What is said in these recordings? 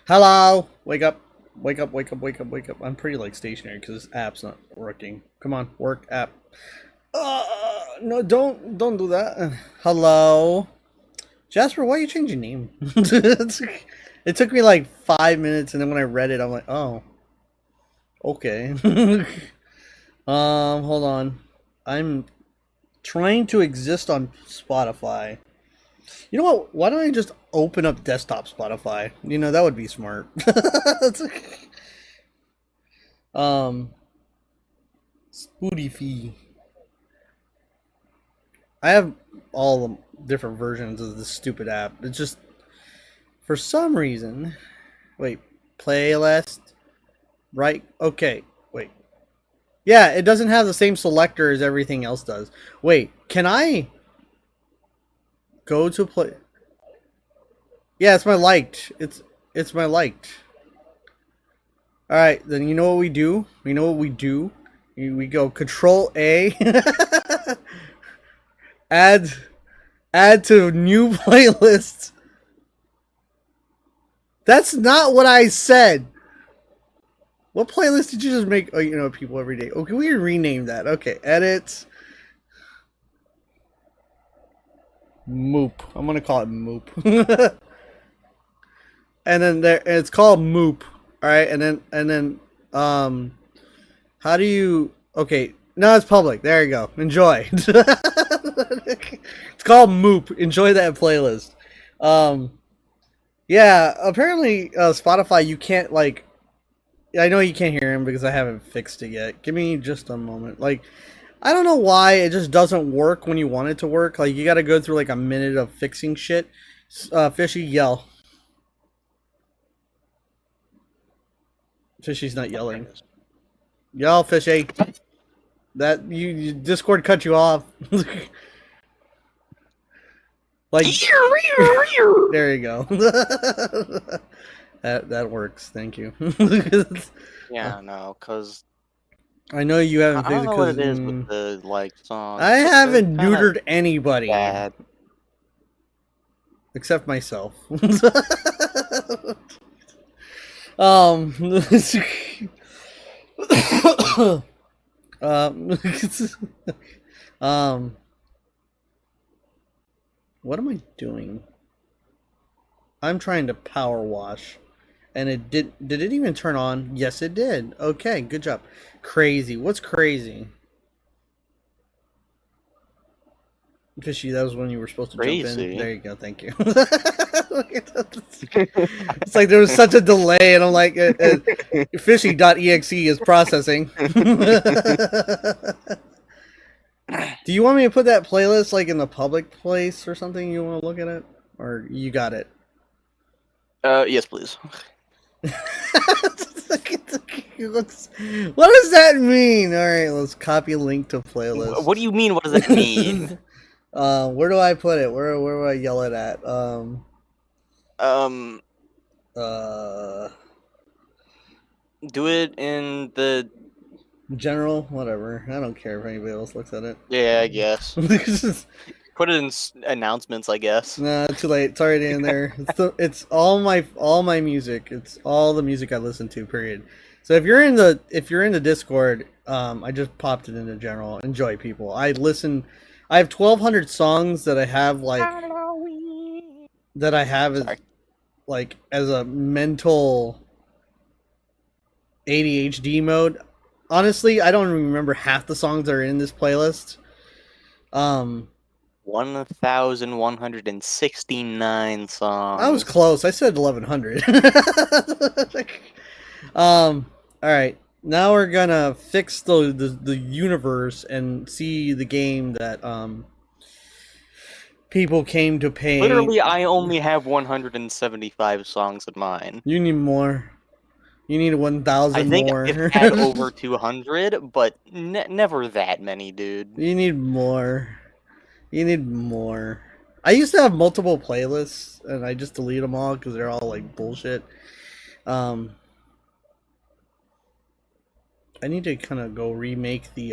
Hello! Wake up. Wake up, wake up, wake up, wake up. I'm pretty like stationary because this app's not working. Come on, work app. No, don't do that. Hello? Jasper, why are you changing your name? It took me like 5 minutes and then when I read it I'm like, oh. Okay. Hold on. I'm trying to exist on Spotify. You know what? Why don't I just open up desktop Spotify? You know, that would be smart. um, Spotify. I have all the different versions of this stupid app. It's just, for some reason... Wait, playlist? Right? Okay, wait. Yeah, it doesn't have the same selector as everything else does. Wait, can I... go to play... Yeah, it's my liked. It's my liked. Alright, then you know what we do? We know what we do. We go Control A. add to new playlist. That's not what I said. What playlist did you just make? Oh, you know, people every day. Okay, we can rename that. Okay, edit. Moop. I'm gonna call it Moop. And then there, it's called Moop. All right, and then how do you? Okay, no, it's public. There you go. Enjoy. It's called Moop. Enjoy that playlist. Yeah. Apparently, Spotify, you can't like. I know you can't hear him because I haven't fixed it yet. Give me just a moment. Like, I don't know why it just doesn't work when you want it to work. Like, you got to go through like a minute of fixing shit. Fishy, yell. Fishy's not yelling. Yell, Fishy. That you Discord cut you off. Like there you go. that works. Thank you. Yeah, no, cause I know you haven't I fixed don't it know what because it is with the like songs. I They're haven't kinda neutered anybody bad. except myself. um, um, um, what am I doing? I'm trying to power wash. And it did it even turn on? Yes, it did. Okay, good job. Crazy. What's crazy? Fishy, that was when you were supposed to jump in. There you go. Thank you. It's like there was such a delay, and I'm like, fishy.exe is processing. Do you want me to put that playlist like in the public place or something? You want to look at it, or you got it? Yes, please. What does that mean? All right, let's copy link to playlist. What do you mean? What does that mean? Where do I put it? Where do I yell it at? Do it in the general, whatever. I don't care if anybody else looks at it. Yeah, I guess. Put it in announcements, I guess. Nah, too late. It's already in there. It's all my music. It's all the music I listen to. Period. So if you're in the Discord, I just popped it into general. Enjoy, people. I have 1,200 songs that I have as a mental ADHD mode. Honestly, I don't remember half the songs that are in this playlist. 1,169 songs. I was close. I said 1,100. All right. Now we're gonna fix the universe and see the game that people came to pay. Literally, I only have 175 songs in mine. You need more. You need 1,000 more. I think I've had over 200, but never that many, dude. You need more. You need more. I used to have multiple playlists, and I just delete them all because they're all like bullshit. I need to kind of go remake the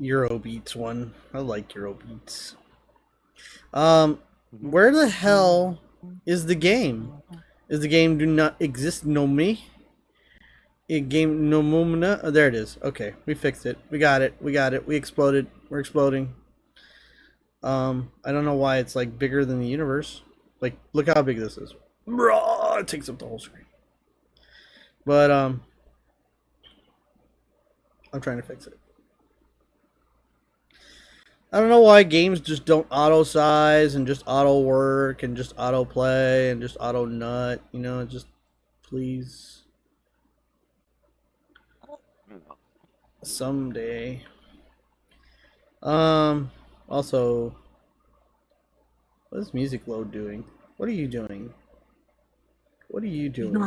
Eurobeats one. I like Eurobeats. Where the hell is the game. Is the game do not exist no me? Game no mumina. Oh, there it is. Okay, we fixed it. We got it. We got it. We exploded. We're exploding. I don't know why it's like bigger than the universe. Like, look how big this is. It takes up the whole screen. But I'm trying to fix it. I don't know why games just don't auto size and just auto work and just auto play and just auto nut. You know, just please. Someday. Also, what is music load doing? What are you doing? What are you doing?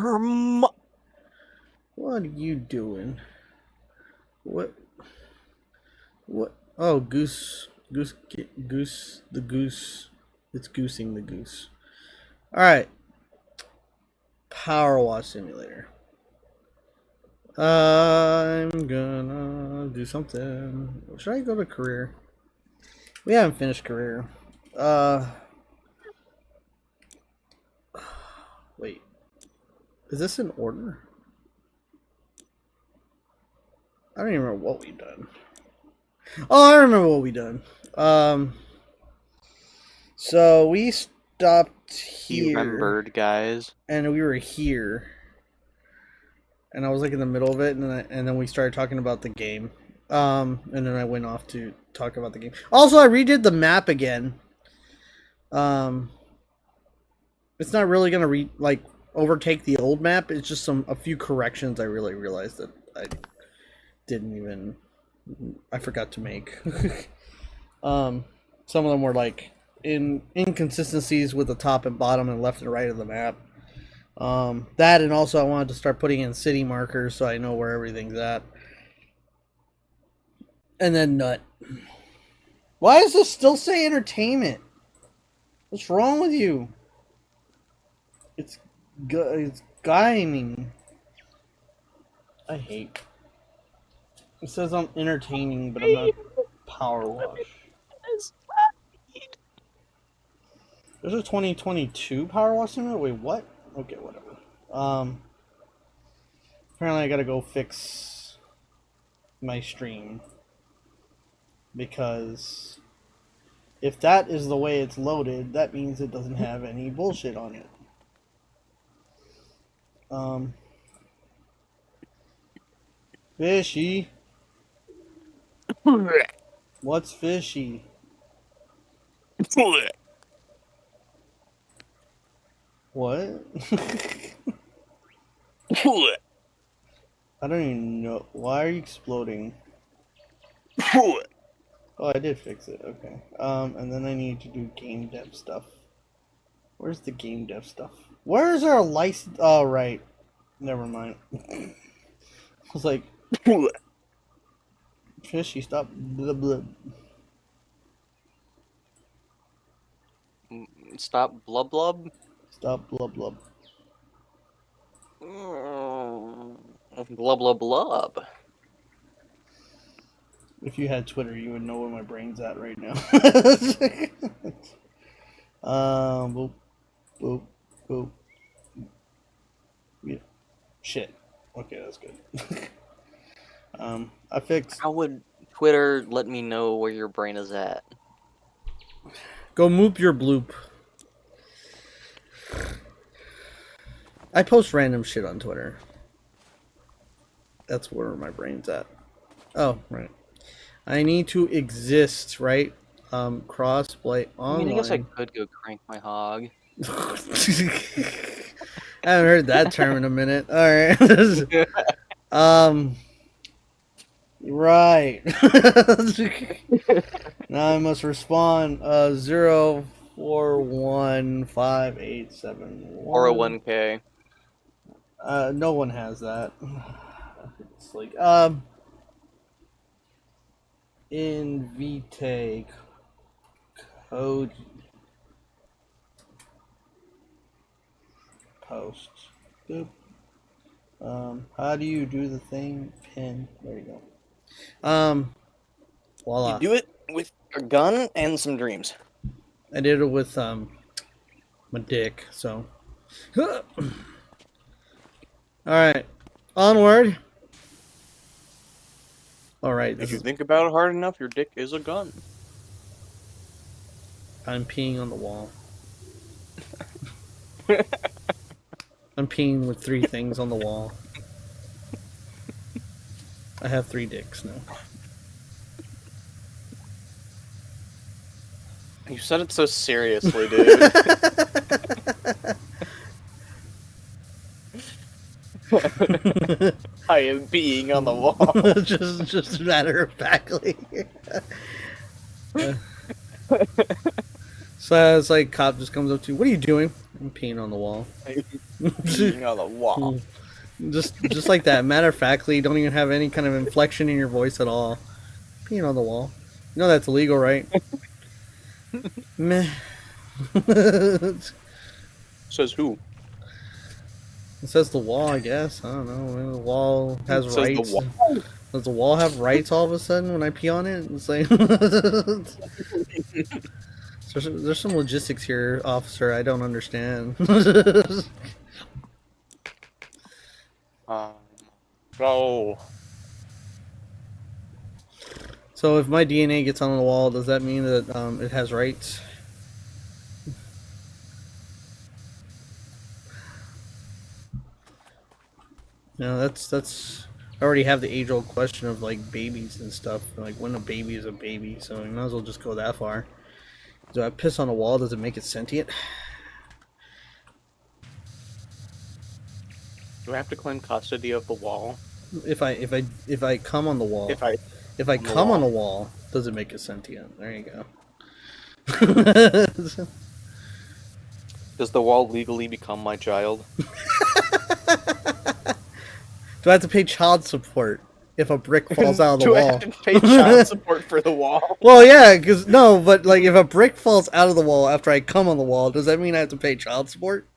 What are you doing? What? Oh, goose. The goose. It's goosing the goose. Alright. Powerwash Simulator. I'm gonna do something. Should I go to career? We haven't finished career. Wait. Is this in order? I don't even remember what we've done. Oh, I remember what we done. So we stopped here. You remembered, guys. And we were here. And I was like in the middle of it, and then we started talking about the game. And then I went off to talk about the game. Also, I redid the map again. It's not really gonna overtake the old map. It's just a few corrections I really realized that I forgot to make. Some of them were like inconsistencies with the top and bottom and left and right of the map. That, and also I wanted to start putting in city markers so I know where everything's at. And then nut. Why does this still say entertainment? What's wrong with you? It's gaming. I hate. It says I'm entertaining, but I'm not Powerwash. There's a 2022 Powerwash Simulator? Wait, what? Okay, whatever. Apparently I gotta go fix my stream. Because if that is the way it's loaded, that means it doesn't have any bullshit on it. Fishy. What's fishy? What? I don't even know. Why are you exploding? Oh, I did fix it. Okay. And then I need to do game dev stuff. Where's the game dev stuff? Where's our license? Oh, right. Never mind. I was like, fishy, stop. Blah, blah. Stop blub blub? Stop blub blub. Blub blub blub. If you had Twitter, you would know where my brain's at right now. Boop, boop, boop. Yeah. Shit. Okay, that's good. I fixed. How would Twitter let me know where your brain is at? Go moop your bloop. I post random shit on Twitter. That's where my brain's at. Oh, right. I need to exist, right? Crossplay online. I mean, I guess I could go crank my hog. I haven't heard that term in a minute. All right. Right. Now I must respond. 041587. 401k. No one has that. It's like invite code post. Boop. How do you do the thing? Pin. There you go. Voila. You do it with a gun and some dreams. I did it with my dick. So, all right, onward. All right, If you think about it hard enough, your dick is a gun. I'm peeing on the wall. I'm peeing with 3 things on the wall. I have 3 dicks now. You said it so seriously, dude. I am peeing on the wall. just matter of factly. So it's like cop just comes up to you. What are you doing? I'm peeing on the wall. Peeing on the wall. Just like that. Matter of factly, you don't even have any kind of inflection in your voice at all. Peeing on the wall. You know that's illegal, right? Meh. Says who? It says the wall, I guess. I don't know. Maybe the wall has It says the rights. wall. Does the wall have rights all of a sudden when I pee on it? It's like there's some logistics here, officer. I don't understand. Oh. So if my DNA gets on the wall, does that mean that it has rights? No, that's. I already have the age-old question of like babies and stuff. Like when a baby is a baby, so you might as well just go that far. Do I piss on a wall? Does it make it sentient? Do I have to claim custody of the wall? If I come on the wall. If I come on the wall, does it make it sentient? There you go. Does the wall legally become my child? Do I have to pay child support if a brick falls out of the Do wall? I have to pay child support for the wall? Well, yeah, because no, but like if a brick falls out of the wall after I come on the wall, does that mean I have to pay child support?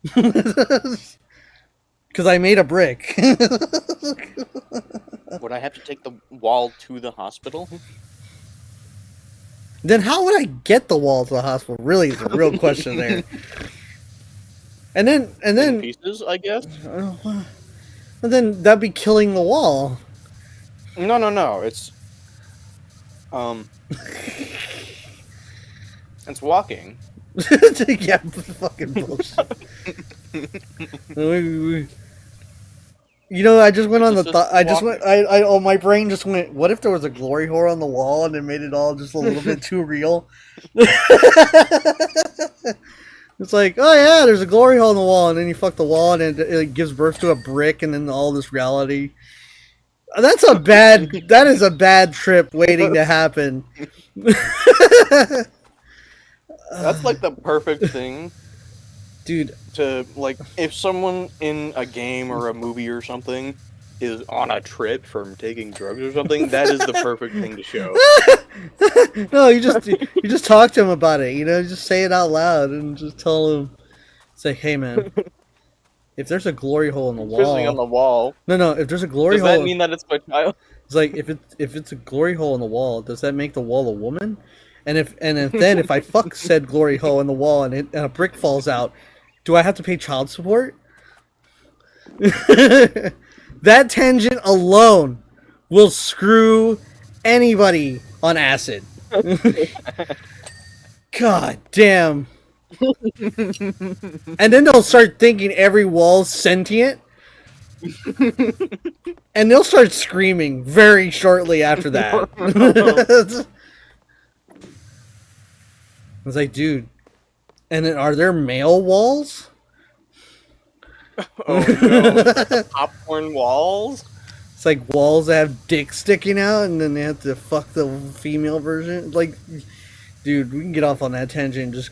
Because I made a brick. Would I have to take the wall to the hospital? Then how would I get the wall to the hospital? Really, is the real question there. And then In pieces, I guess. And then that'd be killing the wall. No. It's it's walking. Yeah, fucking bullshit. You know, I just went on the thought. I just went. Oh, my brain just went. What if there was a glory hole on the wall and it made it all just a little bit too real? It's like, oh yeah, there's a glory hole in the wall, and then you fuck the wall, and it gives birth to a brick, and then all this reality. That is a bad trip waiting to happen. That's like the perfect thing, dude. To like, if someone in a game or a movie or something is on a trip from taking drugs or something, that is the perfect thing to show. No, you just talk to him about it. You know, just say it out loud and just tell him, say, hey man, if there's a glory hole in the wall, Pissing on the wall. No, if there's a glory hole, does that mean that it's my child? It's like if it's a glory hole in the wall, does that make the wall a woman? And if I fuck said glory hole in the wall and a brick falls out, do I have to pay child support? That tangent alone will screw anybody on acid. God damn. And then they'll start thinking every wall's sentient. And they'll start screaming very shortly after that. It's like, dude. And then are there male walls? Oh no. Popcorn walls? It's like walls that have dicks sticking out and then they have to fuck the female version. Like, dude, we can get off on that tangent and just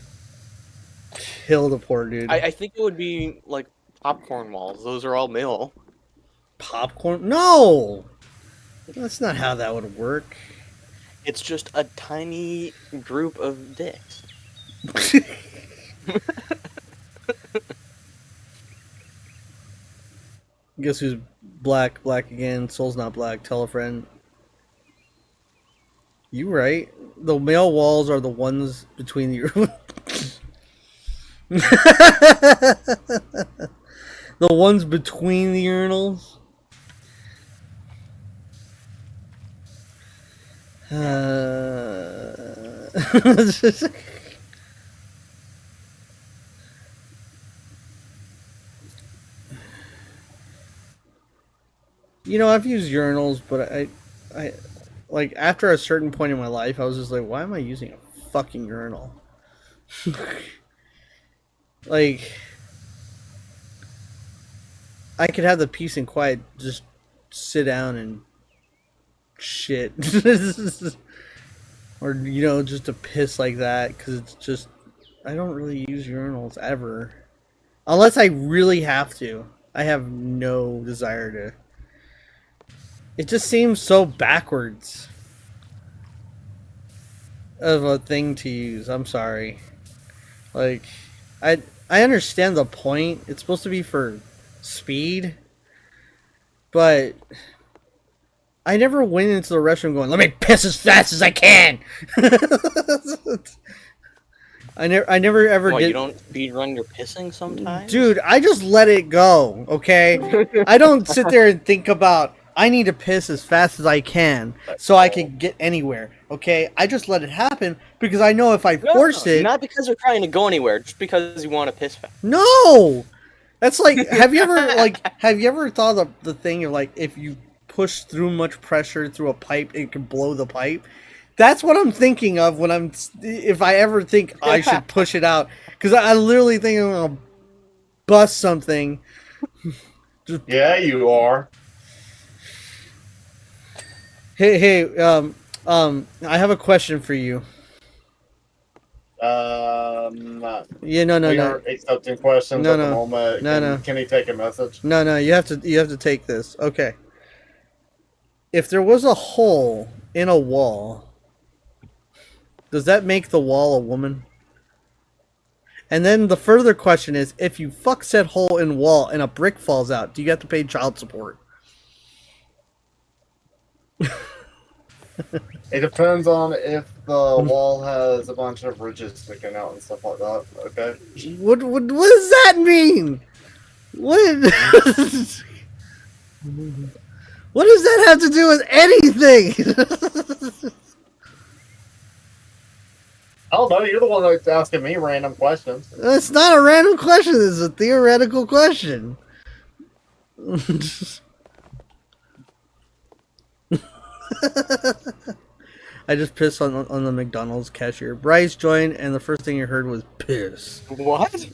kill the poor dude. I think it would be like popcorn walls. Those are all male. Popcorn? No! That's not how that would work. It's just a tiny group of dicks. Guess who's black? Black again. Soul's not black. Tell a friend. You right. The male walls are the ones between you. The ones between the urinals. You know, I've used urinals, but I, like after a certain point in my life, I was just like, why am I using a fucking urinal? Like, I could have the peace and quiet, just sit down and shit, or you know, just to piss like that, because it's just I don't really use urinals ever, unless I really have to. I have no desire to. It just seems so backwards of a thing to use. I'm sorry. Like, I understand the point. It's supposed to be for speed, but I never went into the restroom going, "Let me piss as fast as I can." I never ever What, did. you don't speed run your pissing sometimes? Dude, I just let it go. Okay, I don't sit there and think about. I need to piss as fast as I can so I can get anywhere. Okay, I just let it happen because I know if I force it. Not because you're trying to go anywhere, just because you want to piss fast. No, that's like. Have you ever thought of the thing of like if you push through much pressure through a pipe, it can blow the pipe? That's what I'm thinking of when if I ever think I should push it out, because I literally think I'm gonna bust something. Yeah, you are. Hey, I have a question for you. Yeah, no, We aren't accepting questions No, at the no. moment. No. Can he take a message? No, you have to take this. Okay. If there was a hole in a wall, does that make the wall a woman? And then the further question is, if you fuck said hole in wall and a brick falls out, do you have to pay child support? It depends on if the wall has a bunch of ridges sticking out and stuff like that. Okay. What does that mean? What? What does that have to do with anything? I don't know. You're the one that's asking me random questions. It's not a random question. It's a theoretical question. I just pissed on the McDonald's cashier. Bryce joined, and the first thing you heard was piss. What?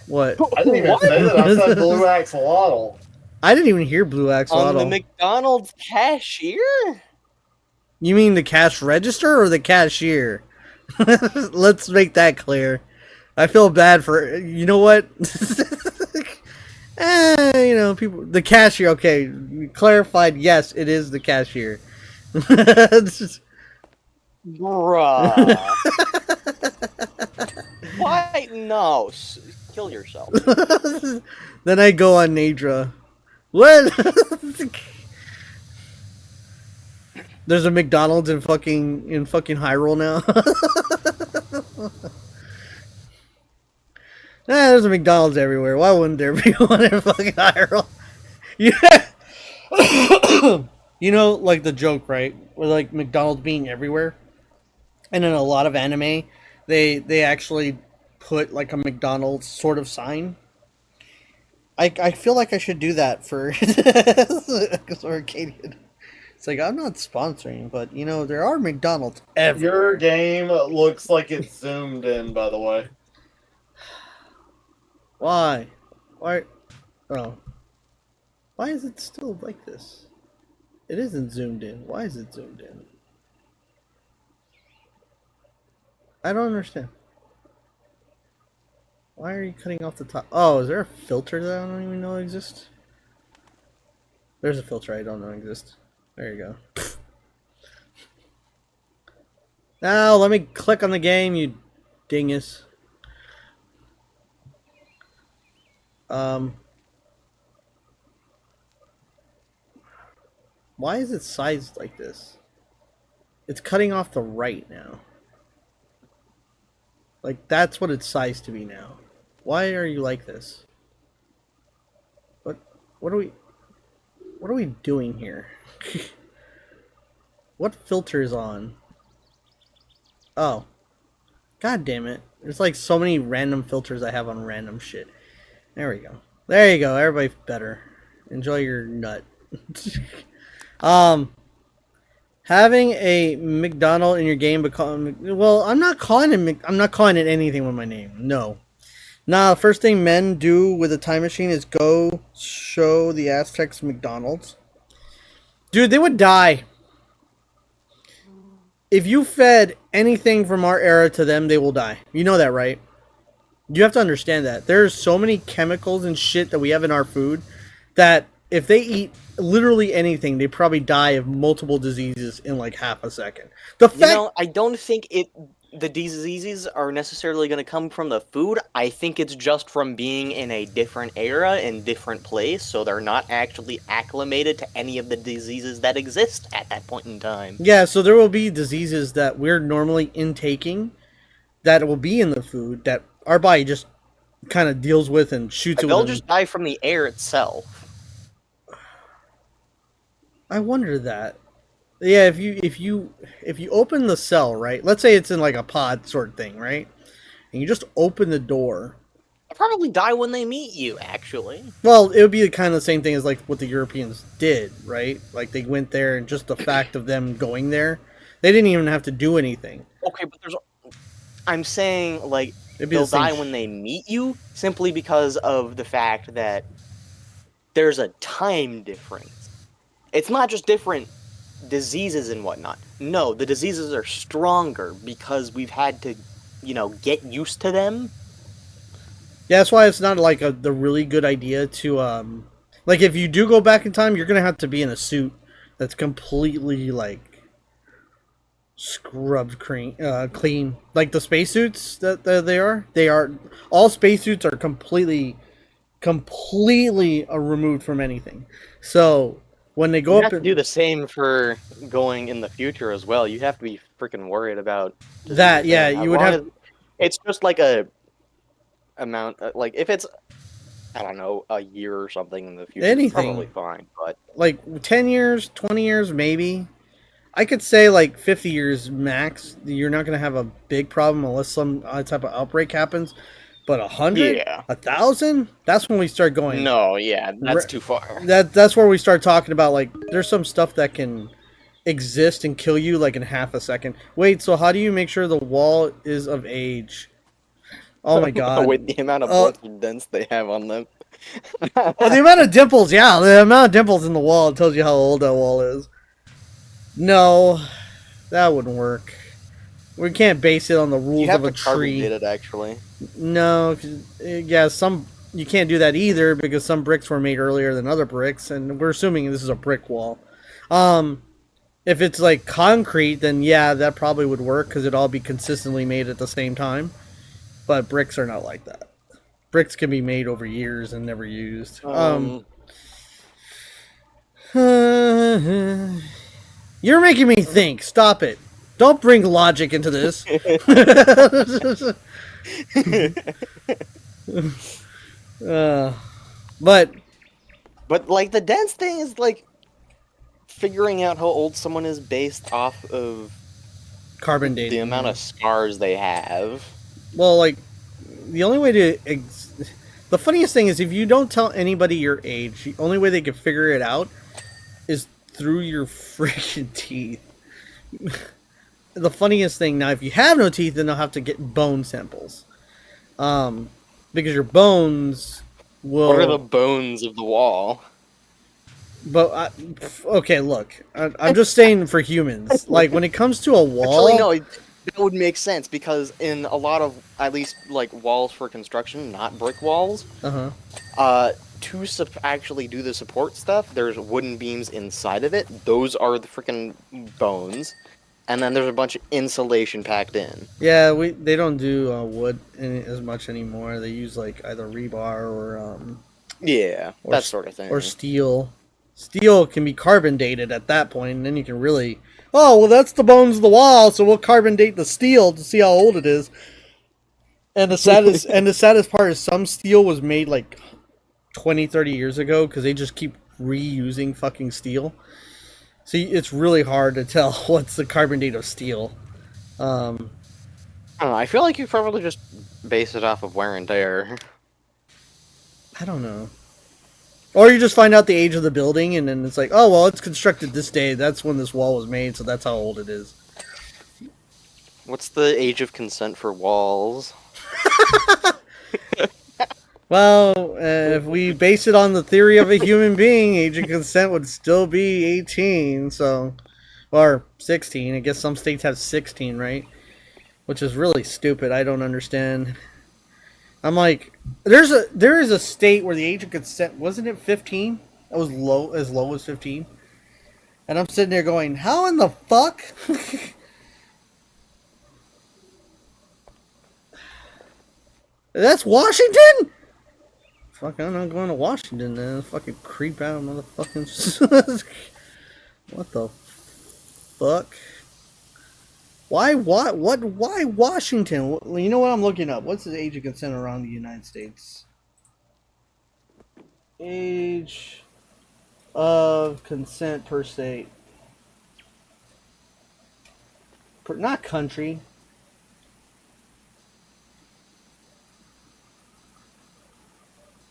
What? I didn't even say that. I said blue axolotl. I didn't even hear blue axolotl. On the McDonald's cashier? You mean the cash register or the cashier? Let's make that clear. I feel bad for, you know what? You know, people, the cashier. Okay, clarified. Yes, it is the cashier. Bruh. Why? No. Kill yourself. Then I go on Nadra. What? There's a McDonald's in fucking Hyrule now. There's a McDonald's everywhere. Why wouldn't there be one in fucking Hyrule? Yeah. You know, like the joke, right? With like McDonald's being everywhere, and in a lot of anime, they actually put like a McDonald's sort of sign. I feel like I should do that for Arcadian. It's like, I'm not sponsoring, but you know, there are McDonald's everywhere. Your game looks like it's zoomed in, by the way. Why? Why? Oh. Why is it still like this? It isn't zoomed in. Why is it zoomed in? I don't understand. Why are you cutting off the top? Oh, is there a filter that I don't even know exists? There's a filter I don't know exists. There you go. Now, let me click on the game, you dingus. Why is it sized like this? It's cutting off the right now. Like, that's what it's sized to be now. Why are you like this? What are we doing here? What filter is on? Oh. God damn it. There's like so many random filters I have on random shit. There we go. There you go. Everybody's better. Enjoy your nut. Having a McDonald in your game become, well, I'm not calling it anything with my name. No. Nah, the first thing men do with a time machine is go show the Aztecs McDonald's. Dude, they would die. If you fed anything from our era to them, they will die. You know that, right? You have to understand that. There's so many chemicals and shit that we have in our food that if they eat literally anything, they probably die of multiple diseases in like half a second. I don't think the diseases are necessarily going to come from the food. I think it's just from being in a different era and different place, so they're not actually acclimated to any of the diseases that exist at that point in time. Yeah, so there will be diseases that we're normally intaking that will be in the food that our body just kind of deals with and shoots it. They'll just die from the air itself. I wonder that. Yeah, if you open the cell, right? Let's say it's in like a pod sort of thing, right? And you just open the door. They'll probably die when they meet you, actually. Well, it would be kind of the same thing as like what the Europeans did, right? Like they went there, and just the fact of them going there, they didn't even have to do anything. Okay, but I'm saying like They'll die when they meet you simply because of the fact that there's a time difference. It's not just different diseases and whatnot. No, the diseases are stronger because we've had to, get used to them. Yeah, that's why it's not like the really good idea to like if you do go back in time, you're gonna have to be in a suit that's completely like scrubbed clean. Like the spacesuits that they are all spacesuits are completely removed from anything. So when they go you up, have to do the same for going in the future as well. You have to be freaking worried about that. Yeah, you would have. It's just like a amount, like if it's, I don't know, a year or something in the future, anything, it's probably fine. But like 10 years, 20 years, maybe. I could say like 50 years max. You're not gonna have a big problem unless some type of outbreak happens. But 100, yeah, 1,000, that's when we start going. No, yeah, that's too far. That's where we start talking about like there's some stuff that can exist and kill you like in half a second. Wait, so how do you make sure the wall is of age? Oh my god! With the amount of blood and dents they have on them. Well, the amount of dimples, yeah, the amount of dimples in the wall tells you how old that wall is. No, that wouldn't work. We can't base it on the rules of a tree. Did it actually? No, yeah, you can't do that either because some bricks were made earlier than other bricks, and we're assuming this is a brick wall. If it's like concrete, then yeah, that probably would work because it'd all be consistently made at the same time. But bricks are not like that. Bricks can be made over years and never used. You're making me think. Stop it. Don't bring logic into this. But like the dents thing is like figuring out how old someone is based off of carbon dating, the amount of scars they have. Well, like the only way to the funniest thing is if you don't tell anybody your age, the only way they can figure it out is through your freaking teeth. The funniest thing now, if you have no teeth, then they'll have to get bone samples, because your bones will. What are the bones of the wall? But okay, look, I'm just saying for humans, like when it comes to a wall. Actually, no, that would make sense because in a lot of, at least like walls for construction, not brick walls. To actually do the support stuff, there's wooden beams inside of it. Those are the freaking bones. And then there's a bunch of insulation packed in. Yeah, they don't do wood as much anymore. They use like either rebar or that sort of thing, or steel. Steel can be carbon dated at that point, and then you can really, oh well, that's the bones of the wall, so we'll carbon date the steel to see how old it is. And the saddest part is some steel was made like 20, 30 years ago because they just keep reusing fucking steel. So it's really hard to tell what's the carbon date of steel. I don't know, I feel like you probably just base it off of wear and tear. I don't know. Or you just find out the age of the building, and then it's like, oh, well, it's constructed this day. That's when this wall was made, so that's how old it is. What's the age of consent for walls? Well, if we base it on the theory of a human being, age of consent would still be 18, so... Or 16. I guess some states have 16, right? Which is really stupid. I don't understand. I'm like, there is a state where the age of consent, wasn't it 15? It was as low as 15. And I'm sitting there going, how in the fuck? That's Washington? Fuck, I'm not going to Washington then. Fucking creep out, motherfucking. What the fuck? Why Washington? You know what I'm looking up? What's the age of consent around the United States? Age of consent per state. Not country.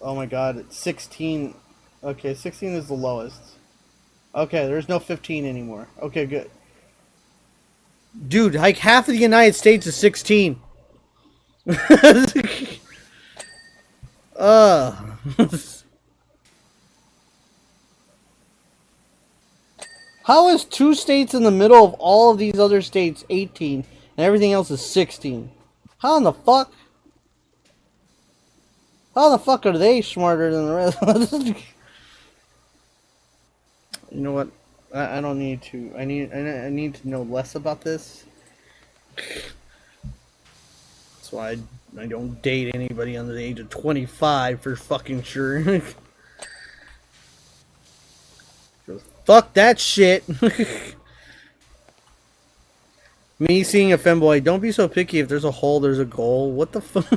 Oh my god, it's 16. Okay, 16 is the lowest. Okay, there's no 15 anymore. Okay, good. Dude, like half of the United States is 16. How is 2 states in the middle of all of these other states 18 and everything else is 16? How in the fuck? How the fuck are they smarter than the rest? You know what? I don't need to. I need to know less about this. That's why I don't date anybody under the age of 25 for fucking sure. Fuck that shit. Me seeing a femboy. Don't be so picky. If there's a hole, there's a goal. What the fuck?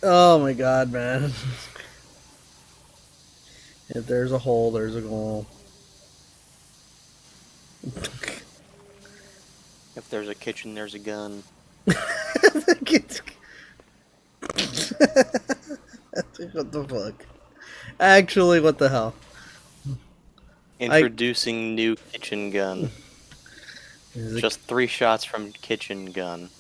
Oh my god, man. If there's a hole, there's a goal. If there's a kitchen, there's a gun. What the fuck? Actually, what the hell? Introducing new kitchen gun. Just 3 shots from kitchen gun.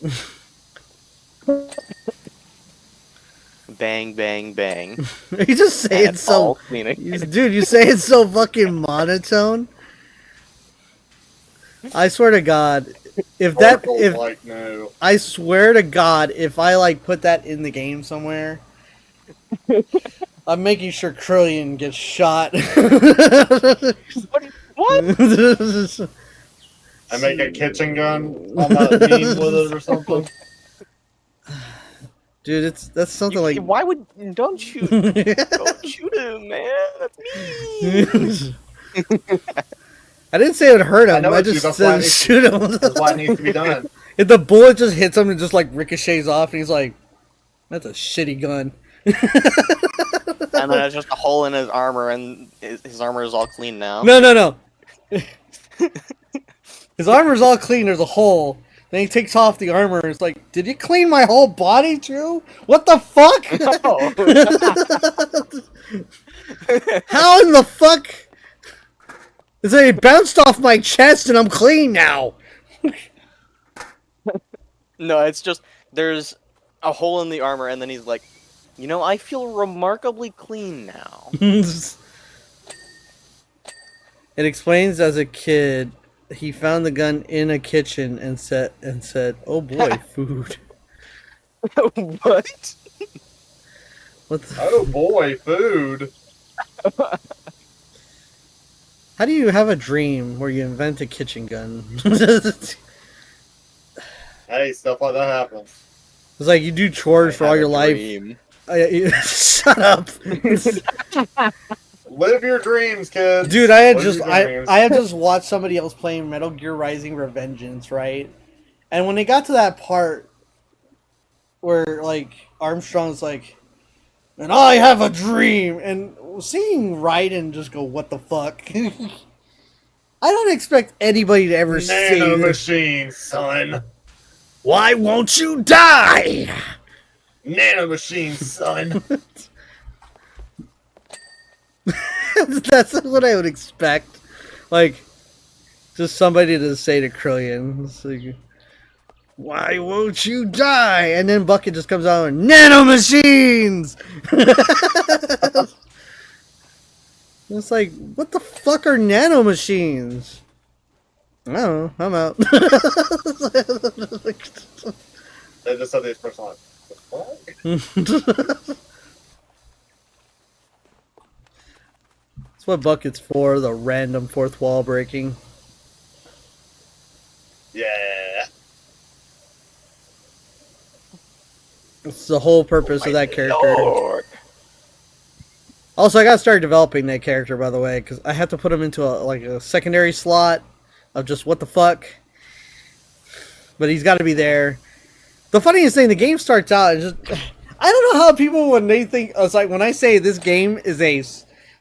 Bang, bang, bang. You just say it so... Dude, you say it so fucking monotone. I swear to God, no. I swear to God, if I like put that in the game somewhere, I'm making sure Trillion gets shot. What? I make a kitchen gun on that beam with it or something. Dude, that's something like... Why would... Don't shoot. Don't shoot him, man. That's mean. I didn't say it would hurt him. I just said shoot him. That's why it needs to be done. If the bullet just hits him and just like ricochets off, and he's like, "That's a shitty gun." And then there's just a hole in his armor, and his armor is all clean now. No. His armor's all clean. There's a hole. Then he takes off the armor. And it's like, did you clean my whole body too? What the fuck? How in the fuck? It's like it bounced off my chest and I'm clean now. No, it's just there's a hole in the armor, and then he's like, you know, I feel remarkably clean now. It explains as a kid, he found the gun in a kitchen and said, "Oh boy, food." What? What the Oh boy, food. How do you have a dream where you invent a kitchen gun? Hey, stuff like that happens. It's like you do chores for all your life. Shut up. Live your dreams, kids. Dude, I had Live just watched somebody else playing Metal Gear Rising Revengeance, right? And when they got to that part where like Armstrong's like, and I have a dream, and seeing Raiden just go, what the fuck? I don't expect anybody to ever say Nano this. machine, son. Why won't you die? Nano machine, son. That's what I would expect. Like, just somebody to say to Krillian. It's like, why won't you die? And then Bucket just comes out and nano machines. It's like, what the fuck are nano machines? I don't know. I'm out. They just said these person like, what? That's what Bucket's for, the random fourth wall breaking. Yeah. It's the whole purpose of that character. Lord. Also, I gotta start developing that character, by the way, because I have to put him into a secondary slot of just what the fuck. But he's got to be there. The funniest thing, the game starts out, and just I don't know how people when they think it's like when I say this game is a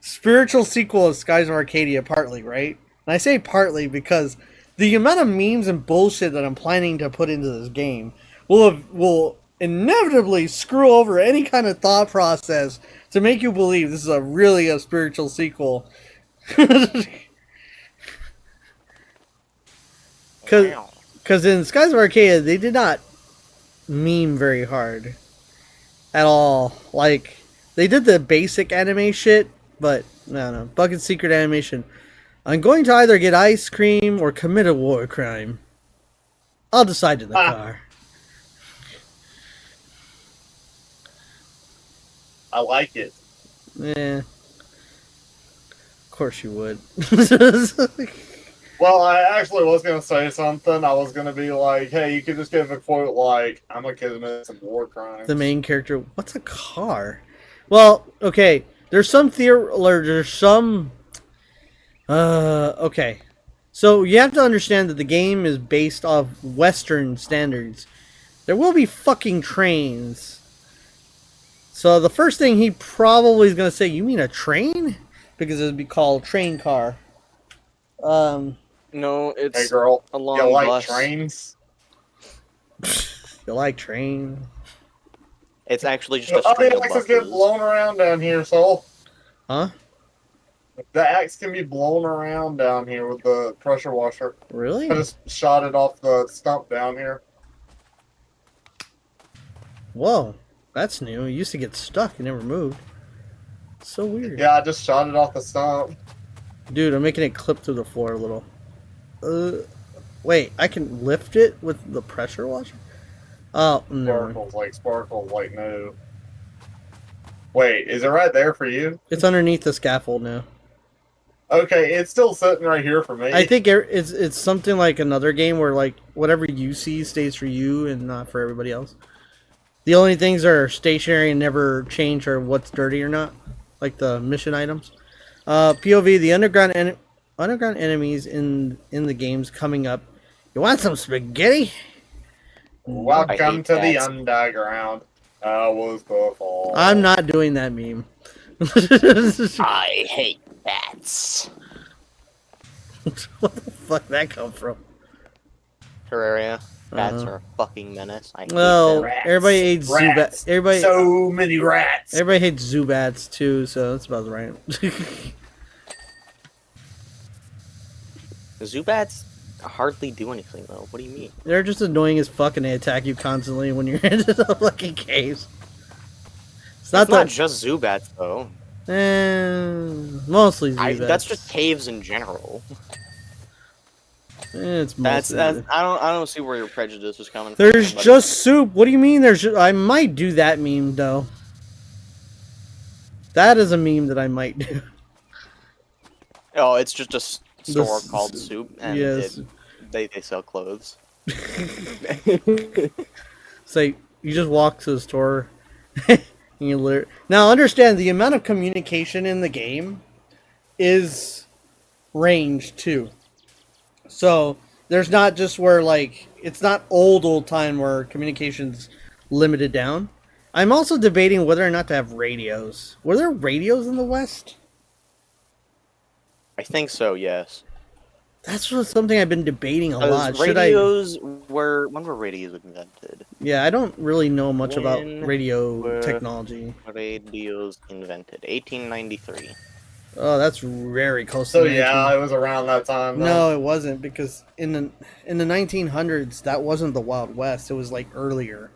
spiritual sequel of Skies of Arcadia, partly, right? And I say partly because the amount of memes and bullshit that I'm planning to put into this game will inevitably screw over any kind of thought process to make you believe this is really a spiritual sequel. Because in Skies of Arcadia, they did not meme very hard at all. Like, they did the basic anime shit, but no. Bucket's secret animation. I'm going to either get ice cream or commit a war crime. I'll decide in the car. I like it. Yeah. Of course you would. Well, I actually was going to say something. I was going to be like, hey, you could just give a quote like, I'm a kid commit some war crimes. The main character. What's a car? Well, okay. There's some okay. So you have to understand that the game is based off Western standards. There will be fucking trains. So the first thing he probably is going to say, you mean a train? Because it would be called train car. No, it's hey girl, a long you like bus. trains? You like train? It's actually just a Oh, string the of axes get buses. blown around down here, Soul. Huh? The axe can be blown around down here with the pressure washer. Really? I just shot it off the stump down here. Whoa. That's new. It used to get stuck and never moved. So weird. Yeah, I just shot it off the stump. Dude, I'm making it clip through the floor a little. Wait, I can lift it with the pressure washer? Oh, no. Sparkles like no. Wait, is it right there for you? It's underneath the scaffold now. Okay, it's still sitting right here for me. I think it's something like another game where like whatever you see stays for you and not for everybody else. The only things that are stationary and never change are what's dirty or not, like the mission items. POV: the underground enemies in the games coming up. You want some spaghetti? Welcome to the underground. I was before. I'm not doing that meme. I hate bats. What the fuck did that come from? Terraria. Bats are a fucking menace. I hate Well, them. everybody hates Zubats. Everybody, so many rats. everybody hates Zubats too, so that's about right. The Zubats hardly do anything though. What do you mean? They're just annoying as fuck and they attack you constantly when you're in the fucking caves. It's not just Zubats though. Mostly Zubats. That's just caves in general. It's That's mostly. I don't see where your prejudice is coming from. There's just soup. What do you mean? I might do that meme though. That is a meme that I might do. Oh, it's just a store called Soup, and yes. they sell clothes. It's like you just walk to the store, you Now understand the amount of communication in the game is ranged too. So there's not just where like it's not old time where communication's limited down. I'm also debating whether or not to have radios. Were there radios in the West? I think so, yes. That's something I've been debating a lot. Radios were... When were radios invented? Yeah, I don't really know much about radio technology. Radios invented 1893. Oh, that's very close So to 19... yeah, it was around that time. No, it wasn't, because in the 1900s, that wasn't the Wild West. It was like earlier.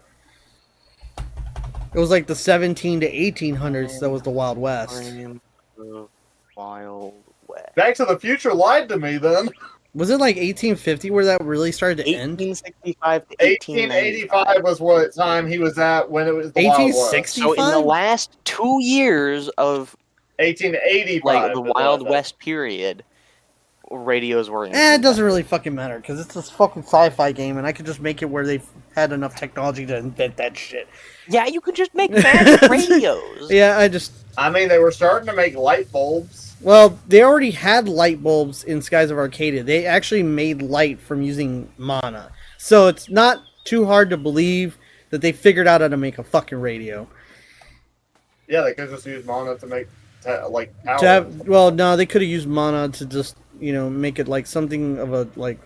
It was like the 17 to 1800s that was the Wild West. Wild West. Back to the Future lied to me then. Was it like 1850 where that really started to end? 1865 to 1885 was what time he was at when it was the Wild West. 1865? So in the last 2 years of 1885, like the Wild West period, radios were invented. It doesn't really fucking matter, because it's this fucking sci-fi game, and I could just make it where they've had enough technology to invent that shit. Yeah, you could just make magic radios. Yeah, I mean, they were starting to make light bulbs. Well, they already had light bulbs in Skies of Arcadia. They actually made light from using mana. So it's not too hard to believe that they figured out how to make a fucking radio. Yeah, they could just use mana to make, like, power. Well, no, they could have used mana to just, make it like something of a, like...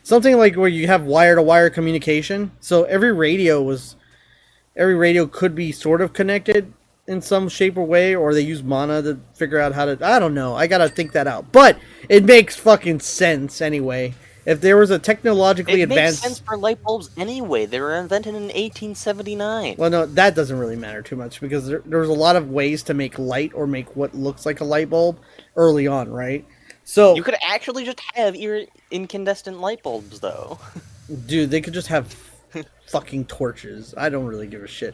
Something like where you have wire-to-wire communication. So every radio could be sort of connected in some shape or way, or they use mana to figure out how to... I don't know. I gotta think that out. But it makes fucking sense anyway. If there was a technologically advanced... It makes sense for light bulbs anyway. They were invented in 1879. Well, no, that doesn't really matter too much, because there was a lot of ways to make light or make what looks like a light bulb early on, right? So you could actually just have incandescent light bulbs, though. Dude, they could just have fucking torches. I don't really give a shit.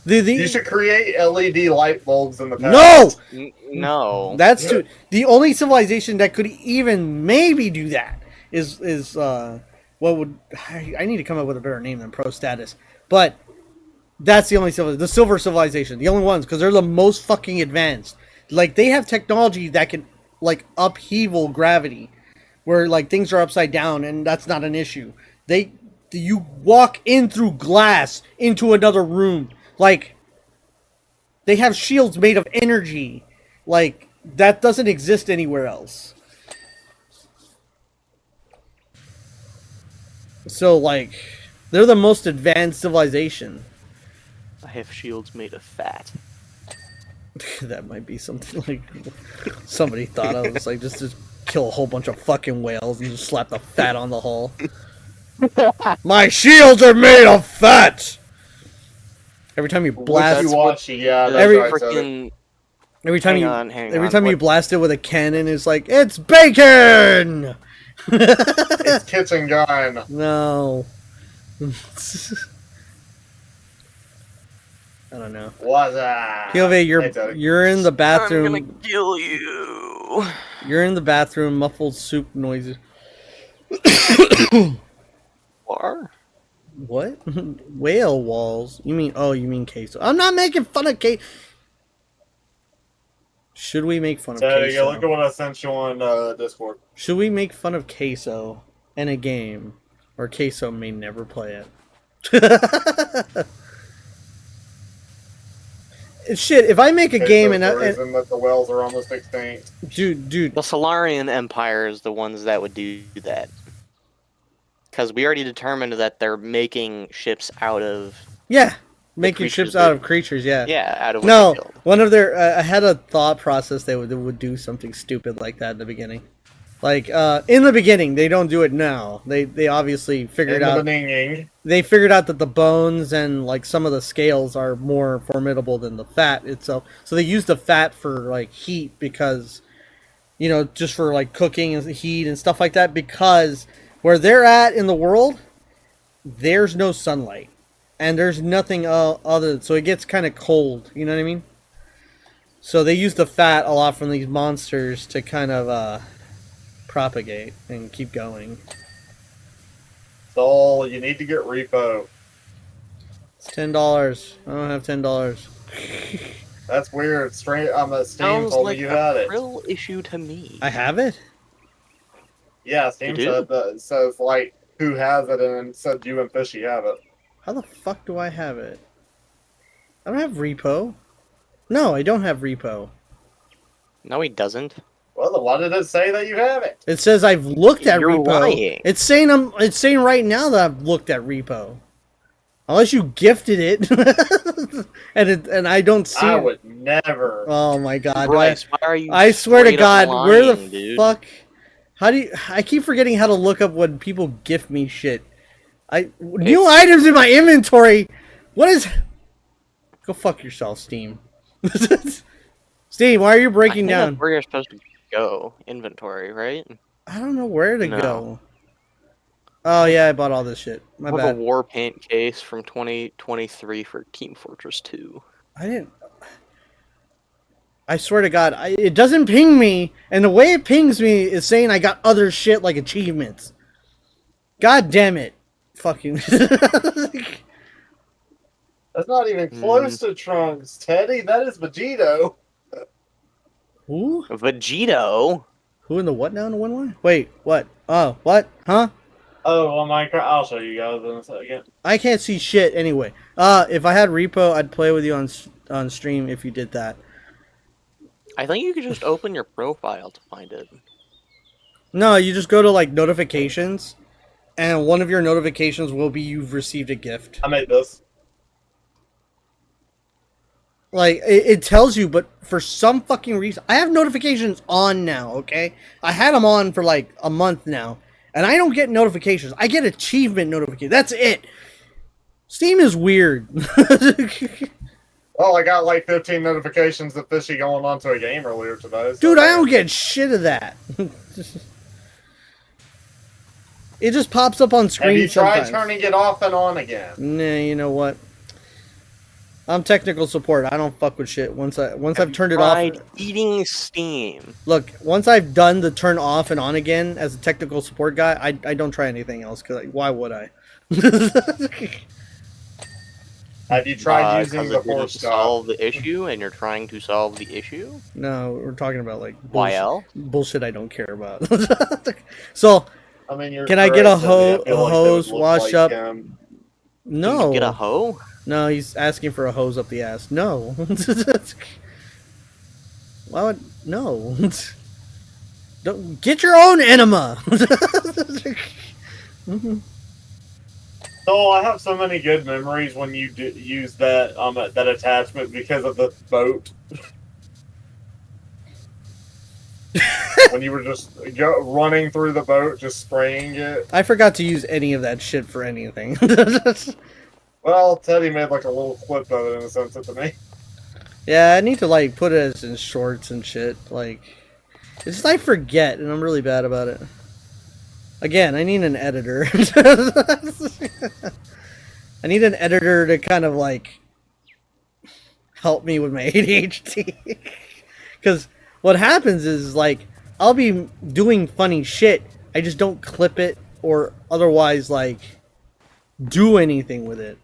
You should create LED light bulbs in the past. No! No. That's too... The only civilization that could even maybe do that is what would... I need to come up with a better name than Pro Status. But that's the only civilization. The Silver Civilization. The only ones, because they're the most fucking advanced. Like, they have technology that can, like, upheaval gravity. Where, like, things are upside down, and that's not an issue. You walk in through glass into another room. Like, they have shields made of energy. Like, that doesn't exist anywhere else. So, like, they're the most advanced civilization. I have shields made of fat. That might be something like somebody thought of. It's like, just kill a whole bunch of fucking whales and just slap the fat on the hull. My shields are made of fat! Every time you blast... Every time you blast it with a cannon, it's like, it's bacon! It's kitchen gun. No. I don't know. What's that? Kyove, you're in the bathroom. I'm gonna kill you. You're in the bathroom, muffled soup noises. What? Whale walls? You mean queso? I'm not making fun of queso. Should we make fun of queso? Look at what I sent you on Discord. Should we make fun of queso in a game, or queso may never play it? Shit, if I make a game and the reason that the whales are almost extinct. Dude. The Solarian Empire is the ones that would do that. Because we already determined that they're making ships out of... Yeah, making ships out of creatures, yeah. Yeah, out of... No, one of their... I had a thought process they would do something stupid like that in the beginning. Like, in the beginning, they don't do it now. They obviously figured out... They figured out that the bones and, like, some of the scales are more formidable than the fat itself. So they use the fat for, like, heat because... just for, like, cooking and heat and stuff like that, because... Where they're at in the world, there's no sunlight. And there's nothing other... So it gets kind of cold, you know what I mean? So they use the fat a lot from these monsters to kind of propagate and keep going. So you need to get repo. It's $10. I don't have $10. That's weird. Steam Sounds told like me you a had it. real issue to me. I have it? Yeah, Steam You said do? that. It says, like, who has it, and it said you and Fishy have it. How the fuck do I have it? I don't have repo. No, I don't have repo. No, he doesn't. Well, then why did it say that you have it? It says I've looked at You're repo. lying. It's saying right now that I've looked at repo. Unless you gifted it, and I don't see. I would never. Oh my god! Bryce, why are you I swear to straight up God, where the lying, dude? fuck? How do you? I keep forgetting how to look up when people gift me shit. New items in my inventory. What is? Go fuck yourself, Steam. Steam, why are you breaking I think down? that's where you're supposed to go. Inventory, right? I don't know where to No. go. Oh yeah, I bought all this shit. My I have bad. a war paint case from 2023 for Team Fortress 2. I didn't. I swear to God, it doesn't ping me, and the way it pings me is saying I got other shit like achievements. God damn it. Fucking. That's not even close to Trunks, Teddy. That is Vegito. Who? Vegito? Who in the what now in the 1-1? Wait, what? Oh, what? Huh? Oh, well, Minecraft. I'll show you guys in a second. I can't see shit anyway. If I had repo, I'd play with you on stream if you did that. I think you could just open your profile to find it. No, you just go to like notifications, and one of your notifications will be you've received a gift. I made this. Like, it tells you, but for some fucking reason, I have notifications on now, okay? I had them on for like a month now, and I don't get notifications. I get achievement notifications. That's it. Steam is weird. Well, I got like 15 notifications of Fishy going onto a game earlier today. So Dude, I don't get shit of that. It just pops up on screen Have you tried sometimes. turning it off and on again? Nah, you know what? I'm technical support. I don't fuck with shit. Once I've turned it off. Tried eating Steam. Look, once I've done the turn off and on again as a technical support guy, I don't try anything else. Cause why would I? Have you tried using 'Cause the it didn't force solve the issue, and you're trying to solve the issue? No, we're talking about like YL? bullshit I don't care about. So, I mean, you're can I get a correct, Teddy. I feel like they would hose, look wash like, up? Can No. you get a hoe? No, he's asking for a hose up the ass. No. Why would no? Don't get your own enema. So I have so many good memories when you use that that attachment because of the boat. When you were just running through the boat, just spraying it. I forgot to use any of that shit for anything. Well, Teddy made like a little clip of it in a sense to me. Yeah, I need to like put it in shorts and shit. Like, it's just I forget, and I'm really bad about it. Again, I need an editor. I need an editor to kind of like help me with my ADHD. Because what happens is like I'll be doing funny shit, I just don't clip it or otherwise like do anything with it.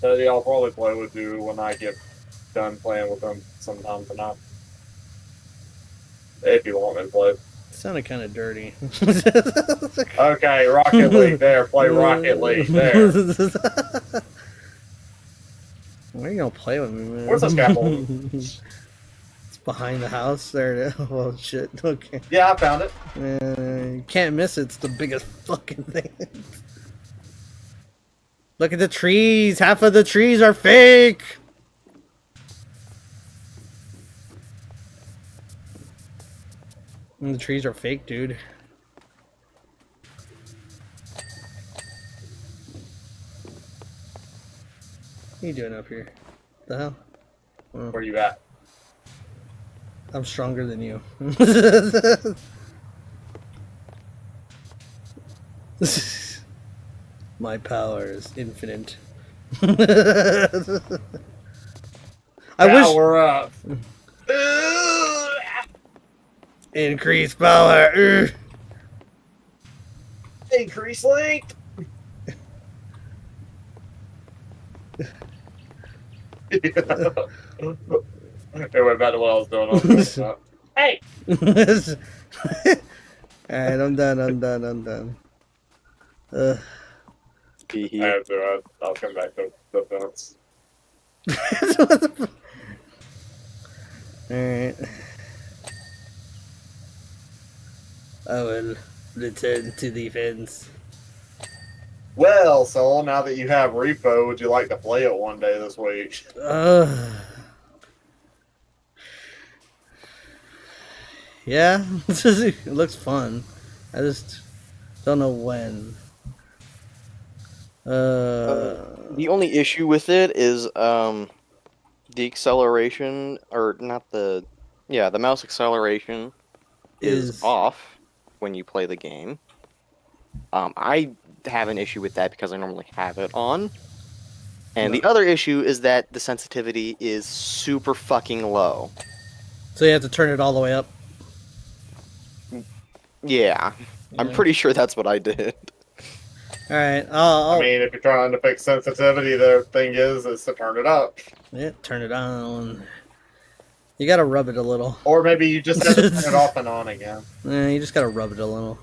Teddy, I'll probably play with you when I get done playing with them sometime tonight. If you want me to play. It sounded kind of dirty. Okay, Rocket League there. Play Rocket League there. Where are you gonna play with me, man? Where's the scaffold? It's behind the house. There it is. Oh shit. Okay. Yeah, I found it. You can't miss it. It's the biggest fucking thing. Look at the trees. Half of the trees are fake. And the trees are fake, dude. What are you doing up here? The hell? Oh, Where you at? I'm stronger than you. My power is infinite. I wish Power up. increase power. Increase length. Anyway, back to what I was doing. I was doing that. Hey! Alright, I'm done. Uh, I have to. I'll come back to the fence. Alright. I will return to the fence. Well, so now that you have repo, would you like to play it one day this week? Yeah, it looks fun. I just don't know when. The only issue with it is the acceleration, or not the, yeah, the mouse acceleration is off when you play the game. I have an issue with that because I normally have it on. And the other issue is that the sensitivity is super fucking low. So you have to turn it all the way up? Yeah. I'm pretty sure that's what I did. Alright, I mean, if you're trying to fix sensitivity, the thing is to turn it up. Yeah, turn it on. You gotta rub it a little. Or maybe you just have to turn it off and on again. Yeah, you just gotta rub it a little.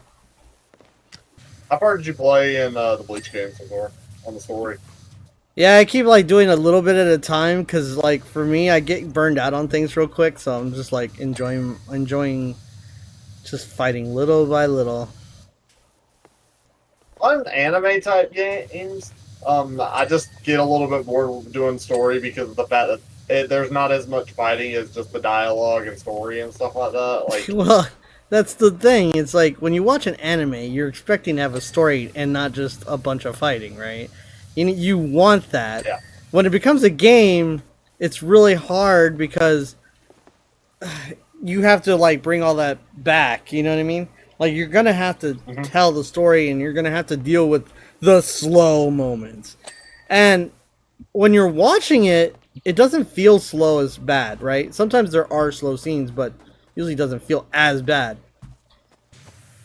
How far did you play in the Bleach games before on the story? Yeah, I keep like doing a little bit at a time because, like, for me, I get burned out on things real quick, so I'm just like enjoying just fighting little by little. On anime type games, I just get a little bit bored doing story because of the fact that there's not as much fighting as just the dialogue and story and stuff like that. Like, Well, that's the thing. It's like when you watch an anime, you're expecting to have a story and not just a bunch of fighting, right? You want that. Yeah. When it becomes a game, it's really hard because you have to like bring all that back. You know what I mean? Like you're gonna have to tell the story, and you're gonna have to deal with the slow moments. And when you're watching it, it doesn't feel slow as bad, right? Sometimes there are slow scenes, but usually doesn't feel as bad.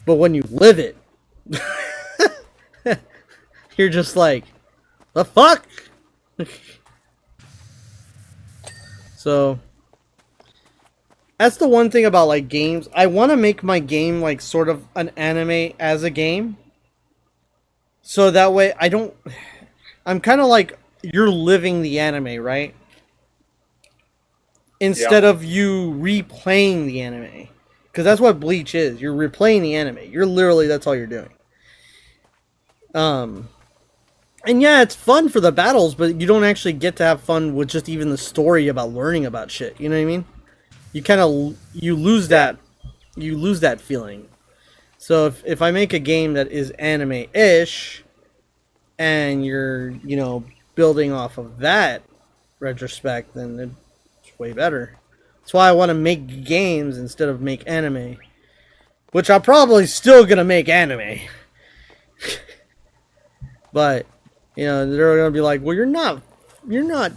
But when you live it, you're just like, the fuck? So that's the one thing about like games. I want to make my game like sort of an anime as a game. So that way I'm kind of like you're living the anime, right? Instead of you replaying the anime. Because that's what Bleach is. You're replaying the anime. You're literally, that's all you're doing. And yeah, it's fun for the battles, but you don't actually get to have fun with just even the story about learning about shit. You know what I mean? You kind of, you lose that feeling. So if I make a game that is anime-ish, and you're, building off of that retrospect, then it's way better. That's why I want to make games instead of make anime. Which I'm probably still going to make anime. But, they're going to be like, well, you're not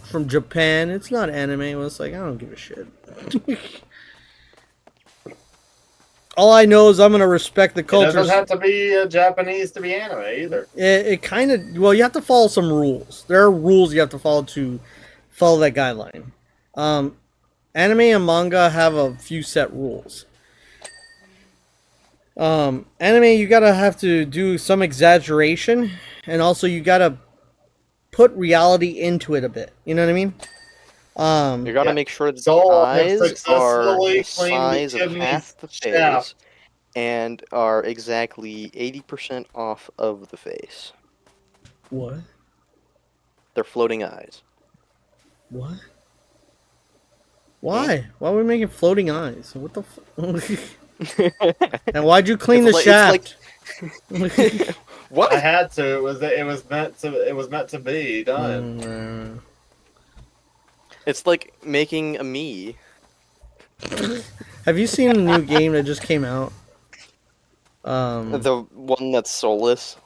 from Japan. It's not anime. Well, it's like, I don't give a shit. All I know is I'm going to respect the culture. It doesn't have to be Japanese to be anime either. It kind of, well, you have to follow some rules. There are rules you have to follow that guideline. Anime and manga have a few set rules. Anime, you gotta have to do some exaggeration, and also you gotta put reality into it a bit. You know what I mean? You gotta make sure that the eyes are the size of half the face and are exactly 80% off of the face. What? They're floating eyes. What? Why? Why are we making floating eyes? What the And why'd you clean the shaft? What? I had to. It was meant to be done. It's like making a me. Have you seen a new game that just came out? The one that's soulless.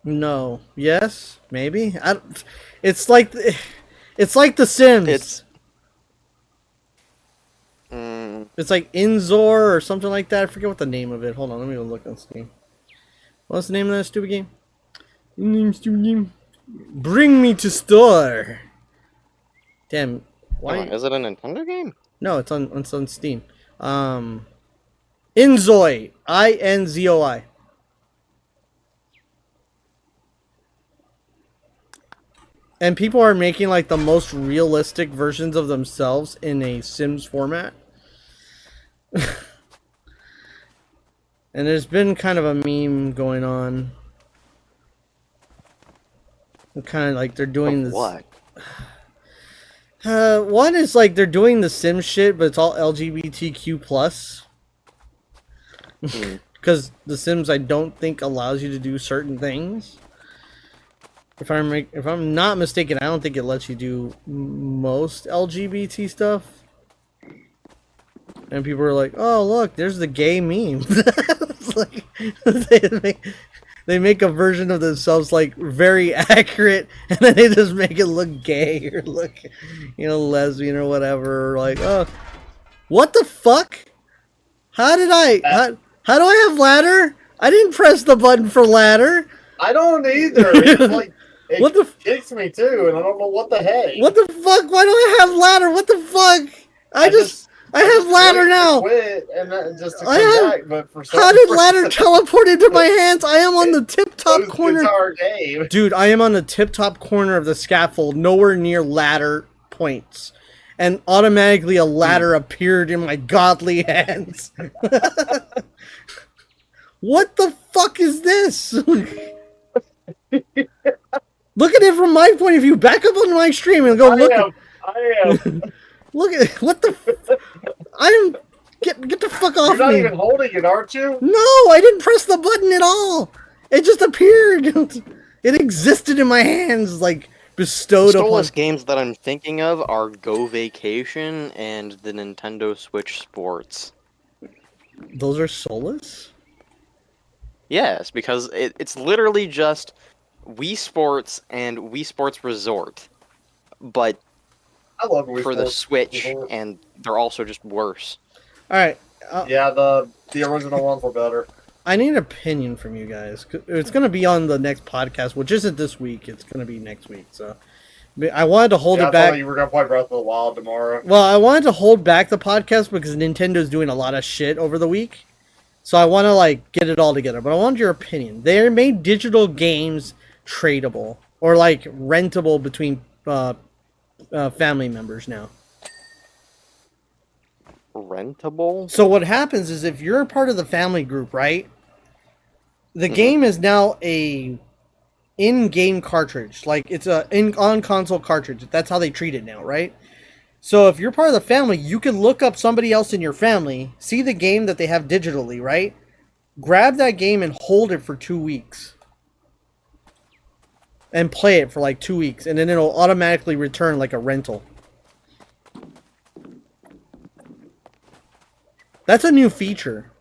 No. Yes. Maybe. It's like The Sims. It's like Inzor or something like that. I forget what the name of it. Hold on, let me go look on Steam. What's the name of that stupid game? Stupid game. Bring me to store. Damn. Why? Is it a Nintendo game? No, it's on Steam. Inzoi. INZOI. And people are making like the most realistic versions of themselves in a Sims format. And there's been kind of a meme going on. Kind of like they're doing this. What? One is like they're doing the Sim shit, but it's all LGBTQ plus. Because the Sims, I don't think allows you to do certain things. If I'm not mistaken, I don't think it lets you do most LGBT stuff. And people are like, "Oh, look, there's the gay meme." It's like they make a version of themselves like very accurate, and then they just make it look gay or look, lesbian or whatever. Or like, oh, what the fuck? How do I have ladder? I didn't press the button for ladder. I don't either. It's like it kicks me too, and I don't know what the heck. What the fuck? Why do I have ladder? What the fuck? I have ladder now. Quit and just to come back, but for some how did ladder teleport into my hands? I am on the tip-top corner. Game. Dude, I am on the tip-top corner of the scaffold, nowhere near ladder points. And automatically a ladder appeared in my godly hands. What the fuck is this? Look at it from my point of view. Back up on my stream and go look. I am. Look at what the. Get the fuck off me. You're not even holding it, aren't you? No, I didn't press the button at all. It just appeared. It existed in my hands, like bestowed upon. Soulless games that I'm thinking of are Go Vacation and the Nintendo Switch Sports. Those are soulless? Yes, because it's literally just Wii Sports and Wii Sports Resort, but I love Wii for the Sports Switch, Resort. and they're also just worse. All right. Yeah, the original ones were better. I need an opinion from you guys. It's going to be on the next podcast, which isn't this week. It's going to be next week. So I wanted to hold it I back. thought you were going to play Breath of the Wild tomorrow. Well, I wanted to hold back the podcast because Nintendo's doing a lot of shit over the week. So I want to like get it all together. But I wanted your opinion. They made digital games tradable or like rentable between family members now. Rentable? So what happens is if you're a part of the family group, right? The game is now a in-game cartridge. Like it's a on-console cartridge. That's how they treat it now, right? So if you're part of the family, you can look up somebody else in your family, see the game that they have digitally, right? Grab that game and hold it for 2 weeks. And play it for like 2 weeks. And then it'll automatically return like a rental. That's a new feature.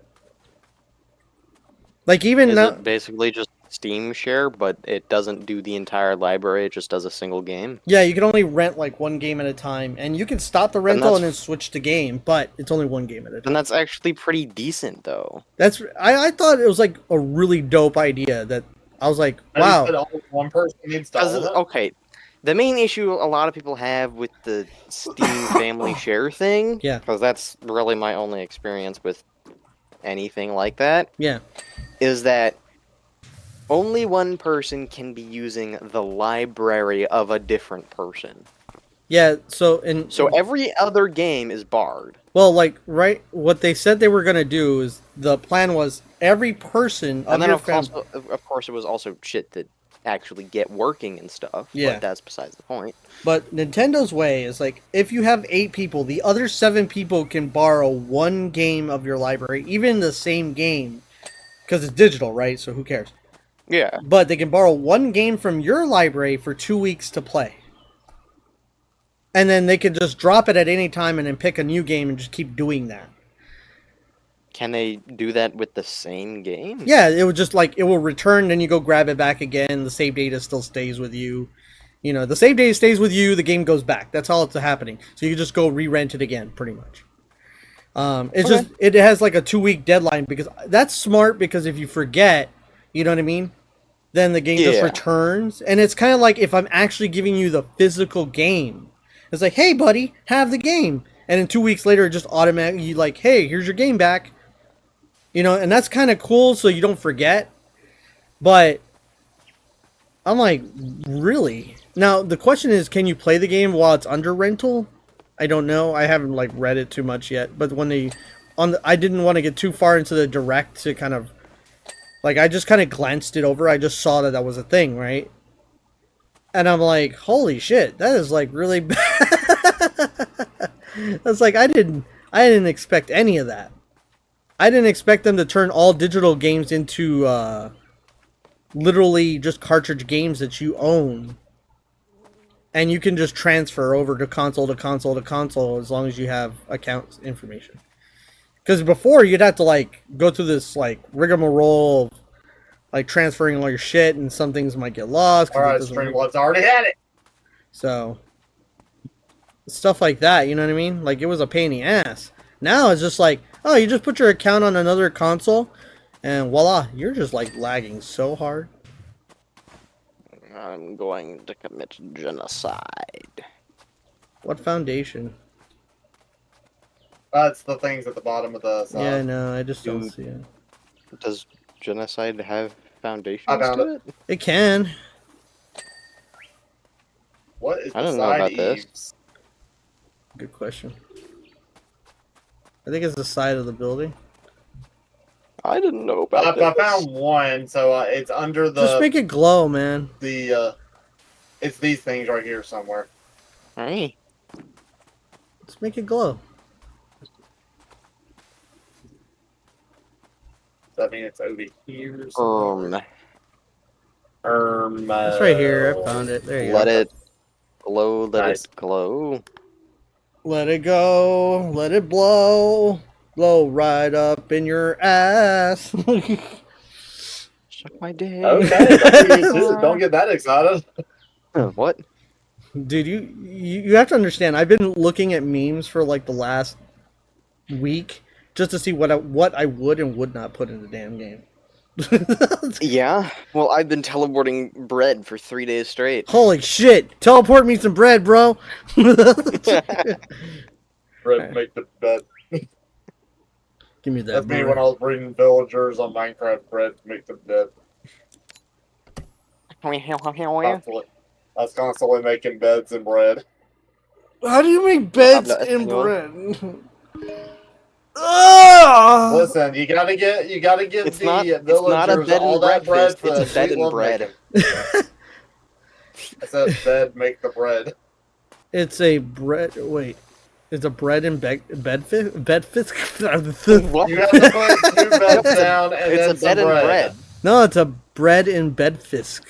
Like even now, it basically just Steam share, but it doesn't do the entire library, it just does a single game? Yeah, you can only rent like one game at a time. And you can stop the rental and then switch to game, but it's only one game at a time. And that's actually pretty decent, though. I thought it was like a really dope idea that I was like, wow. One person needs to own it. Okay, the main issue a lot of people have with the Steam family share thing, because that's really my only experience with anything like that, is that only one person can be using the library of a different person. Yeah, so every other game is barred. Well, like, right, what they said they were going to do is, the plan was every person of your family... Of course, it was also shit that actually get working and stuff, but that's besides the point. But Nintendo's way is, like, if you have 8 people, the other 7 people can borrow one game of your library, even the same game, because it's digital, right? So who cares? Yeah. But they can borrow one game from your library for 2 weeks to play. And then they can just drop it at any time and then pick a new game and just keep doing that. Can they do that with the same game? Yeah, it would just like, it will return, then you go grab it back again, the save data still stays with you. You know, the save data stays with you, the game goes back. That's all it's happening. So you just go re-rent it again, pretty much. Just, it has like a 2-week deadline, because that's smart, because if you forget, You know what I mean? Then the game just Yeah. returns, and it's kind of like if I'm actually giving you the physical game. It's like, hey, buddy, have the game, and then 2 weeks later, it just automatically like, hey, here's your game back. You know, and that's kind of cool, so you don't forget. But I'm like, really? Now the question is, can you play the game while it's under rental? I don't know. I haven't like read it too much yet. But when they I didn't want to get too far into the direct to kind of like I just kind of glanced it over. I just saw that that was a thing, right? And I'm like, holy shit, that is like really bad. That's like I didn't expect any of that. I didn't expect them to turn all digital games into literally just cartridge games that you own. And you can just transfer over to console to console to console as long as you have account information. Because before you'd have to like go through this like rigmarole of like transferring all your shit, and some things might get lost. All right, Streamlabs already had it. So stuff like that, you know what I mean? Like it was a pain in the ass. Now it's just like, oh, you just put your account on another console, and voila, you're just like lagging so hard. I'm going to commit genocide. What foundation? That's the things at the bottom of the side. Yeah, I know. I just don't Dude. see it. Does genocide have foundations I found to it? It can. What is I don't the know side about this. eaves? Good question. I think it's the side of the building. I didn't know about I this. found one, so it's under the Just make it glow, man. it's these things right here somewhere. Hey. Just make it glow. Does that mean it's over here? Somewhere? It's right here. I found it. There you Let go. it glow, let Nice. it glow. Let it go. Let it blow. Blow right up in your ass. Suck my dick. Okay, don't get that excited. What? Dude, you have to understand. I've been looking at memes for like the last week just to see what I would and would not put in the damn game. Yeah? Well, I've been teleporting bread for 3 days straight. Holy shit! Teleport me some bread, bro. Bread make the bed. Give me that. That's me bread. when I was breeding villagers on Minecraft. Bread make them dead. I was constantly making beds and bread. How do you make beds Habla in español. bread? Ugh! Listen, you gotta give It's the not- villagers it's not a bed all and that bread breakfast, for it's a the bed sweet and love bread. making. I said bed make the bread. It's a bread. Wait, it's a bread and bedfisk. What? You have to put 2 beds down and It's then a some bed and bread. bread. No, it's a bread and bedfisk.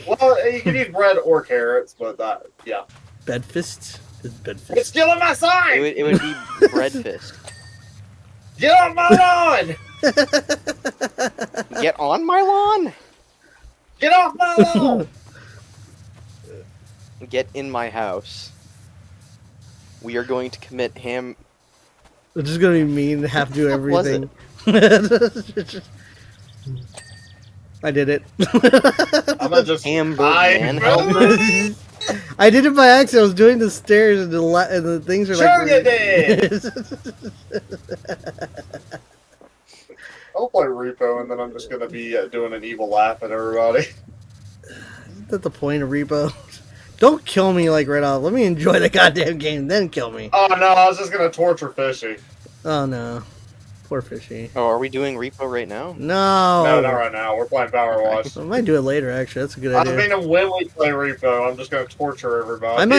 Well, you can use bread or carrots, but yeah. Bedfist is It's bedfist. still on my side! It would be bread fist. Get off my lawn! Get on my lawn? Get off my lawn! Get in my house. We are going to commit ham. It's just gonna be mean to have to do Was everything. I did it. I'm gonna just Hamburger man. I did it by accident. I was doing the stairs and the things are Sure like. you did! I'll play Repo and then I'm just gonna be doing an evil laugh at everybody. Isn't that the point of Repo? Don't kill me like right off. Let me enjoy the goddamn game, then kill me. Oh no, I was just gonna torture Fishy. Oh no. Poor Fishy. Oh, are we doing repo right now? No. No, not right now. We're playing Powerwash. I might do it later. Actually, that's a good I idea. mean, when we play Repo, I'm just gonna torture everybody.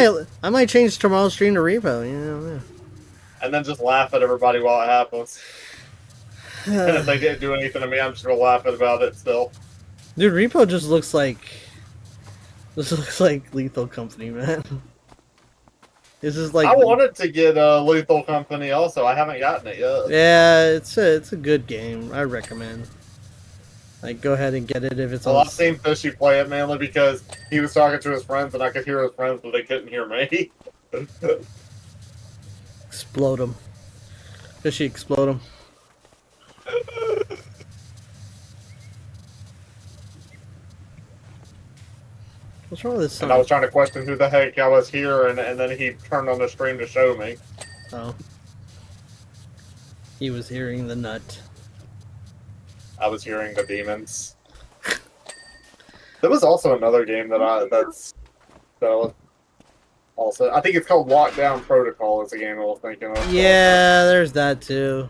I might change tomorrow's stream to Repo. You know. Yeah. And then just laugh at everybody while it happens. And if they didn't do anything to me, I'm just gonna laugh about it still. Dude, Repo just looks like. This looks like Lethal Company, man. This is like. I wanted to get Lethal Company also. I haven't gotten it yet. Yeah, it's a good game. I recommend. Like, go ahead and get it if it's Well, on. I've seen Fishy play it mainly because he was talking to his friends and I could hear his friends, but they couldn't hear me. Explode him. Fishy, explode him. What's wrong with this And I was song? trying to question who the heck I was here, and then he turned on the stream to show me. Oh. He was hearing the nut. I was hearing the demons. There was also another game that I was also. I think it's called Lockdown Protocol. Is the game I was thinking of. Yeah, there's that too.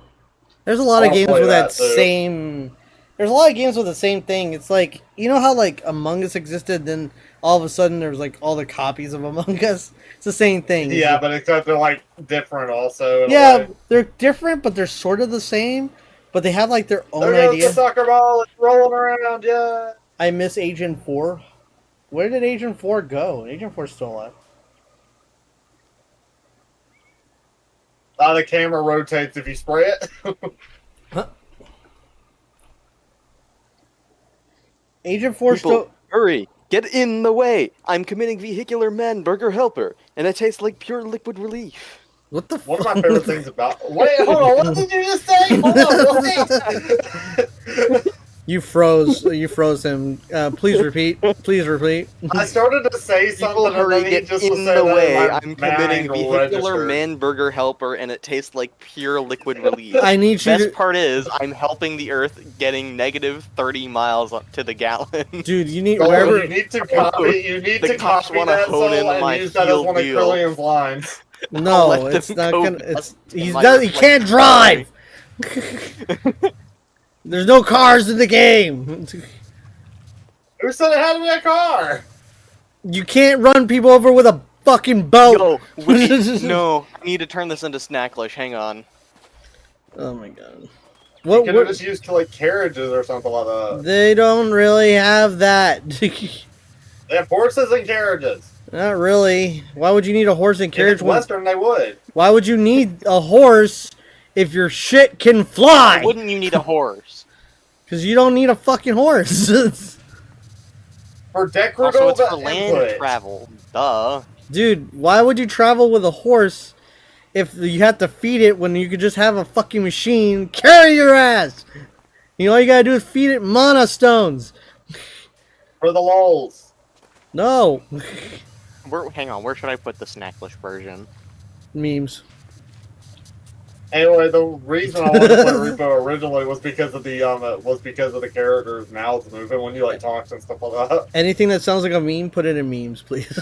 There's a lot of games with that same. There's a lot of games with the same thing. It's like, you know how like Among Us existed, then all of a sudden there's like all the copies of Among Us. It's the same thing. Yeah, but except they're like different also. Yeah, they're different, but they're sort of the same. But they have like their own there idea. goes the soccer ball. It's rolling around. Yeah. I miss Agent 4. Where did Agent 4 go? Agent 4's still alive. The camera rotates if you spray it. Huh? Agent 4 People, still... hurry! Get in the way! I'm committing vehicular man-burger helper, and it tastes like pure liquid relief. What the One of my favorite things about... Wait, hold on. What did you just say? Hold on. Wait. You froze him. Please repeat. Please repeat. I started to say something, People, hurry! and then he Get just in was the saying way! that I'm my committing mind vehicular registered. man-burger helper, and it tastes like pure liquid relief. I need you Best to... part is, I'm helping the Earth getting negative 30 miles up to the gallon. Dude, you need... So wherever... you need to copy. You need The to cops copy wanna that hone in soul on my and use that as heel one of deal. Krillian's lines. No, let it's them not go gonna... It's... bust in He my does... He can't reflection. drive! There's no cars in the game! Who said it had to be a car? You can't run people over with a fucking boat! Yo, wait, no, I need to turn this into Snacklish, hang on. Oh my god. You What... could have just used like carriages or something like that. They don't really have that. They have horses and carriages. Not really. Why would you need a horse and If carriage? it's Western, they would. Why would you need a horse if your shit can fly? Wouldn't you need a horse? Because you don't need a fucking horse. For decorative Also, it's for land input. travel. Duh. Dude, why would you travel with a horse if you have to feed it when you could just have a fucking machine carry your ass? You know, all you gotta do is feed it mana stones. For the lulz. No. Hang on, where should I put the Snacklish version? Memes. Anyway, the reason I wanted to play Repo originally was because of the characters' mouths moving when you like talk and stuff like that. Anything that sounds like a meme, put it in memes, please.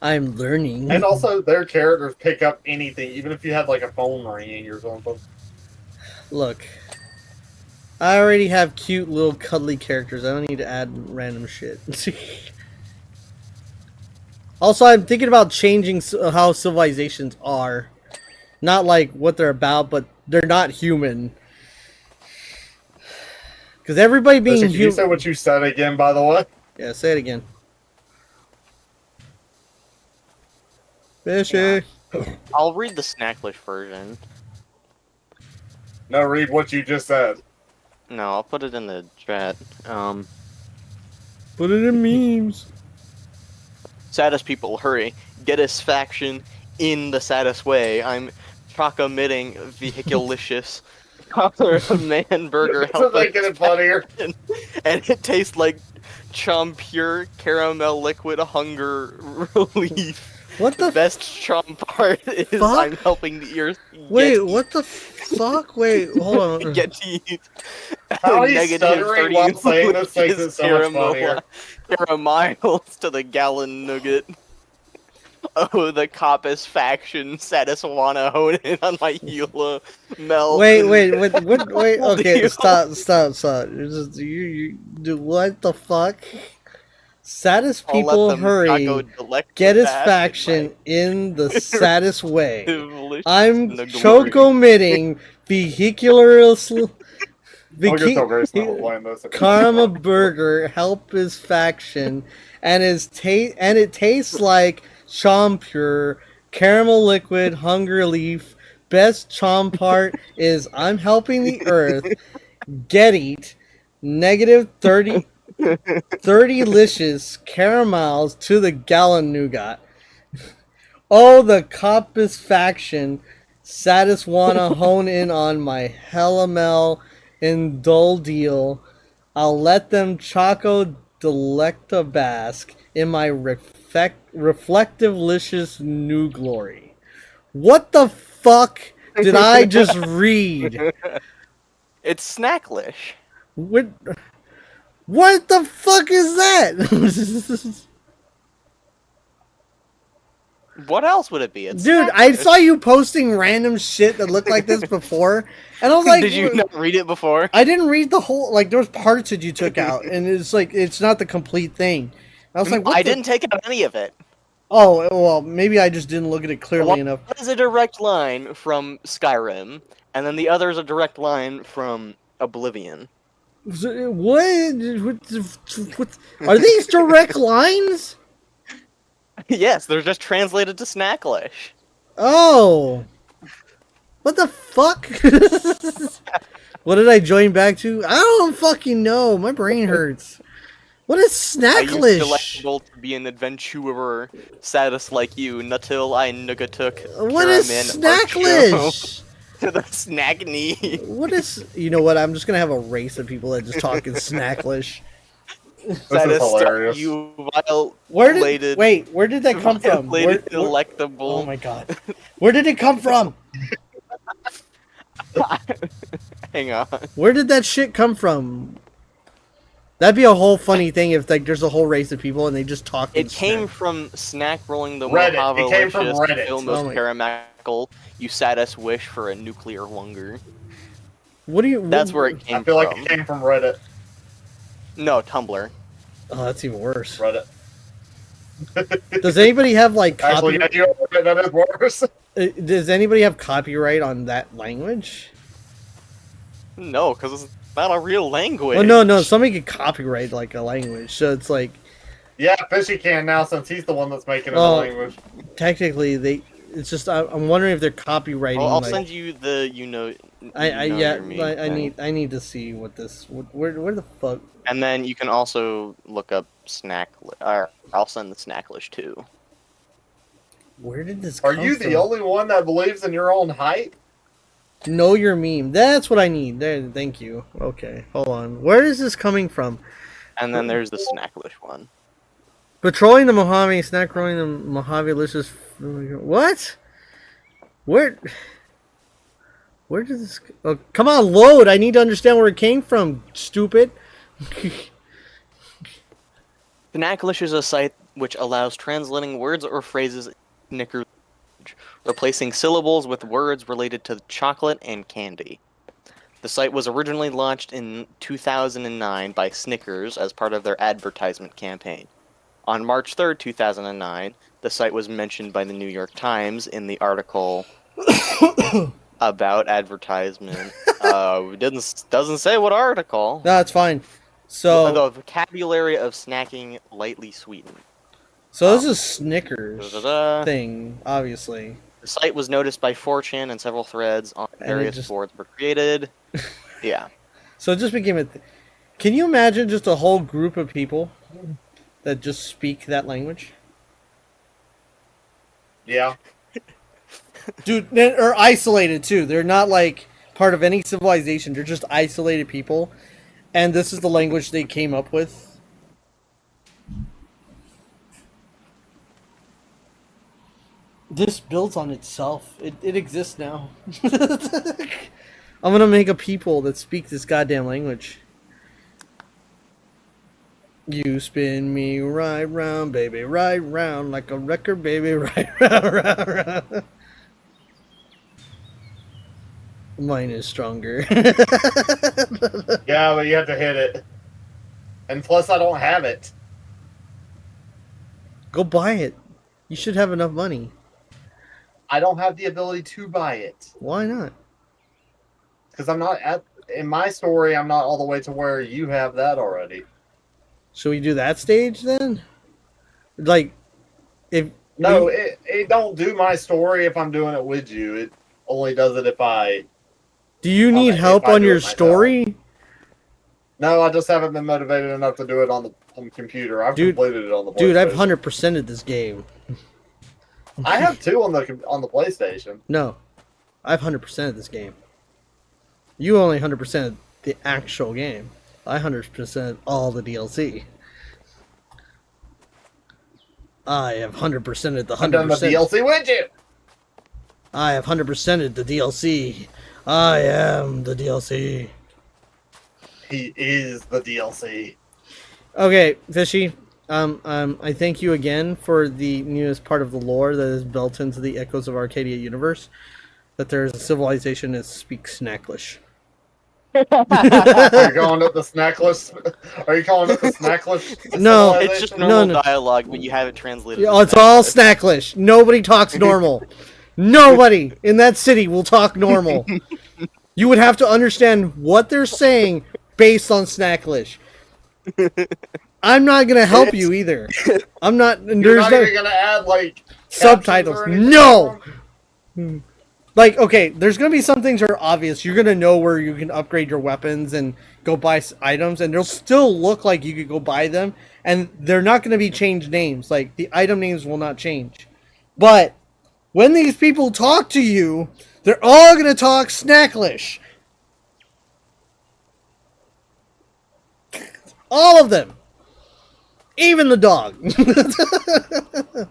I'm learning. And also, their characters pick up anything, even if you had like a phone ringing or something. Look, I already have cute little cuddly characters. I don't need to add random shit. Also, I'm thinking about changing how civilizations are. Not like what they're about, but they're not human. Because everybody being Listen, can you say human... what you said again, by the way? Yeah, say it again. Fishy. I'll read the Snacklish version. No, read what you just said. No, I'll put it in the chat. Put it in memes. Saddest people, hurry. Get us faction in the saddest way. I'm chocolate-emitting vehiculicious color of man burger So they get it funnier. and it tastes like chum pure caramel liquid hunger relief. What the best chum part is fuck? I'm helping the ears. Wait, what the fuck? Wait, hold on. Get to eat. How he's stuttering while saying this makes it so much funnier. Miles to the gallon nugget. Oh, the Coppice faction Satiswana hone in on my Eula melt. Wait, okay, stop. You do what the fuck? Saddest people, hurry. Get his faction in the saddest way. I'm choco-mitting vehicular... Karma Burger, help his faction, and it tastes like Champure, caramel liquid, hunger leaf. Best charm part is I'm helping the earth. Get it. Negative 30 licious caramels to the gallon nougat. Oh, the Coppice faction. Satis wanna hone in on my Helamel and dull deal. I'll let them choco delectabask in my reflective-licious new glory. What the fuck did I just read? It's snacklish. What the fuck is that? What else would it be? It's Dude, I saw you posting random shit that looked like this before, and I was like, did you not read it before? I didn't read the whole, like, there was parts that you took out, and it's like, it's not the complete thing. I was like, what I didn't take out any of it. Oh, well, maybe I just didn't look at it clearly enough. One is a direct line from Skyrim, and then the other is a direct line from Oblivion. What? Are these direct lines? Yes, they're just translated to Snacklish. Oh. What the fuck? What did I join back to? I don't fucking know. My brain hurts. What is Snacklish? I used to to be an adventurer, status like you, until I took What is Snacklish? To the snack knee. What is... You know what? I'm just going to have a race of people that just talk in Snacklish. This is hilarious. You where did that come from? Delectable. Oh my god. Where did it come from? Hang on. Where did that shit come from? That'd be a whole funny thing if like there's a whole race of people and they just talk. It came from snack rolling the Reddit. It came from Reddit. Caramangout. You satis wish for a nuclear hunger. What do you? That's where it came from. I feel like it came from Reddit. No, Tumblr. Oh, that's even worse. Reddit. Does anybody have like Actually, that is worse. Does anybody have copyright on that language? No, because it's not a real language. Oh no, somebody could copyright like a language, so it's like. Yeah, Fishy can now since he's the one that's making it a language. Technically, it's just I'm wondering if they're copywriting. Well, I'll like, send you the I need to see what this where the fuck. And then you can also look up I'll send the Snacklish too. Where did this come Are you from? the only one that believes in your own hype? Know your meme. That's what I need. There, thank you. Okay, hold on. Where is this coming from? And then there's the Snacklish one. Patrolling the Mojave, snack rolling the Mojave-licious... What? Where did this... Oh, come on, load! I need to understand where it came from, stupid. Snacklish is a site which allows translating words or phrases in Snickers, replacing syllables with words related to chocolate and candy. The site was originally launched in 2009 by Snickers as part of their advertisement campaign. On March 3rd, 2009, the site was mentioned by the New York Times in the article about advertisement. Doesn't say what article. No, it's fine. So the vocabulary of snacking lightly sweetened. So this is Snickers thing, obviously. The site was noticed by 4chan and several threads on various boards were created. Yeah. So it just became a... Can you imagine just a whole group of people that just speak that language? Yeah. Dude, they're isolated too. They're not like part of any civilization. They're just isolated people. And this is the language they came up with. This builds on itself. It exists now. I'm gonna make a people that speak this goddamn language. You spin me right round, baby, right round, like a record, baby, right round, round, round. Mine is stronger. Yeah, but you have to hit it. And plus, I don't have it. Go buy it. You should have enough money. I don't have the ability to buy it. Why not? Because I'm not in my story, I'm not all the way to where you have that already. Should we do that stage then? Like, if... No, it don't do my story if I'm doing it with you. It only does it if I... Do you need help on your story? No, I just haven't been motivated enough to do it on the computer. I've completed it on the PlayStation. Dude, I've 100%ed this game. I have 2 on the PlayStation. No, I've 100%ed this game. You only 100%ed the actual game. I 100%ed all the DLC. I have 100%ed the 100%. I'm done the DLC widget. I have 100%ed the DLC. I am the DLC. He is the DLC. Okay, Fishy. I thank you again for the newest part of the lore that is built into the Echoes of Arcadia universe. That there's a civilization that speaks Snacklish. Are you calling it the Snackless? Are you calling it the Snackless? No, It's just No, normal no. dialogue, but you have it translated. Oh, it's all Snacklish. Nobody talks normal. Nobody in that city will talk normal. You would have to understand what they're saying based on Snacklish. I'm not gonna help you either. I'm not. You're There's not no even gonna add like subtitles. captions or anything No. for 'em? Like, okay, there's gonna be some things that are obvious. You're gonna know where you can upgrade your weapons and go buy items, and they'll still look like you could go buy them, and they're not gonna be changed names. Like, the item names will not change. But when these people talk to you, they're all gonna talk Snacklish. All of them. Even the dog. If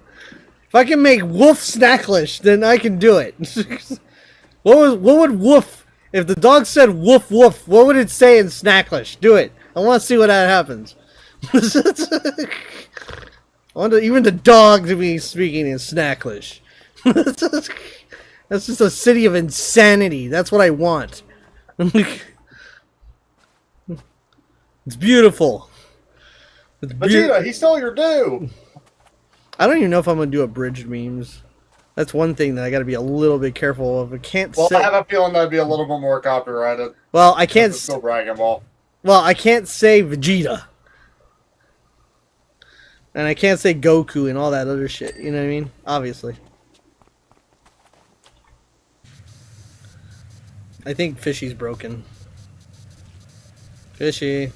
I can make Woof Snacklish, then I can do it. What would Woof, if the dog said Woof Woof, what would it say in Snacklish? Do it. I want to see what that happens. I want even the dog to be speaking in Snacklish. That's just a city of insanity. That's what I want. It's beautiful. Vegeta, he stole your due. I don't even know if I'm gonna do abridged memes. That's one thing that I got to be a little bit careful of. I can't. Well, say... I have a feeling that'd be a little bit more copyrighted. Well, I can't. It's still Dragon Ball. Well, I can't say Vegeta, and I can't say Goku and all that other shit. You know what I mean? Obviously. I think Fishy's broken. Fishy.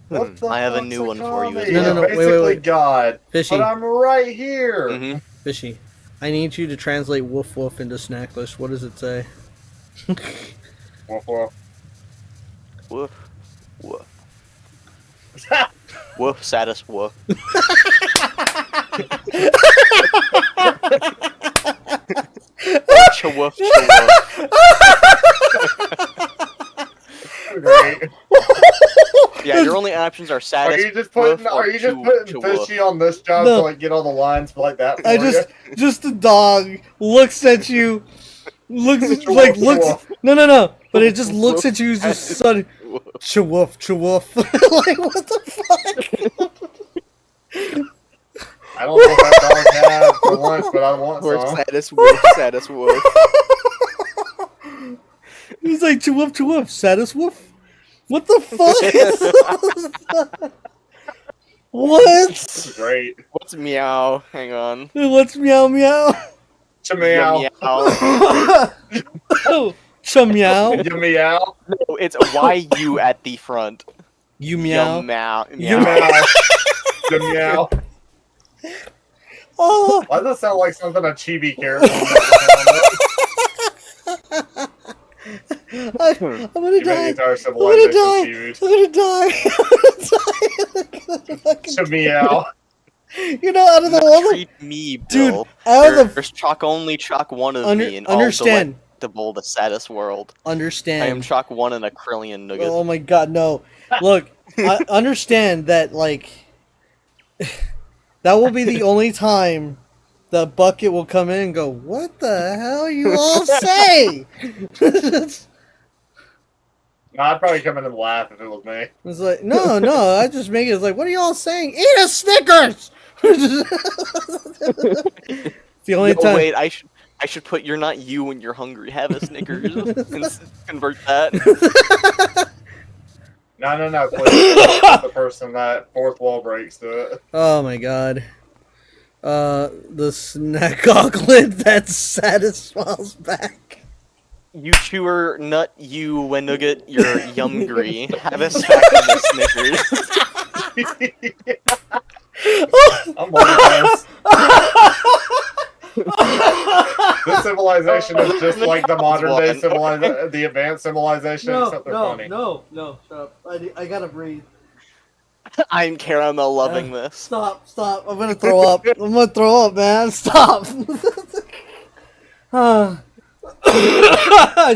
What the I have a fuck's new one for you as comedy? well. No, wait, Basically wait. God. Fishy. But I'm right here. Mm-hmm. Fishy. I need you to translate Woof Woof into Snacklish. What does it say? Woof, woof. Woof. Woof. Woof, saddest woof. Cha-woof, cha-woof. Great. Yeah, your only options are Are saddest you just woof putting? or Are you just putting cha-woof. Fishy on this job No. to like get all the lines for like that? For I just the dog looks at you, looks no, but it just looks at you just sudden cha-woof, cha-woof. Like, what the fuck? I don't know what that dog had for lunch, but I want Or some. saddest woof, saddest woof. He's like cha-woof, cha-woof, saddest woof. What the fuck? What? Great. What's meow? Hang on. What's meow meow? Cha-meow. Meow. Cha-meow. You meow. No, it's YU at the front. You meow. Meow. You Meow. meow. You meow. Oh. Why does that sound like something a chibi character would I'm gonna You made the die. entire I'm civilization gonna chibi. die. I'm gonna die. Cha-meow. You know, out of the all the Treat me, Bill. dude, out of the There's chalk one of me in understand. all delectable, the saddest world. Understand. I am chalk one in a Krillian nugget. Oh my god, no. Look, I understand that, like, that will be the only time the bucket will come in and go, what the hell you all say? No, I'd probably come in and laugh if it was me. It's like, no, I just make it, it's like, what are y'all saying? Eat a Snickers! It's the only No, time. wait, I should put you're not you when you're hungry. Have a Snickers. Convert that. No, please. The person that fourth wall breaks to it. Oh my god. The snack gauntlet that satisfies back. You chewer nut you when nugget you're yumgry. Have a stack of the Snickers. I'm loving this. This civilization is just like the modern day civilization, the advanced civilization, except they're funny. No, shut up. I gotta breathe. I'm caramel loving this. Stop! I'm gonna throw up. I'm gonna throw up, man. Stop!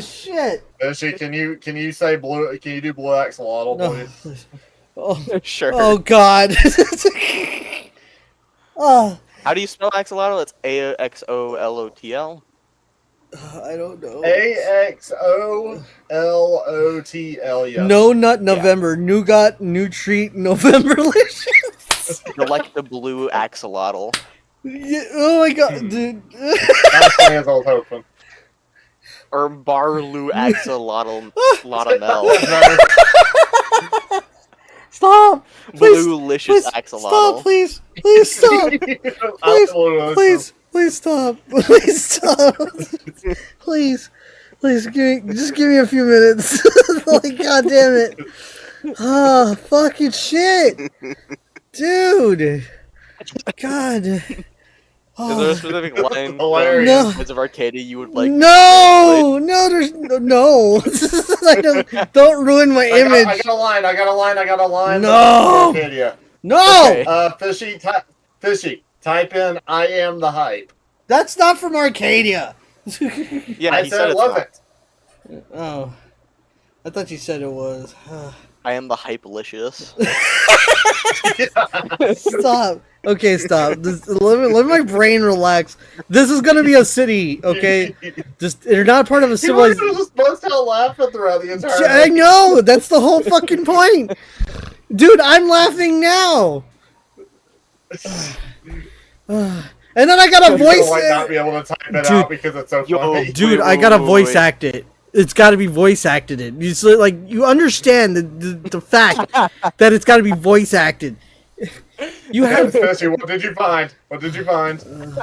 Shit! Fishy, can you say blue? Can you do blue axolotl, No. please? Oh, Sure. oh God! Oh, How do you spell axolotl? It's AXOLOTL. I don't know. AXOLOTL. Yes. No Nut November, Nougat, New Treat, Novemberlicious. You're like the blue axolotl. Yeah, oh my God, dude. Not as funny as I was hoping. Or Barloo axolotl Lautamel. Stop! Please, Blue-licious axolotl. Stop, please! Please stop! Please stop! Please stop! Please, just give me a few minutes. Like, God damn it! Oh, fucking shit, dude! God. Is there a specific line Hilarious. No. from Prince of Arcadia you would like? No, there's no. I don't ruin my image. I got a line. No. Arcadia. No, Okay. Fishy, type in "I am the hype." that's not from Arcadia. Yeah, I he said it it's wasn't. Oh, I thought you said it was. I am the hype-licious. Stop. Okay, stop. Let my brain relax. This is gonna be a city, okay? Just you're not part of a You were civilization. just burst out laughing throughout the entire. I know. That's the whole fucking point, dude. I'm laughing now. And then I got a voice. Might not be able to type it Dude. out because it's so funny. Dude, Wait, I gotta wait, voice wait. act it. It's gotta be voice acted. It's like you understand the fact that it's gotta be voice acted. You have Fishy, what did you find?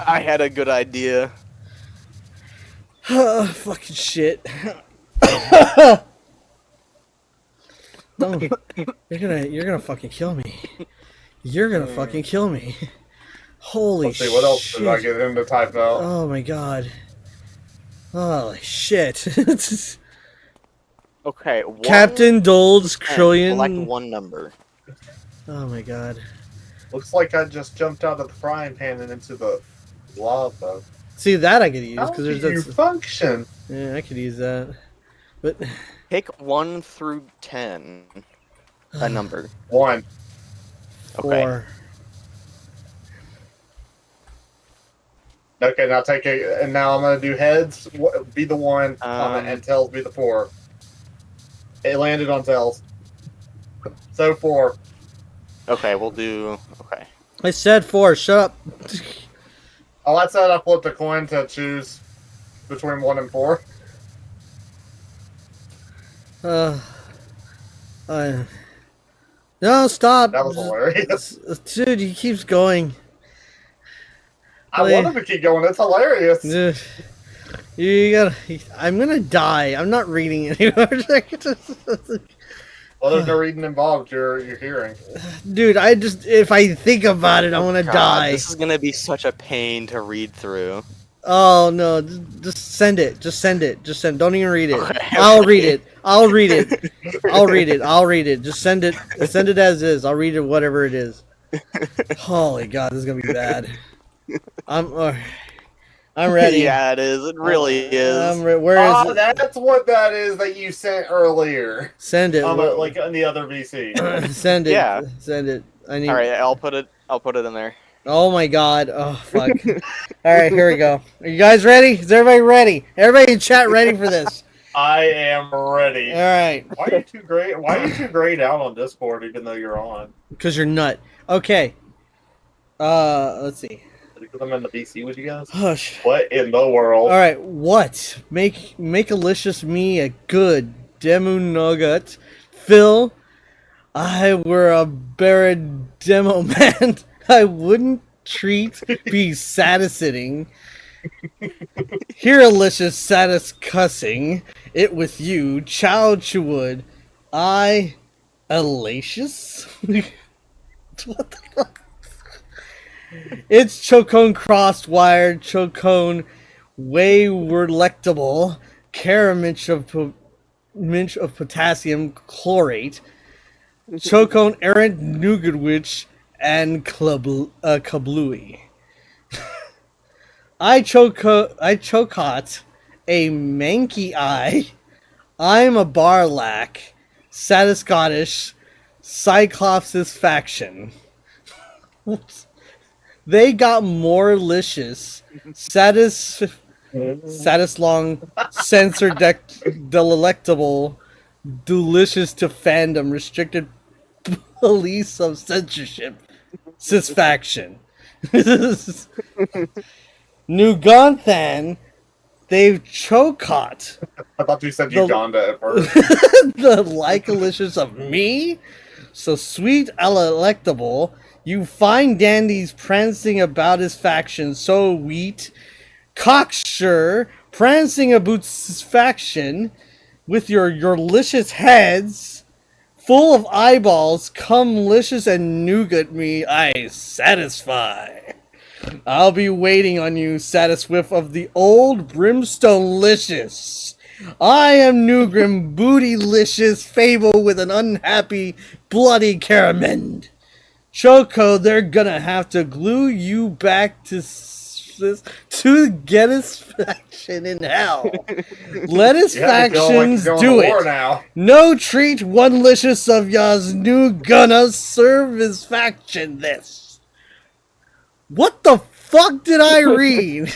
I had a good idea. fucking shit. No, you're gonna fucking kill me. You're gonna fucking kill me. Holy Let's see, what else shit. did I get him to type out? Oh my god. Holy shit. Okay, Captain Dold's Select Trillion. one number. Oh my god. Looks like I just jumped out of the frying pan and into the lava. See, that I could use, How because do there's you that. function? Yeah, I could use that. But. Pick 1 through 10. A number. 1. Okay. 4. Okay, now take it, and now I'm gonna do heads. Be the 1, and tails be the 4. It landed on tails. So 4. Okay, we'll do. Okay. I said 4. Shut up. Oh, I said I flipped a coin to choose between 1 and 4. No, stop. That was hilarious. Dude, he keeps going. I wanted to keep going. It's hilarious. Dude, you gotta. I'm gonna die. I'm not reading anymore. Well, there's no reading involved. You're hearing. Dude, if I think about it, I want to God, die. This is gonna be such a pain to read through. Oh no! Just send it. Just send it. Don't even read it. Okay, I'll okay. read it. I'll read it. Just send it. Send it as is. I'll read it. Whatever it is. Holy God, this is gonna be bad. I'm ready. Yeah, it is. It really is. Where is it? That's what that is that you sent earlier. Send it. Like on the other VC. Send it. Yeah. Send it. I need. All right, I'll put it in there. Oh my God. Oh fuck. All right, here we go. Are you guys ready? Is everybody ready? Everybody in chat ready for this? I am ready. All right. Why are you too grayed out on Discord even though you're on? Because you're nut. Okay. Let's see. Because I'm in the VC with you guys. Hush. What in the world? All right. What? Make Alicious me a good demo nugget. Phil, I were a buried demo man. I wouldn't be satisfying. Here, Alicious satis cussing it with you. Chow would. I, Alicious? What the fuck? It's Chocone cross-wired, Chocone waywardlectable, Caraminch of potassium chlorate, Chocone, Errant, Nougatwitch, and Kablooey. I chocot a manky eye. I'm a barlack. Satiscottish. Cyclops' faction. They got more licious. Satis long, censor delectable, delicious to fandom, restricted police of censorship, cis faction. Nuganthan, they've chocot. I thought you said Uganda at first. The like-alicious of me? So sweet electable, you find dandies prancing about his faction, so wheat. Cocksure, prancing about his faction, with your licious heads, full of eyeballs, come licious and nougat me, I satisfy. I'll be waiting on you, Satiswift of the old brimstone licious. I am Newgrim, bootylicious, fable with an unhappy, bloody caramend. Choco, they're gonna have to glue you back to get his faction in hell. Let his factions do it. Now. No treat one licious of ya's new gonna serve his faction this. What the fuck did I read?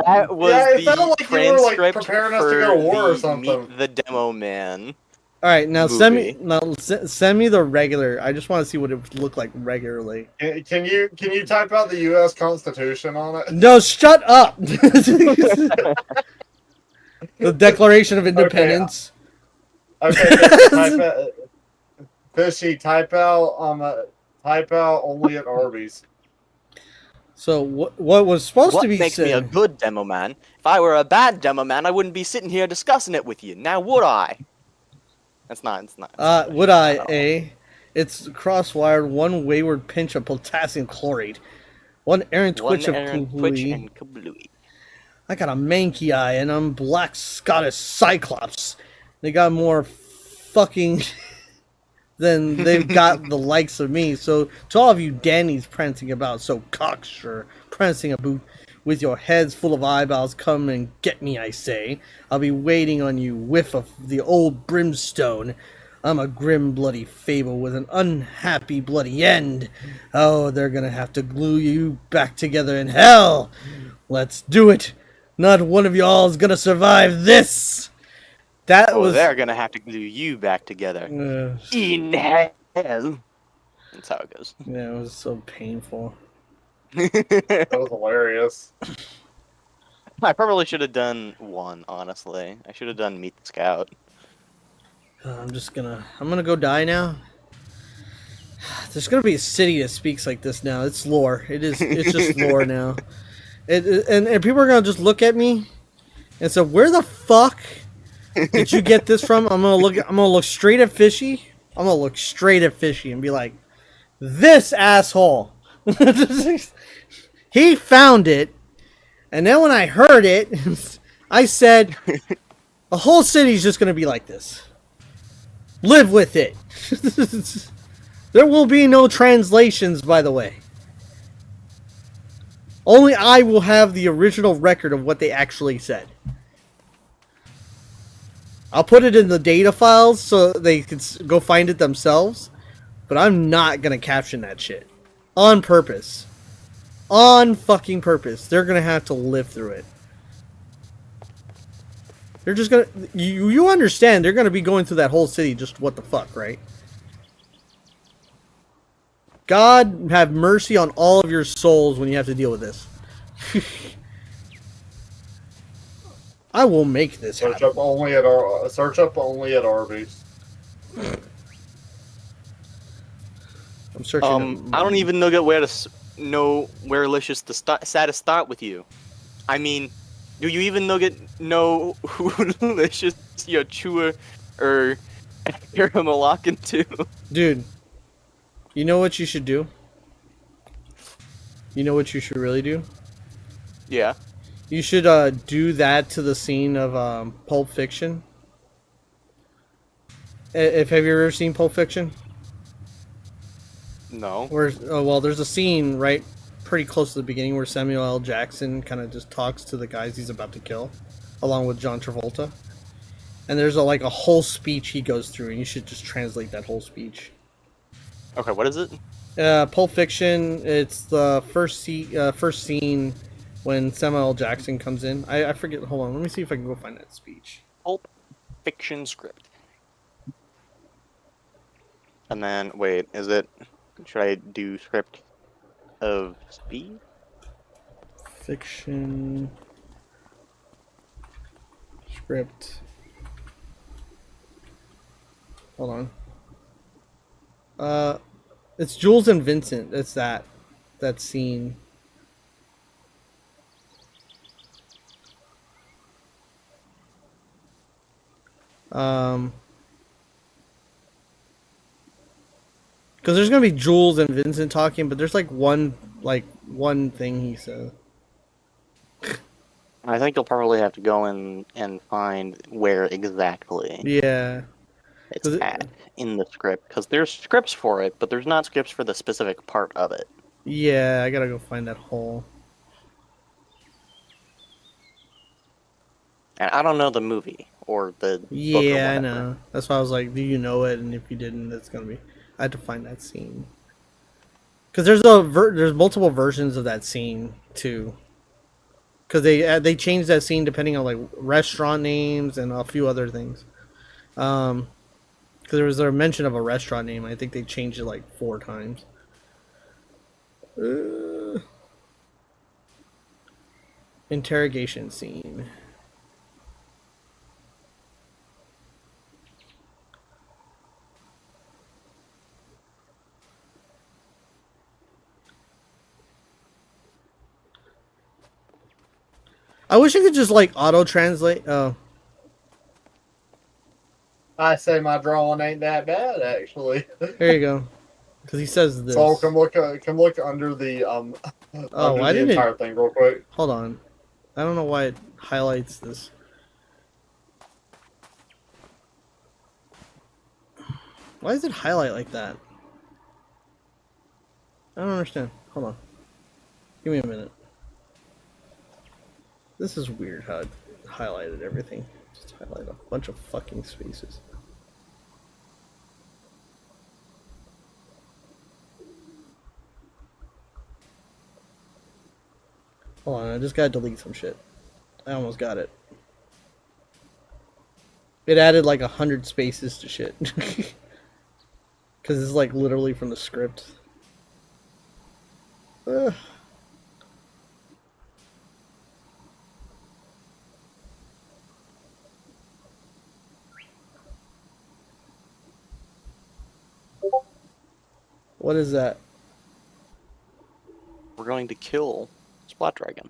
That was it sounded the like you were, like, transcript preparing us to for go to war or the something. Meet the Demo Man. All right, now movie. send me the regular. I just want to see what it would look like regularly. Can you type out the U.S. Constitution on it? No, shut up. The Declaration of Independence. Okay, Fishy, type out only at Arby's. So what was supposed to be makes said? me a good demo man? If I were a bad demo man, I wouldn't be sitting here discussing it with you. Now would I? It's not. Would I? It's crosswired. One wayward pinch of potassium chloride. One errant twitch of kablooey. I got a manky eye and I'm black Scottish Cyclops. They got more fucking than they've got the likes of me. So to all of you Danny's prancing about, so cocksure, prancing about with your heads full of eyeballs, come and get me, I say. I'll be waiting on you, whiff of the old brimstone. I'm a grim, bloody fable with an unhappy, bloody end. Oh, they're gonna have to glue you back together in hell. Let's do it. Not one of y'all is gonna survive this. They're gonna have to glue you back together. In hell. That's how it goes. Yeah, it was so painful. That was hilarious. I probably should have done one, honestly. I should have done Meet the Scout. I'm gonna go die now. There's gonna be a city that speaks like this now. It's lore. It's just lore now. And people are gonna just look at me and say, "Where the fuck did you get this from?" I'm gonna look straight at Fishy. I'm gonna look straight at Fishy and be like, "This asshole." He found it, and then when I heard it, I said, "The whole city's just gonna be like this. Live with it." There will be no translations, by the way. Only I will have the original record of what they actually said. I'll put it in the data files so they can go find it themselves, but I'm not gonna caption that shit. On purpose. On fucking purpose. They're gonna have to live through it. They're just gonna... You understand, they're gonna be going through that whole city just what the fuck, right? God have mercy on all of your souls when you have to deal with this. I will make this happen. Search up only at Arby's. I'm searching. I don't even know where Licious to start with you. I mean, do you even know who Licious your chewer or Caramangout to? Dude, you know what you should do? You know what you should really do? Yeah. You should do that to the scene of Pulp Fiction. Have you ever seen Pulp Fiction? No. Where well, there's a scene right pretty close to the beginning where Samuel L. Jackson kind of just talks to the guys he's about to kill, along with John Travolta. And there's a whole speech he goes through, and you should just translate that whole speech. Okay, what is it? Pulp Fiction. It's the first scene when Samuel L. Jackson comes in. I forget. Hold on, let me see if I can go find that speech. Pulp Fiction script. And then, wait, is it... Should I do script of speed? Fiction script. Hold on. It's Jules and Vincent. It's that scene. Because there's gonna be Jules and Vincent talking, but there's one thing he says. I think you'll probably have to go in and find where exactly Yeah. it's at in the script, because there's scripts for it, but there's not scripts for the specific part of it. Yeah, I gotta go find that hole. And I don't know the movie or the book or Yeah, I whatever. know. That's why I was like, do you know it? And if you didn't, it's gonna be... I had to find that scene. Because there's multiple versions of that scene, too. Because they changed that scene depending on, restaurant names and a few other things. Because there was a mention of a restaurant name. I think they changed it, 4 times. Interrogation scene. I wish I could just auto translate. Oh, I say my drawing ain't that bad, actually. there you go. Because he says this. So come look under the Oh, under why the didn't entire thing real quick. Hold on. I don't know why it highlights this. Why does it highlight like that? I don't understand. Hold on. Give me a minute. This is weird how it highlighted everything. Just highlight a bunch of fucking spaces. Hold on, I just gotta delete some shit. I almost got it. It added 100 spaces to shit. Because it's literally from the script. Ugh. What is that? We're going to kill Splat Dragon.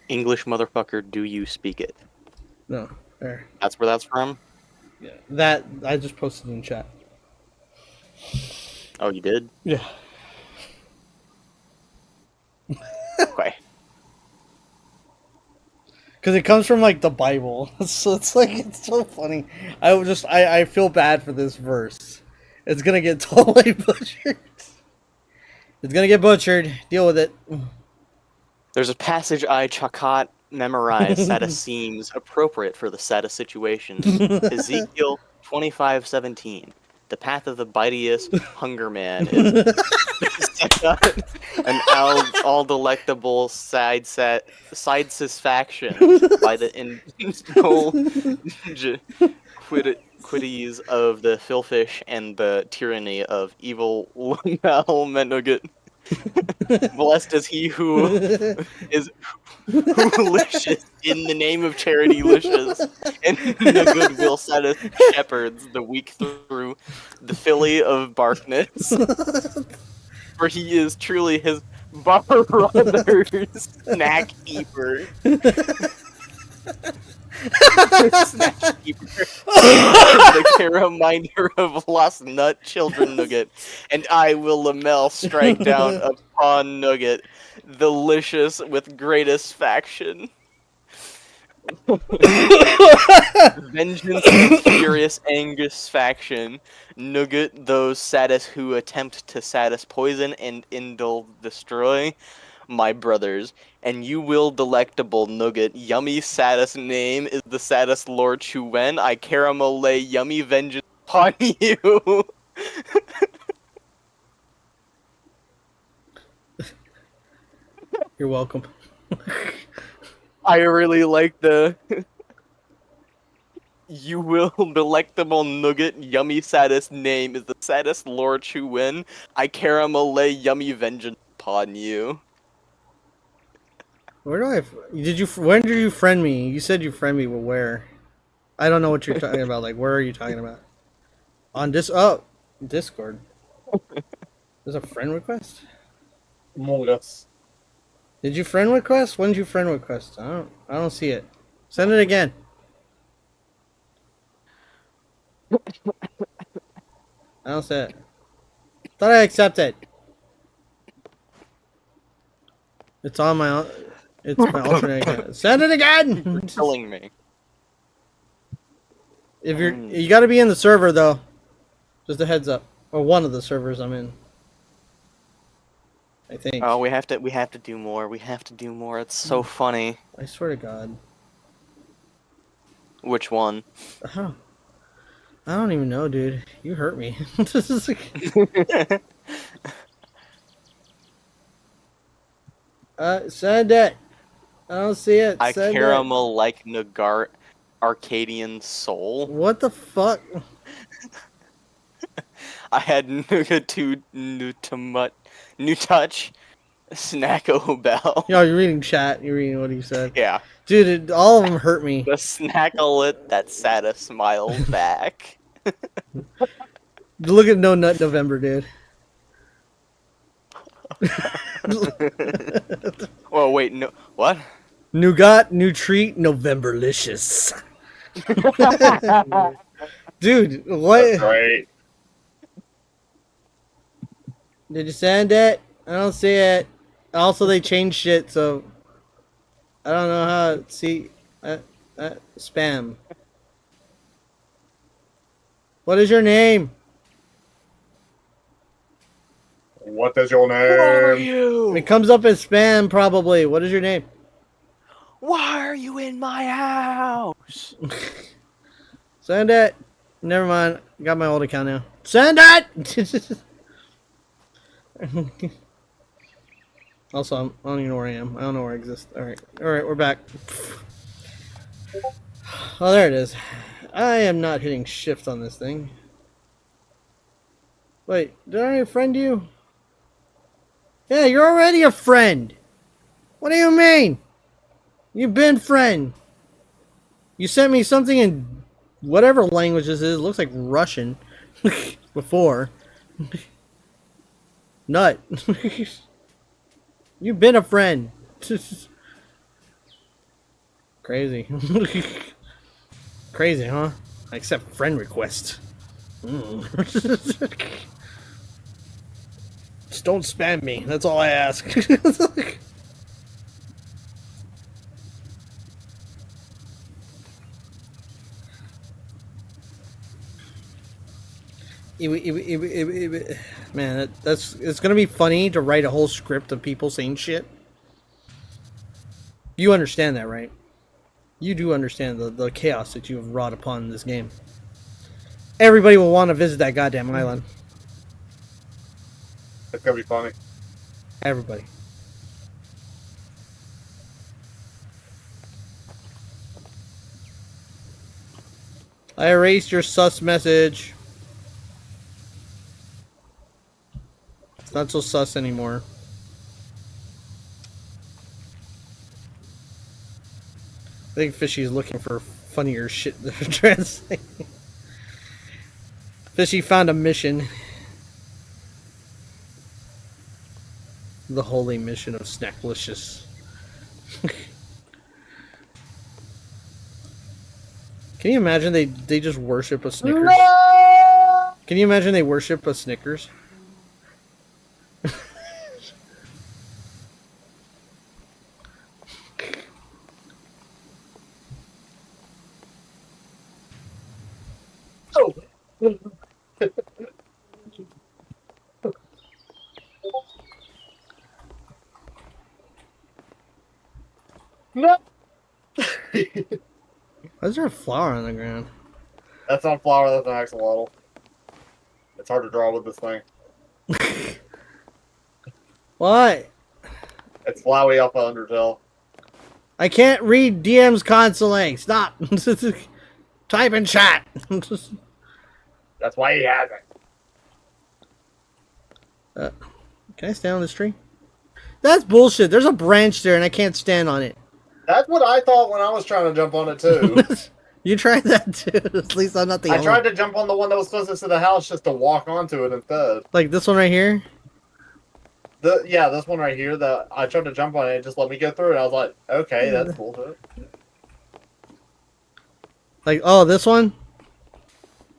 English motherfucker, do you speak it? No, there. That's where that's from? Yeah, that I just posted in chat. Oh, you did? Yeah. Okay. Because it comes from the Bible, so it's so funny. I feel bad for this verse. It's gonna get totally butchered. It's gonna get butchered. Deal with it. There's a passage I Chakat memorized that seems appropriate for the set of situations. Ezekiel 25:17. The path of the bitiest hunger man is an all delectable side satisfaction by the quiddies of the philfish and the tyranny of evil Menugget. Blessed is he who is licious in the name of charity licious, and the goodwill setteth shepherds the weak through the filly of barkness. For he is truly his brother's snack keeper. Snatch Keeper. The Caraminder of Lost Nut Children Nugget. And I will Lamel strike down upon Nugget. Delicious with greatest faction. Vengeance and furious Angus faction. Nugget those saddest who attempt to saddest poison and indul destroy. My brothers, and you will delectable Nugget. Yummy saddest name is the saddest Lord Chuwen. I caramel lay yummy vengeance upon you. You're welcome. I really like the you will delectable Nugget. Yummy saddest name is the saddest Lord Chuwen. I caramel lay yummy vengeance upon you. Where do I? When did you friend me? You said you friend me, but where? I don't know what you're talking about. Like, where are you talking about? On Discord. There's a friend request. Among Us. Did you friend request? When did you friend request? I don't see it. Send it again. I don't see it. Thought I accepted. It's on my. It's my alternate account. Send it again. Killing me. If you got to be in the server though. Just a heads up, or one of the servers I'm in. I think. Oh, we have to do more. We have to do more. It's so funny. I swear to God. Which one? I don't even know, dude. You hurt me. Send it. I don't see it. I Send caramel like Nagart Arcadian soul. What the fuck? I had Nuga new touch Snacko Bell. Yo, you're reading chat. You're reading what he said. Yeah. Dude, all of them hurt me. The Snacklet that saddest smile back. Look at No Nut November, dude. Whoa, wait, no, what? Nougat, new treat, Novemberlicious. Dude, what? That's right. Did you send it? I don't see it. Also, they changed shit, so I don't know how to see. Spam. What is your name? What is your Who are name? you? It comes up as spam, probably. What is your name? Why are you in my house? Send it. Never mind. Got my old account now. Send it! Also, I don't even know where I am. I don't know where I exist. Alright, we're back. Oh, there it is. I am not hitting shift on this thing. Wait, did I already friend you? Yeah, you're already a friend. What do you mean? You've been friend. You sent me something in whatever language this is. It looks like Russian. Before. Nut. You've been a friend. Crazy. Crazy, huh? I accept friend requests. Just don't spam me. That's all I ask. Man, it's gonna be funny to write a whole script of people saying shit. You understand that, right? You do understand the chaos that you have wrought upon this game. Everybody will want to visit that goddamn island. It's gonna be funny. Everybody. I erased your sus message. It's not so sus anymore. I think Fishy is looking for funnier shit to translate. Fishy found a mission. The holy mission of Snacklicious. Can you imagine they just worship a Snickers? No! Can you imagine they worship a Snickers? Oh. No. Why is there a flower on the ground? That's not flower, that's an axolotl. It's hard to draw with this thing. What? It's Flowey Alpha Undertale. I can't read DM's console. Stop. Type in chat. That's why he has it. Can I stand on this tree? That's bullshit. There's a branch there and I can't stand on it. That's what I thought when I was trying to jump on it too. You tried that too. At least I'm not the I only. tried to jump on the one that was closest to the house just to walk onto it instead. Like this one right here? Yeah, this one right here, that I tried to jump on it, just let me go through it. I was like, okay, that's bullshit. Like, oh, this one?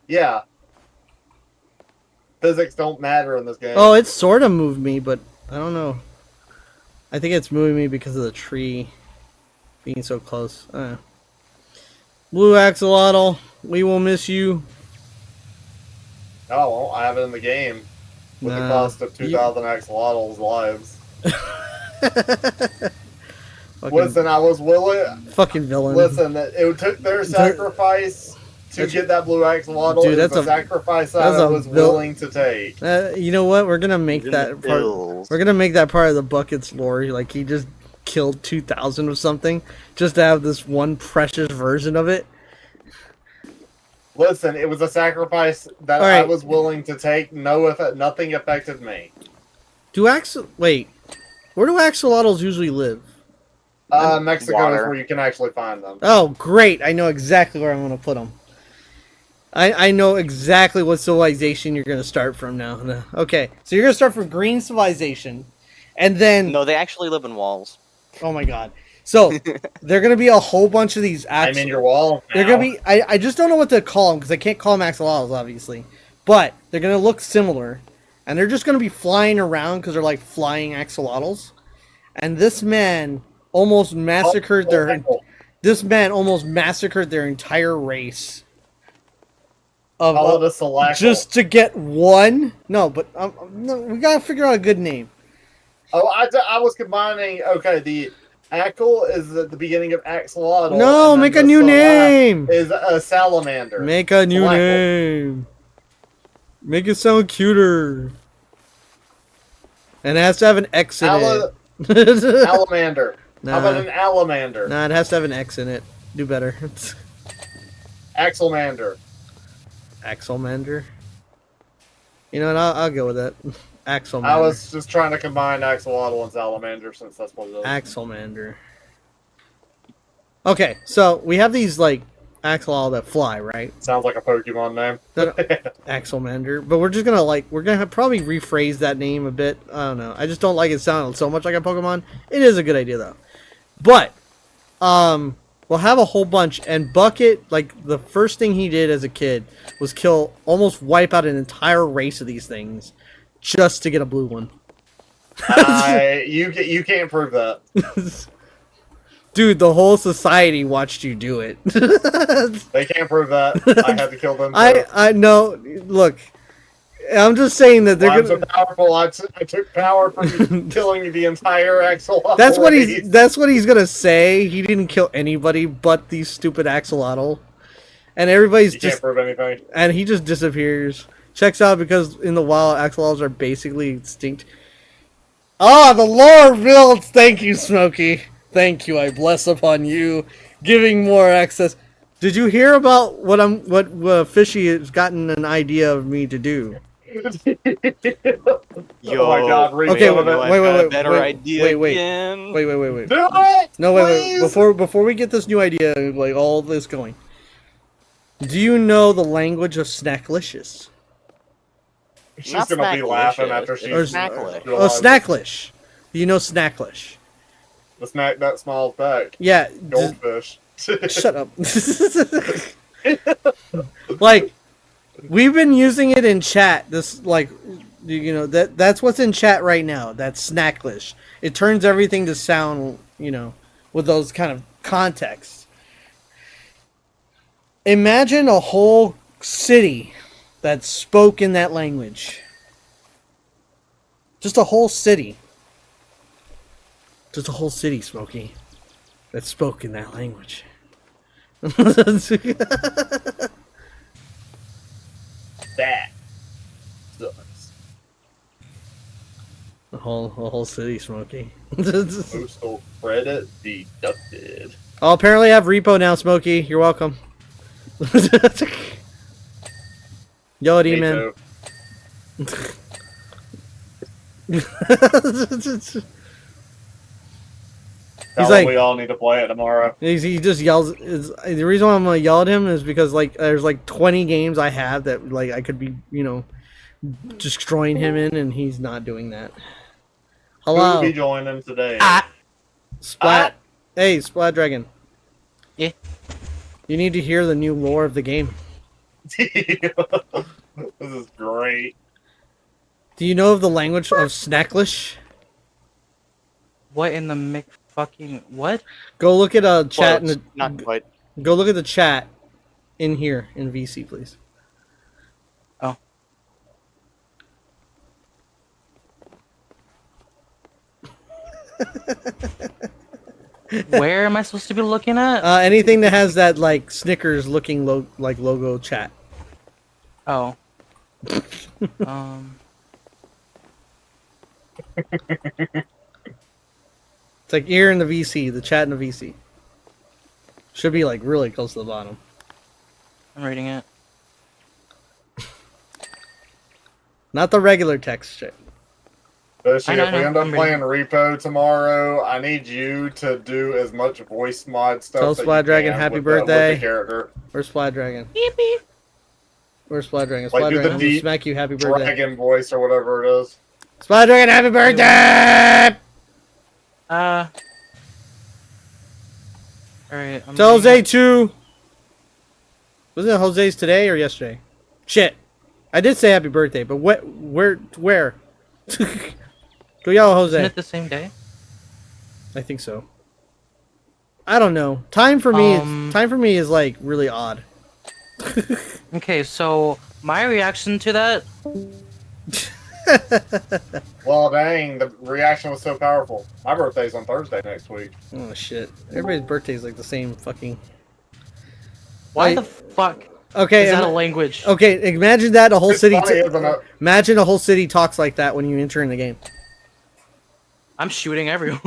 Yeah. Physics don't matter in this game. Oh, it sort of moved me, but I don't know. I think it's moving me because of the tree being so close. I don't know. Blue Axolotl, we will miss you. No, I have it in the game. With the cost of 2,000 axolotls' lives. Listen, I was willing. Fucking villain. Listen, it took their sacrifice to get that blue axolotl. Dude, that's a sacrifice that I was willing to take. You know what? We're gonna make that part. We're gonna make that part of the buckets lore. Like he just killed 2,000 or something, just to have this one precious version of it. Listen, it was a sacrifice that I was willing to take. Nothing affected me. Wait, where do axolotls usually live? Mexico is where you can actually find them. Oh, great! I know exactly where I'm going to put them. I know exactly what civilization you're going to start from now. Okay, so you're going to start from green civilization, and then... No, they actually live in walls. Oh my god. So, they're going to be a whole bunch of these I'm in your wall now. They're going to be... I just don't know what to call them, because I can't call them axolotls, obviously. But, they're going to look similar. And they're just going to be flying around, because they're like flying axolotls. And this man almost massacred This man almost massacred their entire race. Just to get one? No, but no, we got to figure out a good name. Oh, I was combining... Okay, the... Axel is at the beginning of axolotl. No, make a new name. Is a salamander. Make a new name. Make it sound cuter. And it has to have an X in it. Alamander. Nah. How about an alamander? Nah, it has to have an X in it. Do better. Axelmander. Axelmander. You know what? I'll go with that. Axelmander. I was just trying to combine axolotl and salamander since that's what it is. Axelmander. Okay, so we have these like axolotl that fly, right? Sounds like a Pokemon name. Axelmander, but we're just gonna probably rephrase that name a bit. I don't know. I just don't like it sounding so much like a Pokemon. It is a good idea though. But we'll have a whole bunch, and Bucket, like the first thing he did as a kid was almost wipe out an entire race of these things. Just to get a blue one. You can't prove that. Dude, the whole society watched you do it. They can't prove that. I had to kill them. I know. Look, I'm just saying that they're I'm so powerful. I took power from killing the entire axolotl. That's what he's gonna say. He didn't kill anybody but these stupid axolotl, and everybody's can't prove anything. And he just disappears. Checks out because in the wild, axolotls are basically extinct. Ah, the lore builds! Thank you, Smokey. Thank you, I bless upon you. Giving more access. Did you hear about what Fishy has gotten an idea of me to do? Yo, oh my god, okay, wait. Wait. Do it! No, wait. Before we get this new idea, like all this going. Do you know the language of Snacklicious? She's gonna be laughing after she. Snacklish. Do you know Snacklish? The snack that smiles back. Yeah. Goldfish. Shut up. Like, we've been using it in chat. This, like, you know, that's what's in chat right now. That's Snacklish. It turns everything to sound, you know, with those kind of contexts. Imagine a whole city that spoke in that language. Just a whole city. Just a whole city, Smokey, that spoke in that language. That sucks. A whole city, Smokey. Postal credit deducted. I'll apparently have repo now, Smokey. You're welcome. Yo, Me man. He's like, we all need to play it tomorrow. He just yells. The reason why I'm gonna yell at him is because like there's like 20 games I have that like I could be, you know, destroying him in, and he's not doing that. Hello. Who will be joining today? Splat. Hey, Splat Dragon. Yeah. You need to hear the new lore of the game. This is great. Do you know of the language of Snacklish? What in the Mick fucking what? Go look at a chat in Close, the. not quite. Go look at the chat in here in VC, please. Oh. Where am I supposed to be looking at? Anything that has that like Snickers looking like logo chat. Oh. It's like here in the VC, the chat in the VC. Should be like really close to the bottom. I'm reading it. Not the regular text shit. Fishy, I know, if we I know. end up I'm playing Repo tomorrow, I need you to do as much voice mod stuff. Tell that you Splat Dragon can happy with birthday. the character. Where's Splat Dragon? Beep beep. Where's Splat Dragon? Like, Splat do the Dragon, I'm gonna deep smack you happy birthday. Dragon voice or whatever it is. Splat Dragon, happy birthday! Alright, I'm Tell reading Jose it. too. Wasn't it Jose's today or yesterday? Shit. I did say happy birthday, but where? Go yell at Isn't Jose. it the same day? I think so. I don't know. Time for me is like really odd. Okay, so my reaction to that. Well, dang, the reaction was so powerful. My birthday's on Thursday next week. Oh shit! Everybody's birthday is like the same fucking. Why Like- the fuck Okay. is that a language? Okay. Imagine that a whole It's city. funny, isn't it? Imagine a whole city talks like that when you enter in the game. I'm shooting everyone.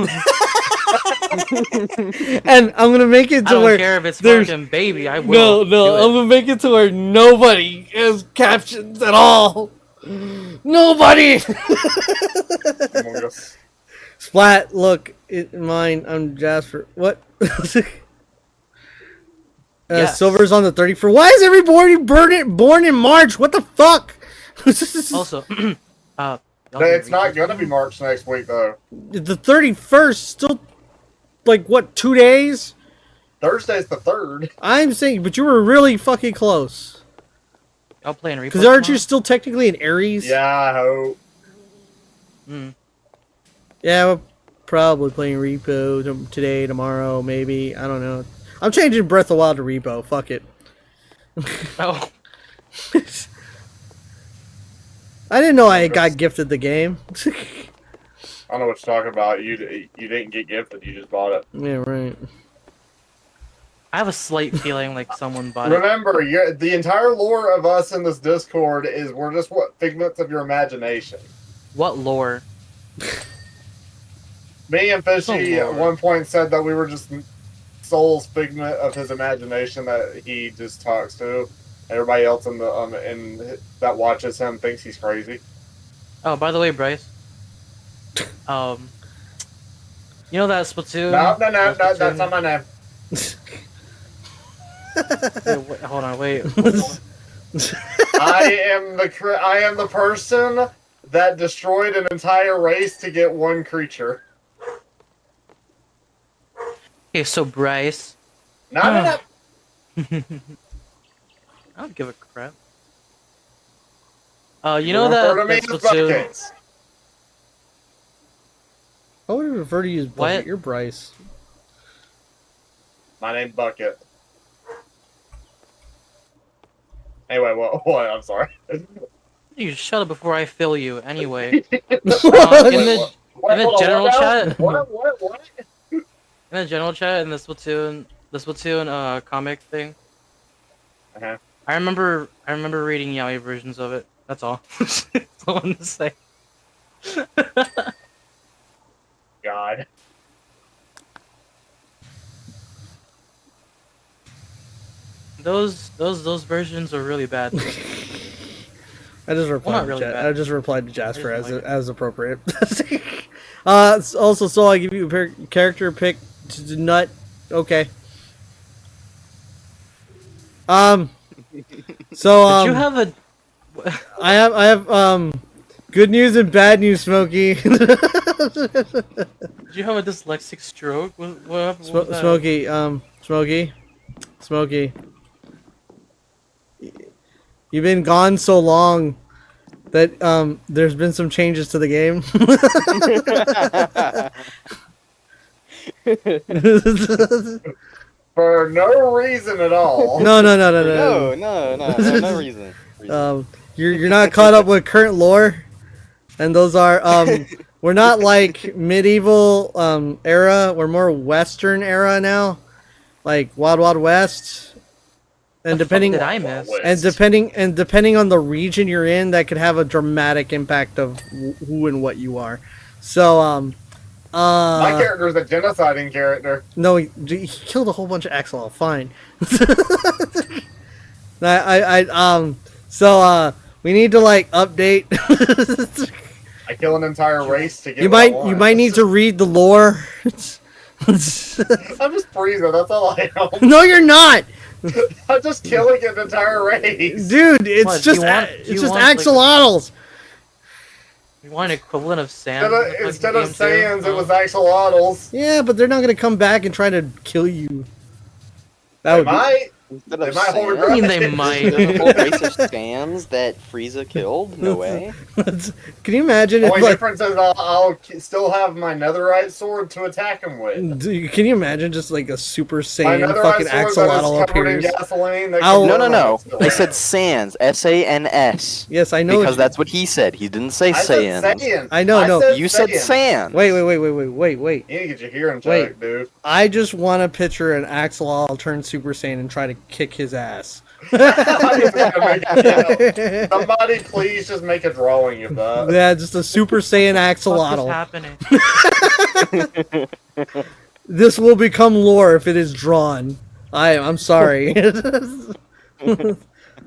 And I'm gonna make it I to don't where care if it's there's fucking baby. I no, will. do it. I'm gonna make it to where nobody has captions at all. Nobody. Among Us. Splat. Look, mine. I'm Jasper. What? Yes. Silver's on the 31st. Why is everybody born in March? What the fuck? Also, y'all It's can not read gonna be March next week though. The 31st, still, like, what, 2 days? Thursday's the 3rd. I'm saying, but you were really fucking close. Y'all playing Repo? Because aren't you tomorrow? still technically in Aries? Yeah, I hope. Yeah, we're probably playing Repo today, tomorrow, maybe. I don't know. I'm changing Breath of the Wild to Repo. Fuck it. Oh, I didn't know I got gifted the game. I don't know what you're talking about. You didn't get gifted. You just bought it. Yeah, right. I have a slight feeling like someone bought it. Remember, the entire lore of us in this Discord is we're just figments of your imagination. What lore? Me and Fishy Oh, at Lord. one point said that we were just Soul's figment of his imagination that he just talks to. Everybody else in the that watches him thinks he's crazy. Oh, by the way, Bryce. You know that Splatoon? No, that's Splatoon- not my name. Wait, hold on, wait. I am the person that destroyed an entire race to get one creature. Okay, so Bryce. No. I don't give a crap. You know refer that to me that's as Splatoon. Buckets. I would refer to you as Bucket. What? You're Bryce. My name's Bucket. Anyway, what? I'm sorry. You shut up before I fill you. Anyway, in Wait, the what? Hold on, general what now? chat, What? in the general chat, in the Splatoon comic thing, Uh-huh. I remember reading yaoi versions of it. That's all. That's all I wanted to say. God. Those versions are really bad. I just replied. not really bad. I just replied to Jasper I just like as appropriate. Also, so I give you a character pick to nut. Okay. So Did you have a? I have good news and bad news, Smokey. Did you have a dyslexic stroke? What was that? Smokey. You've been gone so long that there's been some changes to the game. For no reason at all. No. No reason. You're not caught up with current lore, and those are we're not like medieval era. We're more Western era now, like Wild Wild West. And depending Did I miss? depending on the region you're in, that could have a dramatic impact of who and what you are. So My character is a genociding character. no, he killed a whole bunch of Axolotl. Fine. So we need to like update. I kill an entire race to get you what I might want. need to read the lore. I'm just Frieza, that's all I am. No, you're not, I'm just killing an entire race. dude. It's What, just you want, axolotls. You want an equivalent of sand? Instead of Saiyans, it was axolotls. Yeah, but they're not gonna come back and try to kill you. That They would be. might. Instead They of might hold a Sans, I mean, grudge. they might. there's a whole race of Sans that Frieza killed. No way. Can you imagine if Only like? difference is I'll still have my netherite sword to attack him with. Can you imagine just like a Super My Saiyan netherite fucking sword that axolotl is covered in appears? gasoline. That Ow. can No. burn I said Sans. S-A-N-S. Yes, I know. Because that's what he said. He didn't say I said Sans. Saiyan. I know, no. You said Saiyan. Sans. Wait. You need to get your hearing checked, dude. I just want to picture an axolotl turn Super Saiyan and try to kick his ass. I just wanna make it count. Somebody please just make a drawing of that. Yeah, just a Super Saiyan What is axolotl. happening? This will become lore if it is drawn. I'm sorry.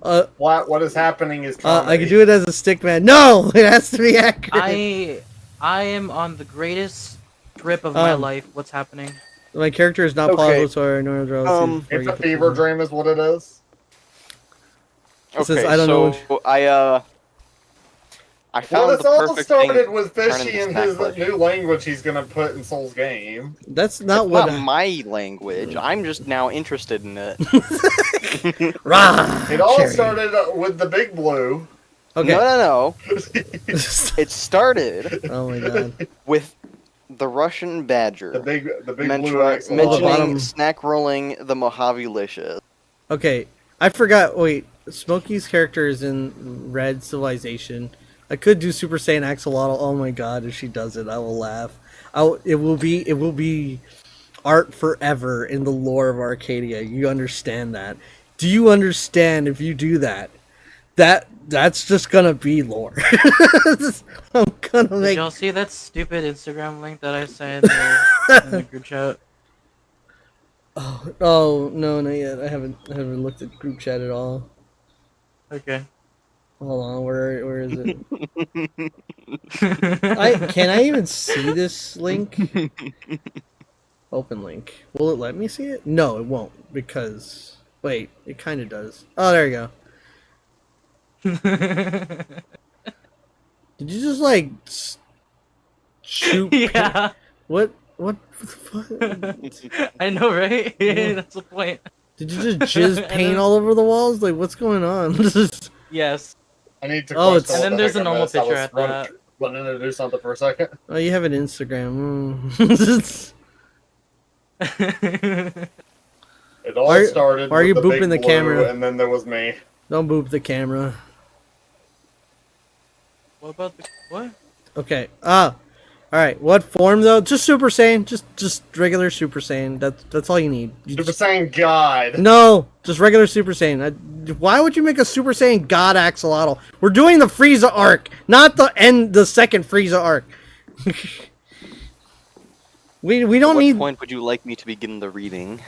What is happening is comedy. I can do it as a stick man. No, it has to be accurate. I am on the greatest trip of my Um, life. What's happening? My character is not Okay. paused or nor It's a fever dream is what it is. It says, Okay, I don't know so I found Well, the this all perfect started thing with to turn Fishy into and snack his flesh. new language he's gonna put in Soul's game. That's not It's what. not my language. I'm just now interested in it. Rah, It all Cherry. started with the Big Blue. Okay. No. It started Oh my god. with the Russian Badger. The big Mention- blue axolotl. mentioning bottom. snack rolling the Mojave-licious. Okay, I forgot. Wait, Smokey's character is in Red Civilization. I could do Super Saiyan Axolotl. Oh my god, if she does it, I will laugh. It will be art forever in the lore of Arcadia. You understand that? Do you understand if you do that? That's just gonna be lore. I'm gonna Did make. y'all see that stupid Instagram link that I sent in the group chat? Oh no, not yet. I haven't looked at group chat at all. Okay. Hold on, where is it? Can I even see this link? Open link. Will it let me see it? No, it won't because wait, it kind of does. Oh, there you go. Did you just like shoot? Yeah. What the fuck? I know, right? That's the point. Did you just jizz paint all over the walls? Like, what's going on? Yes. I need to. Oh, question it's- what And then the there's heck a I normal missed. I picture was at that. running to do something for a second. Oh, you have an Instagram. Mm. It all Why- started why are you with the booping big the blue, camera? and then there was me. Don't boop the camera. What about the what? Okay. All right. What form though? Just Super Saiyan. Just regular Super Saiyan. That's all you need. You Super just- Saiyan God. No, just regular Super Saiyan. Why would you make a Super Saiyan God Axolotl? We're doing the Frieza arc, not the second Frieza arc. we At don't what need. point would you like me to begin the reading?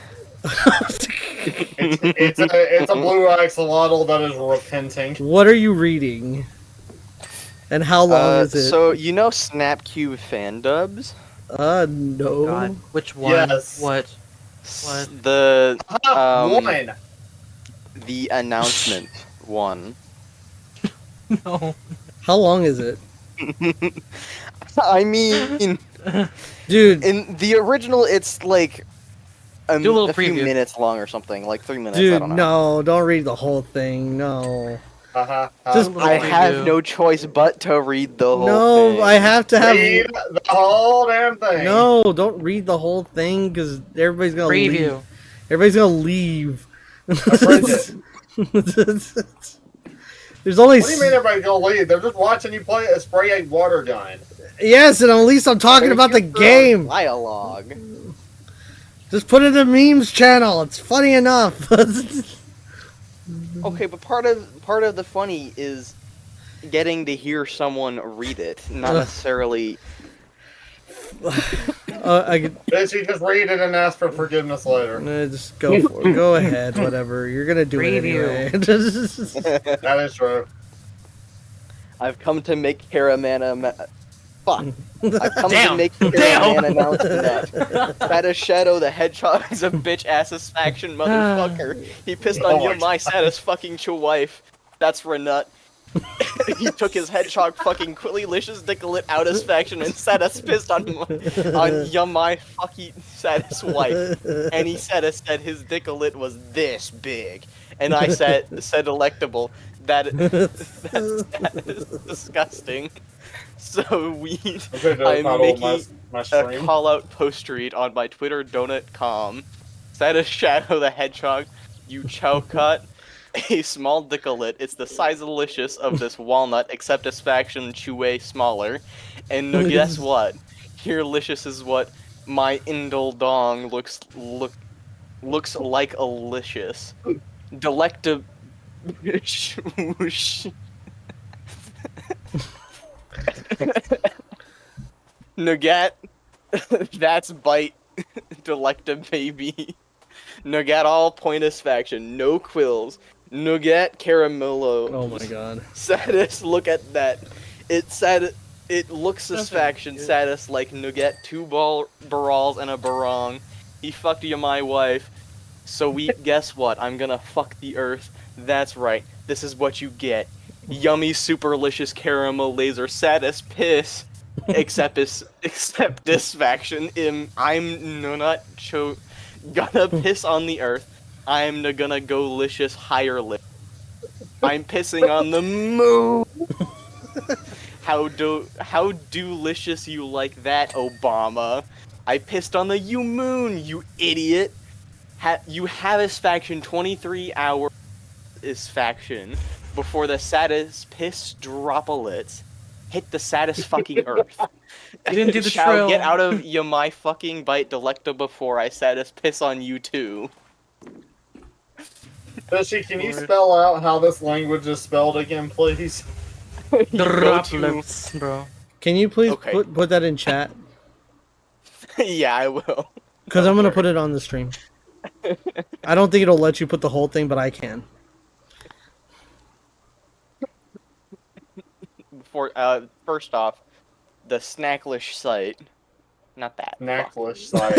It's a blue axolotl that is repenting. What are you reading? And how long is it? So you know Snapcube fan dubs? No. God, which one? Yes. What? What? The One. the announcement one. No. How long is it, I mean, dude? in the original, it's like Do a little a few preview. minutes long or something, like 3 minutes. I Dude, don't know. no, don't read the whole thing. No. Just- little I preview. have no choice but to read the whole No, thing. I have to have. Read the whole damn thing. No, don't read the whole thing because everybody's gonna leave. Preview. Everybody's gonna leave. Abridge There's only. What do you mean everybody's gonna leave? They're just watching you play a spray a water gun. Yes, and at least I'm talking about the game. Dialogue. Just put it in the memes channel. It's funny enough. Okay, but part of the funny is getting to hear someone read it, not necessarily. I could Then she just read it and ask for forgiveness later. just go for it. Go ahead. Whatever. You're gonna do it Preview. anyway. That is true. I've come to make Fuck. I've come to Damn. make Caraman announce that is Shadow the Hedgehog is a bitch assisfaction motherfucker. He pissed on Oh, you, my satis-fucking wife. That's Renut. He took his hedgehog fucking Quillylicious Dicklet out his faction and Satis pissed on ya my fucking Satis wife. And he said his Dicklet was this big. And I said delectable. That is disgusting. So Okay, that's I'm not all making my a stream. call out post read on my Twitter donut.com. Said a Shadow the Hedgehog, you chow cut, a small dicklet. It's the size of delicious of this walnut, except its faction chew smaller. And guess what? Here licious is what my indole dong looks like alicious. Delecta Nougat, that's bite. Delecta baby. Nougat all pointus faction, no quills. Nougat caramello. Oh my god. Satis, look at that. It looks That's faction good. Satis like Nougat, two barrals and a barong. He fucked you my wife. So guess what? I'm gonna fuck the earth. That's right. This is what you get. Yummy superlicious caramel laser Satis piss. Except this faction. I'm not gonna piss on the earth. I'm gonna go licious higher lip. I'm pissing on the moon. How delicious you like that, Obama? I pissed on the you moon, you idiot. You have his faction 23 hours is faction before the saddest piss droplets hit the saddest fucking earth. You didn't do the Shall trill. get out of you my fucking bite delecta before I saddest piss on you too. Fishy, can you spell out how this language is spelled again, please? Droplets, bro. Can you please Okay. put that in chat? Yeah, I will. Because I'm gonna put it on the stream. I don't think it'll let you put the whole thing, but I can. First off, the Snacklish site. Not that. Snacklish site.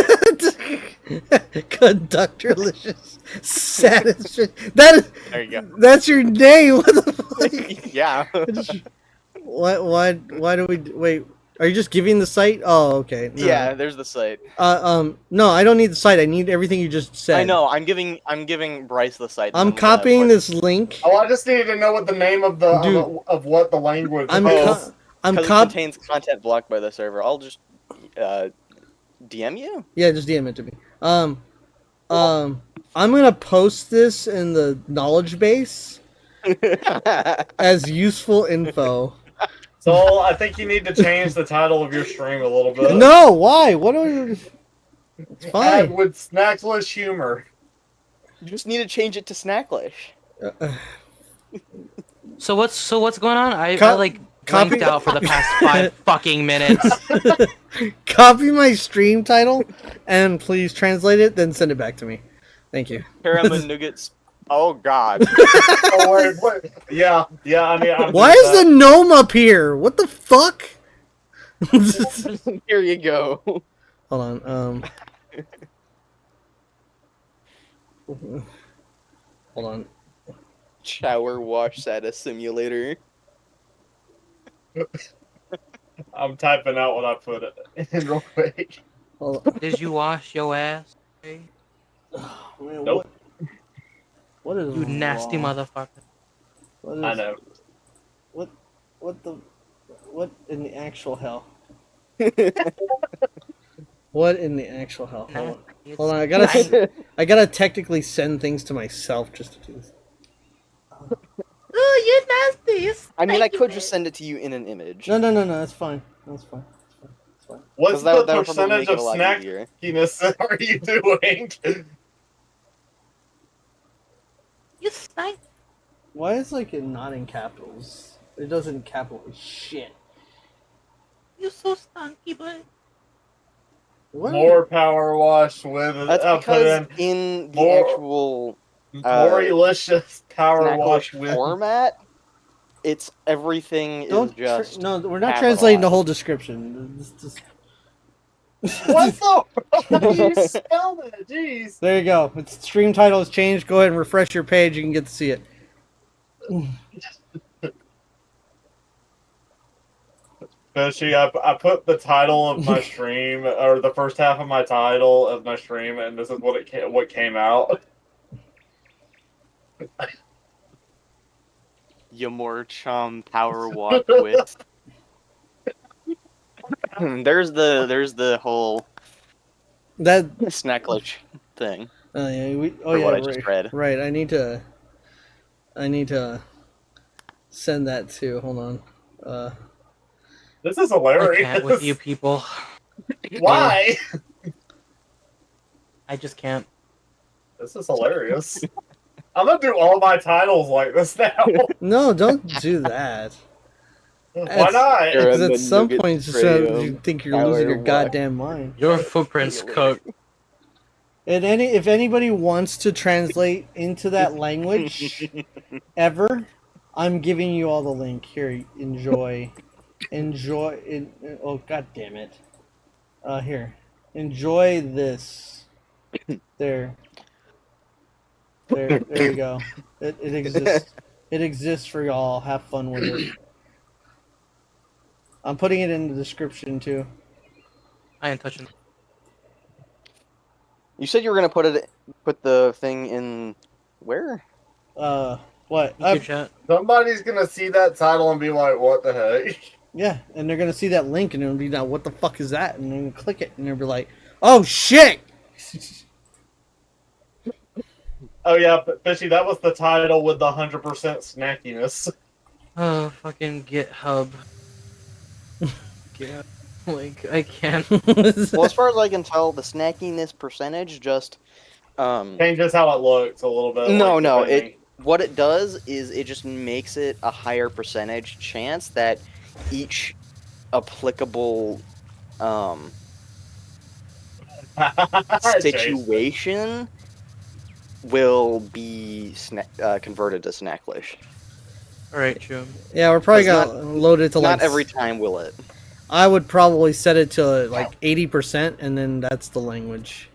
Conductorlicious. Satisfaction. That There you go. that's your name. What the fuck? Yeah. Why do we wait? Are you just giving the site? Oh, okay. No. Yeah, there's the site. No, I don't need the site. I need everything you just said. I know. I'm giving Bryce the site. and I'm then we're gonna copying put- this link. Oh, I just needed to know what the name of the Dude. of what the language I'm is. I'm Because it contains content blocked by the server. I'll just DM you. Yeah, just DM it to me. I'm gonna post this in the knowledge base as useful info. So I think you need to change the title of your stream a little bit. No, why? What are you? It's Add fine. with snackless humor. You just need to change it to Snacklish. So what's going on? I like copy- blanked out for the past 5 fucking minutes. Copy my stream title and please translate it, then send it back to me. Thank you. Caramangout. Oh God. Oh wait, what? Yeah. I mean, Why is the gnome up here? What the fuck? Here you go. Hold on. Hold on. Chowerwash Satisimulator. I'm typing out what I put in real quick. Hold on. Did you wash your ass? Man, Nope. What is You nasty wrong? motherfucker. What is, I know. What in the actual hell? What in the actual hell? Hold on. I gotta technically send things to myself just to do this. Oh, you nasty. I mean, I could just send it to you in an image. No. That's fine. That's fine. What's 'Cause that the would probably percentage make it of a lot easier. snackiness are you doing? You stink. Why is like it not in capitals? It doesn't capitalize shit. You so stinky, but What? More power wash with That's put because in in the more- actual more delicious power wash Snacklish with. format, it's everything is just. No, we're not capitalized. translating the whole description. What the? How do you spell that? Jeez. There you go. Its stream title has changed. Go ahead and refresh your page. You can get to see it. Fishy, I put the title of my stream, or the first half of my title of my stream, and this is what came out. Your chum power walk with. There's the whole That. Snacklish thing. Yeah. For what I right. just read. Right. I need to send that too. Hold on. This is I hilarious. can't with you people. Why? I just can't. This is hilarious. I'm gonna do all my titles like this now. No, don't do that. Why not? Because at some Caramangout, point, just Streyum, you think you're losing your Powerwash. goddamn mind. Your footprints cooked. And if anybody wants to translate into that language ever, I'm giving you all the link here. Enjoy. Oh, god damn it. Here. Enjoy this. There you go. It exists. It exists for y'all. Have fun with it. I'm putting it in the description too. I ain't touching. You said you were gonna put the thing in where? What? YouTube chat. Somebody's gonna see that title and be like, "What the heck?" Yeah, and they're gonna see that link and it'll be now, what the fuck is that? And then click it and they'll be like, oh shit! Oh yeah, Fishy, that was the title with the 100% snackiness. Oh, fucking GitHub. Yeah. Like, I can't. Well, as far as I can tell, the snackiness percentage just Changes how it looks a little bit. No, like, no. depending. What it does is it just makes it a higher percentage chance that each applicable situation will be converted to Snacklish. Alright, Jim. Yeah, we're probably It's gonna load it to like. Not every time will it. I would probably set it to like 80%, and then that's the language.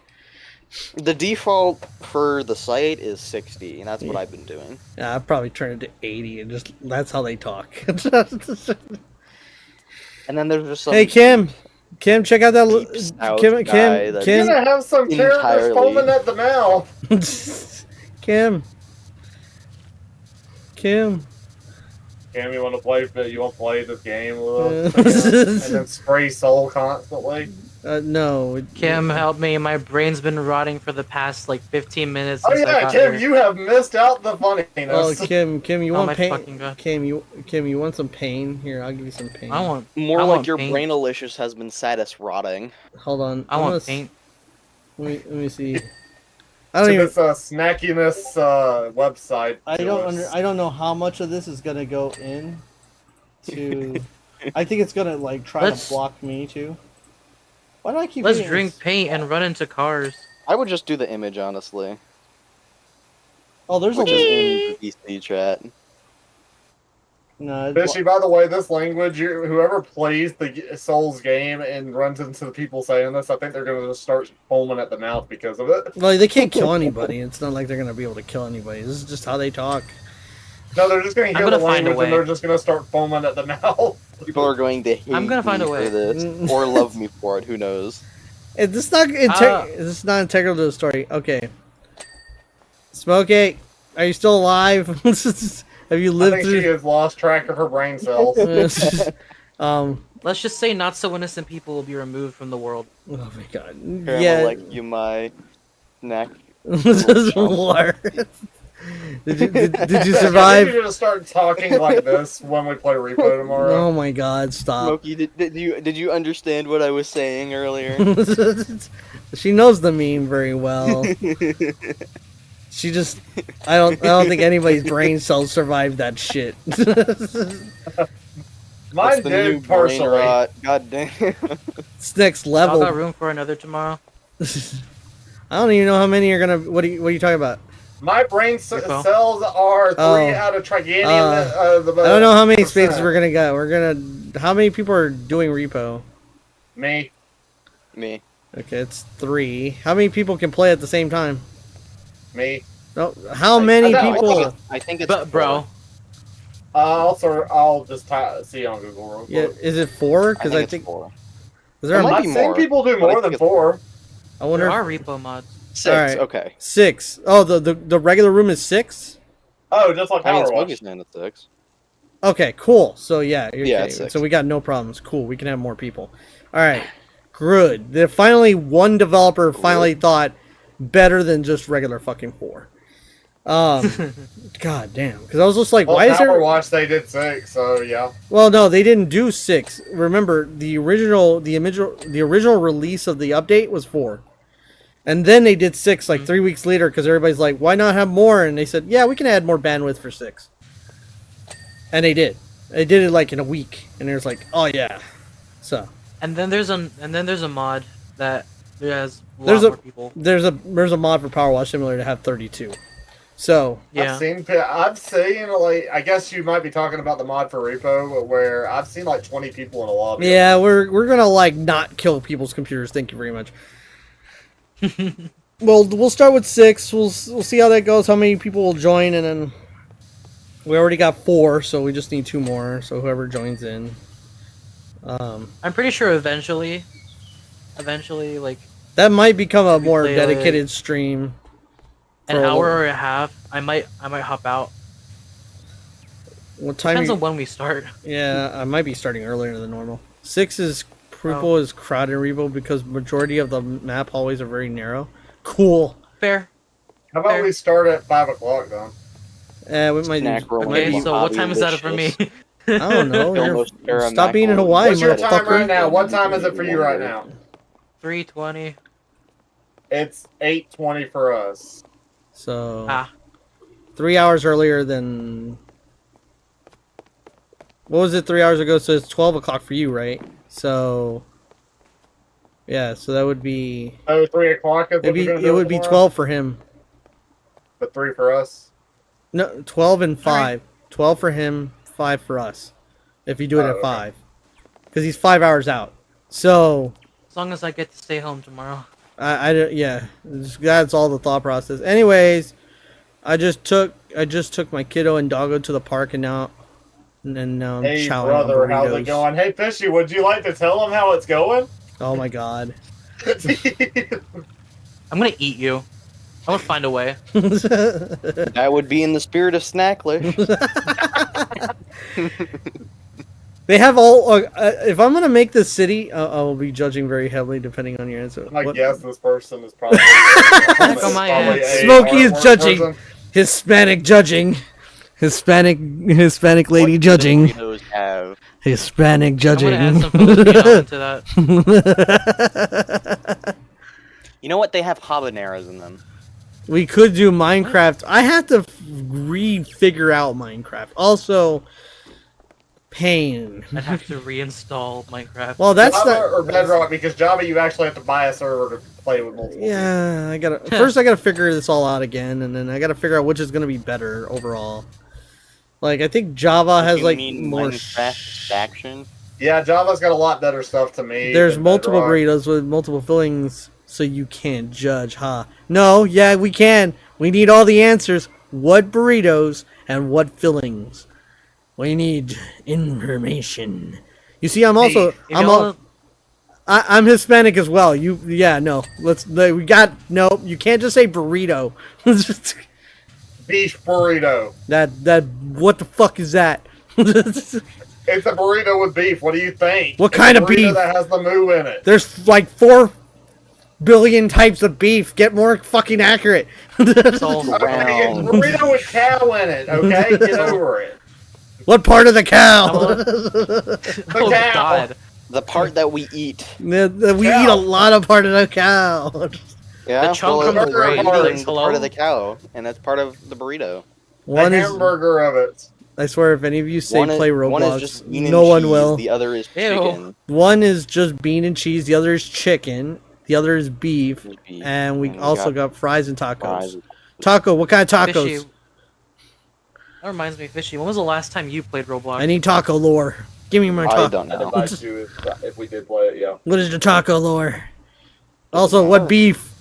The default for the site is 60, and that's what I've been doing. Yeah, I'd probably turn it to 80, and just that's how they talk. And then there's just some Hey Kim, Kim, check out that. deep south Kim, guy Kim, that's- You're Kim, gonna have some characters entirely- foaming at the mouth. Kim, Kim. Cam, you want to play? You want to play this game with us again? And then spray soul constantly? No. Kim, help me. My brain's been rotting for the past like 15 minutes Oh since I yeah, got Kim, here. you have missed out the Oh, funniness. Kim, you Oh want my pain? fucking God. Kim, you want some pain? Here, I'll give you some pain. I want More I like want your paint. brainalicious has been satis rotting. Hold on. I want paint. Let me see. I To don't even. this snackiness website. I to don't us. I don't know how much of this is gonna go in. To. I think it's gonna like try Let's- to block me too. Why do I keep? Let's hitting drink this? paint and run into cars. I would just do the image, honestly. Oh, there's Which is a. in the VC chat. No. Fishy, by the way, this language, whoever plays the Souls game and runs into the people saying this, I think they're going to just start foaming at the mouth because of it. Well, they can't kill anybody. It's not like they're gonna be able to kill anybody. This is just how they talk. No, they're just going to I'm hear the gonna find a language and way. they're just going to start foaming at the mouth. People are going to hate I'm gonna find me a way. for this, or love me for it. Who knows? This is not this is not integral to the story. Okay. Smokey, are you still alive? Have you I lived think she through? has lost track of her brain cells. Let's just say not so innocent people will be removed from the world. Oh my god. Caramel, Yeah. like you, my neck. This is what? Did you I think survive? you're going to start talking like this when we play Repo tomorrow. Oh my god, stop. Smokey, did you understand what I was saying earlier? She knows the meme very well. She just I don't think anybody's brain cells survived that shit. Mine That's the new did brain partially. rot. God damn. It's next Y'all level. got room for another tomorrow? I don't even know how many are gonna. What are you talking about? My brain Repo? cells are 3 Oh. out of Triganium. I don't know how many spaces we're gonna get. We're gonna. How many people are doing repo? Me. Me. Okay, it's 3. How many people can play at the same time? Me. No, how many I people? I think it's But bro, I'll just see on Google real Yeah, quick. is it 4? Because I it's think 4. is there It a might I've be seen more, people do but I more think than it's 4. I wonder. there are repo mods. 6. Alright. Okay. 6. Oh, the regular room is 6. Oh, just like I mean, Powerwash. Smokey's saying it's 6. Okay, cool. So yeah, you're Yeah, kidding. it's 6. So we got no problems. Cool. We can have more people. All right, good. There finally one developer finally thought better than just regular fucking 4. God damn. Because I was just like, Well, why is there? Powerwash they did 6, so yeah. Well, no, they didn't do 6. Remember, the original release of the update was 4. And then they did 6 like 3 weeks later because everybody's like, why not have more? And they said, yeah, we can add more bandwidth for 6. And they did. They did it like in a week. And it was like, oh yeah. So And then there's a mod that has a There's lot more people. there's a mod for Powerwash Simulator to have 32. So Yeah. I've seen like, I guess you might be talking about the mod for Repo, where I've seen like 20 people in a lobby. yeah, we're gonna like not kill people's computers. Thank you very much. Well, we'll start with 6. We'll see how that goes. How many people will join, and then we already got 4, so we just need 2 more. So whoever joins in. I'm pretty sure eventually, like That might become a We more play, dedicated stream. an for a hour little- or a half, I might hop out. What time? Depends you- on when we start. Yeah, I might be starting earlier than normal. 6 is Repo is crowded Repo because majority of the map hallways are very narrow. Cool. Fair. How about Fair. we start at 5 o'clock then? We might. Snack roll. it might Okay, be- so what time is that for me? I don't know. Almost Stop being in Caramangout. Hawaii, What's your time motherfucker. right now? What time is it for you right now? 3:20. It's 8:20 for us. So Ah, 3 hours earlier than. What was it 3 hours ago? So it's 12 o'clock for you, right? So. Yeah, so that would be. Oh, 3 o'clock is what we're gonna do It would be tomorrow? 12 for him. But 3 for us. No, 12 and 5. 12 for him, 5 for us. If you do it Oh, at okay. 5. Because he's 5 hours out. So, as long as I get to stay home tomorrow. yeah, that's all the thought process. Anyways, I just took my kiddo and doggo to the park, and now And then now I'm Hey chowing brother, on how's burritos. it going? Hey Fishy, would you like to tell him how it's going? Oh my god. I'm gonna eat you. I'm gonna find a way. That would be in the spirit of Snacklish. They have all. If I'm gonna make this city, I'll be judging very heavily depending on your answer. I What- guess this person is probably. Back on my probably ass. a Smokey is artwork judging. person. Hispanic judging. Hispanic lady What do the judging. burritos have? Hispanic I'm judging. gonna add some Filipino into that. You know what? They have habaneros in them. We could do Minecraft. I have to re-figure out Minecraft. Also, pain. I'd have to reinstall Minecraft. Well, that's Java the. or Bedrock, because Java you actually have to buy a server to play with multiple. Yeah, I gotta. First, I gotta figure this all out again, and then I gotta figure out which is gonna be better overall. Like, I think Java has You like mean more. Minecraft action? Yeah, Java's got a lot better stuff to me. There's than multiple Bedrock. burritos with multiple fillings, so you can't judge, huh? No, yeah, we can. We need all the answers. What burritos and what fillings? We need information. You see, I'm also If y'all- I'm Hispanic as well. Yeah, no. We got no. You can't just say burrito. Beef burrito. that what the fuck is that? It's a burrito with beef. What do you think? What It's kind a of burrito beef? that has the moo in it. There's like 4 billion types of beef. Get more fucking accurate. It's all Okay, it's Round. burrito with cow in it. Okay, get over it. What part of the cow? The Oh cow. god. The part that we eat. We Cow. eat a lot of part of the cow. Yeah, The chunk well, on the we're brain. eating the Hello? part of the cow, and that's part of the burrito. One the is, hamburger of it. I swear, if any of you say One is, play one is Roblox, just bean and no one cheese, will. The other is Ew. chicken. One is just bean and cheese. The other is chicken. The other is beef. Beef, And we also got fries and tacos. fries. Taco, what kind of tacos? Fishy. That reminds me, Fishy. When was the last time you played Roblox? I need taco lore. Give me my I taco. don't I'd know. advise you if we did play it, yeah. What is the taco lore? Also, what beef?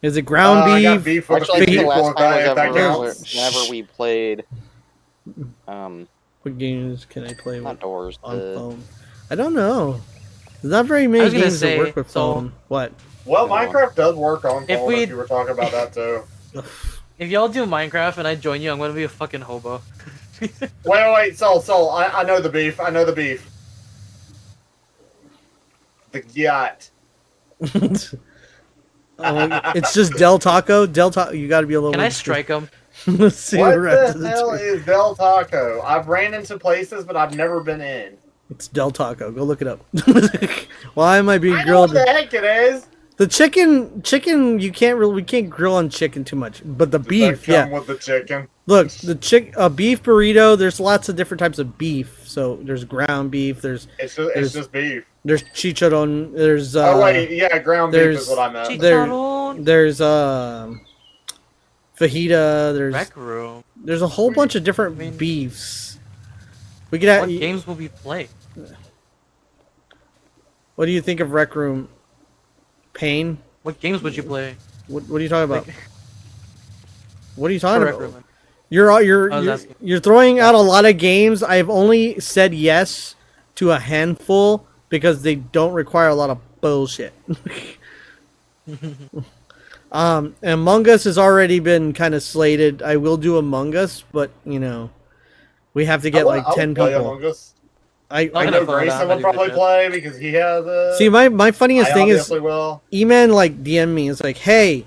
Is it ground I got beef? beef with Actually, I think the the last time if that was counts. whenever we played, What games can I play not with doors, on the phone? I don't know. There's not very many was gonna games that say, work with so- phone. What? Well, Minecraft does work on If phone we- if you were talking about that too. If y'all do Minecraft and I join you, I'm gonna be a fucking hobo. Wait, Soul, I know the beef. I know the beef. The yacht. It's just Del Taco. Del Taco. You got to be a little. Can I bit- strike him? Let's see What we're at to the hell two. is Del Taco? I've ran into places, but I've never been in. It's Del Taco. Go look it up. Why am I being I know grilled? what the heck it is. The chicken. You can't really. We can't grill on chicken too much. But the Does beef, that yeah. come with the chicken. Look, a beef burrito. There's lots of different types of beef. So there's ground beef. There's It's just beef. chicharron. There's Oh wait, yeah, ground beef there's- is what I meant. There- Chicharron. there's fajita. Rec room. There's a whole bunch of different I mean- beefs. We could have. What games will we play? What do you think of Rec Room? Pain? What games would you play? What are you talking about? Like- What are you For talking Rec about? Room. I was asking. You're throwing out a lot of games. I've only said yes to a handful because they don't require a lot of bullshit. Among Us has already been kind of slated. I will do Among Us, but we have to get like 10 play people. Among Us. I I gonna know phone it Grayson out, would I do probably good play because he has a. see my funniest I thing is obviously will. E-Man like DM me. It's like, hey,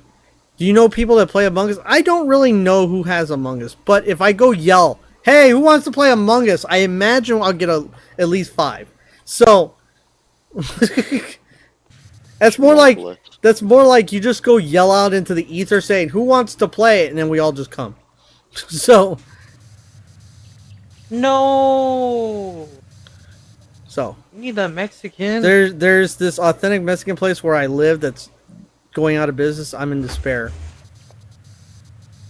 do you know people that play Among Us? I don't really know who has Among Us, but if I go yell, hey, who wants to play Among Us? I imagine I'll get at least 5. So that's more like you just go yell out into the ether saying, who wants to play it, and then we all just come. So No. You need that Mexican. there's this authentic Mexican place where I live that's going out of business. I'm in despair.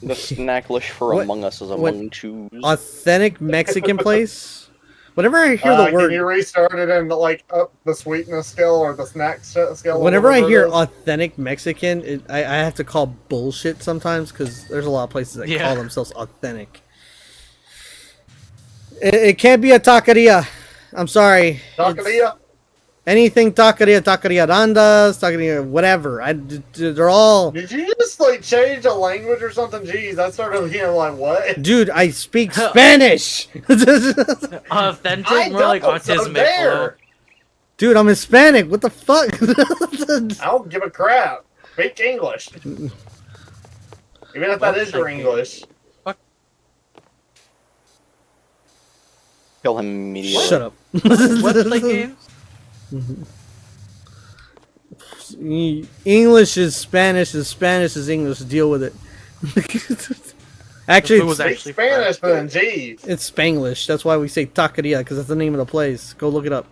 The Snacklish for What- Among Us is what- among choose. Authentic Mexican place. Whenever I hear the Can word, you restart it and like up the sweetness scale or the snack scale? whenever I whatever hear it is? authentic Mexican, I have to call bullshit sometimes because there's a lot of places that Yeah. call themselves authentic. It can't be a taqueria. I'm sorry. Taqueria? Anything taqueria, taqueria randas, taqueria, whatever. They're all. Did you just like change a language or something? Jeez, I started being like, what? Dude, I speak Spanish. Authentic, I more like don't, so autism. there. Dude, I'm Hispanic. What the fuck? I don't give a crap. Speak English. Even if that is your English. Kill him immediately. Shut up. Website games? English is Spanish is English. Deal with it. Actually, The food was Speak actually Spanish fresh. then, jeez. it's Spanglish. That's why we say taqueria, because that's the name of the place. Go look it up.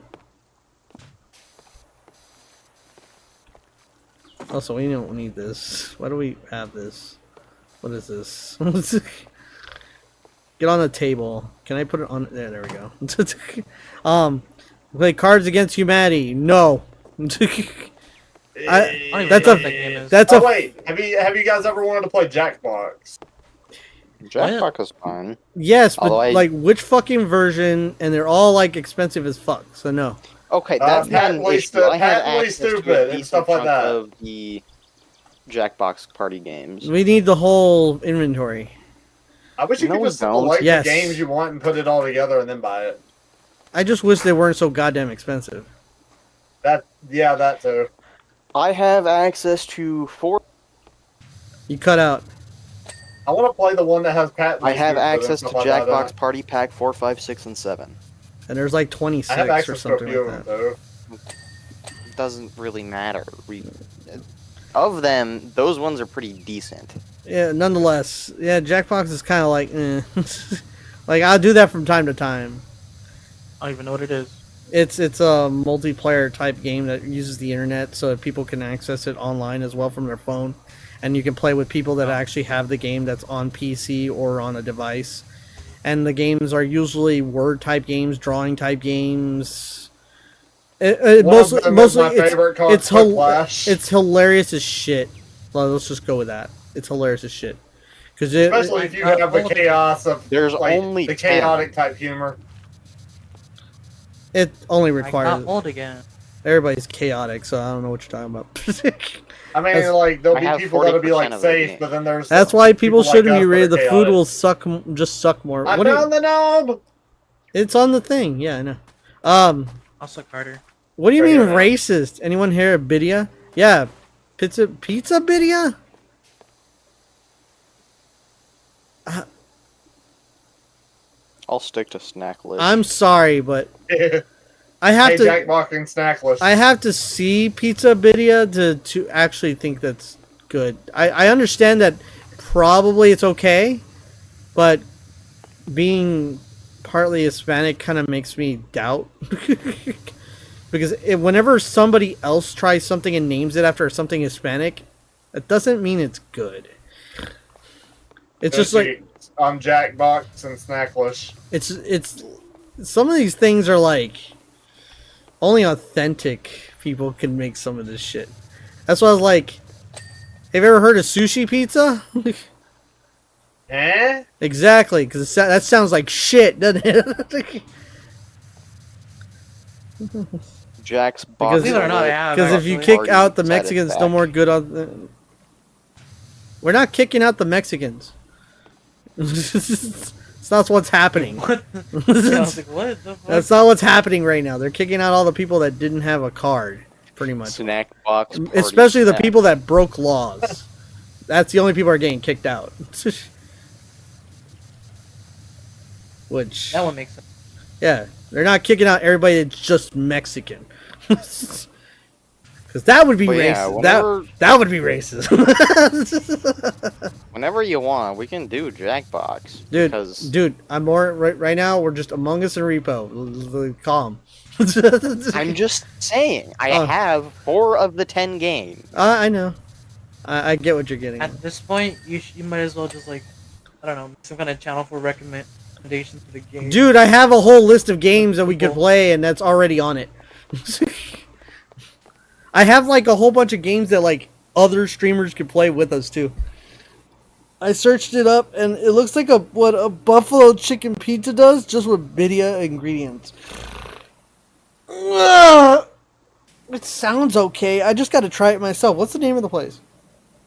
Also, we don't need this. Why do we have this? What is this? Get on the table. Can I put it on? There we go. Play Cards Against Humanity. No. I don't even That's know a- what that game is. That's Oh a wait, have you guys ever wanted to play Jackbox? Jackbox is fine. yes, but Although I- like which fucking version? And they're all like expensive as fuck. So no. Okay, that's not an patently issue. I have patently access to stupid a and decent stuff like chunk that. of the Jackbox party games. We need the whole inventory. I wish you No, could we just don't. select Yes. the games you want and put it all together and then buy it. I just wish they weren't so goddamn expensive. That too. I have access to 4. You cut out. I want to play the one that has patently I have stupid and access to stuff like that in Jackbox it. Party Pack 4, 5, 6, and 7. And there's like I 26 have or access to a something few like of that. them too. It doesn't really matter. Of them, those ones are pretty decent. Yeah, nonetheless. Yeah, Jackbox is kind of like, like, I'll do that from time to time. I don't even know what it is. It's a multiplayer type game that uses the internet so that people can access it online as well from their phone. And you can play with people that actually have the game that's on PC or on a device. And the games are usually word type games, drawing type games. One of them is my favorite called it's Quick Flash. it's hilarious as shit. Well, let's just go with that. It's hilarious as shit. Especially if you have the chaos of There's like, only the 10. chaotic type humor. it only I requires got old again. everybody's chaotic, so I don't know what you're talking about. I mean, That's- like there'll I be have people that'll be 40% like of the safe, game. but then there's That's why people like shouldn't us be that ready. are The food chaotic. will suck more. I What do you- found the knob. It's on the thing. Yeah, I know. I'll suck harder. What do you Right mean here now. racist? Anyone here a Bidia? Yeah, pizza Bidia? I'll stick to snack list. I'm sorry, but I have Hey, to. Jackbox and snack list. I have to see Pizza Bidia to actually think that's good. I understand that probably it's okay, but being partly Hispanic kind of makes me doubt. Because whenever somebody else tries something and names it after something Hispanic, that doesn't mean it's good. It's just like I'm Jackbox and snackless. it's some of these things are like only authentic people can make some of this shit. That's why I was like, have you ever heard of sushi pizza? Eh? Exactly, because that sounds like shit, doesn't it? Jack's Because- box. Believe it or not, I have. Because if you actually. kick out the Set it Mexicans, no back. more good on. We're not kicking out the Mexicans. It's not what's happening. What? Yeah, I was like, what the fuck? That's not what's happening right now. They're kicking out all the people that didn't have a card, pretty much. Snack box. Party Especially the Pack. people that broke laws. That's the only people that are getting kicked out. Which, That one makes sense. yeah, they're not kicking out everybody that's just Mexican. Because that would be But yeah, racist. whenever- That would be racist. Whenever you want, we can do Jackbox. Dude, because dude, I'm more right now. We're just Among Us and Repo. Calm. I'm just saying, I Oh. have 4 of the 10 games. I know. I get what you're getting. At this point, you might as well just like, I don't know, some kind of channel for recommendations for the game. Dude, I have a whole list of games that we could play, and that's already on it. I have like a whole bunch of games that like other streamers could play with us too. I searched it up, and it looks like what a buffalo chicken pizza does, just with media ingredients. Ugh! It sounds okay. I just got to try it myself. What's the name of the place?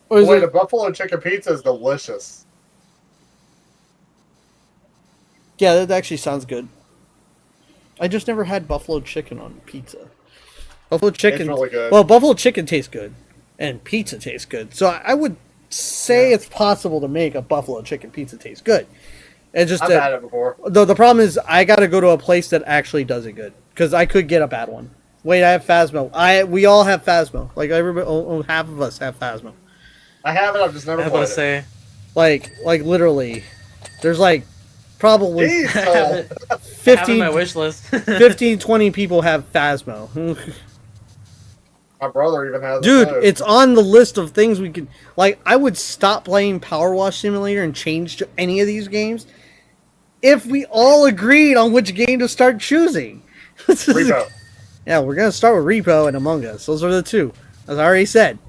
Or is Wait, it? the buffalo chicken pizza is delicious. Yeah, that actually sounds good. I just never had buffalo chicken on pizza. Buffalo chicken. It's really good. Well, buffalo chicken tastes good, and pizza tastes good. So I would say it's possible to make a buffalo chicken pizza taste good. It's just I've had it before. the problem is I got to go to a place that actually does it good, because I could get a bad one. Wait, I have Phasmo. We all have Phasmo. Like everybody, half of us have Phasmo. I have it. I've just never I was played about to say. Like literally, there's like probably Jeez, Have Cole. it, have it on 15, my wish list. 15, 20 people have Phasmo. My brother even has Dude, it. it's on the list of things we could... Like, I would stop playing Powerwash Simulator and change to any of these games if we all agreed on which game to start choosing. Repo. Yeah, we're going to start with Repo and Among Us. Those are the two, as I already said.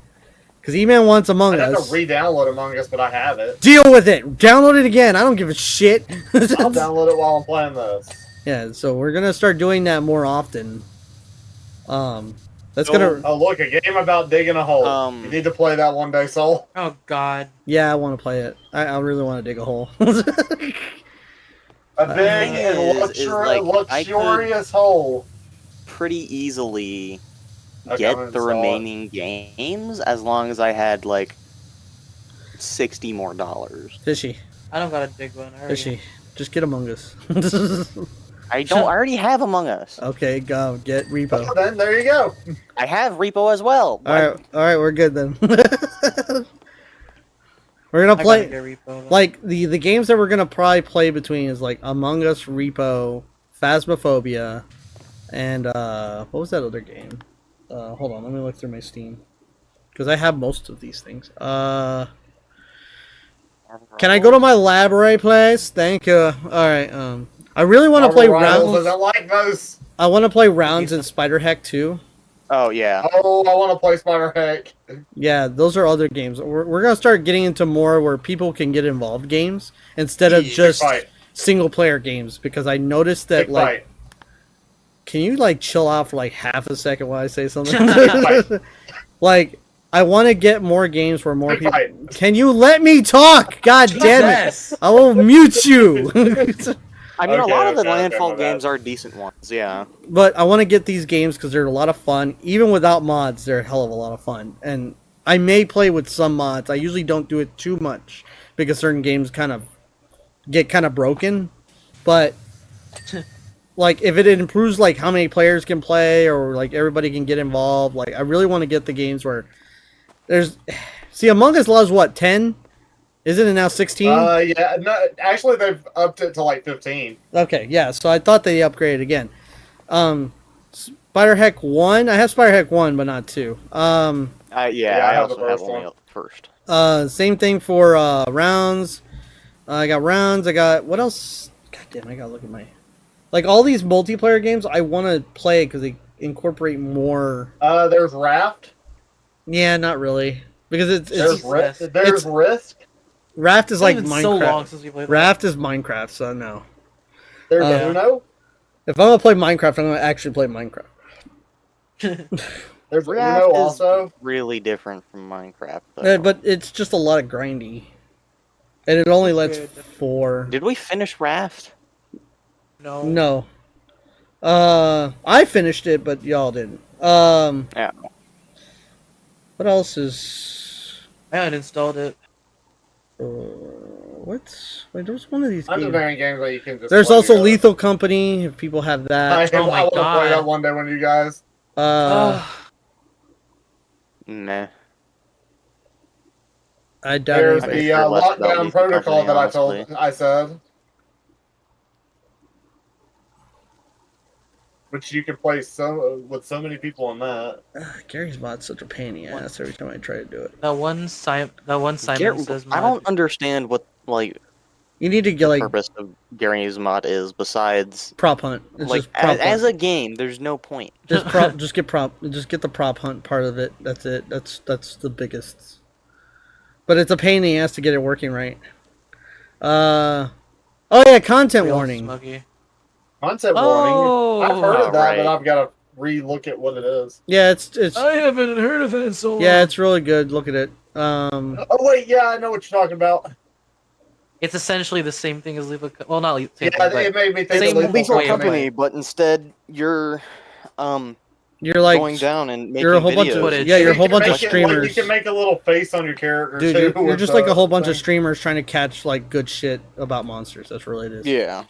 Because E-Man wants Among I had to Us. re-download Among Us, but I have it. Deal with it! Download it again! I don't give a shit! I'll download it while I'm playing this. Yeah, so we're going to start doing that more often. That's gonna... Oh, look, a game about digging a hole. You need to play that one day, Soul. Oh God. Yeah, I want to play it. I really want to dig a hole. A big and luxurious hole. Pretty easily Okay, get I'm the gonna install remaining games as long as I had like $60 more. Fishy. I don't gotta dig one. I already- Fishy. Just get Among Us. I already have Among Us. Okay, go get Repo. Oh, then there you go. I have Repo as well. All right, we're good then. We're gonna I play gotta get Repo, though. like the games that we're gonna probably play between is like Among Us, Repo, Phasmophobia, and what was that other game? Hold on, let me look through my Steam because I have most of these things. Can I go to my library, please? Thank you. All right. I really want to play rounds. Doesn't like those. I want to play rounds in Spider Heck too. Oh yeah. Oh, I want to play Spider Heck. Yeah, those are other games. We're gonna start getting into more where people can get involved games instead of just single player games because I noticed that Big like. fight. Can you like chill out for like half a second while I say something? Like, I want to get more games where more Big people. fight. Can you let me talk? God damn it! Jesus. I will mute you. I mean, a lot of the Okay, Landfall my bad. games are decent ones. Yeah. But I want to get these games because they're a lot of fun. Even without mods, they're a hell of a lot of fun. And I may play with some mods. I usually don't do it too much because certain games get kind of broken. But like if it improves like how many players can play or like everybody can get involved, like I really want to get the games where there's Among Us allows what, 10? Isn't it now 16? Yeah. No, actually, they've upped it to like 15. Okay, yeah, so I thought they upgraded again. Spider Heck 1, I have Spider Heck 1 but not 2. Yeah, I I have the also have first only one. first. Same thing for rounds. I got rounds. I got what else? God damn, I gotta look at my like all these multiplayer games. I want to play because they incorporate more. There's Raft. Yeah, not really because There's Risk. Risk. There's Risk. Raft is It's like been Minecraft. so long since we played that. Raft is Minecraft, so no. There's Yeah. Uno. If I'm gonna play Minecraft, I'm gonna actually play Minecraft. There's Raft Uno is also. really different from Minecraft. Though. But it's just a lot of grindy, and it only lets Good. 4. Did we finish Raft? No. No. I finished it, but y'all didn't. Yeah. What else is? I haven't installed it. Wait, there was one of these I'm just games. varying games that you can just. There's play also together. Lethal Company. If people have that. Oh my I want to play God. that one day with you guys. Nah. I doubt There's anybody. the care less about lockdown Lethal protocol Company, that I said. Which you can play with so many people in that. Gary's mod's such a pain in the ass every time I try to do it. That one Simon says I don't understand what like You need to get the like purpose of Gary's mod is besides prop hunt. It's like just prop as hunt. a game. There's no point. Just get the prop hunt part of it. That's it. That's the biggest. but it's a pain in the ass to get it working right. Oh yeah, content Real warning. Smokey. Concept Oh! warning. I've heard of that, but Right. I've got to re-look at what it is. Yeah, it's I haven't heard of it in so long. yeah, it's really good. Look at it. Oh wait, yeah, I know what you're talking about. It's essentially the same thing as Lethal. Well, not same Yeah, thing, it made me think same of Lethal way of Company, playing. but instead you're you're like going down and making you're a whole videos. bunch of Footage. yeah, you're a You whole can bunch of make it, like, streamers. you can make a little face on your character. Dude, too, you're with just the like a whole bunch of thing. streamers trying to catch like good shit about monsters. That's really it is. Yeah.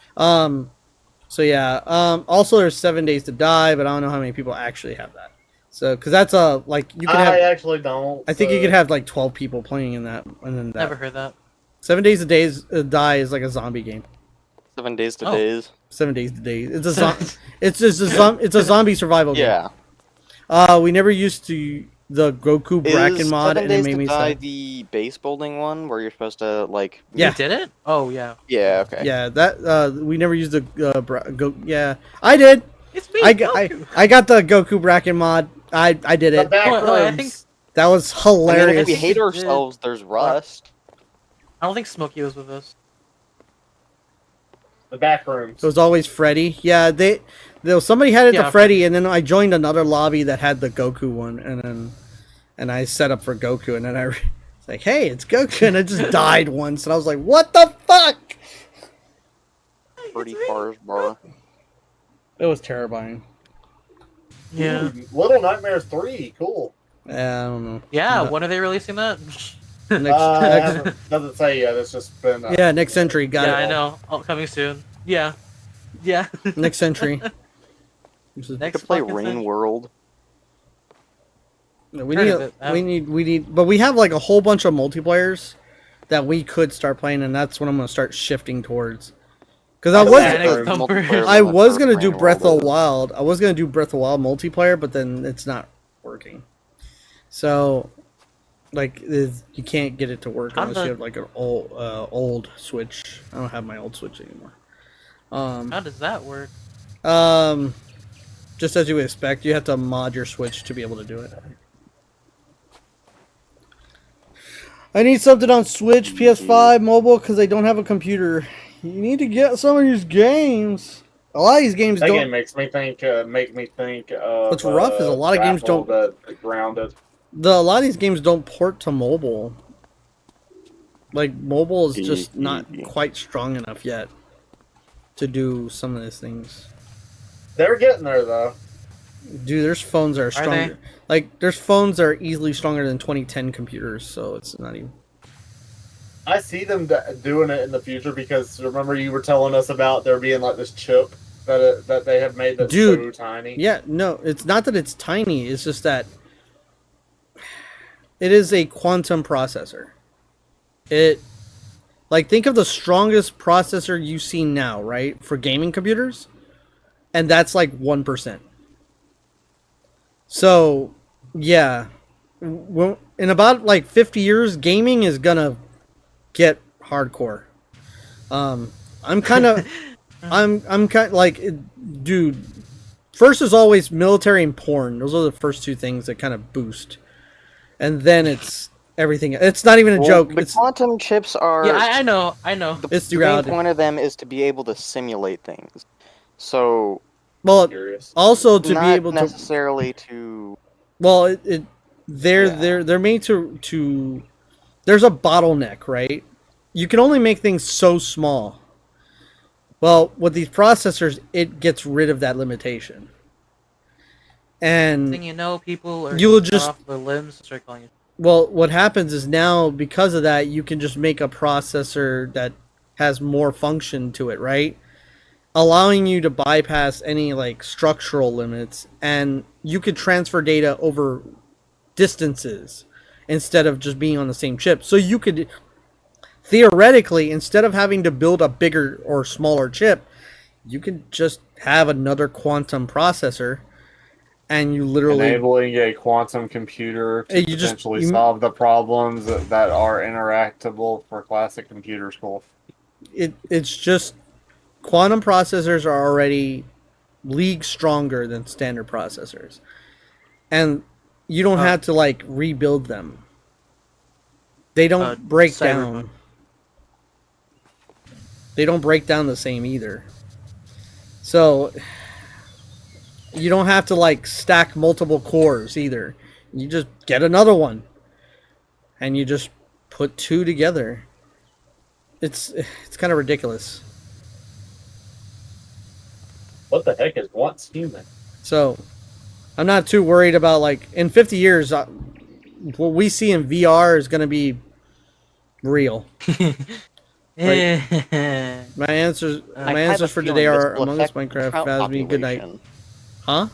So yeah. Also, there's 7 Days to Die, but I don't know how many people actually have that. So, because that's a like you can I have. actually don't. I think you so- could have like 12 people playing in that, and then that. Never heard that. 7 Days to Die is like a zombie game. 7 Days to Oh. Days. 7 Days to Days. It's a it's just it's a zombie survival game. Yeah. We never used to the Goku Bracken Is mod, 7 and it Days made to me Die sad. the base building one where you're supposed to like? Yeah. You did it? Oh yeah. Yeah. Okay. Yeah, that we never used the yeah, I did. It's me. I Goku. got the Goku Bracken mod. I did The it. back Oh, I rooms. think- That was I mean, hilarious. if we hate Yeah. ourselves, there's Rust. I don't think Smokey was with us. The back rooms. It was always Freddy. Yeah, there was somebody had it Yeah, to Freddy, and then I joined another lobby that had the Goku one, and I set up for Goku, and then it's like, hey, it's Goku, and it just died once, and I was like, what the fuck? Pretty Cars Bar. It was terrifying. Yeah. Ooh, Little Nightmares 3. Cool. Yeah, I don't know. Yeah. No. When are they releasing that? Doesn't say yet. It's just been. Yeah, next century got yeah, it. I know. Oh, coming soon. Yeah. Yeah. Next century. This is- I Next could play fucking Rain century. World. we Heard need, of it. we need, but we have like a whole bunch of multiplayers that we could start playing, and that's what I'm gonna start shifting towards. Because I The was, back Panic room. Thumper. I was gonna do Rain Breath World of the Wild. I was gonna do Breath of the Wild multiplayer, but then it's not working. So, like, you can't get it to work How unless the- you have like an old Switch. I don't have my old Switch anymore. How does that work? Just as you would expect, you have to mod your Switch to be able to do it. I need something on Switch, PS5, mobile, because I don't have a computer. You need to get some of these games. A lot of these games That don't. game makes me think. Make me think of. What's rough is a lot of games Raffle, don't- But grounded. A lot of these games don't port to mobile. Like, mobile is just not quite strong enough yet to do some of these things. They're getting there though. Dude, there's phones that are they? stronger. Like, there's phones that are easily stronger than 2010 computers, so it's not even. I see them doing it in the future because remember you were telling us about there being like this chip that they have made that's Dude, so tiny. Yeah, no, it's not that it's tiny. It's just that it is a quantum processor. Like, think of the strongest processor you see now, right, for gaming computers, and that's like 1%. So, yeah, in about like 50 years, gaming is gonna get hardcore. I'm kind of, I'm kind of like, dude. First is always military and porn. Those are the first two things that kind of boost, and then it's everything. It's not even a joke. The It's quantum chips are. Yeah, I know. I know. It's the main reality. point of them is to be able to simulate things. So well, Curious. also to not be able to. necessarily to. Well, they're made to. There's a bottleneck, right? You can only make things so small. Well, with these processors, it gets rid of that limitation. And Thing you know, people are You will cut just- off their limbs and start calling you. well, what happens is now, because of that, you can just make a processor that has more function to it, right? Allowing you to bypass any like structural limits, and you could transfer data over distances instead of just being on the same chip. So you could theoretically, instead of having to build a bigger or smaller chip, you could just have another quantum processor, and you literally Enabling a quantum computer to You just- potentially you- solve the problems that are interactable for classic computers. Cool. it's just quantum processors are already leagues stronger than standard processors, and you don't have to like rebuild them. They don't break Cyberpunk. down. They don't break down the same either. So you don't have to like stack multiple cores either. You just get another one, and you just put two together. It's kind of ridiculous. What the heck is once human? So I'm not too worried about like in 50 years. What we see in VR is going to be real. My answers for today are Among Us, Minecraft, Phasmi. Good night. Huh?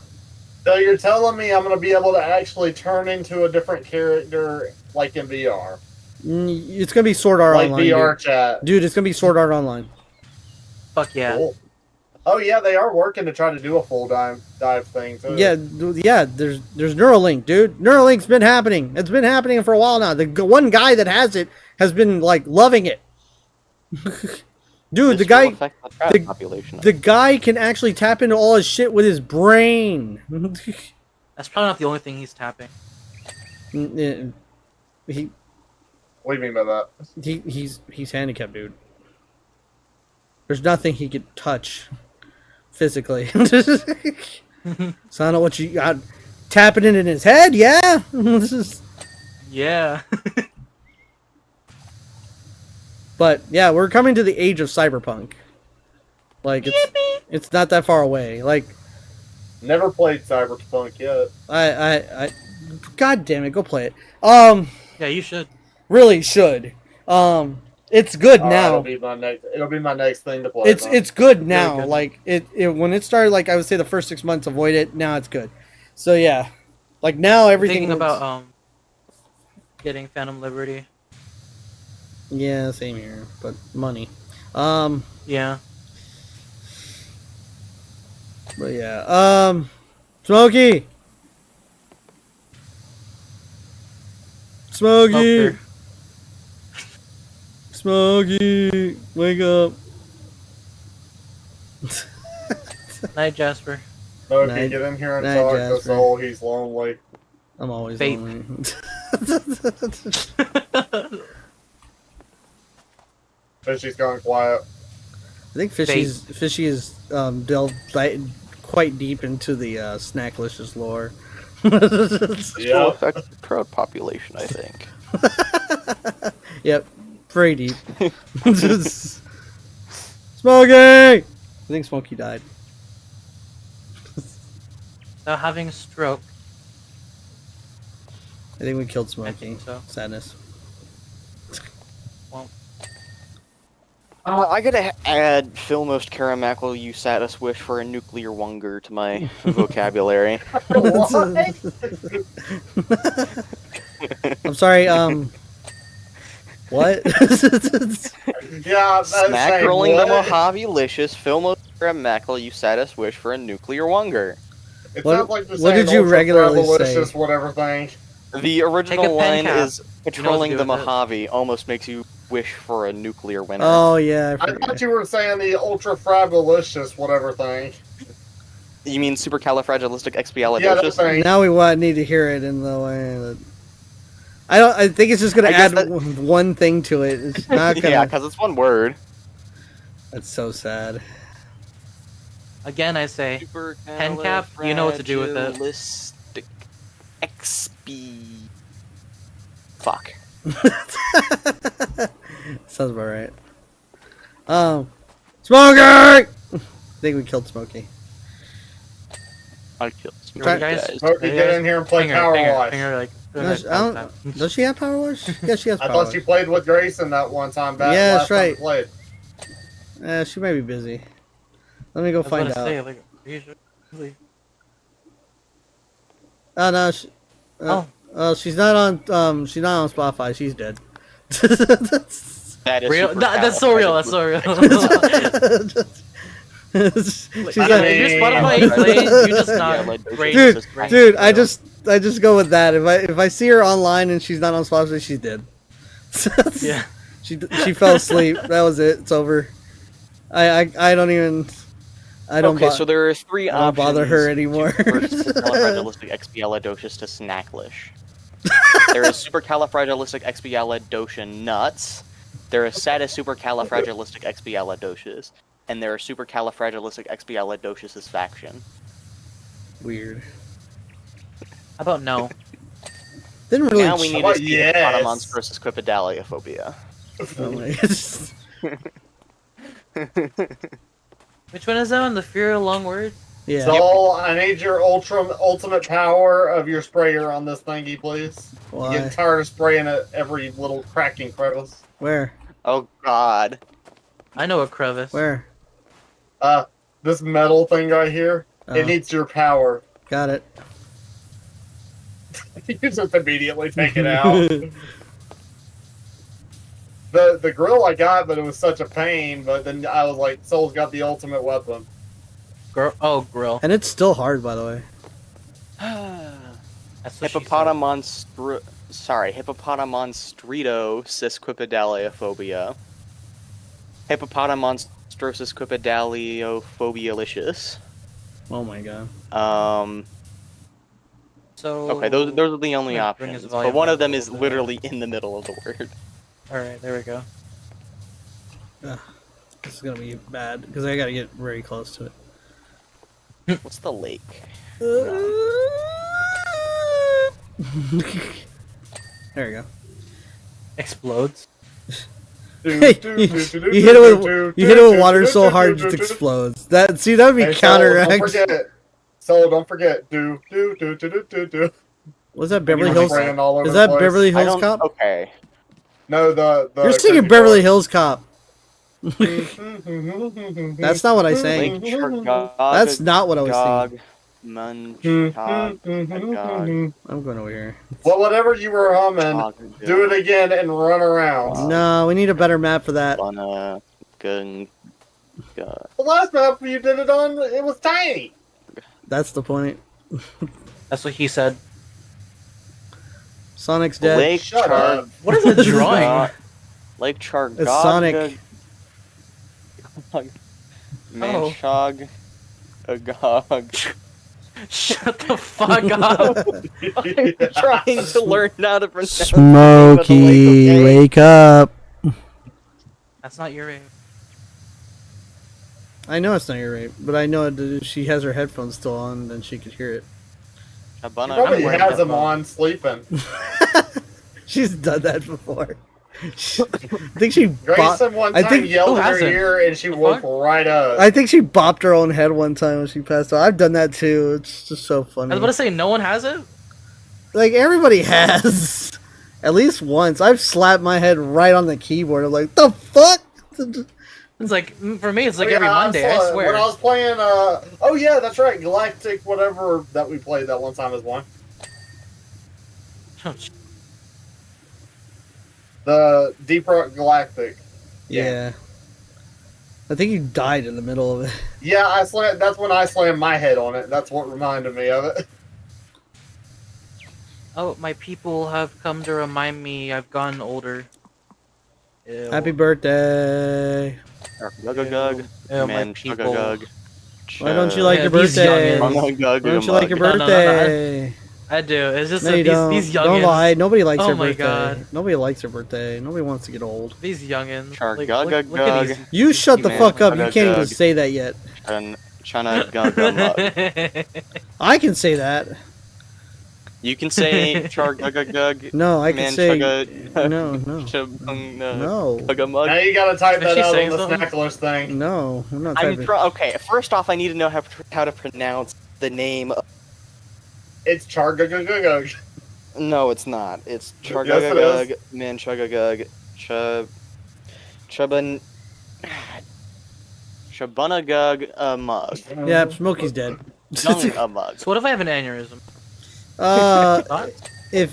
So you're telling me I'm going to be able to actually turn into a different character like in VR? It's going to be Sword Art like Online. VR dude. chat. Dude, it's going to be Sword Art Online. Fuck yeah. Cool. Oh yeah, they are working to try to do a full dive thing too. Yeah. There's Neuralink, dude. Neuralink's been happening. It's been happening for a while now. The one guy that has it has been like loving it. Dude, the guy can actually tap into all his shit with his brain. That's probably not the only thing he's tapping. He What do you mean by that? he's handicapped, dude. There's nothing he could touch physically. So I don't know what you got. Tapping it in his head, yeah. Yeah. But yeah, we're coming to the age of cyberpunk. Like it's not that far away. Like Never played Cyberpunk yet. I God damn it, go play it. Yeah, you should. Really should. It's good now. It'll be my next thing to play. It's good now. Really good. Like it when it started, like I would say the first 6 months avoid it. Now it's good. So yeah, like now everything. Thinking about getting Phantom Liberty. Yeah, same here, but money. Yeah. But yeah, Smokey, Smoker. Smokey, wake up. Night, Jasper. No, if Night- you get in here and night, talk to Jasper. Soul, he's lonely. I'm always Vape. lonely. Fishy's gone quiet. I think Fishy is delved quite deep into the Snacklicious lore. Still affects the crowd population, I think. Yep, pretty deep. Smokey! I think Smokey died. Without having a stroke. I think we killed I Smokey. think so. Sadness. Well, I gotta add Philmost Caramangout, you satis wish for a nuclear wunger to my vocabulary. I'm sorry, what? Yeah, Smack rolling the Mojave-licious Philmost Caramangout, you satis wish for a nuclear wunger. It What- sounds like you're what saying did you ultra regularly frivolous, say? whatever thing. The original Take a pen line cap. is patrolling do the with it. Mojave almost makes you wish for a nuclear winter. Oh yeah, I I forgot. thought you were saying the ultra frabulous, whatever thing. You mean Yeah, that supercalifragilisticexpialidocious? thing. Now we need to hear it in the way that. I think it's just gonna I guess add one thing to it. It's not gonna. Yeah, because it's one word. That's so sad. again, I say, pen cap, you know what to do with it. Supercalifragilistic Fuck. Sounds about right. Smokey! I think we killed Smokey. I killed some Try- guys. Hope you get in here and play Powerwash. Finger, like, No, I don't, does she have Power Wash? Yeah, she has I Power thought you played with Grayson that one time back. Yeah, last that's time we right. played. She may be busy. Let me go I was find gonna out. say, like, usually. Oh no, she's not on. She's not on Spotify. She's dead. That is Real? That's so real. That's so real. She's Like, like, your Spotify ain't playing. You just not great. dude, I just go with that. If I see her online and she's not on Spotify, she's dead. Yeah. She fell asleep. That was it. It's over. I don't even. I don't. Okay, so there are three I don't options. bother her anymore. Supercalifragilisticexpialidocious to snacklish. There is supercalifragilisticexpialidocious nuts. There is satissupercalifragilisticexpialidocious. And there are supercalifragilisticexpialidocious faction. Weird. How about no? Didn't really. Now we need How to about see yes? hippopotamons versus quipedaliophobia. Oh my God. Which one is that one? The fear of long word? Yeah. So I need your ultimate power of your sprayer on this thingy, please. I'm Why? getting tired of spraying it every little cracking crevice. Where? Oh God. I know a crevice. Where? This metal thing right here, Oh, it needs your power. got it. You just immediately take it out. The grill I got, but it was such a pain. But then I was like, Soul's got the ultimate weapon. Grill. And it's still hard, by the way. That's what she said. Hippopotamonstrito cisquipedaliophobia. Hippopotamonstrosis quipedaliophobialicious. Oh my God. So. Okay, those are the only Bring options. his But volume one down of them a is little bit. literally in the middle of the word. Alright, there we go. This is gonna be bad because I gotta get very close to it. What's the lake? There we go. Explodes. You hit it with water so hard it just explodes. That would be Hey, counteract. Don't forget. Was that Beverly You're Hills? spraying all over Is the that place. Beverly I Hills don't. Cop? Okay. No, the You're singing Crazy Beverly Frog. Hills Cop. That's not what I sang. Lake Chargog. That's not what I was Gog. singing. Munchog. Gog. I'm going over here. Well, whatever you were humming, Chog. do it again and run around. No, we need a better map for that. Bana. Gung. Gog. The last map you did it on, it was tiny. That's the point. That's what he said. Sonic's dead. Lake Shut Char. up. What is a drawing? Lake Chargog. It's Sonic. Manchog. Agog. Shut the fuck up. I'm trying to learn how to pronounce Smokey, the name of the lake, okay? wake up. That's not your aim. I know it's not your rape, but I know that if she has her headphones still on, then she could hear it. He probably wearing has them headphones. on, sleeping. She's done that before. I think she Grayson one I time think- yelled Who in her hasn't? ear and she The woke fuck? right up. I think she bopped her own head one time when she passed out. I've done that too. It's just so I funny. was about to say, no one has it? Like everybody has, at least once. I've slapped my head right on the keyboard. I'm like, the fuck. It's like, for me, it's like Oh, yeah, every Monday, I saw it. swear. When I was playing, oh yeah, that's right, Galactic, whatever that we played that one time as one. Oh, sh- The Deep Rock Galactic. Yeah. I think you died in the middle of it. Yeah, that's when I slammed my head on it. That's what reminded me of it. Oh, my people have come to remind me I've gotten older. Ew. Happy birthday. Gug. Ew, my Man, people. Gug. Why don't you like Yeah, your these birthday? youngins. Why don't you like your No, no, no, no. birthday? I do. It's just No, that you don't. these youngins. Don't lie. Nobody likes Oh their my birthday. God. Nobody likes their birthday. Nobody wants to get old. These youngins. Char- Like, gug, look, gug, look at gug. these. You shut the Man, fuck up. You gug, can't even gug. say that yet. Chana Gug Mug. I can say that. You can say Char Gug. No, I can Man, say chugga- no, no, Hug a mug. Now you gotta type Is that she out on saying the something? Snacklers thing. no. I'm not I'm typing. okay. First off, I need to know how to pronounce the name. It's Chargagagagug. No, it's not. It's Yes, it Chargagagug, Manchugagug, Shabunagug, mug. Yeah, Smokey's dead. Dung a mug. So what if I have an aneurysm? If I think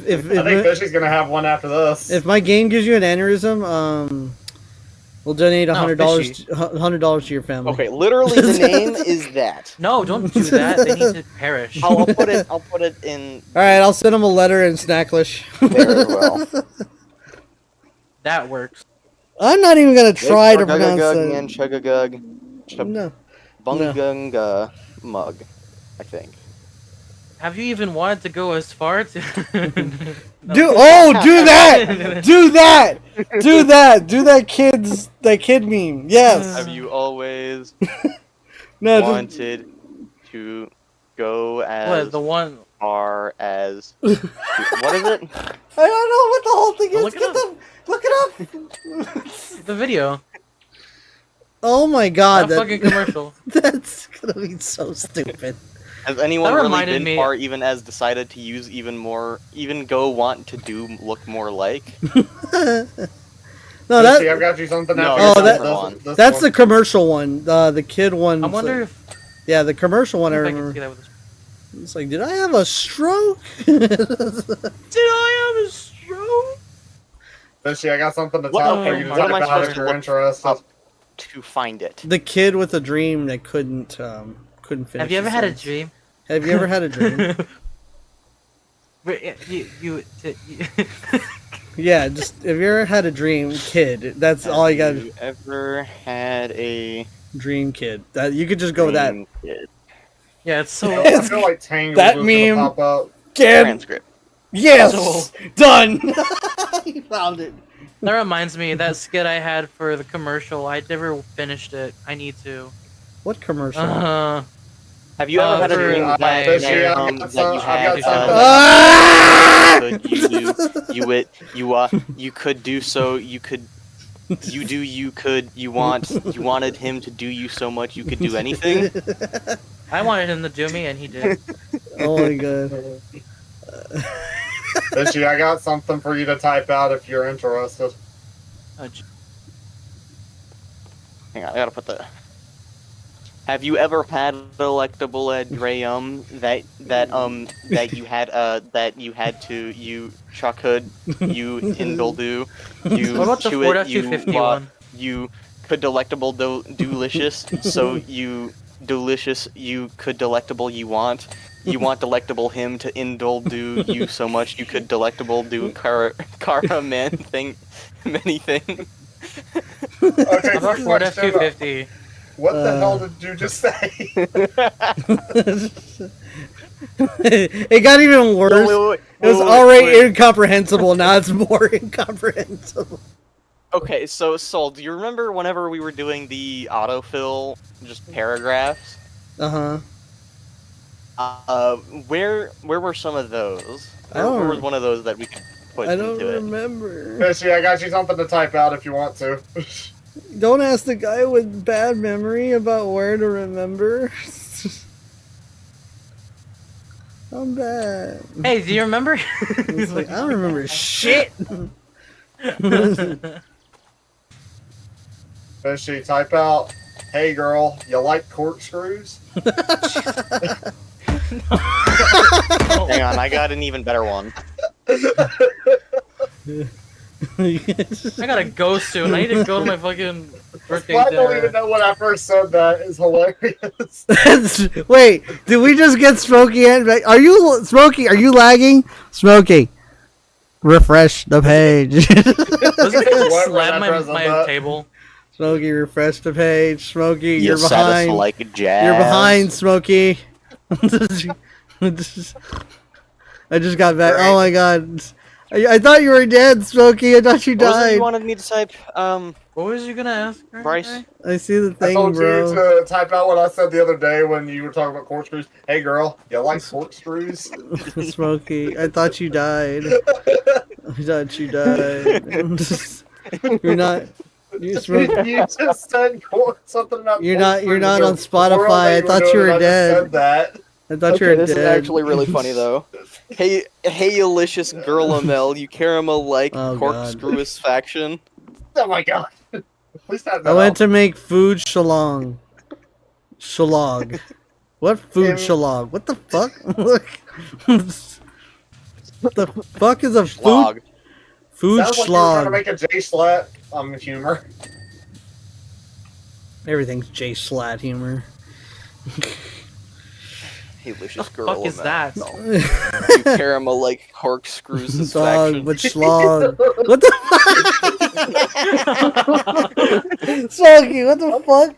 Fishy's gonna have one after this. if my game gives you an aneurysm, we'll donate No, $100 to your family. Okay, literally the name is that. No, don't do that. They need to perish. I'll put it in All right, I'll send him a letter in Snacklish. very well. That works. I'm not even gonna try to pronounce Manchugagug, it. No. Bungunga mug, I think. Have you even wanted to go as far to? Do that! Do that! Do that! Do that kid meme. Yes. Have you always No, just, wanted to go as What, the one? far as... What is it? I don't know what the whole thing is. Look it Look it up. The video. Oh my god, That fucking commercial. That's gonna be so stupid. Has anyone That really reminded been me- far even as decided to use even go want to do look more like? No, Lucy, that I've got you something. No, after that's this- one. this that's one. the commercial one. The kid one. I wonder if, Yeah, the commercial one. I if I can see remember. that with this. It's like, did I have a stroke? Did I have a stroke? Lucy, I got something to What- tell for you to what talk am I about supposed if to you're look interested. up? To find it. The kid with a dream that couldn't finish. Have you ever his had a sentence. dream? Have you ever had a dream? Wait, you Yeah, just have you ever had a dream, kid? That's all you got. Have you ever had a Dream kid. That you could just go with that. dream kid? Yeah, it's so. I feel like Tangled That was gonna meme- pop up. Kid. Transcript. Yes, done. You found it. That reminds me, that skit I had for the commercial, I never finished it. I need to. What commercial? Have you ever had a for- dream I've that, got that you had Ah! you could do so you could you wanted him to do you so much you could do anything. I wanted him to do me, and he did. Oh my god. Lucy, I got something for you to type out if you're interested. Hang on, I gotta put the. Have you ever had a delectable at Streyum that you had to you chuckhood you indledo you What about the chew Ford it, F-250 one? you could delectable delicious so you delicious you could delectable you want delectable him to indole do you so much you could delectable do cara man thing many things. Okay, How about quick Ford question. F-250? What the hell did you just say? It got even worse. It was already incomprehensible. Now it's more incomprehensible. Okay, so Sol, do you remember whenever we were doing the autofill, just paragraphs? Where were some of those? I don't Where was one of those that we could put I don't into it? remember. Lucy, I got you something to type out if you want to. Don't ask the guy with bad memory about where to remember. I'm bad. Hey, do you remember? It's like, I don't remember shit. Lucy, type out, hey girl, you like corkscrews? Hang on, I got an even better one. I gotta go soon. I need to go to my fucking birthday I don't even dinner. know when I first said that. It's hilarious. Wait, did we just get Smokey in? Are you Smokey? Are you lagging? Smokey, refresh the page. Wasn't it gonna What, slap when I my, press on my that? table? Smokey, refresh the page. Smokey, you're You behind. like jazz. You're behind, Smokey. I just got back. Right. Oh my god. I thought you were dead, Smokey. I thought you What was it died. you wanted me to type? What was you gonna ask? Right? Bryce? I see the I thing, told bro. you to type out what I said the other day when you were talking about corkscrews. Hey girl, you like corkscrews? Smokey, I thought you died. I thought you died. You're not. You Smokey. You just said something about You're not on corkscrews before Spotify. I thought you were I just dead. said that. I thought you Okay, were this dead. is actually really funny though. Hey, Alicious Girlamel, you caramel like Oh, corkscrewous faction. Oh my god. Please not I that went out. to make food shalong. Shalog. What food In- shalog? What the fuck? What the fuck is a food? Log. Food Sounds like you were trying to schlog. make a J-slat humor. Everything's J Slat humor. Hey, Alicious The fuck is Girlamel. that? You caramel like corkscrews this Dog, faction. but schlog. What the fuck? Smokey, what the fuck?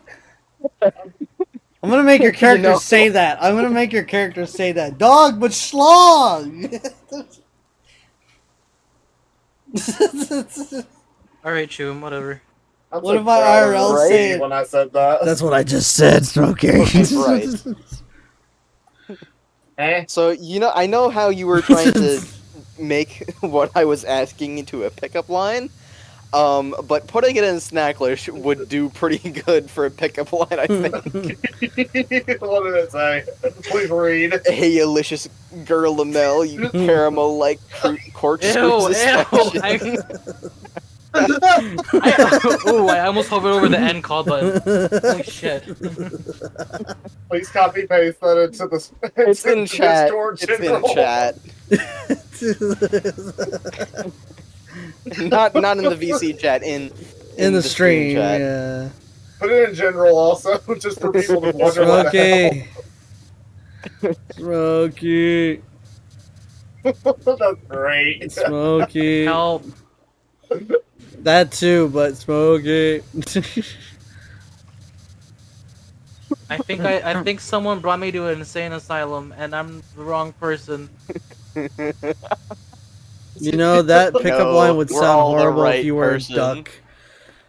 I'm gonna make your character know- say that. I'm gonna make your character say that. Dog, but schlong. Alright, Chum, whatever. I'm What so if my proud of IRL Bluesky say it? when I said that? That's what I just said, Smokey. Okay, Bryce. Eh? So I know how you were trying to make what I was asking into a pickup line. But putting it in Snacklish would do pretty good for a pickup line, I think. What did it say? Please read. Hey, delicious girl Lamel, you caramel-like corkscrew Ew, suspension. I almost hovered over the end call button. Holy shit. Please copy paste that into the. It's in chat. Discord It's in channel. chat. Not in the VC chat. In the stream, chat. yeah. Put it in general also, just for people to wonder what the hell. Smokey. That's great. Smokey. Help. That too, but Smokey. I think someone brought me to an insane asylum and I'm the wrong person. You know, that pickup No, line would we're sound all the horrible right if you were person. a duck.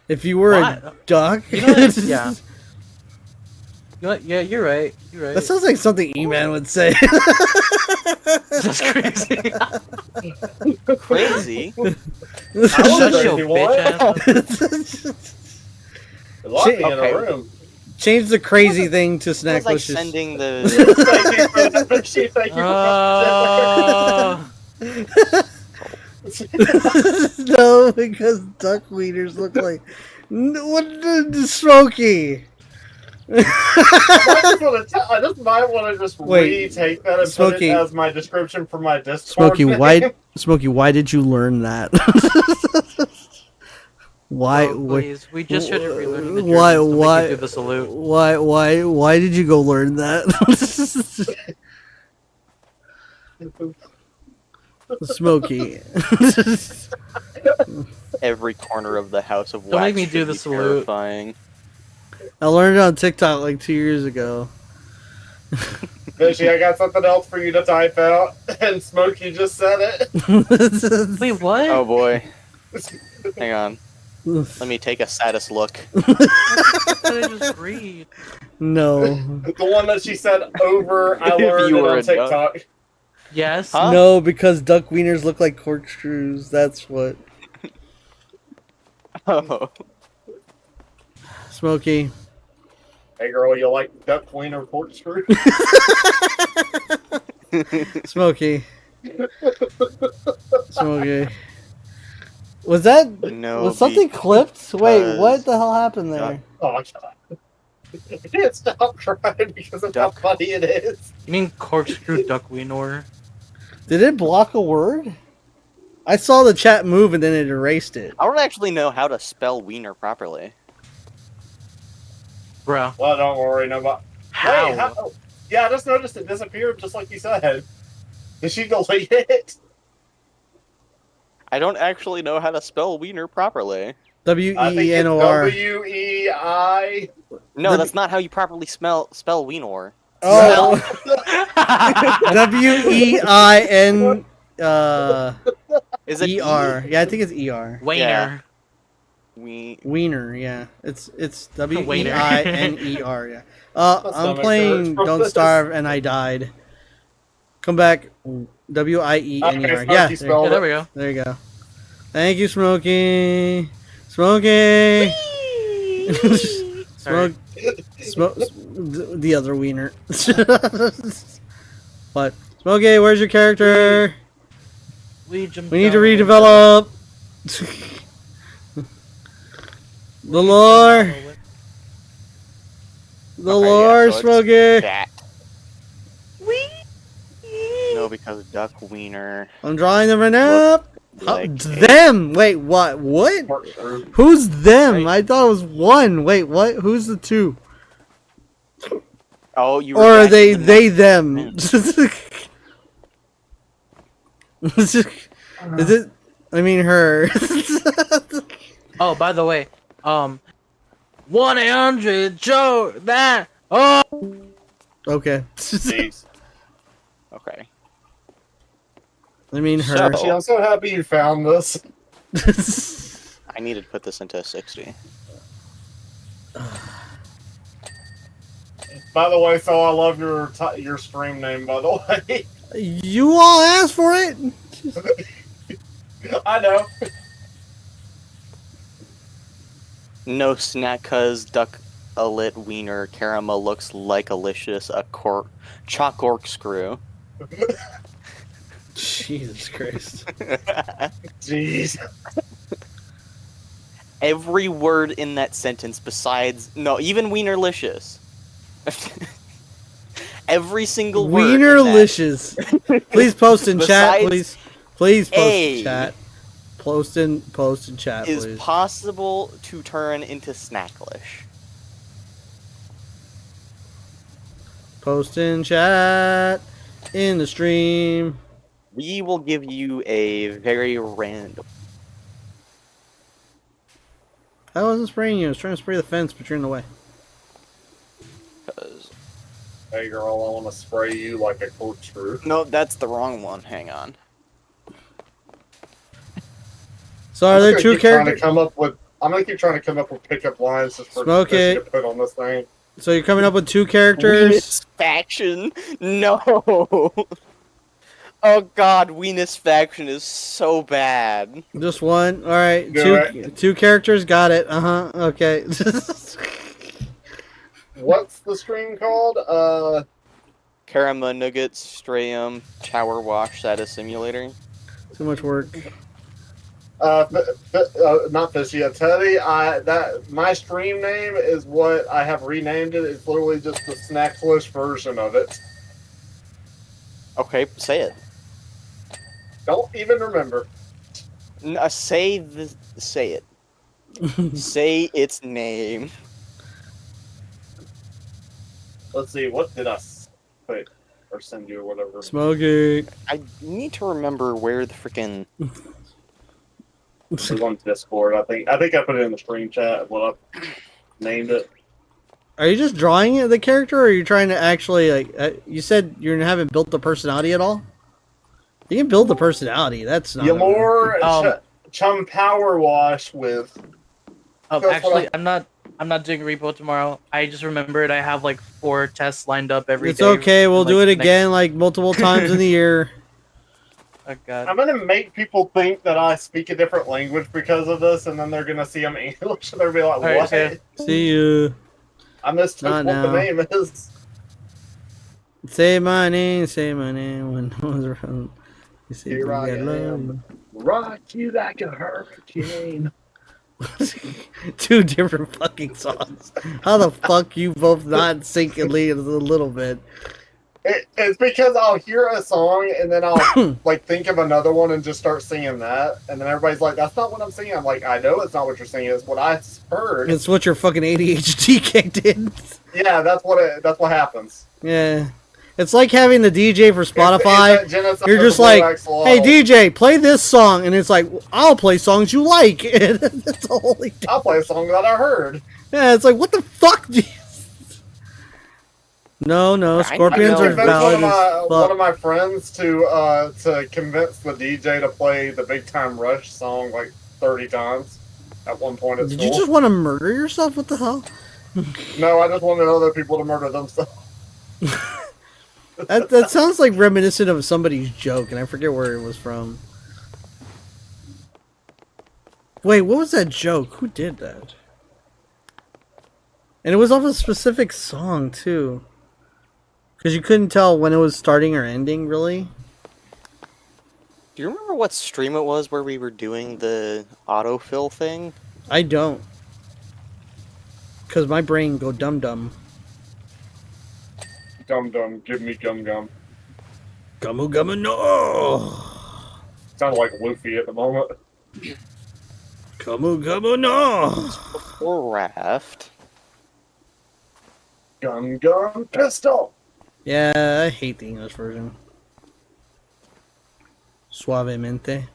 If you were a What? duck? You know what? Yeah. You know what? Yeah, you're right. You're right. That sounds like something E-Man would say. That's crazy. Crazy. I Shut was your crazy, bitch ass. Lock me in Okay. a room. Change the crazy thing to It's like Snacklicious. sending the. Thank you for that. Thank you for No, because duck wieners look like. What the Smokey? I just might want to just Wait, retake that and Smokey. put it as my description for my Discord. Smokey, name. why did you learn that? Why? Oh, please. We just should have relearned the Why? Germans to make Why? you do the salute. Why did you go learn that? Smokey. Every corner of the House of Wax. Don't make me do should the be salute. Terrifying. I learned it on TikTok like 2 years ago. Fishy, I got something else for you to type out, and Smokey just said it. Wait, what? Oh boy. Hang on. Let me take a saddest look. What did I just read? No. The one that she said over, I If learned you it were on a duck. TikTok. Yes. Huh? No, because duck wieners look like corkscrews. That's what. Oh. Smokey. Hey girl, you like duck wiener corkscrew? Smokey. Smokey. Was that. No. Was something clipped? Wait, because what the hell happened there? Oh, God. I can't stop crying because of Duck. how funny it is. You mean corkscrew duck wiener? Did it block a word? I saw the chat move and then it erased it. I don't actually know how to spell wiener properly. Bruh. Well, don't worry, nobody. How? Wait, how? Yeah, I just noticed it disappeared just like you said. Did she delete it? I don't actually know how to spell wiener properly. I think it's W-E-N-O-R. W-E-I. No, The- that's not how you properly spell wiener. Oh! W-E-I-N... Is it E-R. Yeah, I think it's E-R. Wiener. Wiener, yeah. It's Wiener. W-E-I-N-E-R, yeah. My I'm stomach playing hurts from Don't this. Starve and I died. Come back. W-I-E-N-E-R. Okay, Yeah, Smokey spelled Yeah, there we go. there you go. Thank you, Smokey. Smokey! Sorry. The other wiener. What? Smokey, where's your character? We need to redevelop. The lore. The Okay, lore, yeah, so it's Smokey. that. No, because duck wiener. I'm drawing them right now. Like Them. Wait, what? What? Corkscrew. Who's them? Right. I thought it was one. Wait, what? Who's the two? Oh, you. Or are they redacted the them? Is it? I mean her. Oh, by the way, 1-800 Joe that Oh! Okay. Jeez. Okay. I mean her. So- Actually, I'm so happy you found this. I need to put this into 60. By the way, so I love your stream name. By the way, You all asked for it. I know. No snack, cuz duck a lit wiener. Caramel looks like alicious. A chalk corkscrew. Jesus Christ. Jeez. Every word in that sentence besides even wienerlicious. Every single word. in that Wienerlicious. Please post in chat, Besides please post A in chat. Post in chat, is please. possible to turn into snacklish. Post in chat in the stream. We will give you a very random. I wasn't spraying you. I was trying to spray the fence, but you're in the way. Cause... Hey girl, I want to spray you like a corkscrew. No, that's the wrong one. Hang on. So are there two Trying to characters? I'm gonna keep trying to come up with pickup lines just for Smoke this it. to put on this thing. So you're coming up with two characters? Weenus faction? No. Oh god, Weenus faction is so bad. Just one? Alright. Do Two characters, got it. Uh-huh. Okay. What's the stream called? Caramangout, Streyum, Chowerwash, Satisimulator. Too much work. Not Fishy, Teddy. My stream name is what I have renamed it. It's literally just the Snacklish version of it. Okay, say it. Don't even remember. Say it. Say its name. Let's see, what did I put or send you or whatever? Smoking. I need to remember where the freaking. It was on Discord. I think I put it in the stream chat. What I named it. Are you just drawing the character, or are you trying to actually, like, you said you haven't built the personality at all? You can build the personality. That's not... Yamor Chum Powerwash with... Actually, I'm not doing repo tomorrow. I just remembered I have like 4 tests lined up every day. It's okay. We'll do it next... again, like, multiple times in the year. Oh, God. I'm gonna make people think that I speak a different language because of this, and then they're gonna see I'm English, and they'll be like, "What?" Right, see you. I missed what the name is. Say my name when I was around. You see, Here I am. Rock you like a hurricane. 2 different fucking songs. How the fuck you both not syncing a little bit? It's because I'll hear a song and then I'll like think of another one and just start singing that, and then everybody's like, "That's not what I'm singing." I'm like, "I know it's not what you're singing. It's what I heard." It's what your fucking ADHD kicked in. Yeah, that's what happens. Yeah, it's like having the DJ for Spotify. You're just like, "Hey DJ, play this song," and it's like, "I'll play songs you like." That's the whole thing. I'll play a song that I heard. Yeah, it's like, what the fuck? No, Scorpions are valid as fuck. One of my friends to convince the DJ to play the Big Time Rush song like 30 times at one point at Did school. you just want to murder yourself? What the hell? No, I just wanted other people to murder themselves. That sounds like reminiscent of somebody's joke, and I forget where it was from. Wait, what was that joke? Who did that? And it was off a specific song, too. Because you couldn't tell when it was starting or ending, really. Do you remember what stream it was where we were doing the autofill thing? I don't. Because my brain go dum-dum. Dum-dum, give me gum-gum. Gummu no! Sound like Luffy at the moment. Gummu no! Before Raft. Gun pistol! Yeah, I hate the English version. Suavemente.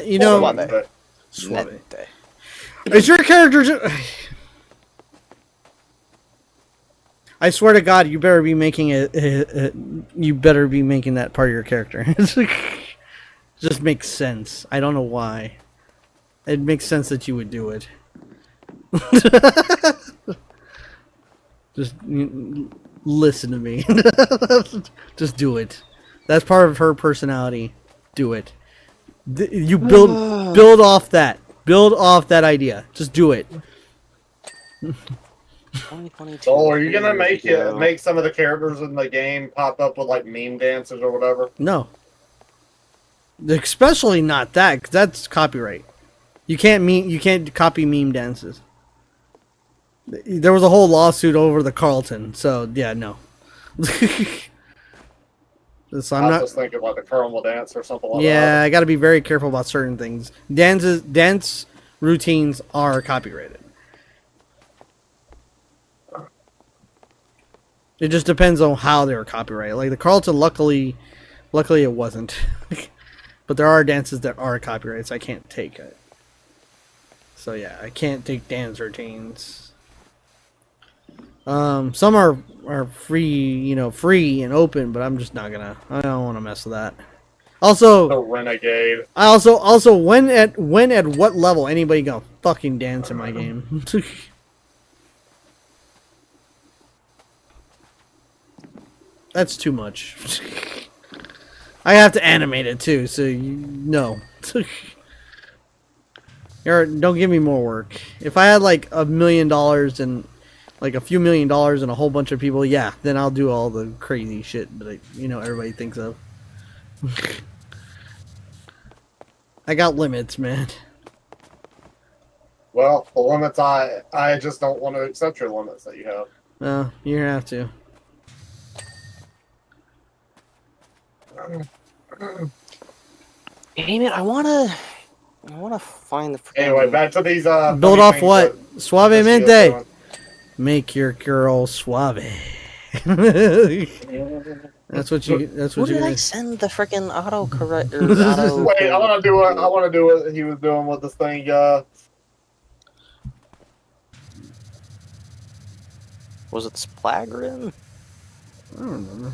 You know... Suave. Is your character just... I swear to God, you better be making you better be making that part of your character. Just makes sense. I don't know why. It makes sense that you would do it. Just listen to me. Just do it. That's part of her personality. Do it. You build off that. Build off that idea. Just do it. 2022. So, are you gonna make some of the characters in the game pop up with like meme dances or whatever? No. Especially not that, 'cause that's copyright. You can't copy meme dances. There was a whole lawsuit over the Carlton, so yeah, no. So I was just thinking like the caramel dance or something like that. Yeah, I got to be very careful about certain things. Dance routines are copyrighted. It just depends on how they were copyrighted. Like the Carlton, luckily it wasn't. But there are dances that are copyrighted, so I can't take it. So yeah, I can't take dance routines. Some are free, free and open, but I'm just not gonna. I don't want to mess with that. Also, the renegade. I also when at what level anybody gonna fucking dance in my game? That's too much. I have to animate it too, so no. Don't give me more work. If I had like $1 million and like a few $1 million and a whole bunch of people, yeah, then I'll do all the crazy shit that everybody thinks of. I got limits, man. Well, the limits I just don't want to accept your limits that you have. No, you have to. Damn it! I wanna find the. Anyway, back to these. Build off what? Suavemente. Make your girl suave. That's what you. That's what Who you. did I send the freaking autocorrect? Wait, I want to do what he was doing with this thing. Was it Splagrin? I don't remember.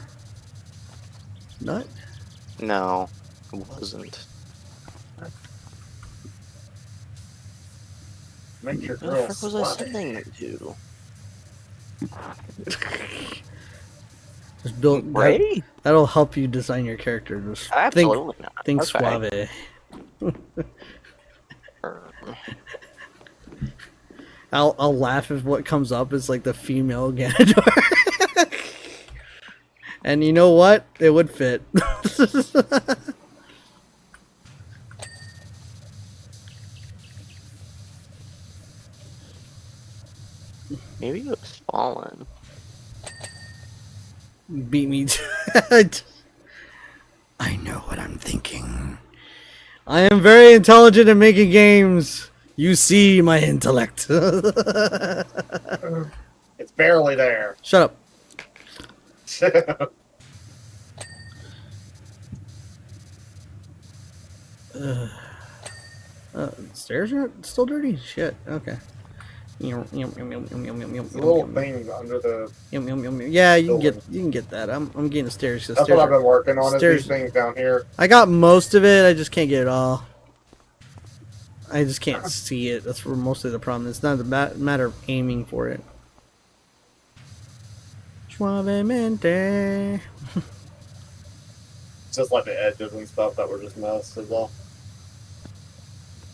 Not. No, it wasn't. Make your What the girl frick was I suave. sending it to? Just build. Ray? That'll help you design your character. Just Absolutely not. think Okay. suave. I'll laugh if what comes up is like the female Ganondorf. And you know what? It would fit. Maybe it was Fallen. Beat me to it. I know what I'm thinking. I am very intelligent at making games. You see my intellect. It's barely there. Shut up. Stairs are still dirty? Shit. Okay. Little things under the. Yeah, you can get that. I'm getting the stairs. That's what I've been working on. Is stairs. these things down here. I got most of it. I just can't get it all. I just can't see it. That's where mostly the problem is. It's not a matter of aiming for it. Suavemente. It's just like the edges and stuff that were just messed as well.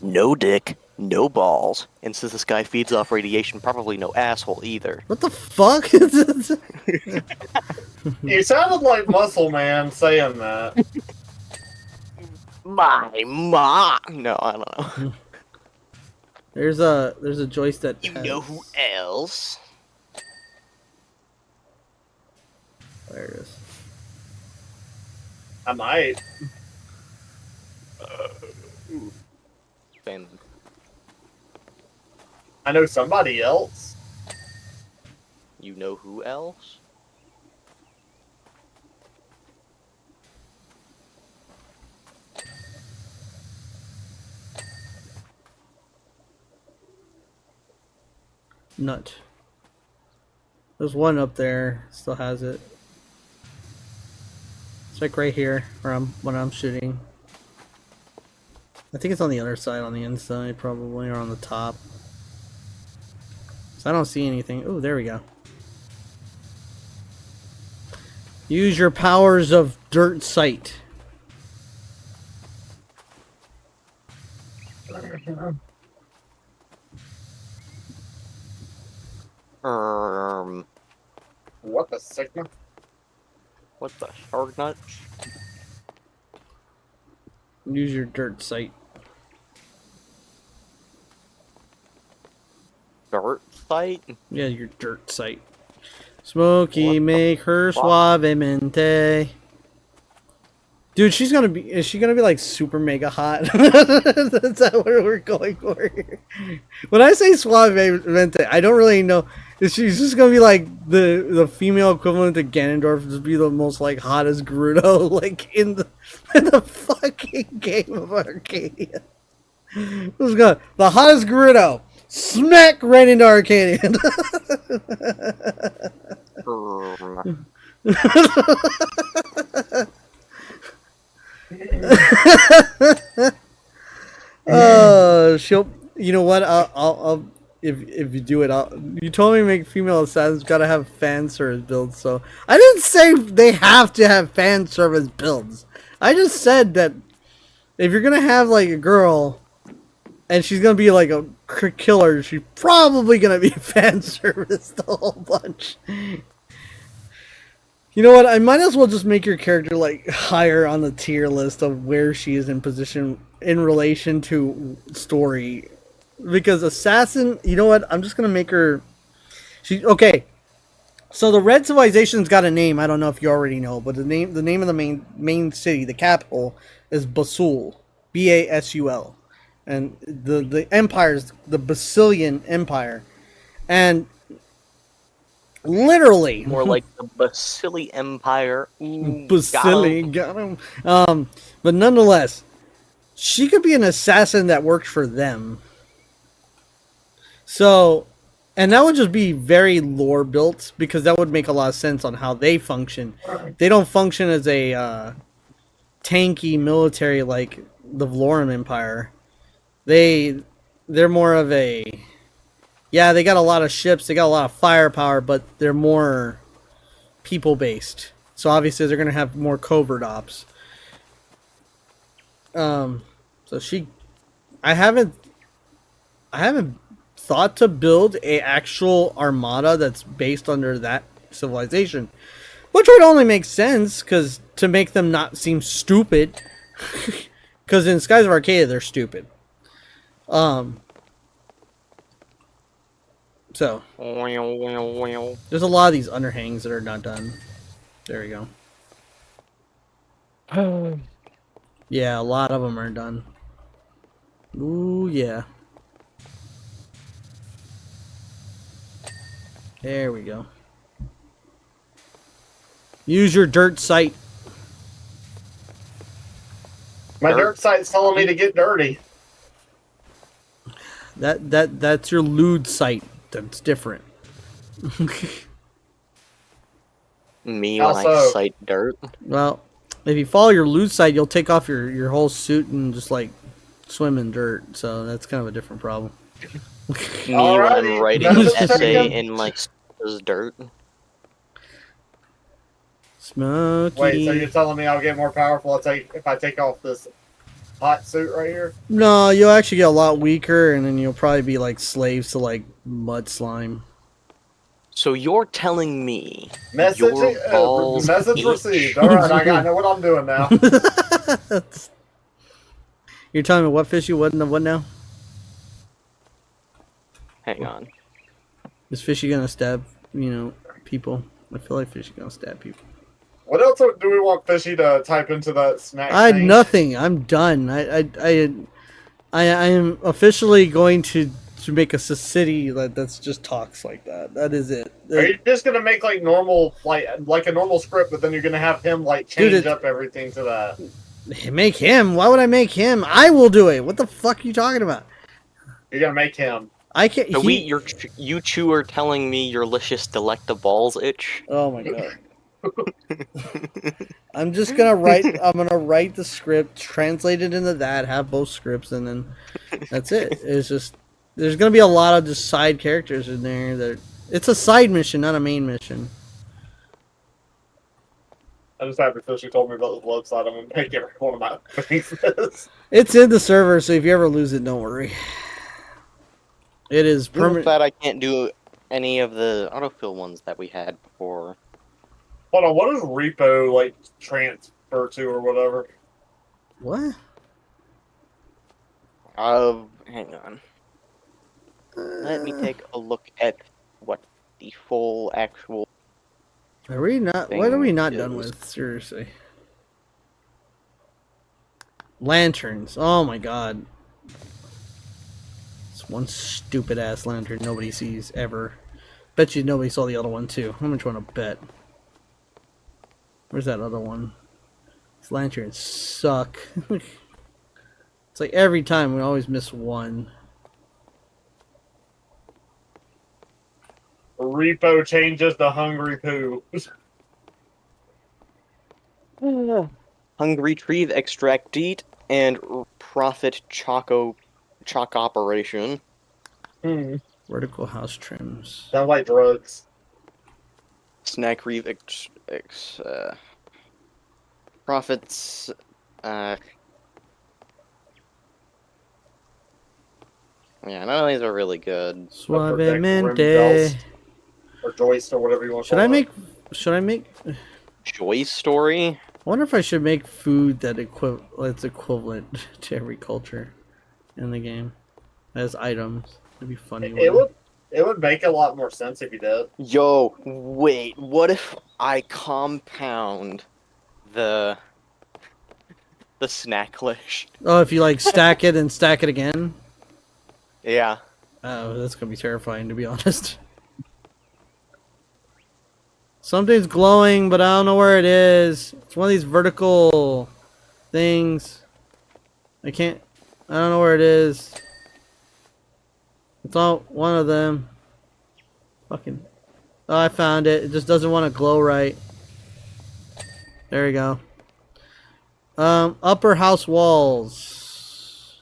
No dick, no balls, and since this guy feeds off radiation, probably no asshole either. What the fuck? You sounded like Muscle Man saying that. My mom. No, I don't know. There's a joist that You know who else? There it is. I might. And I know somebody else. you know who else? Nut. There's one up there. Still has it. It's like right here when I'm shooting. I think it's on the other side, on the inside probably, or on the top. So I don't see anything. Oh, there we go. Use your powers of dirt sight. What the Sigma? What the shark nuts? Use your dirt sight. Dirt site? Yeah, your dirt sight. Smokey, What make her fuck? suavemente. Dude, is she gonna be like super mega hot? That's not what we're going for here. When I say suavemente, I don't really know. She's just gonna be like the female equivalent to Ganondorf, just be the most like hottest Gerudo like in the fucking game of Arcadian. The hottest Gerudo. Smack right into Arcadian. She'll. You know what? I'll if you do it. You told me to make female assassins gotta have fan service builds, so I didn't say they have to have fan service builds. I just said that if you're gonna have like a girl, and she's gonna be like a killer, she's probably gonna be fan service the whole bunch. You know what? I might as well just make your character like higher on the tier list of where she is in position in relation to story. Because assassin, you know what? I'm just gonna make her. Okay. So the Red Civilization's got a name. I don't know if you already know, but the name of the main city, the capital, is Basul, Basul, and the empire is the Basilian Empire, and literally More like the Basili Empire. Ooh, Basili, got him. But nonetheless, she could be an assassin that worked for them. So, and that would just be very lore built, because that would make a lot of sense on how they function. They don't function as a tanky military like the Valorum Empire. They're more of a, yeah, they got a lot of ships, they got a lot of firepower, but they're more people based. So obviously they're gonna have more covert ops. So I haven't thought to build a actual armada that's based under that civilization, which would only make sense because to make them not seem stupid. Because in Skies of Arcadia they're stupid. So there's a lot of these underhangs that are not done. There we go. Yeah, a lot of them are done. Ooh, yeah. There we go. Use your dirt sight. My dirt site's telling me to get dirty. That's your lewd sight. That's different. Me Also- when I sight dirt. Well, if you follow your lewd sight, you'll take off your whole suit and just like swim in dirt. So that's kind of a different problem. Me when I'm Alrighty, writing that's an the essay second- in my dirt. Smoky. Wait, so you're telling me I'll get more powerful if I take off this hot suit right here? No, you'll actually get a lot weaker, and then you'll probably be like slaves to like mud slime. So you're telling me Message, your balls message itch? received. Alright, I know what I'm doing now. You're telling me what fishy? What now? Hang on. Is Fishy gonna stab, people? I feel like Fishy gonna stab people. What else do we want Fishy to type into that snack I had thing? nothing. I'm done. I am officially going to make a city that's just talks like that. That is it. Are you just gonna make like normal, like a normal script, but then you're gonna have him like change up everything to that? Make him? Why would I make him? I will do it. What the fuck are you talking about? You're gonna make him. I can't. So you two are telling me your licious delectables itch? Oh my god. I'm just gonna write. I'm gonna write the script, translate it into that, have both scripts, and then that's it. It's just there's gonna be a lot of just side characters in there. That it's a side mission, not a main mission. I'm just happy Fishy told me about the website. I'm gonna make every one of my things this. It's in the server, so if you ever lose it, don't worry. It is permanent. That I can't do any of the autofill ones that we had before. Hold on, what does repo like transfer to or whatever? What? Hang on. Let me take a look at what the full actual. Are we not? What are we not is. done with? Seriously. Lanterns. Oh my god. It's one stupid ass lantern nobody sees ever. Bet you nobody saw the other one too. How much want to bet? Where's that other one? These lanterns suck. It's like every time we always miss one. Repo changes to hungry poo. Hungry Tree Extract Deet and Profit Chalk Operation. Vertical house trims. Sound like drugs. Snack Reeve Profits. Yeah, none of these are really good. Suavemente. Or joist or whatever you want to Should call I it. make? Should I make? Joyce Story? I wonder if I should make food that's equivalent to every culture in the game as items. It'd be funny. It would make a lot more sense if you did. Yo, wait, what if I compound the snack lish? Oh, if you like stack it and stack it again? Yeah. Oh, that's gonna be terrifying to be honest. Something's glowing, but I don't know where it is. It's one of these vertical things. I don't know where it is. It's all one of them. Fucking. Oh, I found it. It just doesn't want to glow right. There we go. Upper house walls.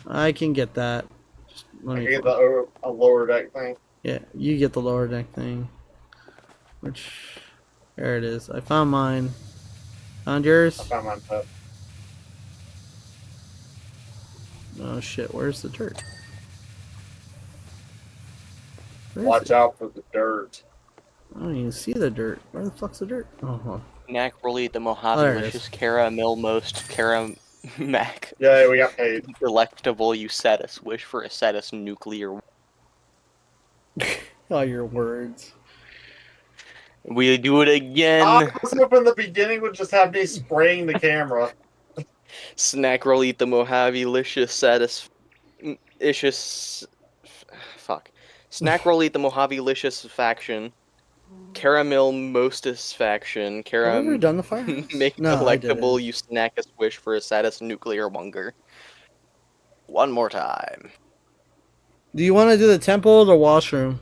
I can get that. Just let I me get a lower deck thing. Yeah, you get the lower deck thing. Which, there it is. I found mine. Found yours? I found mine too. Oh shit, where's the dirt? Where is Watch it? out for the dirt. I don't even see the dirt. Where the fuck's the dirt? Oh, huh. Snack Rolly, the Oh, Mojave there it is. Licious Caramel Most Caramac. Yeah, we got paid. Delectable Eucetus. Wish for a Cetus nuclear. Oh, your words. We do it again. I was hoping the beginning would just have me spraying the camera. Snack Rolly, the Mojave Licious Satisfaction. Fuck. Snack Rolly, the Mojave Licious Faction. Caramel Mostis Faction. Have I ever done the fire? Make No, I delectable didn't. you snack a wish for a Satis nuclear wunger. One more time. Do you want to do the temple or the washroom?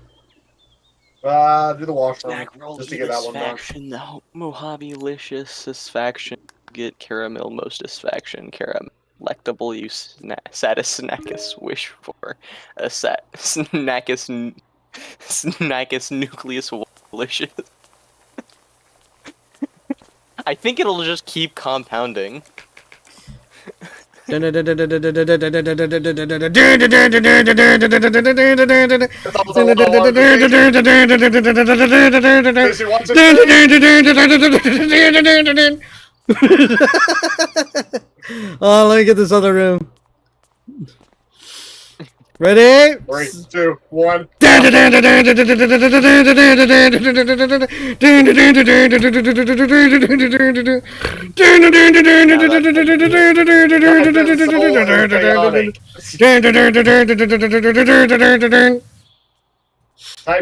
Do the washroom. Snack Rolly, Just to get that one done. faction, the Mojave Licious Faction. Get Caramel Mostis Faction. Delectable you Satis snackus wish for a snackus nucleus delicious. I think it'll just keep compounding. Oh, let me get this other room. Ready? 3, 2, 1. Type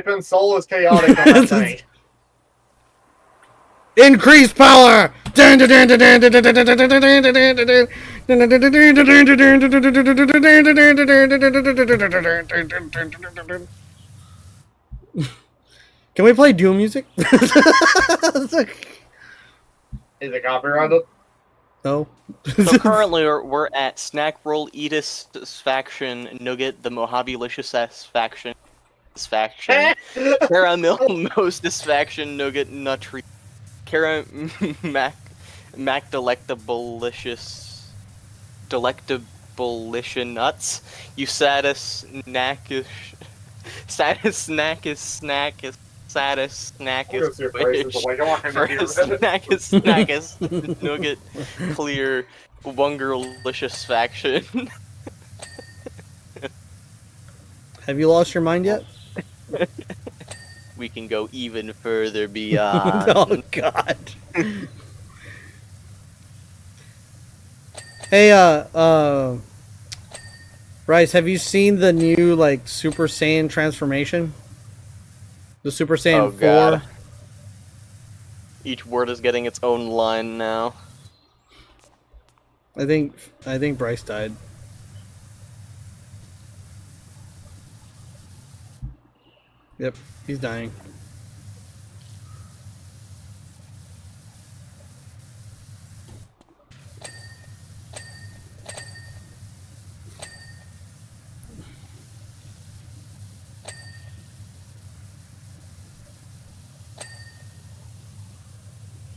in soul is chaotic on that thing. Increase power! Can we play Doom music? Is it copyrighted? No. So currently we're at Snack Roll Eatus faction, Nugget the Mojave-licious faction, Caramel Mostis faction, Nugget Nutri, Mac Delectablicious nuts, you satis snackish Nugget clear Wungerlicious faction. Have you lost your mind yet? We can go even further beyond. Oh God. Hey, Bryce, have you seen the new like Super Saiyan transformation? The Super Saiyan 4. God. Each word is getting its own line now. I think Bryce died. Yep, he's dying.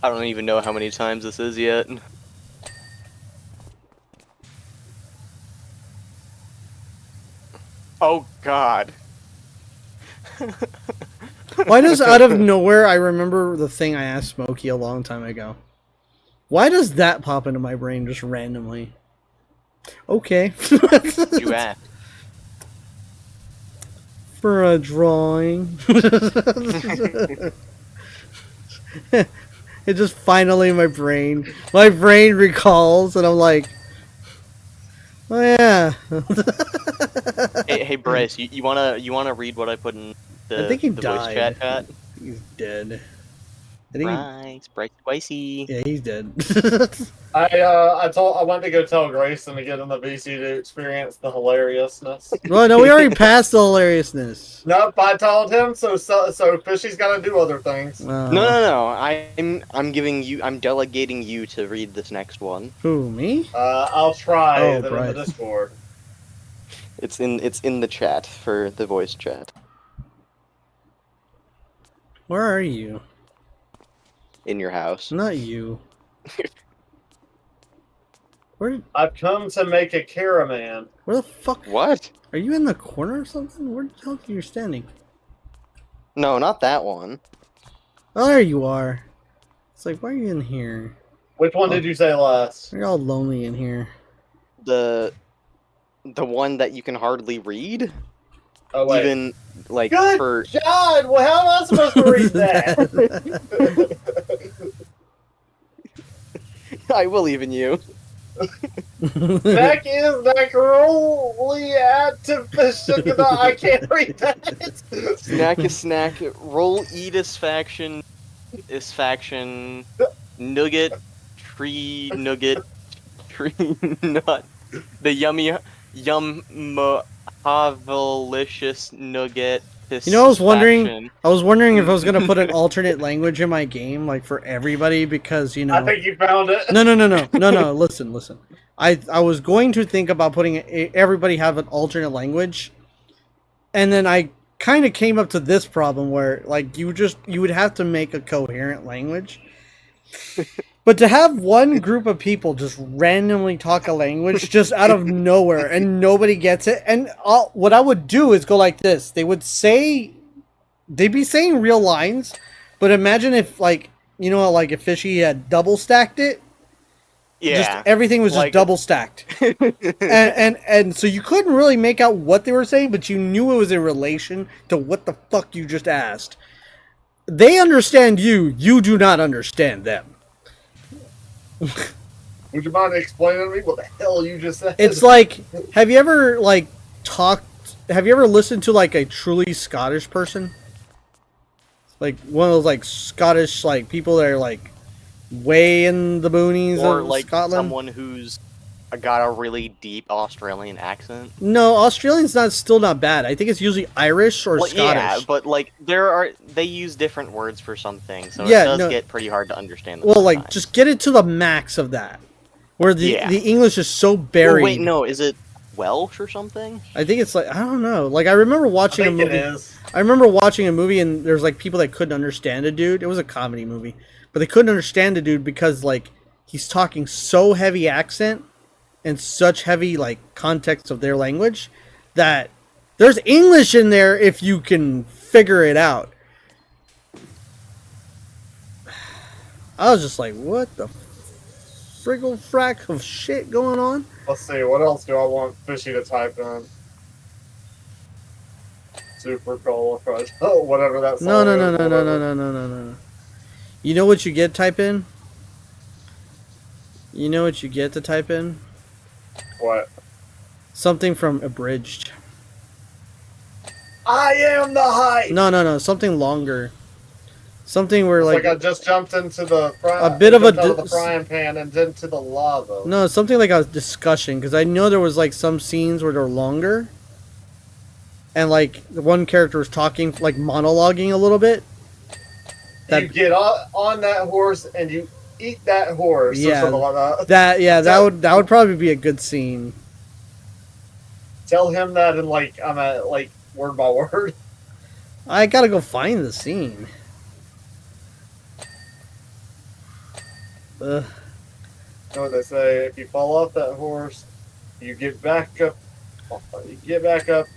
I don't even know how many times this is yet. Oh God. Why does out of nowhere, I remember the thing I asked Smokey a long time ago. Why does that pop into my brain just randomly? Okay. You asked. For a drawing. It just finally my brain recalls, and I'm like, oh yeah. Hey Bryce, you wanna read what I put in the, I think he the died. voice chat? He's dead. I think Bryce, Brycey. yeah, he's dead. I went to go tell Grayson to get in the VC to experience the hilariousness. Well, no, we already passed the hilariousness. Nope, I told him. So Fishy's got to do other things. No. I'm delegating you to read this next one. Who, me? I'll try Oh, that in Bryce. the Discord. It's in the chat for the voice chat. Where are you? In your house. Not you. Where I've come to make a caraman. the fuck? What? Are you in the corner or something? Where the hell are you standing? No, not that one. Oh, there you are. It's like, why are you in here? Which one did you say last? You're all lonely in here. The one that you can hardly read. Oh wait. Even like Good for God! Well, how am I supposed to read that? I will even you. That is necroli artificial. I can't read that. Snack. Roll Eatus faction. Is faction. Nugget. Tree nugget. Tree nut. The yum havelicious nugget. You know, I was wondering if I was gonna put an alternate language in my game, like for everybody, because you know. I think you found it. No. Listen. I was going to think about putting everybody have an alternate language, and then I kind of came up to this problem where like you would have to make a coherent language. But to have one group of people just randomly talk a language just out of nowhere and nobody gets it, and what I would do is go like this. They'd be saying real lines, but imagine if like, you know, like if Fishy had double stacked it. Yeah. Just everything was just like, double stacked. and so you couldn't really make out what they were saying, but you knew it was in relation to what the fuck you just asked. They understand you do not understand them. Would you mind explaining to me what the hell you just said? It's like, have you ever listened to like a truly Scottish person? Like one of those like Scottish like people that are like way in the boonies or of like Scotland. someone who's got a really deep Australian accent? No, Australian's still not bad. I think it's usually Irish or Well, Scottish. yeah, but like they use different words for some things, so Yeah, it does no. get pretty hard to understand them. Well, like sometimes. just get it to the max of that, where the English is so buried. Oh, wait, no, is it Welsh or something? I think it's like I don't know. Like I remember watching a movie. It is. I remember watching a movie and there's like people that couldn't understand a dude. It was a comedy movie, but they couldn't understand a dude because like he's talking so heavy accent and such heavy like context of their language that there's English in there if you can figure it out. I was just like, what the friggle frack of shit going on? Let's see, what else do I want Fishy to type in? Super cola crush. Oh, whatever that song No. is. You know what you get type in? You know what you get to type in? What? Something from Abridged. I am the hype! No. Something longer. Something where It's like I just jumped into the the frying pan and into the lava. no, something like a discussion because I know there was like some scenes where they're longer, and like the one character was talking like monologuing a little bit. You get on that horse and you eat that horse. Yeah, or something like that. That would probably be a good scene. Tell him that in like word by word. I gotta go find the scene. You know what they say? If you fall off that horse, you get back up. You get back up,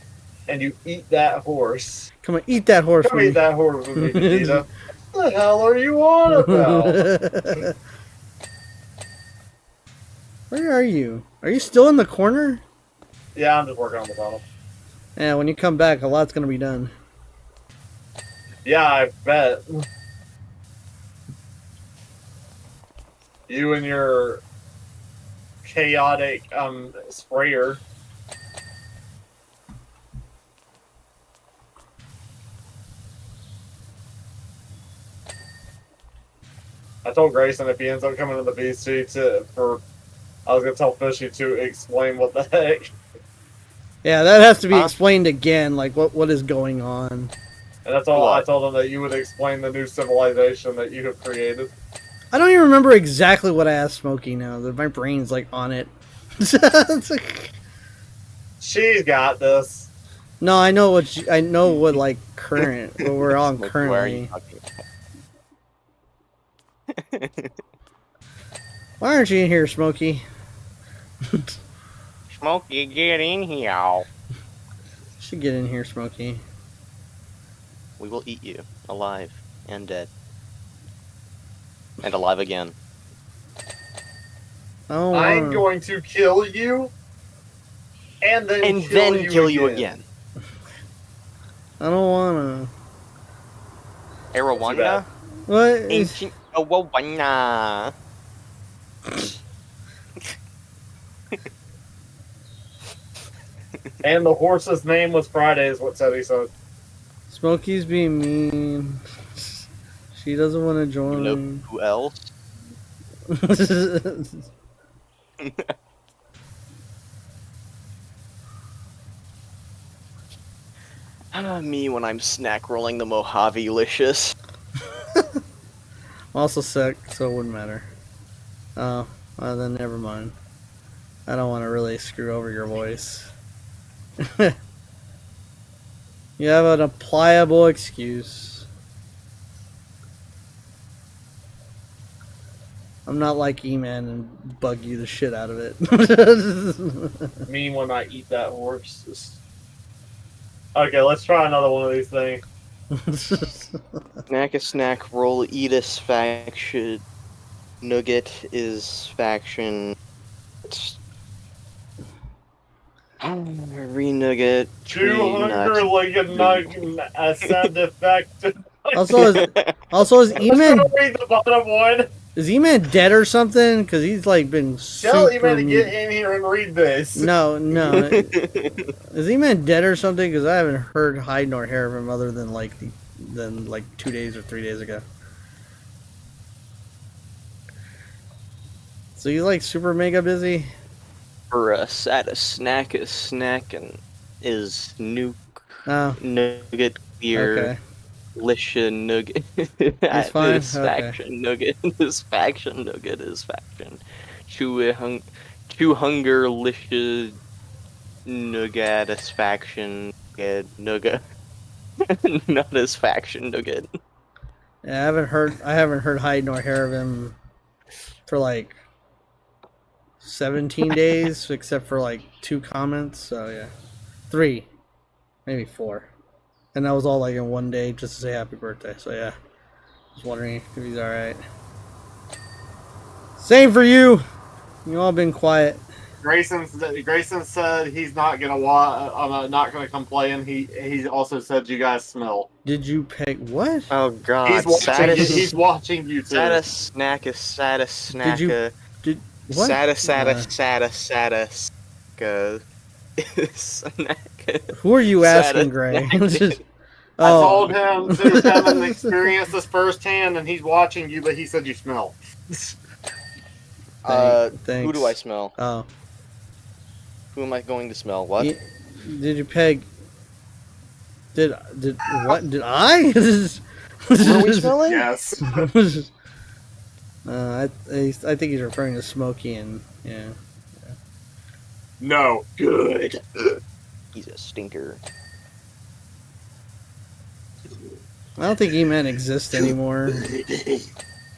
and you eat that horse. Come on, eat that horse. Come eat that horse with me, Vegeta. What the hell are you on about? Where are you? Are you still in the corner? Yeah, I'm just working on the bottom. Yeah, when you come back, a lot's gonna be done. Yeah, I bet. You and your chaotic sprayer. I told Grayson if he ends up coming to the BC I was gonna tell Fishy to explain what the heck. Yeah, that has to be explained again, like what is going on. And that's all I told him, that you would explain the new civilization that you have created. I don't even remember exactly what I asked Smokey now. My brain's like on it. She's got this. No, I know what like current what we're on currently. Why aren't you in here, Smokey? Smokey, get in here. Should get in here, Smokey. We will eat you, alive and dead. And alive again. Oh, I'm going to kill you, and then kill you again. I don't wanna. Arawanda? What? Ancient Arawanda. And the horse's name was Friday, is what Teddy said. Smokey's being mean. She doesn't want to join. You know who else? Me when I'm snack rolling the Mojave-licious. I'm also sick, so it wouldn't matter. Oh, well then never mind. I don't want to really screw over your voice. You have an applicable excuse. I'm not like E-Man and bug you the shit out of it. Me when I eat that horse. Okay, let's try another one of these things. Snack a snack roll, eat a faction. Nugget is faction. Renugget. 200 like a nugget. A sound effect. Also, is E-Man read the bottom one. Is E-Man dead or something? Because he's like been Tell E-Man to get in here and read this. No. Is E-Man dead or something? Because I haven't heard hide nor hair of him other than like 2 days or 3 days ago. So he's like super mega busy. for a snack is snacking is nuke Oh, nugget beer. okay. Lisha nugget. It's fine? This Okay. faction nugget. This faction nugget is faction. Chew hunger lisha nugget faction nugget. Not his faction nugget. Yeah, I haven't heard hide nor hair of him for like 17 days, except for like 2 comments. So yeah, 3, maybe 4, and that was all like in one day just to say happy birthday. So yeah, just wondering if he's all right. Same for you. You all been quiet. Grayson said he's not gonna not gonna complain. He also said you guys smell. Did you pick what? Oh god. He's watching you too. Saddest snack is saddest snack. Did what? Saddest snack. Who are you asking, Gray? I told him to come and experience this firsthand, and he's watching you, but he said you smell. Thanks. Who do I smell? Oh. Who am I going to smell? What? Did you peg? Did what? Did I? Were we smelling? Yes. I think he's referring to Smokey and yeah. No. Good. He's a stinker. I don't think E-Man exists anymore.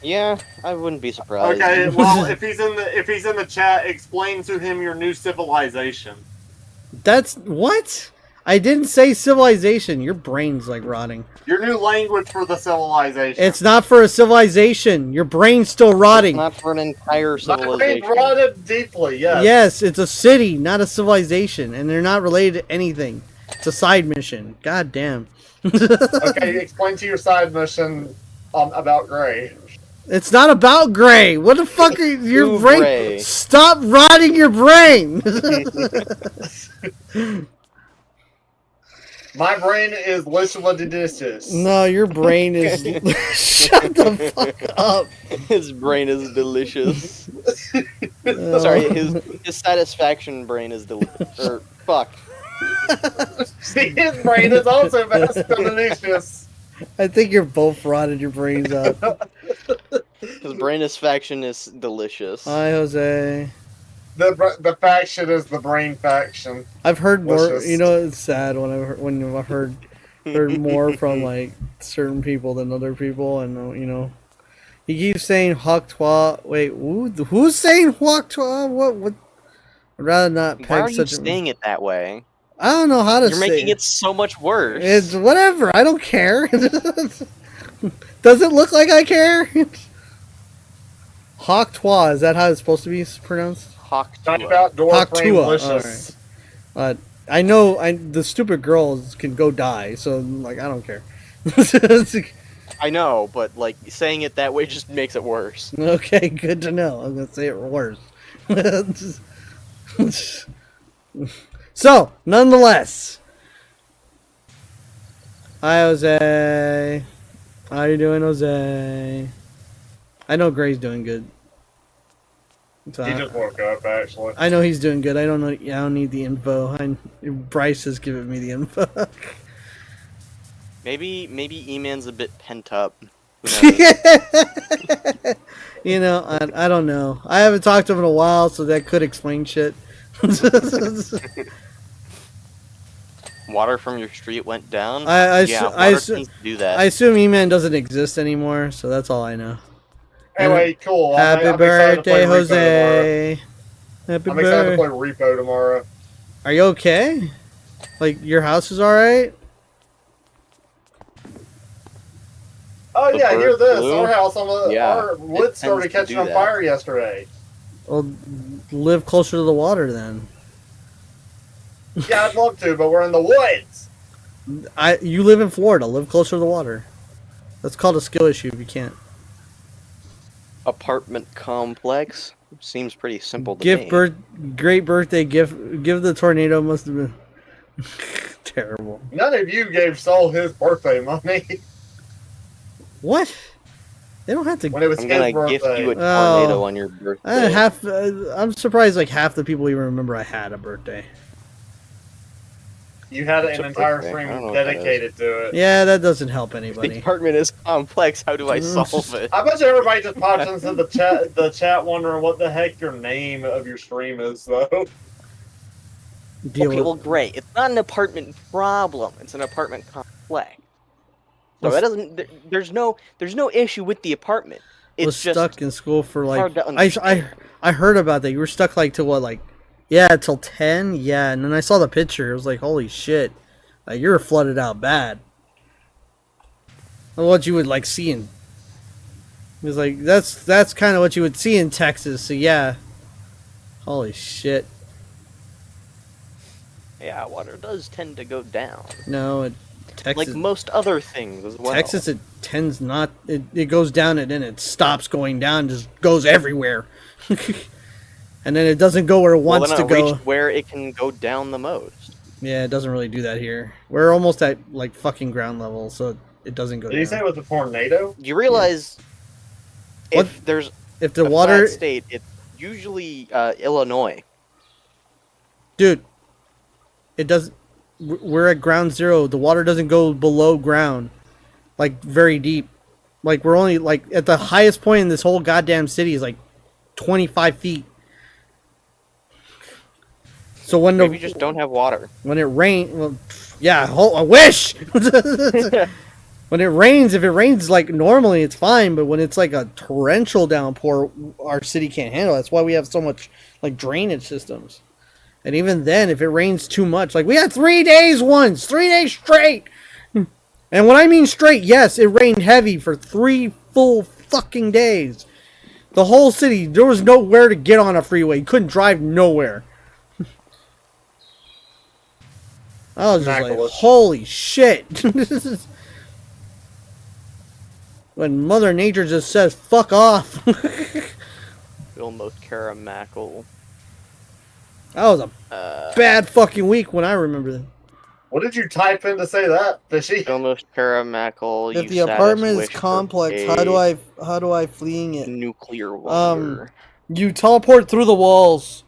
Yeah, I wouldn't be surprised. Okay, well, if he's in the chat, explain to him your new civilization. That's what? I didn't say civilization. Your brain's like rotting. Your new language for the civilization. It's not for a civilization. Your brain's still rotting. It's not for an entire My brain civilization. rotted deeply. Yes. Yes, it's a city, not a civilization, and they're not related to anything. It's a side mission. God damn. Okay, explain to your side mission about Gray. It's not about Gray. What the fuck are your Ooh, brain? Gray. Stop rotting your brain. My brain is delicious. No, your brain is. Shut the fuck up. His brain is delicious. Sorry, his satisfaction brain is delicious. Or fuck. See, his brain is also delicious. I think you're both rotted your brains up. His brain is faction is delicious. Hi, Jose. The faction is the brain faction. I've heard more. Delicious. You know, it's sad when I've heard more from like certain people than other people, and you know, he keeps saying Hawk Twa. Wait, who's saying Hawk Twa? What? I'd rather not peg Why are you such saying it that way? I don't know how to You're say making it so much worse. It's whatever. I don't care. Does it look like I care? Hawk Twa, is that how it's supposed to be pronounced? Hawk Type out door Hawk frame Tua. delicious. I know the stupid girls can go die, so like I don't care. I know, but like saying it that way just makes it worse. Okay, good to know. I'm gonna say it worse. So, nonetheless, hi Jose. How you doing, Jose? I know Gray's doing good. So He just woke up, actually. I know he's doing good. I don't know. I don't need the info. Bryce has given me the info. Maybe E-Man's a bit pent up. You know, I don't know. I haven't talked to him in a while, so that could explain shit. Water from your street went down? I water needs to do that. I assume E-Man doesn't exist anymore, so that's all I know. Anyway, cool. Happy I'm excited to play birthday, Repo Jose. Happy I'm excited to birthday. play Repo tomorrow. Are you okay? Like, your house is alright? Oh The yeah, hear bird this. flew? Our house our wood It started tends to catching do on that. fire yesterday. Well, live closer to the water then. Yeah, I'd love to, but we're in the woods. You live in Florida. Live closer to the water. That's called a skill issue if you can't. Apartment complex? Seems pretty simple to me. Great birthday gift. Give the tornado must have been terrible. None of you gave Saul his birthday money. What? They don't have to. When it was I'm his gonna gift birthday. you a tornado on your birthday. I'm surprised like half the people even remember I had a birthday. You had It's an a entire birthday. I don't stream know what that dedicated to it. Yeah, that doesn't help The anybody. apartment is complex. How do I solve it? I bet you everybody just pops into the chat wondering what the heck your name of your stream is, though. Deal Okay, with. well, great. It's not an apartment problem. It's an apartment complex. So Was- that doesn't. There's no issue with the apartment. It's was just stuck in school for like. hard to understand. I heard about that. You were stuck like to what like, yeah, till 10. Yeah, and then I saw the picture. It was like, holy shit, like you were flooded out bad. What you would like see in. It was like that's kind of what you would see in Texas. So yeah, holy shit. Yeah, water does tend to go down, No, Texas. like most other things as well. Texas, it tends not. It goes down and then it stops going down, just goes everywhere, and then it doesn't go where it wants then to it go. reached where it can go down the most. Yeah, it doesn't really do that here. We're almost at like fucking ground level, so it doesn't go Did you say down. it was a tornado? You realize What- if there's If the a water, flat state, it's usually Illinois. dude, it does. We're at ground zero. The water doesn't go below ground, like very deep. Like we're only like at the highest point in this whole goddamn city is like 25 feet. So when Maybe you just don't have water. when it rains, well, yeah, I wish. When it rains, if it rains like normally, it's fine. But when it's like a torrential downpour, our city can't handle it. That's why we have so much like drainage systems. And even then, if it rains too much, like we had 3 days once, 3 days straight. And when I mean straight, yes, it rained heavy for 3 full fucking days. The whole city, there was nowhere to get on a freeway. You couldn't drive nowhere. I was just like, Immaculate. holy shit. When Mother Nature just says, fuck off. Almost Caramangout. That was a bad fucking week when I remember that. What did you type in to say that, Fishy? Almost Caramangout. If the apartment is complex, how do I fleeing it? Nuclear wonder. You teleport through the walls.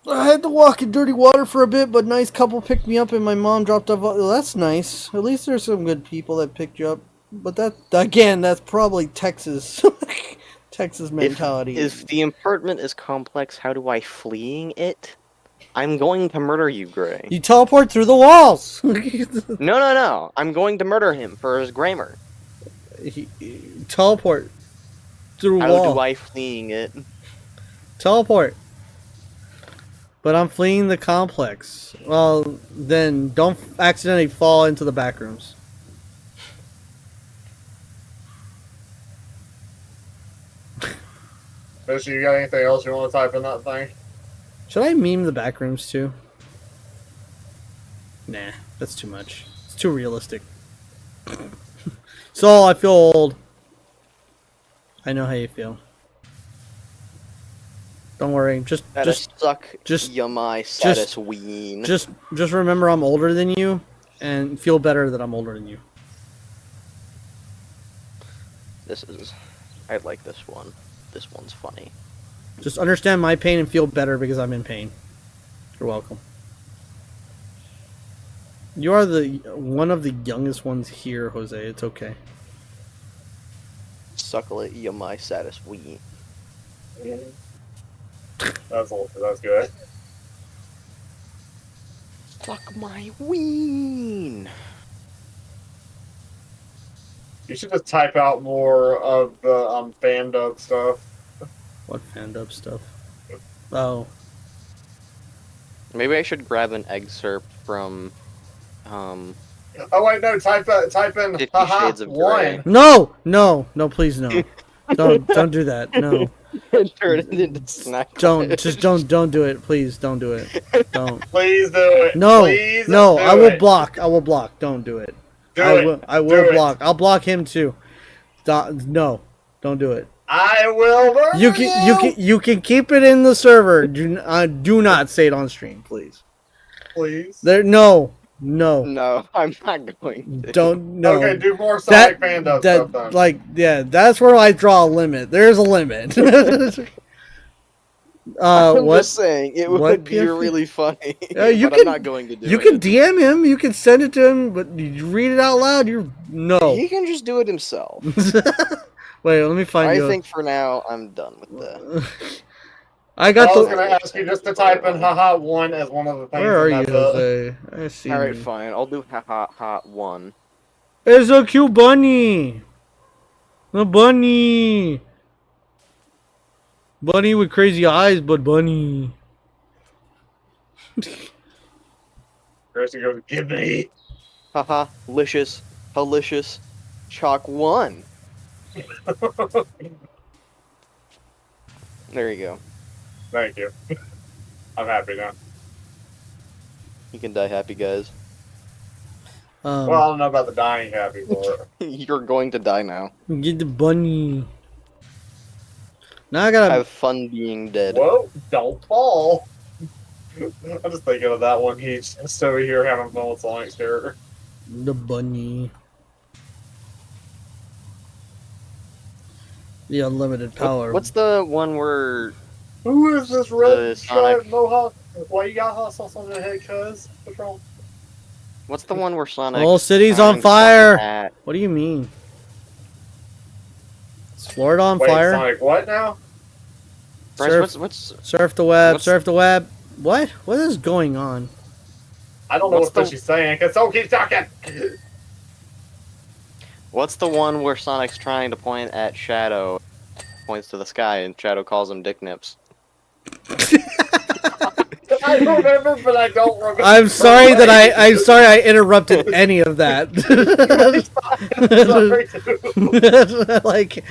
I had to walk in dirty water for a bit, but nice couple picked me up and my mom dropped off. Well, that's nice. At least there's some good people that picked you up. But that, again, that's probably Texas. Texas mentality. If the apartment is complex, how do I fleeing it? I'm going to murder you, Gray. You teleport through the walls. No. I'm going to murder him for his grammar. Teleport through How wall. do I fleeing it? Teleport. But I'm fleeing the complex. Well, then don't accidentally fall into the back rooms. Fishy, you got anything else you want to type in that thing? Should I meme the back rooms too? Nah, that's too much. It's too realistic. So I feel old. I know how you feel. Don't worry. Just suck. just- Yumai just- status ween. just remember I'm older than you, and feel better that I'm older than you. This is. I like this one. This one's funny. Just understand my pain and feel better because I'm in pain. You're welcome. You are the one of the youngest ones here, Jose. It's okay. Suckle it, Yumai status ween. That's good. Fuck my ween. You should just type out more of the fan-dub stuff. What fan-dub stuff? Oh. Maybe I should grab an excerpt from Oh wait, no, type in 50 haha Shades of Grey. one. No, please no. Don't do that. No. Turn it into snack. Don't do it. Please don't do it. Don't. Please do it. No. Please No, do I will it. block. I will block. Don't do it. Do I it. will Do will it. block. I'll block him too. No. Don't do it. I will murder You can keep it in the server. Do not say it on stream, please. Please. No. No. No, I'm not going to. Don't no. Okay, do more Sonic Fandom stuff then. Like, yeah, that's where I draw a limit. There's a limit. I'm what? just saying, it what would be PFP? really funny, You but can, I'm not going to do You it. can DM him. You can send it to him, but you read it out loud. No. He can just do it himself. Wait, let me find I you. think for now, I'm done with that. I got I was the. gonna ask you just to type in haha 1 as one of the things. Where are and you, that's it. Jose? I see. Alright, you. fine. I'll do ha 1. It's a cute bunny. A bunny. Bunny with crazy eyes, but bunny. First you go, give me. Haha, licious, halicious, chalk 1. There you go. Thank you. I'm happy now. You can die happy, guys. Well, I don't know about the dying happy for it. You're going to die now. Get the bunny. Now I gotta Have fun being dead. Whoa, don't fall. I'm just thinking of that one. He's just over here having fun with Sonic's character. the bunny. The unlimited power. What's the one where Who is this red Sonic- stripe mohawk? Why you got hot sauce on your head, cuz? What's wrong? What's the one where Sonic? The whole city's on fire. What do you mean? Is Florida on Wait, fire? Sonic, what now? Surf, What's surf the web. what's- Surf the web. What? What is going on? I don't know What's what the- she's saying, because someone keeps talking! what's the one where Sonic's trying to point at Shadow, points to the sky, and Shadow calls him Dick Nips? I remember, but I don't remember. I'm sorry that I'm sorry I interrupted any of that. Like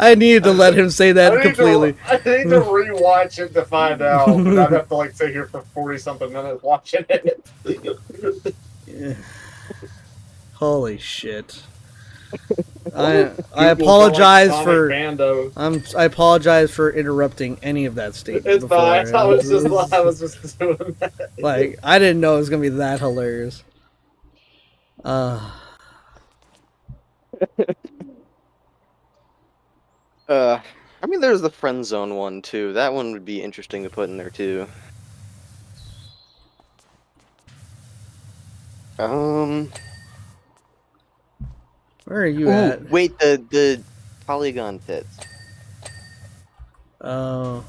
I needed to let him say that completely. I need to rewatch it to find out. But I'd have to like sit here for 40-something minutes watching it. Holy shit. I apologize for I apologize for interrupting any of that statement. It's before. fine. I was just doing that. Like I didn't know it was gonna be that hilarious. I mean, there's the friend zone one too. That one would be interesting to put in there too. Where are you at? Wait, the polygon pits. Oh,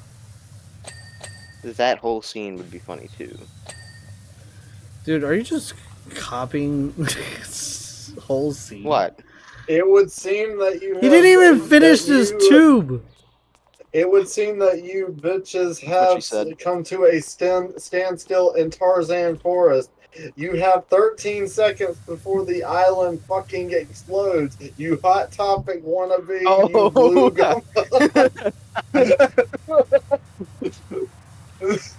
That whole scene would be funny too. dude, are you just copying this whole scene? What? It would seem that you. He didn't even finish that this you- tube. It would seem that you bitches she have said. come to a standstill in Tarzan Forest. You have 13 seconds before the island fucking explodes. You hot topic wannabe. Oh, You blue gum.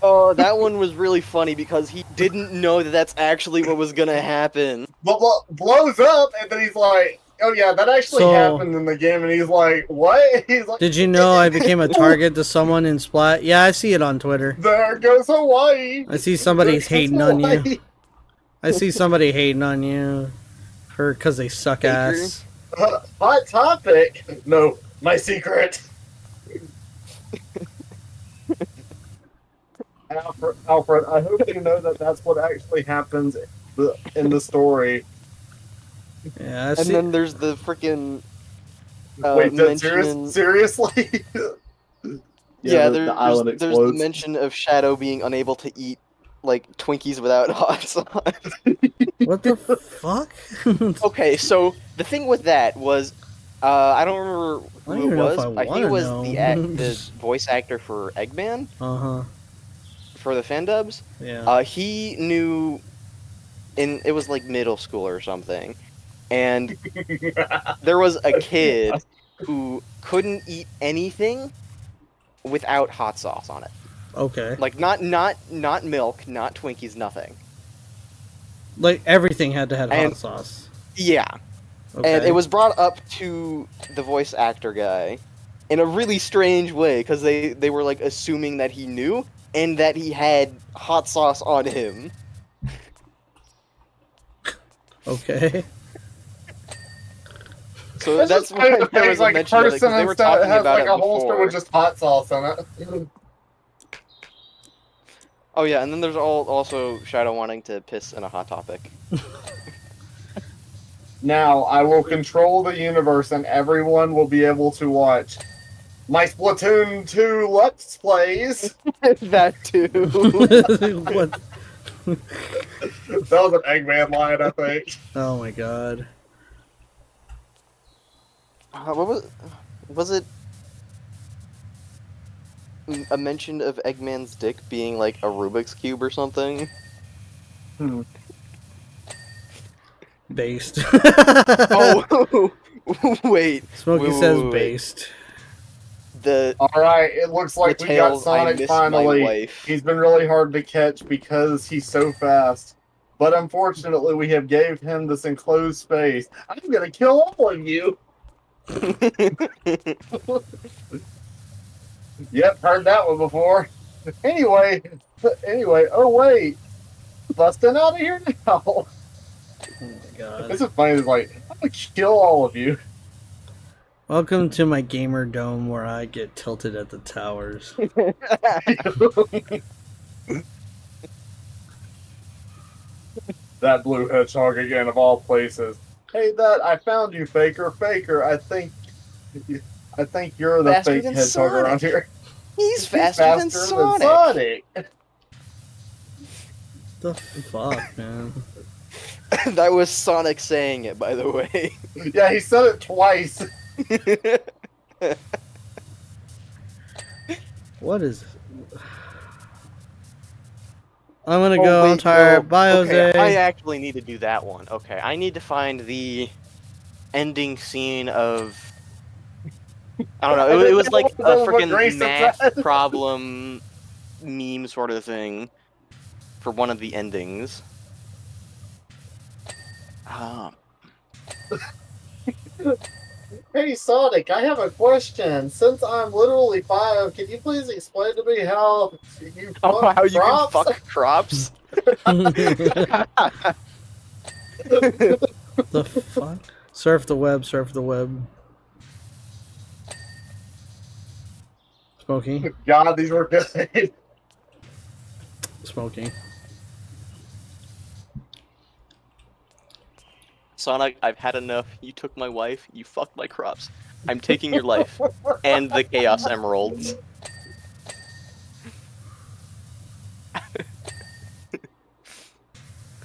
Oh, that one was really funny because he didn't know that that's actually what was gonna happen. But blows up, and then he's like, "Oh yeah, that actually So- happened in the game." And he's like, "What?" He's like, Did you know I became a target to someone in Splat? Yeah, I see it on Twitter. "There goes Hawaii." I see somebody There goes hating on you. Hawaii. I see somebody hating on you for because they suck ass. Hot topic. No, my secret. Alfred, I hope you know that that's what actually happens in the story. Yeah, I And see. then there's the freaking Wait, mention. seriously? Yeah, the island there's the explodes. mention of Shadow being unable to eat like Twinkies without hot sauce. What the fuck? Okay, so the thing with that was, I don't remember I don't who even it know was. if I I think wanna it was know. the voice actor for Eggman Uh-huh. for the fan dubs. Yeah. He knew, it was like middle school or something, and there was a kid who couldn't eat anything without hot sauce on it. Okay. Like not milk, not Twinkies, nothing. Like everything had to have hot And- sauce. Yeah. Okay. And it was brought up to the voice actor guy in a really strange way because they were like assuming that he knew and that he had hot sauce on him. Okay. So It's that's just funny why to there think, was a like, mention of it, because they were talking has about like it a holster before. with just hot sauce in it. Oh yeah, and then there's also Shadow wanting to piss in a Hot Topic. Now I will control the universe, and everyone will be able to watch my Splatoon 2 Let's Plays. That too. What? That was an Eggman line, I think. Oh my god. What was it? A mention of Eggman's dick being like a Rubik's Cube or something? Based. Oh, wait. Smokey Wait, says wait, wait. based. Alright, it looks like we got Tails, I Sonic miss my finally. wife. He's been really hard to catch because he's so fast. But unfortunately, we have gave him this enclosed space. I'm gonna kill all of you. Yep, heard that one before. Anyway, oh wait. Busting out of here now. Oh my god. This is funny, it's like, I'm gonna kill all of you. Welcome to my gamer dome where I get tilted at the towers. That blue hedgehog again, of all places. Hey, I found you, Faker. I think you're the Faster fake than hedgehog Sonic. around here. He's faster than Sonic. Sonic. The fuck, man? That was Sonic saying it, by the way. Yeah, he said it twice. What is... I'm gonna go. I'm tired. Bye, okay, Jose. I actually need to do that one. Okay, I need to find the ending scene of... I don't know, it was like a freaking math problem meme sort of thing for one of the endings. Hey, Sonic, I have a question. Since I'm literally 5, can you please explain to me how you fuck how you can crops? fuck crops? The fuck? Surf the web. Surf the web. Smokey. God, these were good. Smokey. Sonic, I've had enough. You took my wife, you fucked my crops. I'm taking your life. And the Chaos Emeralds.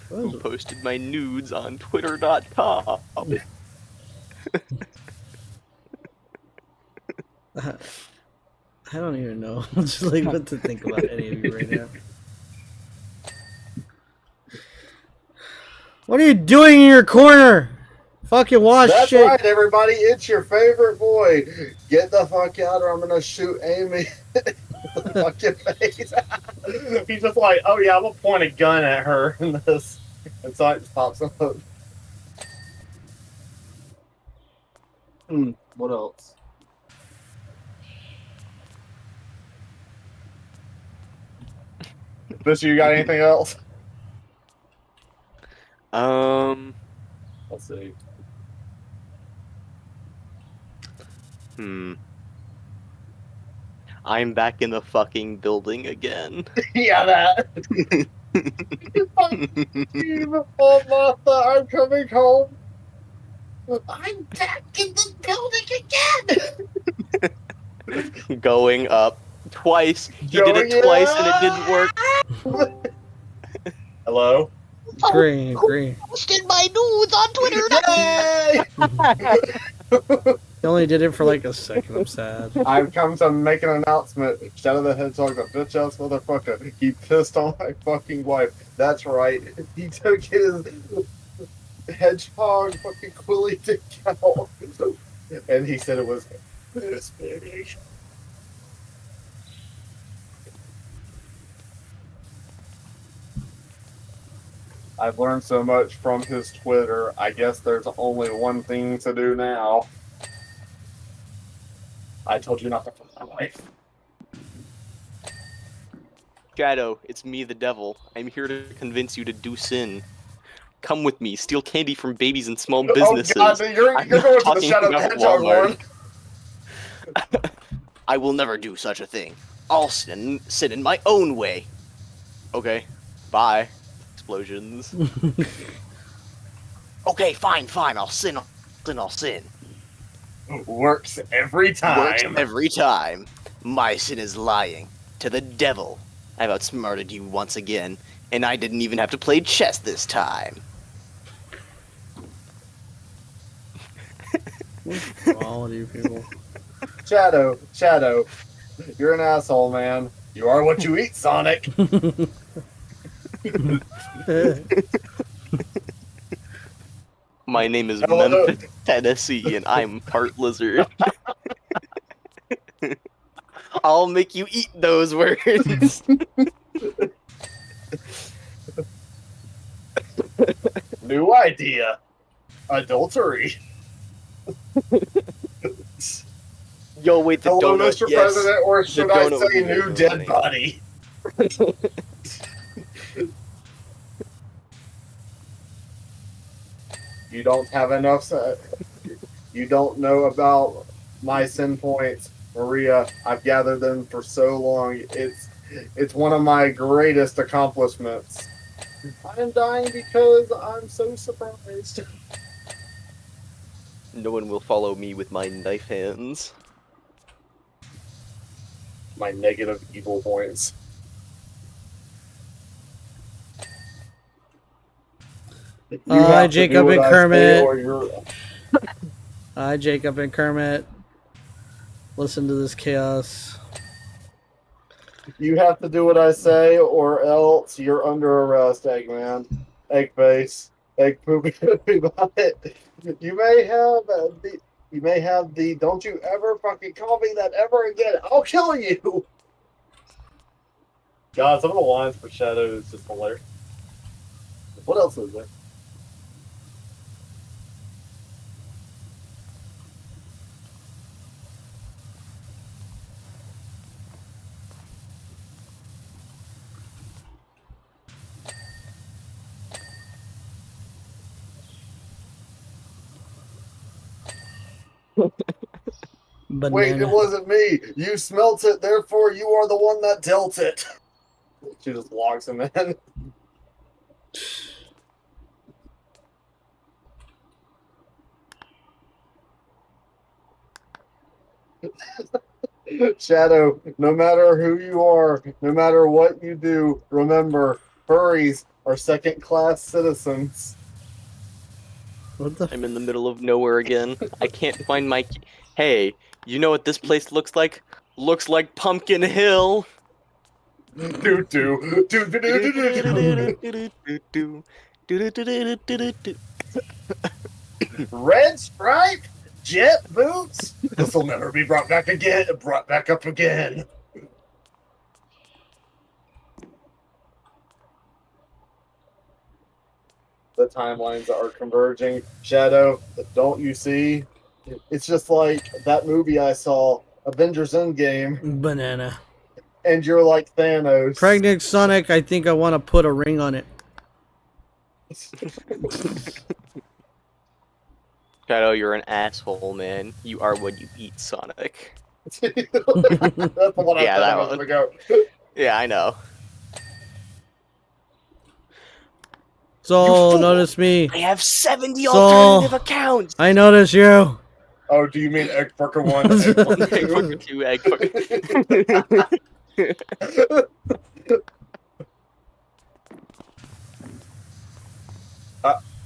Who posted my nudes on Twitter.com. I don't even know. Just like what to think about any of you right now. What are you doing in your corner? Fucking watch That's shit. right, everybody. It's your favorite boy. Get the fuck out, or I'm gonna shoot Amy. Fucking face. He's just like, oh yeah, I'm gonna point a gun at her in this, and so it just pops up. What else? Mister, you got anything else? Let's see. I'm back in the fucking building again. Yeah, that. Oh, Martha, I'm coming home. I'm back in the building again. Going up twice. He did it twice and it didn't work. Hello? Agree. Posted my nudes on Twitter. Yay! He only did it for like a second. I'm sad. I've come to make an announcement. Shadow the Hedgehog, the bitch ass motherfucker. He pissed on my fucking wife. That's right. He took his hedgehog fucking quilly dick out. And he said it was this big. I've learned so much from his Twitter. I guess there's only one thing to do now. I told you not to fuck my wife. Shadow, it's me the devil. I'm here to convince you to do sin. come with me, steal candy from babies and small Oh businesses. god, you're I'm going not to the talking Shadow the about Hedgehog Walmart. one. I will never do such a thing. I'll sit in my own way. Okay, bye. Explosions. Okay, fine. I'll sin. I'll sin. Works every Works time. every time. My sin is lying. To the devil. I've outsmarted you once again, and I didn't even have to play chess this time. What's wrong with you people? Shadow, you're an asshole, man. You are what you eat, Sonic. My name is Hello. Memphis, Tennessee, and I'm part lizard. I'll make you eat those words. New idea. Adultery. Yo, wait, the Hello, donut. Mr. Yes. President, or The should I donut would say be very new dead funny. body? You don't have enough. You don't know about my sin points, Maria. I've gathered them for so long. It's one of my greatest accomplishments. I am dying because I'm so surprised. No one will follow me with my knife hands. My negative evil points. You Hi, have to do Jacob what and I say Kermit. or you're- Hi, Jacob and Kermit. Listen to this chaos. You have to do what I say, or else you're under arrest, Eggman. Eggface. Egg poopy butt. You may have the don't you ever fucking call me that ever again. I'll kill you. God, some of the lines for Shadow is just hilarious. What else is there? Banana. Wait, it wasn't me. You smelt it, therefore you are the one that dealt it. She just locks him in. Shadow, no matter who you are, no matter what you do, remember, furries are second-class citizens. What the? I'm in the middle of nowhere again. I can't find my... Hey, you know what this place looks like? Looks like Pumpkin Hill! Do do do do do do do. Red stripe, jet boots. This will never be brought back again. Brought back up again. The timelines are converging. Shadow, don't you see? It's just like that movie I saw, Avengers Endgame, Banana. and you're like Thanos. Pregnant Sonic, I think I want to put a ring on it. Shadow, you're an asshole, man. You are what you eat, Sonic. That's the one I Yeah, said that a moment one. ago. Yeah, I know. Soul, fool! notice me. I have 70 Soul. alternative accounts! I notice you. Oh, do you mean Egg Fucker 1, Egg Fucker 2? Egg fucker 2, egg fucker...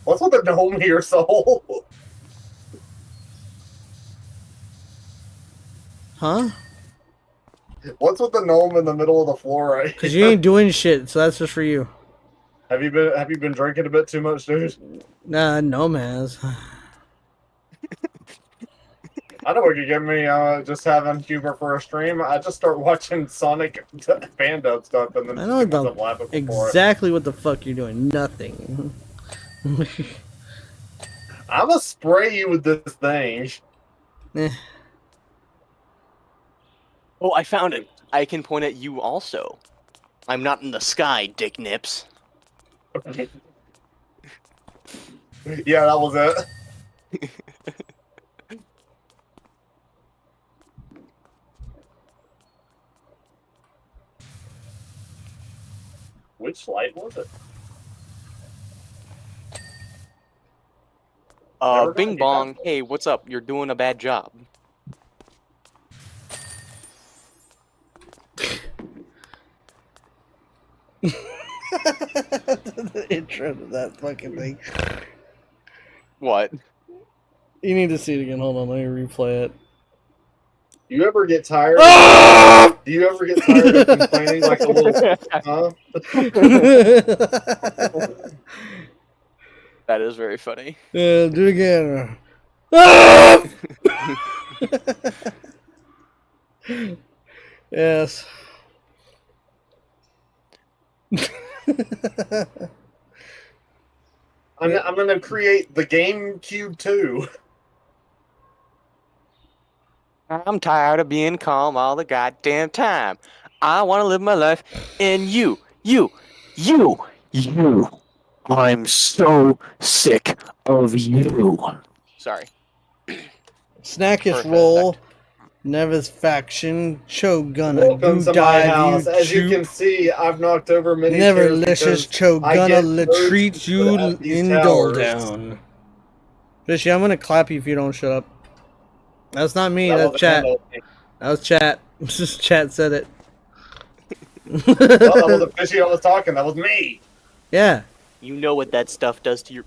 What's with the gnome here, Soul? Huh? What's with the gnome in the middle of the floor right here? Because you ain't doing shit, so that's just for you. Have you been drinking a bit too much, dude? Nah, no, man. I know what you give me. Just having humor for a stream. I just start watching Sonic fan dub stuff, and then I know just end up laughing before it. exactly what the fuck you're doing. Nothing. I'ma spray you with this thing. Eh. Oh, I found it. I can point at you also. I'm not in the sky, dick nips. Yeah, that was it. Which light was it? Bing bong. Hey, what's up? You're doing a bad job. The intro to that fucking thing. What? You need to see it again. Hold on, let me replay it. Do you ever get tired? Do you ever get tired of complaining like a little? Huh? That is very funny. Yeah, do it again. Yes. I'm gonna create the GameCube 2. I'm tired of being calm all the goddamn time. I want to live my life, and you. I'm so sick of you. Sorry. Snackish Perfect. roll. Nevis faction. Chogonna. Welcome to my house. As you can see, I've knocked over many Never chairs licious because I get Chogonna treat urged you at these in towers. down. Fishy, I'm gonna clap you if you don't shut up. That's not me, that's wasn't chat. him, That was chat. Just chat said it. though. Well, that wasn't Fishy I was talking, that was me. Yeah. You know what that stuff does to your...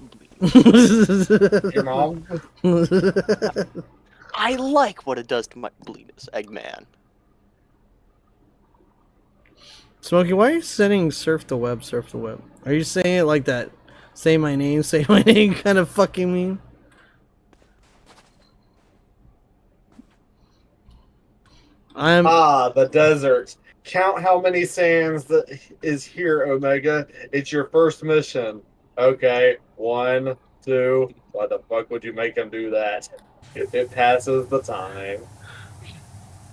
Your mom? I like what it does to my bleedness, Eggman. Smokey, why are you setting surf the web, surf the web? Are you saying it like that? Say my name kind of fucking meme? The desert. Count how many sands that is here, Omega. It's your first mission. Okay, 1, 2. Why the fuck would you make him do that? If it passes the time.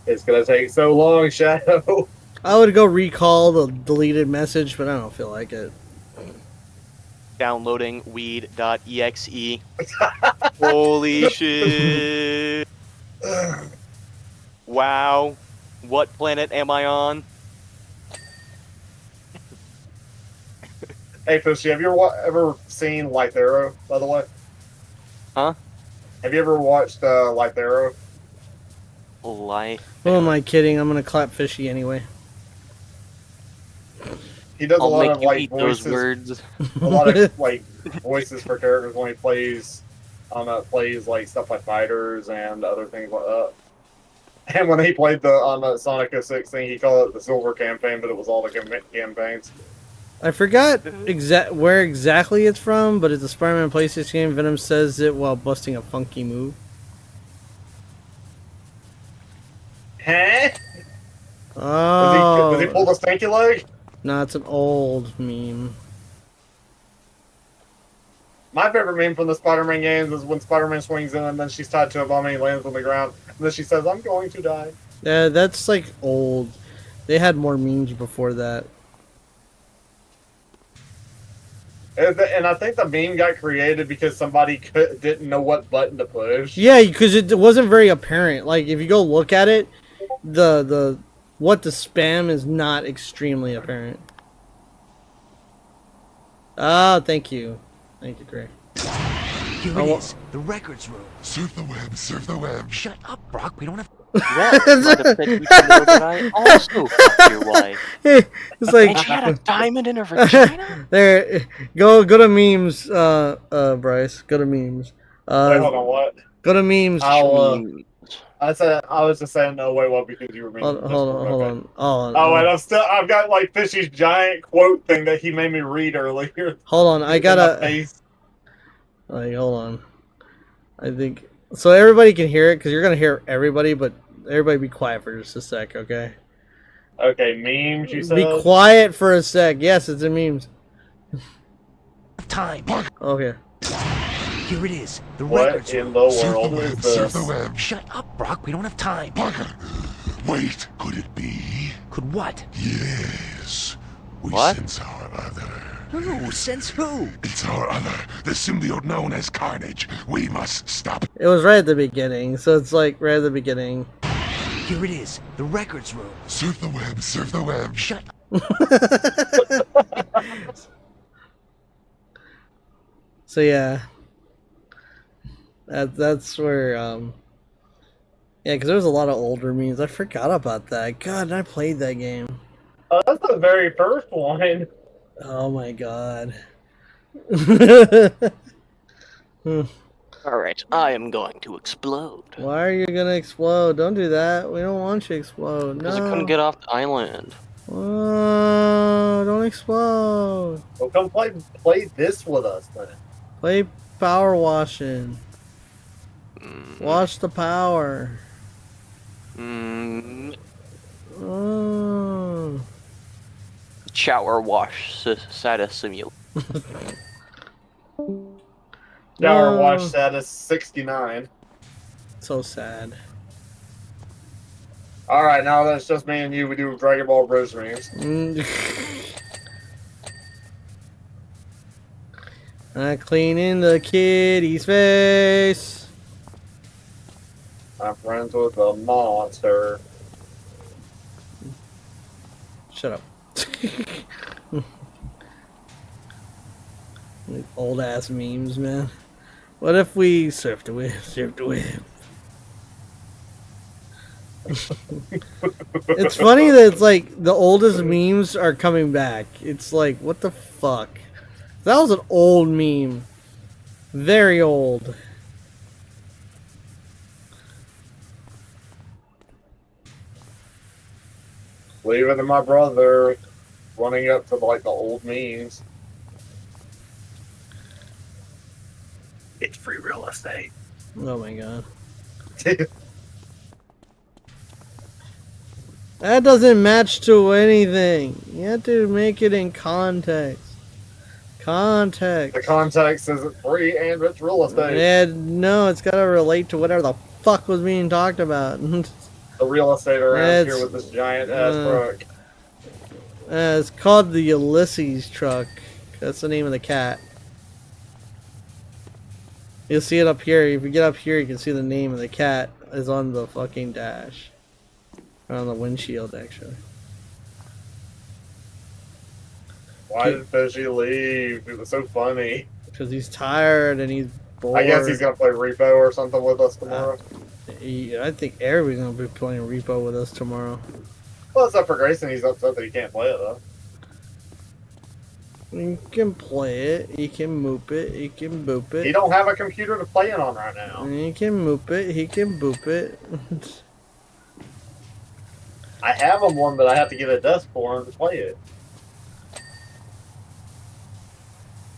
It's gonna take so long, Shadow. I would go recall the deleted message, but I don't feel like it. Downloading weed.exe. Holy shit. Wow. What planet am I on? Hey, Fishy, have you ever seen Light Arrow, by the way? Huh? Have you ever watched Light Arrow? Life. Who am I kidding? I'm gonna clap Fishy anyway. He does a I'll lot make of you like eat voices. those words. A lot of like voices for characters when he plays like stuff like fighters and other things like that. And when he played the Sonic 06 thing, he called it the Silver Campaign, but it was all the campaigns. I forgot where exactly it's from, but it's a Spider-Man PlayStation game. Venom says it while busting a funky move. Huh? Oh. Does he pull the stanky leg? No, it's an old meme. My favorite meme from the Spider-Man games is when Spider-Man swings in and then she's tied to a bomb and he lands on the ground. And then she says, I'm going to die. Yeah, that's like old. They had more memes before that. And I think the meme got created because somebody didn't know what button to push. Yeah, because it wasn't very apparent. Like, if you go look at it, what the spam is not extremely apparent. Ah, thank you. Thank you, Gray. Here it is, the records room. Surf the web, surf the web. Shut up, Brock. We don't have. Yes, like a pet you know that I also fucked your wife. It's like And she had a diamond in her vagina? there. Go to memes, Bryce. Go to memes. Wait, hold on, what? Go to memes. I was just saying no way, what, because you were mean. Hold on. Oh, and I've got like Fishy's giant quote thing that he made me read earlier. Hold on, I gotta. Like, hold on. I think so. Everybody can hear it because you're gonna hear everybody, but everybody be quiet for just a sec, okay? Okay, memes. You said. Be quiet for a sec. Yes, it's in memes. Time. Okay. Here it is, the What records in room. the Surf the world web, is surf the this? web. Shut up, Brock. We don't have time. Parker, wait, could it be? Could what? Yes, we What? sense our other. Who? Since who? It's our other, the symbiote known as Carnage. We must stop it. It was right at the beginning, so it's like right at the beginning. Here it is, the records room. Surf the web, surf the web. Shut So yeah, that's where yeah, because there was a lot of older memes. I forgot about that. God, and I played that game. That's the very first one. Oh my god. Alright, I am going to explode. Why are you gonna explode? Don't do that. We don't want you to explode. Because No. I couldn't get off the island. Oh, don't explode. Well, come play this with us then. Play power washing. Wash the power. Oh. Chowerwash Satisimulator. Chowerwash status 69. So sad. Alright, now that's just me and you. We do Dragon Ball Bros memes. I cleaning the kitty's face. I'm friends with a monster. Shut up. Old ass memes, man. What if we surf the web, surf the web? It's funny that it's like the oldest memes are coming back. It's like, what the fuck? That was an old meme. Very old. Leave it to my brother running up to like the old memes. It's free real estate. Oh my god. That doesn't match to anything. You have to make it in context. Context. The context is free and it's real estate. Yeah, no, it's gotta relate to whatever the fuck was being talked about. The real estate around It's- here with this giant ass truck. It's called the Ulysses truck. That's the name of the cat. You'll see it up here. If you get up here, you can see the name of the cat is on the fucking dash. Or on the windshield, actually. Why did Fishy leave? It was so funny. Because he's tired and he's bored. I guess he's gonna play Repo or something with us tomorrow. I think everybody's gonna be playing Repo with us tomorrow. Well, it's up for Grayson. He's upset that he can't play it though. You can play it, you can moop it, you can boop it. He don't have a computer to play it on right now. He can moop it, he can boop it. I have him one, but I have to get a desk for him to play it.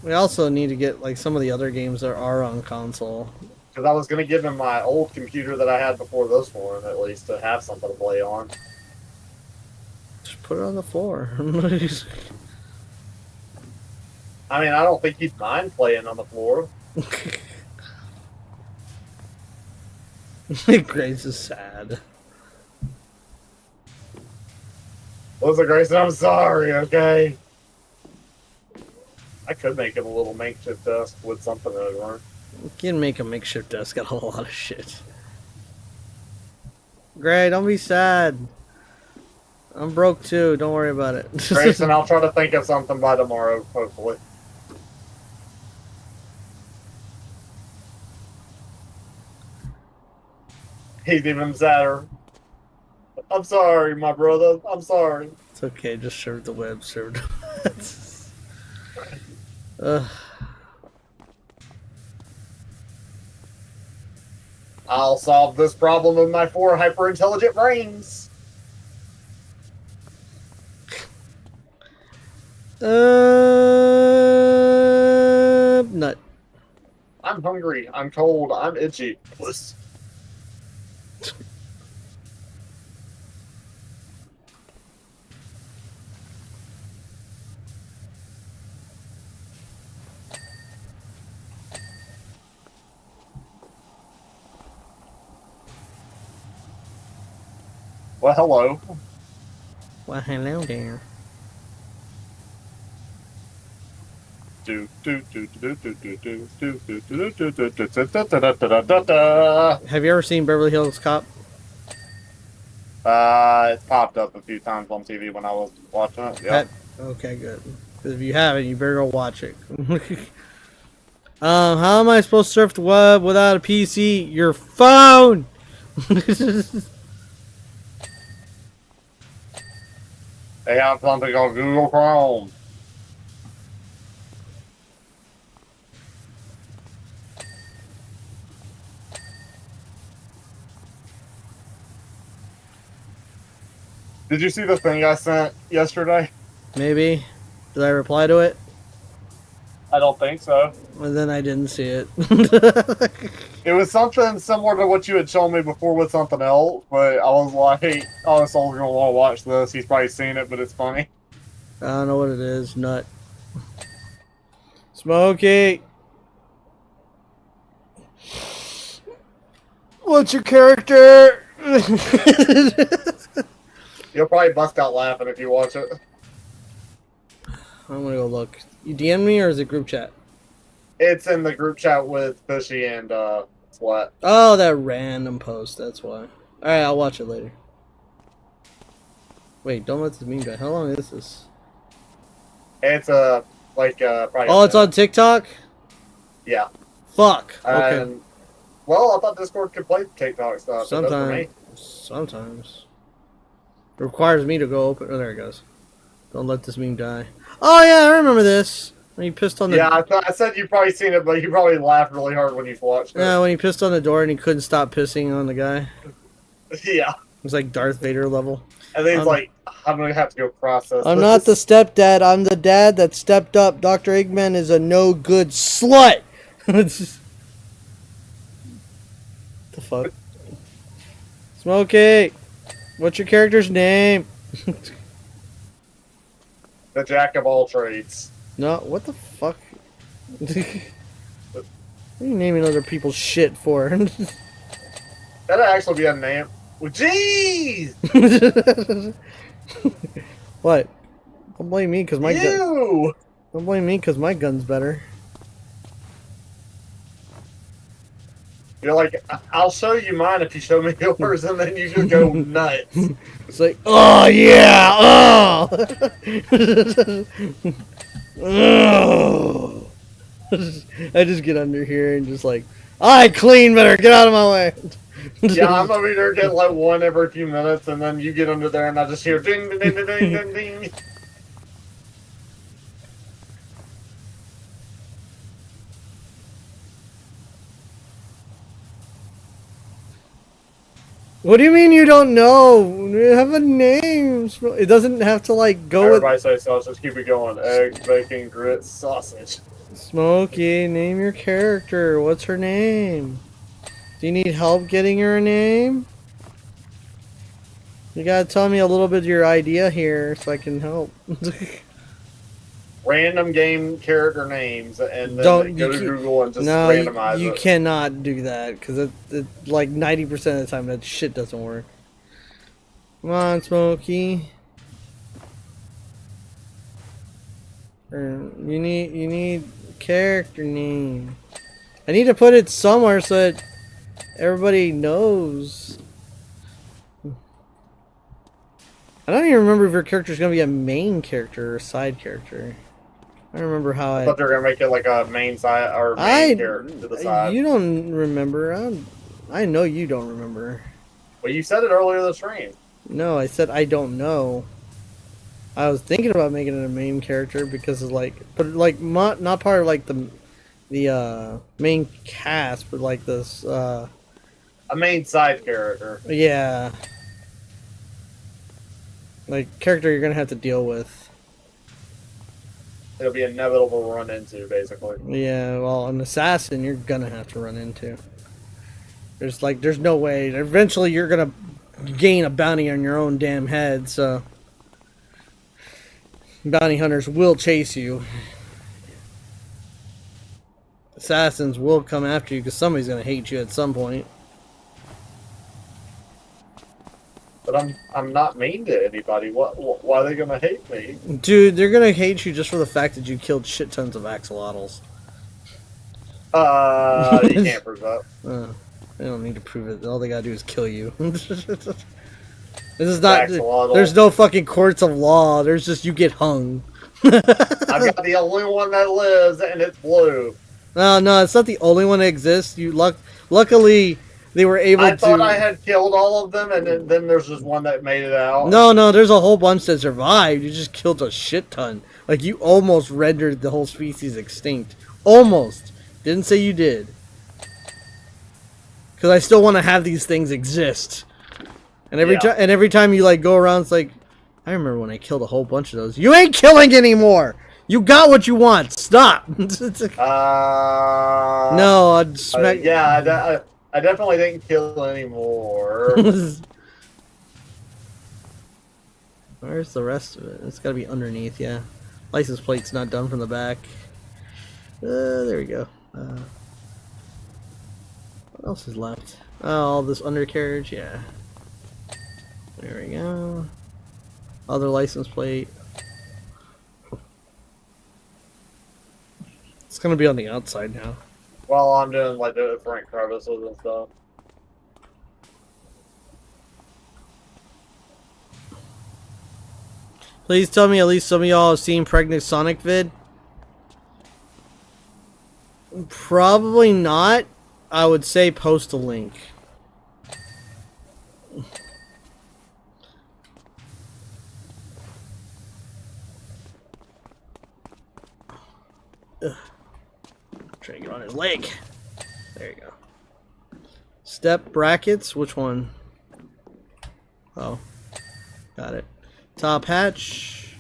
We also need to get like some of the other games that are on console. Because I was gonna give him my old computer that I had before this one, at least, to have something to play on. Just put it on the floor. I mean, I don't think he'd mind playing on the floor. Grace is sad. Listen, Grayson, I'm sorry, okay? I could make him a little makeshift desk with something over. You can make a makeshift desk out of a lot of shit. Gray, don't be sad. I'm broke too, don't worry about it. Grayson, I'll try to think of something by tomorrow, hopefully. He's even sadder. I'm sorry, my brother. I'm sorry. It's okay, just serve the web, serve the I'll solve this problem with my 4 hyper-intelligent brains. Nut. I'm hungry. I'm cold. I'm itchy. Puss. Well, hello. Well, hello there. Have you ever seen Beverly Hills Cop? It popped up a few times on TV when I was watching it. Yeah. Okay, good. 'Cause if you haven't, you better go watch it. How am I supposed to surf the web without a PC? Your phone. They have something on Google Chrome. Did you see the thing I sent yesterday? Maybe. Did I reply to it? I don't think so. Well, then I didn't see it. It was something similar to what you had shown me before with something else, but I was like, oh, this soul's gonna want to watch this. He's probably seen it, but it's funny. I don't know what it is. Nut. Smokey. What's your character? You'll probably bust out laughing if you watch it. I'm gonna go look. You DM me or is it group chat? It's in the group chat with Fishy and Sweat. Oh, that random post. That's why. All right, I'll watch it later. Wait, don't let this meme die. How long is this? It's probably. Oh, it's on TikTok. Yeah. Fuck. Okay. Well, I thought Discord could play TikTok stuff. Sometimes. It requires me to go open. Oh, there it goes. Don't let this meme die. Oh yeah, I remember this. When he pissed on the. Yeah, I said you probably seen it, but you probably laughed really hard when you watched it. Yeah, when he pissed on the door and he couldn't stop pissing on the guy. Yeah. It was like Darth Vader level. And then he's like, I'm gonna have to go process. I'm not the stepdad. I'm the dad that stepped up. Dr. Eggman is a no good slut. The fuck? Smokey, what's your character's name? The jack of all trades. No, what the fuck? What are you naming other people's shit for? That'd actually be a name. Well, jeez! What? Don't blame me because my gun. You! Don't blame me because my gun's better. You're like, I'll show you mine if you show me yours, and then you just go nuts. It's like, oh yeah, oh! Oh! I just get under here and just like, I clean better, get out of my way. Yeah, I'm over here getting like one every few minutes, and then you get under there, and I just hear ding, ding, ding, ding, ding, ding. What do you mean you don't know? You have a name. It doesn't have to like go Everybody say sausage, keep it going. Eggs, bacon, grits, sausage. with Smokey. Name your character. What's her name? Do you need help getting her a name? You gotta tell me a little bit of your idea here so I can help. Random game character names, and then go to Google and just randomize it. You cannot do that because it like 90% of the time that shit doesn't work. Come on, Smokey. You need character name. I need to put it somewhere so that everybody knows. I don't even remember if your character is gonna be a main character or a side character. I don't remember how I thought they were gonna make it like a main side or main character to the side. You don't remember. I know you don't remember. Well, you said it earlier this stream. No, I said I don't know. I was thinking about making it a main character because of like, but like not part of like the main cast, but like this. A main side character. Yeah. Like character you're gonna have to deal with. It'll be inevitable to run into, basically. Yeah, well, an assassin you're gonna have to run into. There's no way. Eventually you're gonna gain a bounty on your own damn head, so bounty hunters will chase you. Assassins will come after you because somebody's gonna hate you at some point. But I'm not mean to anybody. Why are they gonna hate me? Dude, they're gonna hate you just for the fact that you killed shit tons of axolotls. You can't prove that. They don't need to prove it. All they gotta do is kill you. This is not. Axolotl. There's no fucking courts of law. There's just you get hung. I've got the only one that lives, and it's blue. No, it's not the only one that exists. Luckily, they were able to. I thought I had killed all of them, and then there's just one that made it out. No, there's a whole bunch that survived. You just killed a shit ton. Like, you almost rendered the whole species extinct. Almost. Didn't say you did. Because I still want to have these things exist. And every time you like go around, it's like, I remember when I killed a whole bunch of those. You ain't killing anymore. You got what you want. Stop. No, I'd smack. Yeah, I definitely didn't kill anymore. Where's the rest of it? It's got to be underneath. Yeah, license plate's not done from the back. There we go. What else is left? Oh, all this undercarriage. Yeah. There we go. Other license plate. It's gonna be on the outside now. Well, I'm doing like the different crevices and stuff. Please tell me at least some of y'all have seen Pregnant Sonic vid. Probably not. I would say post a link. Trying to get on his leg. There you go. Step brackets. Which one? Oh, got it. Top hatch.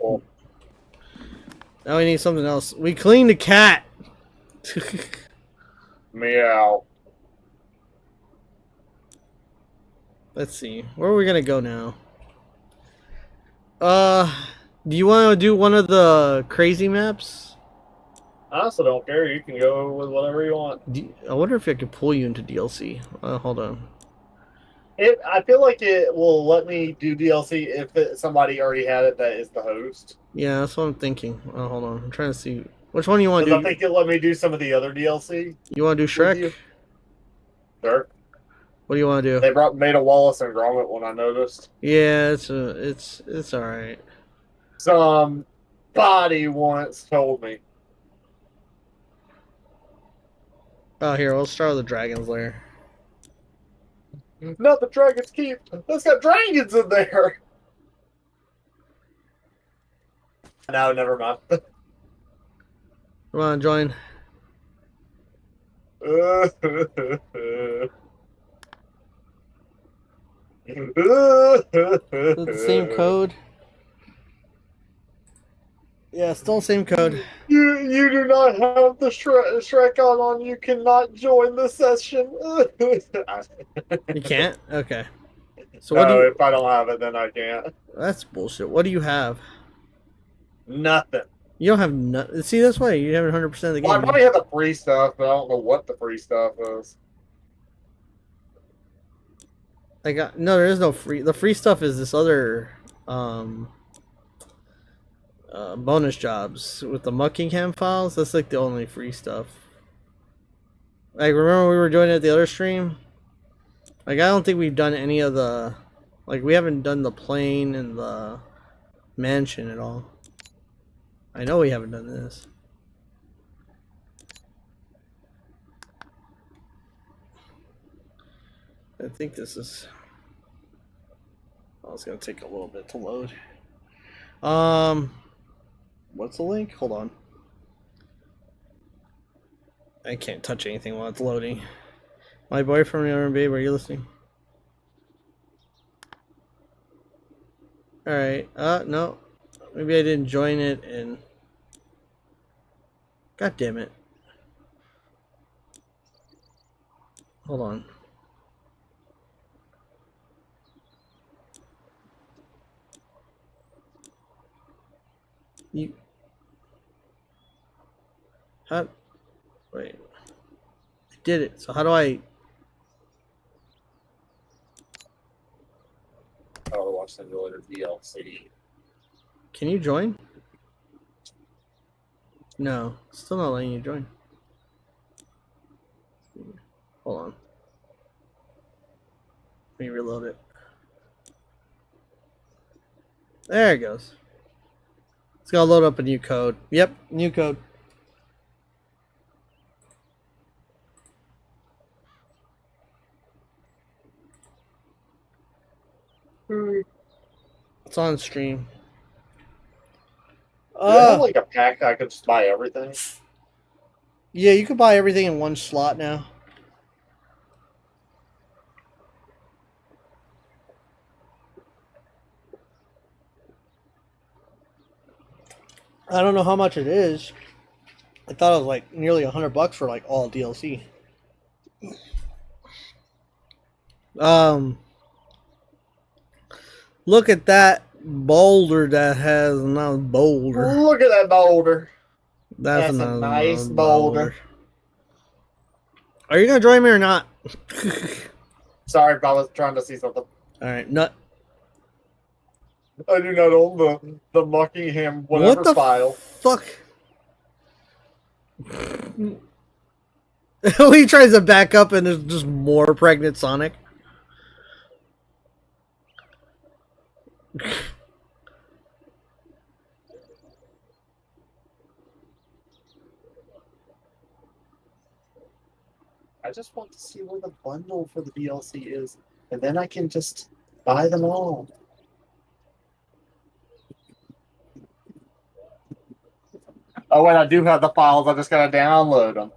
Oh. Now we need something else. We cleaned the cat. Meow. Let's see. Where are we gonna go now? Do you want to do one of the crazy maps? I also don't care. You can go with whatever you want. I wonder if I could pull you into DLC. Hold on. I feel like it will let me do DLC if somebody already had it that is the host. Yeah, that's what I'm thinking. Hold on. I'm trying to see. Which one you want to do? I think it'll let me do some of the other DLC. You want to do Shrek? Sure. What do you want to do? They made a Wallace and Gromit one, I noticed. Yeah, it's all right. Somebody once told me. Oh, here, we'll start with the Dragon's Lair. Not the Dragon's Keep. It's got dragons in there. No, never mind. Come on, join. Is it the same code? Yeah, still the same code. You do not have the Shrek on. You cannot join the session. You can't? Okay. So what if I don't have it, then I can't. That's bullshit. What do you have? Nothing. You don't have nothing. See, that's why you have 100% of the game. Well, I probably have the free stuff, but I don't know what the free stuff is. No, there is no free. The free stuff is this other bonus jobs with the Muckingham files. That's like the only free stuff. Like, remember we were doing it at the other stream? Like, I don't think we've done any of the, like, we haven't done the plane and the mansion at all. I know we haven't done this. I think this is... Oh, it's gonna take a little bit to load. What's the link? Hold on. I can't touch anything while it's loading. My boyfriend, babe, are you listening? Alright, no. Maybe I didn't join it and... God damn it. Hold on. How? Wait. did it. So how do I... Powerwash Simulator DLC. Can you join? No, still not letting you join. Hold on. Let me reload it. There it goes. It's gonna load up a new code. Yep, new code. It's on stream. Do they have like a pack I could just buy everything? Yeah, you can buy everything in one slot now. I don't know how much it is. I thought it was like nearly $100 for like all DLC. Look at that boulder that has not boulder. Look at that boulder. That's a nice boulder. Are you gonna join me or not? Sorry if I was trying to see something. All right, nut. I do not own the Buckingham whatever What the file. Fuck. He tries to back up and there's just more pregnant Sonic. I just want to see where the bundle for the DLC is, and then I can just buy them all. Oh wait, I do have the files. I just gotta download them.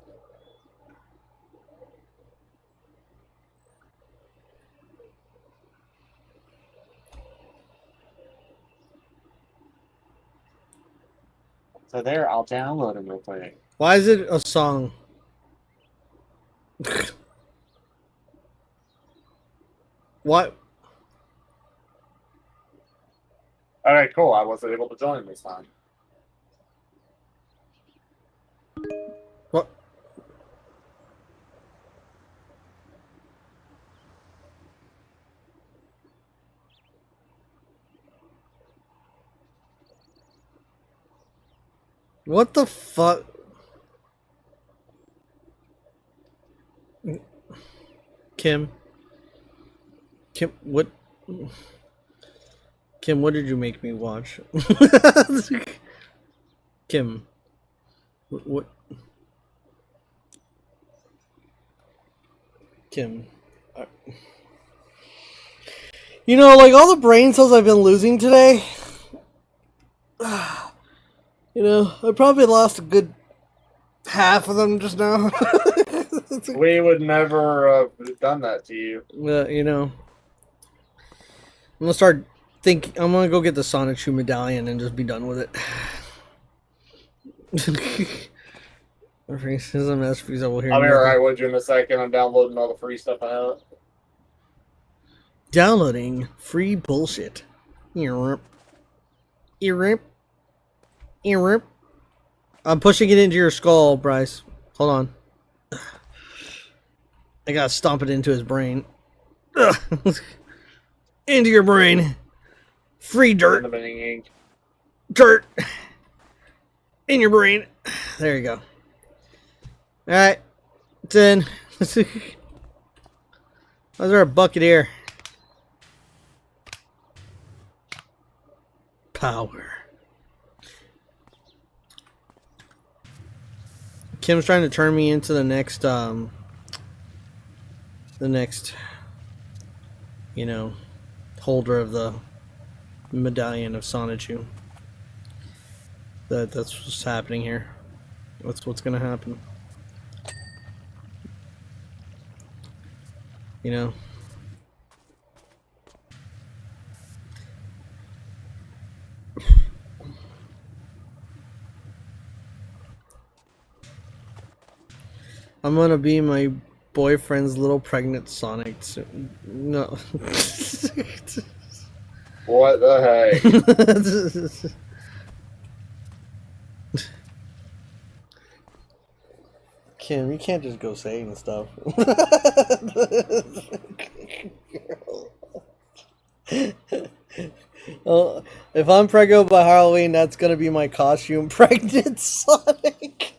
So there, I'll download them real quick. Why is it a song? What? Alright, cool. I wasn't able to join this time. What? What the fuck? Kim, what? Kim, what did you make me watch? Kim, what? Kim, you know, like all the brain cells I've been losing today. You know, I probably lost a good half of them just now. We would never have done that to you. You know, I'm gonna start thinking. I'm gonna go get the Sonic Shoe medallion and just be done with it. Racism, masterpiece. I will hear. I'll be alright with you in a second. I'm downloading all the free stuff I have. Downloading free bullshit. Erp. I'm pushing it into your skull, Bryce. Hold on. I gotta stomp it into his brain. Into your brain. Free dirt. Dirt. In your brain. There you go. Alright. It's in. How's there a bucket here? Power. Kim's trying to turn me into the next, you know, holder of the medallion of Sonichu. That's what's happening here. That's what's gonna happen. You know. I'm gonna be my boyfriend's little pregnant Sonic soon. No. What the heck? Kim, you can't just go saying stuff. Well, if I'm preggo by Halloween, that's gonna be my costume, pregnant Sonic.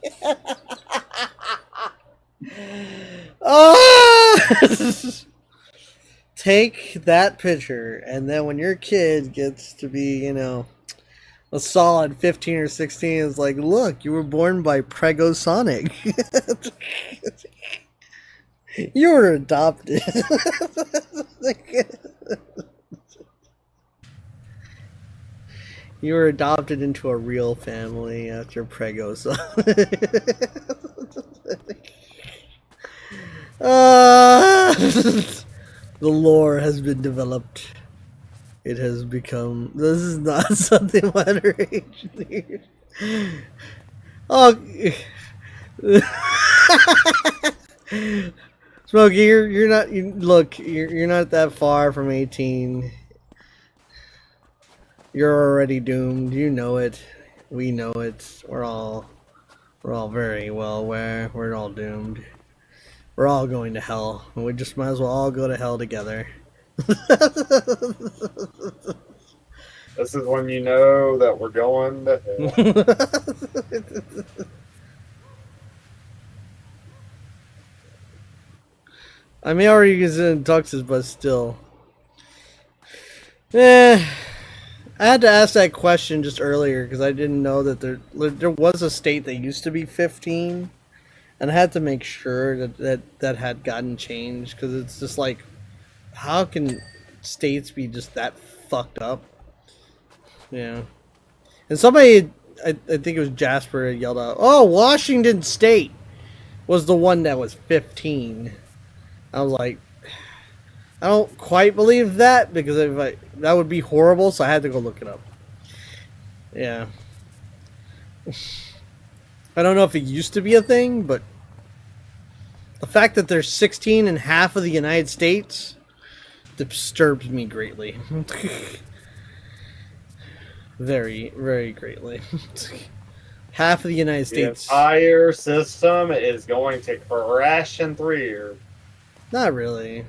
Take that picture, and then when your kid gets to be, you know, a solid 15 or 16, it's like, look, you were born by Prego Sonic. You were adopted. You were adopted into a real family after Prego Sonic. The lore has been developed. It has become. This is not something moderation. Oh, Smokey, you're not. Look, you're not that far from 18. You're already doomed. You know it. We know it. We're all very well aware. We're all doomed. We're all going to hell. And we just might as well all go to hell together. This is when you know that we're going to hell. I may already use it in tuxes, but still. I had to ask that question just earlier because I didn't know that there was a state that used to be 15, and I had to make sure that had gotten changed because it's just like, how can states be just that fucked up? Yeah. And somebody, I think it was Jasper, yelled out, "Oh, Washington State was the one that was 15." I was like, I don't quite believe that because that would be horrible, so I had to go look it up. Yeah. I don't know if it used to be a thing, but the fact that there's 16 in half of the United States disturbs me greatly. Very, very greatly. Half of the United States. The entire system is going to crash in 3 years. Not really.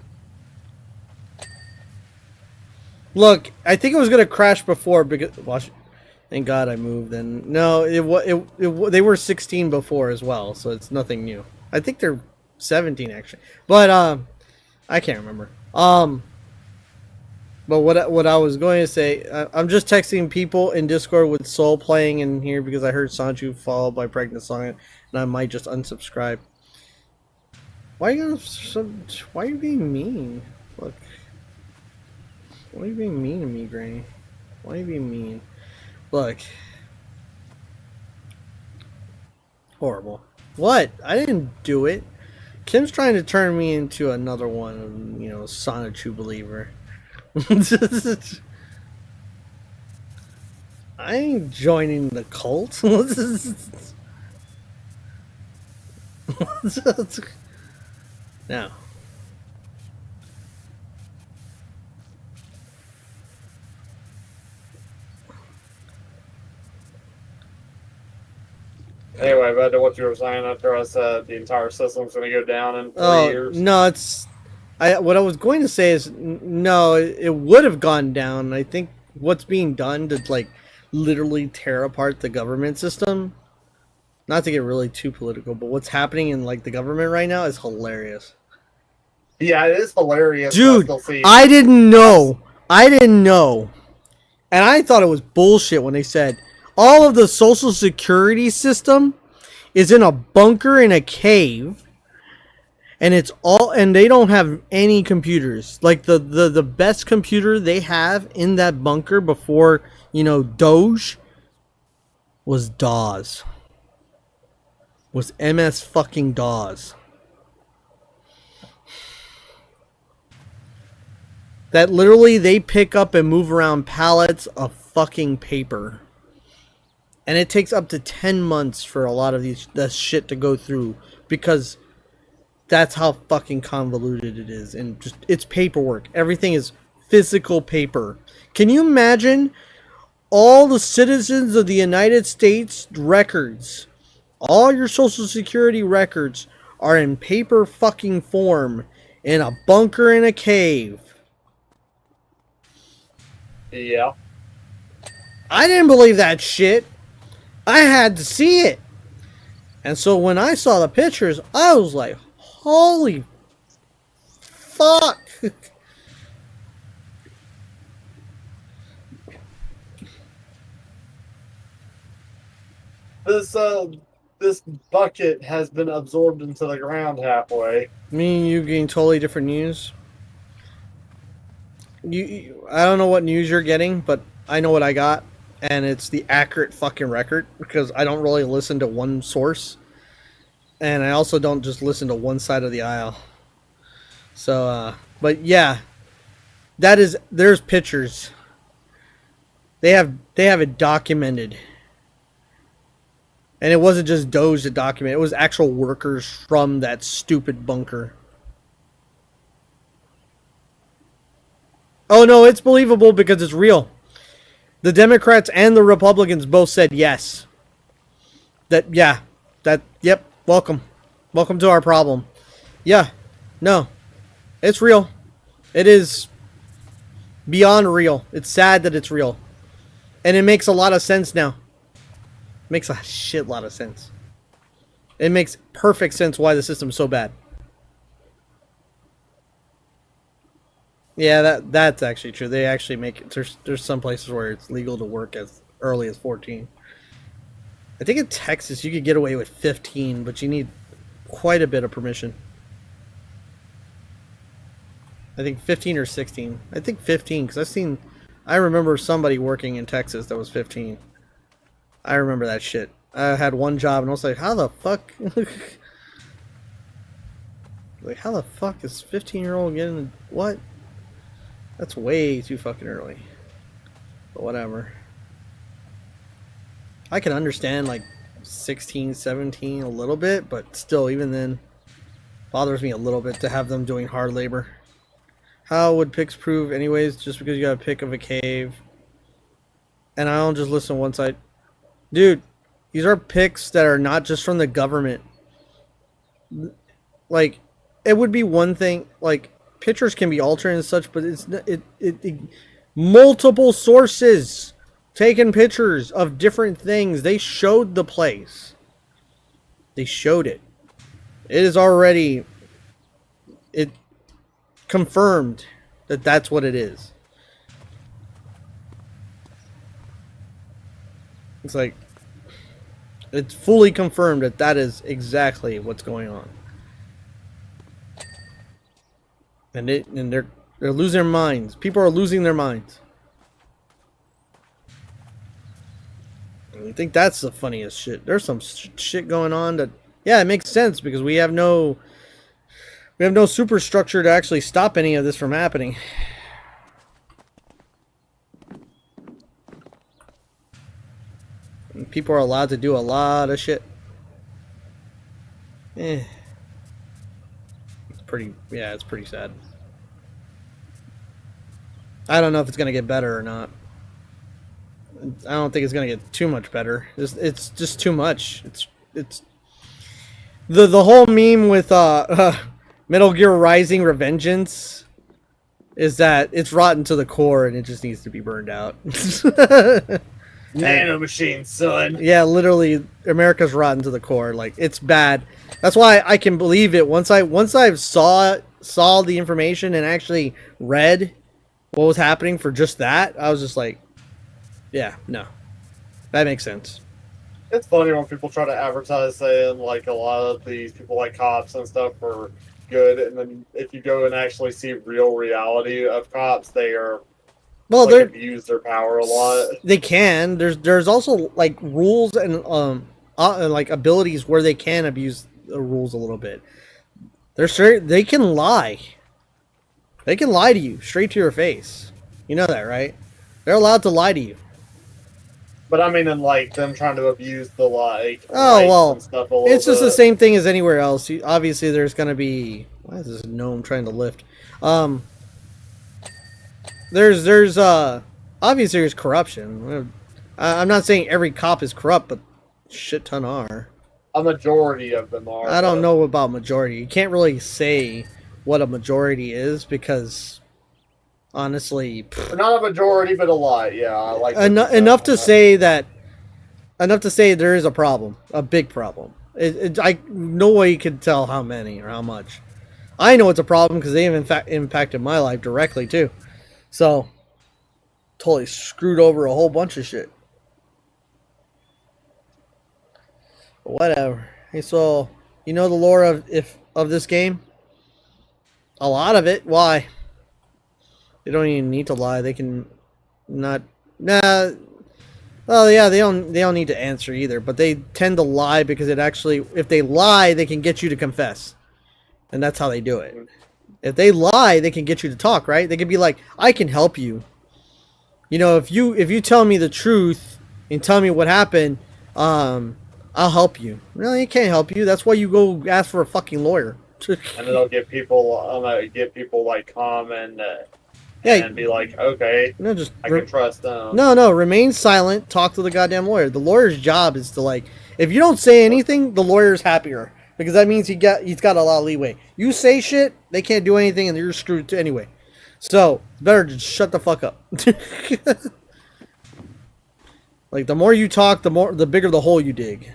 Look, I think it was gonna crash before because thank God I moved. And no, they were 16 before as well, so it's nothing new. I think they're 17 actually, but I can't remember. But what I was going to say, I'm just texting people in Discord with Soul playing in here because I heard Sanju followed by Pregnant Song, and I might just unsubscribe. Why are you being mean? Look. Why are you being mean to me, Granny? Why are you being mean? Look. Horrible. What? I didn't do it. Kim's trying to turn me into another one, you know, Sonic True Believer. I ain't joining the cult. Now. Anyway, back to what you were saying after I said the entire system's going to go down in 3 years. No, what I was going to say is no, it would have gone down. I think what's being done to like literally tear apart the government system. Not to get really too political, but what's happening in like the government right now is hilarious. Yeah, it is hilarious. Dude, I didn't know. And I thought it was bullshit when they said all of the social security system is in a bunker in a cave. And they don't have any computers. Like the best computer they have in that bunker before, you know, Doge was DAWs. Was MS fucking DAWs. That literally they pick up and move around pallets of fucking paper. And it takes up to 10 months for a lot of this shit to go through because that's how fucking convoluted it is. And just it's paperwork. Everything is physical paper. Can you imagine all the citizens of the United States records All your social security records are in paper fucking form in a bunker in a cave. Yeah. I didn't believe that shit. I had to see it. And so when I saw the pictures, I was like, holy fuck. This bucket has been absorbed into the ground halfway. Me and you getting totally different news. I don't know what news you're getting, but I know what I got, and it's the accurate fucking record because I don't really listen to one source, and I also don't just listen to one side of the aisle. So, but yeah, there's pictures. They have it documented. And it wasn't just Doge that documented, it was actual workers from that stupid bunker. Oh no, it's believable because it's real. The Democrats and the Republicans both said yes. Yep, welcome. Welcome to our problem. Yeah, no, it's real. It is beyond real. It's sad that it's real. And it makes a lot of sense now. Makes a shitload of sense. It makes perfect sense why the system's so bad. Yeah, that's actually true. They actually make it. There's some places where it's legal to work as early as 14. I think in Texas you could get away with 15, but you need quite a bit of permission. I think 15 or 16. I think 15 because I remember somebody working in Texas that was 15. I remember that shit. I had one job and I was like, how the fuck? Like, how the fuck is 15-year-old getting... What? That's way too fucking early. But whatever. I can understand, like, 16, 17 a little bit, but still, even then, bothers me a little bit to have them doing hard labor. How would picks prove anyways? Just because you got a pick of a cave. And I don't just listen to one side. Dude, these are pics that are not just from the government. Like, it would be one thing, like, pictures can be altered and such, but it's multiple sources taking pictures of different things. They showed the place. They showed it. It is already confirmed that that's what it is. It's like, it's fully confirmed that that is exactly what's going on. And they're losing their minds. People are losing their minds. And I think that's the funniest shit. There's some shit going on that, yeah, it makes sense because we have no superstructure to actually stop any of this from happening. And people are allowed to do a lot of shit. It's pretty sad. I don't know if it's gonna get better or not. I don't think it's gonna get too much better. It's just too much. It's the whole meme with Metal Gear Rising Revengeance is that it's rotten to the core and it just needs to be burned out. Nanomachine, son. Yeah, literally, America's rotten to the core. Like, it's bad. That's why I can believe it. Once I saw the information and actually read what was happening for just that, I was just like, yeah, no, that makes sense. It's funny when people try to advertise saying like a lot of these people like cops and stuff are good, and then if you go and actually see real reality of cops, they are they abuse their power a lot. They can. There's also like rules and like abilities where they can abuse the rules a little bit. They can lie. They can lie to you straight to your face. You know that, right? They're allowed to lie to you. But I mean, in like them trying to abuse the rights and stuff a little it's just bit. the same thing as anywhere else. Obviously, there's gonna be. Why is this gnome trying to lift? There's obviously there's corruption. I'm not saying every cop is corrupt, but shit ton are. A majority of them are. I don't know about majority. You can't really say what a majority is because, honestly, Not a majority, but a lot. Yeah, I like enough to say that. Enough to say there is a problem, a big problem. No way you can tell how many or how much. I know it's a problem because they have in fact impacted my life directly too. So, totally screwed over a whole bunch of shit. But whatever. Hey, so you know the lore of this game? A lot of it. Why? They don't even need to lie. They can not. Nah. Well, yeah, they don't need to answer either. But they tend to lie because it actually, if they lie, they can get you to confess, and that's how they do it. If they lie, they can get you to talk, right? They can be like, "I can help you." You know, if you tell me the truth and tell me what happened, I'll help you. No, you can't help you. That's why you go ask for a fucking lawyer. And it'll get people like calm and be like, okay, no, just I can trust them. No, remain silent. Talk to the goddamn lawyer. The lawyer's job is to like, if you don't say anything, the lawyer's happier because that means he's got a lot of leeway. You say shit, they can't do anything, and you're screwed anyway. So better just shut the fuck up. Like the more you talk, the bigger the hole you dig,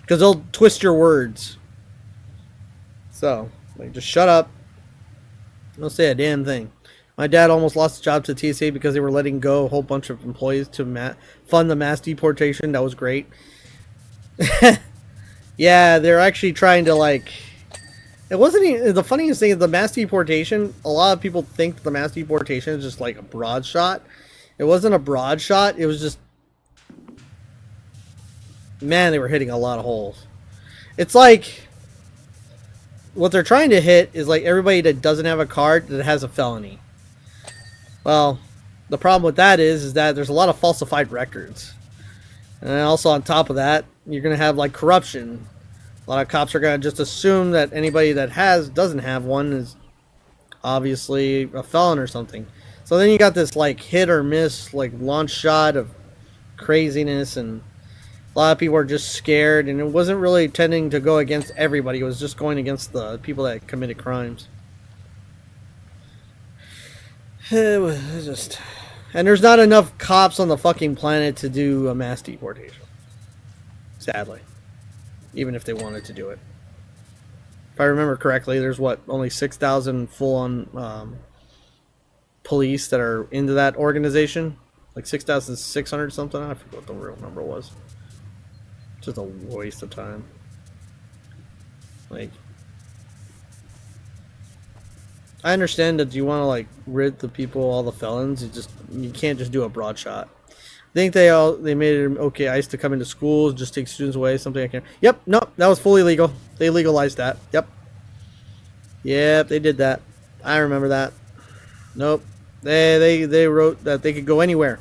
because they'll twist your words. So like, just shut up. Don't say a damn thing. My dad almost lost his job to TSA because they were letting go a whole bunch of employees to fund the mass deportation. That was great. Yeah, they're actually trying to like. It wasn't even, the funniest thing is the mass deportation. A lot of people think the mass deportation is just like a broad shot. It wasn't a broad shot. It was just, man, they were hitting a lot of holes. It's like what they're trying to hit is like everybody that doesn't have a card that has a felony. Well, the problem with that is that there's a lot of falsified records. And also on top of that, you're going to have like corruption. A lot of cops are going to just assume that anybody that doesn't have one is obviously a felon or something. So then you got this like hit or miss, like launch shot of craziness, and a lot of people are just scared, and it wasn't really tending to go against everybody. It was just going against the people that committed crimes. It was just, and there's not enough cops on the fucking planet to do a mass deportation. Sadly, even if they wanted to do it. If I remember correctly, there's only 6,000 full-on police that are into that organization, like 6,600 something. I forget what the real number was. Just a waste of time. Like, I understand that you want to like rid the people, all the felons. You can't just do a broad shot. I think they made it okay. I used to come into schools, just take students away. Something I can. Yep, nope, that was fully legal. They legalized that. Yep, they did that. I remember that. Nope, they wrote that they could go anywhere.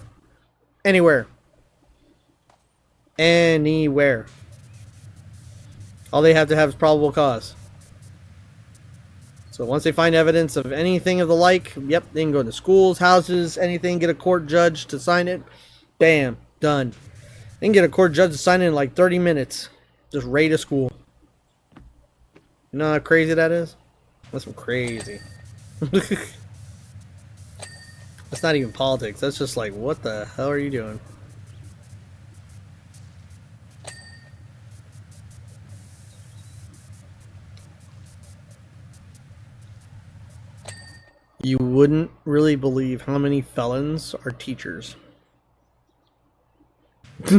All they have to have is probable cause. So once they find evidence of anything of the like, yep, they can go to schools, houses, anything, get a court judge to sign it. Bam, done. They can get a court judge to sign it in like 30 minutes. Just raid a school. You know how crazy that is? That's some crazy. That's not even politics. That's just like, what the hell are you doing? You wouldn't really believe how many felons are teachers. I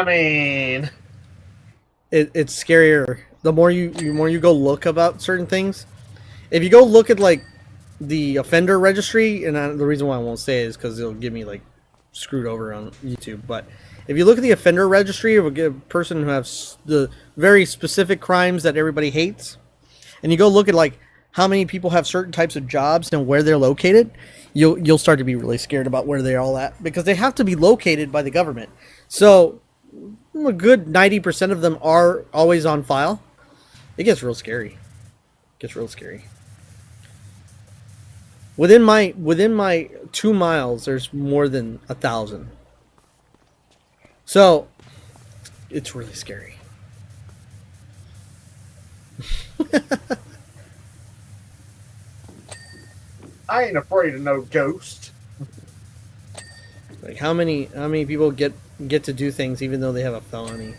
mean, it's scarier. The more you go look about certain things, if you go look at like the offender registry, and the reason why I won't say it is because it'll get me like screwed over on YouTube. But if you look at the offender registry of a person who has the very specific crimes that everybody hates, and you go look at like how many people have certain types of jobs and where they're located, you'll start to be really scared about where they're all at, because they have to be located by the government. So a good 90% of them are always on file. It gets real scary. Within my 2 miles, there's more than 1,000. So it's really scary. I ain't afraid of no ghost. Like how many people get to do things even though they have a felony?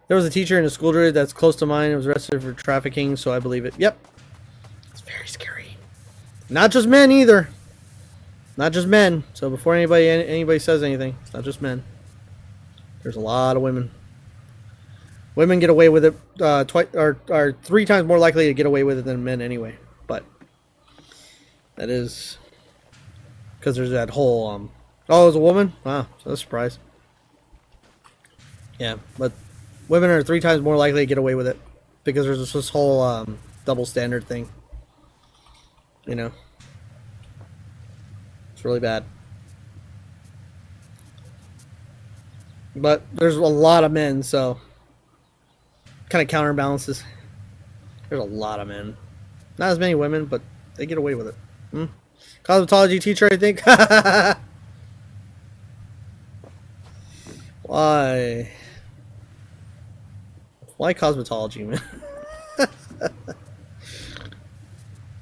There was a teacher in a school district that's close to mine who was arrested for trafficking, so I believe it. Yep. It's very scary. Not just men either. Not just men. So before anybody says anything, it's not just men. There's a lot of women. Women get away with it are 3 times more likely to get away with it than men anyway. But that is because there's that whole oh, it was a woman? Wow, that's a surprise. Yeah, but women are 3 times more likely to get away with it because there's this whole double standard thing. You know, it's really bad. But there's a lot of men, so kind of counterbalances. There's a lot of men. Not as many women, but they get away with it. Cosmetology teacher, I think. Why? Why cosmetology, man?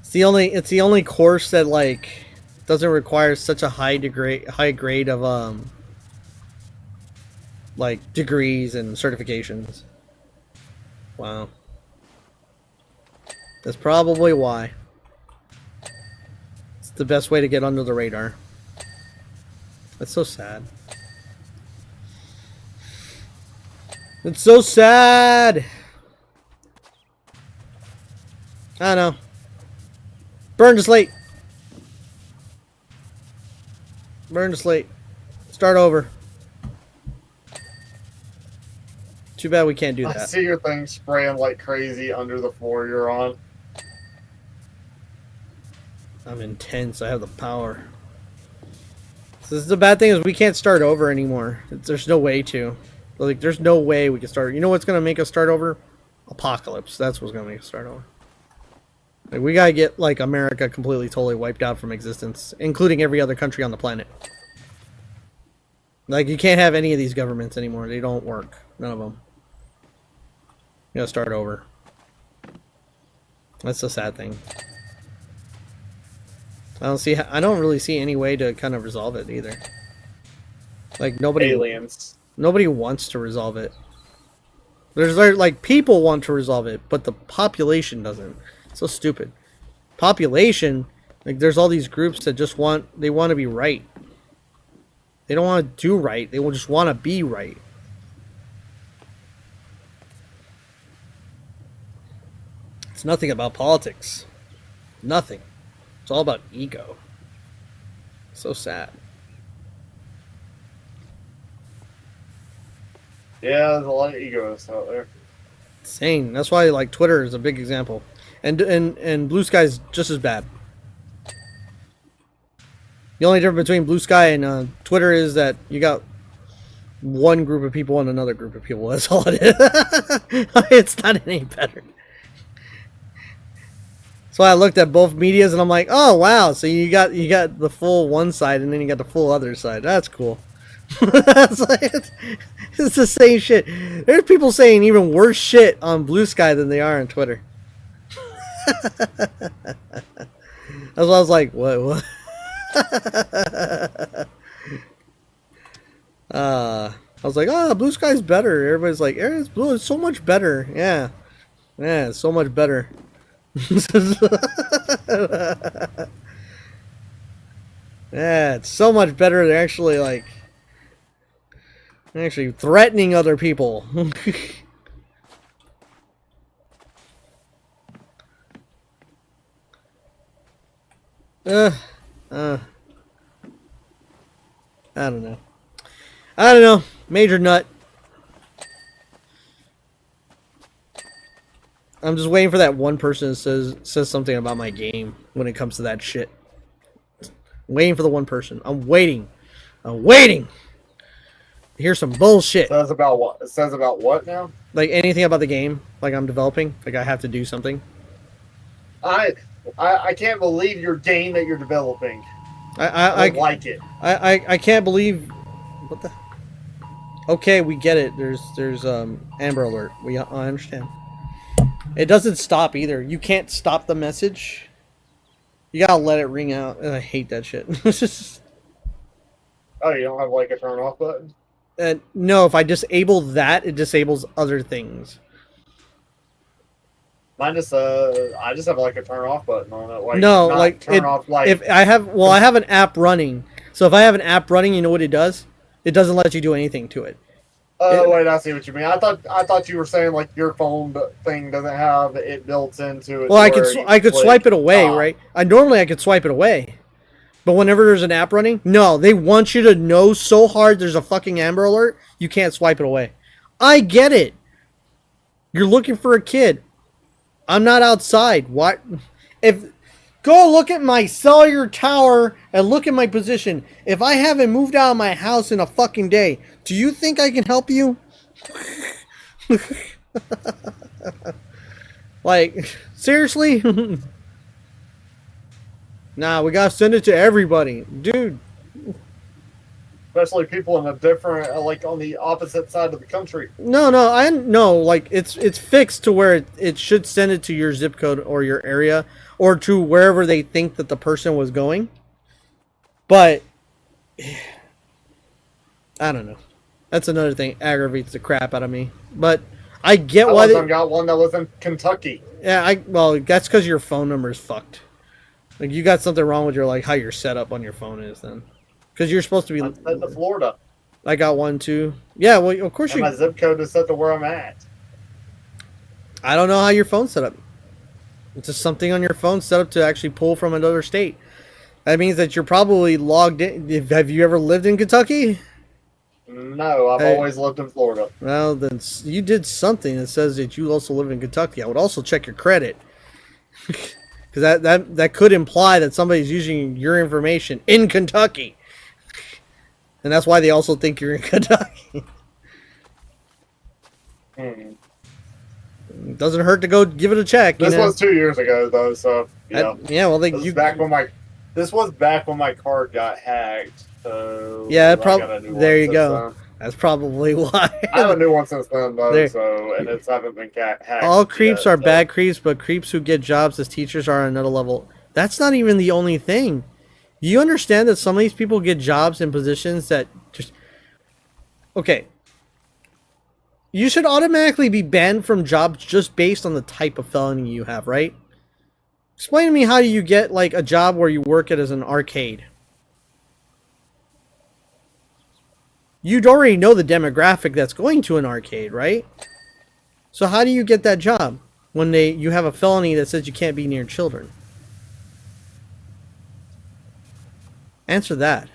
It's the only course that like doesn't require such a high grade of like degrees and certifications. Wow. That's probably why. It's the best way to get under the radar. That's so sad. It's so sad. I don't know. Burn to slate. Burn to slate. Start over. Too bad we can't do I that. see your thing spraying like crazy under the floor you're on. I'm intense. I have the power. So this is the bad thing is we can't start over anymore. There's no way to. Like, there's no way we can start. You know what's gonna make us start over? Apocalypse. That's what's gonna make us start over. Like, we gotta get like America completely, totally wiped out from existence, including every other country on the planet. Like, you can't have any of these governments anymore. They don't work. None of them. You gotta start over. That's the sad thing. I don't really see any way to kind of resolve it either. Like nobody wants to resolve it. There's like people want to resolve it, but the population doesn't. It's so stupid. Population, like there's all these groups that just want to be right. They don't want to do right. They will just want to be right. It's nothing about politics. Nothing. It's all about ego. So sad. Yeah, there's a lot of egoists out there. Insane. That's why like Twitter is a big example. And Bluesky is just as bad. The only difference between Bluesky and Twitter is that you got one group of people and another group of people. That's all it is. It's not any better. So I looked at both medias and I'm like, oh wow, so you got the full one side and then you got the full other side. That's cool. It's the same shit. There's people saying even worse shit on Bluesky than they are on Twitter. That's why I was like, what? I was like, oh, Bluesky's better. Everybody's like, it's so much better. Yeah, it's so much better. Yeah, it's so much better than actually threatening other people. I don't know. Major nut. I'm just waiting for that one person that says something about my game when it comes to that shit. I'm waiting for the one person. I'm waiting to hear some bullshit. Says about what? It says about what now? Like anything about the game, like I'm developing, like I have to do something. I can't believe your game that you're developing. I like it. I can't believe what the. Okay, we get it. There's Amber Alert. I understand. It doesn't stop either. You can't stop the message. You gotta let it ring out. And I hate that shit. Oh, you don't have like a turn off button? No, if I disable that, it disables other things. Mine just I just have like a turn off button on it. Like, No, not like turn off like. if I have, well, I have an app running. So if I have an app running, you know what it does? It doesn't let you do anything to it. Oh wait, I see what you mean. I thought you were saying like your phone thing doesn't have it built into it. Well, I could swipe it away, right? I could swipe it away, but whenever there's an app running, no, they want you to know so hard there's a fucking Amber Alert, you can't swipe it away. I get it. You're looking for a kid. I'm not outside. What? Go look at my cellular tower and look at my position. If I haven't moved out of my house in a fucking day, do you think I can help you? Like, seriously? Nah, we gotta send it to everybody. Dude. Especially people in a different, like on the opposite side of the country. No, like it's fixed to where it should send it to your zip code or your area or to wherever they think that the person was going. But I don't know. That's another thing aggravates the crap out of me. But I get why they got one that was in Kentucky. Yeah, well, that's because your phone number is fucked. Like you got something wrong with your how your setup on your phone is then. Because you're supposed to be. I'm set to Florida. I got one too. Yeah, well, of course and my zip code is set to where I'm at. I don't know how your phone's set up. It's just something on your phone set up to actually pull from another state. That means that you're probably logged in. Have you ever lived in Kentucky? No, I've always lived in Florida. Well, then you did something that says that you also live in Kentucky. I would also check your credit. Because that could imply that somebody's using your information in Kentucky. And that's why they also think you're in Kentucky. It doesn't hurt to go give it a check. This was 2 years ago, though, so yeah. Well, this was back when my card got hacked. So yeah, there you go. That's probably why. I have a new one since then, though. And it's haven't been hacked. All creeps are bad creeps, but creeps who get jobs as teachers are on another level. That's not even the only thing. You understand that some of these people get jobs in positions that just... Okay. You should automatically be banned from jobs just based on the type of felony you have, right? Explain to me how you get, like, a job where you work at as an arcade. You'd already know the demographic that's going to an arcade, right? So how do you get that job when you have a felony that says you can't be near children? Answer that.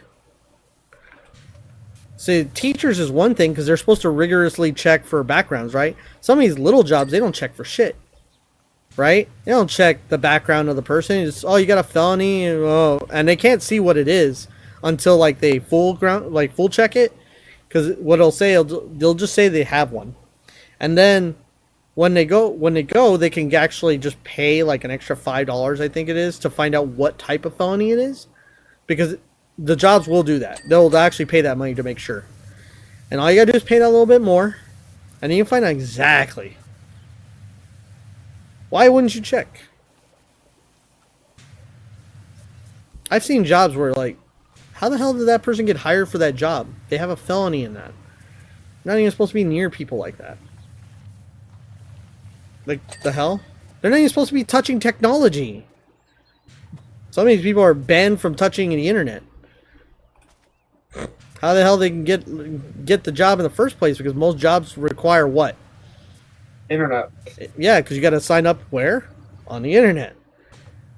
See, teachers is one thing because they're supposed to rigorously check for backgrounds, right? Some of these little jobs, they don't check for shit, right? They don't check the background of the person. It's, oh, you got a felony, and they can't see what it is until like they full check it. Because what it'll say, they'll just say they have one, and then when they go, they can actually just pay like an extra $5, I think it is, to find out what type of felony it is. Because the jobs will do that. They'll actually pay that money to make sure. And all you gotta do is pay that a little bit more. And then you can find out exactly. Why wouldn't you check? I've seen jobs where like, how the hell did that person get hired for that job? They have a felony in that. Not even supposed to be near people like that. Like, the hell? They're not even supposed to be touching technology. Some of these people are banned from touching the internet. How the hell they can get the job in the first place? Because most jobs require what? Internet. Yeah, because you got to sign up where? On the internet.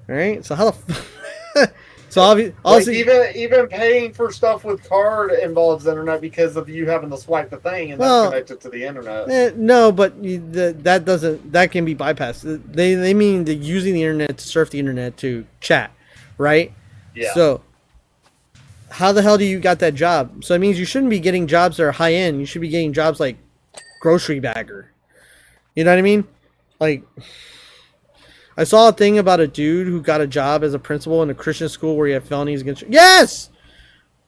All right. So how the so obviously even paying for stuff with card involves internet because of you having to swipe the thing and that's connected to the internet. No, but that can be bypassed. They mean the using the internet to surf the internet to chat. Right? Yeah. So, how the hell do you got that job? So it means you shouldn't be getting jobs that are high end. You should be getting jobs like grocery bagger. You know what I mean? Like, I saw a thing about a dude who got a job as a principal in a Christian school where he had felonies against... Yes!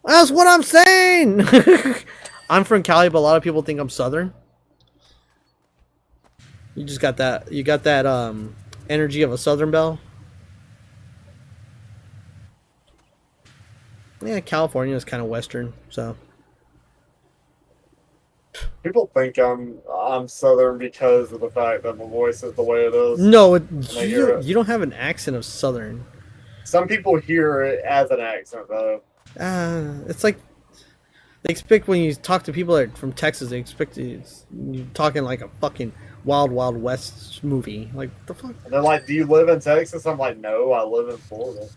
That's what I'm saying! I'm from Cali, but a lot of people think I'm Southern. You just got that. You got that energy of a Southern belle. Yeah, California is kind of Western, so. People think I'm Southern because of the fact that my voice is the way it is. No, you don't have an accent of Southern. Some people hear it as an accent, though. It's like they expect when you talk to people that are from Texas, they expect you talking like a fucking Wild Wild West movie. Like, what the fuck? And they're like, "Do you live in Texas?" I'm like, "No, I live in Florida."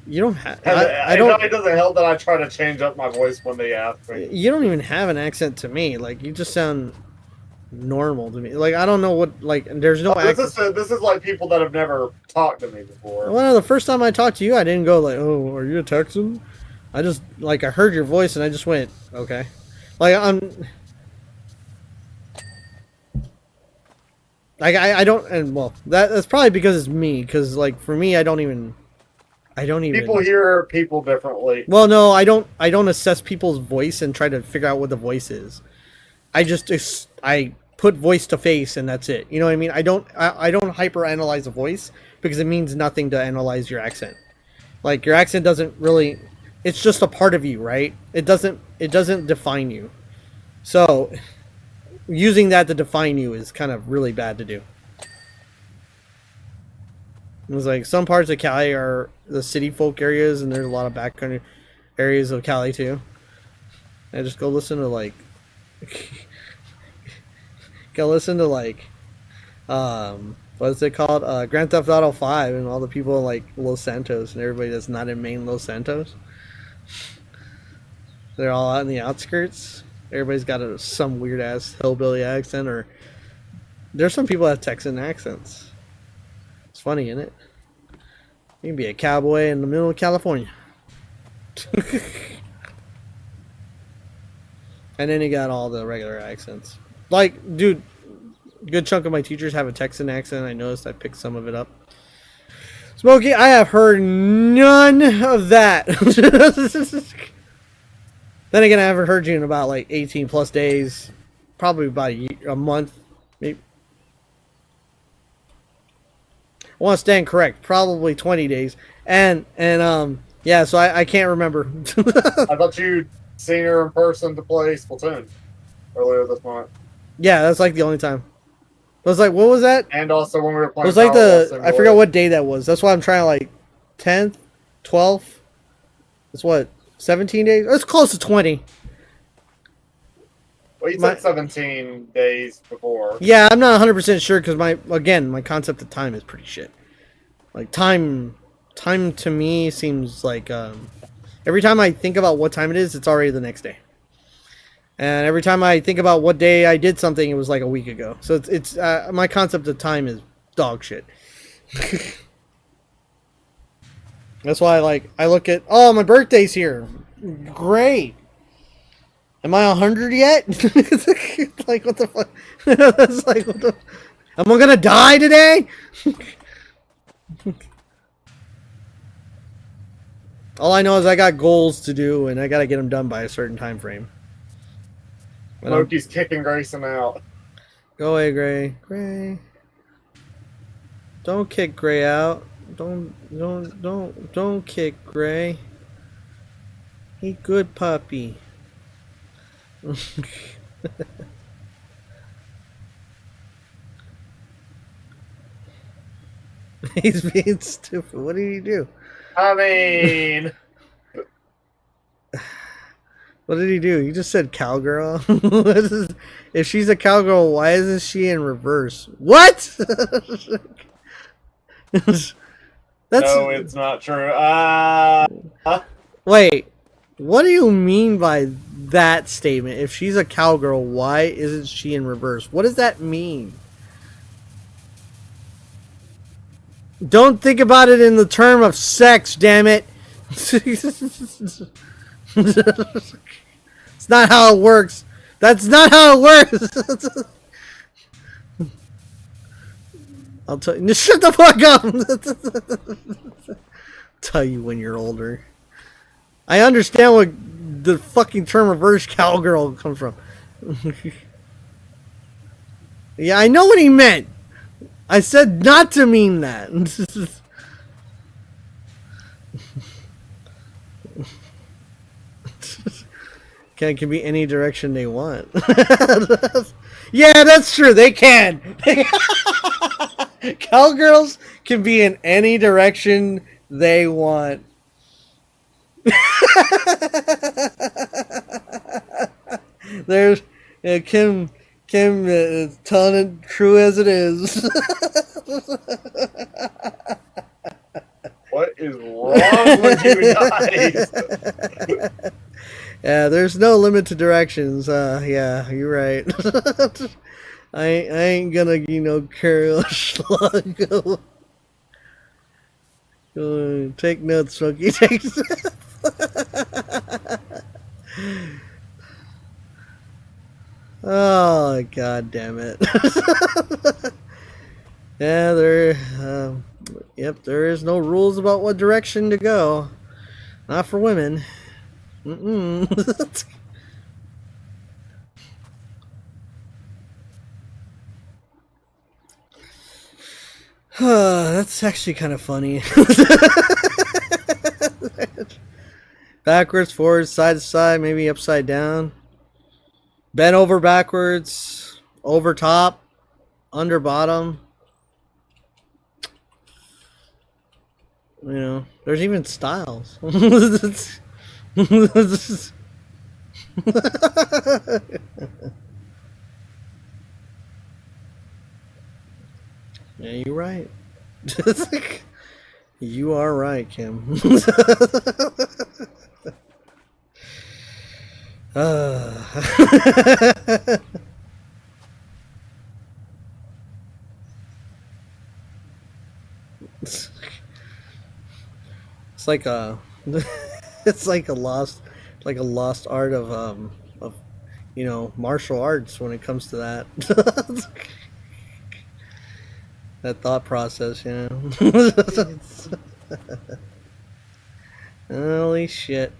You don't have. I don't. It doesn't help that I try to change up my voice when they ask me. You don't even have an accent to me. Like, you just sound normal to me. Like, I don't know what. Like, there's no accent. This is like people that have never talked to me before. Well, the first time I talked to you, I didn't go like, "Oh, are you a Texan?" I just I heard your voice and I just went, "Okay." Like, I don't, and well, that's probably because it's me. Because like for me, I don't even. People hear people differently. Well, no, I don't assess people's voice and try to figure out what the voice is. I put voice to face and that's it. You know what I mean? I don't hyper analyze a voice because it means nothing to analyze your accent. Like, your accent doesn't really, it's just a part of you, right? It doesn't define you. So using that to define you is kind of really bad to do. It was like some parts of Cali are the city folk areas, and there's a lot of backcountry areas of Cali too. I just go listen to like, what is it called? Grand Theft Auto 5, and all the people in like Los Santos, and everybody that's not in Maine Los Santos. They're all out in the outskirts. Everybody's got some weird ass hillbilly accent, or there's some people that have Texan accents. It's funny, isn't it? You can be a cowboy in the middle of California. And then you got all the regular accents. Like, dude, a good chunk of my teachers have a Texan accent. I noticed I picked some of it up. Smokey, I have heard none of that. Then again, I haven't heard you in about like 18 plus days. Probably about a month. Maybe. I want to stand correct. Probably 20 days. And yeah, so I can't remember. I thought you'd seen her in person to play Splatoon earlier this month. Yeah, that's like the only time. It was like, what was that? And also when we were playing. It was like I forgot what day that was. That's why I'm trying to like 10th, 12th. It's what, 17 days? It's close to 20. Well, you said 17 days before. Yeah, I'm not 100% sure because my concept of time is pretty shit. Like time to me seems like every time I think about what time it is, it's already the next day. And every time I think about what day I did something, it was like a week ago. So it's my concept of time is dog shit. That's why I look at, oh, my birthday's here. Great. Am I 100 yet? Like, what the fuck? It's like, what the... Am I gonna die today? All I know is I got goals to do, and I gotta get them done by a certain time frame. Loki's kicking Grayson out. Go away, Gray. Gray. Don't kick Gray out. Don't kick Gray. He good puppy. He's being stupid. What did he do? I mean, what did he do? He just said cowgirl. If she's a cowgirl, why isn't she in reverse? What? no, it's not true. Wait, what do you mean by that statement? If she's a cowgirl, why isn't she in reverse? What does that mean? Don't think about it in the term of sex, damn it. It's not how it works. That's not how it works. I'll tell you. Shut the fuck up. Tell you when you're older. I understand what the fucking term reverse cowgirl comes from. Yeah, I know what he meant. I said not to mean that. Can be any direction they want. Yeah, that's true. They can. Cowgirls can be in any direction they want. There's Kim telling it true as it is. What is wrong with you guys? Yeah, there's no limit to directions. Yeah, you're right. I ain't gonna, carry a slug. Take notes, Smokey. Take notes. Oh, god damn it. Yeah, yep, there is no rules about what direction to go. Not for women. That's actually kind of funny. Backwards, forwards, side to side, maybe upside down. Bend over backwards, over top, under bottom. There's even styles. Yeah, you're right. You are right, Kim. It's like it's like a lost art of martial arts when it comes to that. That thought process, Holy shit.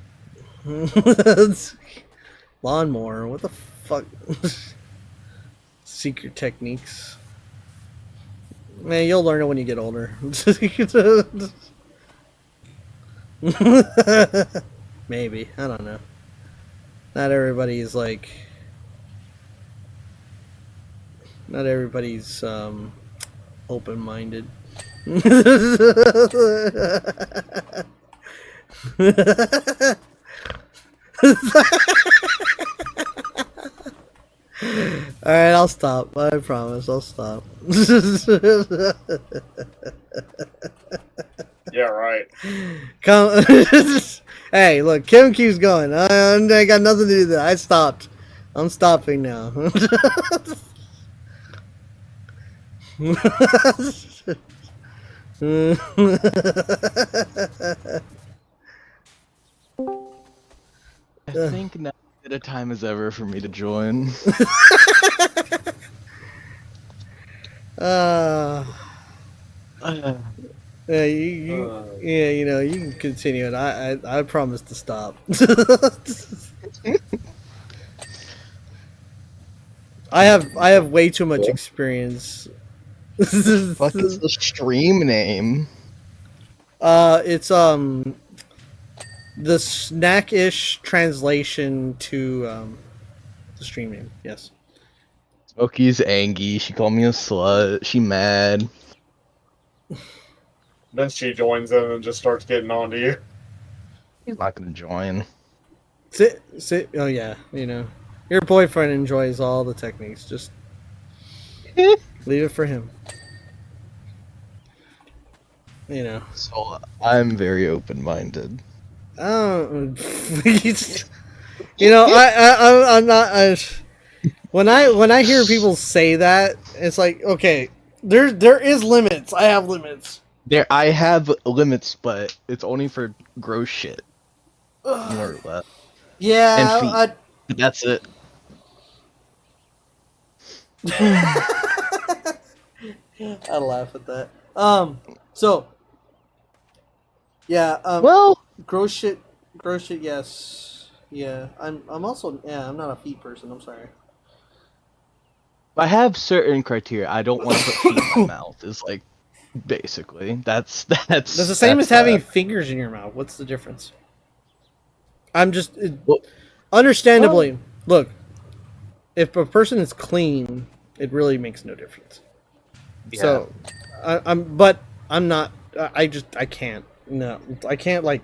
Lawnmower, what the fuck? Secret techniques. Man, you'll learn it when you get older. Maybe, I don't know. Not everybody's open-minded. Alright, I'll stop. I promise, I'll stop. Yeah, right. Come. Hey, look, Kim keeps going. I got nothing to do with that. I stopped. I'm stopping now. I think now as good a time as ever for me to join. Yeah, you can continue it. I promise to stop. I have way too much experience. Fuck is the stream name? It's the snack-ish translation to the stream name. Yes. Smokey's angry. She called me a slut. She mad. Then she joins in and just starts getting on to you. He's not gonna join. Sit. Oh yeah, your boyfriend enjoys all the techniques. Just leave it for him. So I'm very open-minded. Oh, I'm not. When I hear people say that, it's like, okay, there is limits. I have limits. I have limits, but it's only for gross shit. More or less. Yeah, and feet. That's it. I laugh at that. So. Yeah. Well, gross shit. Yes. Yeah, I'm also I'm not a feet person. I'm sorry. I have certain criteria. I don't want to put feet in my mouth. Is like basically that's That's the same as that. having fingers in your mouth. What's the difference? I'm just Well, understandably. Look, if a person is clean, it really makes no difference. yeah. So, but I'm not. I can't. No, I can't like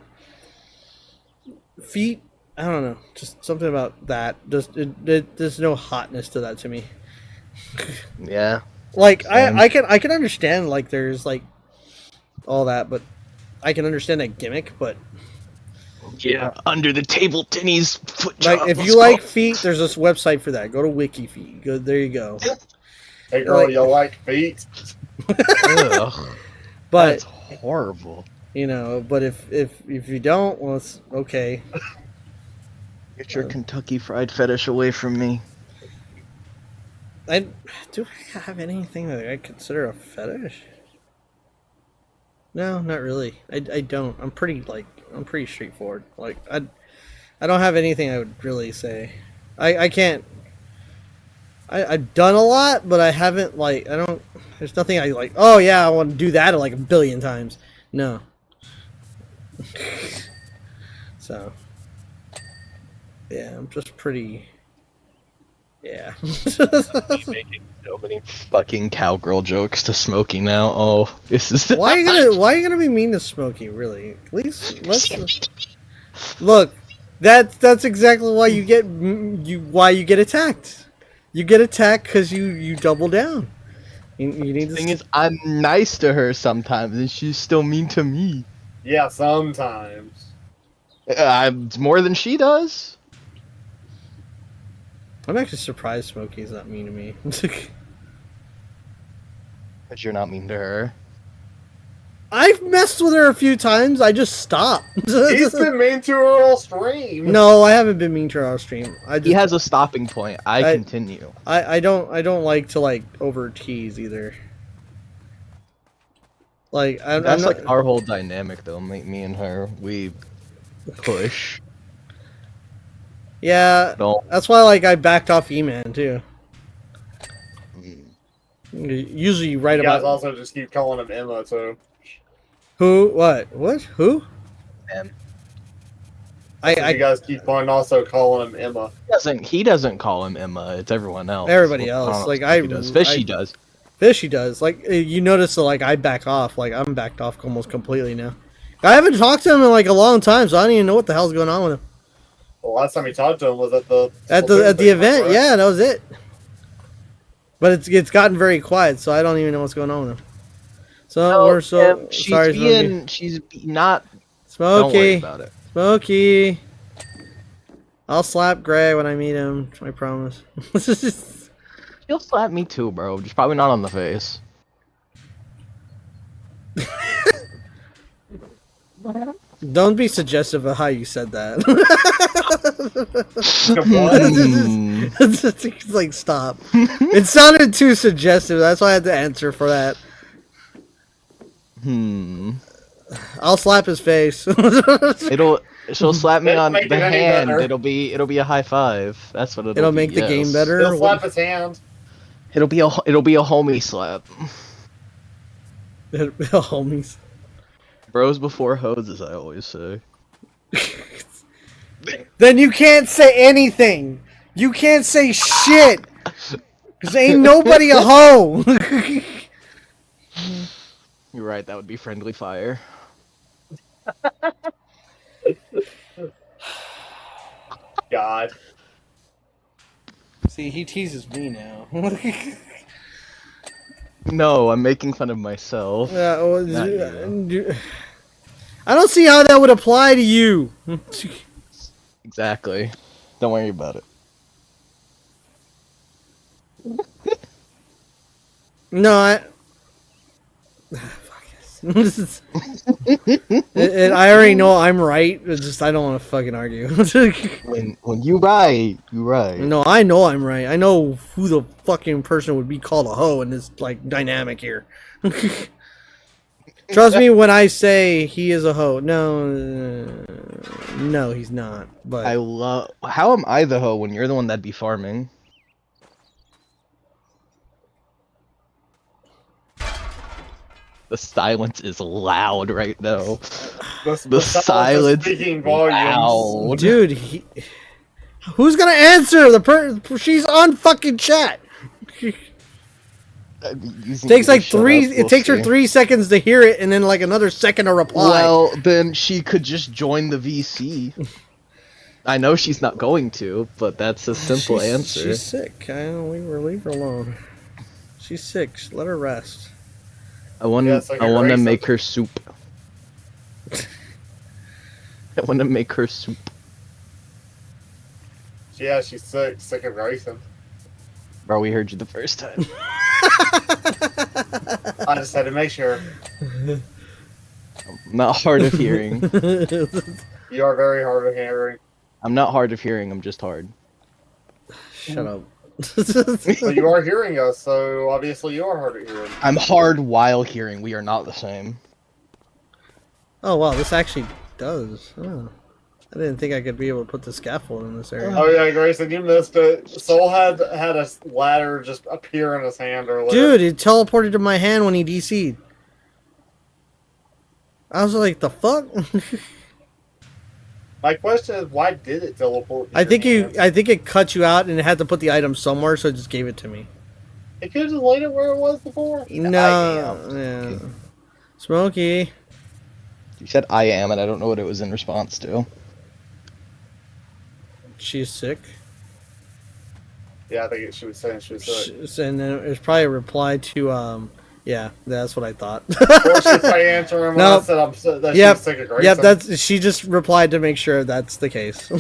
feet. I don't know. Just something about that. Just there's no hotness to that to me. Yeah. Like Same. I can understand like there's like all that, but I can understand that gimmick. But Yeah. Under the table tinnies foot like job. if Let's you go. like feet, there's this website for that. Go to WikiFeet. Go there. You go. Hey girl, Like- you like feet? Ugh, But that's horrible. you know, but if you don't, well, it's okay. Get your Kentucky Fried fetish away from me. Do I have anything that I consider a fetish? No, not really. I don't. I'm pretty straightforward. Like I don't have anything I would really say. I can't. I've done a lot, but I haven't like I don't. There's nothing I like. Oh yeah, I want to do that like a billion times. No. So. Yeah, I'm just pretty. Yeah. Making so many fucking cowgirl jokes to Smokey now. Oh, this is Why are you gonna be mean to Smokey? Really? At least let's look. That's exactly why you get attacked. You get attacked because you double down. You need The to. thing is, I'm nice to her sometimes, and she's still mean to me. Yeah, sometimes. It's more than she does. I'm actually surprised Smokey's not mean to me. But you're not mean to her. I've messed with her a few times. I just stop. He's been mean to her all stream. No, I haven't been mean to her on stream. He has a stopping point. I continue. I don't like to like over tease either. Like That's I'm not, like our whole dynamic, though. Me and her, we push. yeah. Don't. That's why like I backed off E-Man too. Mm. Usually you write You guys about also just keep calling him Emma too. who, what, who? Em. You I guys keep on also calling him Emma. He doesn't call him Emma. It's everyone else. Everybody Well, else. I don't know Like, if I- Smokey does. Fishy I- does. Fishy does. Like you notice that like I back off. Like I'm backed off almost completely now. I haven't talked to him in like a long time, so I don't even know what the hell's going on with him. The last time you talked to him was at the event. right? Yeah, that was it. But it's gotten very quiet, so I don't even know what's going on with him. So we're so she's sorry, being, she's not. Smokey. Don't worry about it. Smokey. I'll slap Gray when I meet him. I promise. He'll slap me too, bro. Just probably not on the face. Don't be suggestive of how you said that. It's like, stop. It sounded too suggestive. That's why I had to answer for that. I'll slap his face. She'll slap me That'll on make the it any hand. better. It'll be a high five. That's what It'll be, make the game better. He'll slap his hand. It'll be a homie slap. Homies. Bros before hoes, as I always say. Then you can't say anything. You can't say shit. Cause ain't nobody a hoe. You're right. That would be friendly fire. God. See, he teases me now. No, I'm making fun of myself. Not you. I don't see how that would apply to you. Exactly. Don't worry about it. No, I. Fuck this. I already know I'm right. It's just I don't want to fucking argue. When you right, you right. No, I know I'm right. I know who the fucking person would be called a hoe in this like dynamic here. Trust me when I say he is a hoe. No, no, he's not. But I love. How am I the hoe when you're the one that'd be farming? The silence is loud right now. The silence is speaking volumes. loud. dude, who's gonna answer? She's on fucking chat. Takes like three. It takes her 3 seconds to hear it, and then like another second to reply. Well, then she could just join the VC. I know she's not going to, but that's a simple answer. She's sick. Leave her alone. She's sick. Let her rest. I want to make her soup. I want to make her soup. Yeah, she's sick of racing. Bro, we heard you the first time. I just had to make sure. I'm not hard of hearing. You are very hard of hearing. I'm not hard of hearing, I'm just hard. Shut up. But you are hearing us, so obviously you are hard of hearing. I'm hard while hearing. We are not the same. Oh wow, this actually does. Oh. I didn't think I could be able to put the scaffold in this area. Oh yeah, Grayson, you missed it. Soul had a ladder just appear in his hand earlier. Dude, it teleported to my hand when he DC'd. I was like, the fuck? My question is, why did it teleport? To I think your hand? I think it cut you out and it had to put the item somewhere, so it just gave it to me. It could have just laid it where it was before. No, yeah. Smokey. You said I am, and I don't know what it was in response to. She's sick. Yeah, I think she was saying she was sick. And then it was probably a reply to, yeah, that's what I thought. Or she was probably answering when I said that she was sick of Grayson. Yep, she just replied to make sure that's the case.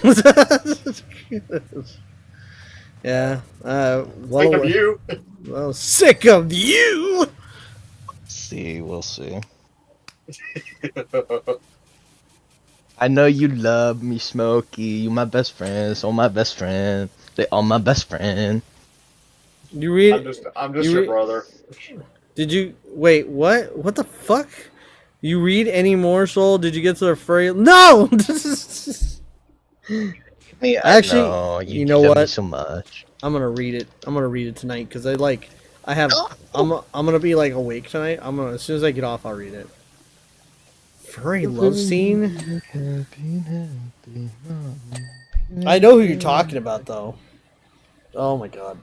Yeah. Sick of you. Well, sick of you. We'll see. I know you love me, Smokey. You my best friend. So my best friend. They all my best friend. You read? I'm just your brother. Did you wait? What? What the fuck? You read any more, Soul? Did you get to the phrase? No. Actually, know, you know what? So much. I'm gonna read it. I'm gonna read it tonight because I'm gonna be like awake tonight. As soon as I get off, I'll read it. Furry love scene. I know who you're talking about, though. Oh my god.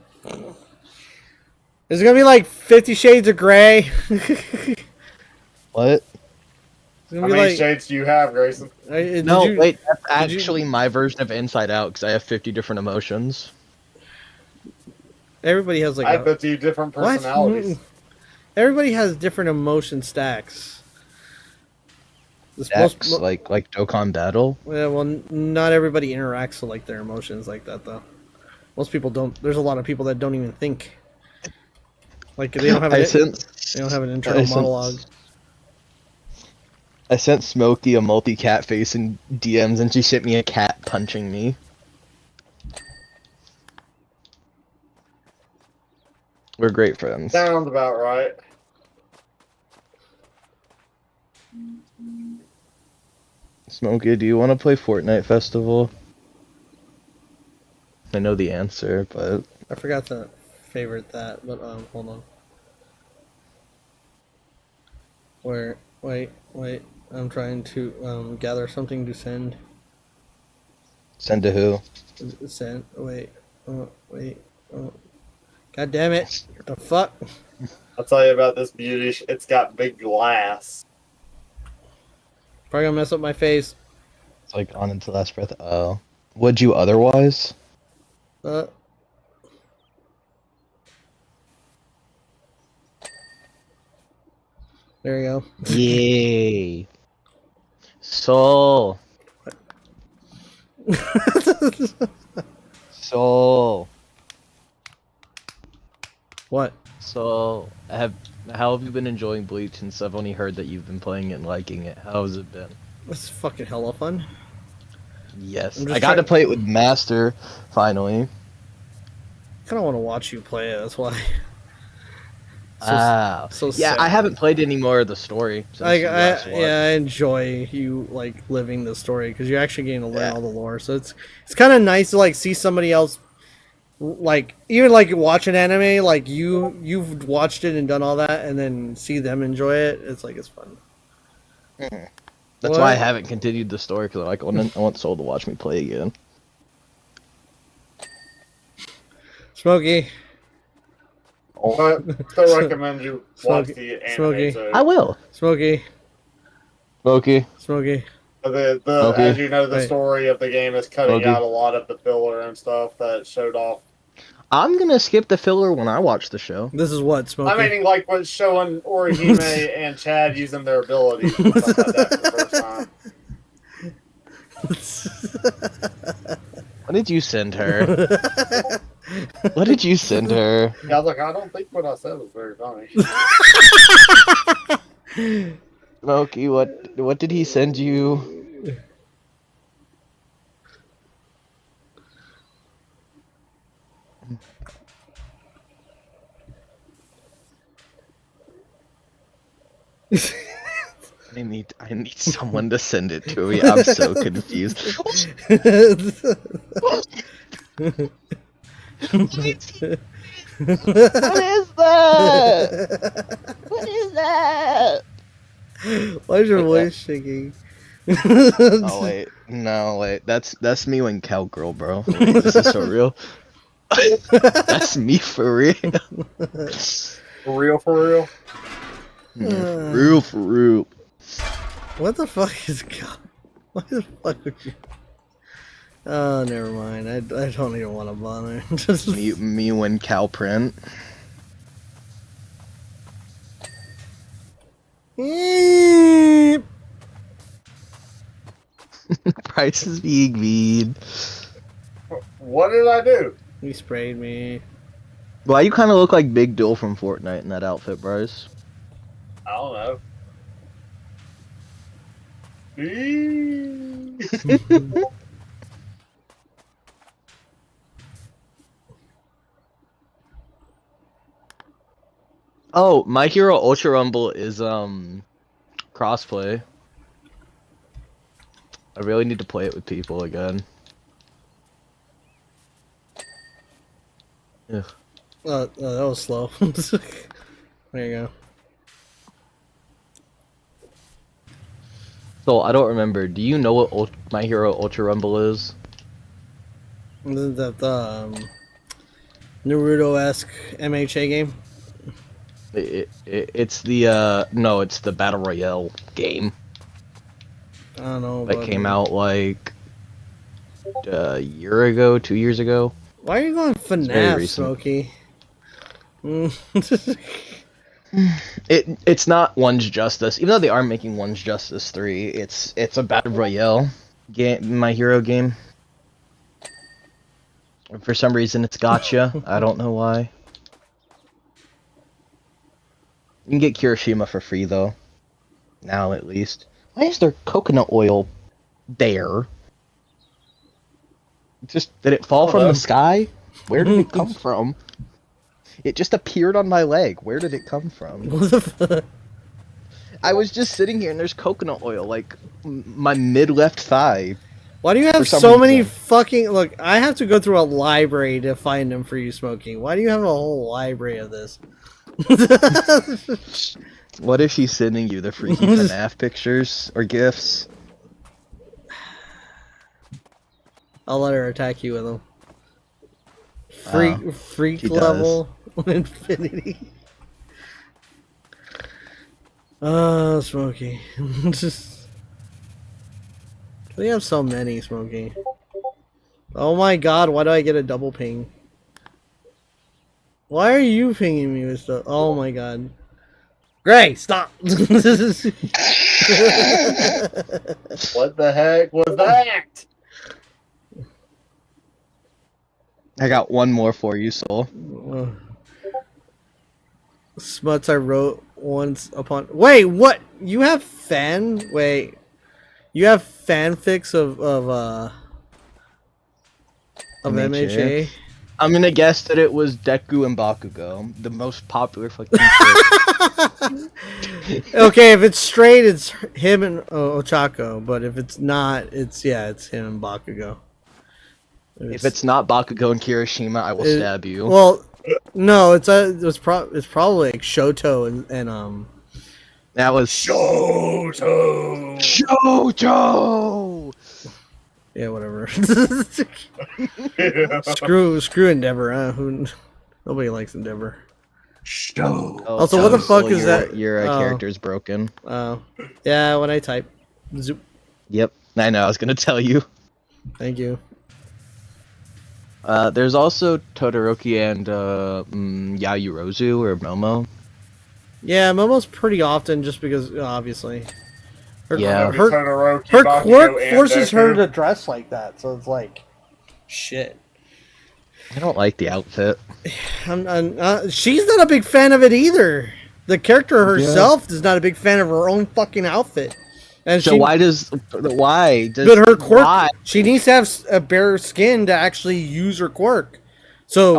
Is it gonna be like 50 Shades of Grey? What? How many shades do you have, Grayson? Wait, that's actually my version of Inside Out because I have 50 different emotions. Everybody has like I have 50 different personalities. What? Everybody has different emotion stacks. Stacks, like Dokkan Battle? Yeah, well, not everybody interacts with like their emotions like that, though. Most people don't. There's a lot of people that don't even think. Like they don't have they don't have an internal monologue. I sent Smokey a multi-cat face in DMs and she sent me a cat punching me. We're great friends. Sounds about right. Smokey, do you want to play Fortnite Festival? I know the answer, but... I forgot to favorite that, but hold on. Wait. I'm trying to gather something to send. Send to who? Send. Wait. God damn it! What the fuck? I'll tell you about this beauty. It's got big glass. Probably gonna mess up my face. It's like on into last breath. Oh. Would you otherwise? There you go. Yay. Soul. Soul. What? So, how have you been enjoying Bleach since I've only heard that you've been playing it and liking it? How has it been? It's fucking hella fun. Yes, I got to play it with Master, finally. I kind of want to watch you play it, that's why. So yeah, sad. I haven't played any more of the story. Since Like you last watched. I enjoy you like living the story because you're actually getting to learn all the lore. So it's kind of nice to like see somebody else, like even like watch an anime, like you've watched it and done all that, and then see them enjoy it. It's like it's fun. That's why I haven't continued the story because like I want Soul to watch me play again. Smokey. But still recommend you watch the anime. Smokey. So I will. Smokey. Smokey. Smokey. as you know, the Wait. story of the game is cutting Smokey. out a lot of the filler and stuff that showed off. I'm gonna skip the filler when I watch the show. This is what Smokey. I mean, like what's showing Orihime and Chad using their abilities and stuff like that for the first time. What did you send her? What did you send her? Yeah, I was like, I don't think what I said was very funny. Smokey, what did he send you? I need someone to send it to me. I'm so confused. What is that? What is that? Why is your voice shaking? Oh wait, no wait. That's me when cowgirl, bro. Wait, is this for real? That's me for real. For real, for real. Yeah, for real, for real. What the fuck is God? Why the fuck would you? Oh, never mind. I don't even want to bother. Just Me when cow print. Price is being mean. What did I do? You sprayed me. Why you kind of look like Big Dill from Fortnite in that outfit, Bryce? I don't know. Oh, My Hero Ultra Rumble is crossplay. I really need to play it with people again. Ugh. That was slow. There you go. So I don't remember. Do you know what My Hero Ultra Rumble is? Isn't that the Naruto-esque MHA game? It's the no, it's the Battle Royale game I don't know. that came out like a year ago, 2 years ago. Why are you going very FNAF, recent. Smokey? It's not One's Justice, even though they are making One's Justice 3. It's a Battle Royale game, My Hero game. For some reason, it's gotcha. I don't know why. You can get Kirishima for free though. Now at least. Why is there coconut oil there? Did it fall from the sky? Where did it come from? It just appeared on my leg. Where did it come from? What the fuck? I was just sitting here and there's coconut oil, like my mid-left thigh. Why do you have some so many reason. fucking... Look, I have to go through a library to find them for you, Smokey. Why do you have a whole library of this? What if she's sending you the freaky FNAF pictures or gifs? I'll let her attack you with them. Freak she level infinity. Oh, Smokey. Just... We have so many, Smokey. Oh my god, why do I get a double ping? Why are you pinging me with stuff? Oh my god. Gray, stop! What the heck was that? I got one more for you, Soul. Smuts I wrote once upon... Wait, what? You have Wait. You have fanfics of MHA? I'm gonna guess that it was Deku and Bakugo, the most popular fucking shit. Okay, if it's straight, it's him and Ochako. But if it's not, it's him and Bakugo. If it's not Bakugo and Kirishima, I will stab you. Well, no, it's probably like Shoto and That was Shoto. Shoto. Yeah, whatever. Yeah. Screw Endeavor. Nobody likes Endeavor. Shoto. Oh, Also, what the fuck is your, that? Your character's broken. Oh, yeah. When I type, zoop. Yep, I know. I was gonna tell you. Thank you. There's also Todoroki and Yayurozu or Momo. Yeah, Momo's pretty often just because obviously. Yeah. Her quirk forces her to dress like that, so it's like, shit. I don't like the outfit. She's not a big fan of it either. The character herself is not a big fan of her own fucking outfit. And so why does but her quirk? Why? She needs to have a bare skin to actually use her quirk. So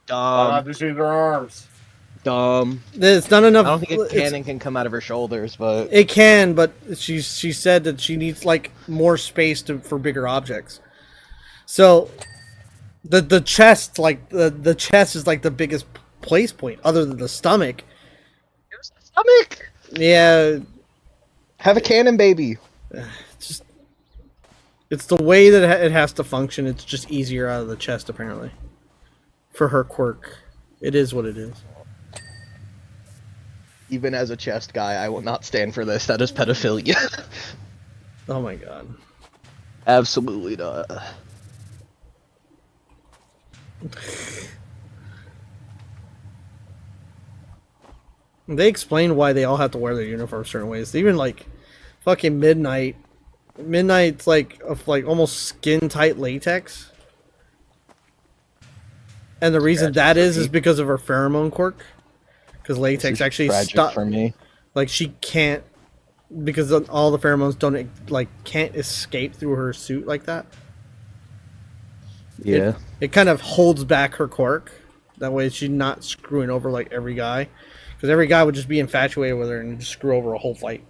Dumb. Just use her arms. Dumb. It's not enough. I don't think a cannon can come out of her shoulders, but it can. But she said that she needs like more space for bigger objects. So the chest, like the chest, is like the biggest place point, other than the stomach. Here's the stomach. Yeah. Have a cannon, baby. It's the way that it has to function. It's just easier out of the chest, apparently. For her quirk, it is what it is. Even as a chest guy, I will not stand for this. That is pedophilia. Oh my god. Absolutely not. They explain why they all have to wear their uniforms certain ways. Even like fucking Midnight. Midnight's like almost skin tight latex. And the reason that is because of her pheromone quirk. Because latex actually stop for me. Like she can't, because all the pheromones can't escape through her suit like that. Yeah. It kind of holds back her quirk. That way she's not screwing over like every guy. Because every guy would just be infatuated with her and just screw over a whole fight.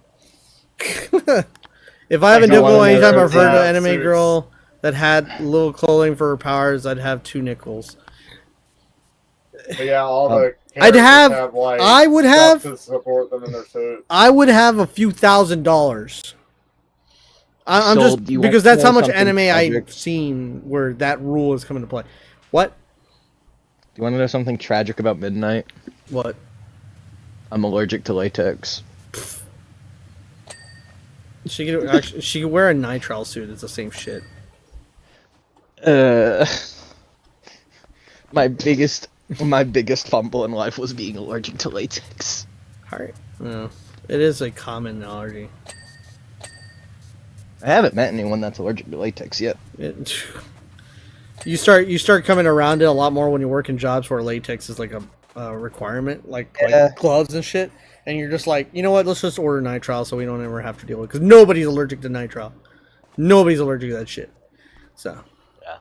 If I have a nickel anytime I've heard an anime girl that had little clothing for her powers, I'd have 2 nickels. But yeah, all the I would have to support them in their suit. I would have a few $1,000s. I'm just because that's how much anime I've seen where that rule is coming to play. What? Do you want to know something tragic about Midnight? What? I'm allergic to latex. She could wear a nitrile suit. It's the same shit. My biggest fumble in life was being allergic to latex. Alright. No. It is a common allergy. I haven't met anyone that's allergic to latex yet. You start coming around it a lot more when you work in jobs where latex is like a requirement, like gloves and shit. And you're just like, you know what? Let's just order nitrile so we don't ever have to deal with it. Because nobody's allergic to nitrile. Nobody's allergic to that shit. So. Yeah.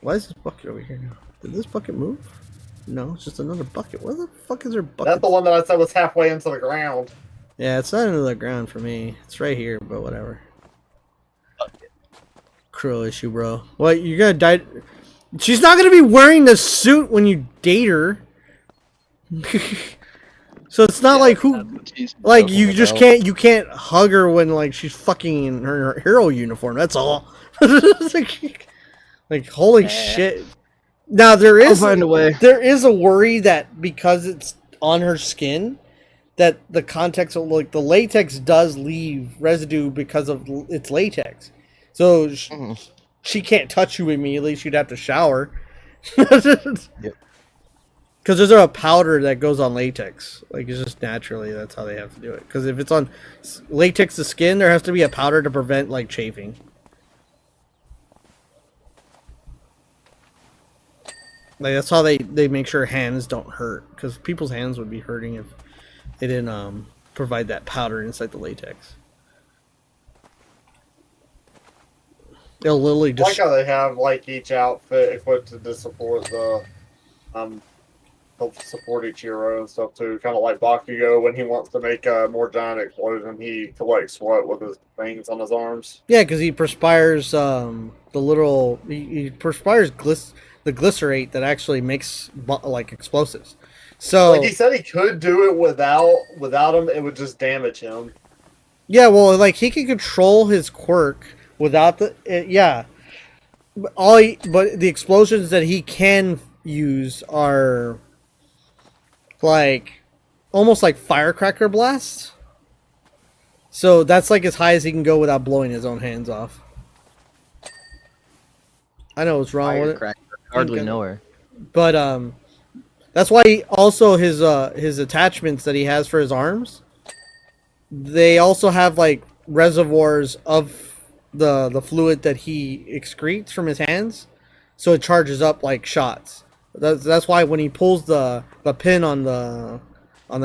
Why is this bucket over here now? Did this bucket move? No, it's just another bucket. Where the fuck is there bucket? That's the one that I said was halfway into the ground. Yeah, it's not into the ground for me. It's right here, but whatever. Cruel issue, bro. What, you're gonna die? She's not gonna be wearing the suit when you date her. So it's not like like you just can't hug her when like she's fucking in her hero uniform. That's all. like holy shit. Now there is a worry that because it's on her skin, that the context of like the latex does leave residue because of its latex. So she can't touch you immediately. She'd have to shower. Yep. Because there's a powder that goes on latex. Like, it's just naturally, that's how they have to do it. Because if it's on latex to skin, there has to be a powder to prevent, like, chafing. Like, that's how they make sure hands don't hurt. Because people's hands would be hurting if they didn't provide that powder inside the latex. They'll literally I like just how they have like each outfit equipped to support the help support each hero and stuff too. Kind of like Bakugo when he wants to make a more giant explosion, he collects sweat with his things on his arms. yeah, because he perspires the little he perspires the glycerate that actually makes like explosives. So Like he said, he could do it without him. It would just damage him. yeah, well, like he can control his quirk without the yeah. But but the explosions that he can use are like almost like firecracker blasts. So that's like as high as he can go without blowing his own hands off. I know what's wrong with it, Firecracker. Hardly know her. but that's why his attachments that he has for his arms, they also have like reservoirs of the fluid that he excretes from his hands, so it charges up like shots. That's why when he pulls the pin on the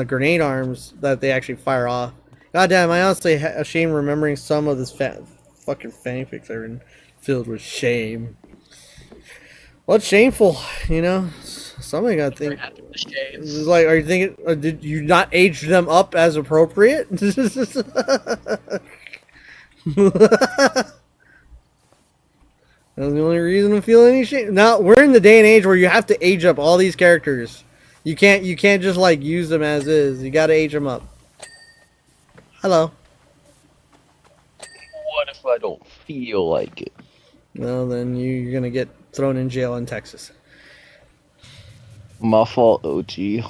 grenade arms, that they actually fire off. God damn, I honestly ashamed remembering some of this fucking fanfics are filled with shame. Well, it's shameful, you know. Somebody got to think. It's like, are you thinking? Did you not age them up as appropriate? That's the only reason I'm feeling any shame. Now we're in the day and age where you have to age up all these characters. You can't just like use them as is. You got to age them up. Hello. What if I don't feel like it? Well, then you're gonna get thrown in jail in Texas. My fault, OG.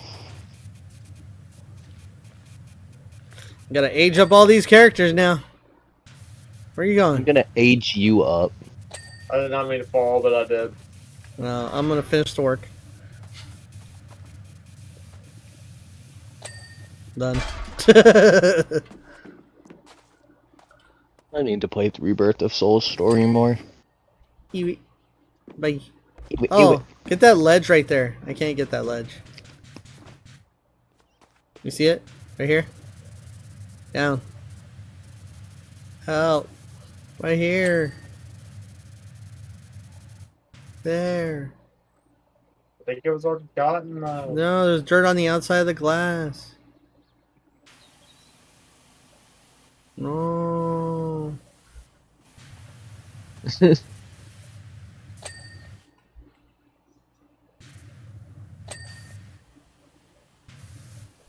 Gotta age up all these characters now. Where are you I'm going? gonna age you up. I did not mean to fall, but I did. I'm gonna finish the work. Done. I need to play the Rebirth of Souls story more. Bye. Oh, get that ledge right there. I can't get that ledge. You see it? Right here? Down. Help. Right here. There. I think it was already gotten. No, there's dirt on the outside of the glass. No.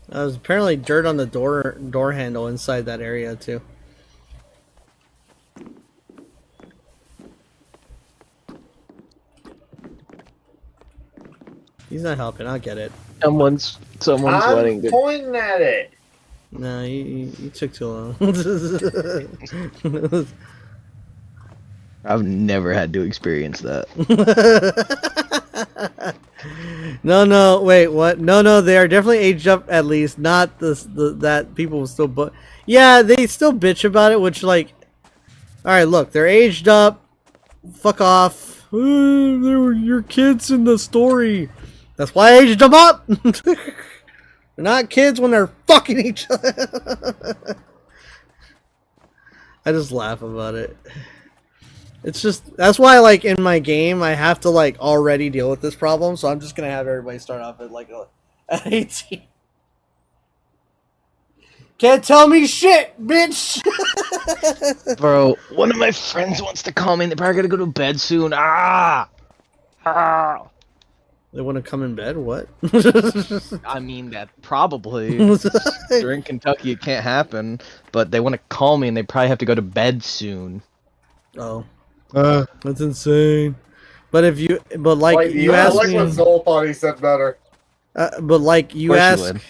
There's apparently dirt on the door handle inside that area too. He's not helping. I'll get it. Someone's I'm letting the pointing at it. No, you took too long. I've never had to experience that. No, wait, what? No, they are definitely aged up at least. Not that people will still, but yeah, they still bitch about it. Which like, all right, look, they're aged up. Fuck off. They were your kids in the story. That's why I aged them up. They're not kids when they're fucking each other. I just laugh about it. It's just, that's why, like, in my game, I have to, like, already deal with this problem, so I'm just gonna have everybody start off at, like, at 18. Can't tell me shit, bitch! Bro, one of my friends wants to call me and they're probably gonna go to bed soon. Ah! They want to come in bed? What? I mean, that probably. They're in Kentucky, it can't happen. But they want to call me and they probably have to go to bed soon. Oh. That's insane. But if you, but like, you I asked like me, what Soul thought he said better. but like, you Of course you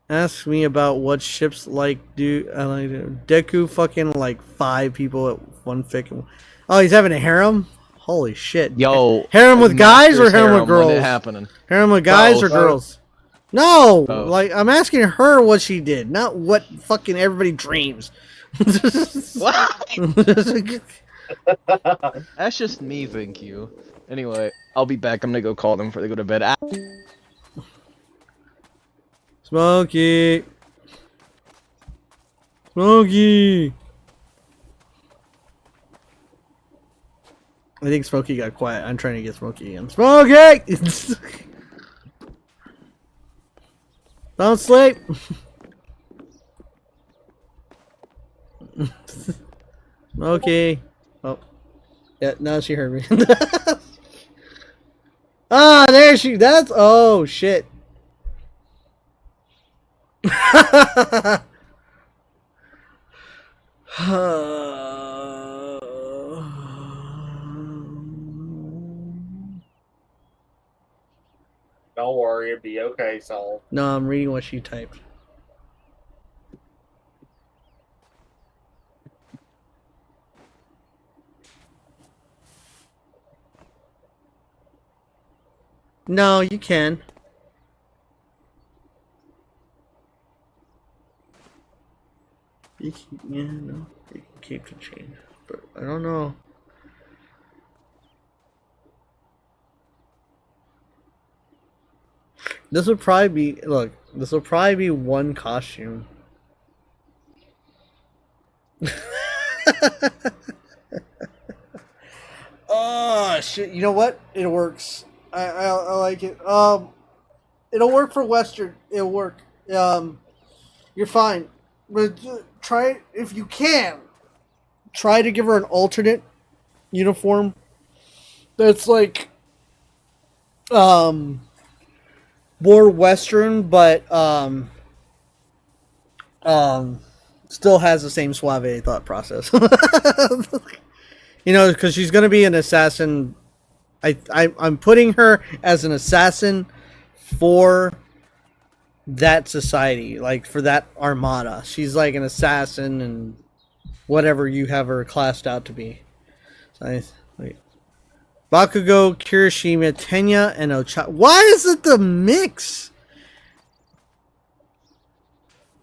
ask me about what ships like Deku fucking like 5 people at one fic. Oh, he's having a harem? Holy shit. Yo. Harem with guys or harem with girls? When it happening? Harem with guys or Both. girls? No! Both. Like, I'm asking her what she did, not what fucking everybody dreams. What? That's just me, thank you. Anyway, I'll be back. I'm gonna go call them before they go to bed. Smokey! Smokey! I think Smokey got quiet. I'm trying to get Smokey in. Smokey! Don't sleep! Smokey. Oh. Yeah, now she heard me. Ah, there she... That's... Oh, shit. Don't worry, it'll be okay, Saul. No, I'm reading what she typed. No, you can. You can, yeah, no, you can keep the change, but I don't know. This would probably be, look, this will probably be one costume. Oh shit! You know what? It works. I like it. It'll work for Western. It'll work. You're fine, but try it if you can. Try to give her an alternate uniform. That's like, more Western, but still has the same suave thought process. You know, because she's gonna be an assassin. I'm putting her as an assassin for that society, like for that armada. She's like an assassin and whatever you have her classed out to be. So wait. Bakugo, Kirishima, Tenya, and Ocha. Why is it the mix?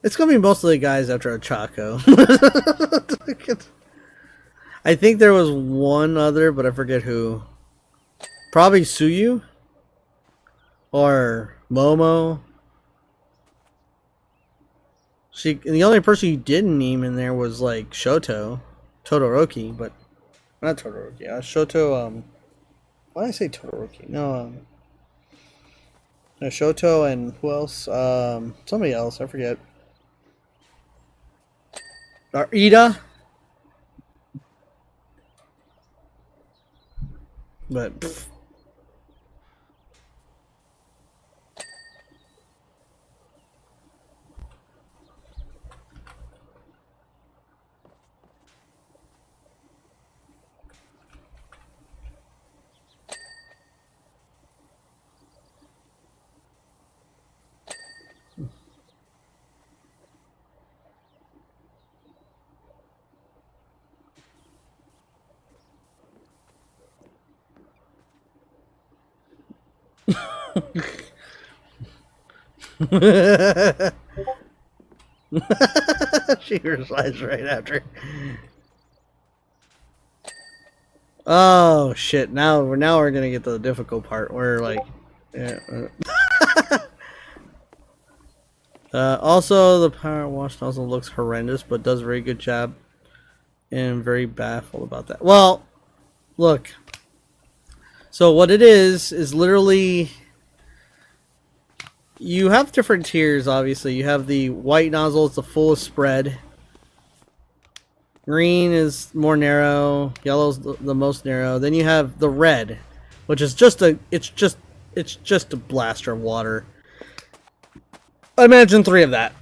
It's gonna be mostly guys after Ochako. I think there was one other, but I forget who. Probably Suyu or Momo. The only person you didn't name in there was like Todoroki, but not Todoroki. Shoto. Why did I say Todoroki? No, Shoto and who else? Somebody else. I forget. Or Ida. But pff. She replies right after. Oh shit! Now we're gonna get to the difficult part where like, yeah. Also, the Powerwash nozzle looks horrendous, but does a very good job. And I'm very baffled about that. Well, look. So what it is literally. You have different tiers, obviously. You have the white nozzle, it's the fullest spread. Green is more narrow. Yellow's the most narrow. Then you have the red, which is just a blaster of water. Imagine 3 of that.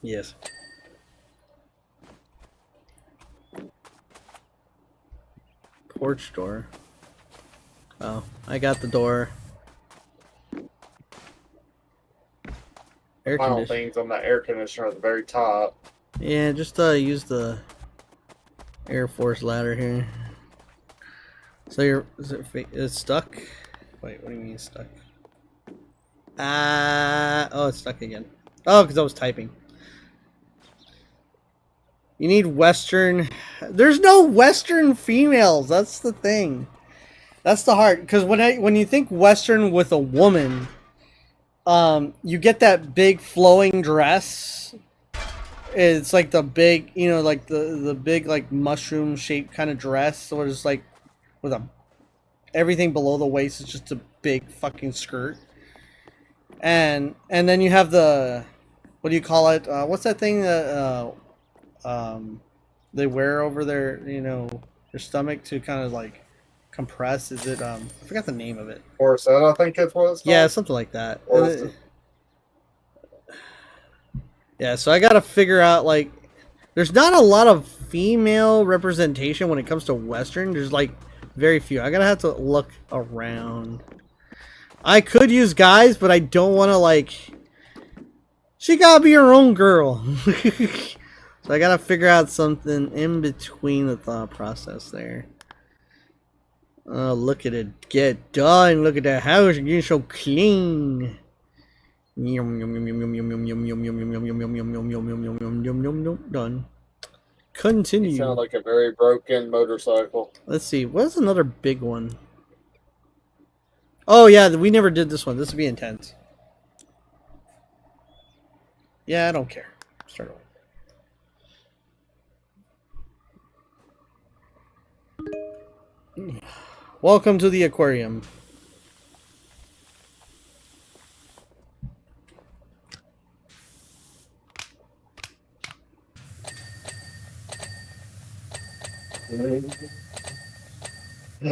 Yes. Porch door. Oh, I got the door. Air Final conditioner. things on that air conditioner at the very top. Yeah, just use the Air Force ladder here. So it's stuck? Wait, what do you mean stuck? Oh, it's stuck again. Oh, because I was typing. You need Western. There's no Western females. That's the thing. That's the hard. Because when you think Western with a woman, you get that big flowing dress. it's like the big, you know, like the big like mushroom shaped kind of dress, so it's like with a everything below the waist is just a big fucking skirt, and then you have the, what do you call it? What's that thing that they wear over their, you know, their stomach to kind of like compress? Is it I forgot the name of it. Corset, I think it's what it's called. Yeah, something like that. Or Yeah, so I gotta figure out, like, there's not a lot of female representation when it comes to Western. There's like very few. I gotta have to look around. I could use guys, but I don't want to, like, she gotta be her own girl. So I gotta figure out something in between the thought process there. Oh, look at it get done. Look at the house getting so clean. Done. Continue. You sound like a very broken motorcycle. Let's see. What's another big one? Oh yeah, we never did this one. This would be intense. Yeah, I don't care. Start over. Welcome to the aquarium.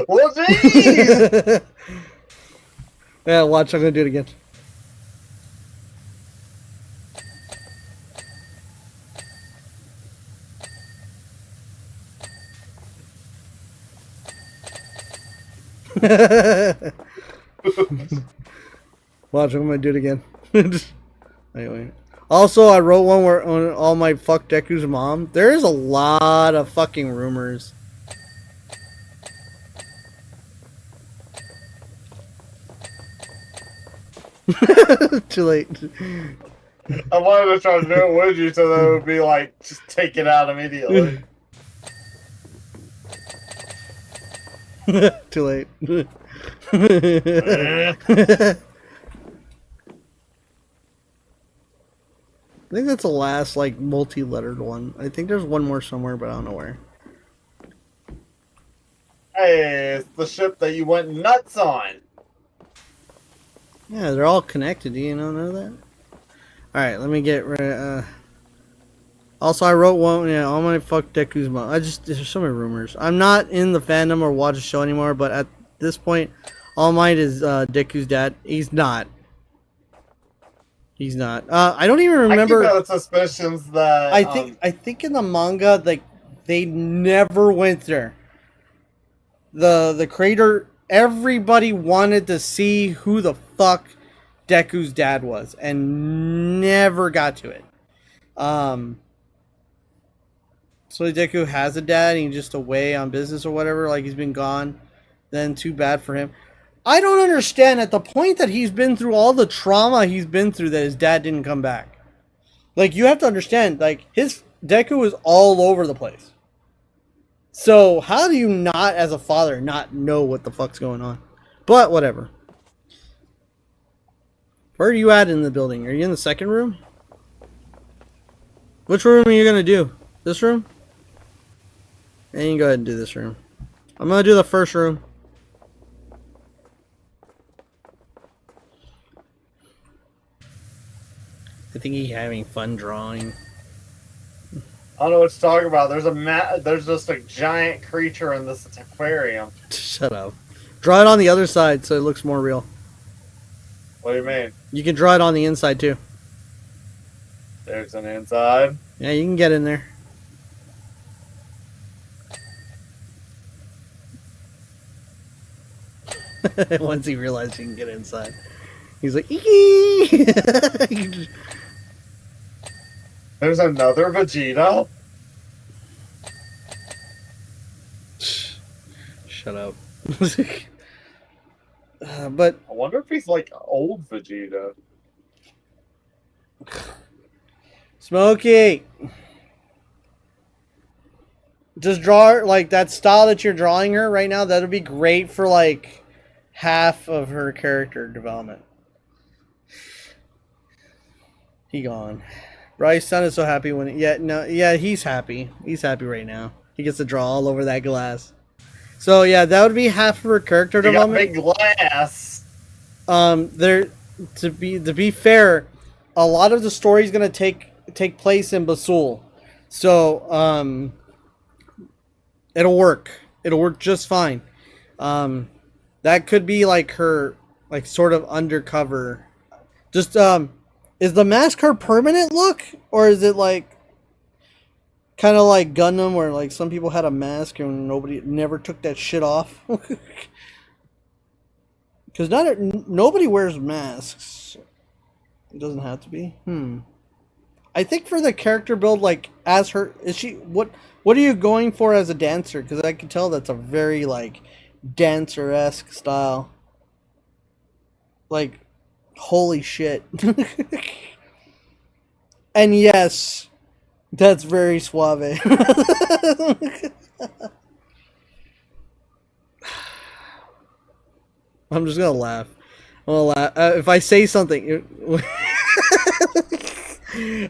Well, geez! Yeah, watch. I'm gonna do it again. Watch. I'm gonna do it again. Anyway. Also, I wrote one where on all my fuck Deku's mom. There is a lot of fucking rumors. Too late. I wanted to try to do it with you so that it would be like, just take it out immediately. Too late. I think that's the last, like, multi-lettered one. I think there's one more somewhere, but I don't know where. Hey, it's the ship that you went nuts on. Yeah, they're all connected. Do you know that? Alright, let me get rid Also, I wrote one, yeah, all my fuck Deku's mom. There's so many rumors. I'm not in the fandom or watch the show anymore, but at this point, All Might is Deku's dad. He's not. He's not. I don't even remember. I keep out suspicions that I think in the manga, like, they never went there. The creator, everybody wanted to see who the fuck Deku's dad was, and never got to it. So Deku has a dad, and he's just away on business or whatever, like he's been gone. Then too bad for him. I don't understand at the point that he's been through all the trauma he's been through that his dad didn't come back. Like, you have to understand, like, his Deku is all over the place. So how do you not, as a father, not know what the fuck's going on? But whatever. Where are you at in the building? Are you in the second room? Which room are you gonna do? This room? And you can go ahead and do this room. I'm gonna do the first room. I think he's having fun drawing. I don't know what you're talking about. There's just a giant creature in this aquarium. Shut up. Draw it on the other side so it looks more real. What do you mean? You can draw it on the inside too. There's an inside. Yeah, you can get in there. Once he realized you can get inside, he's like, "Eee!" There's another Vegeta. Shut up. But I wonder if he's like old Vegeta. Smokey, just draw her, like, that style that you're drawing her right now. That'll be great for like half of her character development. He gone. Bryce sounded so happy when he's happy. He's happy right now. He gets to draw all over that glass. So yeah, that would be half of her character You got development. big glass. There to be fair, a lot of the story is gonna take place in Basul. So it'll work. It'll work just fine. That could be like her like sort of undercover. Just is the mask her permanent look, or is it like kind of like Gundam, where like some people had a mask and nobody never took that shit off? Because nobody wears masks. It doesn't have to be. I think for the character build, like as her, is she what are you going for as a dancer? Because I can tell that's a very like dancer-esque style. Like, holy shit. And yes, that's very suave. I'm just gonna laugh. I'm gonna laugh. If I say something,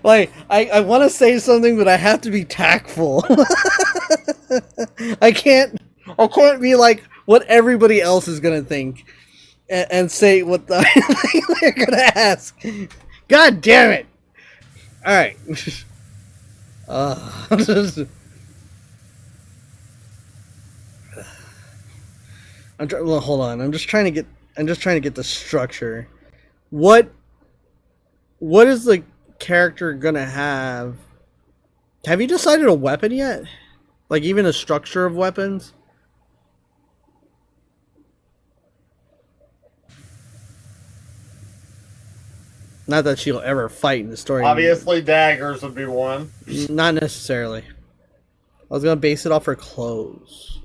like I want to say something, but I have to be tactful. I can't be like what everybody else is gonna think, and say what they're gonna ask. God damn it! All right. Well, hold on. I'm just trying to get the structure. What is the character gonna have? Have you decided a weapon yet? Like even a structure of weapons? Not that she'll ever fight in the story. Obviously, daggers would be one. Not necessarily. I was gonna base it off her clothes.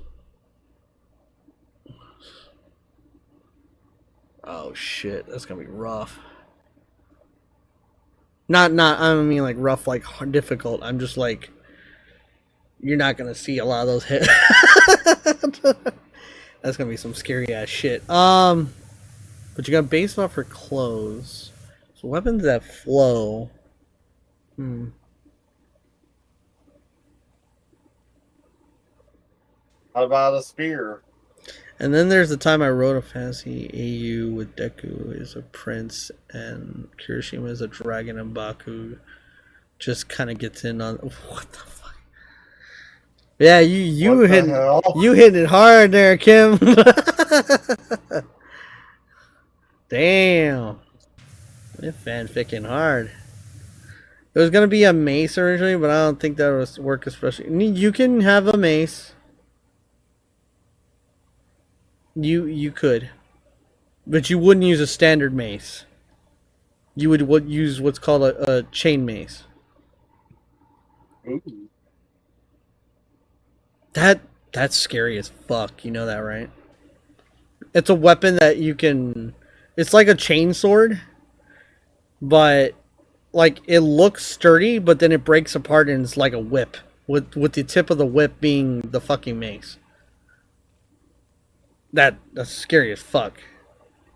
Oh shit, that's gonna be rough. Not I don't mean like rough, like difficult. I'm just like, you're not gonna see a lot of those hits. That's gonna be some scary ass shit. But you gotta base it off her clothes. So weapons that flow. How about a spear? And then there's the time I wrote a fantasy AU with Deku is a prince and Kirishima is a dragon and Baku just kind of gets in on what the fuck. Yeah, you hitting it hard there, Kim. Damn. They're fanficking hard. There was gonna be a mace originally, but I don't think that would work especially. You can have a mace. You could, but you wouldn't use a standard mace. You would use what's called a chain mace. Ooh. That's scary as fuck. You know that, right? It's a weapon that you can. It's like a chain sword, but like it looks sturdy, but then it breaks apart and it's like a whip, with the tip of the whip being the fucking mace. That's scary as fuck.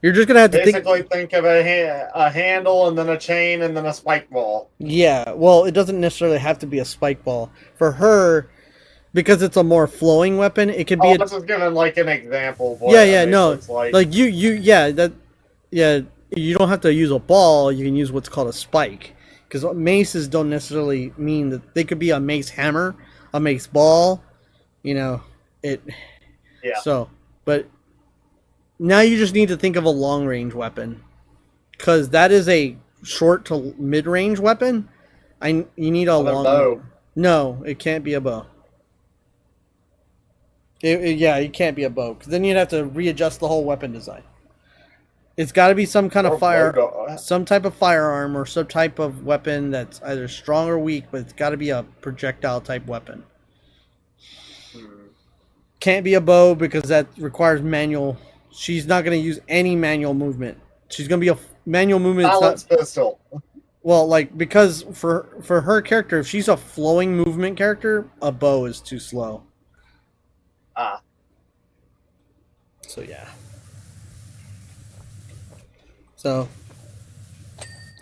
You're just gonna have to basically think of a handle and then a chain and then a spike ball. Yeah, well, it doesn't necessarily have to be a spike ball for her, because it's a more flowing weapon. It could be. I'm just giving like an example. Of what no, like you, you don't have to use a ball. You can use what's called a spike, because maces don't necessarily mean that they could be a mace hammer, a mace ball. You know, it. Yeah. So. But now you just need to think of a long-range weapon, because that is a short to mid-range weapon. You need a long bow. No, it can't be a bow. It can't be a bow, because then you'd have to readjust the whole weapon design. It's got to be some kind of some type of firearm or some type of weapon that's either strong or weak, but it's got to be a projectile type weapon. Can't be a bow because that requires manual. She's not going to use any manual movement. She's going to be a manual movement. Balance pistol. Well, like, because for her character, if she's a flowing movement character, a bow is too slow. So yeah. So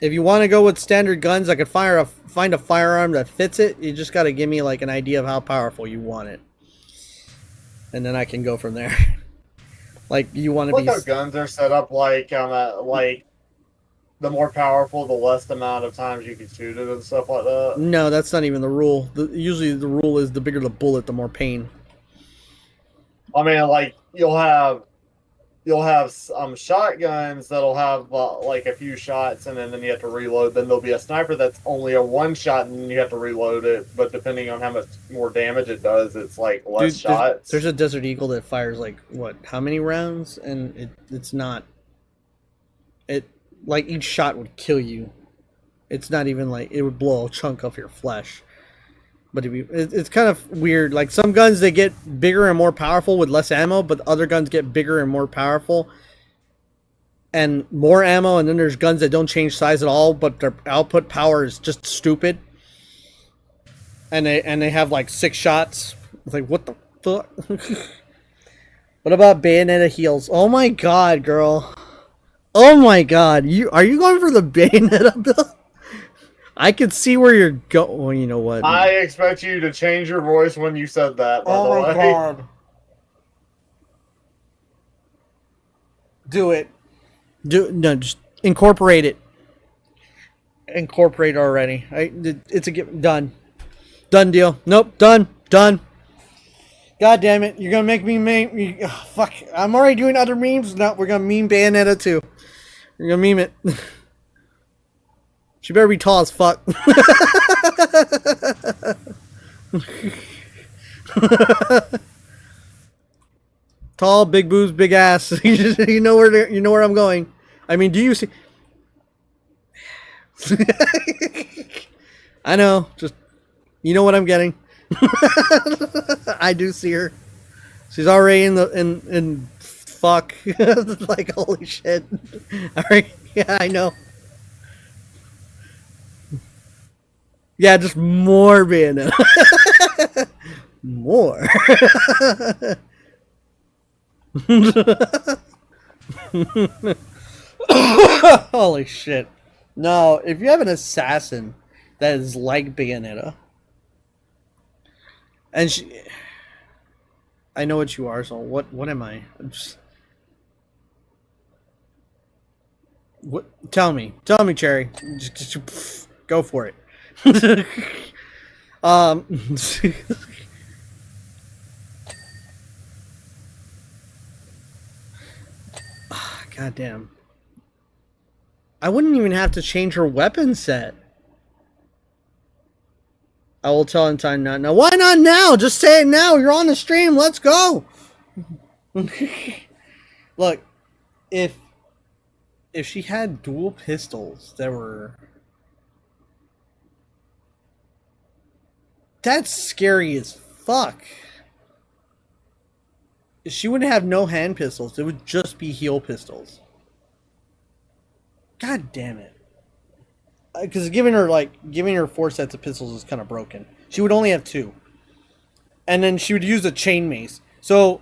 if you want to go with standard guns, I could fire a find a firearm that fits it. You just got to give me like an idea of how powerful you want it, and then I can go from there. Like you want to be. How guns are set up like the more powerful, the less amount of times you can shoot it and stuff like that. No, that's not even the rule. Usually the rule is the bigger the bullet, the more pain. I mean, like you'll have shotguns that'll have like a few shots and then you have to reload. Then there'll be a sniper that's only a one shot and you have to reload it. But depending on how much more damage it does, it's like less shots. There's a Desert Eagle that fires like what? How many rounds? And it's not. It like each shot would kill you. It's not even like it would blow a chunk off your flesh. But it's kind of weird. Like some guns, they get bigger and more powerful with less ammo, but other guns get bigger and more powerful and more ammo. And then there's guns that don't change size at all, but their output power is just stupid. And they have like 6 shots. It's like, what the fuck? What about Bayonetta heals? Oh my god, girl. Oh my god. Are you going for the Bayonetta build? I could see where you're going. Well, you know what? I expect you to change your voice when you said that. By the way. God! Do it. No, just incorporate it. Incorporate already. It's done. Done deal. Nope. Done. God damn it! You're gonna make me meme. Fuck! I'm already doing other memes. No, we're gonna meme Bayonetta too. We're gonna meme it. She better be tall as fuck. Tall, big boobs, big ass. You know where I'm going. I mean, do you see? I know. Just you know what I'm getting. I do see her. She's already in fuck. Like holy shit. All right. Yeah, I know. Yeah, just more Bayonetta. More. Holy shit. No, if you have an assassin that is like Bayonetta, and she... I know what you are, so what am I? What? Tell me, Cherry. Just go for it. God damn. I wouldn't even have to change her weapon set. I will tell in time not now. Why not now? Just say it now. You're on the stream. Let's go. Look, if she had dual pistols that were... That's scary as fuck. She would have no hand pistols. It would just be heel pistols. God damn it. Because giving her 4 sets of pistols is kind of broken. She would only have 2. And then she would use a chain mace. So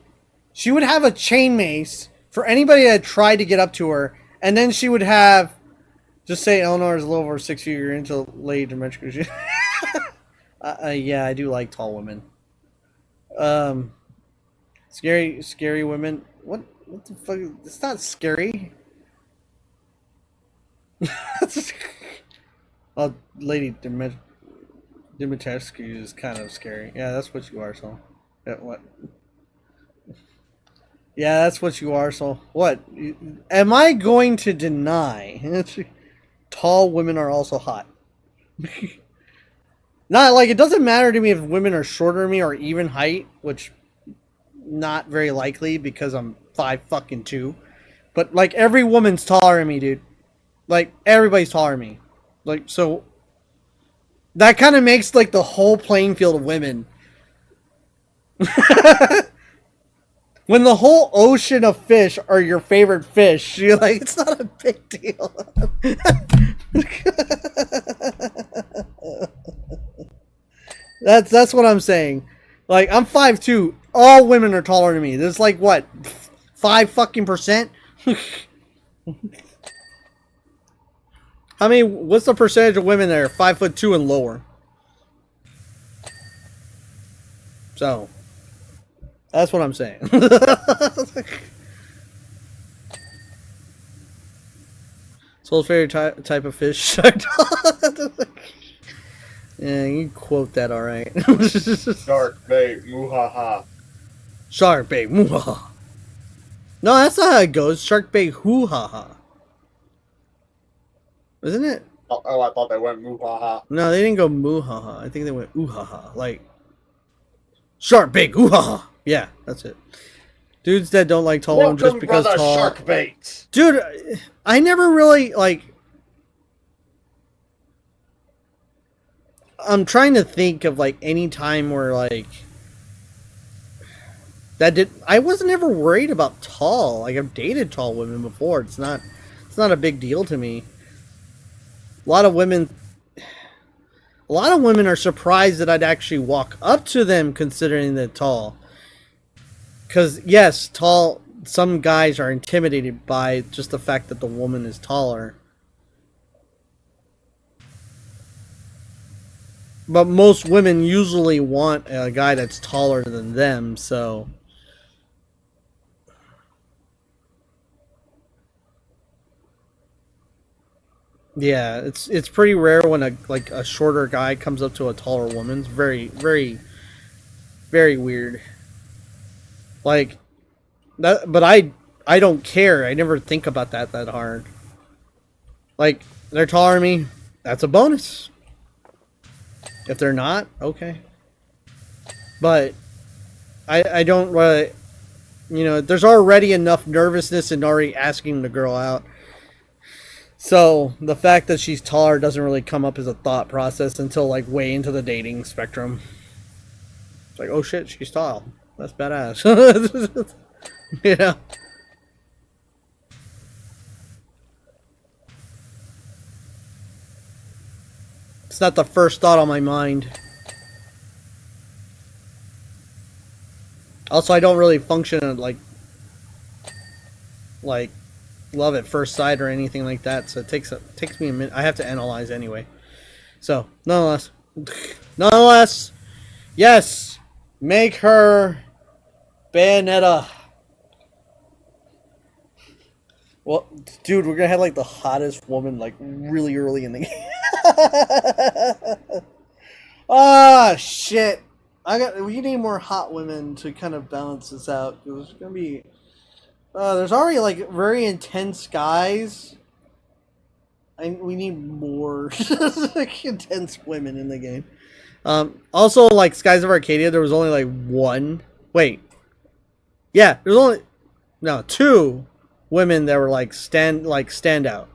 she would have a chain mace for anybody that tried to get up to her. And then she would have... Just say Eleanor is a little over 6 feet. You're into late dimensional. Yeah, I do like tall women. Scary women. What the fuck? It's not scary. Oh, Lady Dimitrescu is kind of scary. Yeah, that's what you are, so. Yeah, what? Yeah, that's what you are, so. What? Am I going to deny tall women are also hot? Not like it doesn't matter to me if women are shorter than me or even height, which not very likely because I'm 5'2". But like every woman's taller than me, dude. Like everybody's taller than me. Like so that kind of makes like the whole playing field of women. When the whole ocean of fish are your favorite fish, you're like, it's not a big deal. That's what I'm saying. Like, I'm 5'2". All women are taller than me. There's like, what, 5%? How many? What's the percentage of women that are 5'2" and lower? So, that's what I'm saying. Soul's favorite type of fish. Yeah, you quote that all right. Shark bait, muhaha. Shark bait, muhaha. No, that's not how it goes. Shark bait, hoo ha ha. Isn't it? Oh, I thought they went muhaha. No, they didn't go moo ha ha. I think they went ooh ha ha. Like shark bait, ooh ha ha. Yeah, that's it. Dudes that don't like tall women just because brother tall. Shark bait. Dude, I never really like. I'm trying to think of like any time where like that did. I wasn't ever worried about tall. Like I've dated tall women before. It's not a big deal to me. A lot of women are surprised that I'd actually walk up to them considering they're tall. Because yes, tall. Some guys are intimidated by just the fact that the woman is taller. But most women usually want a guy that's taller than them, so... Yeah, it's pretty rare when a shorter guy comes up to a taller woman. It's very, very, very weird. Like that, but I don't care. I never think about that hard. Like they're taller than me, that's a bonus. If they're not, okay. But I don't really, you know, there's already enough nervousness in already asking the girl out. So the fact that she's taller doesn't really come up as a thought process until like way into the dating spectrum. It's like, oh shit, she's tall. That's badass. Yeah. It's not the first thought on my mind. Also, I don't really function at like love at first sight or anything like that, so it takes me a minute. I have to analyze anyway. So, nonetheless, yes, make her Bayonetta. Well, dude, we're gonna have like the hottest woman like really early in the game. Ah, shit. We need more hot women to kind of balance this out. It's gonna be. There's already like very intense guys. We need more like, intense women in the game. Also, like Skies of Arcadia, there was only like one. Wait, yeah, there's only two women that were like stand out.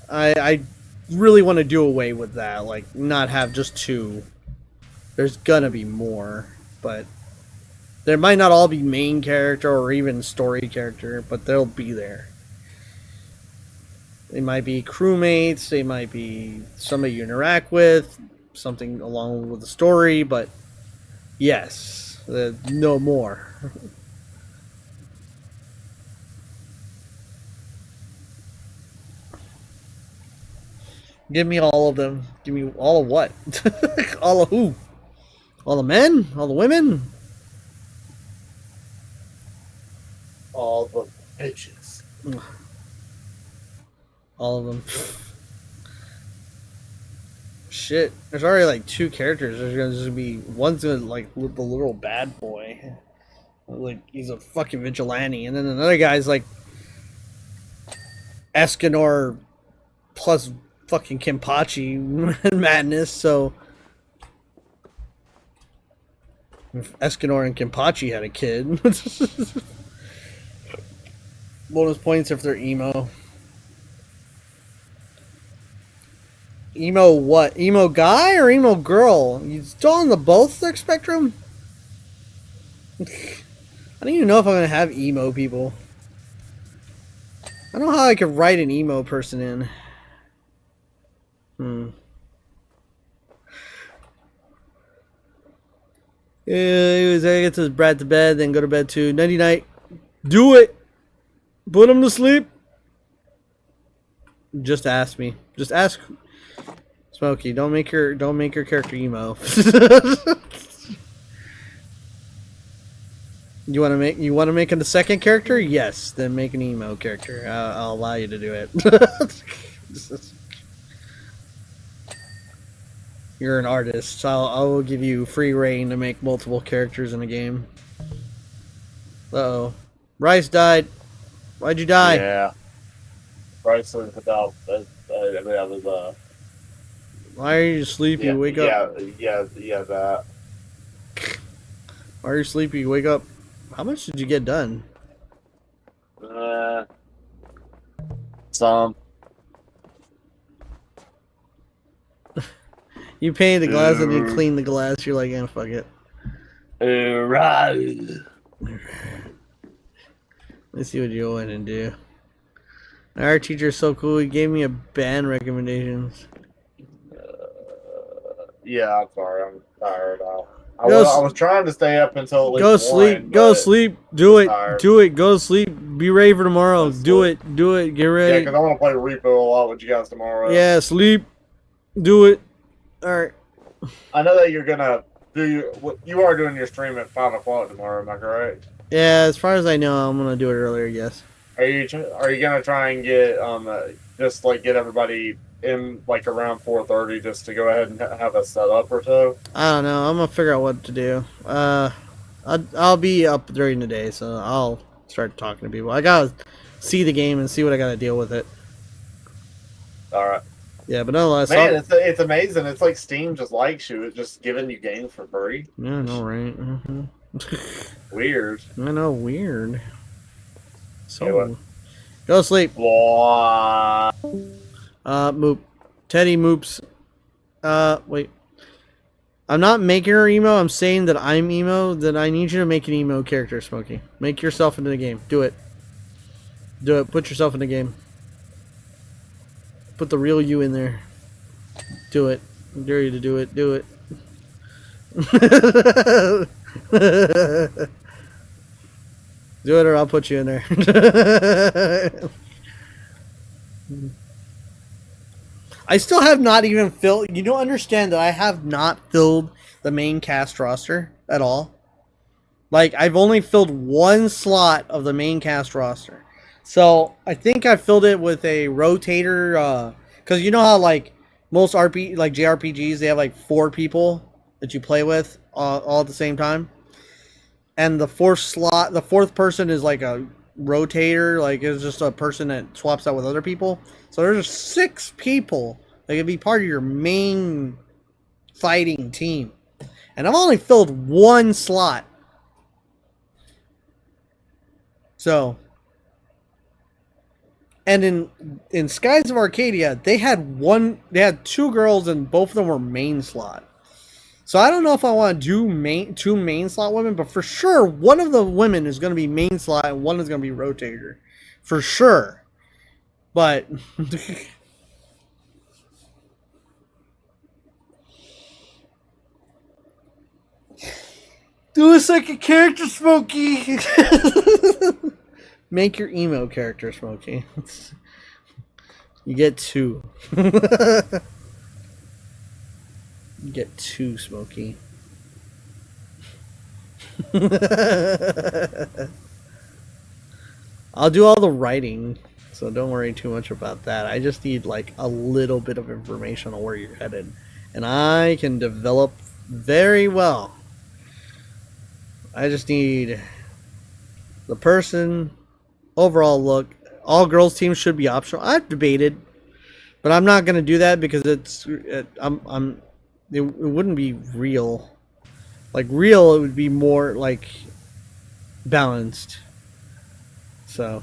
I really want to do away with that. Like, not have just two. There's gonna be more, but. There might not all be main character or even story character, but they'll be there. They might be crewmates, they might be somebody you interact with, something along with the story, but yes, no more. Give me all of them. Give me all of what? All of who? All the men? All the women? All the bitches. All of them. Shit. There's already like two characters. There's gonna just be one's gonna like the little bad boy. Like he's a fucking vigilante, and then another guy's like Escanor plus fucking Kenpachi madness. So if Escanor and Kenpachi had a kid. Bonus points if they're emo. Emo what? Emo guy or emo girl? You still on the both spectrum? I don't even know if I'm gonna have emo people. I don't know how I could write an emo person in. Yeah, anyways, I get this brat to bed, then go to bed too. Nighty night. Do it! Put him to sleep. Just ask me. Just ask Smokey. Don't make your character emo. You want to make it a second character? Yes, then make an emo character. I'll allow you to do it. You're an artist, so I will give you free reign to make multiple characters in a game. Uh-oh. Bryce died. Why'd you die? Yeah. Bryce was about. I was. Why are you sleepy? Yeah, Wake up. Yeah. That. Why are you sleepy? Wake up. How much did you get done? Some. You painted the glass and you clean the glass. You're like, yeah, fuck it. Right. Let's see what you want to do. Our teacher's so cool. He gave me a band recommendations. Yeah, I'm sorry. I'm tired. I Go was trying to stay up until at least Go sleep. 1, Go but sleep. Do it. tired. Do it. Go sleep. Be ready for tomorrow. Go Do sleep. it. Do it. Get Yeah, ready. because I want to play Repo a lot with you guys tomorrow. Yeah, sleep. Do it. Alright. I know that you're gonna do. You are doing your stream at 5 o'clock tomorrow. Am I correct? Yeah, as far as I know, I'm gonna do it earlier, yes. Are you gonna try and get just like get everybody in like around 4:30 just to go ahead and have a setup or so? I don't know. I'm gonna figure out what to do. I'll be up during the day, so I'll start talking to people. I gotta see the game and see what I gotta deal with it. All right. Yeah, but nonetheless, Man, it's amazing. It's like Steam just likes you. It's just giving you games for free. yeah, I know, right? Weird. I know, weird. So, Anyway. go sleep. Blah. Moop. Teddy Moops. Wait. I'm not making her emo. I'm saying that I'm emo. That I need you to make an emo character, Smokey. Make yourself into the game. Do it. Do it. Put yourself in the game. Put the real you in there. Do it. I dare you to do it. Do it. Do it or I'll put you in there. I still have not even filled. You don't understand that I have not filled the main cast roster at all. Like, I've only filled one slot of the main cast roster. So, I think I filled it with a rotator, because you know how, like, most JRPGs, they have, like, 4 people that you play with all at the same time? And the fourth person is, like, a rotator, like, it's just a person that swaps out with other people. So, there's 6 people that can be part of your main fighting team. And I've only filled one slot. So... And in Skies of Arcadia, they had 2 girls and both of them were main slot. So I don't know if I want to do 2 main slot women, but for sure one of the women is going to be main slot and one is going to be rotator. For sure. But do a second character, Smokey. Make your emo character, Smokey. You get 2. You get 2, Smokey. I'll do all the writing, so don't worry too much about that. I just need like a little bit of information on where you're headed, and I can develop very well. I just need the person. Overall look. All girls teams should be optional. I've debated, but I'm not gonna do that because it wouldn't be real. Like real, it would be more like balanced. So.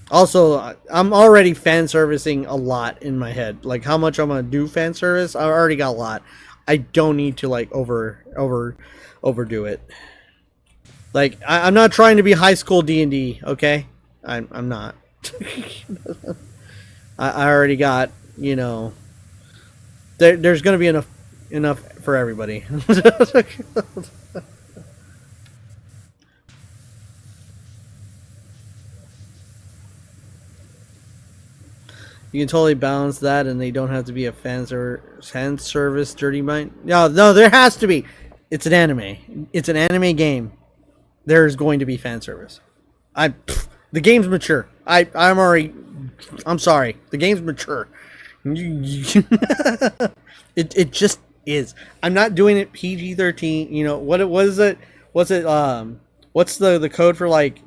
Also, I'm already fan servicing a lot in my head. Like how much I'm gonna do fan service, I already got a lot. I don't need to like overdo it. Like, I'm not trying to be high school D&D, okay? I'm not. I already got, you know... There's going to be enough for everybody. You can totally balance that, and they don't have to be a fan service dirty mind. No, there has to be. It's an anime. It's an anime game. There's going to be fan service. The game's mature. I'm sorry. The game's mature. It just is. I'm not doing it PG-13. You know what is it? What's the code for like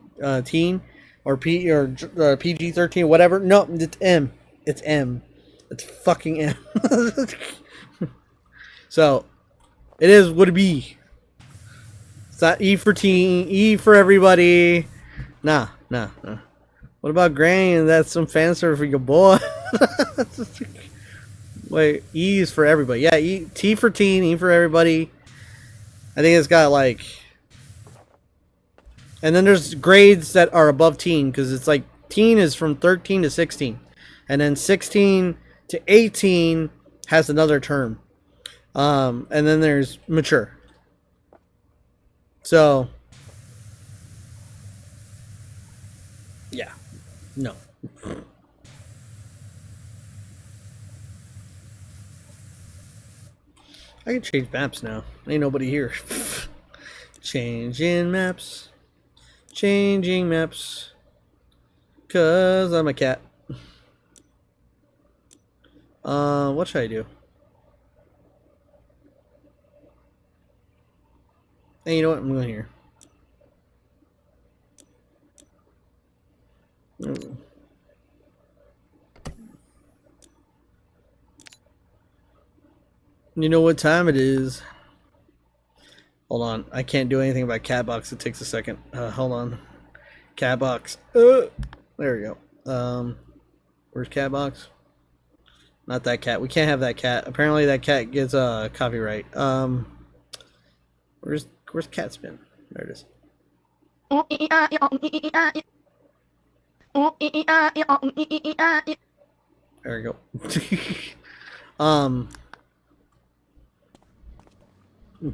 teen or PG-13 whatever? No, it's M. It's M. It's fucking M. So it is what it be. It's not E for teen, E for everybody. Nah. What about Granny? That's some fan service for your boy. Wait, E is for everybody. Yeah, T for teen, E for everybody. I think it's got like... And then there's grades that are above teen, because it's like teen is from 13 to 16. And then 16 to 18 has another term. And then there's mature. So... Yeah. No. I can change maps now. Ain't nobody here. Changing maps. Changing maps. 'Cause I'm a cat. What should I do? Hey, you know what? I'm going here. You know what time it is. Hold on. I can't do anything about Catbox. It takes a second. Hold on. Catbox. There we go. Where's Catbox? Not that cat. We can't have that cat. Apparently that cat gets copyright. Where's Catspin? There it is. There we go.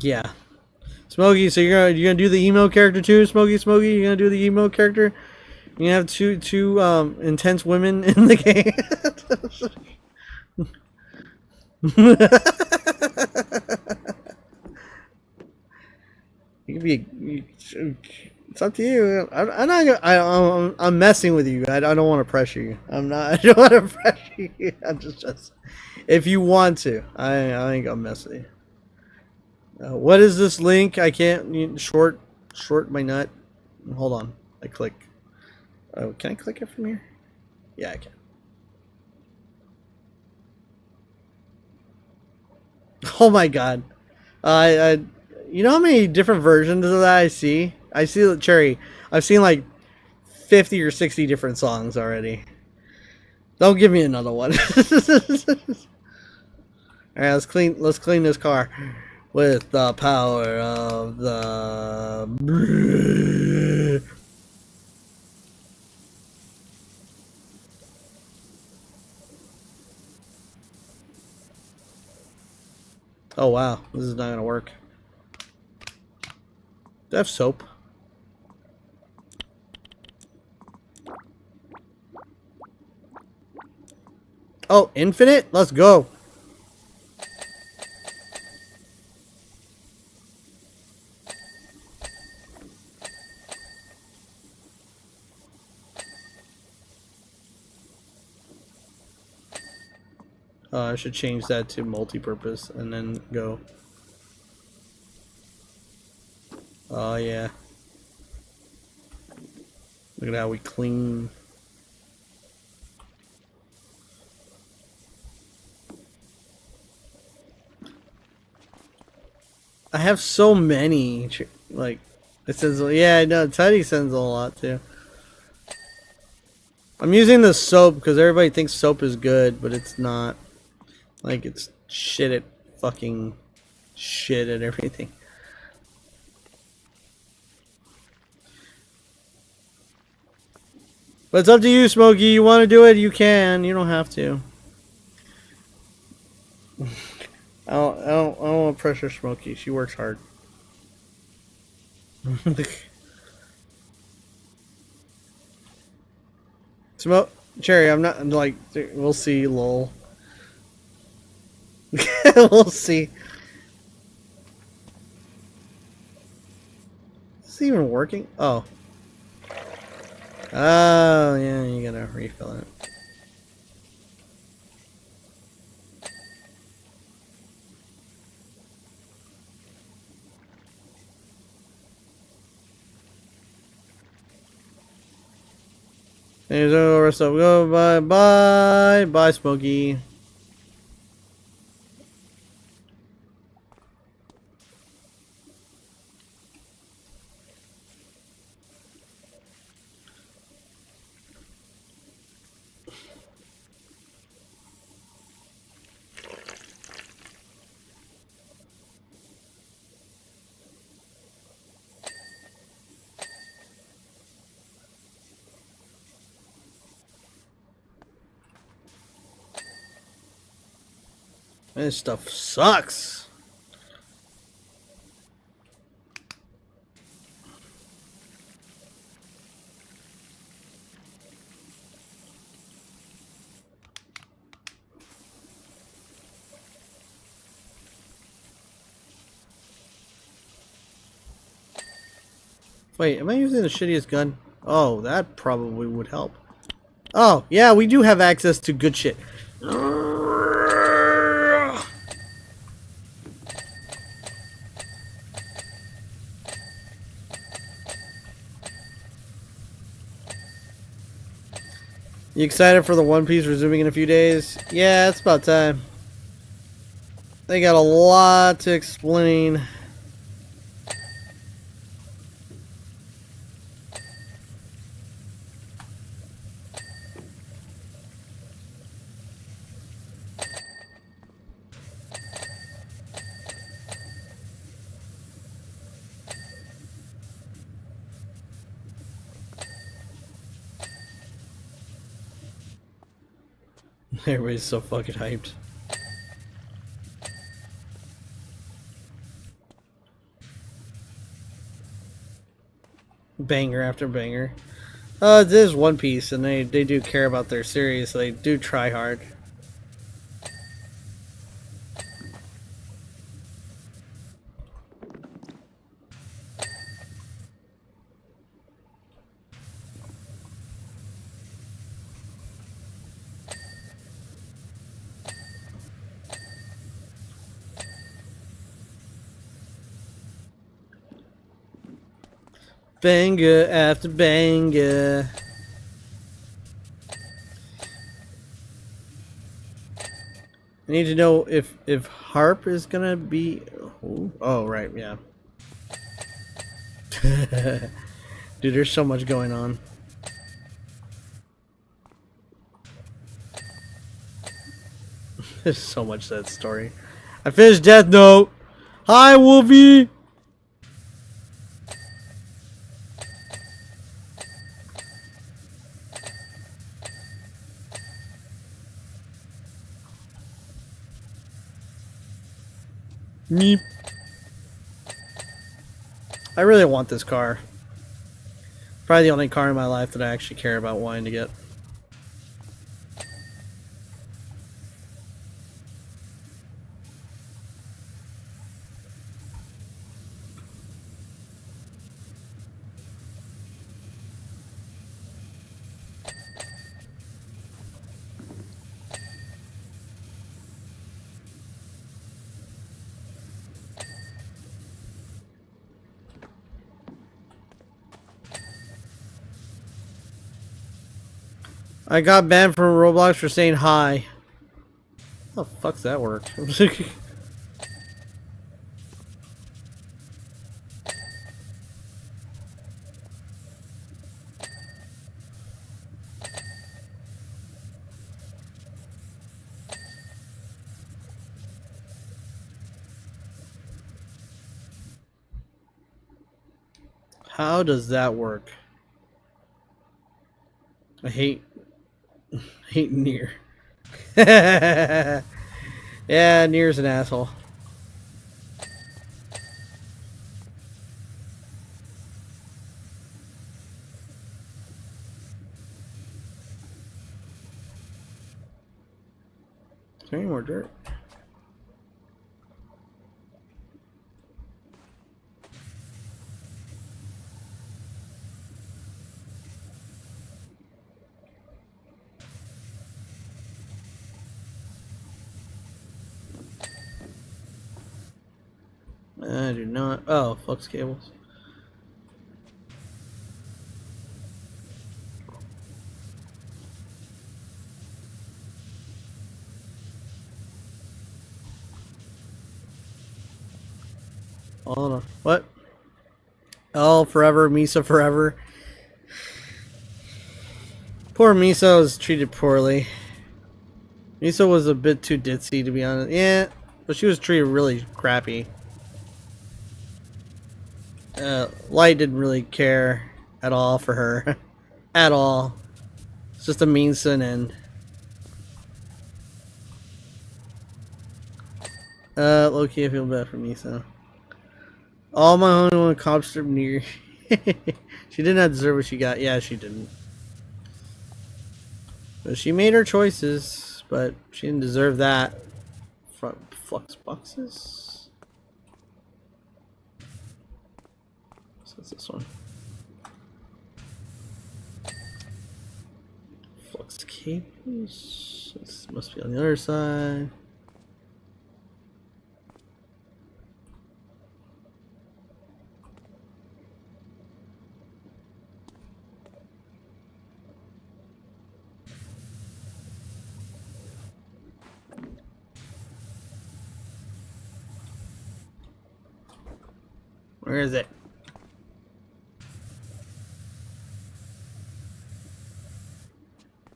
Yeah. Smokey, so you're gonna do the emo character too, Smokey? You're gonna do the emo character? You gonna have two intense women in the game? You can be. It's up to you. I'm messing with you. I don't want to pressure you. I don't want to pressure you. I'm just. If you want to, I ain't gonna mess with you. What is this link? I can't short my nut. Hold on. I click. Oh, can I click it from here? Yeah, I can. Oh my god. You know how many different versions of that I see? I see the Cherry. I've seen like 50 or 60 different songs already. Don't give me another one. Alright, let's clean this car with the power of the... Oh wow, this is not gonna work. Do I have soap? Oh, infinite? Let's go. I should change that to multi-purpose and then go. Oh yeah. Look at how we clean. I have so many. Like, it says, yeah, I know. Teddy sends a lot too. I'm using the soap because everybody thinks soap is good, but it's not. Like, it's shit at fucking shit at everything. But it's up to you, Smokey. You want to do it, you can. You don't have to. I don't want to pressure Smokey. She works hard. Cherry, I'm not like. We'll see, lol. We'll see. Is this even working? Oh. Oh, yeah, you gotta refill it. There's over, so go bye bye. Bye, Smokey. This stuff sucks. Wait, am I using the shittiest gun? Oh, that probably would help. Oh, yeah, we do have access to good shit. You excited for the One Piece resuming in a few days? Yeah, it's about time. They got a lot to explain. Everybody's so fucking hyped. Banger after banger. It is One Piece, and they do care about their series, so they do try hard. Banger after banger. I need to know if Harp is gonna be. Oh right, yeah. Dude, there's so much going on. There's so much to that story. I finished Death Note. Hi, Wolfie. Meep. I really want this car. Probably the only car in my life that I actually care about wanting to get. I got banned from Roblox for saying hi. How the fuck's that work? How does that work? I hate Nier. Yeah, Nier's an asshole. Is there any more dirt? I do not. Oh, flux cables. Hold on. What? Oh, forever. Misa forever. Poor Misa was treated poorly. Misa was a bit too ditzy, to be honest. Yeah, but she was treated really crappy. Light didn't really care at all for her. At all. It's just a means to an end. Low-key, I feel bad for Misa. All my only one cop strip near. She did not deserve what she got. Yeah, she didn't. But she made her choices, but she didn't deserve that. Front flux boxes. So it's this one. Flux cables. This must be on the other side. Where is it?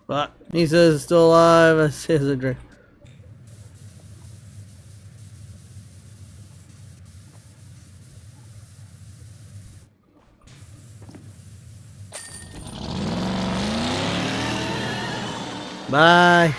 But he says it's still alive. I say it's a drink. Bye.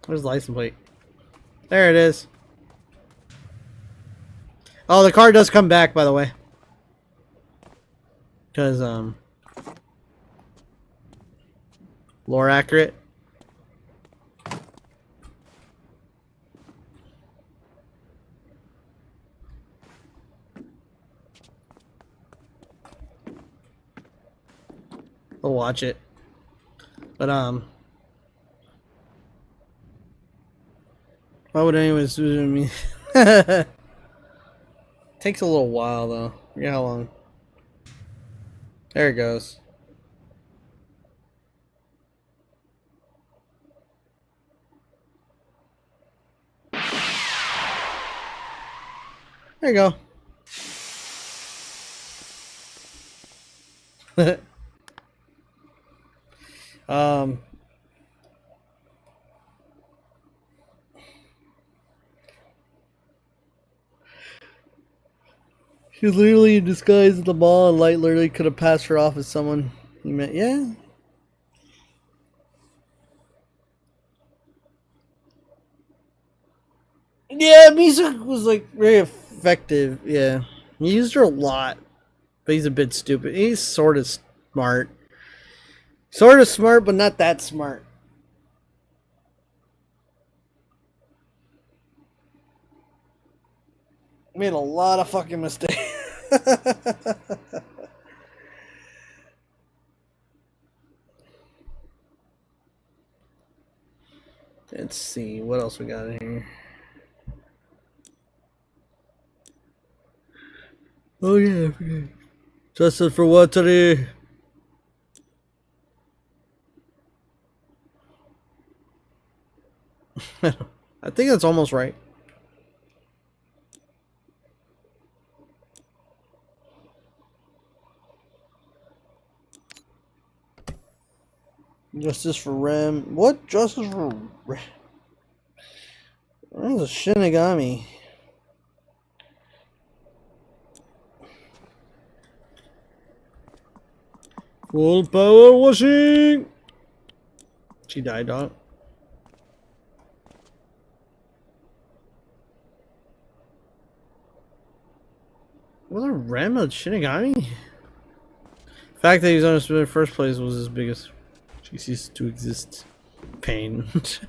Where's the license plate? There it is. Oh, the car does come back, by the way. Because, lore accurate. I'll watch it. But, why would anyone sue me? Takes a little while, though. Forget how long. There it goes. There you go. She was literally in disguise at the mall, and Light literally could have passed her off as someone he met. Yeah. Yeah, Misa was like very effective. Yeah. He used her a lot, but he's a bit stupid. He's sort of smart. Sort of smart, but not that smart. Made a lot of fucking mistakes. Let's see what else we got in here. Oh yeah, I forget. Justice for what today? I think that's almost right. Justice for Rem. What? Justice for Rem? Rem's a Shinigami. Full power washing. She died, dog. What a ram of Shinigami? The fact that he was on his in the first place was his biggest. She ceased to exist. Pain. It's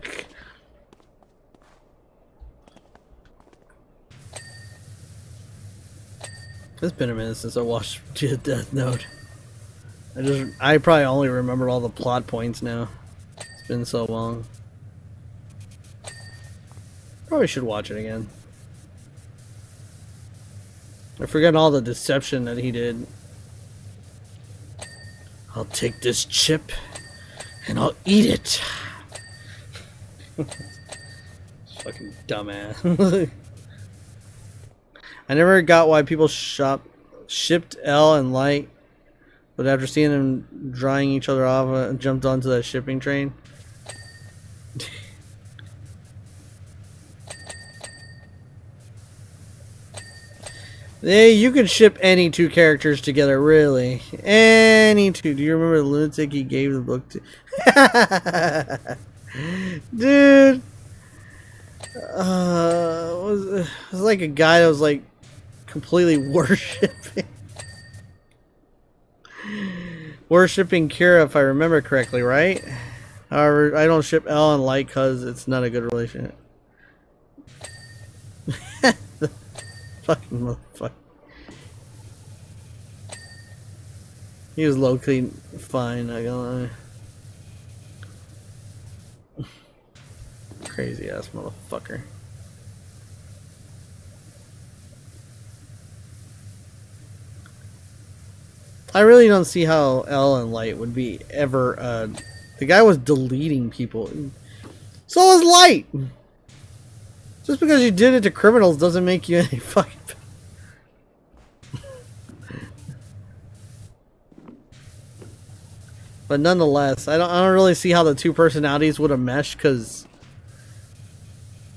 been a minute since I watched Death Note. I probably only remember all the plot points now. It's been so long. Probably should watch it again. I forget all the deception that he did. I'll take this chip and I'll eat it. Fucking dumbass. I never got why people shipped L and Light, but after seeing them drying each other off, jumped onto that shipping train. Hey, you could ship any two characters together, really. Any two. Do you remember the lunatic he gave the book to? Dude. It was like a guy that was like completely worshipping Kira, if I remember correctly, right? However, I don't ship L and Light because it's not a good relationship. Fucking motherfucker. He was low-key fine, not gonna lie. Crazy ass motherfucker. I really don't see how L and Light would be ever. The guy was deleting people. So was Light! Just because you did it to criminals doesn't make you any fucking... But nonetheless, I don't really see how the two personalities would have meshed because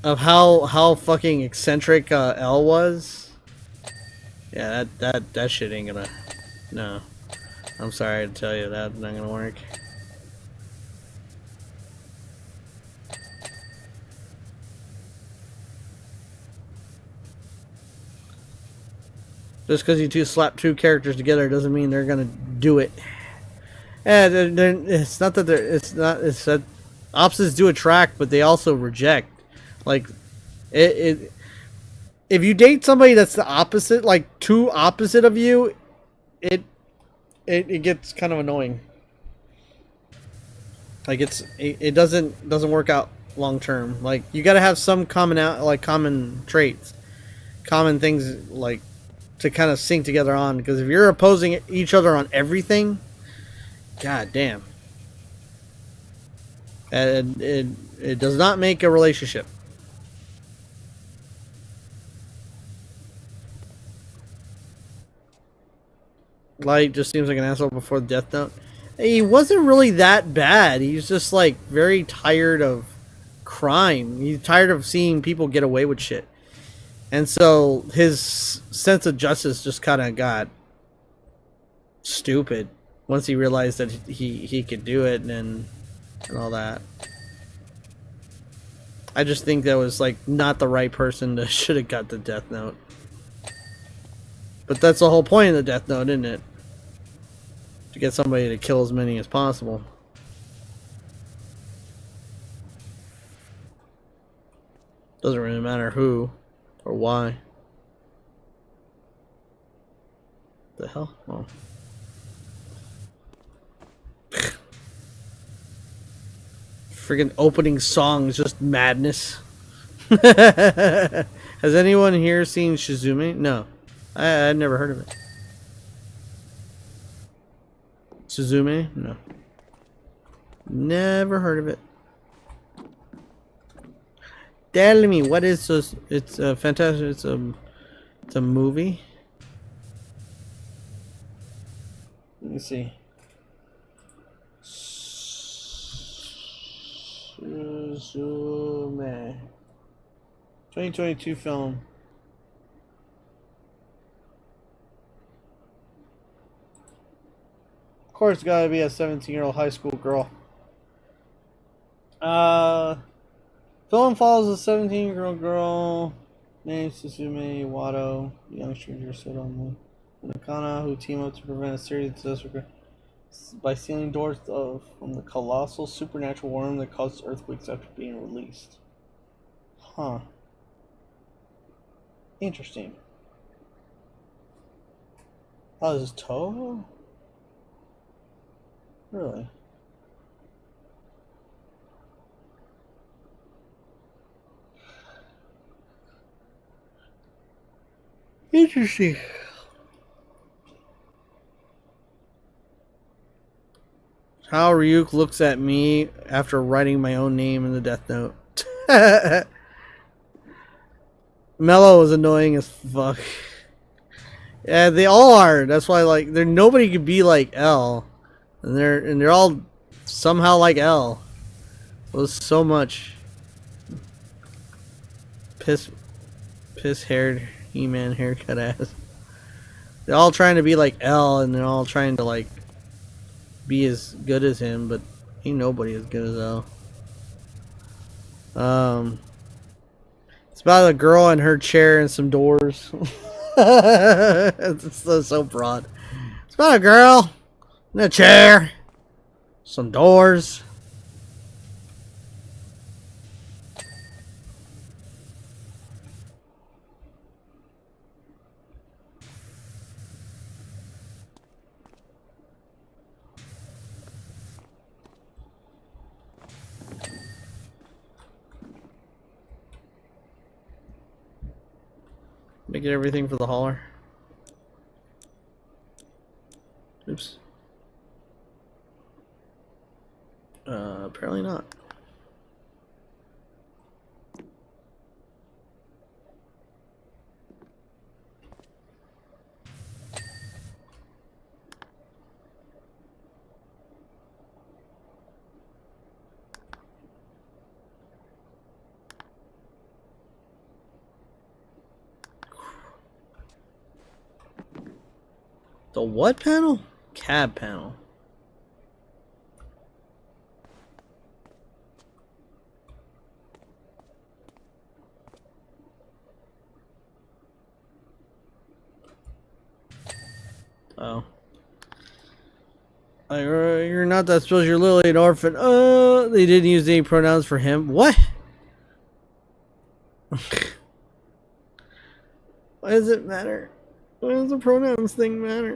of how fucking eccentric L was. Yeah, that shit ain't gonna... No. I'm sorry to tell you that's not gonna work. Just because you two slap two characters together doesn't mean they're gonna do it. Yeah, it's not that it's that opposites do attract, but they also reject. Like, if you date somebody that's the opposite, like too opposite of you, it gets kind of annoying. Like it doesn't work out long term. Like you got to have some common traits, common things like to kind of sync together on. Because if you're opposing each other on everything, god damn, and it does not make a relationship. Light just seems like an asshole before Death Note. He wasn't really that bad. He's just like very tired of crime. He's tired of seeing people get away with shit. And so his sense of justice just kind of got stupid once he realized that he could do it and all that. I just think that was like not the right person that should have got the Death Note. But that's the whole point of the Death Note, isn't it? To get somebody to kill as many as possible. Doesn't really matter who or why. The hell? Oh. Friggin' opening song is just madness. Has anyone here seen Shizume? No. I'd never heard of it. Suzume? No. Never heard of it. Tell me, what is this? It's a fantastic. It's a movie. Let me see. Suzume. 2022 film. course, it's gotta be a 17-year-old high school girl. Film follows a 17-year-old girl named Susume Wado, a young stranger set on the Nakana, who team up to prevent a serious disaster by sealing doors from the colossal supernatural worm that causes earthquakes after being released. Huh. Interesting. Oh, this is Toho? Really? Interesting. How Ryuk looks at me after writing my own name in the Death Note. Mello is annoying as fuck. Yeah, they all are. That's why, like, there nobody could be like L, and they're all somehow like L. It was so much piss haired He-Man haircut ass. They're all trying to be like L, and they're all trying to like be as good as him, but ain't nobody as good as L. It's about a girl in her chair and some doors. It's so broad. It's about a girl in a chair, some doors. Make it everything for the hauler. Oops. Apparently not. The what panel? Cab panel. Oh. You're not that supposed you're literally an orphan. They didn't use any pronouns for him. What? Why does it matter? Why does the pronouns thing matter?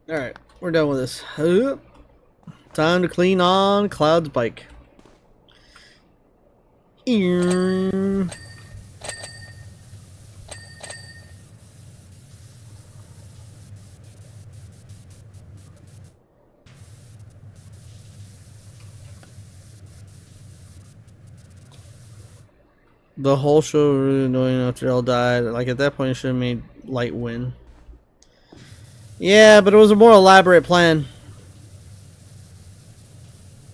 Alright, we're done with this. Time to clean on Cloud's bike. The whole show was really annoying after they all died. Like, at that point, it should have made Light win. Yeah, but it was a more elaborate plan.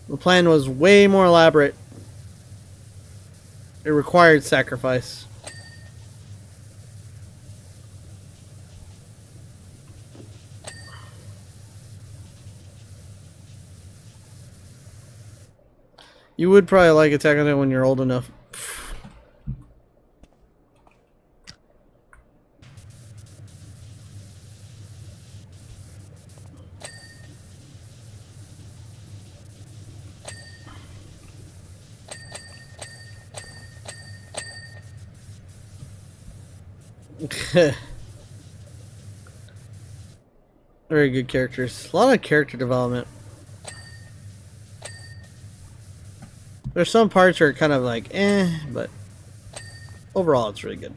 The plan was way more elaborate. It required sacrifice. You would probably like Attack on Titan when you're old enough. Very good characters. A lot of character development. There's some parts that are kind of like, but overall it's really good.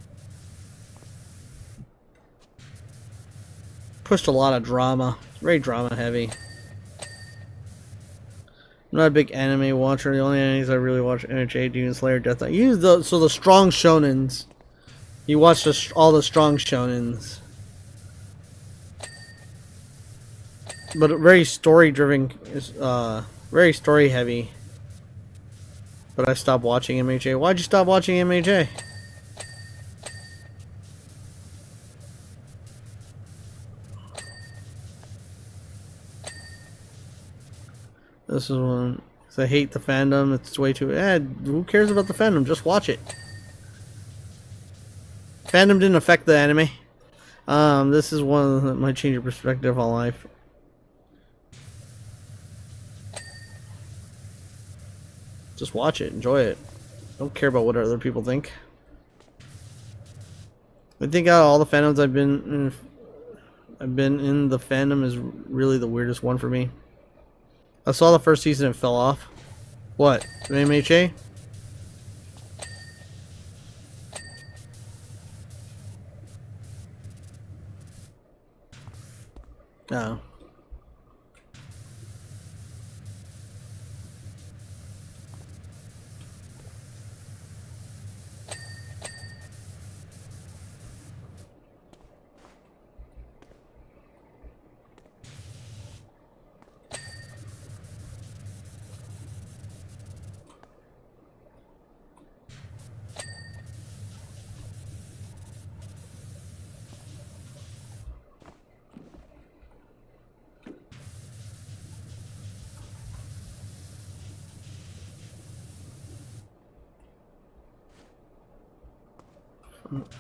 Pushed a lot of drama. It's very drama heavy. I'm not a big anime watcher. The only animes I really watch are NHA, Demon Slayer, Death Note. So the strong shonens. You watch all the strong shonens. But very story driven, very story heavy. But I stopped watching MHA. Why'd you stop watching MHA? This is one. I hate the fandom. It's way too. Who cares about the fandom? Just watch it. Fandom didn't affect the anime. This is one that might change your perspective on life. Just watch it. Enjoy it. Don't care about what other people think. I think out of all the fandoms I've been in, the fandom is really the weirdest one for me. I saw the first season and fell off. What? MHA? Oh.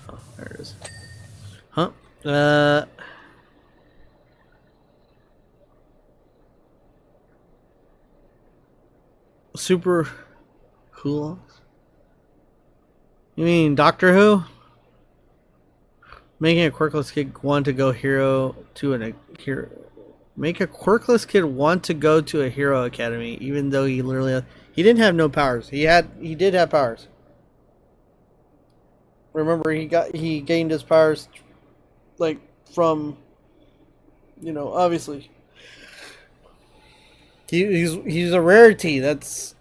Oh, there it is. Huh? Super Who? You mean Doctor Who? Making a quirkless kid want to go hero to an hero. Make a quirkless kid want to go to a hero academy, even though he literally he didn't have no powers. He did have powers. Remember, he gained his powers, like, from, you know, obviously. He's a rarity. That's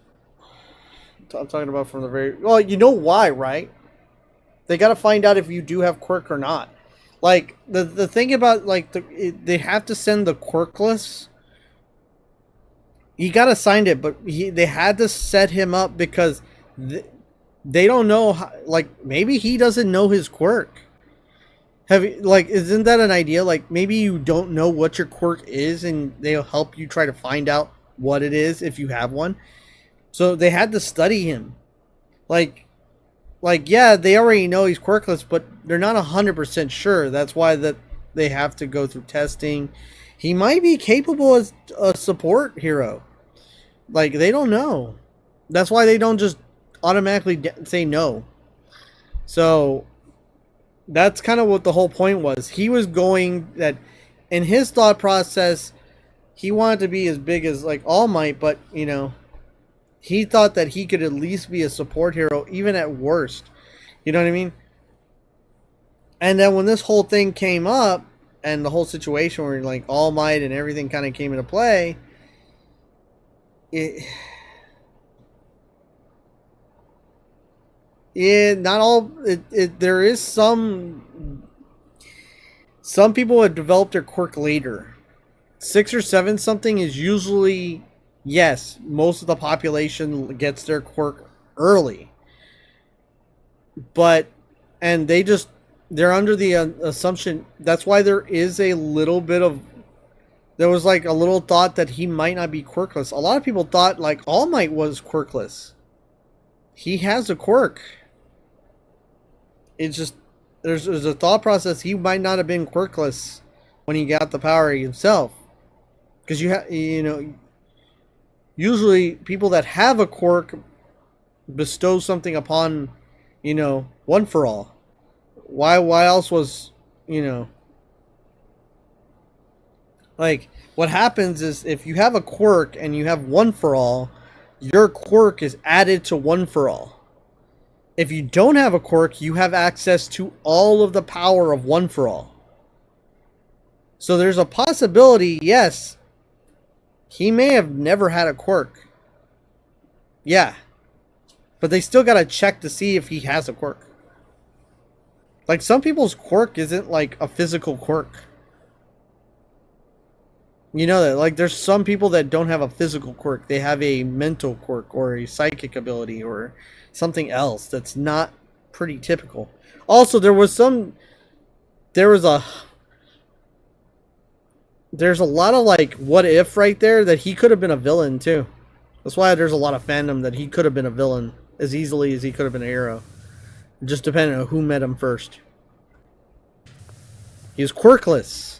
I'm talking about from the very well. You know why, right? They got to find out if you do have quirk or not. Like the thing about like they have to send the quirkless. He got assigned it, but they had to set him up because they don't know how, like maybe he doesn't know his quirk. Isn't that an idea? Like maybe you don't know what your quirk is, and they'll help you try to find out what it is if you have one. So they had to study him. Like yeah, they already know he's quirkless, but they're not 100% sure. That's why they have to go through testing. He might be capable as a support hero. Like they don't know. That's why they don't just automatically say no. So that's kind of what the whole point was. He was going that in his thought process, he wanted to be as big as like All Might, but you know, he thought that he could at least be a support hero, even at worst. You know what I mean? And then when this whole thing came up, and the whole situation where like All Might and everything kind of came into play, there is some people have developed their quirk later. 6 or 7 something is usually, yes, most of the population gets their quirk early. But, and they're under the assumption, that's why there is a little bit of, there was like a little thought that he might not be quirkless. A lot of people thought like All Might was quirkless. He has a quirk. It's just, there's a thought process, he might not have been quirkless when he got the power himself. Because you know, usually people that have a quirk bestow something upon, you know, One for All. Why else was, you know, like what happens is if you have a quirk and you have One for All, your quirk is added to One for All. If you don't have a quirk, you have access to all of the power of One for All. So there's a possibility, yes, he may have never had a quirk. Yeah. But they still gotta check to see if he has a quirk. Like some people's quirk isn't like a physical quirk. You know that, like, there's some people that don't have a physical quirk. They have a mental quirk or a psychic ability or something else that's not pretty typical. Also, there's a lot of, like, what if right there that he could have been a villain, too. That's why there's a lot of fandom that he could have been a villain as easily as he could have been a hero. Just depending on who met him first. He was quirkless.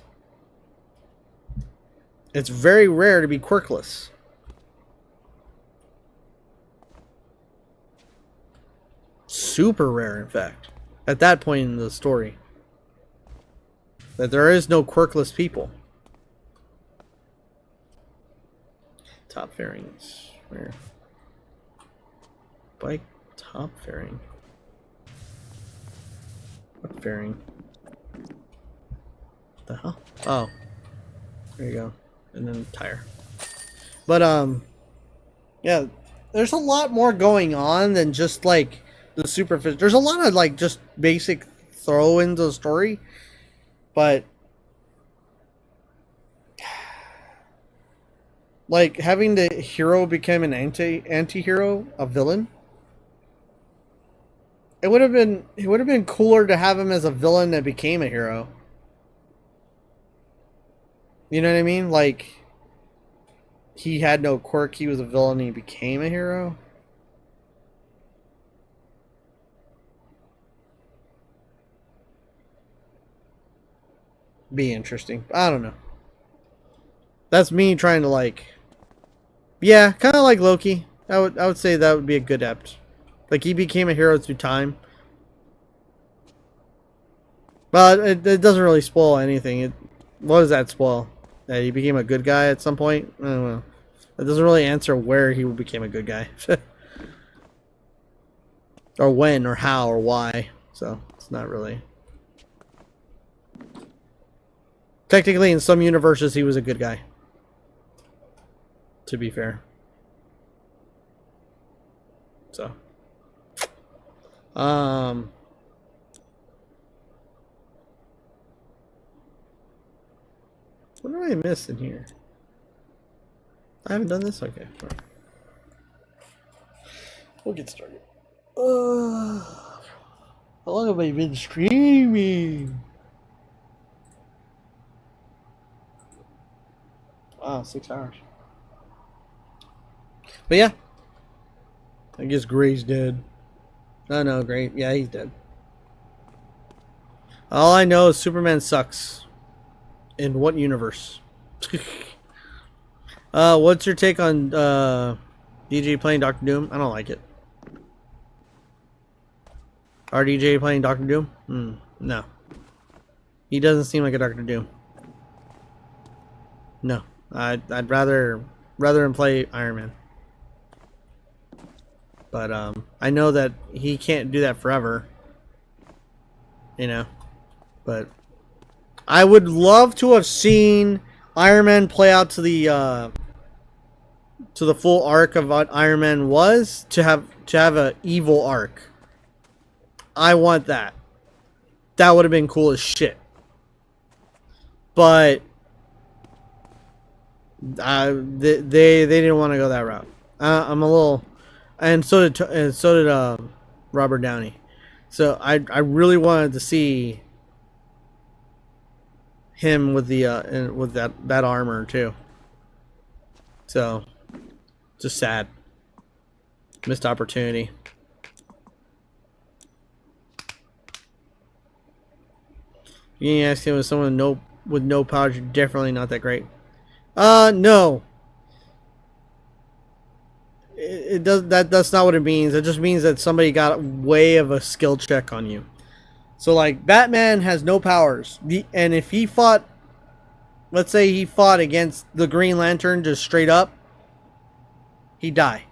It's very rare to be quirkless. Super rare, in fact. At that point in the story. That there is no quirkless people. Top fairings. Where? Bike top fairing. What fairing? What the hell? Oh. There you go. And then tire. But yeah, there's a lot more going on than just like the superficial. There's a lot of like just basic throw into the story, but like having the hero become an anti-hero, a villain. It would have been cooler to have him as a villain that became a hero. You know what I mean? Like, he had no quirk, he was a villain, and he became a hero. Be interesting. I don't know. That's me trying to, like... Yeah, kind of like Loki. I would say that would be a good apt. Like, he became a hero through time. But it doesn't really spoil anything. What does that spoil? That he became a good guy at some point? I don't know. That doesn't really answer where he became a good guy. Or when, or how, or why. So, it's not really... Technically, in some universes, he was a good guy. To be fair. So. What do I miss in here? I haven't done this? Okay. Fine. We'll get started. How long have I been streaming? Wow, 6 hours. But yeah. I guess Gray's dead. Oh no, Gray. Yeah, he's dead. All I know is Superman sucks. In what universe? What's your take on DJ playing Doctor Doom? I don't like it. RDJ playing Doctor Doom? No. He doesn't seem like a Doctor Doom. No. I'd rather him play Iron Man. But I know that he can't do that forever. You know. But I would love to have seen Iron Man play out to the full arc of what Iron Man was, to have an evil arc. I want that. That would have been cool as shit. But they didn't want to go that route. I'm a little, and so did Robert Downey. So I really wanted to see him with the with that armor too. So just sad. Missed opportunity. You ask him with someone with no powers, you're definitely not that great. No. That's not what it means. It just means that somebody got way of a skill check on you. So like Batman has no powers, and if he fought, let's say he fought against the Green Lantern just straight up, he'd die.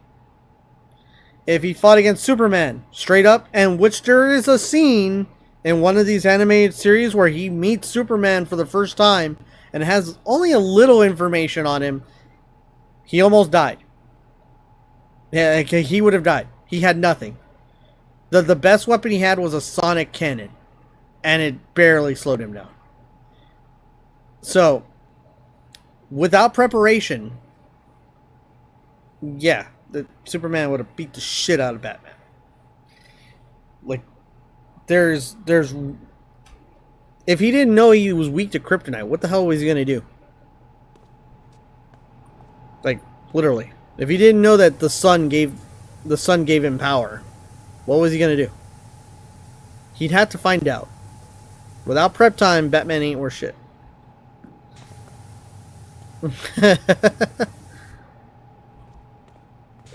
If he fought against Superman straight up, and which there is a scene in one of these animated series where he meets Superman for the first time and has only a little information on him, he almost died. Yeah, he would have died. He had nothing. The best weapon he had was a sonic cannon, and it barely slowed him down. So without preparation, yeah, the Superman would have beat the shit out of Batman. Like, there's if he didn't know he was weak to kryptonite, what the hell was he gonna do? Like, literally, if he didn't know that the sun gave him power, what was he gonna do? He'd have to find out. Without prep time, Batman ain't worth shit.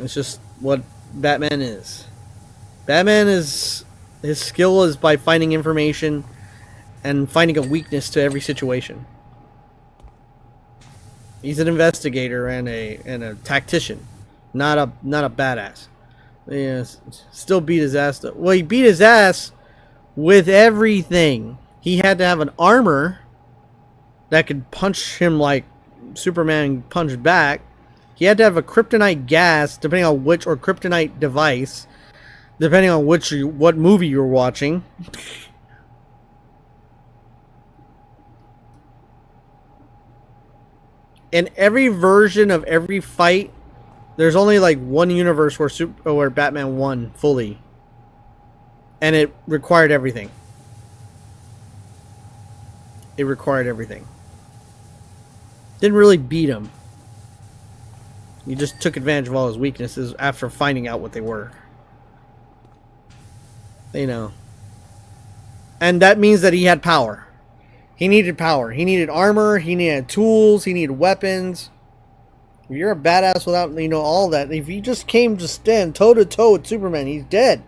It's just what Batman is. Batman is... His skill is by finding information and finding a weakness to every situation. He's an investigator and a tactician, not a badass. Yeah, still beat his ass though. Well, he beat his ass with everything. He had to have an armor that could punch him like Superman punched back. He had to have a kryptonite gas, depending on which, or kryptonite device, depending on what movie you're watching. In every version of every fight, there's only like one universe where Batman won fully, and it required everything. It required everything. Didn't really beat him. He just took advantage of all his weaknesses after finding out what they were. You know. And that means that he had power. He needed power. He needed armor. He needed tools. He needed weapons. If you're a badass without, you know, all that. If he just came to stand toe-to-toe with Superman, he's dead.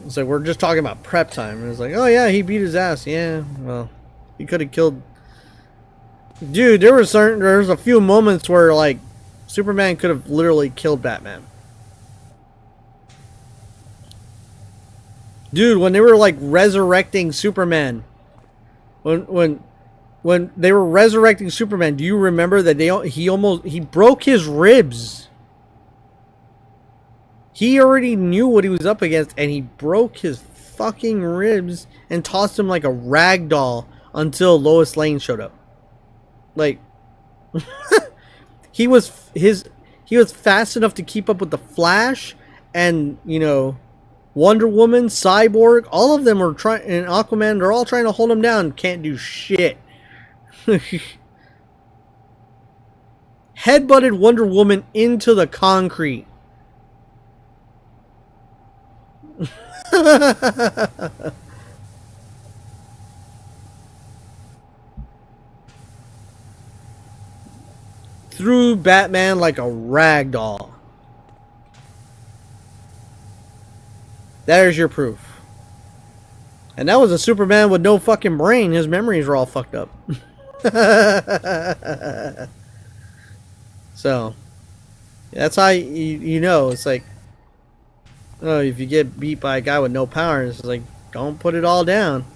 It's like, we're just talking about prep time. And it's like, oh yeah, he beat his ass. Yeah, well, he could have killed... Dude, there was a few moments where, like, Superman could have literally killed Batman. Dude, when they were like resurrecting Superman, when they were resurrecting Superman, do you remember that he broke his ribs? He already knew what he was up against, and he broke his fucking ribs and tossed him like a rag doll until Lois Lane showed up. Like, he was fast enough to keep up with the Flash and, you know, Wonder Woman, Cyborg, all of them are trying, and Aquaman, they're all trying to hold him down. Can't do shit. Headbutted Wonder Woman into the concrete. Threw Batman like a rag doll. There's your proof. And that was a Superman with no fucking brain. His memories are all fucked up. So, that's how you know. It's like, oh, if you get beat by a guy with no powers, it's like, don't put it all down.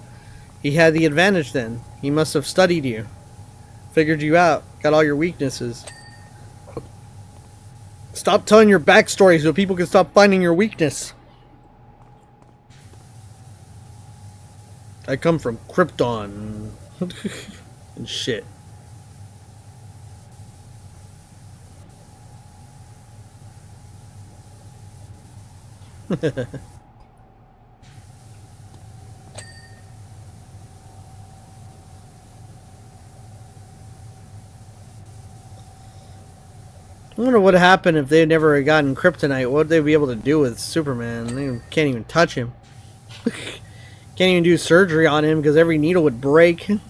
He had the advantage then. He must have studied you. Figured you out. Got all your weaknesses. Stop telling your backstory so people can stop finding your weakness. I come from Krypton and shit. I wonder what happened if they never had gotten kryptonite. What would they be able to do with Superman? They can't even touch him. Can't even do surgery on him because every needle would break. It's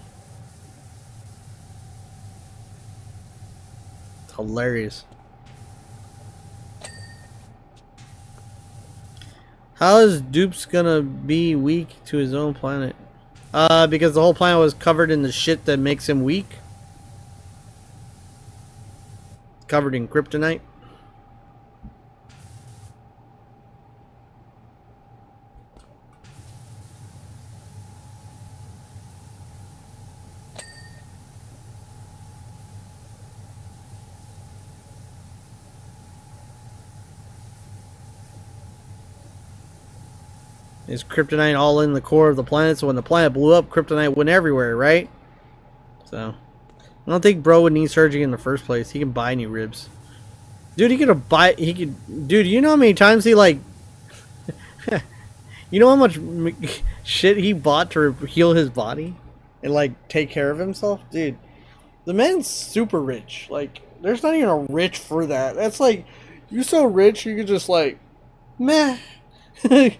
hilarious. How is Dupes gonna be weak to his own planet? Because the whole planet was covered in the shit that makes him weak. Covered in kryptonite. Is kryptonite all in the core of the planet? So when the planet blew up, kryptonite went everywhere, right? So I don't think bro would need surgery in the first place. He can buy new ribs. Dude, dude, you know how many times he like you know how much shit he bought to heal his body and like take care of himself? Dude, the man's super rich. Like there's not even a rich for that. That's like you so rich you could just like meh. That's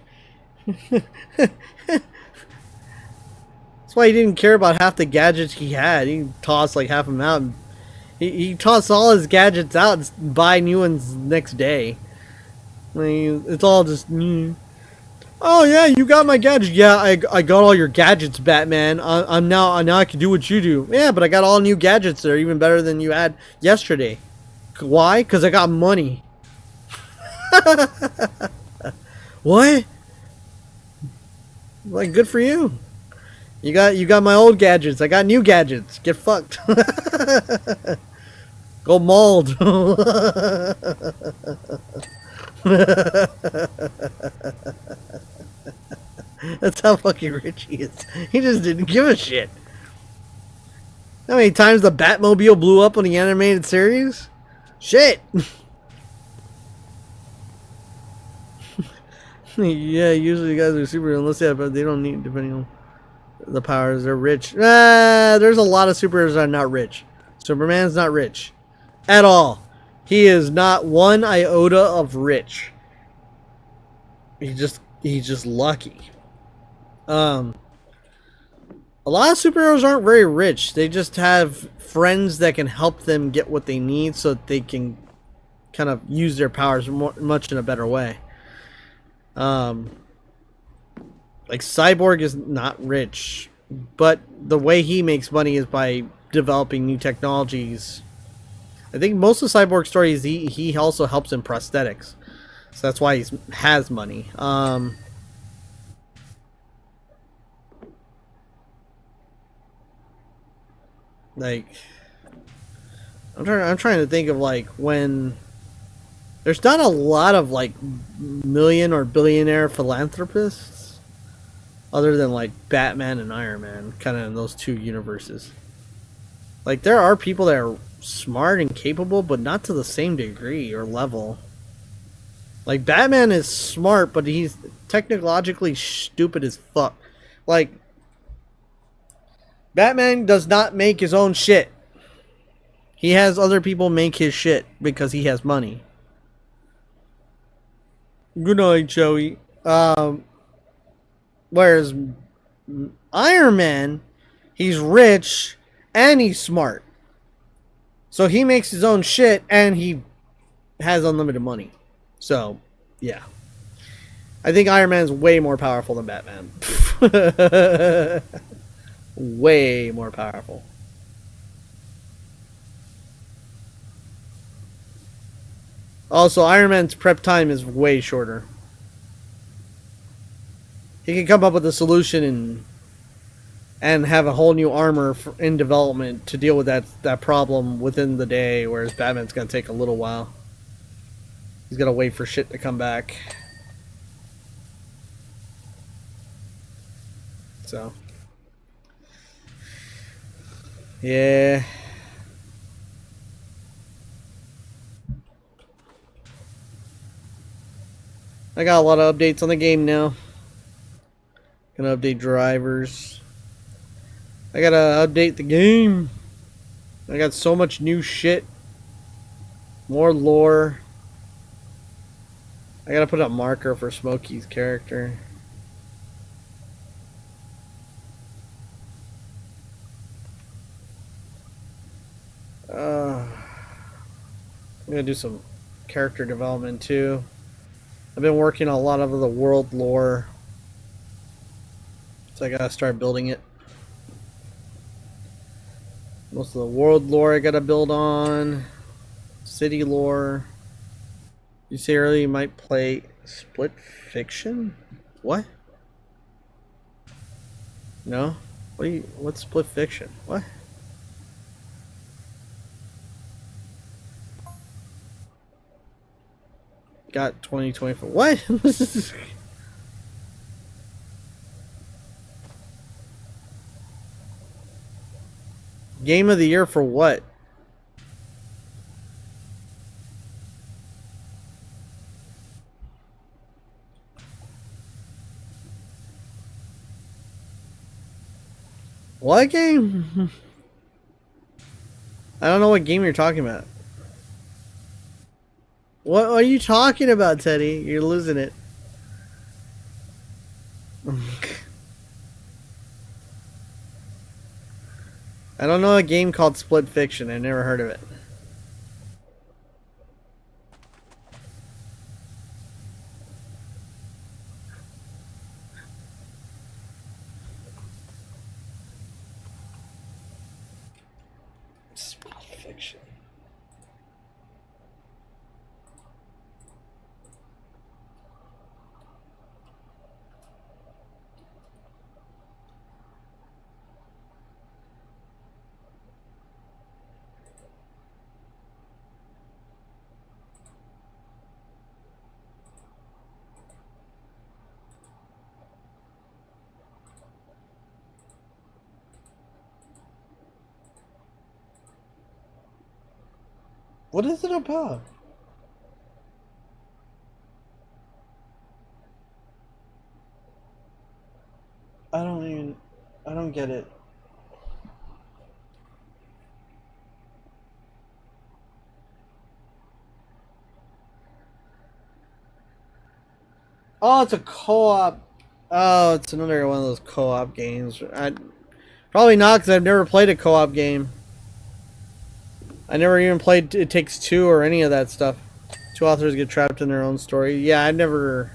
why he didn't care about half the gadgets he had. He tossed like half of them out. And he tossed all his gadgets out and buy new ones next day. I mean, it's all just. Oh yeah, you got my gadget. Yeah, I got all your gadgets, Batman. I'm now I can do what you do. Yeah, but I got all new gadgets that are even better than you had yesterday. Why? Because I got money. What? Like, good for you. You got my old gadgets. I got new gadgets. Get fucked. Go mauled. That's how fucking rich he is. He just didn't give a shit. How many times the Batmobile blew up on the animated series? Shit. Yeah, usually guys are super unless but they don't need depending on the powers. They're rich. There's a lot of superheroes that are not rich. Superman's not rich at all. He is not one iota of rich. He's just lucky. A lot of superheroes aren't very rich. They just have friends that can help them get what they need so that they can kind of use their powers much in a better way. Like Cyborg is not rich, but the way he makes money is by developing new technologies. I think most of Cyborg's stories, he also helps in prosthetics, so that's why he has money. Like, I'm trying to think of like when there's not a lot of like million or billionaire philanthropists other than like Batman and Iron Man, kind of in those two universes. Like there are people that are smart and capable, but not to the same degree or level. Like Batman is smart, but he's technologically stupid as fuck. Like Batman does not make his own shit. He has other people make his shit because he has money. Good night, Joey. Whereas Iron Man, he's rich and he's smart. So he makes his own shit and he has unlimited money. So, yeah. I think Iron Man's way more powerful than Batman. Way more powerful. Also, Iron Man's prep time is way shorter. He can come up with a solution and have a whole new armor in development to deal with that problem within the day, whereas Batman's gonna take a little while. He's gonna wait for shit to come back. So, yeah. I got a lot of updates on the game now. Gonna update drivers. I gotta update the game. I got so much new shit. More lore. I gotta put a marker for Smokey's character. I'm gonna do some character development too. I've been working on a lot of the world lore, so I gotta start building it. Most of the world lore I gotta build on. City lore. You say earlier you might play Split Fiction? What? No? What's Split Fiction? What? Got 2024. What? Game of the year for what? What game? I don't know what game you're talking about. What are you talking about, Teddy? You're losing it. I don't know a game called Split Fiction. I never heard of it. Split Fiction. What is it about? I don't get it. Oh, it's a co-op. Oh, it's another one of those co-op games. Probably not, because I've never played a co-op game. I never even played It Takes Two or any of that stuff. Two authors get trapped in their own story. Yeah, I don't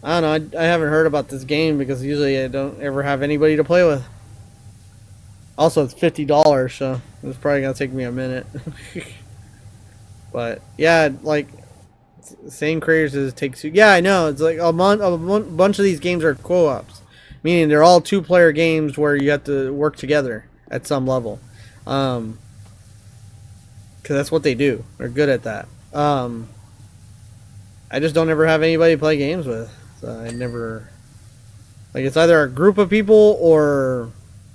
know. I haven't heard about this game because usually I don't ever have anybody to play with. Also, it's $50, so it's probably gonna take me a minute. But yeah, like same creators as It Takes Two. Yeah, I know. It's like a bunch of these games are co-ops, meaning they're all two-player games where you have to work together at some level. Because that's what they do. They're good at that. I just don't ever have anybody to play games with. So I never... Like, it's either a group of people or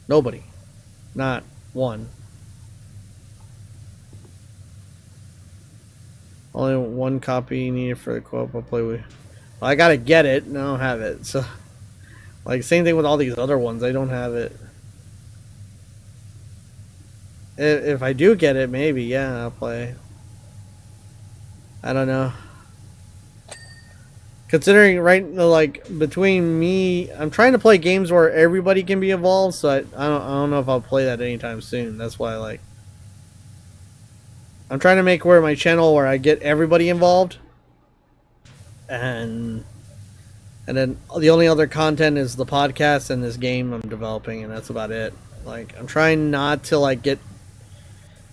nobody. Not one. Only one copy needed for the co-op I'll play with. Well, I gotta get it, and I don't have it. So, like, same thing with all these other ones. I don't have it. If I do get it, maybe, yeah, I'll play. I don't know. Considering, right, like, between me... I'm trying to play games where everybody can be involved, so I don't know if I'll play that anytime soon. That's why, like... I'm trying to make my channel where I get everybody involved. And then the only other content is the podcast and this game I'm developing, and that's about it. Like, I'm trying not to, like,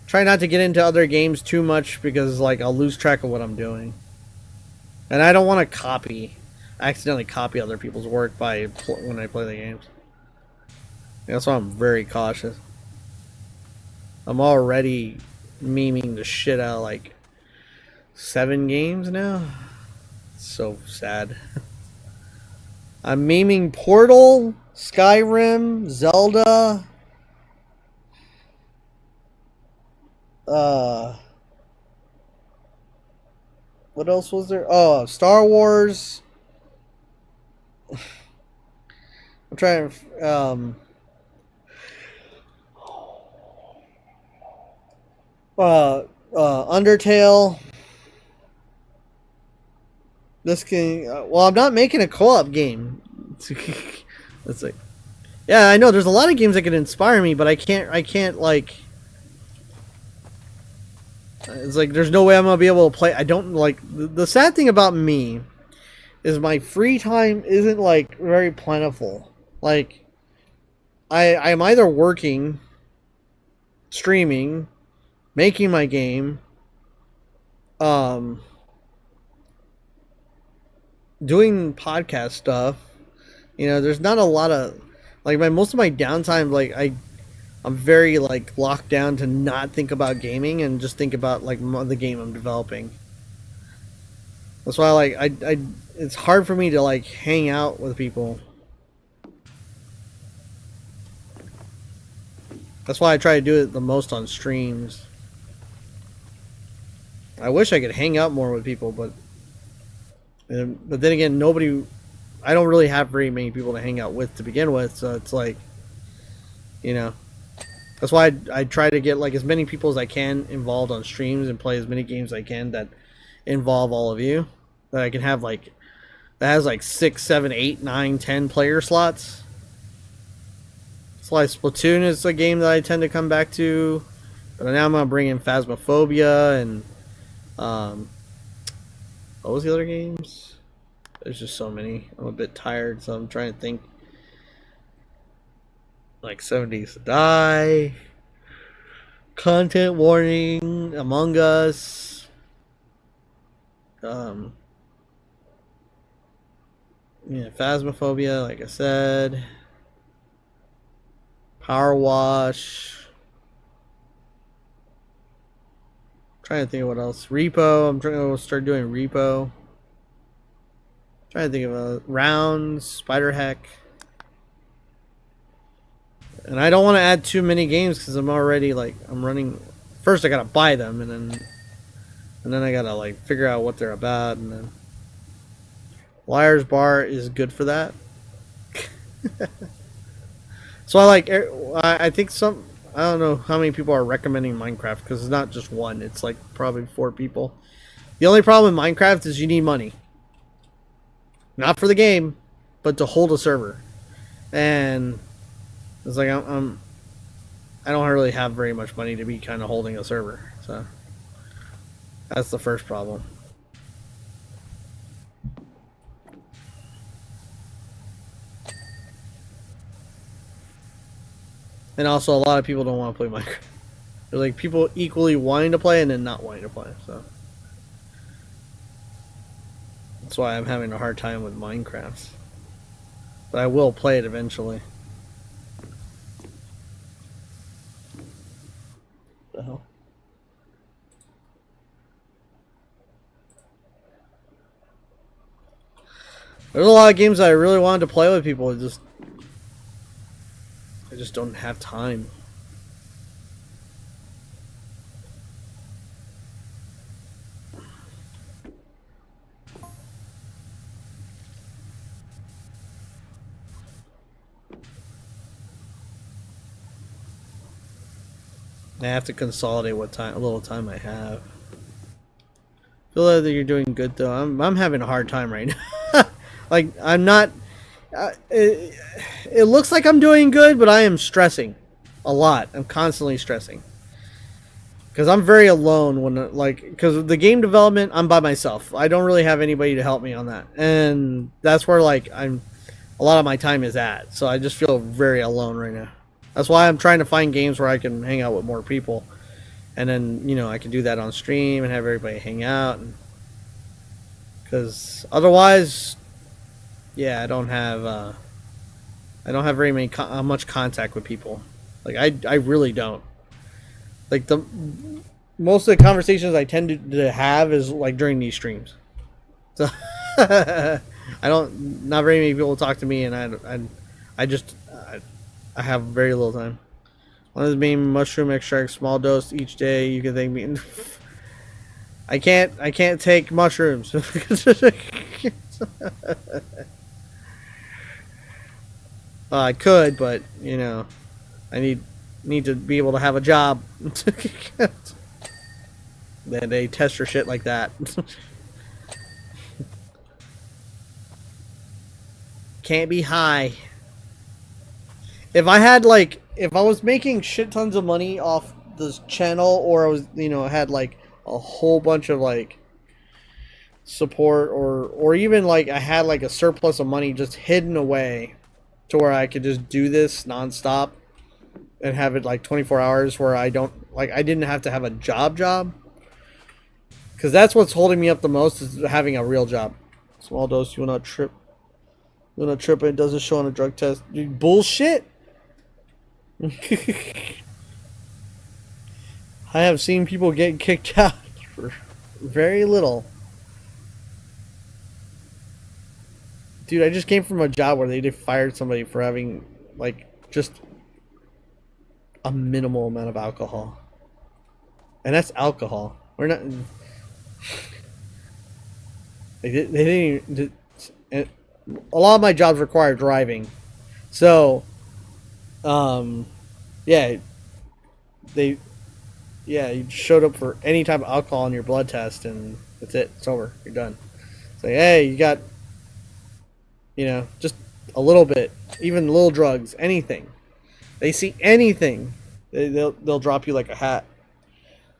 try not to get into other games too much because, like, I'll lose track of what I'm doing. And I don't want to accidentally copy other people's work when I play the games. That's why I'm very cautious. I'm already memeing the shit out of, like, 7 games now. It's so sad. I'm memeing Portal, Skyrim, Zelda... what else was there? Oh, Star Wars. I'm trying to, Undertale. This game. Well, I'm not making a co-op game. It's like, yeah, I know. There's a lot of games that can inspire me, but I can't like. It's like there's no way I'm gonna be able to play. I don't like the sad thing about me is my free time isn't like very plentiful. Like I'm either working, streaming, making my game, doing podcast stuff. You know, there's not a lot of like most of my downtime. Like I'm very like locked down to not think about gaming and just think about like the game I'm developing. That's why like I it's hard for me to like hang out with people. That's why I try to do it the most on streams. I wish I could hang out more with people, but then again, nobody. I don't really have very many people to hang out with to begin with, so it's like, you know, that's why I try to get like as many people as I can involved on streams and play as many games as I can that involve all of you, that I can have like that has like 6, 7, 8, 9, 10 player slots. That's why Splatoon is a game that I tend to come back to, but now I'm gonna bring in Phasmophobia and what was the other games? There's just so many. I'm a bit tired, so I'm trying to think. Like 7 Days to Die, Content Warning, Among Us, yeah, Phasmophobia, like I said, Powerwash. Trying to think of what else. Repo. I'm trying to start doing Repo. Trying to think of Rounds, Spider Heck. And I don't want to add too many games because I'm already like I'm running. First, I gotta buy them, and then I gotta like figure out what they're about, and then Liar's Bar is good for that. So I think I don't know how many people are recommending Minecraft because it's not just one. It's like probably 4 people. The only problem with Minecraft is you need money. Not for the game, but to hold a server. And it's like I don't really have very much money to be kind of holding a server. So that's the first problem. And also, a lot of people don't want to play Minecraft. There's like people equally wanting to play and then not wanting to play. So that's why I'm having a hard time with Minecraft. But I will play it eventually. What the hell? There's a lot of games that I really wanted to play with people. I just don't have time. I have to consolidate what little time I have. Feel that you're doing good though. I'm having a hard time right now. Like I'm not. It looks like I'm doing good, but I am stressing a lot. I'm constantly stressing because I'm very alone when because the game development I'm by myself. I don't really have anybody to help me on that, and that's where like a lot of my time is at. So I just feel very alone right now. That's why I'm trying to find games where I can hang out with more people, and then I can do that on stream and have everybody hang out. Because otherwise, yeah, I don't have very much contact with people. Like I really don't. Like most of the conversations I tend to have is like during these streams. So not very many people talk to me, and I have very little time. One is being mushroom extract, small dose each day. You can thank me. I can't take mushrooms. I could, but I need to be able to have a job. Then they test for shit like that. Can't be high. If I was making shit tons of money off this channel, or I was, had like a whole bunch of like support, or even like I had like a surplus of money just hidden away to where I could just do this nonstop and have it like 24 hours where I didn't have to have a job. Because that's what's holding me up the most, is having a real job. Small dose, you will not trip. You will not trip, and it doesn't show on a drug test. Dude, bullshit. I have seen people get kicked out for very little. Dude, I just came from a job where they fired somebody for having, like, just a minimal amount of alcohol. And that's alcohol. We're not... They didn't even... A lot of my jobs require driving. So, yeah, you showed up for any type of alcohol in your blood test, and that's it. It's over. You're done. It's like, hey, you got, just a little bit, even little drugs, anything. They see anything, they'll drop you like a hat.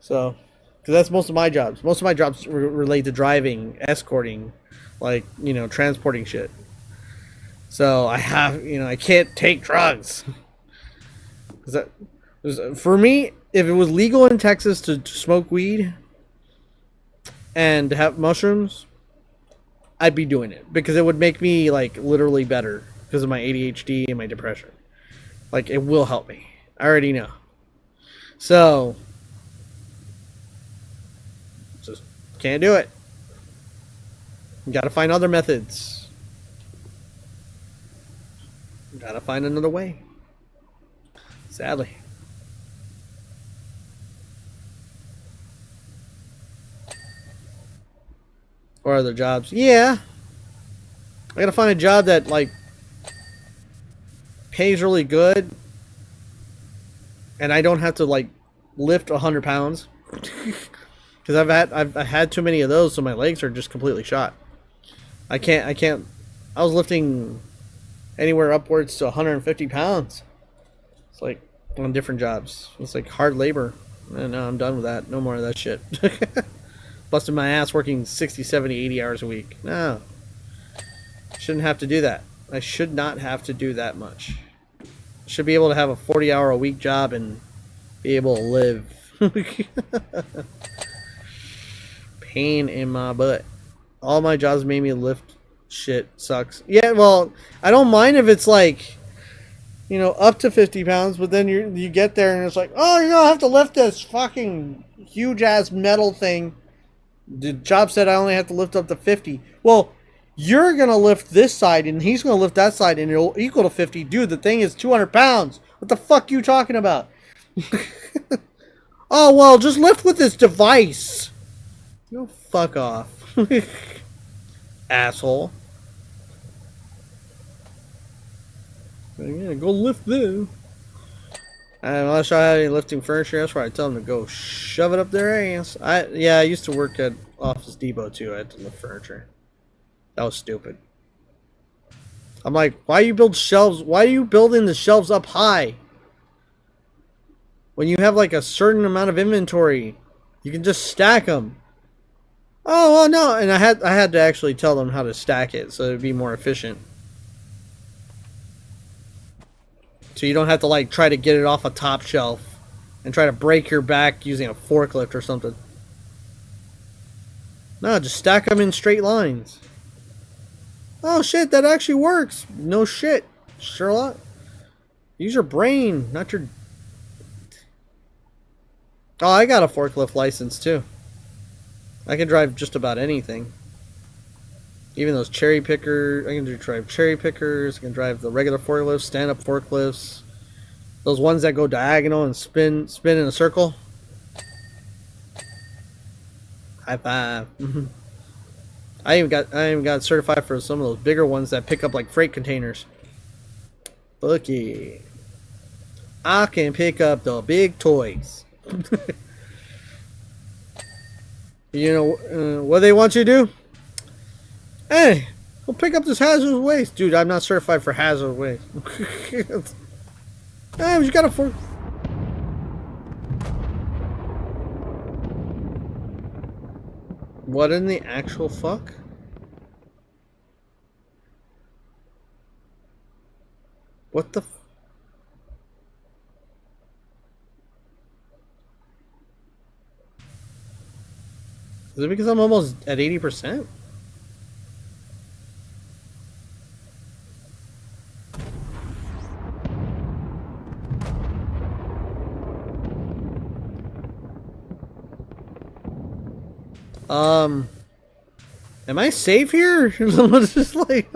So, because that's most of my jobs. Most of my jobs relate to driving, escorting, like, transporting shit. So I have, I can't take drugs. For me, if it was legal in Texas to smoke weed and have mushrooms, I'd be doing it because it would make me like literally better because of my ADHD and my depression. Like, it will help me. I already know. So, just can't do it. You gotta find other methods. You gotta find another way. Sadly. Or other jobs. Yeah. I gotta find a job that, like, pays really good. And I don't have to, like, lift 100 pounds. Because I've had too many of those, so my legs are just completely shot. I can't. I was lifting anywhere upwards to 150 pounds. It's like on different jobs. It's like hard labor. And no, I'm done with that. No more of that shit. Busting my ass working 60, 70, 80 hours a week. No. Shouldn't have to do that. I should not have to do that much. Should be able to have a 40-hour-a-week job and be able to live. Pain in my butt. All my jobs made me lift shit. Sucks. Yeah, well, I don't mind if it's like, up to 50 pounds, but then you get there and it's like, oh, you're gonna have to lift this fucking huge ass metal thing. The job said I only have to lift up to 50. Well, you're gonna lift this side and he's gonna lift that side and it'll equal to 50. Dude, the thing is 200 pounds. What the fuck you talking about? Oh, well, just lift with this device. No, fuck off. Asshole. Yeah, go lift this. Unless I had any lifting furniture, that's where I tell them to go shove it up their ass. I used to work at Office Depot too. I had to lift furniture. That was stupid. I'm like, why you build shelves? Why are you building the shelves up high? When you have like a certain amount of inventory, you can just stack them. Oh, well, no, and I had to actually tell them how to stack it so it'd be more efficient. So you don't have to like try to get it off a top shelf and try to break your back using a forklift or something. No, just stack them in straight lines. Oh shit, that actually works. No shit, Sherlock. Use your brain, not your... Oh, I got a forklift license too. I can drive just about anything. Even those cherry pickers. I can drive cherry pickers. I can drive the regular forklifts, stand-up forklifts. Those ones that go diagonal and spin in a circle. High five. I even got certified for some of those bigger ones that pick up like freight containers. Fuck yeah. I can pick up the big toys. What they want you to do? Hey, go pick up this hazardous waste. Dude, I'm not certified for hazardous waste. Hey, you got a fork. What in the actual fuck? What the Is it because I'm almost at 80%? Am I safe here? Someone's just like...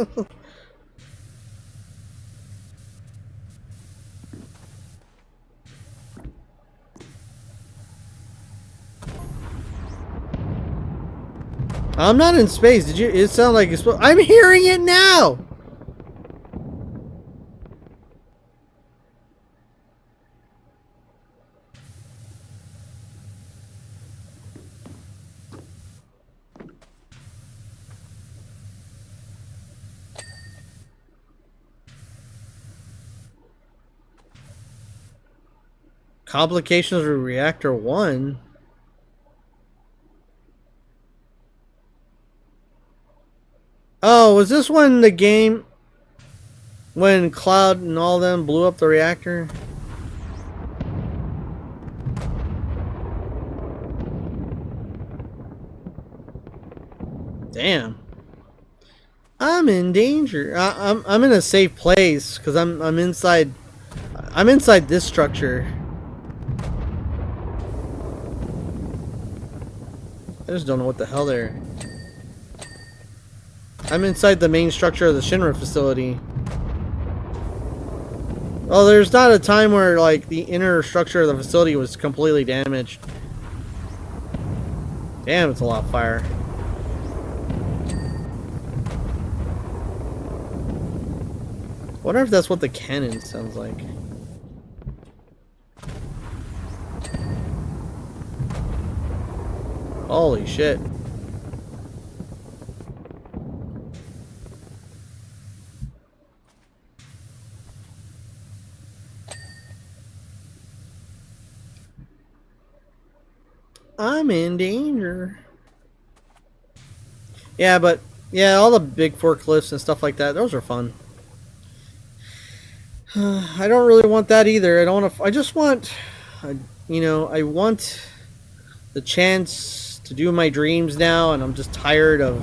I'm not in space. Did you? It sounded like it's. I'm hearing it now. Complications with reactor 1. Oh, was this one the game when Cloud and all them blew up the reactor? Damn. I'm in danger. I'm in a safe place because I'm inside. I'm inside this structure. I just don't know what the hell they're. I'm inside the main structure of the Shinra facility. Oh, there's not a time where like the inner structure of the facility was completely damaged. Damn, it's a lot of fire. Wonder if that's what the cannon sounds like. Holy shit. I'm in danger. Yeah, but yeah, all the big forklifts and stuff like that, those are fun. I don't really want that either. I don't want to. I just want, you know, I want the chance to do my dreams now, and I'm just tired of.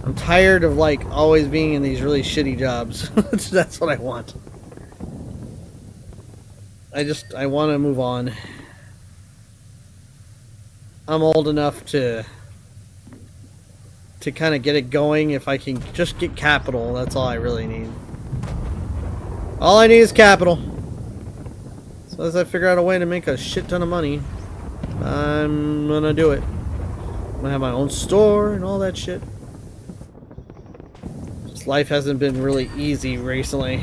I'm tired of like always being in these really shitty jobs. That's what I want. I want to move on. I'm old enough to kind of get it going. If I can just get capital, that's all I really need. All I need is capital. So as I figure out a way to make a shit ton of money, I'm gonna do it. I'm gonna have my own store and all that shit. Just life hasn't been really easy recently.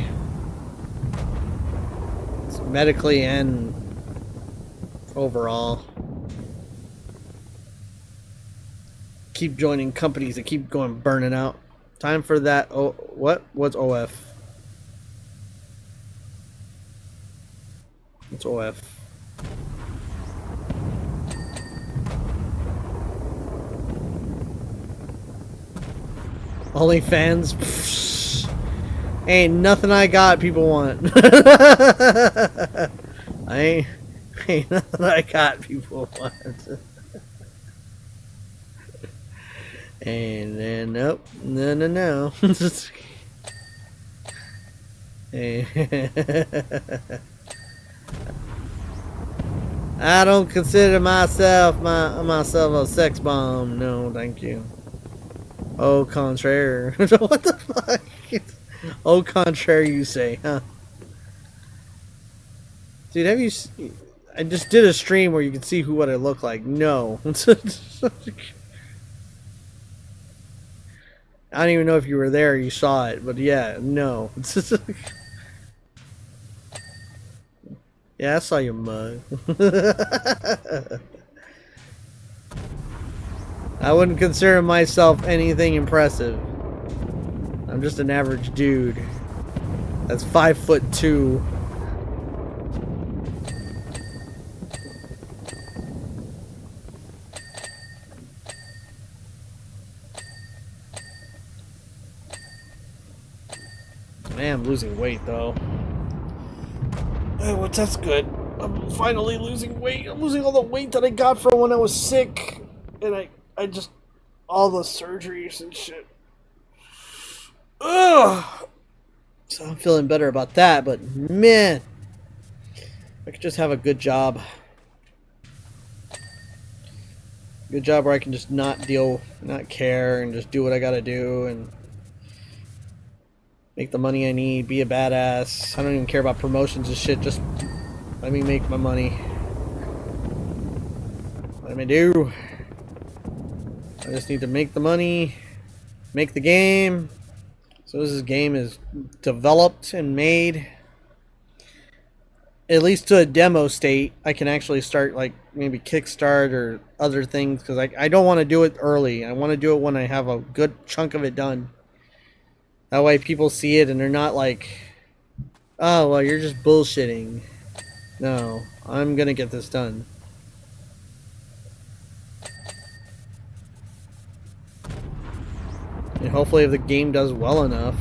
It's medically and overall. Keep joining companies that keep going burning out. Time for that. Oh, what? What's OF? What's OF? OnlyFans? Pfft. Ain't nothing I got people want. ain't nothing I got people want. And then, nope, no. I don't consider myself a sex bomb. No, thank you. Au contraire. What the fuck? Au contraire, you say, huh? Dude, have you? I just did a stream where you can see what I look like. No. I don't even know if you were there or you saw it, but yeah, no. Yeah, I saw your mug. I wouldn't consider myself anything impressive. I'm just an average dude. That's 5'2". Man, I'm losing weight though. Oh, well, that's good. I'm finally losing weight. I'm losing all the weight that I got from when I was sick. And I just, all the surgeries and shit. Ugh. So I'm feeling better about that, but man, I could just have a good job. Good job where I can just not care, and just do what I gotta do, and make the money I need, be a badass. I don't even care about promotions and shit, just let me make my money. Let me do. I just need to make the money, make the game. So as this game is developed and made, at least to a demo state, I can actually start like maybe Kickstart or other things, because I don't want to do it early. I want to do it when I have a good chunk of it done. That way people see it and they're not like, oh, well, you're just bullshitting. No, I'm going to get this done. And hopefully if the game does well enough,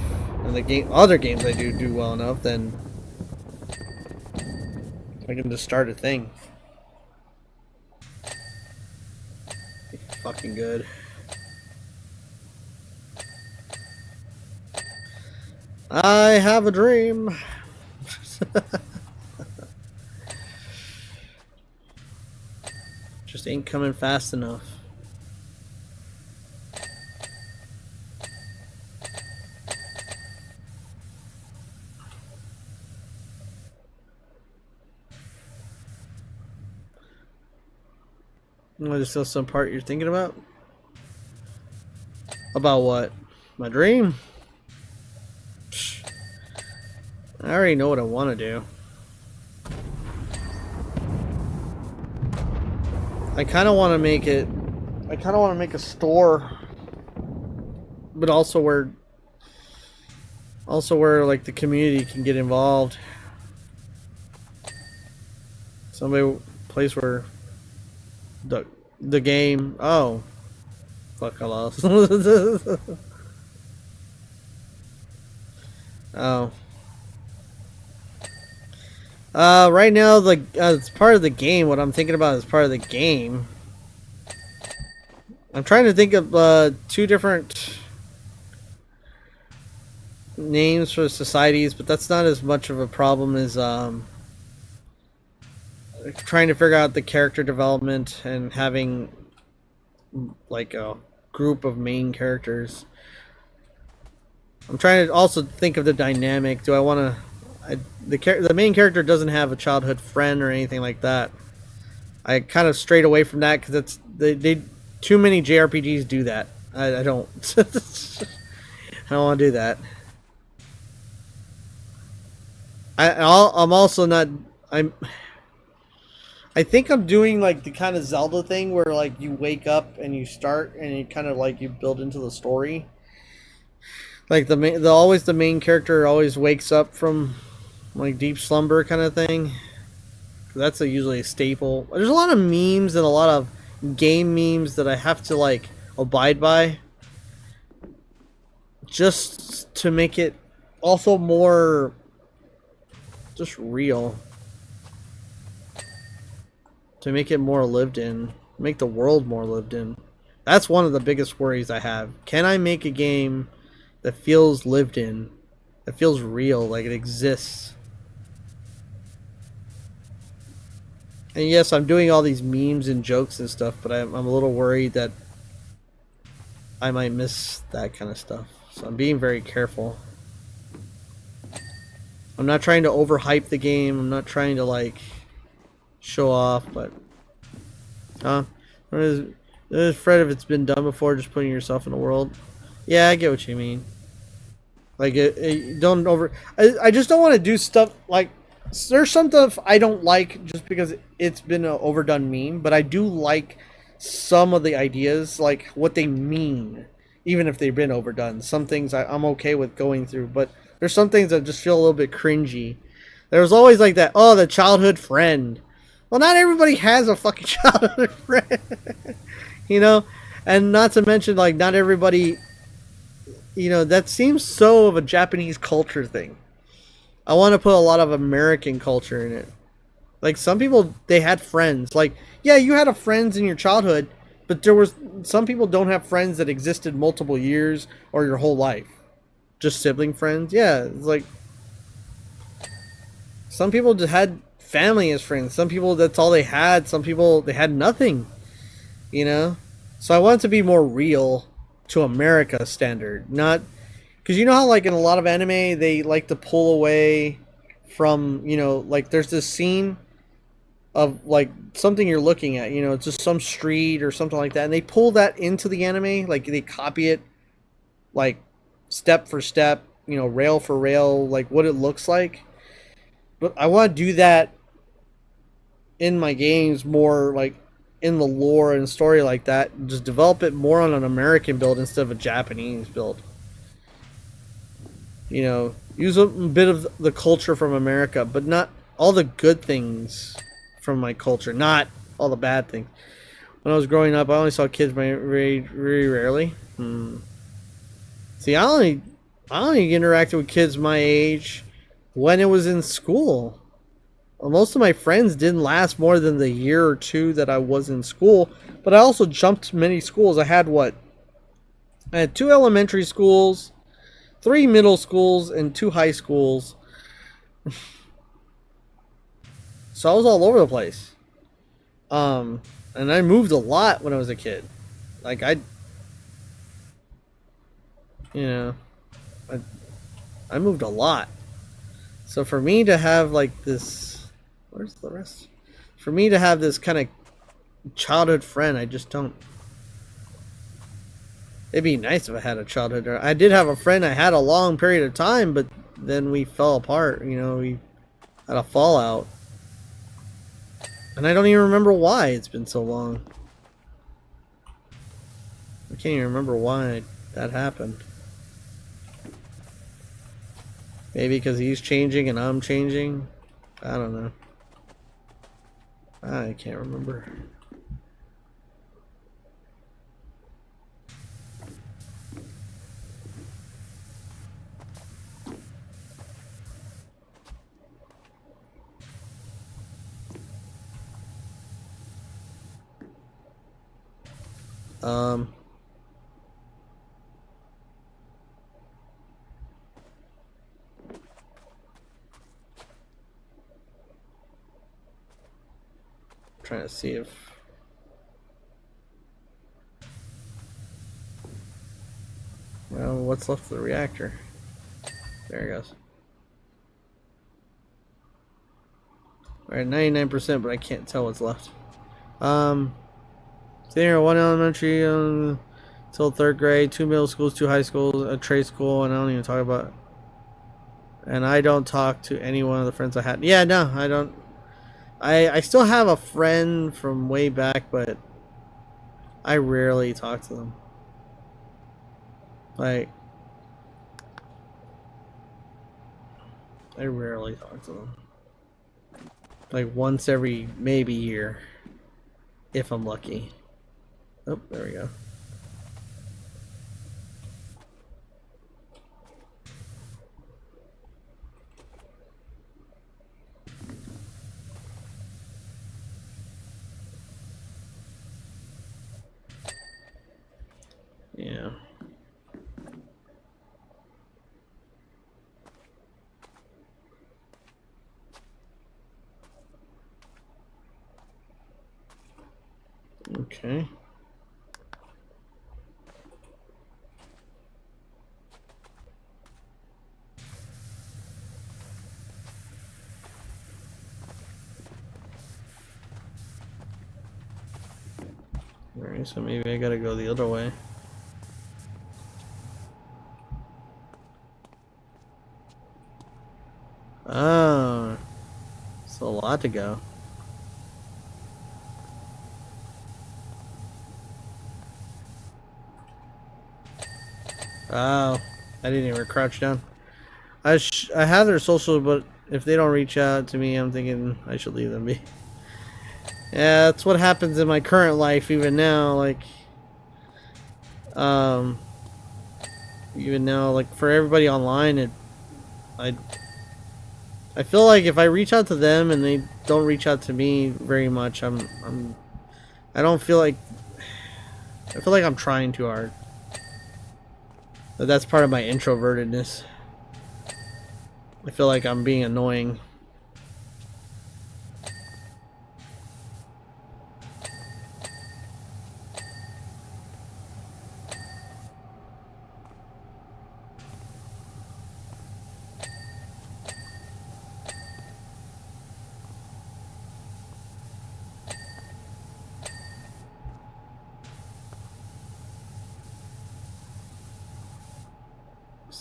and the other games I do well enough, then I can just start a thing. Be fucking good. I have a dream. Just ain't coming fast enough. There's still some part you're thinking about? About what? My dream? Psh. I already know what I want to do. I kind of want to make it... I kind of want to make a store, but also where like the community can get involved. Place where the game. Oh, fuck! I lost. Oh. Right now, it's part of the game. What I'm thinking about is part of the game. I'm trying to think of two different names for societies, but that's not as much of a problem as trying to figure out the character development and having like a group of main characters. I'm trying to also think of the dynamic. Do I want to... the main character doesn't have a childhood friend or anything like that. I kind of strayed away from that because they too many JRPGs do that. I don't. I don't want to do that. I'm also not. I think I'm doing like the kind of Zelda thing where like you wake up and you start and you kind of like you build into the story. Like the main character always wakes up from like deep slumber kind of thing. That's usually a staple. There's a lot of memes and a lot of game memes that I have to like abide by, just to make it also more just real. To make it more lived in. Make the world more lived in. That's one of the biggest worries I have. Can I make a game that feels lived in? That feels real, like it exists? And yes, I'm doing all these memes and jokes and stuff, but I'm a little worried that I might miss that kind of stuff. So I'm being very careful. I'm not trying to overhype the game. I'm not trying to like show off, but Fred, if it's been done before, just putting yourself in the world. Yeah, I get what you mean. Like, don't over. I just don't want to do stuff like. There's some stuff I don't like just because it's been an overdone meme, but I do like some of the ideas, like what they mean, even if they've been overdone. Some things I'm okay with going through, but there's some things that just feel a little bit cringy. There's always like that, oh, the childhood friend. Well, not everybody has a fucking childhood friend, you know? And not to mention, like, not everybody, you know, that seems so of a Japanese culture thing. I want to put a lot of American culture in it. Like, some people, they had friends. Like, yeah, you had friends in your childhood, but there was, some people don't have friends that existed multiple years or your whole life. Just sibling friends. Yeah, it's like, some people just had family as friends. Some people, that's all they had. Some people, they had nothing, you know? So I want it to be more real to America standard. Not, because you know how like in a lot of anime, they like to pull away from, you know, like there's this scene of like something you're looking at, you know, it's just some street or something like that, and they pull that into the anime, like they copy it like step for step, you know, rail for rail, like what it looks like. But I want to do that in my games more, like in the lore and story like that, just develop it more on an American build instead of a Japanese build. You know, use a bit of the culture from America, but not all the good things from my culture, not all the bad things. When I was growing up, I only saw kids very, very rarely. See, I only interacted with kids my age when it was in school. Well, most of my friends didn't last more than the year or two that I was in school, but I also jumped many schools. I had 2 elementary schools, 3 middle schools, and 2 high schools. So I was all over the place. And I moved a lot when I was a kid. Like I moved a lot. So for me to have like this, where's the rest? For me to have this kind of childhood friend, I just don't. It'd be nice if I had a childhood. I did have a friend I had a long period of time, but then we fell apart. You know, we had a fallout. And I don't even remember why. It's been so long. I can't even remember why that happened. Maybe because he's changing and I'm changing. I don't know. I can't remember. Trying to see if what's left of the reactor. There it goes. Alright, 99%, but I can't tell what's left. There, 1 elementary until 3rd grade, 2 middle schools, 2 high schools, a trade school, and I don't even talk about. And I don't talk to any one of the friends I had. Yeah, no, I don't. I still have a friend from way back, but I rarely talk to them. Like, I rarely talk to them. Like once every maybe year, if I'm lucky. Oh, there we go. Yeah. Okay. Alright, so maybe I gotta go the other way. Oh, it's a lot to go. Oh, I didn't even crouch down. I have their social, but if they don't reach out to me, I'm thinking I should leave them be. Yeah, that's what happens in my current life even now, like even now, like for everybody online, I feel like if I reach out to them and they don't reach out to me very much, I don't feel like I feel like I'm trying too hard. But that's part of my introvertedness. I feel like I'm being annoying.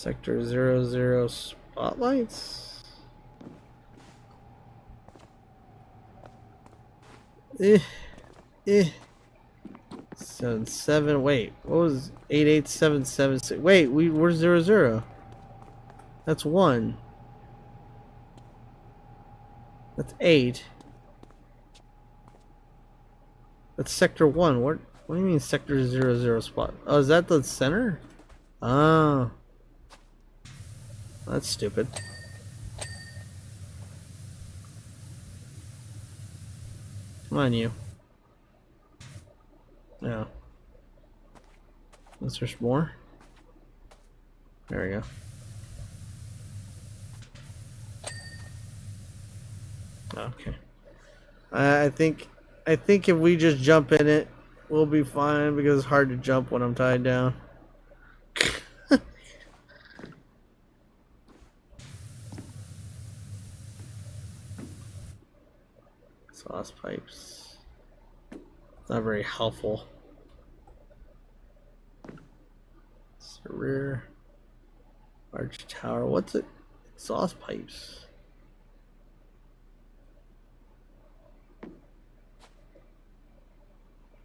Sector 00 spotlights. Eh. 77. Wait, what was 88776? Wait, we're 00. That's 1. That's 8. That's sector 1. What do you mean sector 00 spot? Oh, is that the center? Oh. That's stupid. Come on, you. No. Is there more? There we go. Okay. I think if we just jump in it, we'll be fine because it's hard to jump when I'm tied down. Sauce pipes. Not very helpful. It's a rear arch tower. What's it? Sauce pipes.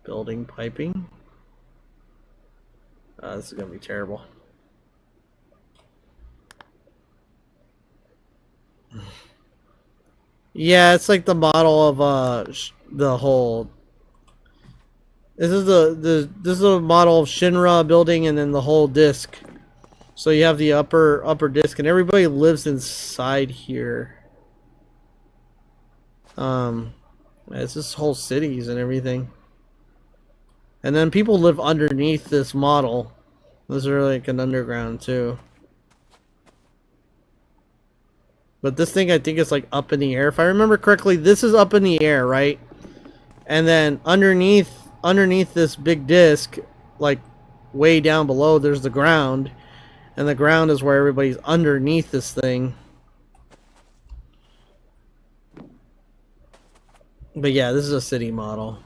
Building piping. This is gonna be terrible. Yeah, it's like the model of the whole. This is this is a model of Shinra building, and then the whole disc. So you have the upper disc, and everybody lives inside here. It's just whole cities and everything. And then people live underneath this model. This is like an underground too. But this thing I think is like up in the air. If I remember correctly, this is up in the air, right? And then underneath this big disc, like way down below, there's the ground. And the ground is where everybody's underneath this thing. But yeah, this is a city model.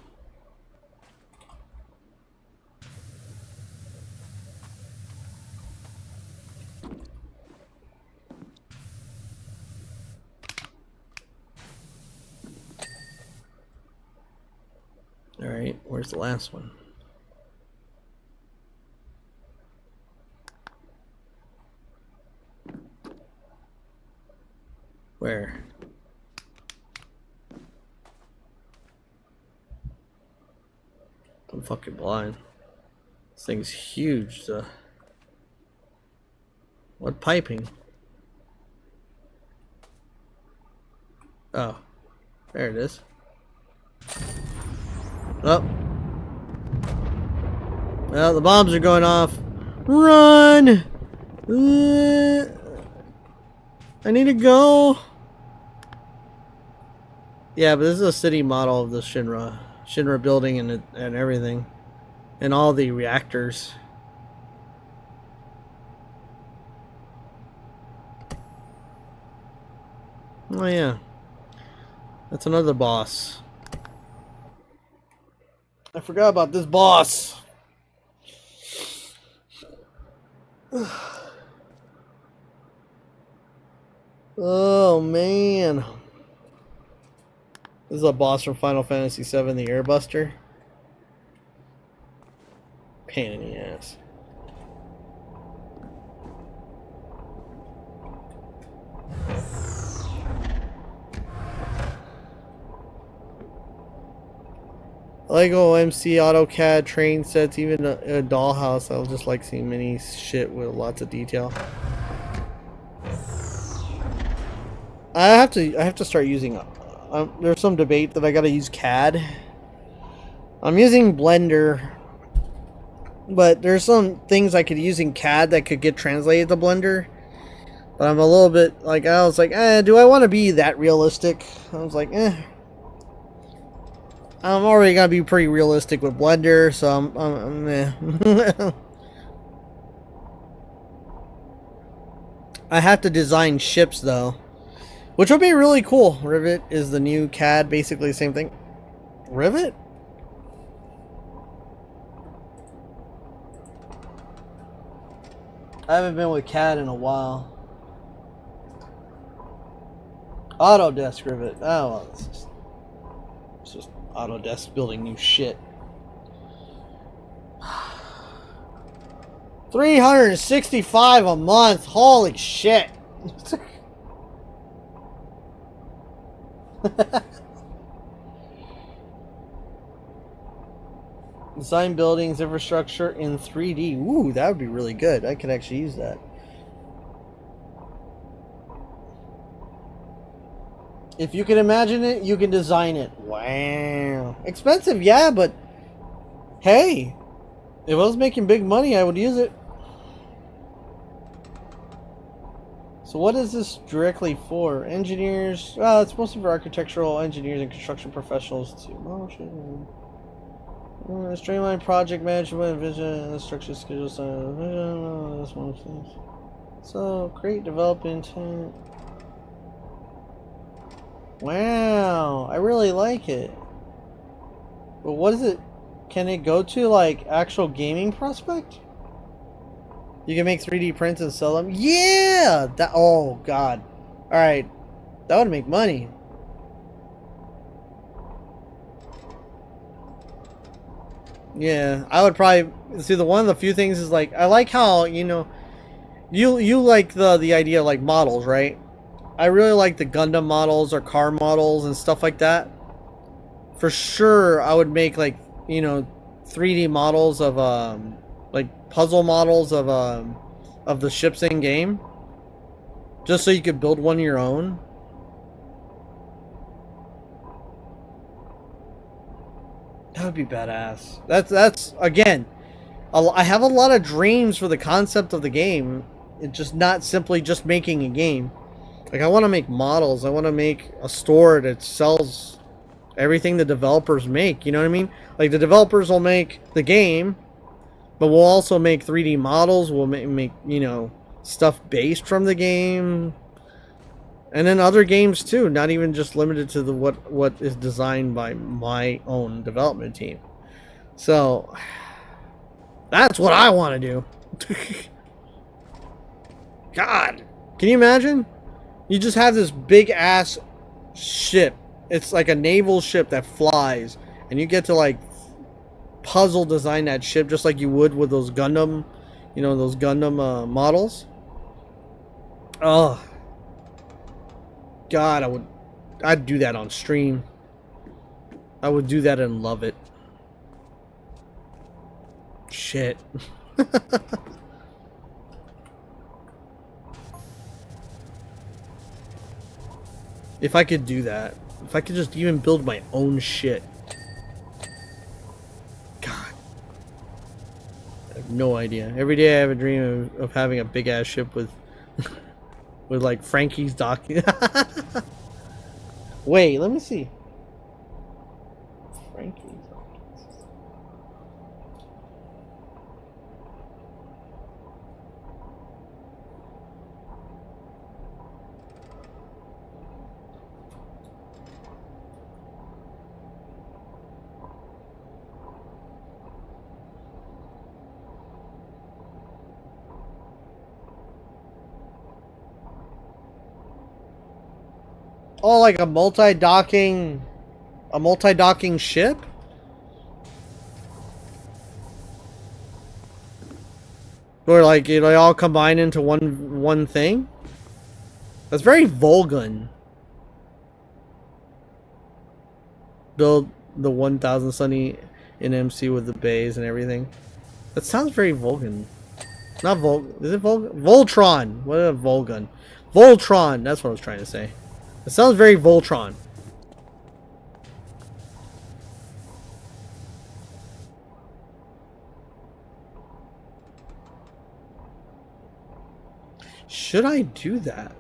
Alright, where's the last one? Where? I'm fucking blind. This thing's huge. What piping? Oh, there it is. Oh. Well, the bombs are going off. Run! I need to go. Yeah, but this is a city model of the Shinra building and everything, and all the reactors. Oh yeah, that's another boss. I forgot about this boss. Oh man. This is a boss from Final Fantasy VII, the Airbuster. Pain in the ass. Lego MC AutoCAD train sets, even a dollhouse. I just like seeing mini shit with lots of detail. I have to start using. There's some debate that I gotta use CAD. I'm using Blender, but there's some things I could use in CAD that could get translated to Blender. But I'm a little bit like, I was like, do I want to be that realistic? I was like, I'm already gonna be pretty realistic with Blender, so I'm I have to design ships though, which would be really cool. Rivet is the new CAD, basically the same thing. Rivet? I haven't been with Cat in a while. Autodesk Rivet. Oh, well, it's just Autodesk building new shit. 365 a month. Holy shit. Design buildings, infrastructure in 3D. Ooh, that would be really good. I could actually use that. If you can imagine it, you can design it. Wow. Expensive, yeah, but hey, if I was making big money, I would use it. So what is this directly for? Engineers? Well, it's mostly for architectural engineers and construction professionals too. Motion. Streamline project management, vision, structure, schedule, vision. That's one of the things. So create, develop intent. Wow, I really like it. But what is it? Can it go to like actual gaming prospect? You can make 3D prints and sell them. Yeah, that. Oh god. All right, that would make money. Yeah, I would probably see one of the few things is like I like how you like the idea of like models, right? I really like the Gundam models or car models and stuff like that. For sure, I would make like 3D models of like puzzle models of the ships in game, just so you could build one of your own. That would be badass. That's again, I have a lot of dreams for the concept of the game. It's just not simply just making a game. Like I want to make models. I want to make a store that sells everything the developers make. You know what I mean? Like the developers will make the game, but we'll also make 3D models. We'll make stuff based from the game, and then other games too. Not even just limited to the what is designed by my own development team. So that's what I want to do. God, can you imagine? You just have this big ass ship. It's like a naval ship that flies, and you get to like puzzle design that ship just like you would with those Gundam, those Gundam models. Oh, God, I'd do that on stream. I would do that and love it. Shit. If I could do that. If I could just even build my own shit. God. I have no idea. Every day I have a dream of having a big ass ship with with like Frankie's docking. Wait, let me see. Frankie's docking. Oh, like a multi-docking ship? Or like they all combine into one thing? That's very Volgun. Build the 1000 Sunny in MC with the bays and everything. That sounds very Volgun. Not is it Volgun? Voltron! What a Volgun. Voltron! That's what I was trying to say. It sounds very Voltron. Should I do that?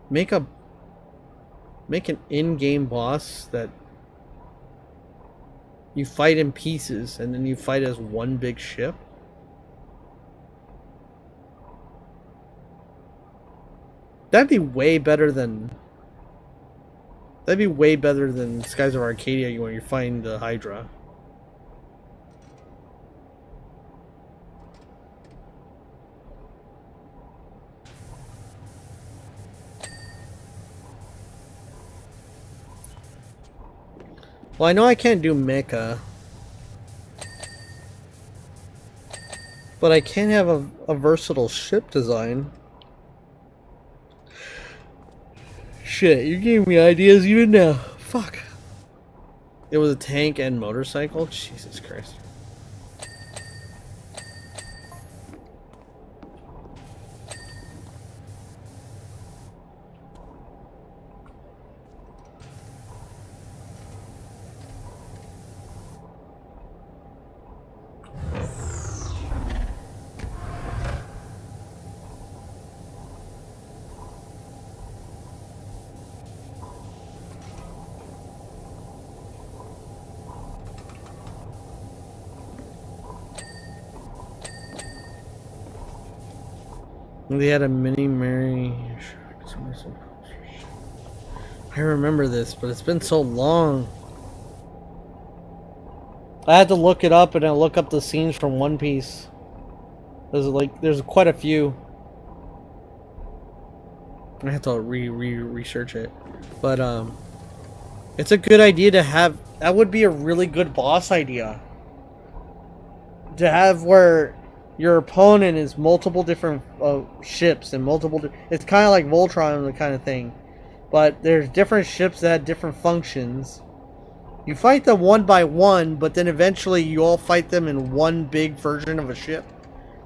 Make an in-game boss that you fight in pieces and then you fight as one big ship? That'd be way better than Skies of Arcadia when you're fighting the Hydra. Well, I know I can't do mecha. But I can have a versatile ship design. Shit, you gave me ideas even now. Fuck. It was a tank and motorcycle? Jesus Christ. They had a mini Mary. I remember this, but it's been so long. I had to look it up, and I look up the scenes from One Piece. There's quite a few. I have to research it, but it's a good idea to have. That would be a really good boss idea. To have where your opponent is multiple different ships and multiple. It's kind of like Voltron, the kind of thing, but there's different ships that have different functions. You fight them one by one, but then eventually you all fight them in one big version of a ship.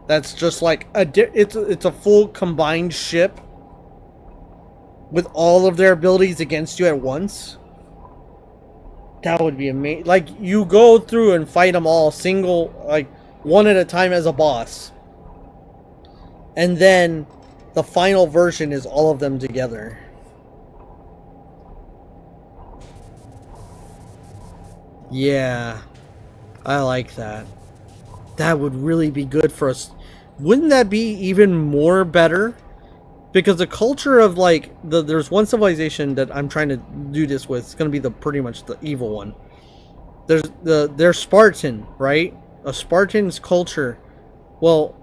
That's just like it's a full combined ship with all of their abilities against you at once. That would be amazing. Like, you go through and fight them all single, like, one at a time as a boss. And then the final version is all of them together. Yeah. I like that. That would really be good for us. Wouldn't that be even more better? Because the culture of, like, there's one civilization that I'm trying to do this with. It's going to be pretty much the evil one. They're Spartan, right? A Spartan's culture. Well,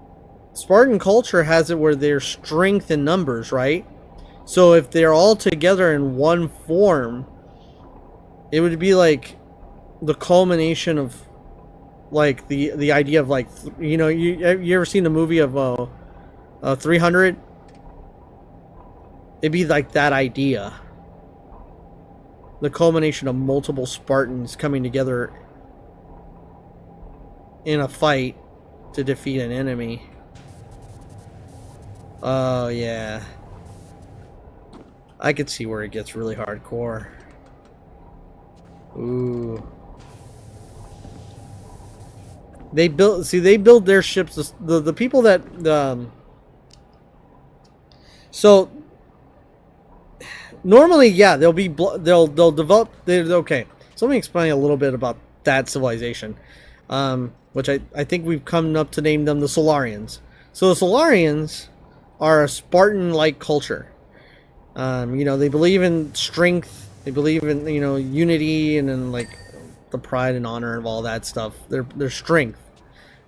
Spartan culture has it where there's strength in numbers, right? So if they're all together in one form, it would be like the culmination of, like, the idea of, like, you know, you ever seen the movie of 300? It'd be like that idea. The culmination of multiple Spartans coming together in a fight to defeat an enemy. Oh, yeah. I could see where it gets really hardcore. Ooh. They build their ships. The people that so normally, yeah, they'll develop. Okay, so let me explain a little bit about that civilization, which I think we've come up to name them the Solarians. So the Solarians are a Spartan-like culture. You know, they believe in strength. They believe in, you know, unity, and then, like, the pride and honor of all that stuff. Their strength,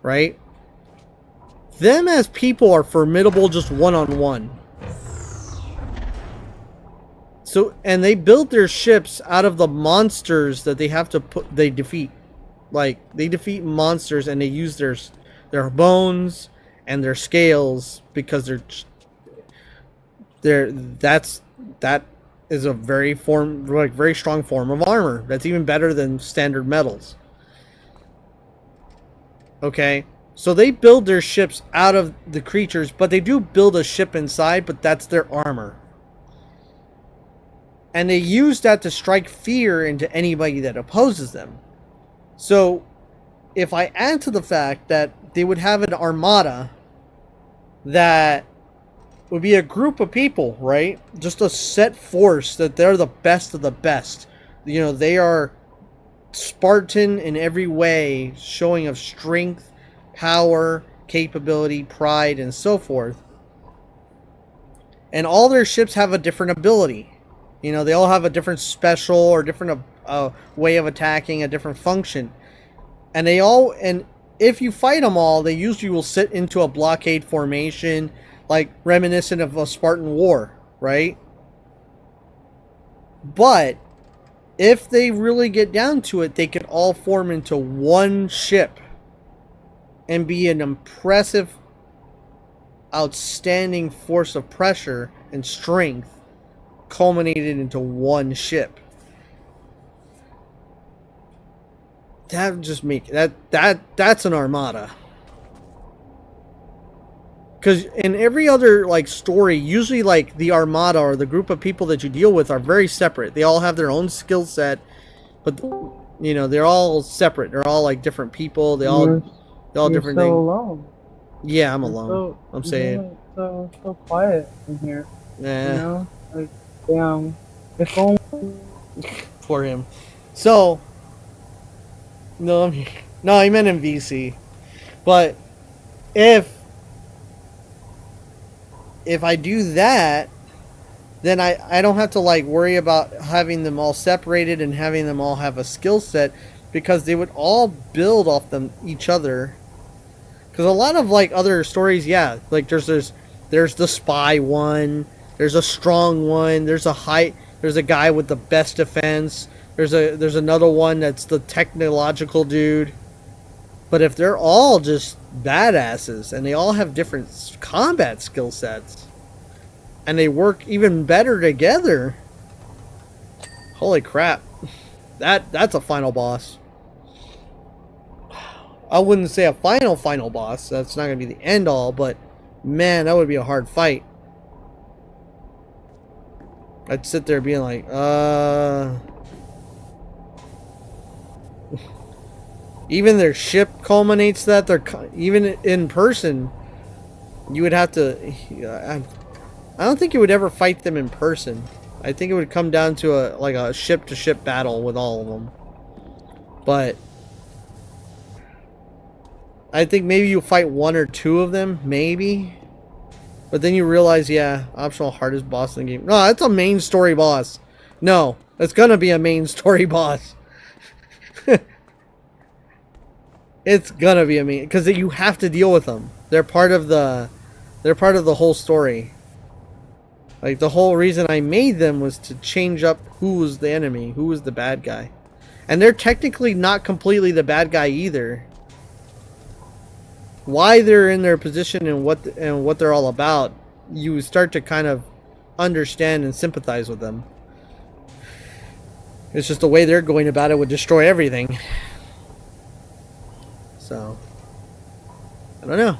right? Them as people are formidable just one-on-one. So, and they build their ships out of the monsters that they have to they defeat. Like, they defeat monsters, and they use their bones and their scales, because that is a very strong form of armor. That's even better than standard metals. Okay, so they build their ships out of the creatures, but they do build a ship inside, but that's their armor. And they use that to strike fear into anybody that opposes them. So, if I add to the fact that they would have an armada that would be a group of people, right? Just a set force that they're the best of the best. You know, they are Spartan in every way, showing of strength, power, capability, pride, and so forth. And all their ships have a different ability. You know, they all have a different special or different way of attacking, a different function. And if you fight them all, they usually will sit into a blockade formation, like reminiscent of a Spartan war, right? But if they really get down to it, they could all form into one ship and be an impressive, outstanding force of pressure and strength culminated into one ship. That would just make that's an armada. Because in every other like story, usually like the armada or the group of people that you deal with are very separate. They all have their own skill set, but you know they're all separate. They're all like different people. They all different things. Alone. Yeah, I'm alone. I'm saying so quiet in here. Yeah. You know, like damn, if only for him. So no, I meant in VC. But if I do that, then I don't have to like worry about having them all separated and having them all have a skill set, because they would all build off each other. Because a lot of like other stories, yeah, like there's the spy one, there's a strong one, there's a guy with the best defense, there's another one that's the technological dude. But if they're all just badasses and they all have different combat skill sets and they work even better together, holy crap, that's a final boss. I wouldn't say a final boss. That's not going to be the end all, but man, that would be a hard fight. I'd sit there being like, even their ship culminates that. Even in person, you would have to. I don't think you would ever fight them in person. I think it would come down to a ship to ship battle with all of them. But I think maybe you fight one or two of them, maybe. But then you realize, yeah, optional hardest boss in the game. No, that's a main story boss. No, it's gonna be a main story boss. It's gonna be a main, because you have to deal with them. They're part of the whole story. Like the whole reason I made them was to change up who was the enemy, who was the bad guy, and they're technically not completely the bad guy either. Why they're in their position and what they're all about, you start to kind of understand and sympathize with them. It's just the way they're going about it would destroy everything. So, I don't know.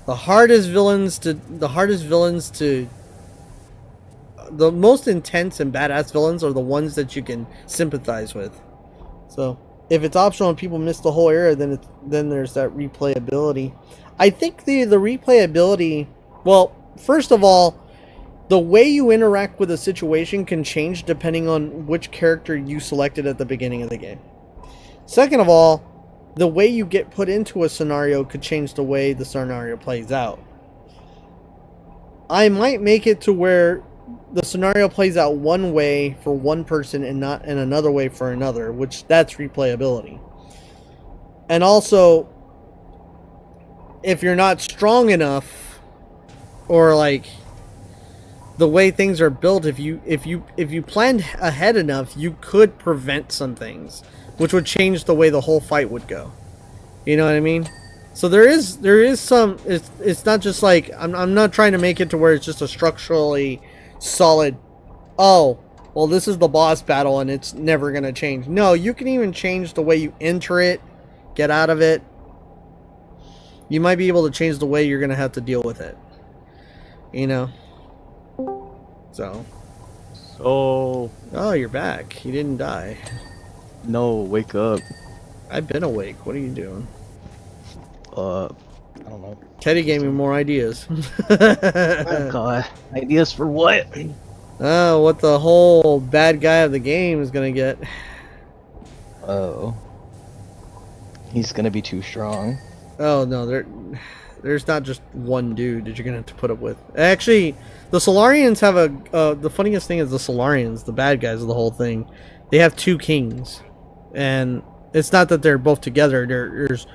The most intense and badass villains are the ones that you can sympathize with. So, if it's optional and people miss the whole era, then there's that replayability. I think the replayability, well, first of all, the way you interact with a situation can change depending on which character you selected at the beginning of the game. Second of all, the way you get put into a scenario could change the way the scenario plays out. I might make it to where the scenario plays out one way for one person and not in another way for another, which that's replayability. And also, if you're not strong enough, or like the way things are built, if you planned ahead enough, you could prevent some things, which would change the way the whole fight would go. You know what I mean? So there is some. It's not just like I'm not trying to make it to where it's just a structurally solid. Oh, well, this is the boss battle and it's never gonna change. No, you can even change the way you enter it, get out of it. You might be able to change the way you're gonna have to deal with it. You know. So. Oh, you're back. You didn't die. no, wake up. I've been awake. What are you doing? I don't know. Teddy gave me more ideas. Oh, God. Ideas for what? Oh, what the whole bad guy of the game is gonna get. Oh. He's gonna be too strong. Oh, no, there's not just one dude that you're gonna have to put up with. Actually, the Solarians have the funniest thing is the Solarians, the bad guys of the whole thing, they have two kings. And it's not that they're both together. There's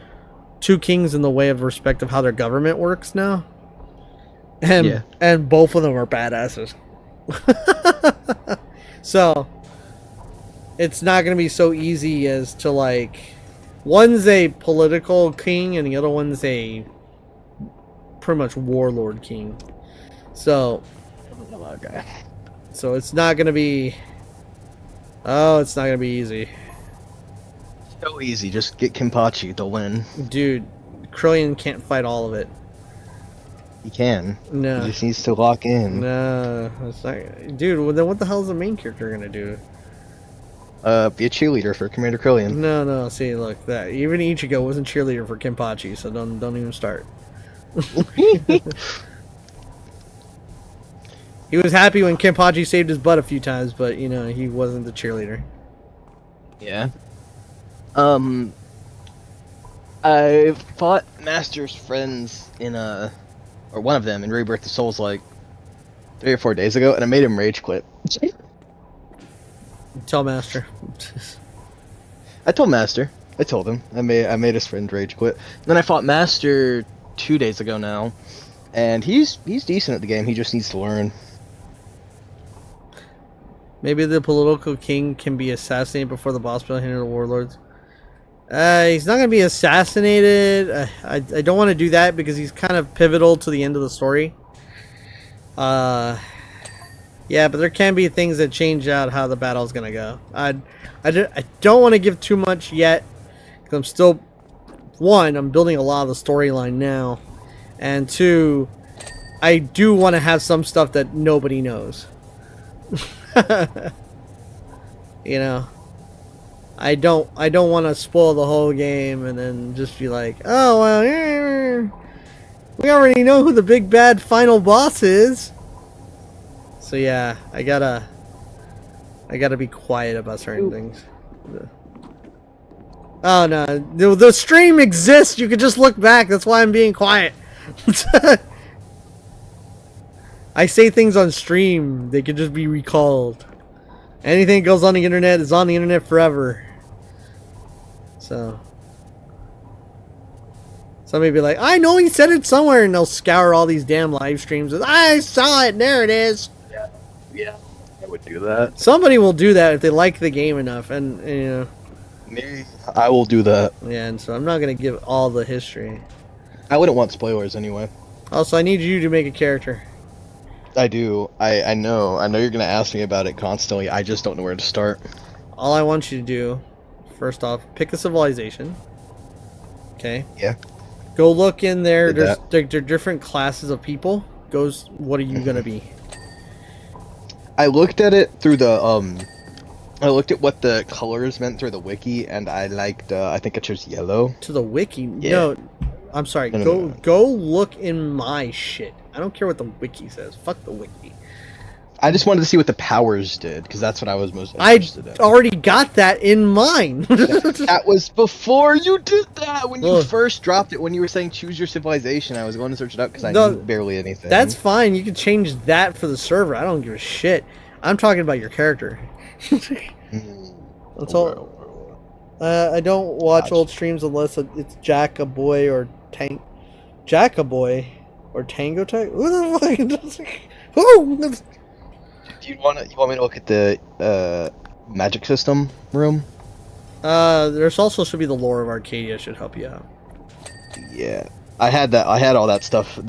two kings in the way of respect of how their government works now. And both of them are badasses. So it's not going to be so easy as to like, one's a political king and the other one's a pretty much warlord king. So it's not going to be, it's not going to be easy. So easy, just get Kenpachi to win. Dude, Krillian can't fight all of it. He can. No. He just needs to lock in. No, it's not. Dude, well, then what the hell is the main character gonna do? Be a cheerleader for Commander Krillian. No. See, look, that even Ichigo wasn't cheerleader for Kenpachi, so don't even start. He was happy when Kenpachi saved his butt a few times, but you know he wasn't the cheerleader. Yeah. I fought Master's friends in or one of them in Rebirth of Souls like 3 or 4 days ago, and I made him rage quit. Tell Master. I told Master. I told him. I made his friend rage quit. Then I fought Master 2 days ago now, and he's decent at the game. He just needs to learn. Maybe the political king can be assassinated before the boss battle here, the warlords. He's not going to be assassinated. I don't want to do that because he's kind of pivotal to the end of the story. Yeah, but there can be things that change out how the battle's going to go. I don't want to give too much yet because I'm still, one, I'm building a lot of the storyline now, and two, I do want to have some stuff that nobody knows. You know, I don't want to spoil the whole game and then just be like, oh well, yeah, we already know who the big bad final boss is. So yeah, I gotta be quiet about certain things. Oh no, the stream exists. You can just look back. That's why I'm being quiet. I say things on stream. They can just be recalled. Anything that goes on the internet is on the internet forever. So somebody be like, I know he said it somewhere, and they'll scour all these damn live streams. I saw it. There it is. Yeah, I would do that. Somebody will do that if they like the game enough, and you know. Me, I will do that. Yeah, and so I'm not gonna give all the history. I wouldn't want spoilers anyway. Also, I need you to make a character. I do. I know you're gonna ask me about it constantly. I just don't know where to start. All I want you to do, first off, pick a civilization. Okay. Yeah. Go look in there. Did There are different classes of people. Goes. What are you gonna be? I looked at it through the I looked at what the colors meant through the wiki, and I liked. I think I chose yellow. To the wiki? Yeah. No. I'm sorry. No. Go look in my shit. I don't care what the wiki says. Fuck the wiki. I just wanted to see what the powers did, because that's what I was most interested in. I already got that in mine. That was before you did that, when you first dropped it, when you were saying choose your civilization. I was going to search it up because I knew barely anything. That's fine. You can change that for the server. I don't give a shit. I'm talking about your character. That's all. I don't watch old streams unless it's Jack a boy or Tank. Jack a boy or Tango Tech. Who the fuck? Who? Do you want me to look at the magic system room? There's also should be the lore of Arcadia should help you out. Yeah, I had that. I had all that stuff.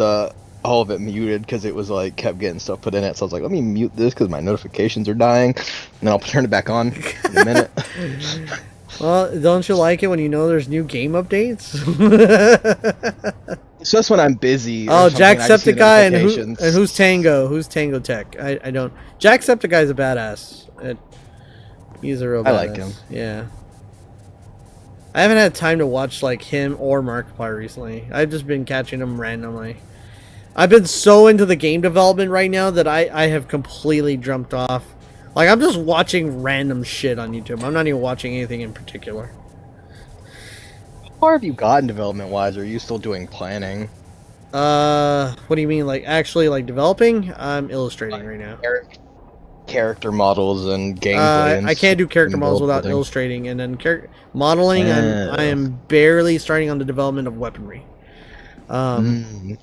All of it muted because it was like kept getting stuff put in it. So I was like, let me mute this because my notifications are dying, and then I'll turn it back on in a minute. Well, don't you like it when you know there's new game updates? It's just when I'm busy. Oh, Jacksepticeye and who's Tango? Who's Tango Tech? I don't. Jacksepticeye's a badass. He's a real badass. I like him. Yeah. I haven't had time to watch like him or Markiplier recently. I've just been catching them randomly. I've been so into the game development right now that I have completely jumped off. Like, I'm just watching random shit on YouTube. I'm not even watching anything in particular. How far have you gotten development-wise, or are you still doing planning? What do you mean? Like, actually, like, developing? I'm illustrating right now. Character models and gameplay. I can't do character models without illustrating. And then modeling, I am barely starting on the development of weaponry. I'm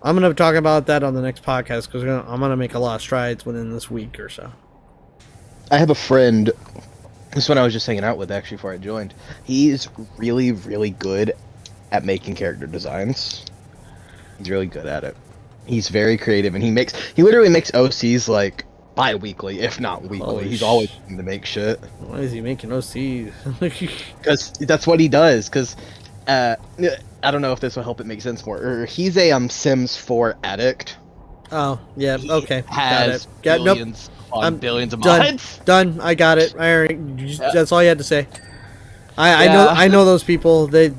going to talk about that on the next podcast, because I'm going to make a lot of strides within this week or so. I have a friend. This one I was just hanging out with actually before I joined. He's really, really good at making character designs. He's really good at it. He's very creative, and he literally makes OCs like bi-weekly, if not weekly. Holy He's always looking to make shit. Why is he making OCs? Because that's what he does. Because I don't know if this will help it make sense more. He's a Sims 4 addict. Oh yeah, okay, Has got it. billions I'm on billions of done. mods. Done. I got it. All right, that's all you had to say. I know those people. They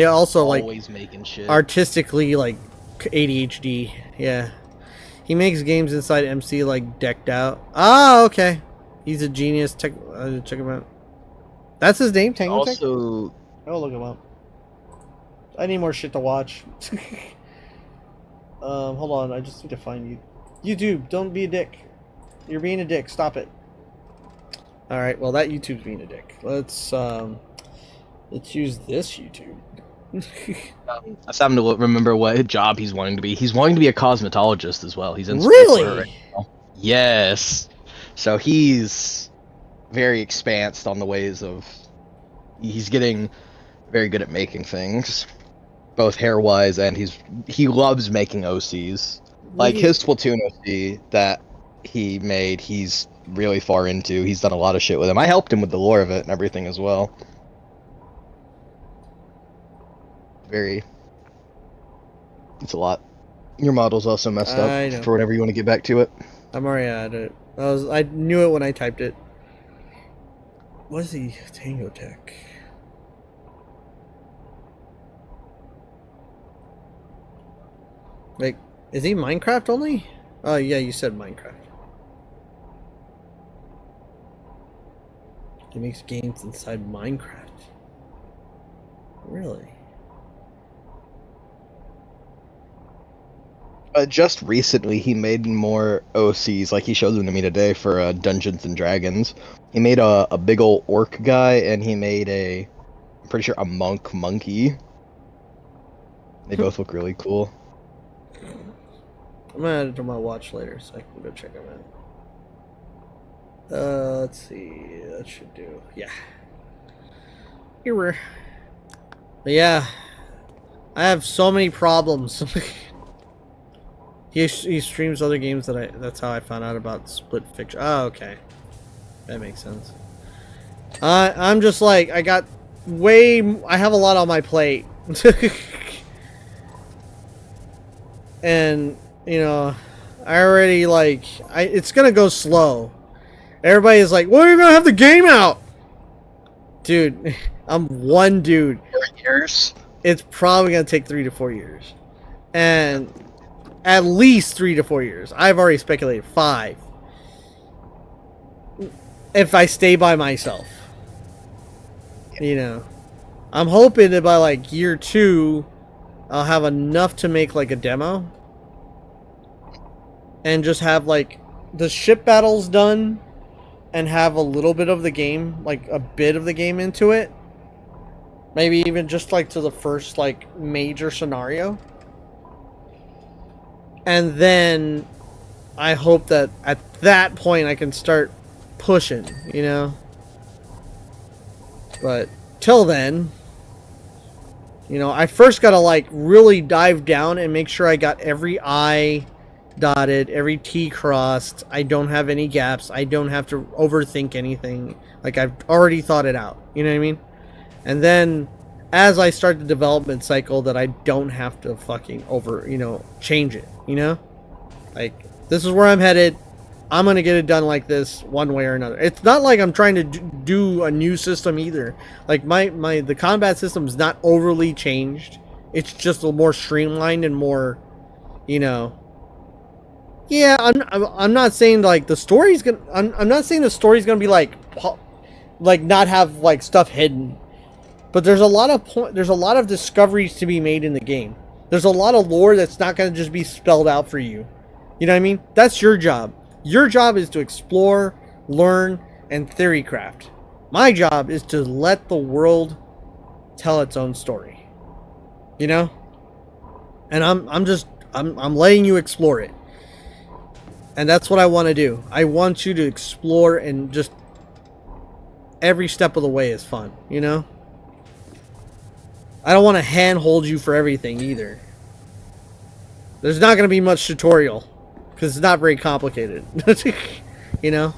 also like Always making shit. artistically like ADHD. Yeah, he makes games inside MC like decked out. Ah, okay. He's a genius. Check him out. That's his name, Tango Tech? Also, I'll look him up. I need more shit to watch. Hold on. I just need to find you. YouTube, don't be a dick. You're being a dick. Stop it. All right. Well, that YouTube's being a dick. Let's use this YouTube. I still have to remember what job he's wanting to be. He's wanting to be a cosmetologist as well. He's in Really? school for it right now. Yes. So he's very expansed on the ways of. He's getting very good at making things, both hair wise and he loves making OCs. Like his Splatoon OC that he made, he's really far into. He's done a lot of shit with him. I helped him with the lore of it and everything as well. It's a lot. Your model's also messed I up know. for whenever you want to get back to it. I'm already at it. I knew it when I typed it. What is the Tango Tech? Like, is he Minecraft only? Oh yeah, you said Minecraft. He makes games inside Minecraft. Really? Just recently, he made more OCs, like he showed them to me today for Dungeons and Dragons. He made a big old orc guy, and he made I'm pretty sure a monk monkey. They both look really cool. I'm gonna add it to my watch later so I can go check them out. Let's see. That should do. Yeah. Here we're. But yeah, I have so many problems. He streams other games that's how I found out about Split Fiction. Oh, okay. That makes sense. I'm just like, I have a lot on my plate. And, you know, I already it's gonna go slow. Everybody is like, when are you gonna have the game out? Dude, I'm one dude. 4 years? It's probably gonna take 3 to 4 years. And at least 3 to 4 years. I've already speculated 5. If I stay by myself. You know. I'm hoping that by like year 2, I'll have enough to make like a demo. And just have like the ship battles done. And have a little bit of the game, like a bit of the game into it. Maybe even just like to the first like major scenario. And then I hope that at that point I can start pushing, you know? But till then, you know, I first gotta like really dive down and make sure I got every I dotted, every T crossed, I don't have any gaps, I don't have to overthink anything. Like I've already thought it out, you know what I mean? And then as I start the development cycle that I don't have to fucking change it, you know? Like, this is where I'm headed. I'm gonna get it done like this one way or another. It's not like I'm trying to do a new system either. Like the combat system is not overly changed. It's just a little more streamlined and more, you know. Yeah, I'm not saying like the story's gonna. I'm not saying the story's gonna be like not have like stuff hidden. But there's a lot of discoveries to be made in the game. There's a lot of lore that's not gonna just be spelled out for you. You know what I mean? That's your job. Your job is to explore, learn, and theory craft. My job is to let the world tell its own story. You know? And I'm letting you explore it. And that's what I want to do. I want you to explore, and just every step of the way is fun, you know? I don't want to handhold you for everything either. There's not going to be much tutorial because it's not very complicated. You know?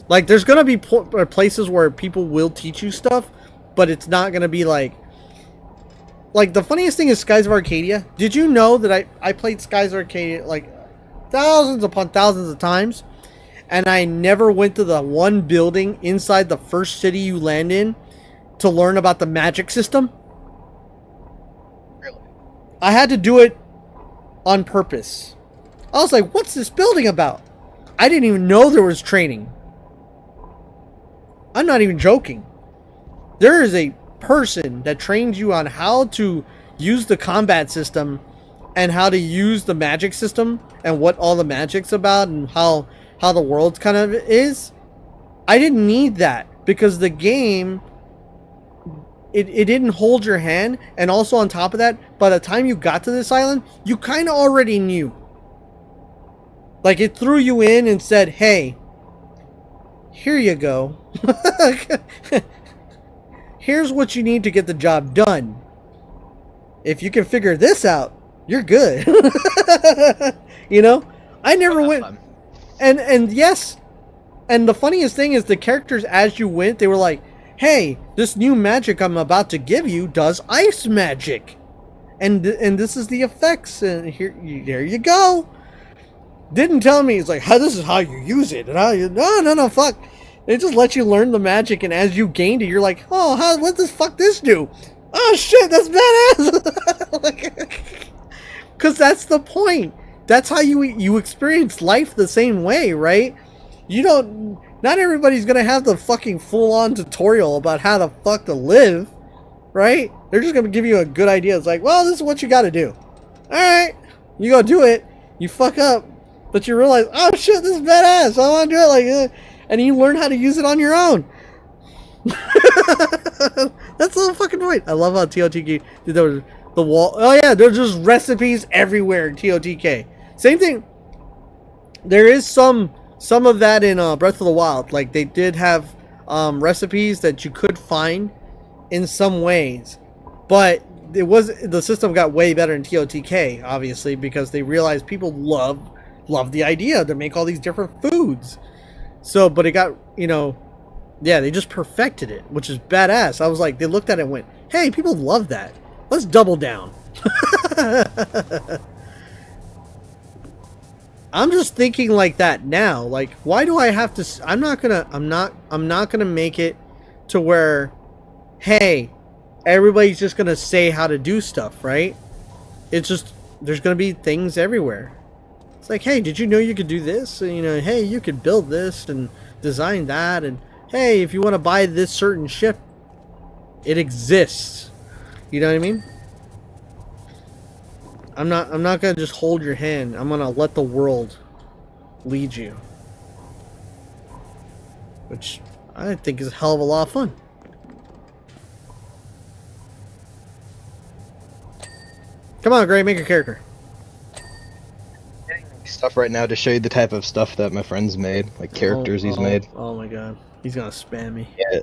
Like, there's going to be places where people will teach you stuff, but it's not going to be like the funniest thing is Skies of Arcadia. Did you know that I played Skies of Arcadia like thousands upon thousands of times, and I never went to the one building inside the first city you land in to learn about the magic system? Really? I had to do it on purpose. I was like, what's this building about? I didn't even know there was training. I'm not even joking. There is a person that trains you on how to use the combat system and how to use the magic system and what all the magic's about and how the world kind of is. I didn't need that because the game, it didn't hold your hand. And also on top of that, by the time you got to this island, you kind of already knew. Like, it threw you in and said, hey, here you go. Here's what you need to get the job done. If you can figure this out, you're good. You know? I never went. And yes. And the funniest thing is the characters, as you went, they were like, hey, this new magic I'm about to give you does ice magic. And this is the effects. And there you go. Didn't tell me, it's like, this is how you use it. And no, fuck. They just let you learn the magic, and as you gained it, you're like, oh, what the fuck this do? Oh shit, that's badass. Because that's the point. That's how you experience life the same way, right? Not everybody's gonna have the fucking full-on tutorial about how the fuck to live, right? They're just gonna give you a good idea. It's like, well, this is what you gotta do. Alright, you go do it, you fuck up, but you realize, oh shit, this is badass, I wanna do it like this. And you learn how to use it on your own. That's the fucking point. I love how TOTK did the wall. Oh yeah, there's just recipes everywhere in TOTK. Same thing. There is some of that in Breath of the Wild. Like, they did have recipes that you could find in some ways, but the system got way better in TOTK, obviously, because they realized people love the idea to make all these different foods. So, but it got, yeah, they just perfected it, which is badass. I was like, they looked at it and went, hey, people love that. Let's double down. I'm just thinking like that now. Like, why do I have to, I'm not gonna make it to where, hey, everybody's just gonna say how to do stuff, right? It's just, there's gonna be things everywhere. It's like, hey, did you know you could do this? And, hey, you could build this and design that. And, hey, if you want to buy this certain ship, it exists. You know what I mean? I'm not going to just hold your hand. I'm going to let the world lead you. Which I think is a hell of a lot of fun. Come on, Gray, make a character. Stuff right now to show you the type of stuff that my friend's made, like characters he's made. Oh my god, he's gonna spam me. Yeah,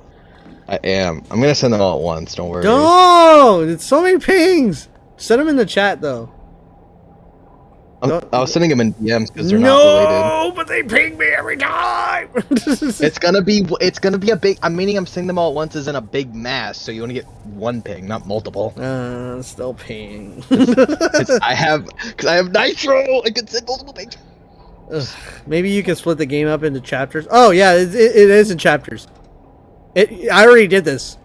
I am. I'm gonna send them all at once. Don't worry. No, it's so many pings. Send them in the chat though. I was sending them in DMs because they're not related. No, but they ping me every time. It's gonna be a big. I'm sending them all at once as in a big mass, so you want to get one ping, not multiple. Still ping. I have nitro. I can send multiple pings. Maybe you can split the game up into chapters. Oh yeah, it is in chapters. I already did this.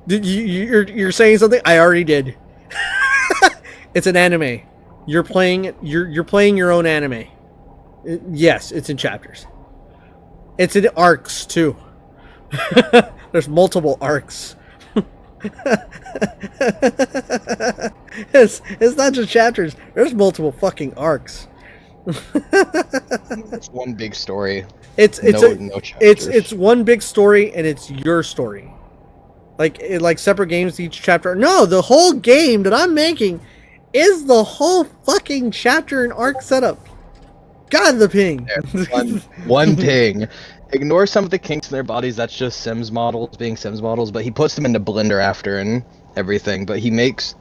You're saying something? I already did. It's an anime. You're playing your own anime. Yes, it's in chapters. It's in arcs too. There's multiple arcs. It's not just chapters. There's multiple fucking arcs. It's one big story. It's chapters. one big story, and it's your story. Like separate games each chapter. No, the whole game that I'm making is the whole fucking chapter and arc setup. God, the ping. One ping. Ignore some of the kinks in their bodies. That's just Sims models being Sims models. But he puts them into Blender after and everything. But he makes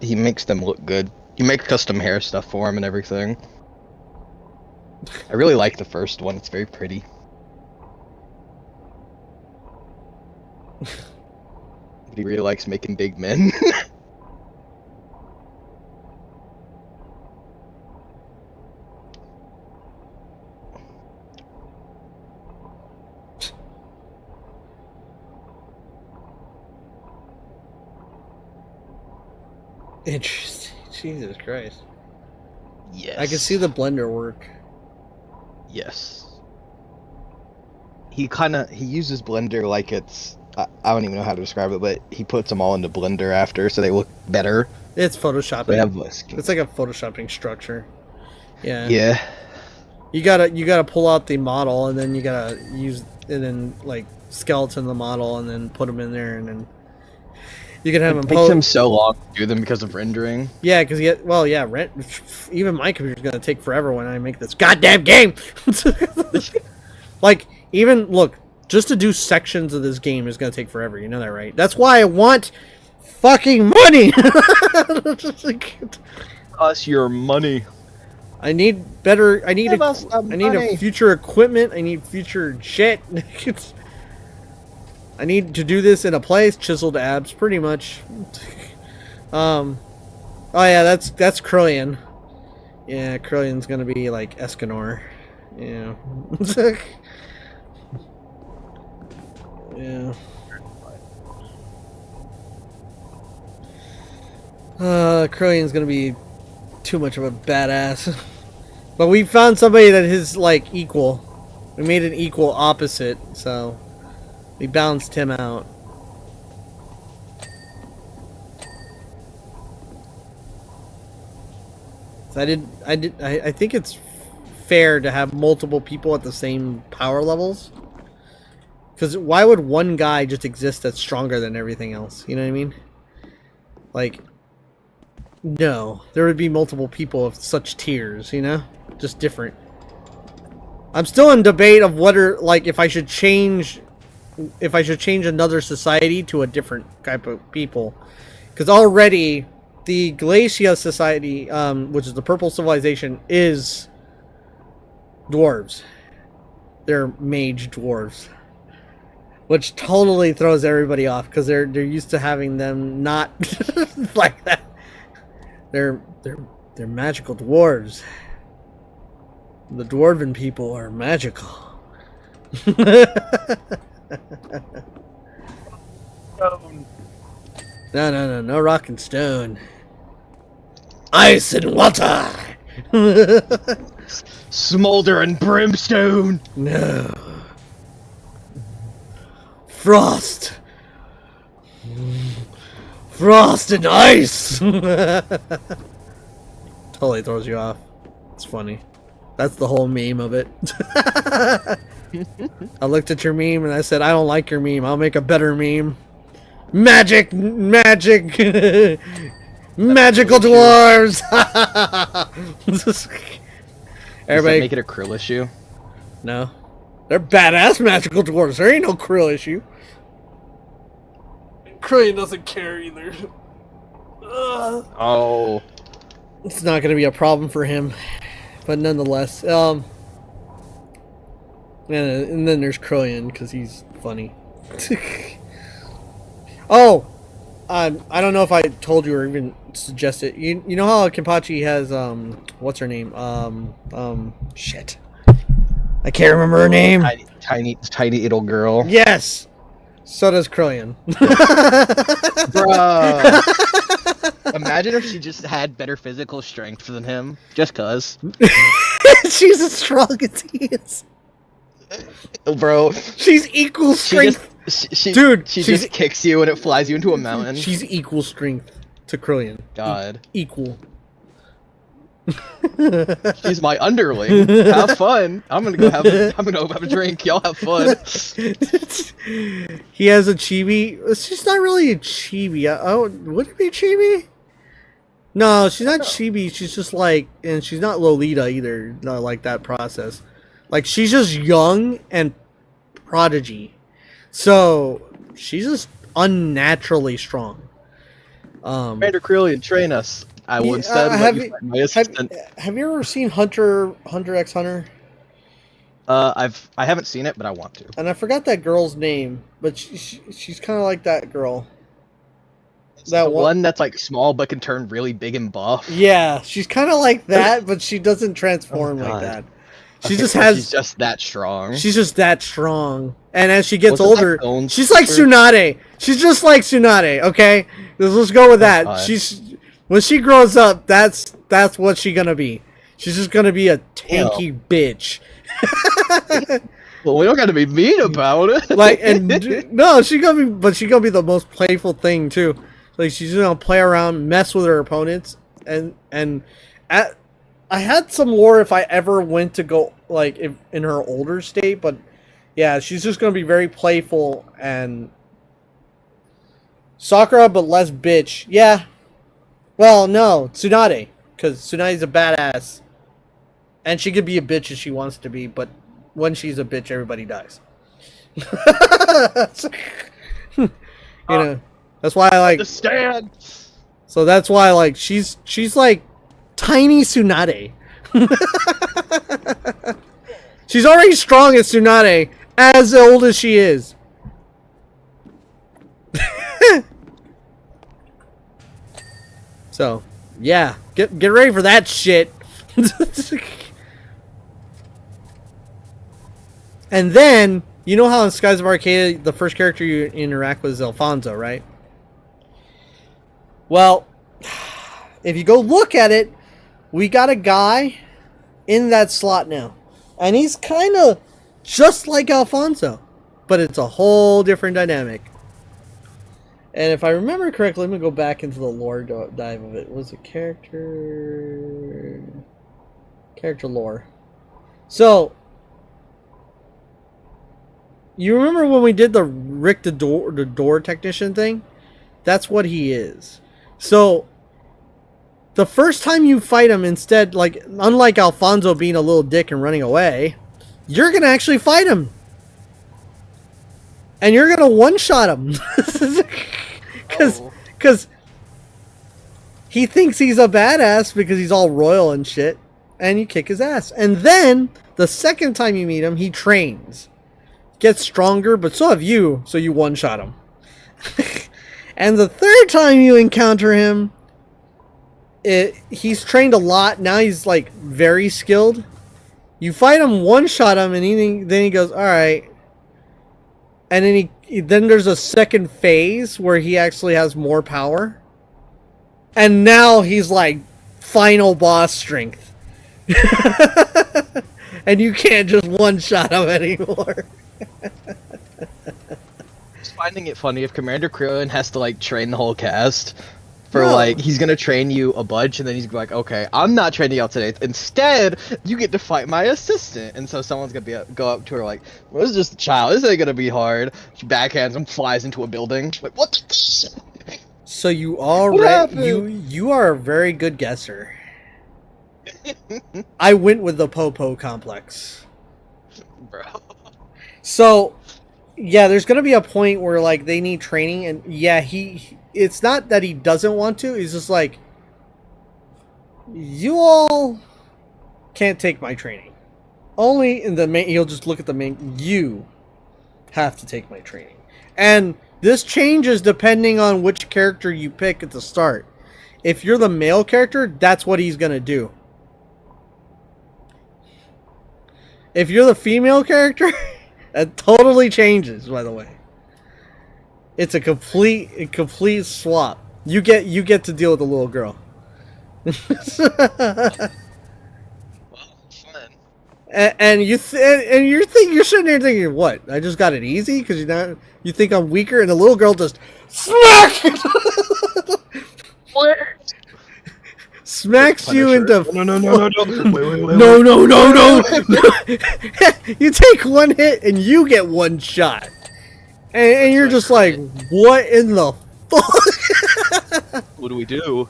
them look good. He makes custom hair stuff for him and everything. I really like the first one. It's very pretty. He really likes making big men. Interesting. Jesus Christ. Yes. I can see the blender work. Yes. He uses Blender like it's I don't even know how to describe it, but he puts them all into Blender after so they look better. It's photoshopping. They have less. It's like a photoshopping structure. Yeah. Yeah. You gotta pull out the model and then you gotta use and then like skeleton the model and then put them in there and then you can have them. It takes them so long to do them because of rendering. Yeah, because even my computer's gonna take forever when I make this goddamn game. Like even look, just to do sections of this game is gonna take forever. You know that, right? That's why I want fucking money. Us your money. I need better. I need money. a future equipment. I need future shit. I need to do this in a place. Chiseled abs, pretty much. Oh yeah, that's Krillian. Yeah, Krillian's gonna be like Escanor. Yeah. Yeah. Krillian's gonna be too much of a badass. But we found somebody that is like equal. We made an equal opposite, so we balanced him out. So I think it's fair to have multiple people at the same power levels. Because why would one guy just exist that's stronger than everything else? You know what I mean? Like, no. There would be multiple people of such tiers, you know? Just different. I'm still in debate of whether, like, if I should change another society to a different type of people. Because already, the Glacia society, which is the purple civilization, is dwarves. They're mage dwarves. Which totally throws everybody off because they're used to having them not like that. They're magical dwarves. The dwarven people are magical. No rock and stone. Ice and water. Smolder and brimstone. No. Frost. Frost and ice. Totally throws you off. It's funny. That's the whole meme of it. I looked at your meme and I said, I don't like your meme. I'll make a better meme. Magic. Magical dwarves. Everybody make it a krill issue. No. They're badass magical dwarves. There ain't no krill issue. Krillian doesn't care either. Oh. It's not going to be a problem for him. But nonetheless, and then there's Krillian because he's funny. Oh, I don't know if I told you or even suggested. You know how Kenpachi has what's her name? Shit. I can't remember her name. Tiny little girl. Yes. So does Krillian. Bro. Imagine if she just had better physical strength than him. Just cuz. She's as strong as he is. Bro. She's equal strength. Dude, she just kicks you and it flies you into a mountain. She's equal strength to Krillian. God. Equal. She's my underling. Have fun. I'm gonna go have a drink. Y'all have fun. He has a chibi. She's not really a chibi. Oh, would it be a chibi? No, she's not chibi. She's just like, and she's not Lolita either. Not like that process. Like she's just young and prodigy, so she's just unnaturally strong. Commander Krillian, train us. I would say my assistant. Have you ever seen Hunter x Hunter? I haven't seen it, but I want to. And I forgot that girl's name, but she's kind of like that girl. That one that's like small but can turn really big and buff. Yeah, she's kind of like that, but she doesn't transform like that. She's just that strong. She's just that strong. And as she gets older, she's like Tsunade. She's just like Tsunade, okay? Let's go with that. When she grows up, that's what she's gonna be. She's just gonna be a tanky bitch. Well, we don't gotta be mean about it. She's gonna be the most playful thing too. Like she's gonna play around, mess with her opponents, I had some lore if I ever went to go like in her older state, but yeah, she's just gonna be very playful and Sakura, but less bitch. Yeah. Well, no, Tsunade, because Tsunade's a badass, and she could be a bitch if she wants to be, but when she's a bitch, everybody dies. You know. That's why I like. Understand. So that's why like she's like tiny Tsunade. She's already strong as Tsunade, as old as she is. So yeah, get ready for that shit. And then you know how in Skies of Arcadia the first character you interact with is Alfonso, right? Well, if you go look at it, we got a guy in that slot now. And he's kind of just like Alfonso, but it's a whole different dynamic. And if I remember correctly, let me go back into the lore dive of it. Was it character lore? So, you remember when we did the Rick the door technician thing? That's what he is. So, the first time you fight him, instead, like, unlike Alfonso being a little dick and running away, you're going to actually fight him. And you're going to one-shot him. Because he thinks he's a badass because he's all royal and shit. And you kick his ass. And then, the second time you meet him, he trains. Gets stronger, but so have you, so you one-shot him. And the third time you encounter him, he's trained a lot. Now he's like very skilled. You fight him, one-shot him, and then he goes, all right. And then there's a second phase where he actually has more power. And now he's like final boss strength. And you can't just one-shot him anymore. Finding it funny if Commander Krillian has to like train the whole cast for like he's gonna train you a bunch and then he's like, okay, I'm not training y'all today. Instead, you get to fight my assistant, and so someone's gonna go up to her like, well, this is just a child. This ain't gonna be hard. She backhands him, flies into a building. Like, what? So you are you are a very good guesser. I went with the Popo complex, bro. So. Yeah, there's gonna be a point where like they need training, and yeah, it's not that he doesn't want to. He's just like, you all can't take my training. Only in the main. He'll just look at the main. You have to take my training, and this changes depending on which character you pick at the start. If you're the male character, that's what he's gonna do. If you're the female character. That totally changes, by the way. It's a complete swap. You get to deal with the little girl. Well, fun. And you're sitting there thinking, what? I just got it easy because you think I'm weaker, and the little girl just smack. What? Smacks you into no. You take one hit and you get one shot, and you're just like, what in the fuck? What do we do?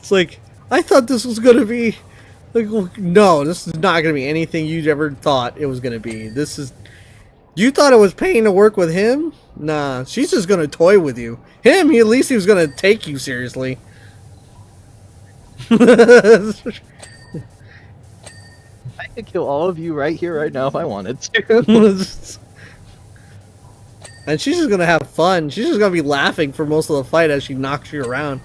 It's like, I thought this was gonna be like, well, no, this is not gonna be anything you ever thought it was gonna be. This is, you thought it was paying to work with him? Nah, she's just gonna toy with you. Him, at least he was gonna take you seriously. I could kill all of you right here, right now, if I wanted to. And she's just gonna have fun. She's just gonna be laughing for most of the fight as she knocks you around.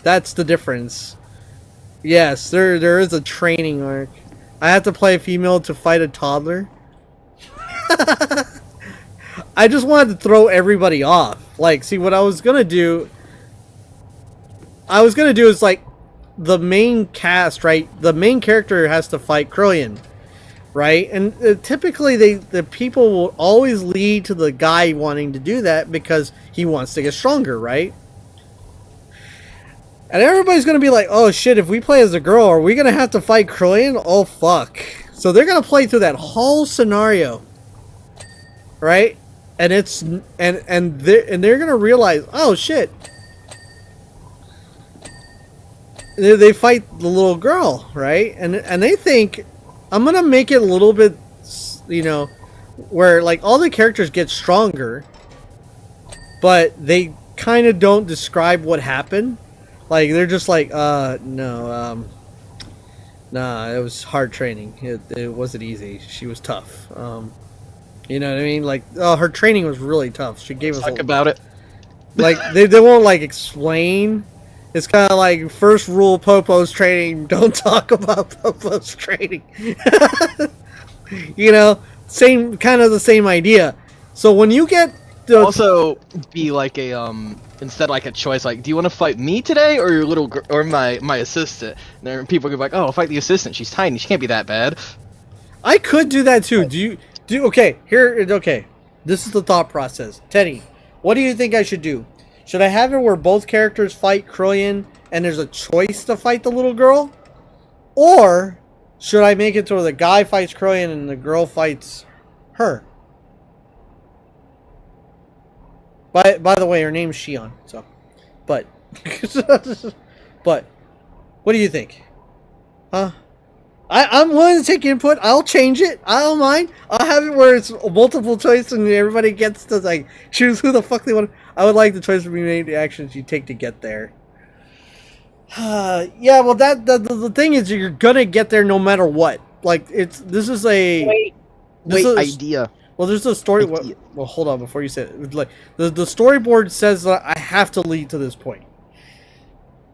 That's the difference. Yes, there is a training arc. I have to play a female to fight a toddler. I just wanted to throw everybody off. Like, see, what I was gonna do is like the main cast, right? The main character has to fight Croyan, right? And typically the people will always lead to the guy wanting to do that because he wants to get stronger, right? And everybody's gonna be like, oh shit, if we play as a girl, are we gonna have to fight Croyan? Oh fuck. So they're gonna play through that whole scenario, right? And it's and they're gonna realize, oh shit, they fight the little girl, right? And they think, I'm gonna make it a little bit, you know, where like all the characters get stronger, but they kind of don't describe what happened. Like, they're just like, no, nah, it was hard training. It wasn't easy. She was tough. You know what I mean? Like, her training was really tough. She gave us Talk about it. Like, they won't, like, explain. It's kind of like, first rule Popo's training, don't talk about Popo's training. You know? Kind of the same idea. So when you get... Also, be like a, instead like a choice, like, do you want to fight me today or your little or my assistant? And then people could be like, oh, I'll fight the assistant. She's tiny. She can't be that bad. I could do that too. Okay. This is the thought process. Teddy, what do you think I should do? Should I have it where both characters fight Croyan and there's a choice to fight the little girl? Or should I make it to where the guy fights Croyan and the girl fights her? By the way, her name's Shion. So, but what do you think? Huh? I'm willing to take input. I'll change it. I don't mind. I'll have it where it's multiple choice and everybody gets to like choose who the fuck they want. I would like the choice to be made, the actions you take to get there. Yeah, well, the thing is, you're gonna get there no matter what. Like, this is a idea. Well, there's a story. Well, hold on before you say it. Like, the storyboard says that I have to lead to this point.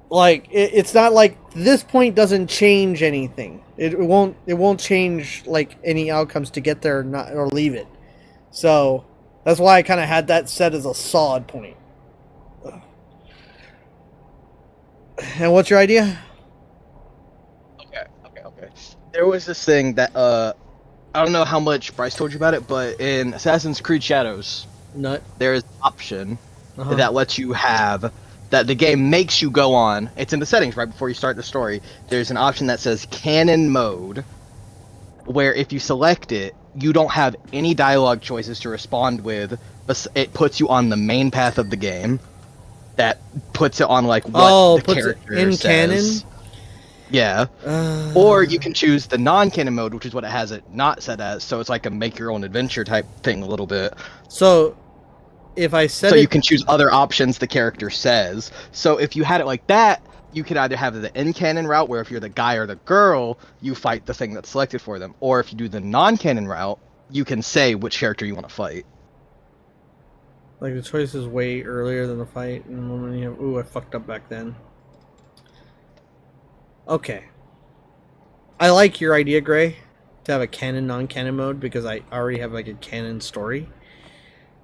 Like, it's not like this point doesn't change anything. It won't change like any outcomes to get there or leave it. So that's why I kind of had that set as a solid point. And what's your idea? Okay. There was this thing that I don't know how much Bryce told you about it, but in Assassin's Creed Shadows, there is an option that lets you have, that the game makes you go on. It's in the settings right before you start the story. There's an option that says canon mode, where if you select it, you don't have any dialogue choices to respond with, but it puts you on the main path of the game. That puts it on like what the character in says. canon. Yeah. Or you can choose the non-canon mode, which is what it has it not set as, so it's like a make your own adventure type thing a little bit. So if I set So you can choose other options the character says. So if you had it like that, you could either have the in-canon route, where if you're the guy or the girl, you fight the thing that's selected for them. Or if you do the non-canon route, you can say which character you want to fight. Like, the choice is way earlier than the fight, and when you have, ooh, I fucked up back then. Okay. I like your idea, Gray, to have a canon, non-canon mode, because I already have, like, a canon story.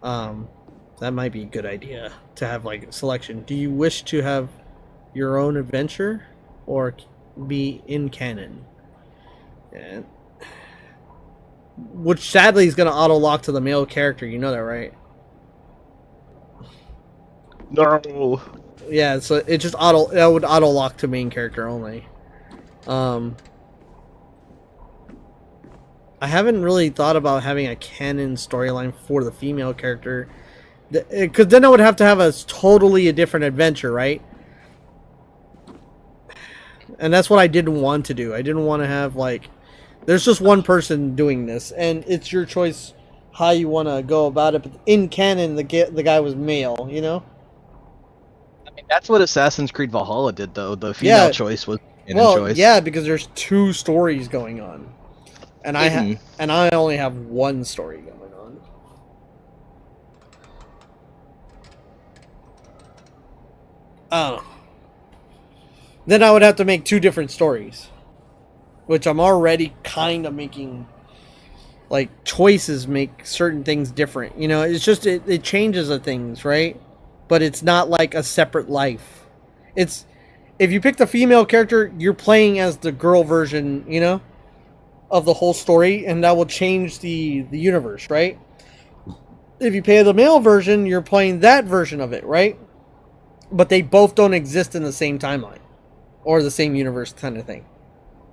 That might be a good idea, to have, like, a selection. Do you wish to have your own adventure, or be in canon? And, which, sadly, is going to auto-lock to the male character, you know that, right? No. Yeah, so it just would auto lock to main character only. I haven't really thought about having a canon storyline for the female character, Because then I would have to have a totally different adventure, right? And that's what I didn't want to do. I didn't want to have, like... There's just one person doing this, and it's your choice how you want to go about it. But in canon, the guy was male, you know? I mean, that's what Assassin's Creed Valhalla did, though. The female choice was choice. Yeah, because there's 2 stories going on. And I only have 1 story going on. Oh. Then I would have to make 2 different stories. Which I'm already kind of making, like, choices make certain things different. You know, it's just, it changes the things, right? But it's not like a separate life. It's, if you pick the female character, you're playing as the girl version, you know, of the whole story, and that will change the universe, right? If you play the male version, you're playing that version of it, right? But they both don't exist in the same timeline. Or the same universe kind of thing.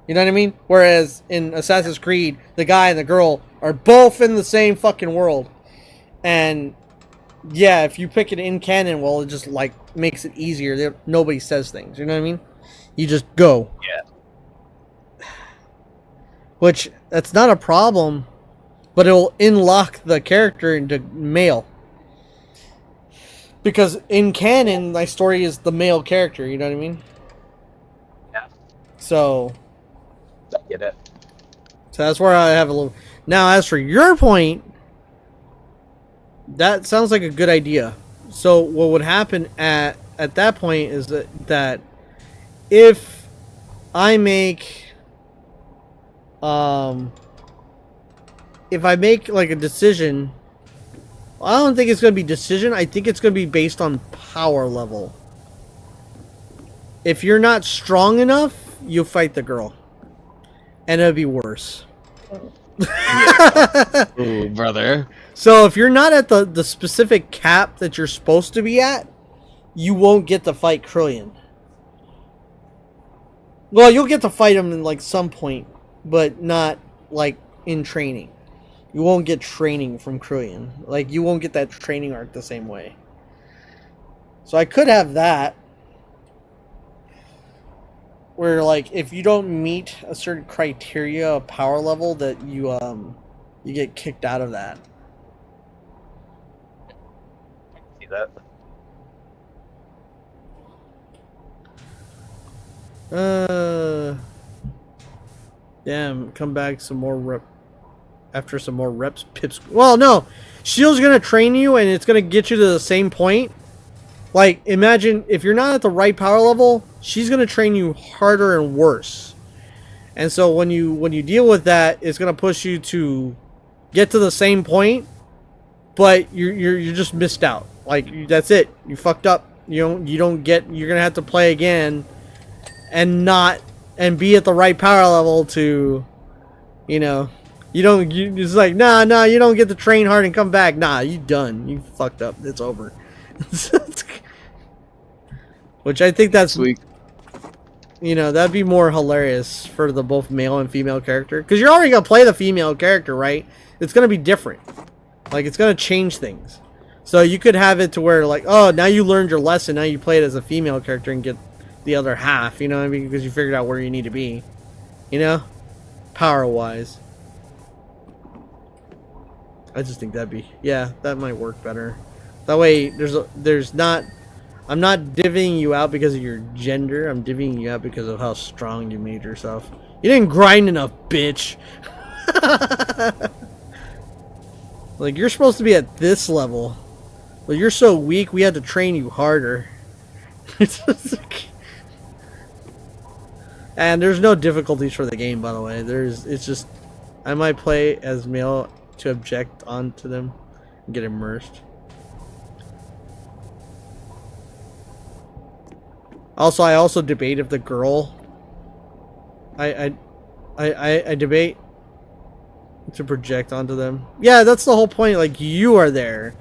You know what I mean? Whereas in Assassin's Creed, the guy and the girl are both in the same fucking world. And yeah, if you pick it in canon, well, it just like makes it easier. Nobody says things. You know what I mean? You just go. Yeah. Which, that's not a problem, but it will unlock the character into male. Because in canon, my story is the male character. You know what I mean? Yeah. So... I get it. So that's where I have a little... Now, as for your point, that sounds like a good idea. So what would happen at that point is that if I make... if I make, like, a decision... I don't think it's going to be decision. I think it's going to be based on power level. If you're not strong enough, you'll fight the girl. And it'll be worse. Ooh, brother. So if you're not at the specific cap that you're supposed to be at, you won't get to fight Krillian. Well, you'll get to fight him in like some point, but not like in training. You won't get training from Krillian. Like, you won't get that training arc the same way. So I could have that. Where, like, if you don't meet a certain criteria of power level, that you get kicked out of that. See that? Damn, come back some more after some more reps. Pips. Well, no. Shield's gonna train you, and it's gonna get you to the same point. Like, imagine if you're not at the right power level, she's gonna train you harder and worse. And so when you deal with that, it's gonna push you to get to the same point, but you're just missed out. Like, that's it. You fucked up. You're gonna have to play again, and be at the right power level to, you know, it's like, nah, you don't get to train hard and come back. Nah, you done. You fucked up. It's over. Which I think that's Sweet. You know, that'd be more hilarious for the both male and female character. Because you're already going to play the female character, right? It's going to be different. Like, it's going to change things. So you could have it to where, like, oh, now you learned your lesson. Now you play it as a female character and get the other half. You know what I mean? Because you figured out where you need to be. You know? Power-wise. I just think that'd be... Yeah, that might work better. That way, there's not... I'm not divvying you out because of your gender. I'm divvying you out because of how strong you made yourself. You didn't grind enough, bitch. Like, you're supposed to be at this level. But you're so weak, we had to train you harder. And there's no difficulties for the game, by the way. It's just... I might play as male to object onto them and get immersed. Also, I also debate if the girl... I debate to project onto them. Yeah, that's the whole point. Like, you are there.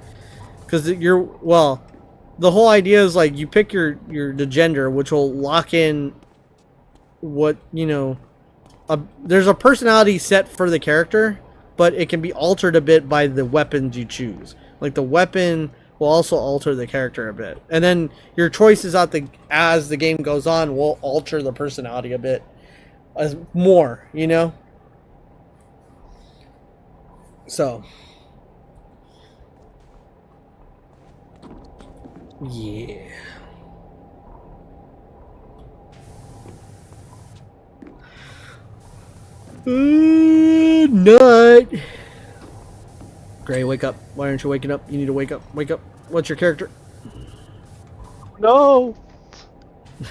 Because you're... Well, the whole idea is, like, you pick the gender, which will lock in what, you know... there's a personality set for the character, but it can be altered a bit by the weapons you choose. Like, the weapon will also alter the character a bit. And then your choices as the game goes on will alter the personality a bit more, you know? So, yeah. Nut. Gray, wake up. Why aren't you waking up? You need to wake up. Wake up. What's your character? No.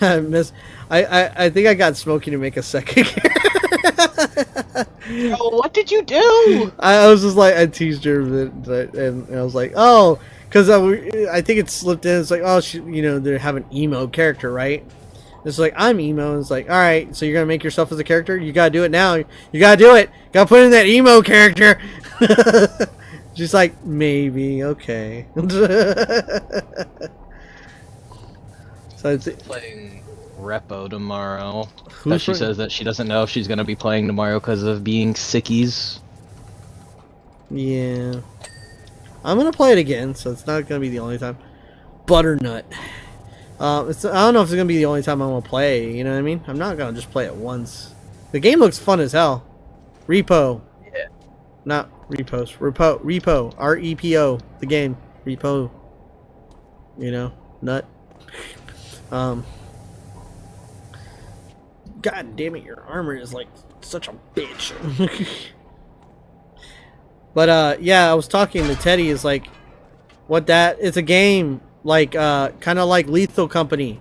I miss. I think I got Smokey to make a second. Bro, what did you do? I was just like, I teased her a bit, and I was like, oh, because I think it slipped in. It's like, oh, they have an emo character, right? It's like, I'm emo. And it's like, all right, so you're gonna make yourself as a character? You gotta do it now. You gotta do it. Gotta put in that emo character. She's like, maybe, okay. So it's Playing Repo tomorrow. Who's She says that she doesn't know if she's gonna be playing tomorrow because of being sickies. Yeah. I'm gonna play it again, so it's not gonna be the only time. Butternut. I don't know if it's gonna be the only time I'm gonna play. You know what I mean? I'm not gonna just play it once. The game looks fun as hell. Repo. Yeah. Not repost. Repo. R-E-P-O. The game. Repo. You know, nut. God damn it! Your armor is like such a bitch. But yeah, I was talking to Teddy. Is like, what that? It's a game like kind of like Lethal Company.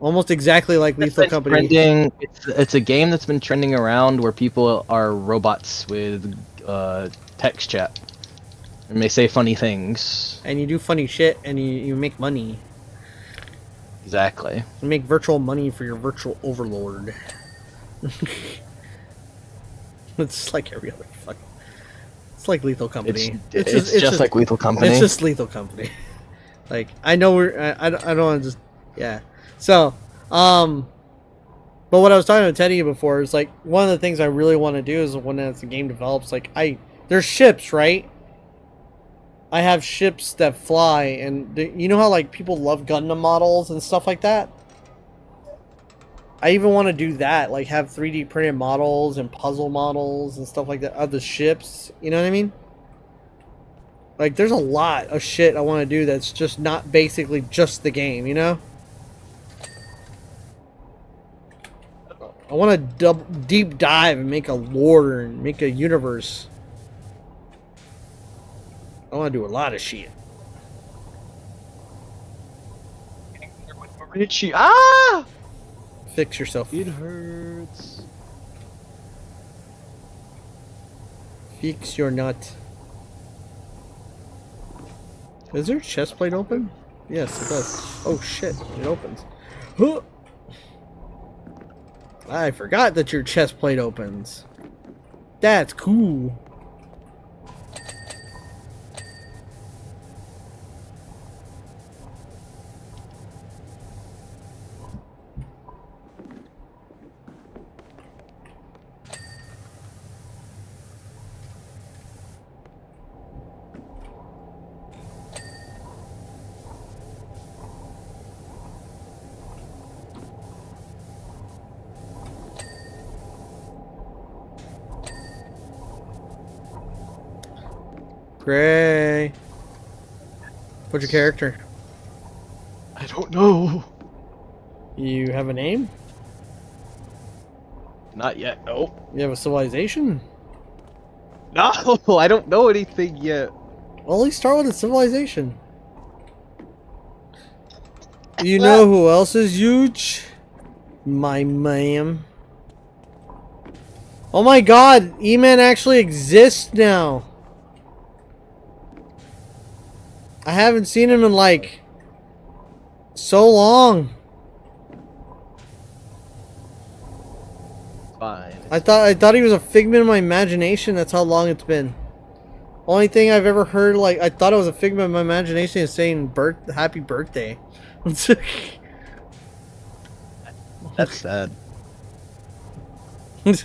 Almost exactly like Lethal Company. Trending, it's a game that's been trending around where people are robots with text chat, and they say funny things. And you do funny shit, and you make money. Exactly. You make virtual money for your virtual overlord. It's like every other fucking. It's like Lethal Company. It's just like Lethal Company. It's just Lethal Company. Like, I know I don't want to just, yeah. So, but what I was talking to Teddy before is like, one of the things I really want to do is when the game develops, like, there's ships, right? I have ships that fly, and you know how like people love Gundam models and stuff like that? I even want to do that, like have 3D printed models and puzzle models and stuff like that of the ships, you know what I mean? Like there's a lot of shit I want to do that's just not basically just the game, you know? I want to deep dive and make a lore and make a universe. I want to do a lot of shit. Richie, ah! Fix yourself. It hurts. Fix your nut. Is there a chest plate open? Yes, it does. Oh shit, it opens. Huh. I forgot that your chest plate opens. That's cool. Gray. What's your character? I don't know. You have a name? Not yet. No. You have a civilization? No, I don't know anything yet. Well, at least start with a civilization. You know who else is huge? My ma'am. Oh my god, E-Man actually exists now. I haven't seen him in like so long. Fine. I thought he was a figment of my imagination. That's how long it's been. Only thing I've ever heard, like, I thought it was a figment of my imagination is saying happy birthday. That's sad. Did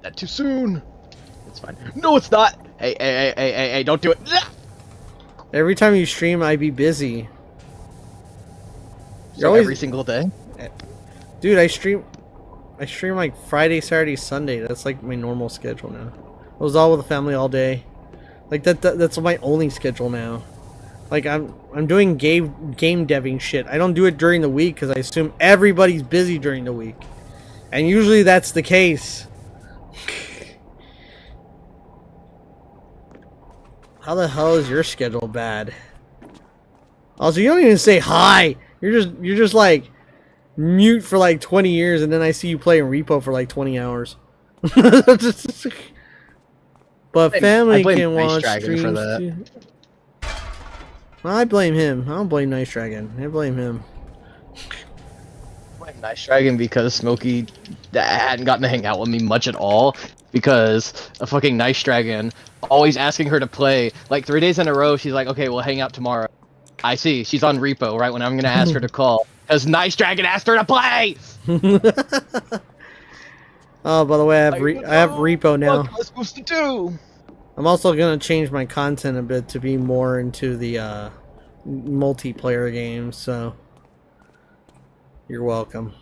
That too soon. It's fine. No, it's not. Hey, don't do it. Every time you stream, I be busy. So every single day. Dude, I stream like Friday, Saturday, Sunday. That's like my normal schedule now. I was all with the family all day. Like that's my only schedule now. Like I'm doing game deving shit. I don't do it during the week because I assume everybody's busy during the week, and usually that's the case. How the hell is your schedule bad? Also, you don't even say hi. You're just like mute for like 20 years, and then I see you playing Repo for like 20 hours. But family can watch streams for that. Too. I blame him. I don't blame Nice Dragon. I blame him. I blame Nice Dragon because Smokey hadn't gotten to hang out with me much at all. Because a fucking Nice Dragon always asking her to play. Like 3 days in a row, she's like, okay, we'll hang out tomorrow. I see. She's on Repo, right when I'm gonna ask her to call. Because Nice Dragon asked her to play! Oh, by the way, I have Repo now. What am I supposed to do? I'm also gonna change my content a bit to be more into the multiplayer games, so you're welcome.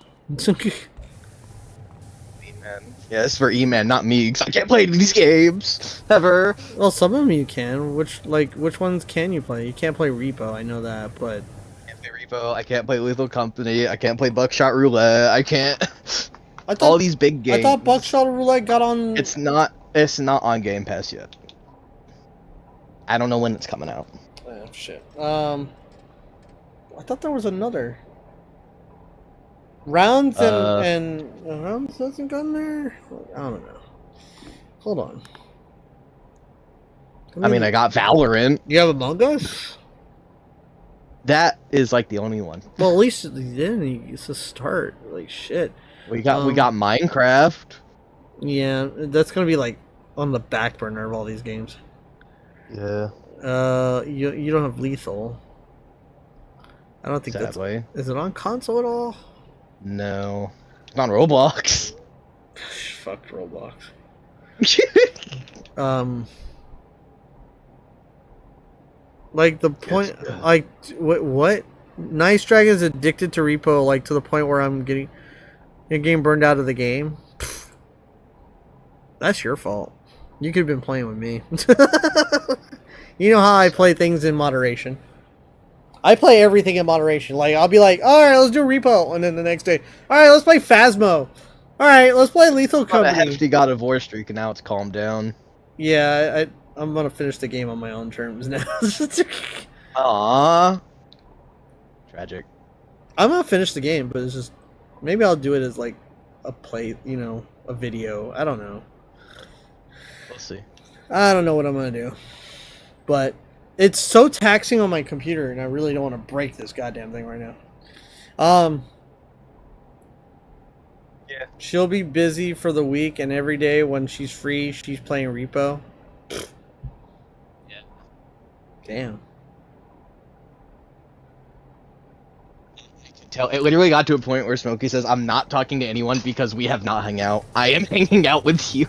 Yeah, this is for E-Man, not me, because I can't play these games ever. Well, some of them you can. Which ones can you play? You can't play Repo, I know that, but I can't play Repo. I can't play Lethal Company. I can't play Buckshot Roulette. I can't. All these big games. I thought Buckshot Roulette got on. It's not on Game Pass yet. I don't know when it's coming out. Oh shit. I thought there was another. Rounds and Rounds hasn't gone there? I don't know. Hold on. I mean, I got Valorant. You have Among Us? That is like the only one. Well, at least then it's a start. Like shit. We got Minecraft. Yeah, that's gonna be like on the back burner of all these games. Yeah. You don't have Lethal. I don't think Sadly. Is it on console at all? No. It's on Roblox. Fuck Roblox. Like the point, like what? Nice Dragon's addicted to Repo, like to the point where I'm getting burned out of the game. Pfft. That's your fault. You could have been playing with me. You know how I play things in moderation. I play everything in moderation. Like, I'll be like, alright, let's do Repo. And then the next day, alright, let's play Phasmo. Alright, let's play Lethal Company. I hefty God of War streak, and now it's calmed down. Yeah, I'm going to finish the game on my own terms now. Aww. Tragic. I'm going to finish the game, but it's just... Maybe I'll do it as, like, a play, a video. I don't know. We'll see. I don't know what I'm going to do. But... It's so taxing on my computer, and I really don't want to break this goddamn thing right now. Yeah. She'll be busy for the week, and every day when she's free, she's playing Repo. Yeah. Damn. It literally got to a point where Smokey says, I'm not talking to anyone because we have not hung out. I am hanging out with you.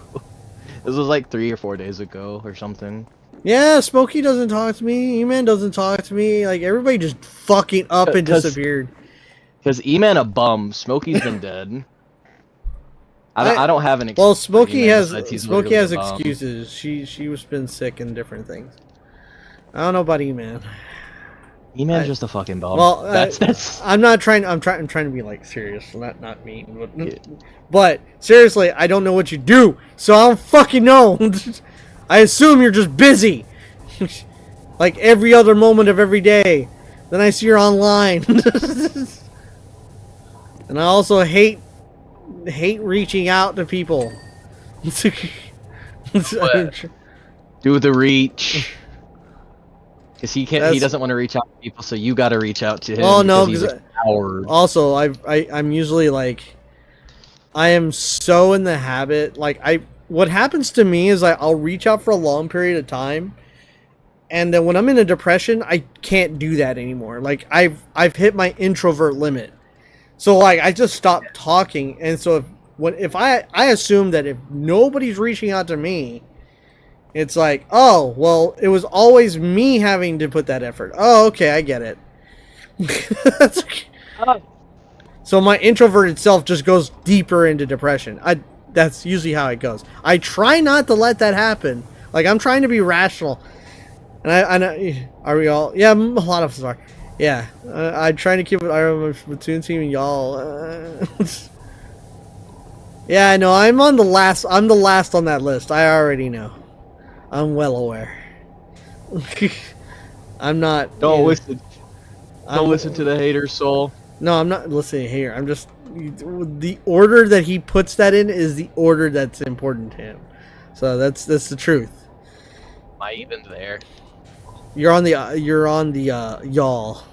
This was like 3 or 4 days ago or something. Yeah, Smokey doesn't talk to me. E-Man doesn't talk to me. Like, everybody just fucking up and disappeared. Because E-Man a bum. Smokey's been dead. I don't have an excuse. Well, Smokey has excuses. She was been sick and different things. I don't know about E-Man. E-Man's just a fucking bum. Well, that's. I'm not trying. I'm trying to be like serious, not mean. But seriously, I don't know what you do, so I don't fucking know. I assume you're just busy, like every other moment of every day. Then I see you're online, and I also hate reaching out to people. Do the reach. Because he can't. He doesn't want to reach out to people, so you got to reach out to him. Oh no! He's a coward. Also, I'm usually like, I am so in the habit. Like what happens to me is I'll reach out for a long period of time, and then when I'm in a depression, I can't do that anymore. Like I've hit my introvert limit, so like I just stop talking. And so if I assume that if nobody's reaching out to me, It's like, oh, well, it was always me having to put that effort. Oh, okay, I get it. So my introverted self just goes deeper into depression. That's usually how it goes. I try not to let that happen. Like, I'm trying to be rational. And I know, are we all? Yeah, a lot of us are. Yeah, I'm trying to keep it. I remember Platoon team and y'all. Yeah, I know. I'm on the last. I'm the last on that list. I already know. I'm well aware. I'm not. Don't listen. Don't listen to the haters, Soul. No, I'm not listening here. I'm just the order that he puts that in is the order that's important to him. So that's the truth. Am I even there? You're on the y'all.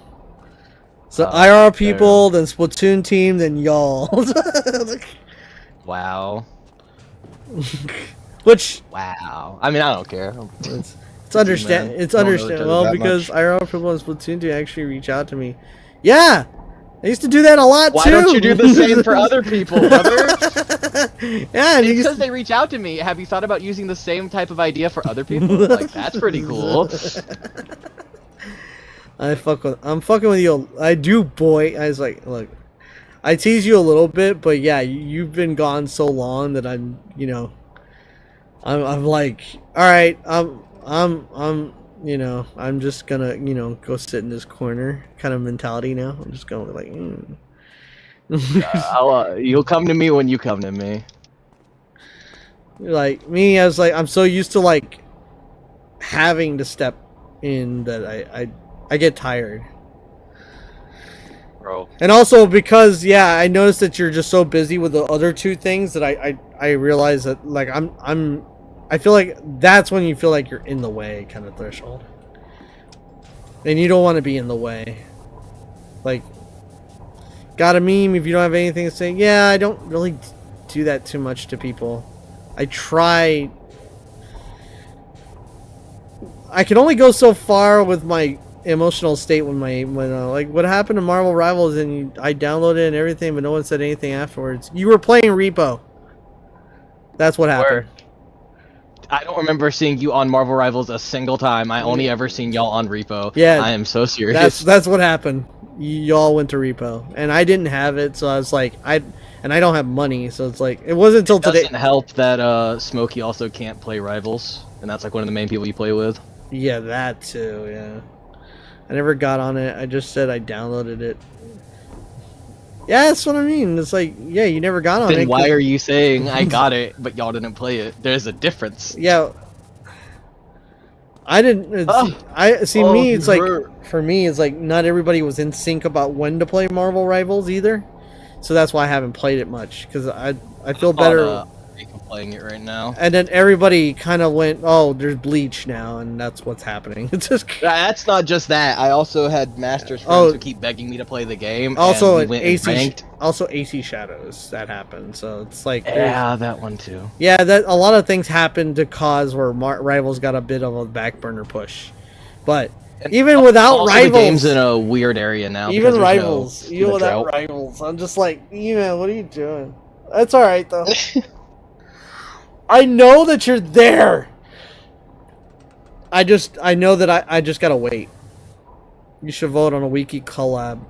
So IR people, then Splatoon team, then y'all. Wow. Which wow. I mean, I don't care. it's understand. It's understandable because IR people and Splatoon team actually reach out to me. Yeah. I used to do that a lot Why too. Why don't you do the same for other people, brother? Yeah, it's because they reach out to me. Have you thought about using the same type of idea for other people? Like, that's pretty cool. I'm fucking with you. I do, boy. I was like, look, I tease you a little bit, but yeah, you've been gone so long that I'm, I'm like, all right, I'm just gonna, go sit in this corner kind of mentality now. I'm just going like, You'll come to me when you come to me. Like me, I was like, I'm so used to like having to step in that I get tired. Bro. And also because, yeah, I noticed that you're just so busy with the other two things that I realize that like I feel like that's when you feel like you're in the way kind of threshold. And you don't want to be in the way. Like, got a meme if you don't have anything to say. Yeah, I don't really do that too much to people. I try. I can only go so far with my emotional state when like what happened to Marvel Rivals and I downloaded it and everything, but no one said anything afterwards. You were playing Repo. That's what happened. Where? I don't remember seeing you on Marvel Rivals a single time. I only ever seen y'all on Repo. Yeah, I am so serious. That's what happened. Y'all went to Repo, and I didn't have it, so I was like, I don't have money, so it's like it wasn't until today. Doesn't help that Smokey also can't play Rivals, and that's like one of the main people you play with. Yeah, that too. Yeah, I never got on it. I just said I downloaded it. Yeah, that's what I mean. It's like, yeah, you never got on it. Then why are you saying I got it, but y'all didn't play it? There's a difference. Yeah. I didn't. Me. It's like for me, it's like not everybody was in sync about when to play Marvel Rivals either, so that's why I haven't played it much because I feel better. I'm playing it right now. And then everybody kind of went, oh, there's Bleach now, and that's what's happening. It's just that's not just that. I also had Masters friends who keep begging me to play the game. Also, and we went AC Shadows that happened. So it's like yeah, that one too. Yeah, that a lot of things happened to cause where Rivals got a bit of a back burner push, but even without Rivals, the game's in a weird area now. Even Rivals, even without Rivals, I'm just like, man, what are you doing? That's all right though. I know that you're there. I know that I just gotta wait. You should vote on a wiki collab.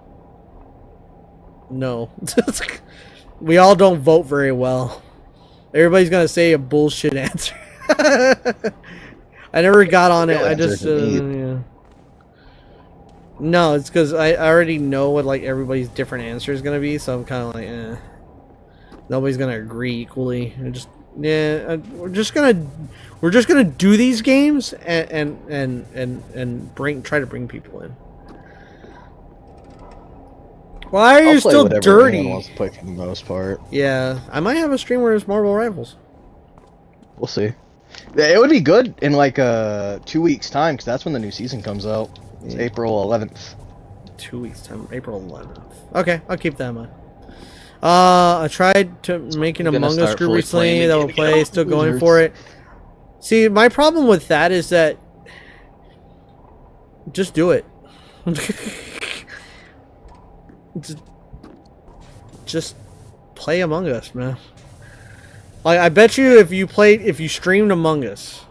No. We all don't vote very well. Everybody's gonna say a bullshit answer. I never got on it. I just yeah. No, it's because I already know what like everybody's different answer is gonna be, so I'm kind of like, nobody's gonna agree equally. We're just gonna do these games and try to bring people in. Why are you still dirty? Wants to play for the most part. Yeah, I might have a stream where it's Marvel Rivals. We'll see. It would be good in like 2 weeks' time because that's when the new season comes out. It's April 11th. 2 weeks' time, April 11th. Okay, I'll keep that in mind. I tried to make an Among Us group recently that will play, still going for it. See, my problem with that is that just do it. just play Among Us, man. Like I bet you if you streamed Among Us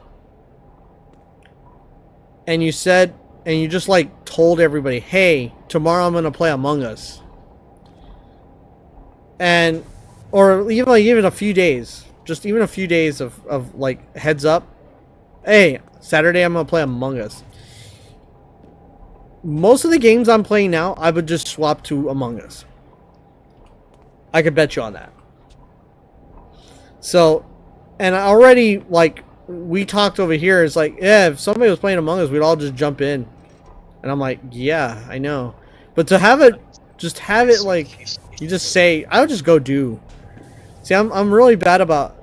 and you said, and you just like told everybody, hey, tomorrow I'm gonna play Among Us, and or even a few days, just even a few days of like heads up, hey, Saturday I'm gonna play Among Us. Most of the games I'm playing now, I would just swap to Among Us. I could bet you on that. So, and I already, like, we talked over here, it's like, yeah, if somebody was playing Among Us, we'd all just jump in. And I'm like, yeah, I know. But to have it, just have it, like, you just say, I would just go do. See, I'm really bad about,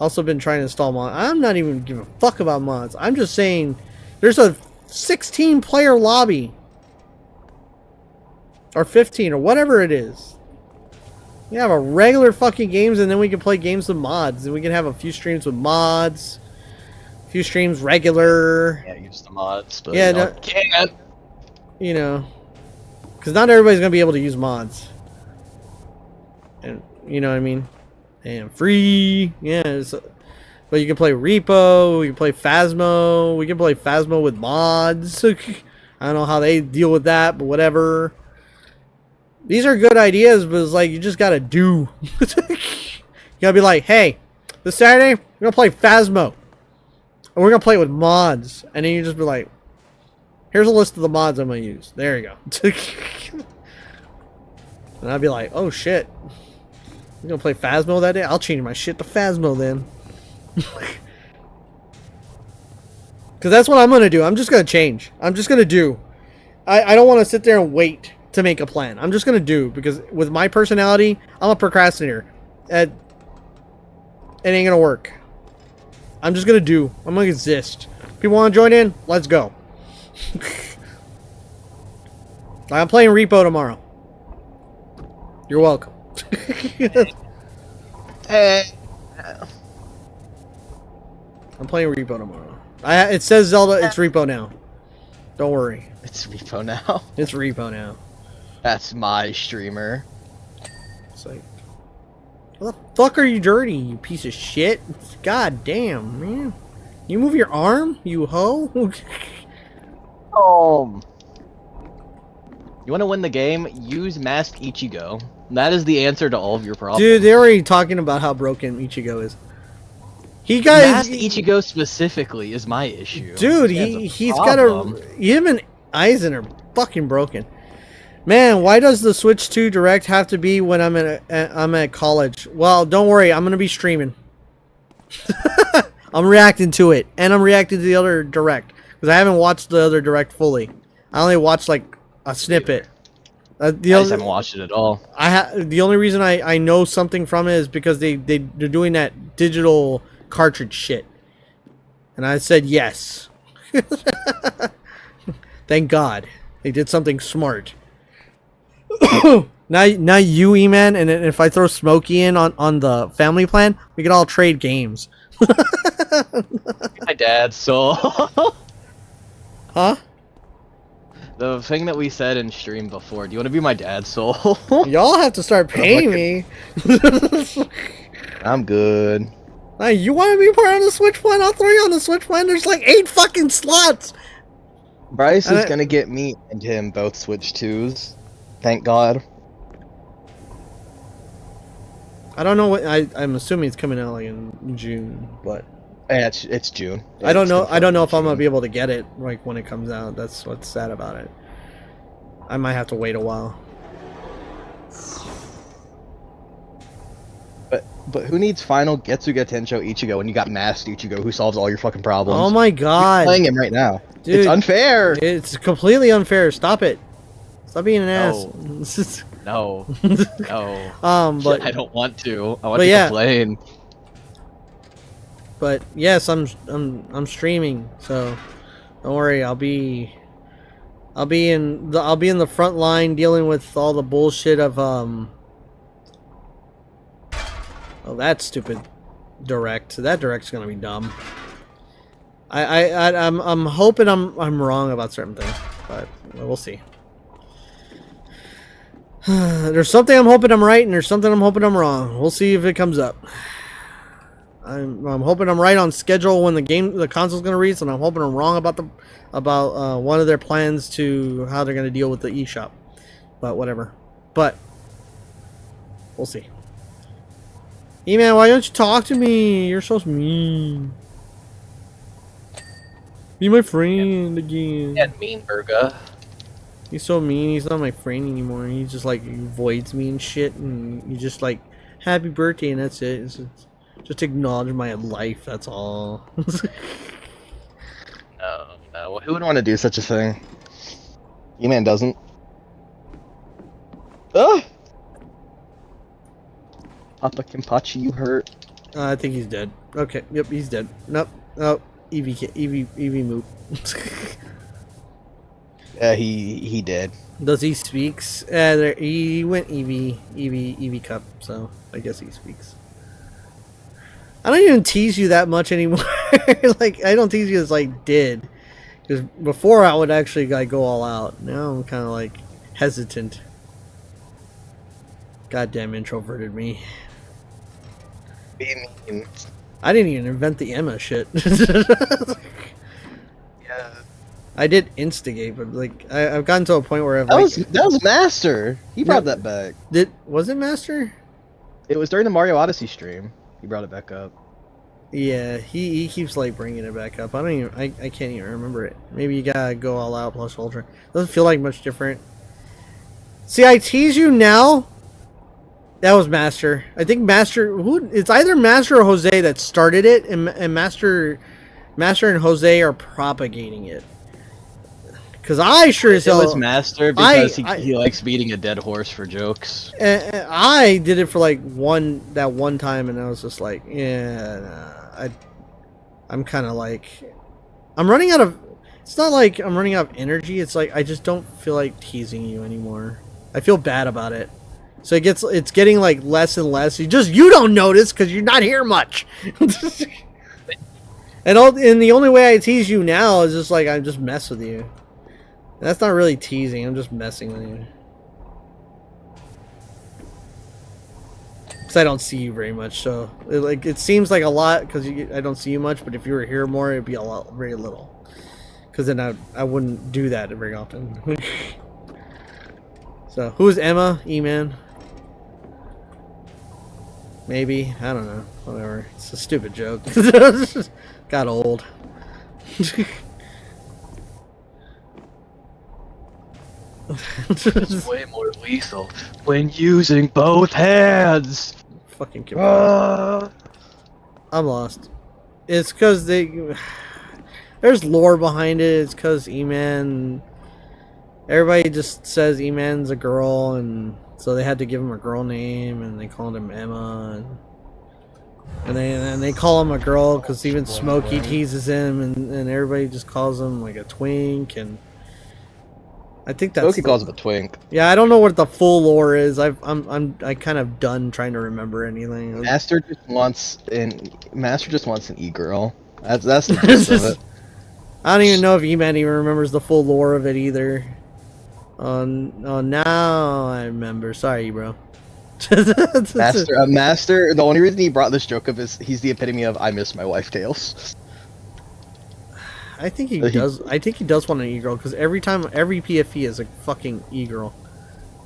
also been trying to install mods. I'm not even giving a fuck about mods. I'm just saying, there's a 16 player lobby. Or 15, or whatever it is. We have a regular fucking games, and then we can play games with mods, and we can have a few streams with mods, a few streams regular. Yeah, use the mods, but yeah, no, can't. You know, because not everybody's gonna be able to use mods, and you know what I mean. And free, yeah. But you can play Repo, we can play Phasmo, we can play Phasmo with mods. I don't know how they deal with that, but whatever. These are good ideas, but it's like, you just gotta do. You gotta be like, hey, this Saturday, we're gonna play Phasmo. And we're gonna play it with mods. And then you just be like, here's a list of the mods I'm gonna use. There you go. And I'd be like, oh shit. We're gonna play Phasmo that day? I'll change my shit to Phasmo then. Because that's what I'm gonna do. I'm just gonna change. I'm just gonna do. I don't want to sit there and wait to make a plan. I'm just gonna do, because with my personality, I'm a procrastinator. It ain't gonna work. I'm just gonna do. I'm gonna exist. People want to join in? Let's go. I'm playing Repo tomorrow. You're welcome. I'm playing Repo tomorrow. It says Zelda. It's Repo now. Don't worry. It's Repo now. It's Repo now. That's my streamer. It's like, what the fuck are you dirty, you piece of shit? God damn, man. You move your arm, you hoe? You want to win the game? Use Masked Ichigo. That is the answer to all of your problems. Dude, they're already talking about how broken Ichigo is. Masked Ichigo specifically is my issue. Dude, he's got him and Aizen are fucking broken. Man, why does the Switch 2 Direct have to be when I'm at college? Well, don't worry, I'm gonna be streaming. I'm reacting to it, and I'm reacting to the other Direct because I haven't watched the other Direct fully. I only watched like a snippet. I just haven't watched it at all. The only reason I know something from it is because they're doing that digital cartridge shit, and I said yes. Thank God they did something smart. now you, E-Man, and if I throw Smokey in on the family plan, we can all trade games. My dad, so huh? The thing that we said in stream before. Do you want to be my dad's soul? Y'all have to start paying me. I'm good. Hey, you want to be part of the Switch plan? I'll throw you on the Switch plan. There's like 8 fucking slots. Bryce is gonna get me and him both Switch 2s. Thank God. I don't know what I'm assuming it's coming out like in June, but yeah, it's June. I don't know. I don't know if I'm gonna be able to get it like when it comes out. That's what's sad about it. I might have to wait a while. But who needs Final Getsuga Tensho Ichigo when you got Masked Ichigo who solves all your fucking problems? Oh my God! You're playing him right now. Dude, it's unfair. It's completely unfair. Stop it. Stop being an ass. No. No. But I don't want to. I want to complain. But yes, I'm streaming, so don't worry. I'll be in the front line dealing with all the bullshit of oh, that stupid Direct. That Direct's gonna be dumb. I'm hoping I'm wrong about certain things, but we'll see. There's something I'm hoping I'm right, and there's something I'm hoping I'm wrong. We'll see if it comes up. I'm hoping I'm right on schedule when the console's gonna release, and I'm hoping I'm wrong about one of their plans to how they're gonna deal with the eShop. But whatever. But we'll see. E-Man, why don't you talk to me? You're so mean. Be my friend again. Yeah, mean burger. He's so mean. He's not my friend anymore. He just like avoids me and shit, and you just like happy birthday, and that's it. Just acknowledge my life. That's all. No. Who would want to do such a thing? E-Man doesn't. Ah! Papa Kimpachi, you hurt. I think he's dead. Okay. Yep, he's dead. Nope. Oh, Eevee moop. Yeah, he did. Does he speaks? He went Eevee cup, so I guess he speaks. I don't even tease you that much anymore. Like, I don't tease you as like did. Because before I would actually like go all out. Now I'm kind of like hesitant. Goddamn introverted me. Be mean. I didn't even invent the Emma shit. Yeah. I did instigate, but like I've gotten to a point where I've That was Master. He brought that back. Was it Master? It was during the Mario Odyssey stream. He brought it back up. Yeah, he keeps like bringing it back up. I can't even remember it. Maybe you gotta go all out plus ultra. Doesn't feel like much different. See, I tease you now. That was Master. I think Master. It's either Master or Jose that started it, and Master and Jose are propagating it. Because I sure as hell. It was Master because he likes beating a dead horse for jokes. I did it for like that one time, and I was just like, yeah, nah, I'm kind of like, I'm running out of. It's not like I'm running out of energy. It's like I just don't feel like teasing you anymore. I feel bad about it. So it's getting like less and less. You don't notice because you're not here much. and the only way I tease you now is just like I just mess with you. That's not really teasing. I'm just messing with you. Because I don't see you very much, so it seems like a lot because I don't see you much. But if you were here more, it'd be a lot, very little. Because then I wouldn't do that very often. So who's Emma? E-Man? Maybe, I don't know. Whatever. It's a stupid joke. Got old. It's way more lethal when using both hands. Fucking kill me. I'm lost. It's because there's lore behind it. It's because E-Man. Everybody just says E-Man's a girl, and so they had to give him a girl name, and they called him Emma, and they call him a girl because even Smokey teases him, and everybody just calls him like a twink, and I think that's Smokey calls him a twink. Yeah, I don't know what the full lore is. I'm kind of done trying to remember anything. Master just wants an e-girl. That's the gist of it. I don't even know if E-Man even remembers the full lore of it either. Oh, now I remember. Sorry, bro. Master. The only reason he brought this joke up is he's the epitome of "I miss my wife" tales. I think he does. I think he does want an e-girl because every PFE is a fucking e-girl.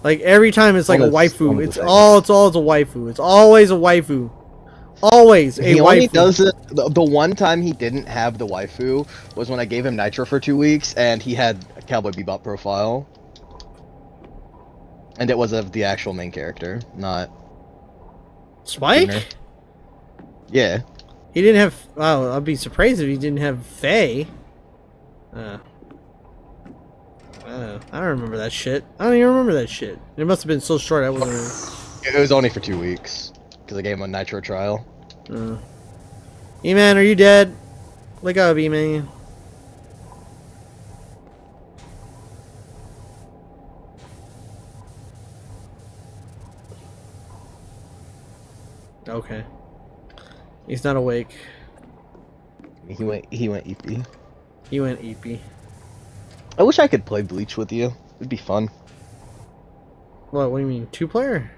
Like every time it's like a waifu. It's always a waifu. It's always a waifu. Always a waifu. He only does it. The one time he didn't have the waifu was when I gave him Nitro for 2 weeks, and he had a Cowboy Bebop profile. And it was of the actual main character, not Spike. Dinner. Yeah. He didn't have. Wow, I'd be surprised if he didn't have Faye. I don't remember that shit. I don't even remember that shit. It must have been so short. I wasn't. It was only for 2 weeks because I gave him a Nitro trial. E-Man, are you dead? Wake up, E-Man. Okay. He's not awake. He went EP. He went EP. I wish I could play Bleach with you. It'd be fun. What do you mean? 2-player?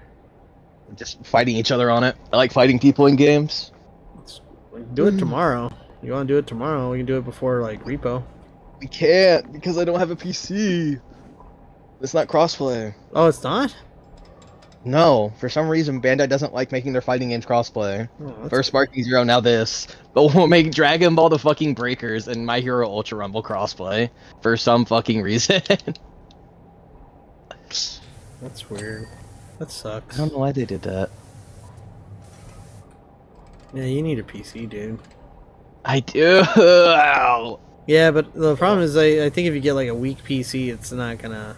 Just fighting each other on it. I like fighting people in games. We can do it tomorrow. You want to do it tomorrow? We can do it before like repo. We can't because I don't have a PC. It's not crossplay. Oh, it's not. No, for some reason Bandai doesn't like making their fighting games crossplay. Oh, First Sparking Zero, now this. But we'll make Dragon Ball the fucking Breakers and My Hero Ultra Rumble crossplay for some fucking reason. That's weird. That sucks. I don't know why they did that. Yeah, you need a PC, dude. I do. Yeah, but the problem is, I think if you get like a weak PC, it's not gonna.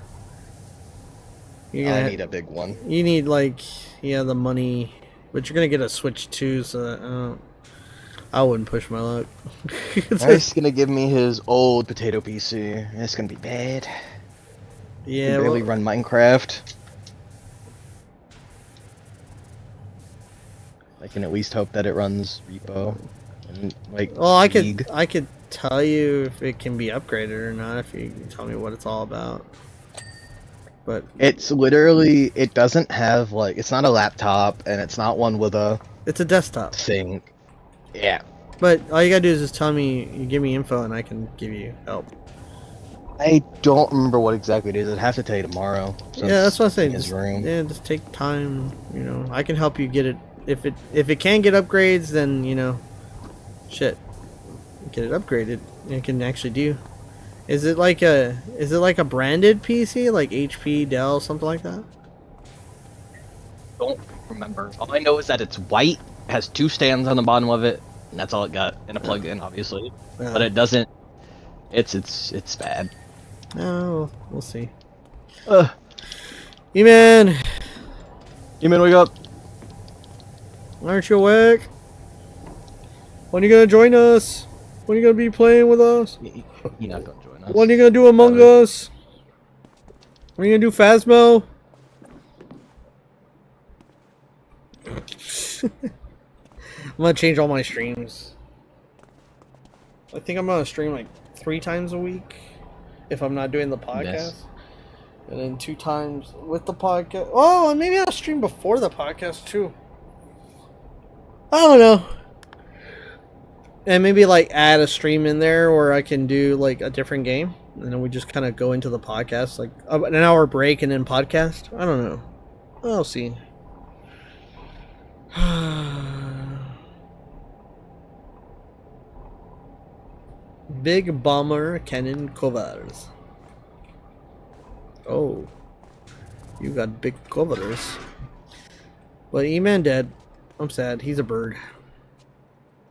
You're gonna I need a big one. You need like, yeah, the money, but you're gonna get a Switch too, so I wouldn't push my luck. He's gonna give me his old potato PC. It's gonna be bad. Yeah, Can barely run Minecraft. I can at least hope that it runs repo. And, like, well, I League. could tell you if it can be upgraded or not if you tell me what it's all about. But it's literally, it doesn't have like, it's not a laptop and it's not one with a. It's a desktop thing. Yeah. But all you gotta do is just tell me, you give me info, and I can give you help. I don't remember what exactly it is. I'd have to tell you tomorrow. Yeah, that's what I'm saying. His room. Yeah, just take time. You know, I can help you get it. If it can get upgrades, then you know, shit, get it upgraded. It can actually do. Is it like a branded PC like HP, Dell, something like that? Don't remember. All I know is that it's white, has 2 stands on the bottom of it, and that's all it got, and a plug-in, obviously. Yeah. But it doesn't. It's bad. Oh, we'll see. Uh, E-Man, wake up. aren't you awake? When are you gonna join us? When are you gonna be playing with us? You're not gonna join us. When are you gonna do Among Us? When are you gonna do Phasmo? I'm gonna change all my streams. I think I'm gonna stream like 3 times a week if I'm not doing the podcast. Yes. And then 2 times with the podcast. Oh, and maybe I'll stream before the podcast too. I don't know. And maybe like add a stream in there where I can do like a different game. And then we just kind of go into the podcast, like an hour break and then podcast. I don't know. I'll see. Big Bomber Cannon covers. Oh. You got big covers. But E-Man dead. I'm sad. He's a bird.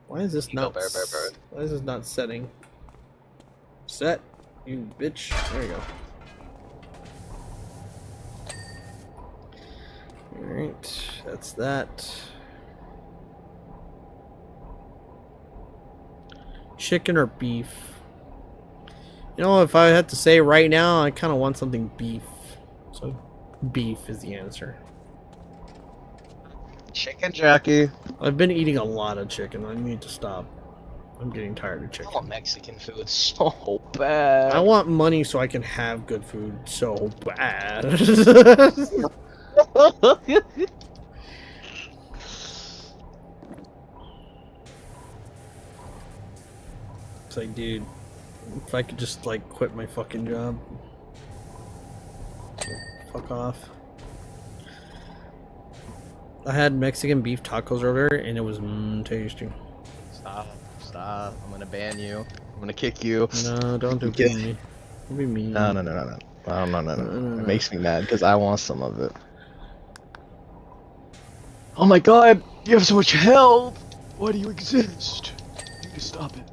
Why is this not... Bird. Why is this not setting? Set. You bitch. There you go. Alright. That's that. Chicken or beef? You know, if I had to say right now, I kind of want something beef. So, beef is the answer. Chicken Jackie. I've been eating a lot of chicken. I need to stop. I'm getting tired of chicken. I want Mexican food so bad. I want money so I can have good food so bad. It's like, dude, if I could just like quit my fucking job. Fuck off. I had Mexican beef tacos earlier and it was tasty. Stop. I'm gonna ban you. I'm gonna kick you. No, don't do Okay. me. Don't be mean. No. It makes me mad because I want some of it. Oh my god, you have so much health! Why do you exist? You need to stop it.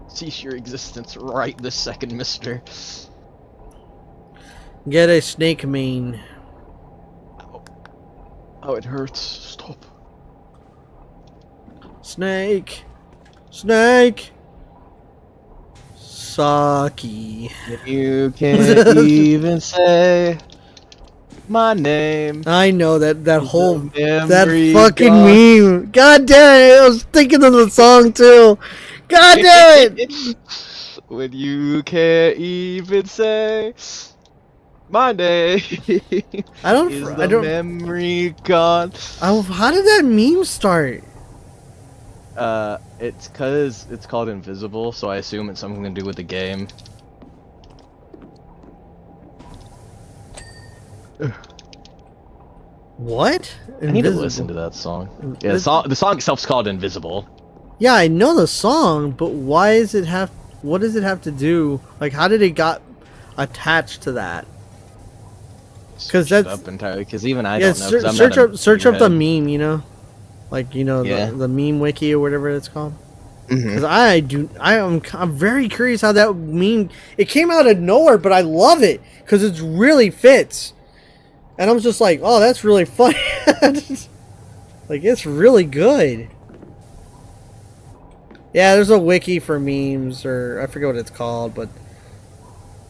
Cease your existence right this second, mister. Get a snake mane. Oh, it hurts. Stop. Snake. Snake. Sucky. You can't even say my name. I know that whole that Memory fucking gone. meme. God damn it! I was thinking of the song too. God damn it! When you can't even say my name. I don't. Is I the don't. memory gone? How did that meme start? It's cause it's called Invisible, so I assume it's something to do with the game. What? I need to listen to that song. Yeah, the song itself's called Invisible. Yeah, I know the song, but why does it have? What does it have to do? Like, how did it got attached to that? Because that's up entirely. Because even I yeah. don't know. Search up the meme. You know, like Yeah. the meme wiki or whatever it's called. Mhm. Because I'm very curious how that meme. It came out of nowhere, but I love it because it really fits. And I was just like, oh, that's really funny. Like, it's really good. Yeah, there's a wiki for memes, or I forget what it's called, but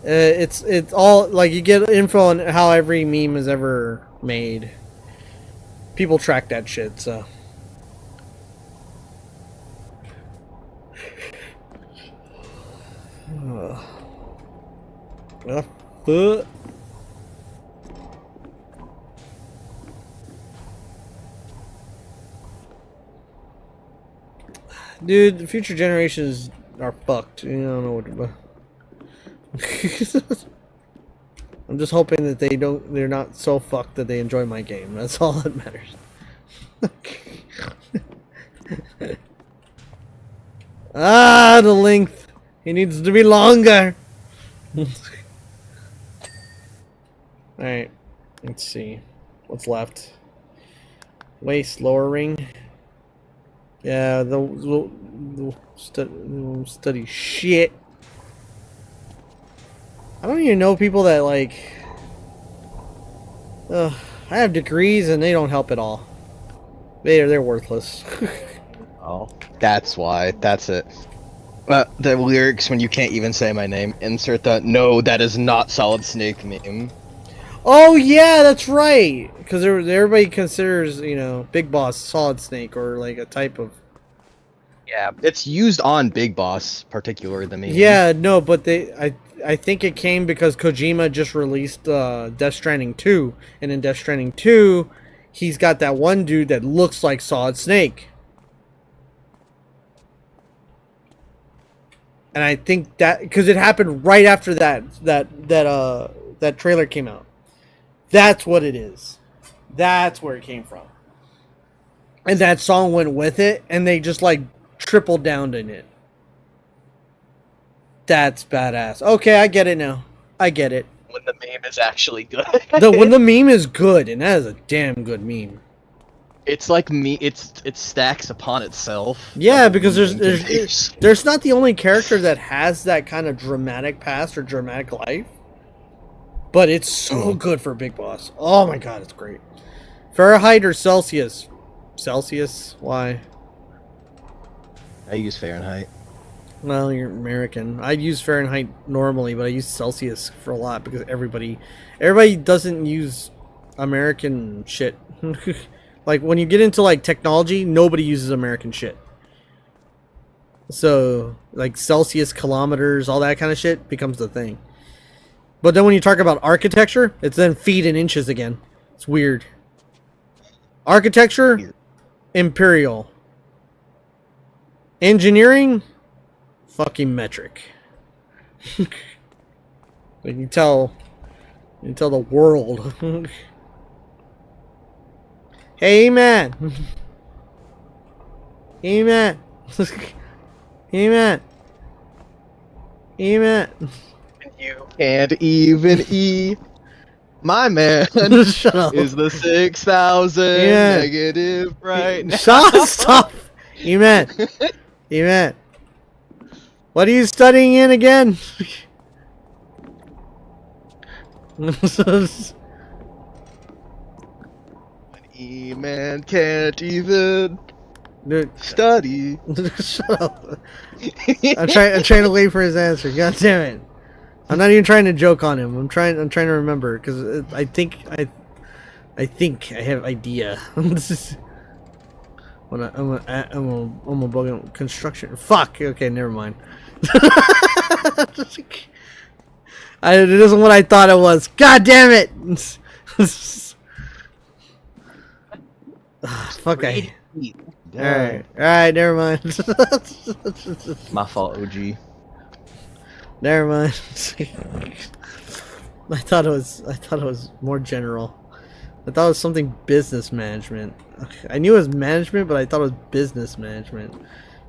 it's all like you get info on how every meme is ever made. People track that shit, so. Dude, the future generations are fucked. You don't know what to. I'm just hoping that they're not so fucked that they enjoy my game. That's all that matters. Ah, the length. It needs to be longer. Alright. Let's see. What's left? Waist lowering. Yeah, the study shit. I don't even know people that like. I have degrees and they don't help at all. They're worthless. Oh, that's why. That's it. The lyrics when you can't even say my name. Insert the no, that is not Solid Snake meme. Oh yeah, that's right. Because everybody considers Big Boss Solid Snake or like a type of. Yeah, it's used on Big Boss, particularly the meme. Yeah, no, but I think it came because Kojima just released Death Stranding 2, and in Death Stranding 2, he's got that one dude that looks like Solid Snake. And I think that because it happened right after that trailer came out. That's what it is. That's where it came from. And that song went with it, and they just like tripled down in it. That's badass. Okay, I get it now. I get it. When the meme is actually good. When the meme is good, and that is a damn good meme. It's like it stacks upon itself. Yeah, because there's not the only character that has that kind of dramatic past or dramatic life. But it's so good for Big Boss. Oh my god, it's great. Fahrenheit or Celsius? Celsius? Why? I use Fahrenheit. Well, you're American. I use Fahrenheit normally, but I use Celsius for a lot because everybody doesn't use American shit. Like when you get into like technology, nobody uses American shit. So like Celsius, kilometers, all that kind of shit becomes the thing. But then when you talk about architecture, it's then feet and inches again. It's weird. Architecture, imperial. Engineering, fucking metric. Like you tell the world. Hey man. Hey man. Hey man. Hey man. You can't even my man Shut up. is the 6,000 negative right now. Stop. Hey man. Hey man. What are you studying in again? E-man can't even study. Shut up. I'm trying to wait for his answer. God damn it. I'm not even trying to joke on him. I'm trying to remember because I think I have idea. I'm a bug on construction. Fuck. Okay, never mind. It isn't what I thought it was. God damn it. Fuck. Alright. Alright, never mind. My fault, OG. Never mind. I thought it was more general. I thought it was something business management. I knew it was management, but I thought it was business management.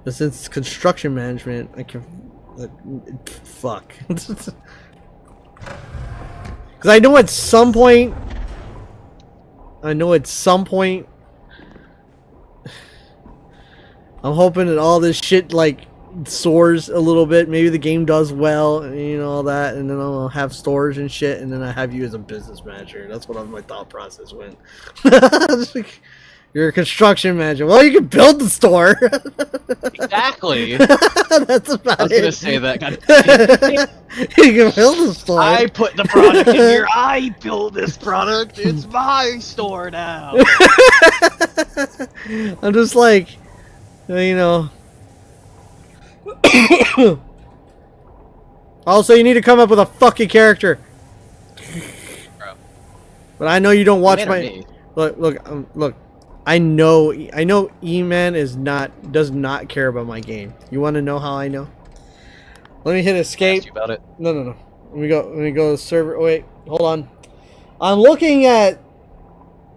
But since it's construction management, I can fuck. Because I know at some point. I'm hoping that all this shit like soars a little bit. Maybe the game does well, and all that, and then I'll have stores and shit, and then I have you as a business manager. That's what my thought process went. You're a construction manager. Well, you can build the store. Exactly. That's about it. I was gonna say that. You can build the store. I put the product in here. I build this product. It's my store now. I'm just like, Also, you need to come up with a fucking character. Bro. But I know you don't watch Me. Look. I know E-Man does not care about my game. You want to know how I know? Let me hit escape. Ask you about it. No. Let me go to the server. Oh, wait, hold on. I'm looking at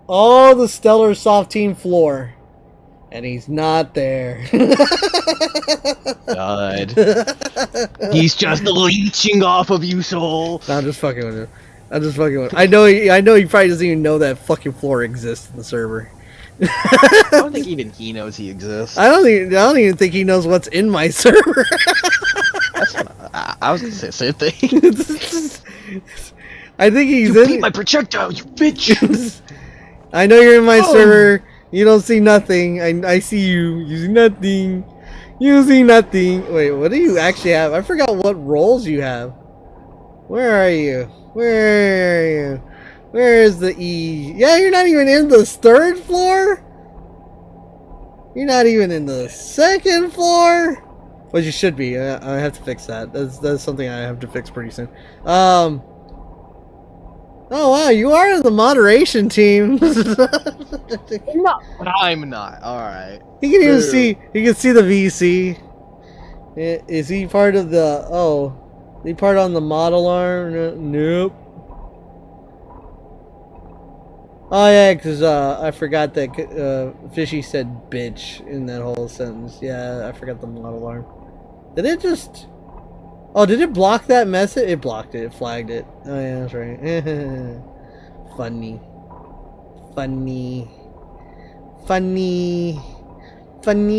all the StellarSoft team floor, and he's not there. God. He's just leeching off of you, soul. No, I'm just fucking with him. I know he probably doesn't even know that fucking floor exists in the server. I don't think even he knows he exists. I don't even think he knows what's in my server. I was gonna say the same thing. I think he's You in beat my projectile, you bitch! I know you're in my server. You don't see nothing. I see you. You see nothing. You see nothing. Wait, what do you actually have? I forgot what roles you have. Where are you? Where is the E? Yeah, you're not even in the 3rd floor? You're not even in the 2nd floor? Well, you should be. I have to fix that. That's something I have to fix pretty soon. Oh wow, you are in the moderation team. No, but I'm not. Alright. He can even see. He can see the VC. Is he part of the? Oh, is he part on the model arm? Nope. Oh yeah, because I forgot that Fishy said bitch in that whole sentence. Yeah, I forgot the model arm. Did it just... Oh, did it block that message? It blocked it. It flagged it. Oh yeah, that's right. Funny.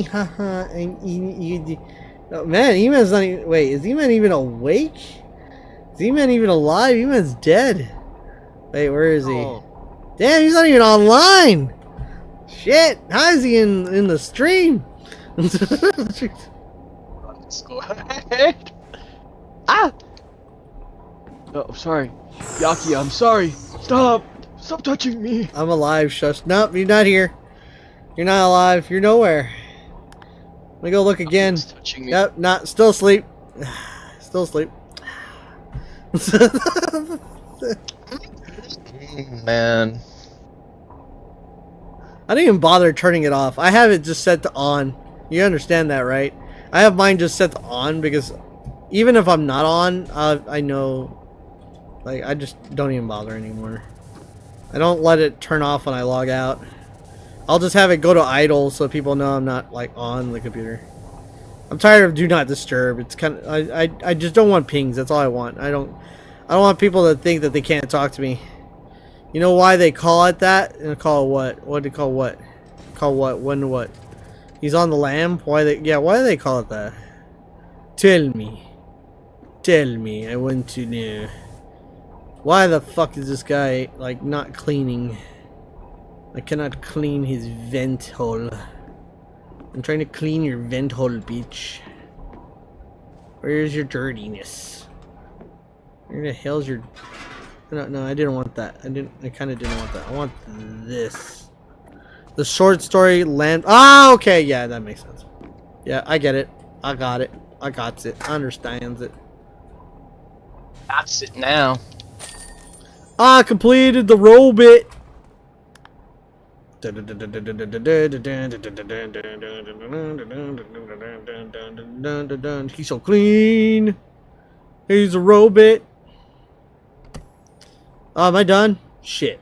Haha. Oh, man, E-Man's not even... Wait, is E-Man even awake? Is E-Man even alive? E-Man's dead. Wait, where is he? Oh. Damn, he's not even online. Shit, how is he in the stream? Let's go ahead. Ah! Oh, I'm sorry. Yaki, I'm sorry. Stop touching me. I'm alive, shush. Nope, you're not here. You're not alive. You're nowhere. Let me go look again. Touching me. Yep, still asleep. Still asleep. Man. I didn't even bother turning it off. I have it just set to on. You understand that, right? I have mine just set to on because even if I'm not on, I know, like, I just don't even bother anymore. I don't let it turn off when I log out. I'll just have it go to idle so people know I'm not, like, on the computer. I'm tired of do not disturb. It's kind of, I just don't want pings. That's all I want. I don't want people to think that they can't talk to me. You know why they call it that? And call it what? What do they call what? Call what? When what? He's on the lam? Why do they call it that? Tell me. I want to know. Why the fuck is this guy, like, not cleaning? I cannot clean his vent hole. I'm trying to clean your vent hole, bitch. Where's your dirtiness? Where the hell's your... No, I didn't want that. I kind of didn't want that. I want this. The short story land... Ah, okay, yeah, that makes sense. Yeah, I get it. I got it. I got it. I understands it. That's it now. I completed the robot. He's so clean. He's a robot. Oh, am I done? Shit.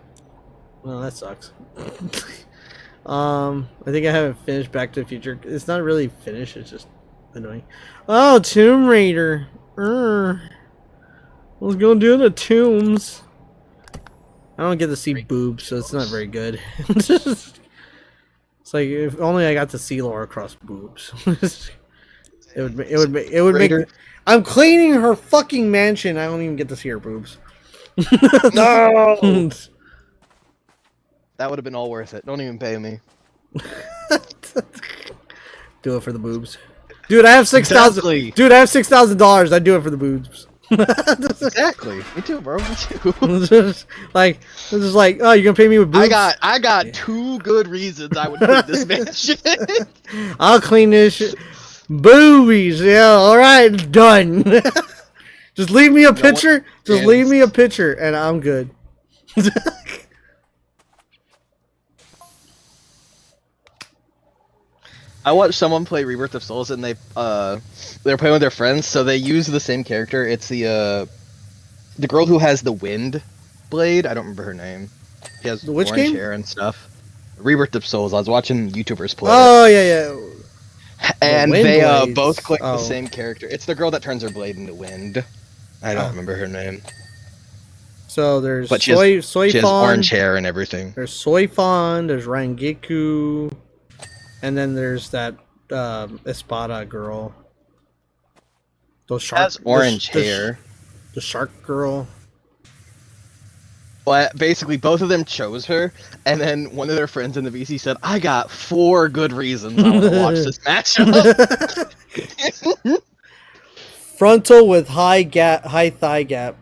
Well, that sucks. I think I haven't finished Back to the Future. It's not really finished. It's just annoying. Oh, Tomb Raider. Let's go do the tombs. I don't get to see boobs, so it's not very good. It's like if only I got to see Laura Cross boobs. it would make. I'm cleaning her fucking mansion. I don't even get to see her boobs. No. That would have been all worth it. Don't even pay me. Do it for the boobs, dude. I have $6,000. Dude, I have $6,000. I'd do it for the boobs. Exactly. Me too, bro. Me too. It's just like, oh, you're gonna pay me with boobs? I got 2 good reasons I would clean this mansion. I'll clean this shit. Boobies, yeah. All right, done. Just leave me a picture. Just leave me a picture, and I'm good. I watched someone play Rebirth of Souls, and they're playing with their friends, so they use the same character. It's the girl who has the wind blade. I don't remember her name. She has the witch orange game? hair and stuff. Rebirth of Souls. I was watching YouTubers play. Oh yeah. And they blades. both click the same character. It's the girl that turns her blade into wind. I don't remember her name. So there's But she has Fawn, orange hair and everything. There's Soy Fawn, there's Rangiku, and then there's that Espada girl. Those shark. Has orange hair. The shark girl. But basically, both of them chose her, and then one of their friends in the VC said, "I got 4 good reasons I want to watch this matchup." Frontal with high thigh gap.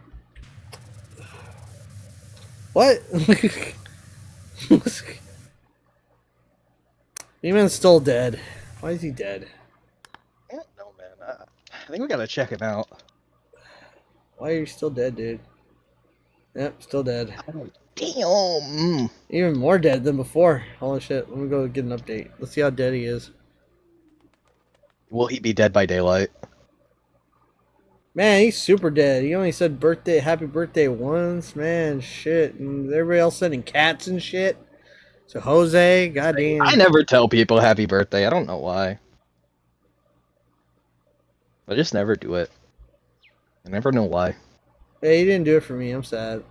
What? Eamon's still dead. Why is he dead? I don't know, man. I think we gotta check him out. Why are you still dead, dude? Yep, still dead. Damn. Even more dead than before. Holy shit. Let me go get an update. Let's see how dead he is. Will he be dead by daylight? Man, he's super dead. He only said happy birthday once. Man, shit. And everybody else sending cats and shit. So Jose, goddamn. I never tell people happy birthday. I don't know why. I just never do it. I never know why. Hey, he didn't do it for me. I'm sad.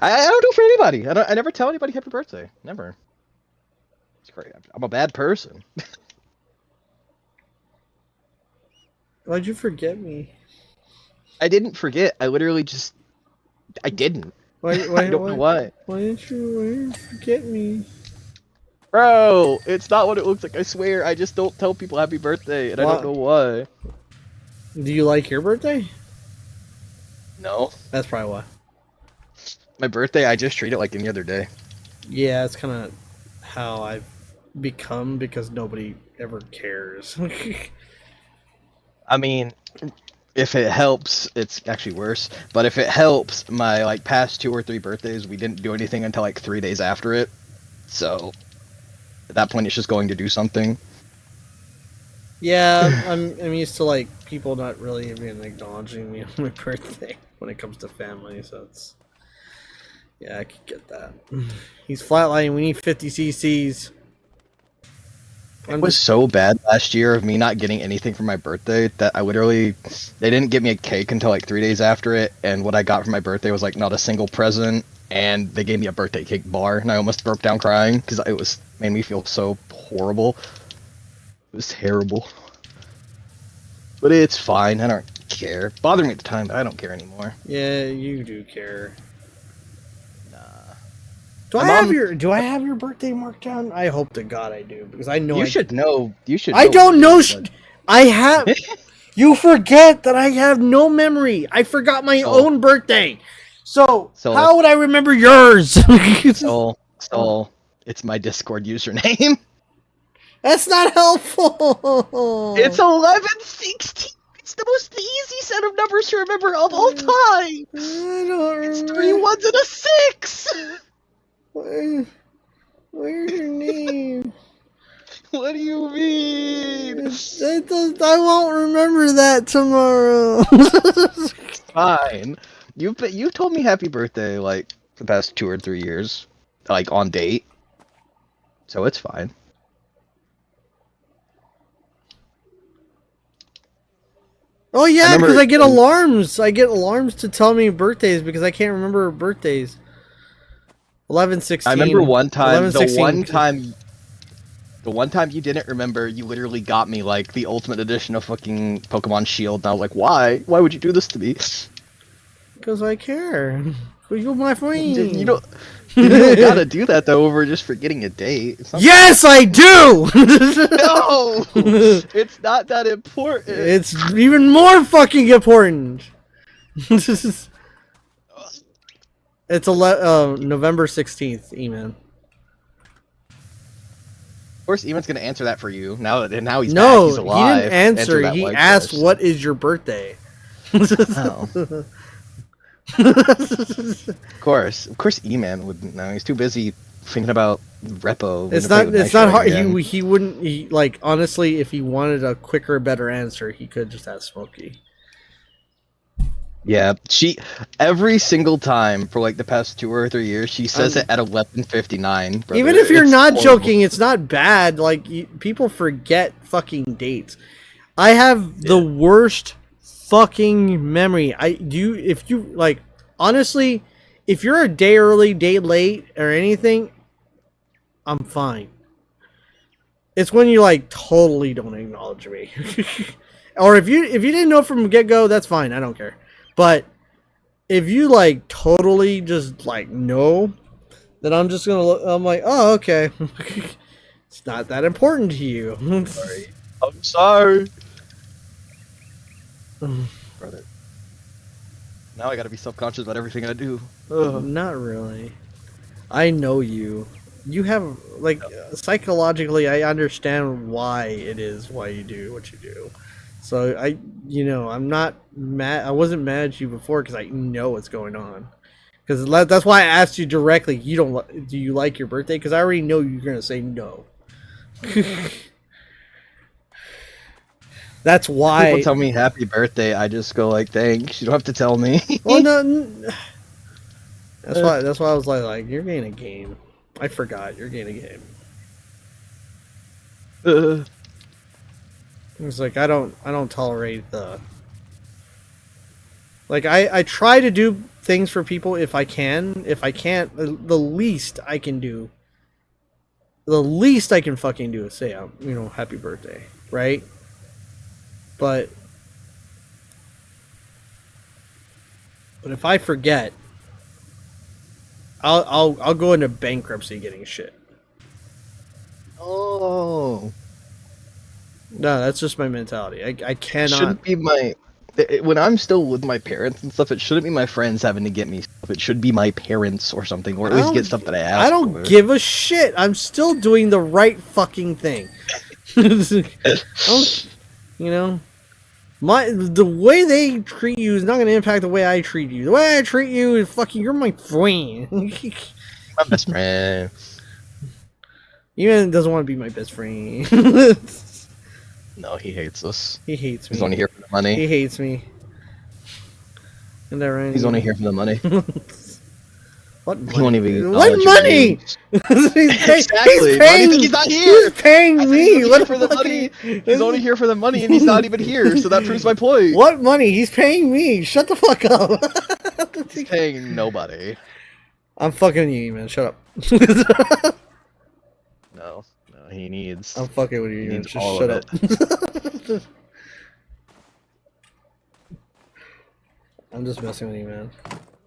I don't do it for anybody. I never tell anybody happy birthday. Never. It's great. I'm a bad person. Why'd you forget me? I didn't forget. I literally just... I didn't. I don't know why. Why didn't you forget me? Bro, it's not what it looks like. I swear. I just don't tell people happy birthday, and I don't know why. Do you like your birthday? No. That's probably why. My birthday, I just treat it like any other day. Yeah, it's kind of how I've become because nobody ever cares. I mean, if it helps, it's actually worse. But if it helps, my past 2 or 3 birthdays, we didn't do anything until 3 days after it. So at that point, it's just going to do something. Yeah, I'm used to people not really even acknowledging me on my birthday when it comes to family. So it's I could get that. He's flatlining. We need 50 CCs. It was so bad last year of me not getting anything for my birthday that I literally, they didn't get me a cake until 3 days after it, and what I got for my birthday was not a single present, and they gave me a birthday cake bar, and I almost broke down crying because it made me feel so horrible. It was terrible. But it's fine, I don't care. It bothered me at the time, but I don't care anymore. Yeah, you do care. Nah. Do I have your birthday marked down? I hope to God I do, because I know You should know. You should. I don't know. I have. You forget that I have no memory. I forgot my own birthday. So how would I remember yours? Soul, it's my Discord username. That's not helpful. It's 1116. It's the most easy set of numbers to remember of all time. I don't remember. It's 3 1s and a 6. Where's your name? What do you mean? I won't remember that tomorrow. Fine. You told me happy birthday like the past 2 or 3 years, like on date. So it's fine. Oh yeah, remember- because I get alarms. I get alarms to tell me birthdays because I can't remember birthdays. 11/16. I remember one time. 11/16. The one time you didn't remember, you literally got me like the ultimate edition of fucking Pokemon Shield. And I was like, why? Why would you do this to me? Because I care. You're my friend. You don't gotta do that though over just forgetting a date. It's not Yes, I do. No, it's not that important. It's even more fucking important. It's November 16th, Eman. Of course, Eamon's gonna answer that for you now. Now he's back, No, he's alive. he didn't answer. that He like asked, first. "What is your birthday?" Oh. Of course, Eman wouldn't know. He's too busy thinking about Repo. It's not. It's not hard. He wouldn't. He like honestly, if he wanted a quicker, better answer, he could just ask Smokey. Yeah, she every single time for like the past 2 or 3 years, she says it at 11:59. Even if you're not joking, it's not bad. Like people forget fucking dates. I have the worst fucking memory. If you like honestly, if you're a day early, day late, or anything, I'm fine. It's when you like totally don't acknowledge me, or if you didn't know from get go, that's fine. I don't care. But if you like totally just like know, then I'm just gonna look. I'm like, oh okay, it's not that important to you. Sorry. I'm sorry. Brother. Now I gotta be self-conscious about everything I do. Ugh. Not really. I know you. You have like psychologically, I understand why it is why you do what you do. So I'm not mad. I wasn't mad at you before because I know what's going on. Because that's why I asked you directly. Do you like your birthday? Because I already know you're gonna say no. That's why. People tell me happy birthday. I just go like, thanks. You don't have to tell me. Well, no. That's why I was like, you're getting a game. I forgot you're getting a game. It's like I don't tolerate the. Like I try to do things for people if I can. If I can't, the least I can do. The least I can fucking do is say, happy birthday, right? But if I forget, I'll go into bankruptcy getting shit. Oh. No, that's just my mentality. I cannot. Shouldn't be my. When I'm still with my parents and stuff, it shouldn't be my friends having to get me stuff. It should be my parents or something, or at least get stuff that I asked for. I don't give a shit. I'm still doing the right fucking thing. The way they treat you is not going to impact the way I treat you. The way I treat you is fucking. You're my friend. My best friend. Even doesn't want to be my best friend. No, he hates us. He hates me. He's only here for the money. He hates me. Isn't that right? He's only here for the money. What money? He won't even What money? Exactly. He's not here. He's paying me. He's What for the money? He's only here for the money, and he's not even here. So that proves my point. What money? He's paying me. Shut the fuck up. He's paying nobody. I'm fucking you, man. Shut up. No, he needs. I'm fucking with you, He man. needs Just all shut of up. I'm just messing with you, man.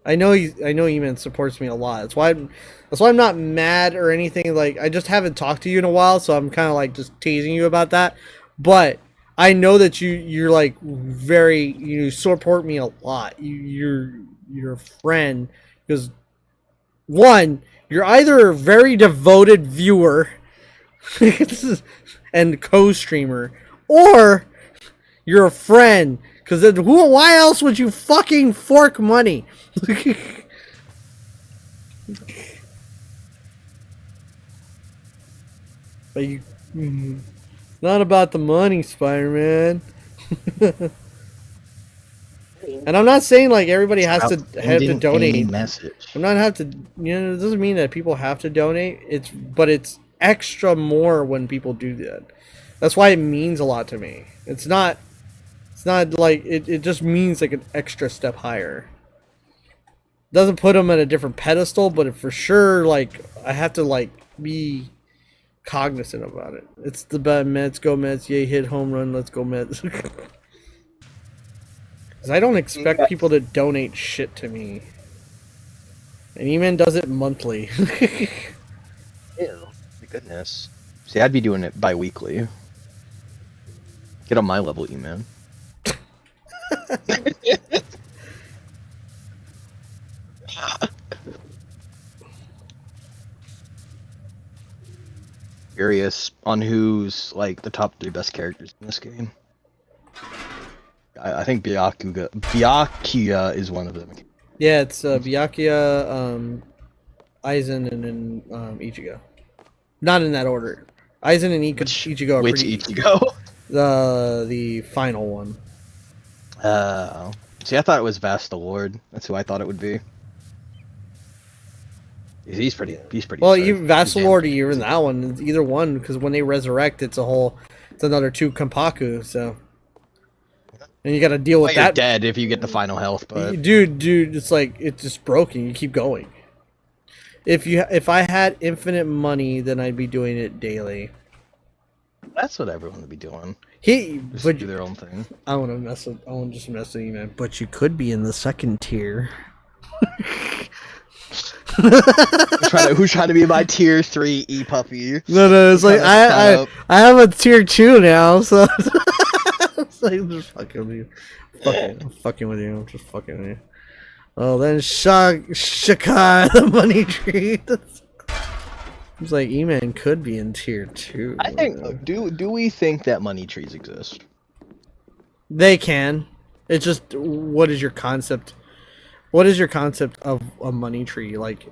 I know E-Man supports me a lot. That's why I'm not mad or anything. Like I just haven't talked to you in a while, so I'm kind of like just teasing you about that. But I know that you're like very you support me a lot. You're a friend because one, you're either a very devoted viewer and co-streamer, or you're a friend. Because why else would you fucking fork money? But you, it's not about the money, Spider-Man. And I'm not saying like everybody has to have to donate. Message. I'm not have to. It doesn't mean that people have to donate. But it's extra more when people do that. That's why it means a lot to me. It's not like it just means like an extra step higher. Doesn't put them at a different pedestal, but it for sure like I have to like be cognizant about it. It's the bad Mets, go Mets, yay, hit home run, let's go Mets. Because I don't expect people to donate shit to me. And E-Man does it monthly. Ew, my goodness. See, I'd be doing it bi-weekly. Get on my level, E-Man. Curious on who's like the top 3 best characters in this game. I think Byakuya is one of them. Yeah, it's Byakuya, Aizen, and then Ichigo. Not in that order. Aizen and Ichigo are Which pretty... Ichigo? The final one. See, I thought it was Vast the Lord. That's who I thought it would be. He's pretty. Well, sick. even Vassalord, you're in that one. It's either one, because when they resurrect, it's another 2 Kampaku. So, and you got to deal with You're that. dead if you get the final health, but dude, it's like it's just broken. You keep going. If I had infinite money, then I'd be doing it daily. that's what everyone would be doing. Just do their own thing. I want to just mess with you, man. But you could be in the second tier. Who's trying to be my tier 3 e-puppy? No, it's like I have a tier 2 now, so it's like I'm just fucking with you. I'm fucking with you. I'm just fucking with you. Oh, then Shakai, the money tree. It's like E-Man could be in tier 2. I think. Do we think that money trees exist? They can. It's just what is your concept? What is your concept of a money tree? Like,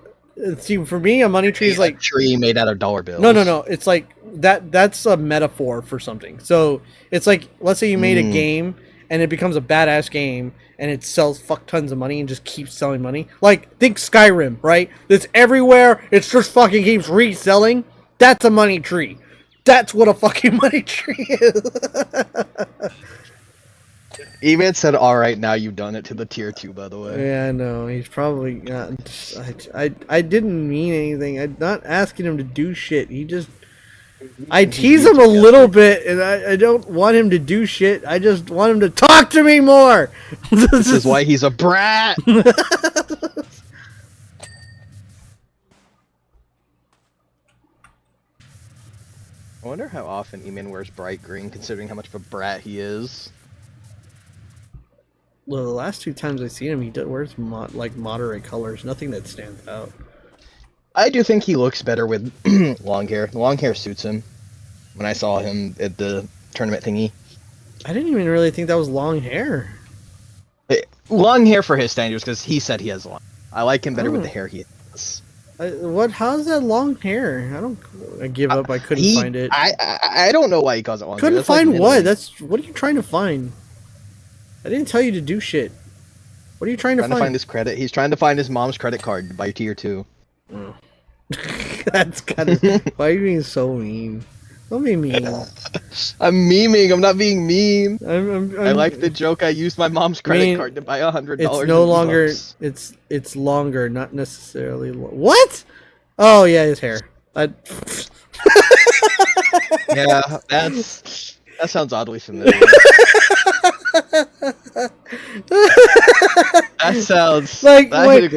see, for me, a money tree is like a tree made out of dollar bills. No. It's like that's a metaphor for something. So it's like, let's say you made a game and it becomes a badass game and it sells fuck tons of money and just keeps selling money. Like, think Skyrim, right? It's everywhere. It's just fucking keeps reselling. That's a money tree. That's what a fucking money tree is. E-Man said, "All right, now you've done it," to the tier 2, by the way. Yeah, I know. He's probably not. I didn't mean anything. I'm not asking him to do shit. I tease him a little bit, and I don't want him to do shit. I just want him to talk to me more. This is why he's a brat. I wonder how often E-Man wears bright green, considering how much of a brat he is. Well, the last 2 times I've seen him, he wears moderate colors. Nothing that stands out. I do think he looks better with long hair. Long hair suits him. When I saw him at the tournament thingy. I didn't even really think that was long hair. Long hair for his standards, because he said he has long. I like him better with the hair he has. How's that long hair? I give up. I couldn't find it. I don't know why he calls it long hair. Couldn't find what? What are you trying to find? I didn't tell you to do shit. What are you trying to find? His credit. He's trying to find his mom's credit card by tier 2. Oh. That's kind of. Why are you being so mean? Don't be mean. I'm memeing. I'm not being mean. I like the joke. I used my mom's credit card to buy $100. It's no longer. It's longer, not necessarily. What? Oh yeah, his hair. Yeah, that sounds oddly familiar. That sounds like my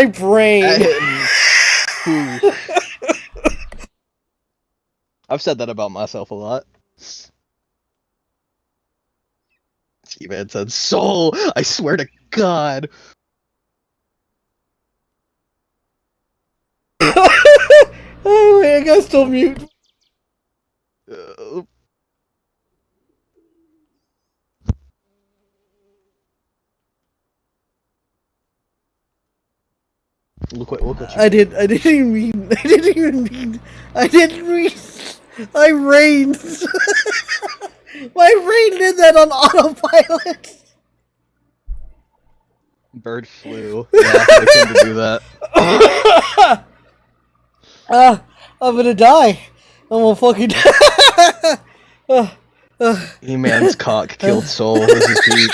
brain. I've said that about myself a lot. E-Man said, "Soul, I swear to God." Oh wait, I gotta still mute. Look what you I didn't even mean. I didn't read. I rained. My brain did that on autopilot. Bird flu. Yeah, they tend to do that. I'm gonna die. I'm gonna fucking die. E-Man's cock killed Soul with his beak.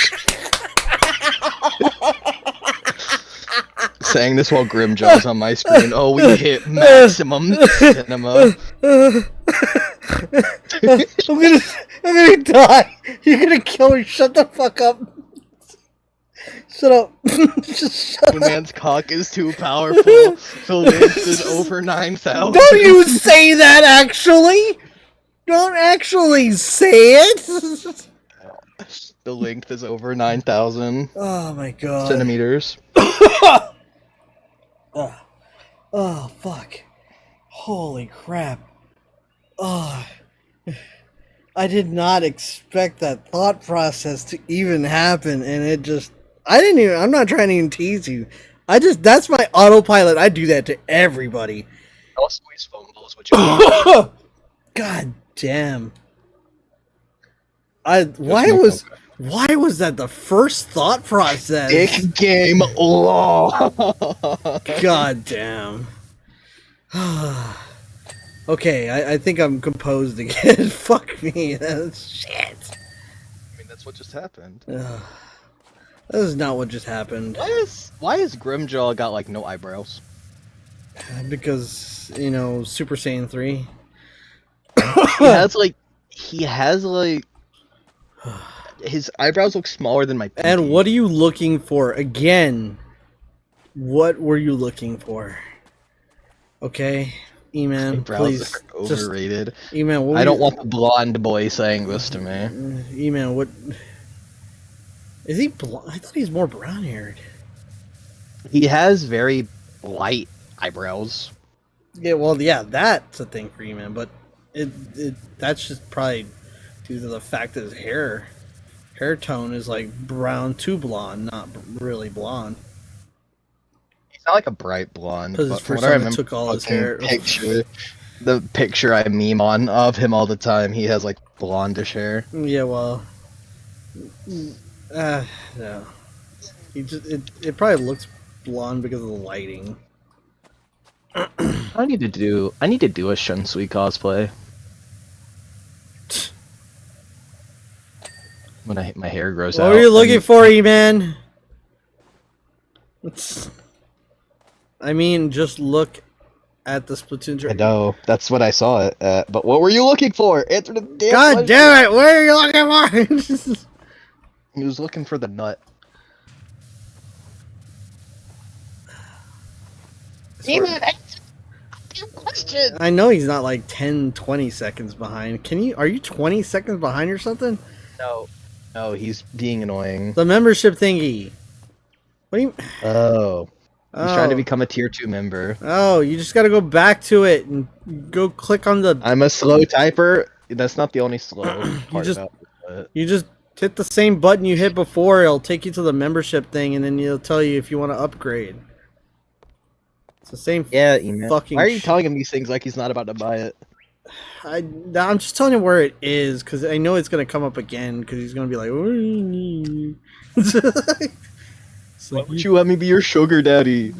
Saying this while Grimjaw's on my screen. Oh, we hit maximum cinema. I'm gonna die. You're gonna kill me. Shut the fuck up. Shut up. Just shut up. E-Man's cock is too powerful. The length is over 9,000. Don't you say that, actually. Don't actually say it. The length is over 9,000 Oh my god. centimeters. Oh, fuck. Holy crap. Oh. I did not expect that thought process to even happen, and it just... I'm not trying to even tease you. That's my autopilot. I do that to everybody. I'll squeeze fumbles, which you God damn. Why was that the first thought process? Dick game law. God damn. Okay, I think I'm composed again. Fuck me. That's shit. I mean, that's what just happened. That is not what just happened. Why is Grimjaw got like no eyebrows? Because, Super Saiyan 3. He has his eyebrows look smaller than my pinky. And what are you looking for? Again, what were you looking for? Okay, E-Man, Eyebrows please. are overrated. E-Man, I don't want the blonde boy saying this to me. E-Man, what... Is he blonde? I thought he's more brown-haired. He has very light eyebrows. Yeah, well, yeah, that's a thing for E-Man, but that's just probably due to the fact that his hair tone is like brown to blonde, not really blonde. He's not like a bright blonde. Because But for from what some I it remember, took all his hair. the picture I meme on of him all the time, he has like blondish hair. Yeah, well, no. It probably looks blonde because of the lighting. I need to do a Shunsui cosplay. When my hair grows out. What are you looking for, E-Man? I mean, just look at the Splatoon. I know, that's what I saw it at. But what were you looking for? Answer the damn God question. damn it! What are you looking for? He was looking for the nut. Question. I know he's not like 10, 20 seconds behind. Are you 20 seconds behind or something? No, he's being annoying. The membership thingy. What do you... Oh. He's trying to become a tier 2 member. Oh, you just gotta go back to it and go click on the... I'm a slow typer. That's not the only slow part about it. You just hit the same button you hit before. It'll take you to the membership thing, and then it'll tell you if you want to upgrade. It's the same fucking... Why are you telling him these things like he's not about to buy it? I'm just telling you where it is, because I know it's going to come up again, because he's going to be like... Why would you let me be your sugar daddy?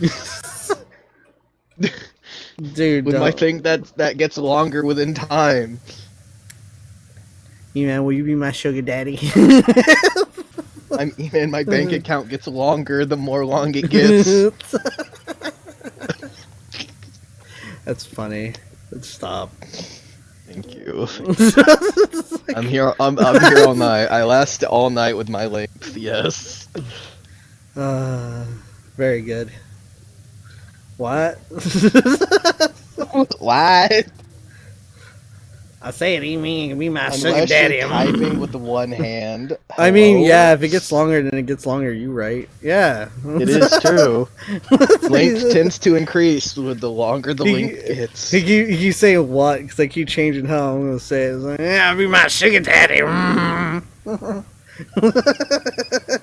Dude, with my thing that gets longer within time. E-Man, will you be my sugar daddy? E-Man, my bank account gets longer the more long it gets. That's funny. Let's stop. Thank you. I'm here all night. I last all night with my length, yes. Very good. What? What? I say it, E-Man can be my sugar Unless daddy. you're typing with the one hand. I mean, Hello? yeah, if it gets longer, then it gets longer. You right? Yeah. It is true. Length tends to increase with the longer the length gets. You say what? Because I keep changing how I'm gonna say it. It's like, yeah, I'll be my sugar daddy.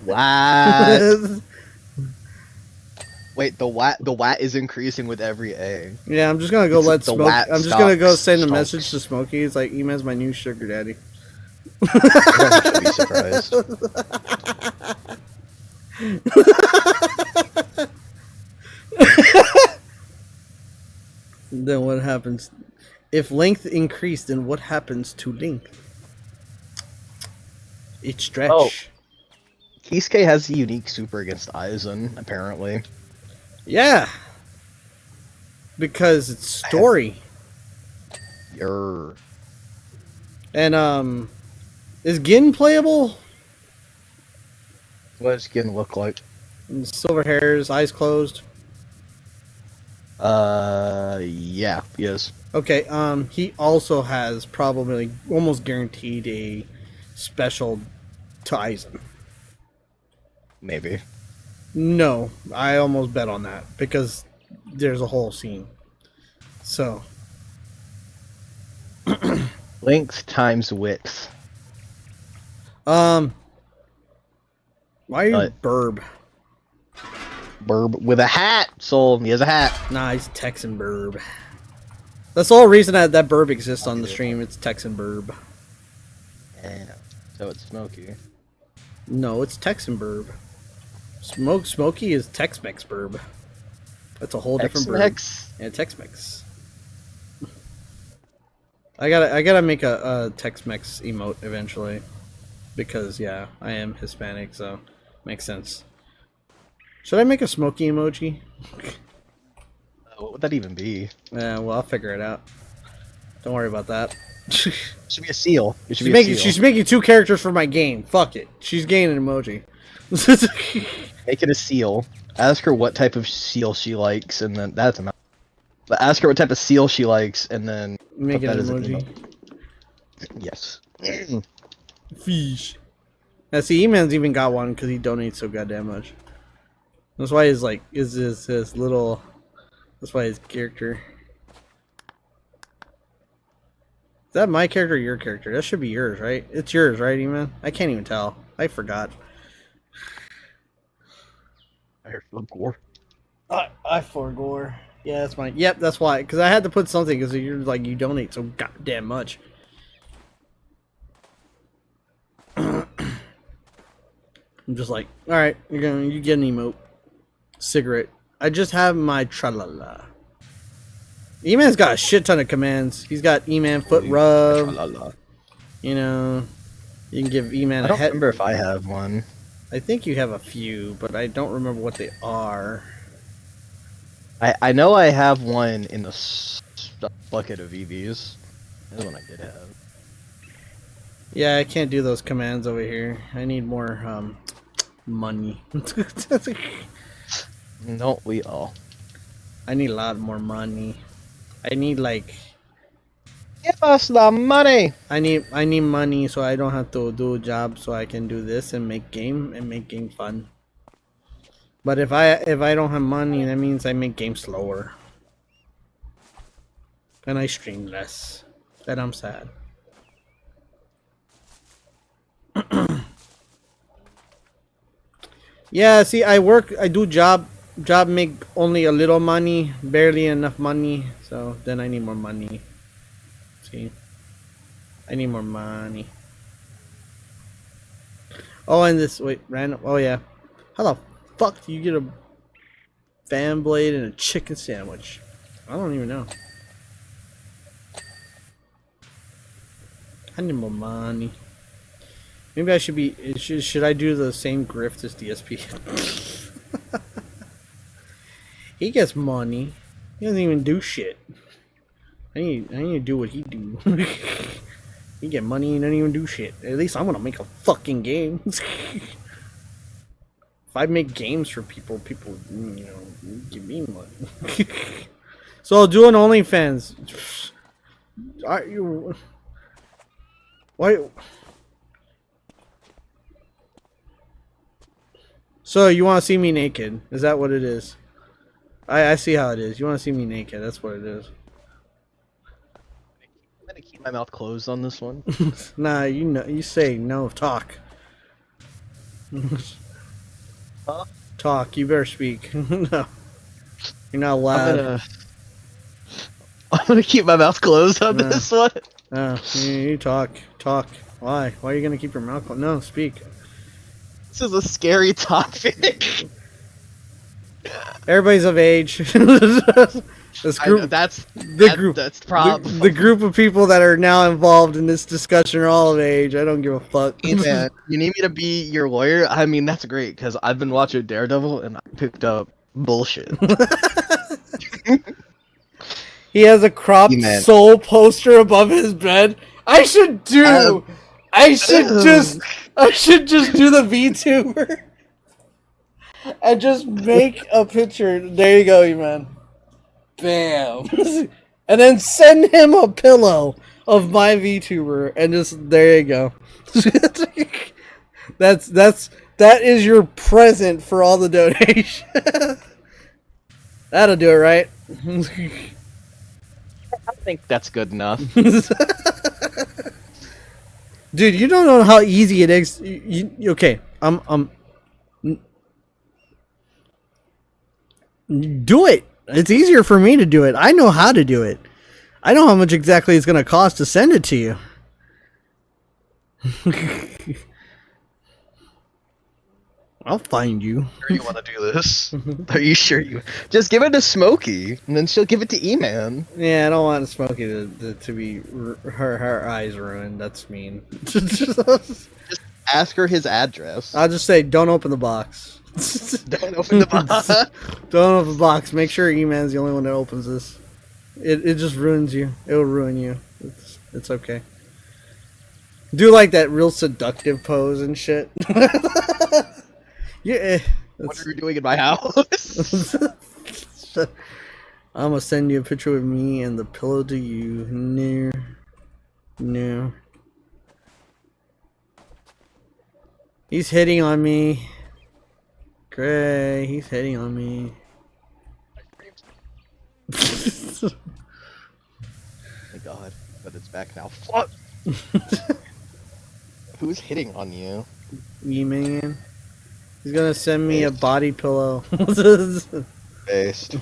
What? Wait, the WAT is increasing with every A. Yeah, I'm just gonna go It's let the Smokey. WAT I'm just gonna go stocks- send a stocks. message to Smokey. It's like, Eman's my new sugar daddy. You guys should be surprised. Then what happens? If length increased, then what happens to length? It stretch. Oh. Kisuke has a unique super against Aizen, apparently. Yeah. Because it's story. Yer. And is Gin playable? What does Gin look like? Silver hairs, eyes closed. Yeah, he is. Okay, he also has probably almost guaranteed a special to Aizen. Maybe. No, I almost bet on that because there's a whole scene. So, Length times width. why are you What? Burb? Burb with a hat. Soul. He has a hat. Nah, he's Texan Burb. That's the whole reason that Burb exists on the stream. It's Texan Burb. Yeah. So it's Smokey. No, it's Texan Burb. Smokey is Tex-Mex Burb. That's a whole different Burb. Tex-Mex. Yeah, Tex-Mex. I gotta make a Tex-Mex emote eventually, because yeah, I am Hispanic, so makes sense. Should I make a Smokey emoji? What would that even be? Yeah, well, I'll figure it out. Don't worry about that. It should be a seal. It should She's be a seal. she's making 2 characters for my game. Fuck it. She's getting an emoji. Make it a seal. Ask her what type of seal she likes, and then that's enough. But ask her what type of seal she likes, and then Make put it that an as an emoji. emote. Yes. Fish. Now, see, E-Man's even got one because he donates so goddamn much. That's why he's like, is his little. That's why his character. Is that my character or your character? That should be yours, right? It's yours, right, E-Man? I can't even tell. I forgot. I heard from Gore. I forgore. Yeah, that's mine. Yep, that's why. Because I had to put something because you're like, you donate so goddamn much. I'm just like, alright, you get an emote. Cigarette. I just have my tralala. E-Man's got a shit ton of commands. He's got E-Man foot rub. Tra-la-la. You know, you can give E-Man I a don't head. remember if I have one. I think you have a few, but I don't remember what they are. I know I have one in the bucket of EVs. That's one I did have. Yeah, I can't do those commands over here. I need more money. Don't we all? I need a lot more money. I need like Give us the money. I need money so I don't have to do a job, so I can do this and make game fun. But if I don't have money, that means I make game slower. And I stream less. And I'm sad. Yeah, see, I do job make only a little money, barely enough money, so then I need more money. See? I need more money. Oh, and this, wait, random, oh yeah. How the fuck do you get a fan blade and a chicken sandwich? I don't even know. I need more money. Maybe I should be, should I do the same grift as DSP? He gets money. He doesn't even do shit. I need to do what he do. He get money and doesn't even do shit. At least I'm gonna make a fucking game. If I make games for people, you know, give me money. So I'll do an OnlyFans. Are you? Why? So you want to see me naked? Is that what it is? I see how it is. You want to see me naked? That's what it is. I'm gonna keep my mouth closed on this one. Nah, you know, you say no. Talk. Huh? Talk. You better speak. No. You're not allowed. I'm gonna keep my mouth closed on No. this one. No, you talk. Why? Why are you gonna keep your mouth closed? No, speak. This is a scary topic. Everybody's of age. This group, That's group, that's the problem. the group of people that are now involved in this discussion are all of age. I don't give a fuck. Hey, man, you need me to be your lawyer? I mean, that's great because I've been watching Daredevil and I picked up bullshit. He has a cropped soul poster above his bed. I should just do the VTuber and just make a picture. There you go, man. Bam. And then send him a pillow of my VTuber and just there you go. That is your present for all the donations. That'll do it, right? I think that's good enough. Dude, you don't know how easy it is. Okay, do it. It's easier for me to do it. I know how to do it. I know how much exactly it's going to cost to send it to you. I'll find you. Sure you want to do this? Are you sure you? Just give it to Smokey, and then she'll give it to E-Man. Yeah, I don't want Smokey to be her eyes ruined. That's mean. Just ask her his address. I'll just say, don't open the box. Don't open the box. Don't open the box. Make sure E-Man's the only one that opens this. It just ruins you. It'll ruin you. It's okay. Do like that real seductive pose and shit. Yeah. What are you doing in my house? I'm gonna send you a picture of me and the pillow to you. No. He's hitting on me. Gray, he's hitting on me. Oh my god, but it's back now. Fuck! Who's hitting on you? E-Man. He's gonna send me a body pillow. Based.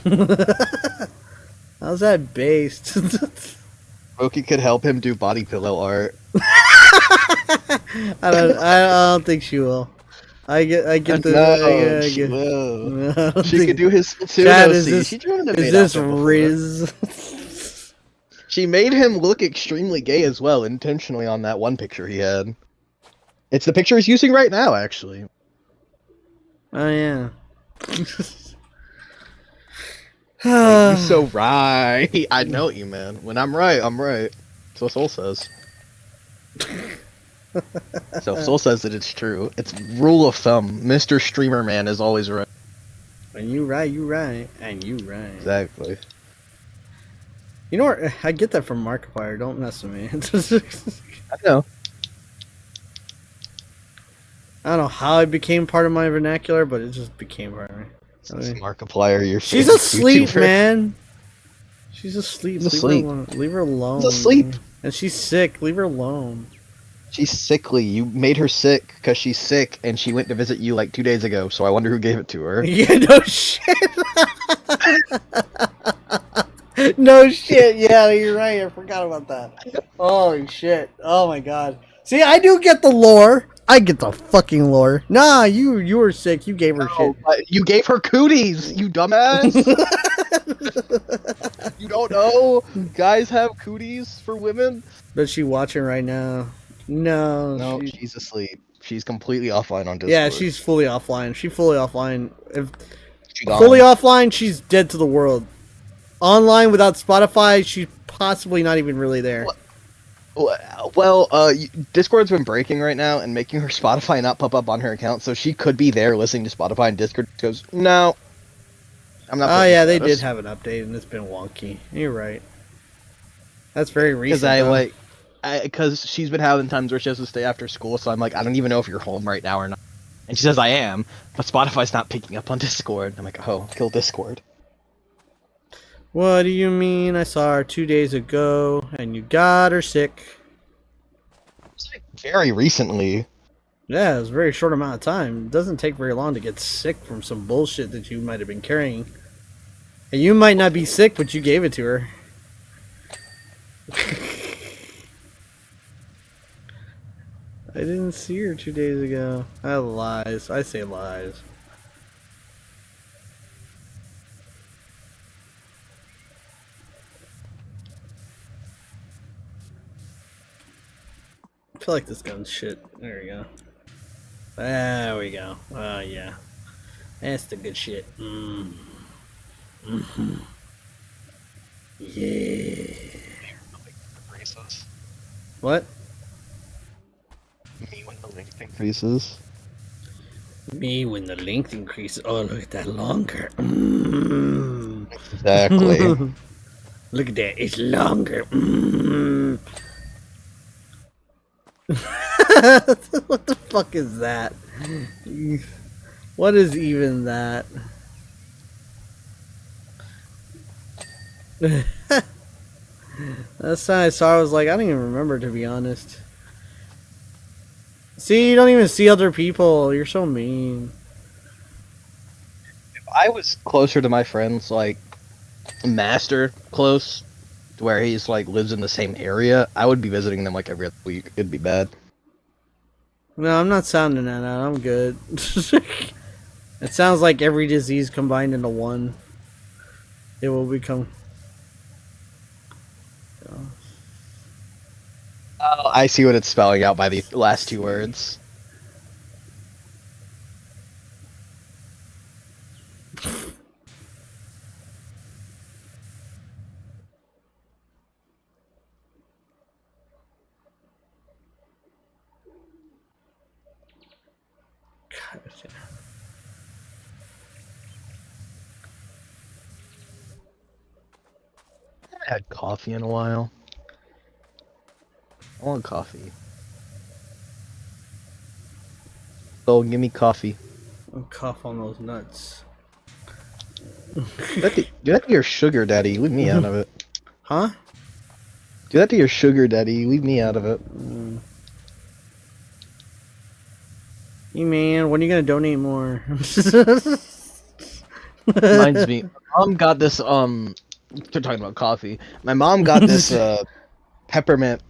How's that based? Smokey could help him do body pillow art. I don't think she will. I get the. She will. She could do his too. Chad, is this Riz? She made him look extremely gay as well, intentionally on that one picture he had. It's the picture he's using right now, actually. Oh yeah. You're so right. I know you, man. When I'm right, I'm right. So Soul says. So Soul says that it's true. It's rule of thumb. Mr. Streamer Man is always right. And you right, and you right. Exactly. You know what? I get that from Markiplier. Don't mess with me. I know. I don't know how it became part of my vernacular, but it just became part of me. Markiplier, you're She's asleep, YouTuber. Man. She's asleep. She's asleep. Leave her alone. She's asleep. And she's sick. Leave her alone. She's sickly. You made her sick because she's sick, and she went to visit you like 2 days ago. So I wonder who gave it to her. Yeah, no shit. No shit. Yeah, you're right. I forgot about that. Holy shit. Oh my god. See, I do get the lore. I get the fucking lore. Nah, you were sick. You gave her shit. You gave her cooties, you dumbass. You don't know? Guys have cooties for women? But she watching right now. No, she's asleep. She's completely offline on Discord. Yeah, she's fully offline. She's fully offline. If She gone. fully offline, she's dead to the world. Online without Spotify, she's possibly not even really there. Well, Discord's been breaking right now and making her Spotify not pop up on her account, so she could be there listening to Spotify, and Discord goes, no, I'm not. Oh yeah, they did have an update, and it's been wonky. You're right. That's very recent. Because she's been having times where she has to stay after school, so I'm like, I don't even know if you're home right now or not. And she says I am, but Spotify's not picking up on Discord. I'm like, oh, kill Discord. What do you mean? I saw her 2 days ago, and you got her sick. It's like very recently. Yeah, it was a very short amount of time. It doesn't take very long to get sick from some bullshit that you might have been carrying. And you might not be sick, but you gave it to her. I didn't see her 2 days ago. Lies. I say lies. I feel like this gun's shit. There we go. There we go. Oh, yeah. That's the good shit. Mm. Mm-hmm. Yeah. What? Me when the length increases. Me when the length increases. Oh, look at that longer. Mm. Exactly. Look at that. It's longer. Mm. What the fuck is that? What is even that? Last time I saw it, I was like, I don't even remember, to be honest. See, you don't even see other people. You're so mean. If I was closer to my friends, like Master close, to where he's like lives in the same area, I would be visiting them like every other week. It'd be bad. No, I'm not sounding that out. I'm good. It sounds like every disease combined into one. It will become. Oh, I see what it's spelling out by the last two words. I haven't had coffee in a while. I want coffee. So give me coffee. I'll cough on those nuts. Do that to your sugar daddy. Leave me out of it. Huh? Do that to your sugar daddy. Leave me out of it. Hey man, when are you gonna donate more? Reminds me. Mom got this. They're talking about coffee. My mom got this peppermint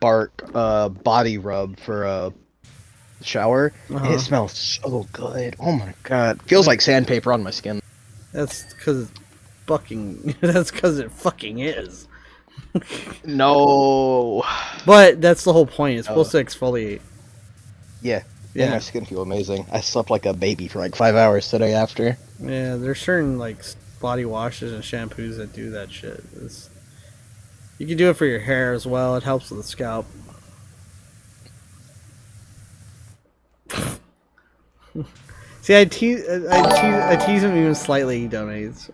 bark body rub for a shower. And it smells so good. Oh my god, feels like sandpaper on my skin. That's because it's fucking. That's because it fucking is. No. But that's the whole point. It's supposed to exfoliate. Yeah. Yeah. My skin feel amazing. I slept like a baby for like 5 hours today after. Yeah, there's certain like body washes and shampoos that do that shit. You can do it for your hair as well. It helps with the scalp. See, I tease him even slightly. He donates.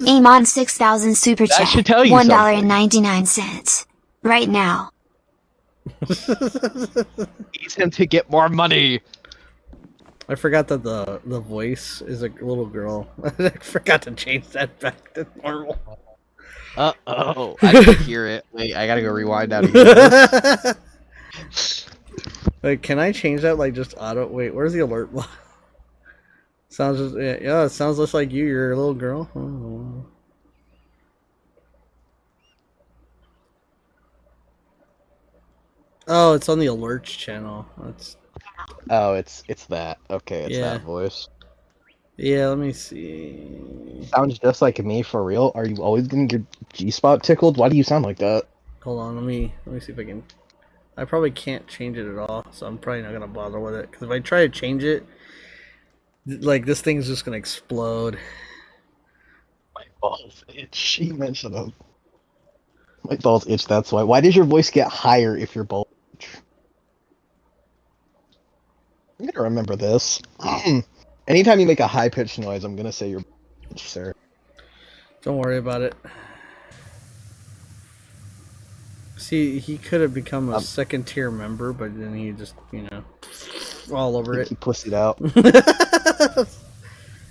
Amon 6,000 super chat. That should tell you $1.99 right now. Needs him to get more money. I forgot that the voice is a little girl. I forgot to change that back to normal. Uh-oh. I can hear it. Wait, I gotta go rewind out of here. Wait, can I change that like just auto? Wait, where's the alert? Sounds just yeah, it sounds just like you. You're a little girl. Oh. Oh, it's on the alerts channel. That's. Oh, it's that. Okay, it's Yeah. that voice. Yeah, let me see. Sounds just like me for real. Are you always getting your G-spot tickled? Why do you sound like that? Hold on, let me see if I can. I probably can't change it at all, so I'm probably not gonna bother with it. Because if I try to change it, like this thing's just gonna explode. My balls itch. She mentioned them. My balls itch. That's why. Why does your voice get higher if your balls itch? I'm gonna remember this. Anytime you make a high-pitched noise, I'm gonna say your balls itch, sir. Don't worry about it. See, he could have become a second-tier member, but then he just, all over it. He pussied out.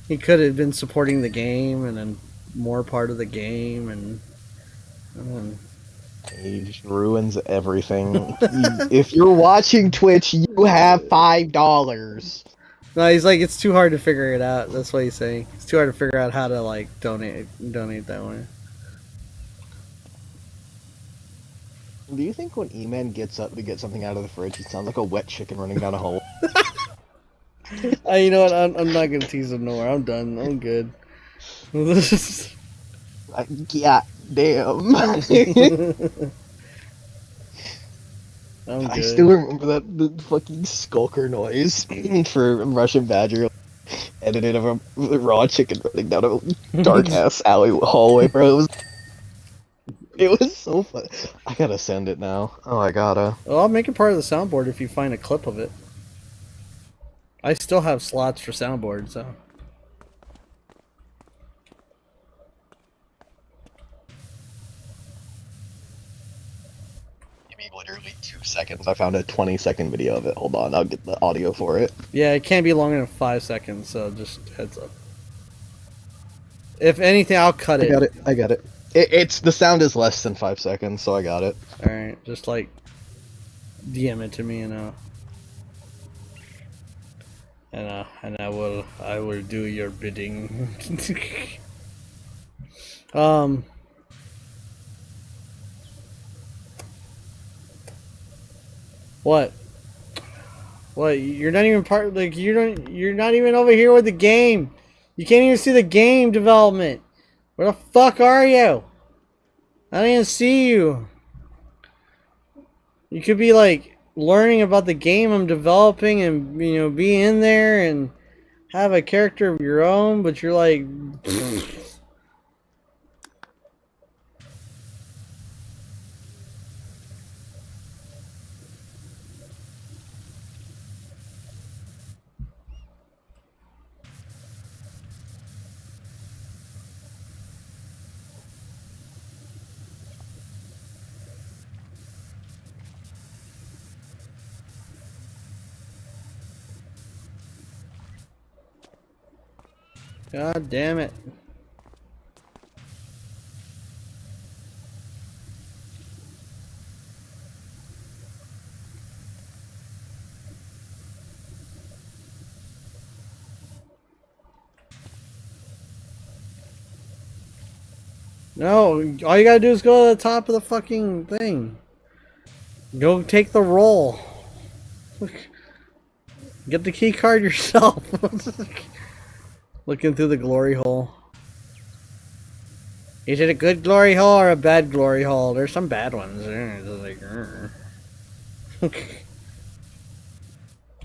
He could have been supporting the game, and then more part of the game, and then... He just ruins everything. If you're watching Twitch, you have $5. No, he's like, it's too hard to figure it out. That's what he's saying. It's too hard to figure out how to like donate that way. Do you think when E-Man gets up to get something out of the fridge, he sounds like a wet chicken running down a hole? You know what? I'm not gonna tease him no more. I'm done. I'm good. Yeah, damn. I'm I good. still remember the fucking skulker noise for Russian Badger edited of a raw chicken running down a dark ass alley hallway, bro. It was so fun. I gotta send it now. Oh, I gotta. Well, I'll make it part of the soundboard if you find a clip of it. I still have slots for soundboard, so. Give me literally 2 seconds. I found a 20-second video of it. Hold on, I'll get the audio for it. Yeah, it can't be longer than 5 seconds, so just heads up. If anything, I'll cut it. I got it. It's the sound is less than 5 seconds, so I got it. Alright, just like DM it to me and I will do your bidding. What? What? You're not even part, like, you're not even over here with the game. You can't even see the game development. Where the fuck are you? I don't even see you. You could be like learning about the game I'm developing and, you know, be in there and have a character of your own, but you're like God damn it. No, all you gotta do is go to the top of the fucking thing. Go take the roll. Get the key card yourself. Looking through the glory hole. Is it a good glory hole or a bad glory hole? There's some bad ones. Like,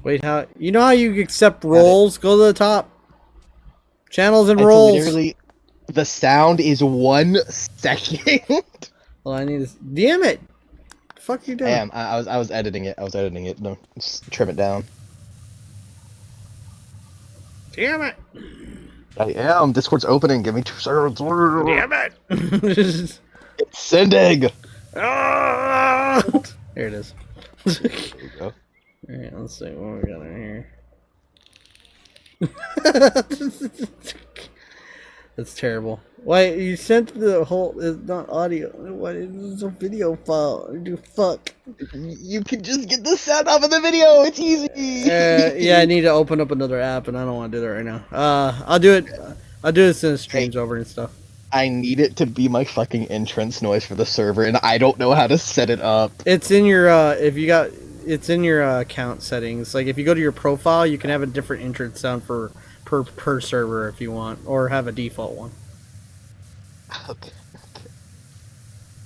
wait, how? You know how you accept rolls? Go to the top. Channels and rolls. Literally, the sound is 1 second. Well, I need to. Damn it! The fuck you doing? I was editing it. No, just trim it down. Damn it! I am. Discord's opening. Give me 2 seconds. Damn it! It's sending. Ah! There it is. There you go. Alright, let's see what we got in here. That's terrible. Why you sent the whole? It's not audio. What is a video file? You fuck. You can just get the sound off of the video. It's easy. Yeah, I need to open up another app, and I don't want to do that right now. I'll do it. I'll do it as soon as stream's over and stuff. I need it to be my fucking entrance noise for the server, and I don't know how to set it up. It's in your it's in your account settings. Like if you go to your profile, you can have a different entrance sound for per server if you want, or have a default one. Okay.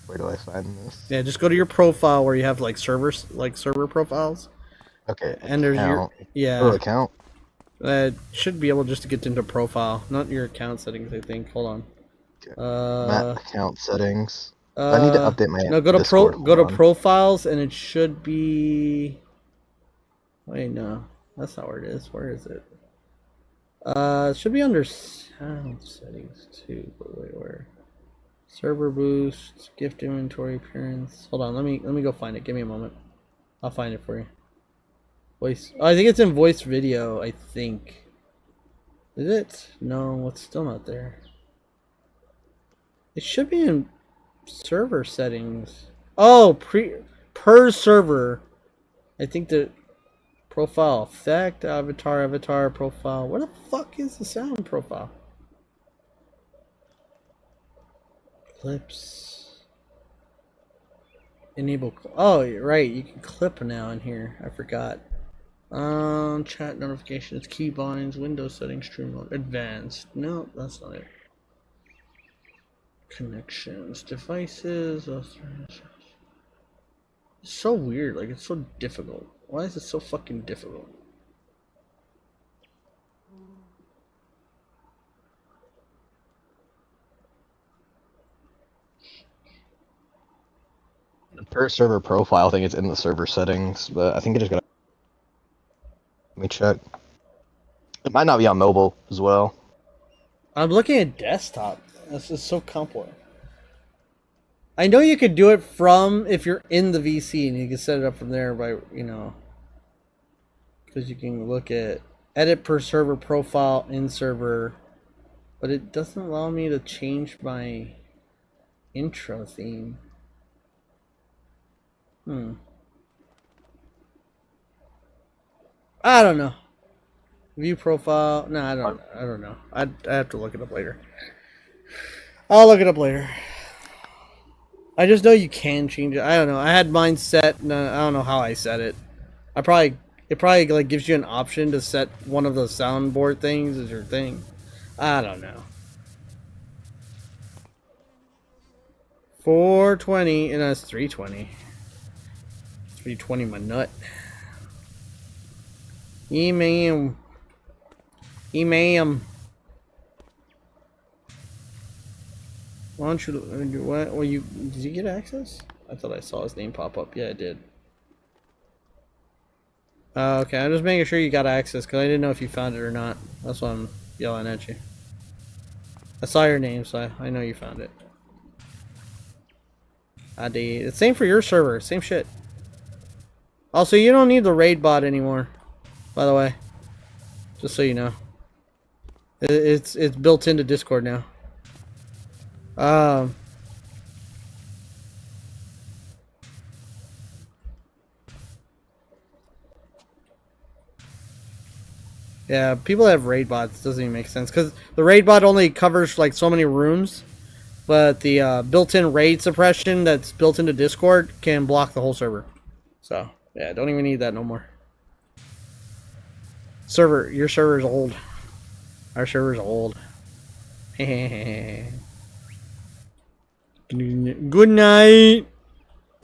Where do I find this? Yeah, just go to your profile where you have like server profiles. Okay. And there's account. your Account. Should be able just to get into profile, not your account settings. I think. Hold on. Map account settings. I need to update my. No, go to Discord. go to profiles, and it should be. Wait, no, that's not where it is. Where is it? It should be under sound settings too. But wait, where? Server boost, gift inventory appearance. Hold on, let me go find it. Give me a moment. I'll find it for you. Voice. Oh, I think it's in voice video. I think. Is it? No, it's still not there. It should be in server settings. Oh, per server. I think that. Profile effect, avatar profile. Where the fuck is the sound profile? Clips. Enable. Oh, you're right. You can clip now in here. I forgot. Chat notifications, keybinds, Windows settings, stream mode, advanced. No, that's not it. Connections, devices. It's so weird. Like, it's so difficult. Why is it so fucking difficult? The per server profile thing is in the server settings, but I think it is gonna. Let me check. It might not be on mobile as well. I'm looking at desktop. This is so complex. I know you could do it from if you're in the VC and you can set it up from there by, you know, because you can look at edit per server profile in server, but it doesn't allow me to change my intro theme. I don't know. View profile. No, I don't know. I have to look it up later. I'll look it up later. I just know you can change it. I don't know. I had mine set. No, I don't know how I set it. It probably like gives you an option to set one of the soundboard things as your thing. I don't know. 420 and that's 320. 320 my nut. Email. Why don't you what? Well, did you get access? I thought I saw his name pop up. Yeah, I did. Okay, I'm just making sure you got access because I didn't know if you found it or not. That's why I'm yelling at you. I saw your name, so I know you found it. I did. It's same for your server. Same shit. Also, you don't need the raid bot anymore. By the way, just so you know, it's built into Discord now. Yeah, people that have raid bots doesn't even make sense because the raid bot only covers like so many rooms, but the built-in raid suppression that's built into Discord can block the whole server. So yeah, don't even need that no more. Your server's old. Our server's old. Good night.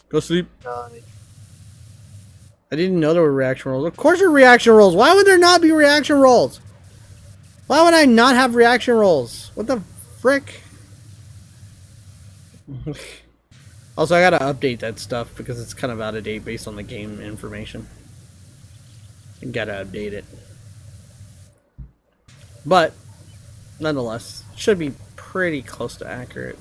Go sleep. I didn't know there were reaction rolls. Of course there are reaction rolls. Why would there not be reaction rolls? Why would I not have reaction rolls? What the frick? Also, I gotta update that stuff because it's kind of out of date based on the game information. I gotta update it. But, nonetheless, should be pretty close to accurate.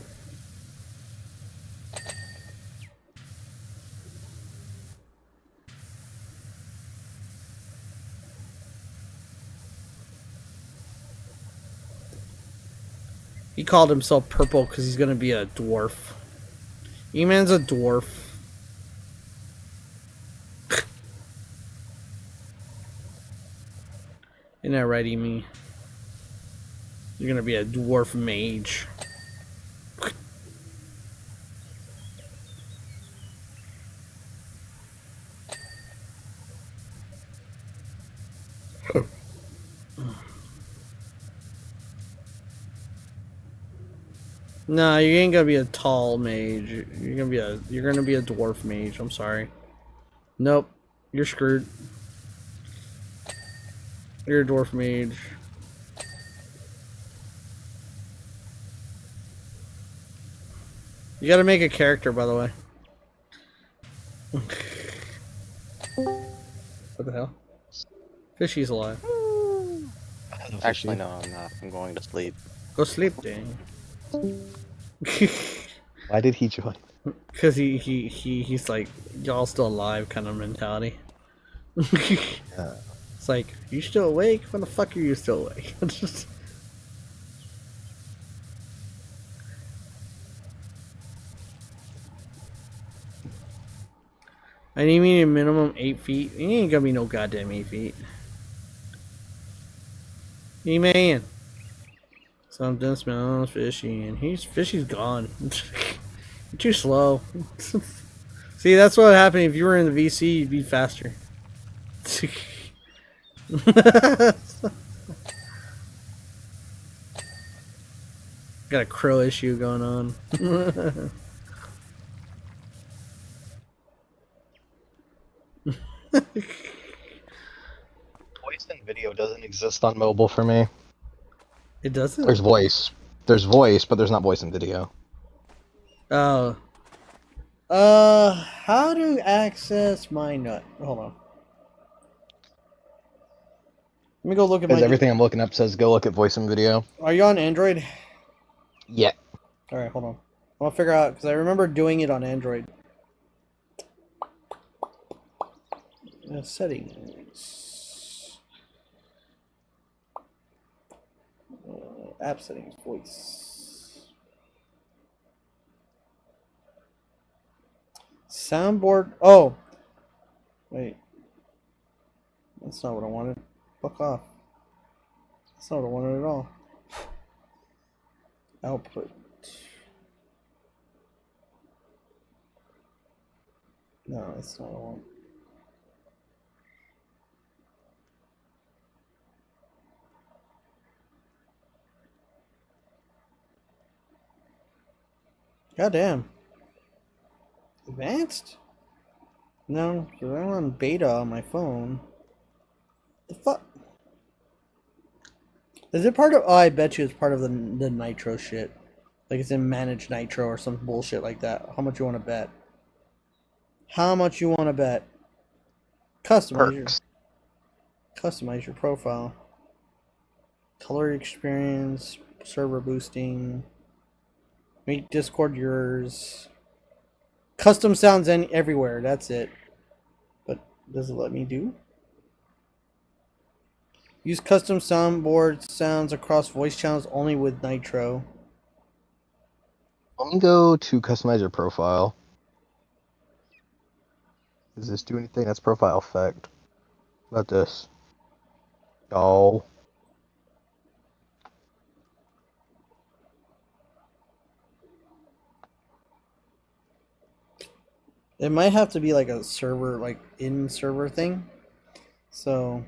He called himself purple because he's gonna be a dwarf. E-Man's a dwarf. Isn't that right, E-Me? You're gonna be a dwarf mage. Nah, you ain't gonna be a tall mage. You're gonna be a dwarf mage. I'm sorry. Nope, you're screwed. You're a dwarf mage. You gotta make a character, by the way. What the hell? Fishy's alive. Actually, no, I'm not. I'm going to sleep. Go sleep, dang. Why did he join? Because he's like, y'all still alive kind of mentality. Yeah. It's like, you still awake? When the fuck are you still awake? I need a minimum 8 feet. You ain't gonna be no goddamn 8 feet. Hey man. Something smells fishy, and fishy's gone. You're too slow. See, that's what would happen if you were in the VC. You'd be faster. Got a crow issue going on. Voice and video doesn't exist on mobile for me. It doesn't? There's voice. There's voice, but there's not voice and video. Oh. How to access my nut? Hold on. Let me go look at Because my. everything I'm looking up says go look at voice and video. Are you on Android? Yeah. All right, hold on. I'll figure out because I remember doing it on Android. Settings. App settings. Voice. Soundboard. Oh. Wait. That's not what I wanted. Fuck off. That's not what I wanted at all. Output. No, that's not what I want. Goddamn. Advanced? No, because I'm on beta on my phone. The fuck? Is it part of? Oh, I bet you it's part of the Nitro shit. Like it's in Managed Nitro or some bullshit like that. How much you want to bet? How much you want to bet? Customize your profile. Color experience, server boosting. Make Discord yours. Custom sounds everywhere. That's it. But does it let me do? Use custom soundboard sounds across voice channels only with Nitro. Let me go to customize your profile. Does this do anything? That's profile effect. What about this? No. It might have to be like a server, like in server thing. So,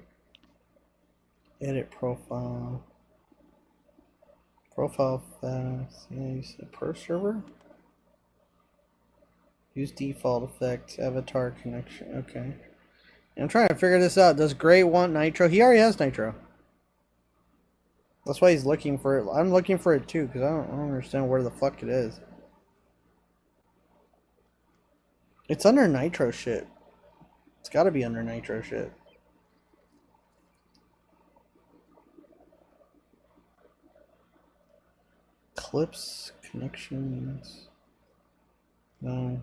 edit profile. Profile fast. Yeah, you said per server? Use default effects, avatar connection. Okay. I'm trying to figure this out. Does Gray want Nitro? He already has Nitro. That's why he's looking for it. I'm looking for it too, because I don't understand where the fuck it is. It's under Nitro shit. It's gotta be under Nitro shit. Clips, connections. No.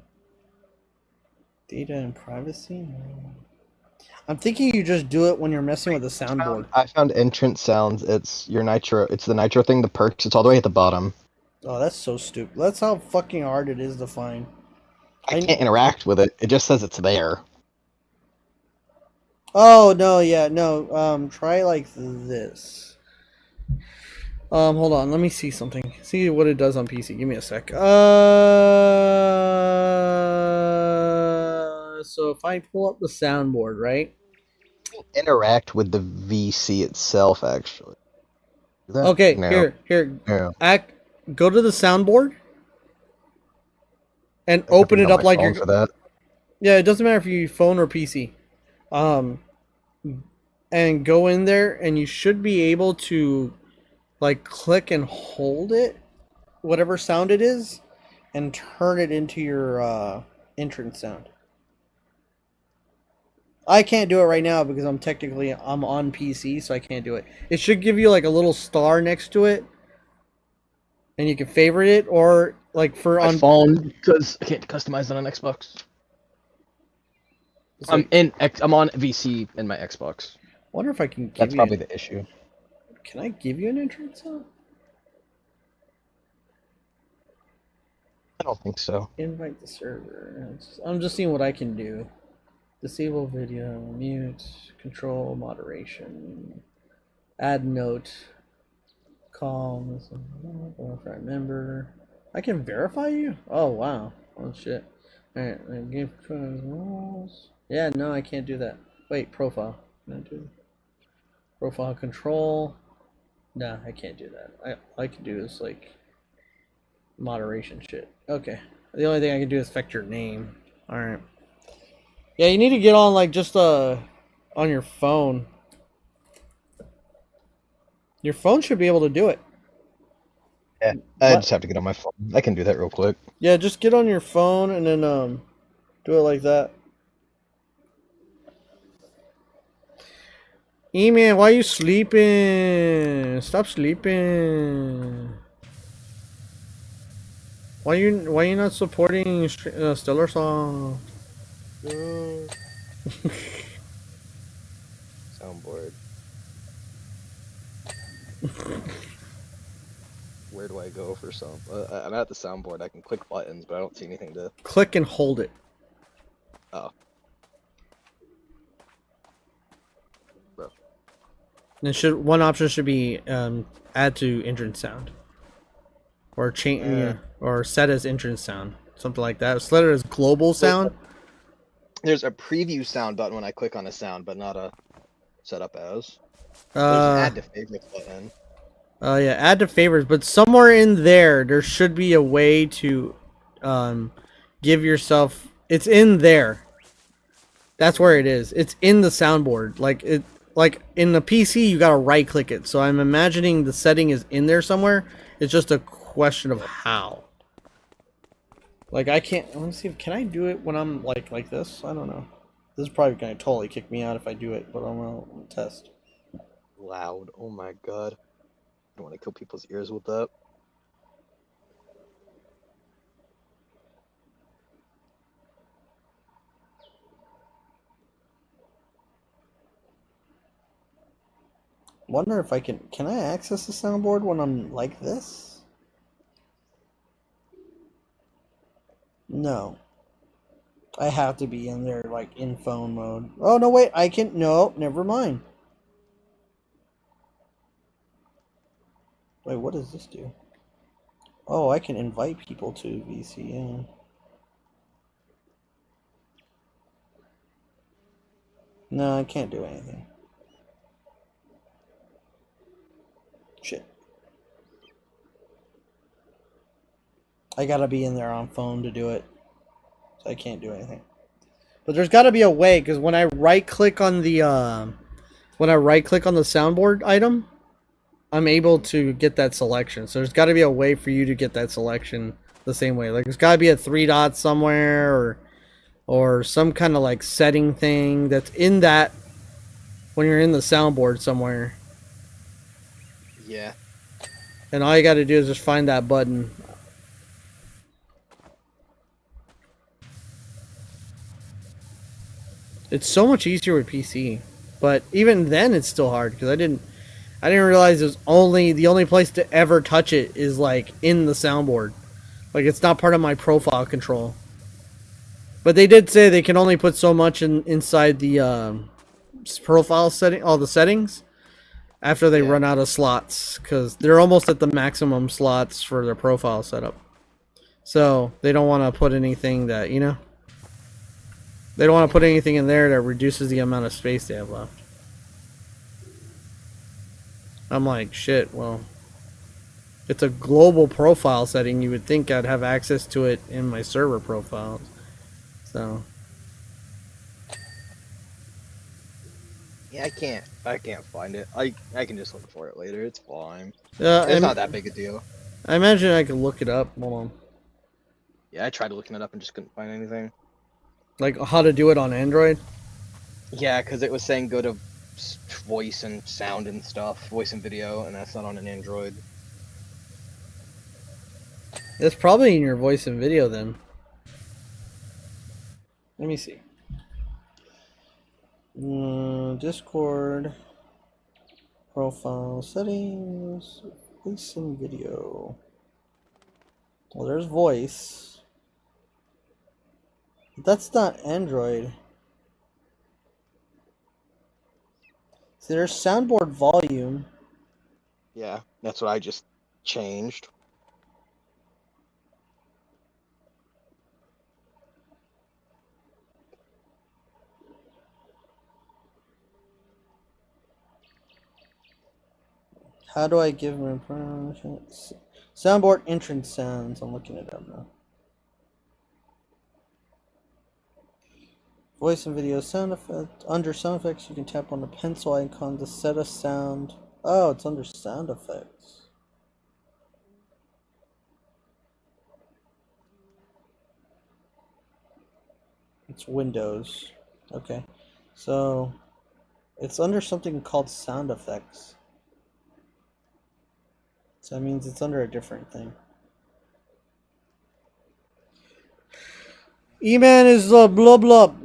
Data and privacy? No. I'm thinking you just do it when you're messing with the soundboard. I found entrance sounds. It's your Nitro. It's the Nitro thing, the perks. It's all the way at the bottom. Oh, that's so stupid. That's how fucking hard it is to find. I can't interact with it. It just says it's there. Oh, no, yeah, no. Try like this. Hold on. Let me see something. See what it does on PC. Give me a sec. So if I pull up the soundboard, right? Interact with the VC itself, actually. Okay, No. here. No. Go to the soundboard and I have open to it use up my like phone you're. for that. Yeah, it doesn't matter if you use phone or PC. And go in there, and you should be able to, like, click and hold it, whatever sound it is, and turn it into your entrance sound. I can't do it right now because I'm on PC, so I can't do it. It should give you like a little star next to it, and you can favorite it, or like for My phone, because I can't customize it on Xbox. I'm on VC in my Xbox. Wonder if I can give That's you. probably the issue. Can I give you an entrance sound? I don't think so. Invite the server. I'm just seeing what I can do. Disable video, mute, control, moderation, add note, calm, verify member. I can verify you? Oh, wow. Oh, shit. Alright, game rules. Yeah, no, I can't do that. Wait, profile. Can I do profile control? No, I can't do that. All I can do is, like, moderation shit. Okay. The only thing I can do is affect your name. Alright. Yeah, you need to get on, like, just, on your phone. Your phone should be able to do it. Yeah, I just have to get on my phone. I can do that real quick. Yeah, just get on your phone and then, do it like that. E-Man, why are you sleeping? Stop sleeping. Why you not supporting StellarSoft? Soundboard. Where do I go for some? I'm at the soundboard. I can click buttons, but I don't see anything to... Click and hold it. Oh. Bro. And one option should be add to entrance sound. Or change or set as entrance sound. Something like that. Set it as global sound. There's a preview sound button when I click on a sound, but not a setup as. There's an add to favorites button. Yeah, add to favorites, but somewhere in there should be a way to give yourself. It's in there. That's where it is. It's in the soundboard. Like in the PC, you gotta right click it. So I'm imagining the setting is in there somewhere. It's just a question of how. Like I can't. Let me see. Can I do it when I'm like this? I don't know. This is probably gonna totally kick me out if I do it, but I'm gonna test. Loud. Oh my god. I don't want to kill people's ears with that. Wonder if I can I access the soundboard when I'm like this? No. I have to be in there like in phone mode. Oh no, wait, I can no, never mind. Wait, what does this do? Oh, I can invite people to VCN. No, I can't do anything. Shit. I gotta be in there on phone to do it. So I can't do anything. But there's gotta be a way, because when I right click on the soundboard item, I'm able to get that selection. So there's gotta be a way for you to get that selection the same way. Like there's gotta be a 3 dots somewhere or some kind of like setting thing that's in that when you're in the soundboard somewhere. Yeah. And all you got to do is just find that button. It's so much easier with PC, but even then it's still hard because I didn't realize it was the only place to ever touch it is like in the soundboard. Like it's not part of my profile control. But they did say they can only put so much inside the profile setting, all the settings, after they run out of slots, because they're almost at the maximum slots for their profile setup. So they don't want to put anything that, they don't want to put anything in there that reduces the amount of space they have left. I'm like, shit, well, it's a global profile setting. You would think I'd have access to it in my server profiles. So. Yeah, I can't find it. I can just look for it later. It's fine. It's not that big a deal. I imagine I could look it up. Hold on. Yeah, I tried looking it up and just couldn't find anything. Like how to do it on Android? Yeah, because it was saying go to voice and sound and stuff, voice and video, and that's not on an Android. It's probably in your voice and video then. Let me see. Discord, profile settings, voice and video. Well, there's voice. That's not Android. There's soundboard volume. Yeah, that's what I just changed. How do I give him permission? Soundboard entrance sounds. I'm looking it up now. Voice and video sound effect. Under sound effects, you can tap on the pencil icon to set a sound. Oh, it's under sound effects. It's Windows. Okay. So, it's under something called sound effects. So that means it's under a different thing. E-Man is the blub blub.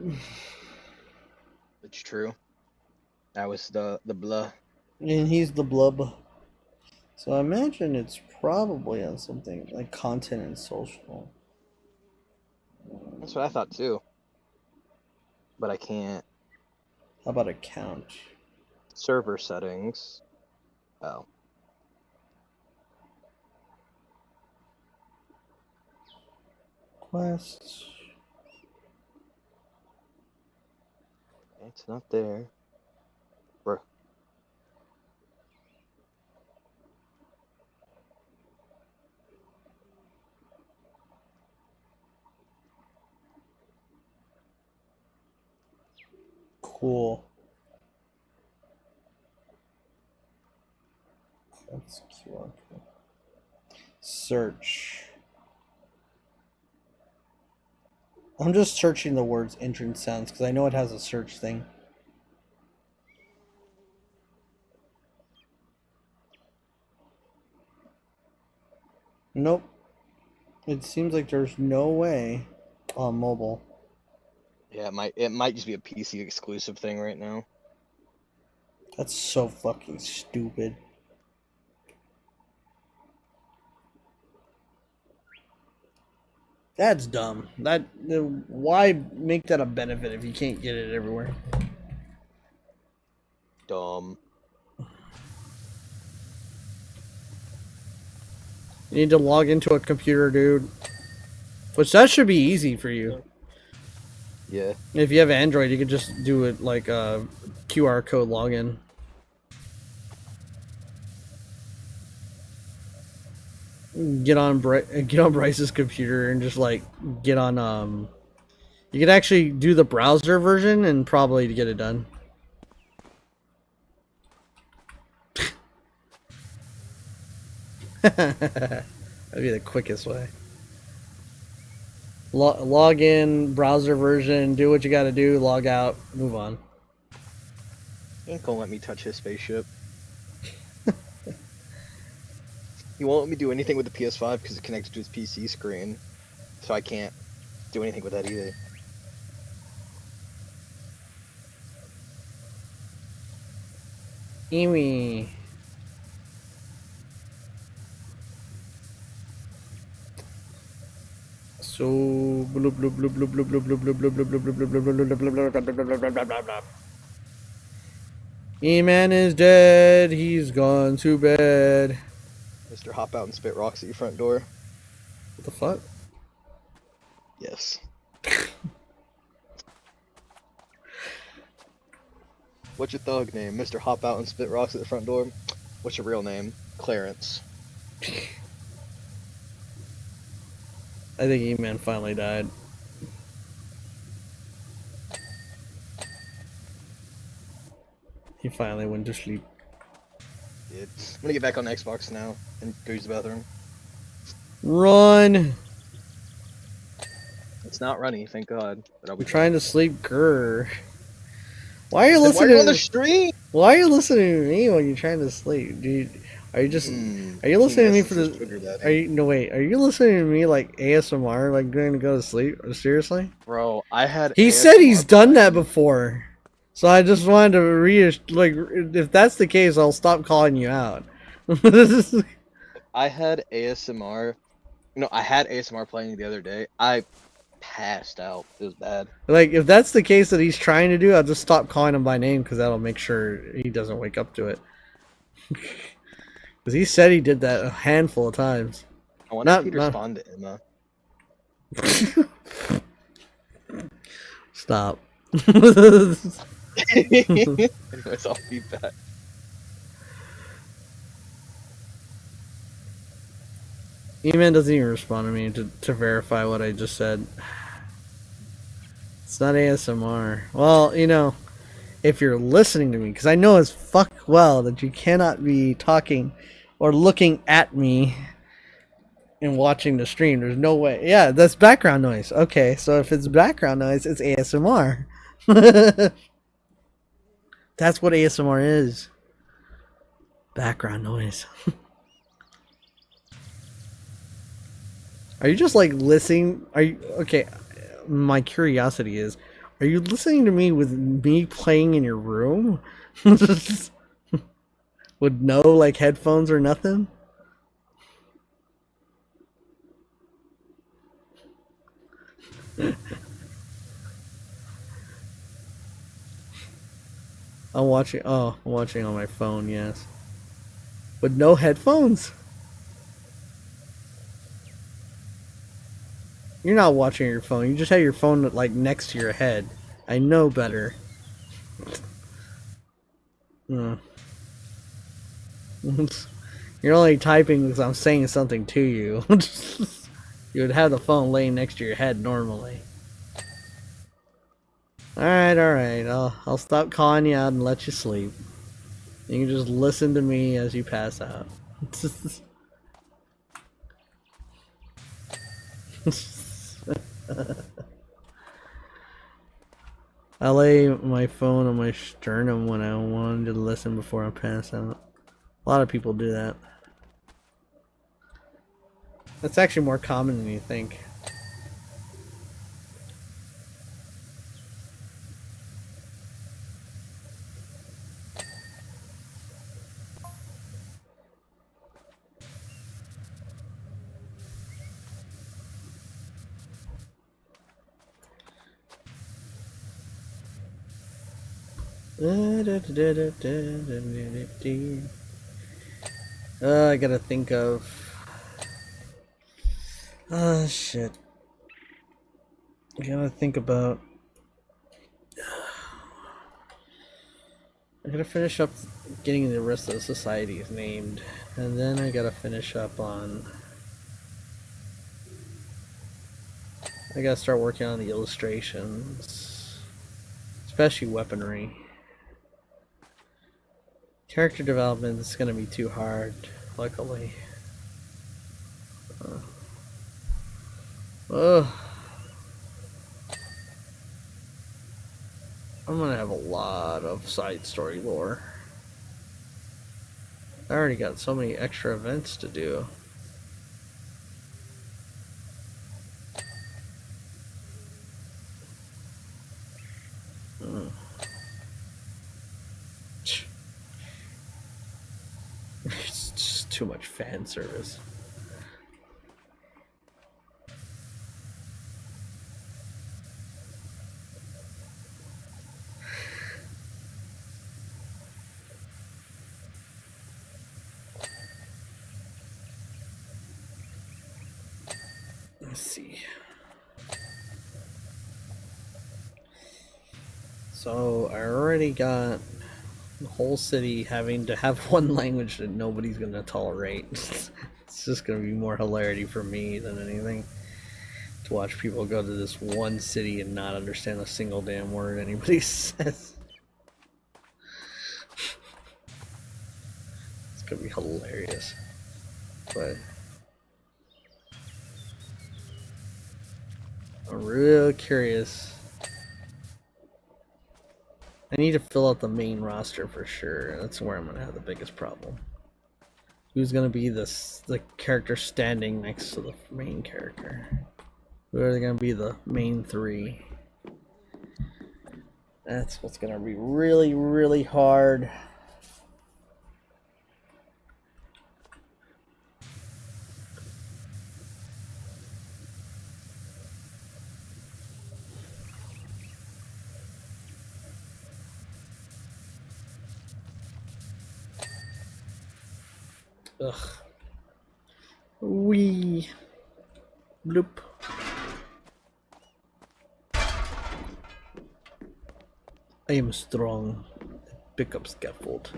It's true. That was the blah. And he's the blub. So I imagine it's probably on something like content and social. That's what I thought too. But I can't. How about account? Server settings. Oh. Quests. It's not there. Bro. Cool. That's QR code. Search. I'm just searching the words entrance sounds because I know it has a search thing. Nope. It seems like there's no way on mobile. Yeah, it might just be a PC exclusive thing right now. That's so fucking stupid. That's dumb. Why make that a benefit if you can't get it everywhere? Dumb. You need to log into a computer, dude. Which that should be easy for you. Yeah. If you have Android, you could just do it like a QR code login. Get on Bryce's computer and just like get on you could actually do the browser version and probably get it done. That'd be the quickest way. Log in, browser version, do what you gotta do, log out, move on. He ain't gonna let me touch his spaceship. He won't let me do anything with the PS5 because it's connected to his PC screen. So I can't do anything with that either. Amy. So bloop bloop bloop bloop bloop bloop bloop bloop bloop bloop bloop bloop bloop. E-Man is dead. He's gone to bed. Mr. Hop out and spit rocks at your front door. What the fuck? Yes. What's your thug name? Mr. Hop out and spit rocks at the front door. What's your real name? Clarence. I think E-Man finally died. He finally went to sleep. Dude. I'm gonna get back on Xbox now and go use the bathroom. Run! It's not running, thank God. But I'll be I'm trying to sleep, grr. Why are you Then listening? why are you on the stream? Why are you listening to me when you're trying to sleep, dude? Are you just? Are you listening to me for the? Are you no wait? Are you listening to me like ASMR, like going to go to sleep? Seriously? Bro, I had. He said he's done that before, so I just wanted to like. If that's the case, I'll stop calling you out. I had ASMR. No, I had ASMR playing the other day. I passed out. It was bad. Like, if that's the case that he's trying to do, I'll just stop calling him by name because that'll make sure he doesn't wake up to it. Because he said he did that a handful of times. I wonder if he'd respond to Emma. Stop. Anyways, I'll be back. E-Man doesn't even respond to me to verify what I just said. It's not ASMR. Well, you know, if you're listening to me, because I know as fuck well that you cannot be talking or looking at me and watching the stream. There's no way. Yeah, that's background noise. Okay, so if it's background noise, it's ASMR. That's what ASMR is. Background noise. Are you just like listening? Are you okay? My curiosity is, are you listening to me with me playing in your room? With no like headphones or nothing? I'm watching on my phone, yes. With no headphones? You're not watching your phone. You just have your phone like next to your head. I know better. You're only typing because I'm saying something to you. You would have the phone laying next to your head normally. Alright. I'll stop calling you out and let you sleep. You can just listen to me as you pass out. I lay my phone on my sternum when I wanted to listen before I pass out. A lot of people do that. That's actually more common than you think. I gotta think of... shit. I gotta think about... I gotta finish up getting the rest of the societies named. And then I gotta finish up on... I gotta start working on the illustrations. Especially weaponry. Character development is gonna be too hard, luckily. I'm gonna have a lot of side story lore. I already got so many extra events to do. It's just too much fan service. Let's see. So I already got the whole city having to have one language that nobody's gonna tolerate. It's just gonna be more hilarity for me than anything to watch people go to this one city and not understand a single damn word anybody says. It's gonna be hilarious. But I'm real curious. I need to fill out the main roster for sure. That's where I'm gonna have the biggest problem. Who's gonna be the character standing next to the main character? Who are they gonna be the main three? That's what's gonna be really, really hard. Ugh. Wee. Bloop. I am strong. Pick up scaffold.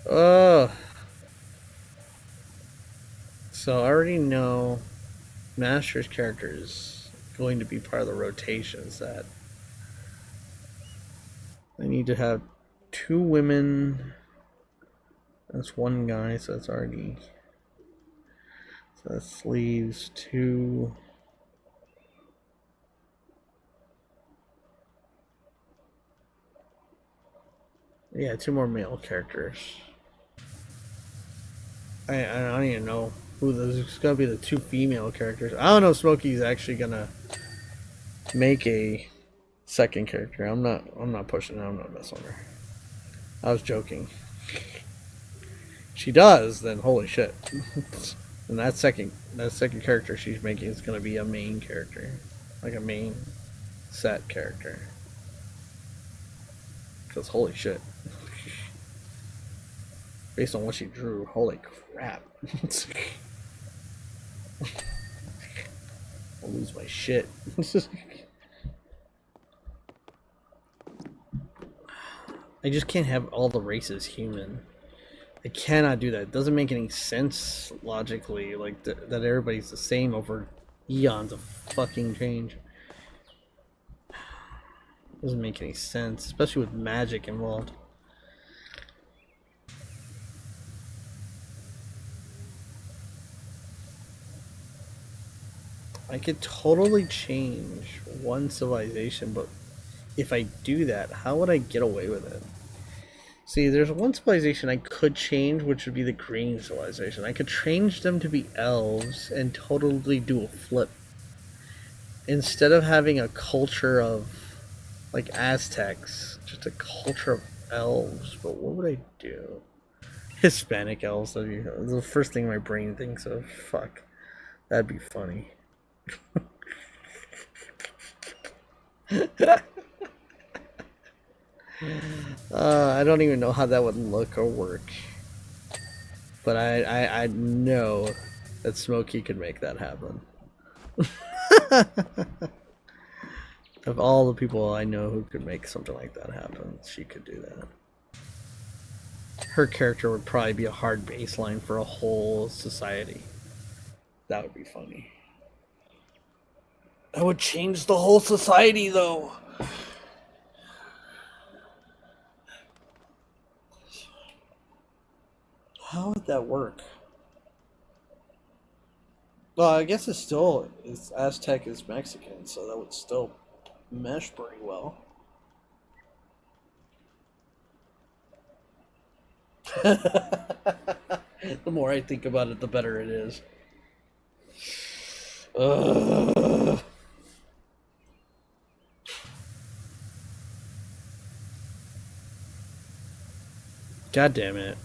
Oh. So I already know Master's character is going to be part of the rotations that I need to have 2 women. That's 1 guy, so that's already. So that leaves 2. Yeah, 2 more male characters. I don't even know who those. It's gonna be the 2 female characters. I don't know if Smokey's actually gonna make a second character. I'm not pushing it. I'm not messing with her. I was joking. She does, then holy shit. And that second character she's making is gonna be a main character. Like a main set character. Because holy shit. Based on what she drew, holy crap. I'll lose my shit. I just can't have all the races human. I cannot do that. It doesn't make any sense logically, like that everybody's the same over eons of fucking change. Doesn't make any sense, especially with magic involved. I could totally change one civilization, but if I do that, how would I get away with it? See, there's one civilization I could change, which would be the green civilization. I could change them to be elves and totally do a flip. Instead of having a culture of, like, Aztecs, just a culture of elves. But what would I do? Hispanic elves, that'd be the first thing my brain thinks of. Fuck. That'd be funny. I don't even know how that would look or work, but I know that Smokey could make that happen. Of all the people I know who could make something like that happen, she could do that. Her character would probably be a hard baseline for a whole society. That would be funny. That would change the whole society, though. How would that work? Well, I guess it's Aztec is Mexican, so that would still mesh pretty well. The more I think about it, the better it is. God damn it.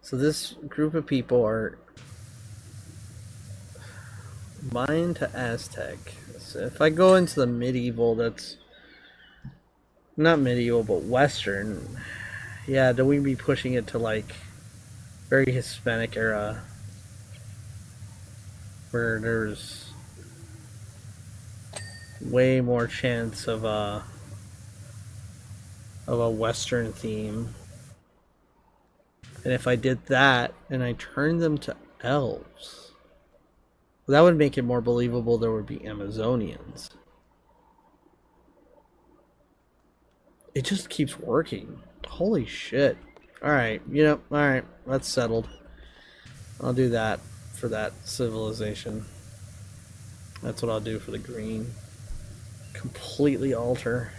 So this group of people are Mayan to Aztec. So if I go into the medieval, that's not medieval, but Western. Yeah, then we'd be pushing it to like very Hispanic era, where there's way more chance of a Western theme. And if I did that and I turned them to elves, that would make it more believable there would be Amazonians. It just keeps working. Holy shit. Alright, alright, that's settled. I'll do that for that civilization. That's what I'll do for the green. Completely alter.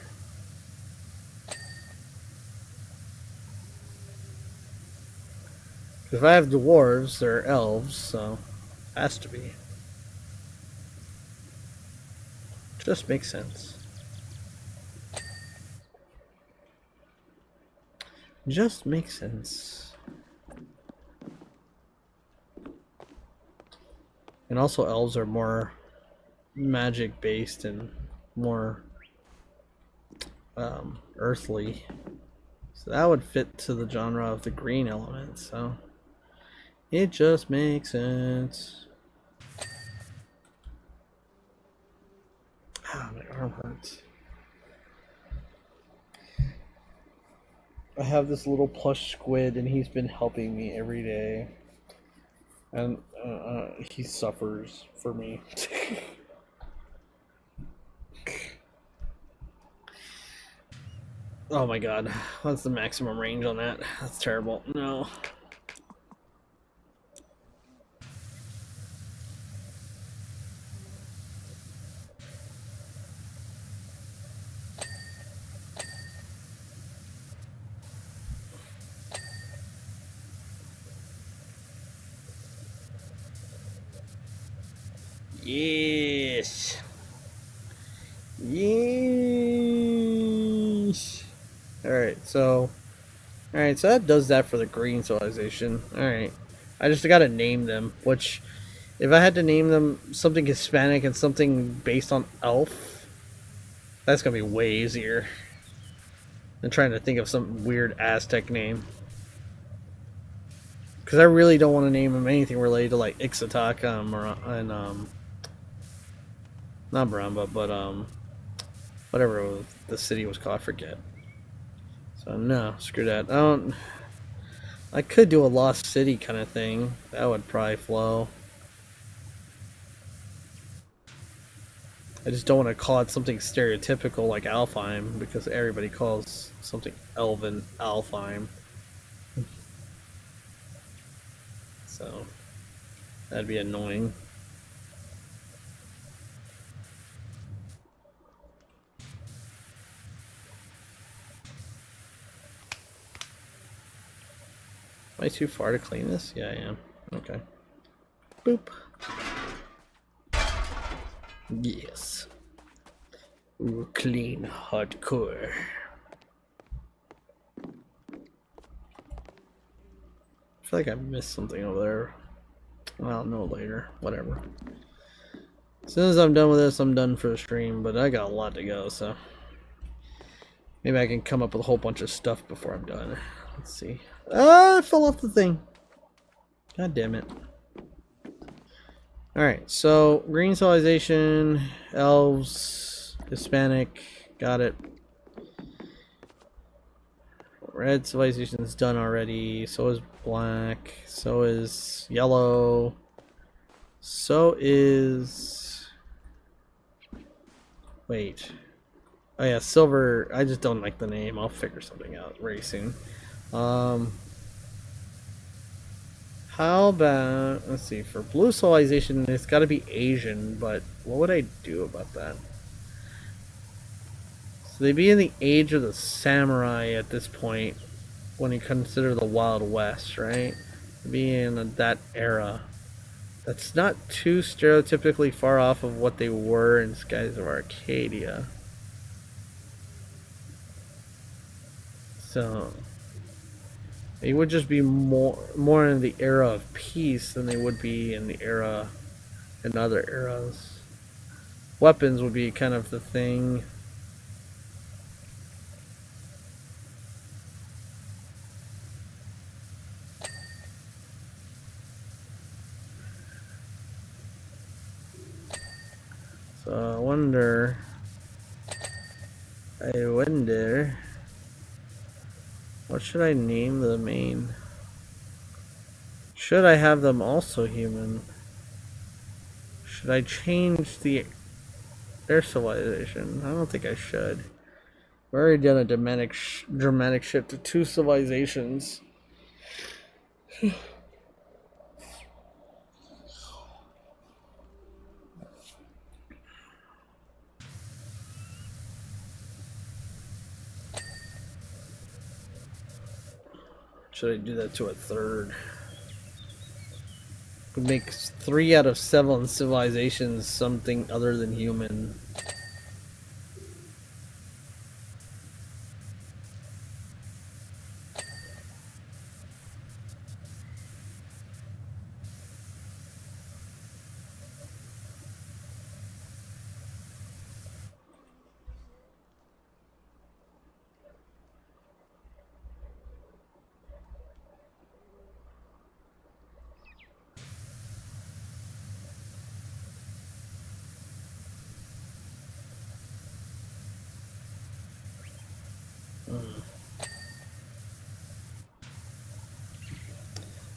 If I have dwarves, they're elves, so it has to be. Just makes sense. Just makes sense. And also elves are more magic based and more earthly. So that would fit to the genre of the green element, so it just makes sense. Ah, my arm hurts. I have this little plush squid and he's been helping me every day. And he suffers for me. Oh my god. What's the maximum range on that? That's terrible. No. Yes. Yes. Alright, so that does that for the green civilization. Alright. I just gotta name them, which if I had to name them something Hispanic and something based on elf, that's gonna be way easier than trying to think of some weird Aztec name. Because I really don't want to name them anything related to like Ixatak and not Maramba, but whatever the city was called, I forget. So no, screw that. I could do a Lost City kind of thing. That would probably flow. I just don't want to call it something stereotypical like Alfheim, because everybody calls something Elven Alfheim. So that'd be annoying. Am I too far to clean this? Yeah, I am. Okay. Boop. Yes. Ooh, clean hardcore. I feel like I missed something over there. Well, I'll know later. Whatever. As soon as I'm done with this, I'm done for the stream, but I got a lot to go, so maybe I can come up with a whole bunch of stuff before I'm done. Let's see. Ah, I fell off the thing. God damn it. Alright, so green civilization, elves, Hispanic, got it. Red civilization is done already, so is black, so is yellow, so is... Wait. Oh yeah, silver, I just don't like the name, I'll figure something out very soon. How about, let's see, for blue civilization, it's got to be Asian, but what would I do about that? So they'd be in the age of the samurai at this point, when you consider the Wild West, right? They'd be in that era. That's not too stereotypically far off of what they were in Skies of Arcadia. So they would just be more in the era of peace than they would be in the era in other eras. Weapons would be kind of the thing. So I wonder what should I name the main? Should I have them also human? Should I change their civilization? I don't think I should. We've already done a dramatic shift to 2 civilizations. Should I do that to a 3rd? Would make 3 out of 7 civilizations something other than human.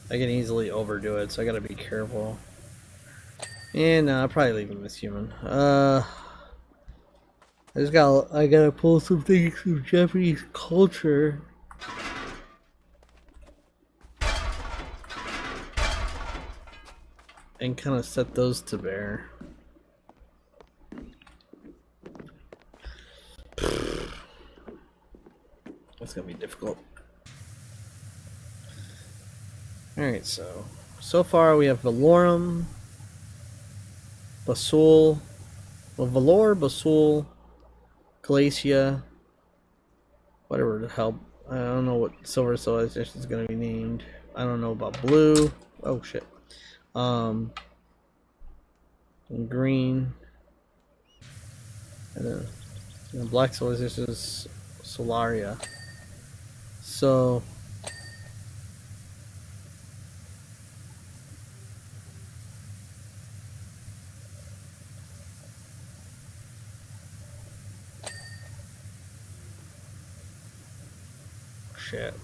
I can easily overdo it, so I gotta be careful. And I'll probably leave him as human. I gotta pull some things from Japanese culture. And kind of set those to bear. That's gonna be difficult. Alright, so far we have Valorum, Basul, well, Valor, Basul, Glacia, whatever the hell. I don't know what Silver Civilization is going to be named. I don't know about Blue. Oh shit. And Green. And then Black Civilization is Solaria. So. Shit.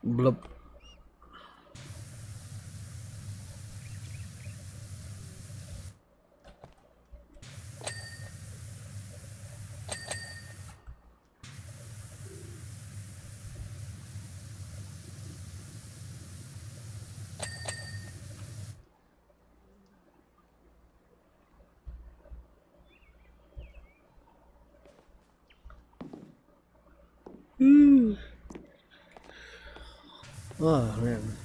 Blup. Oh man.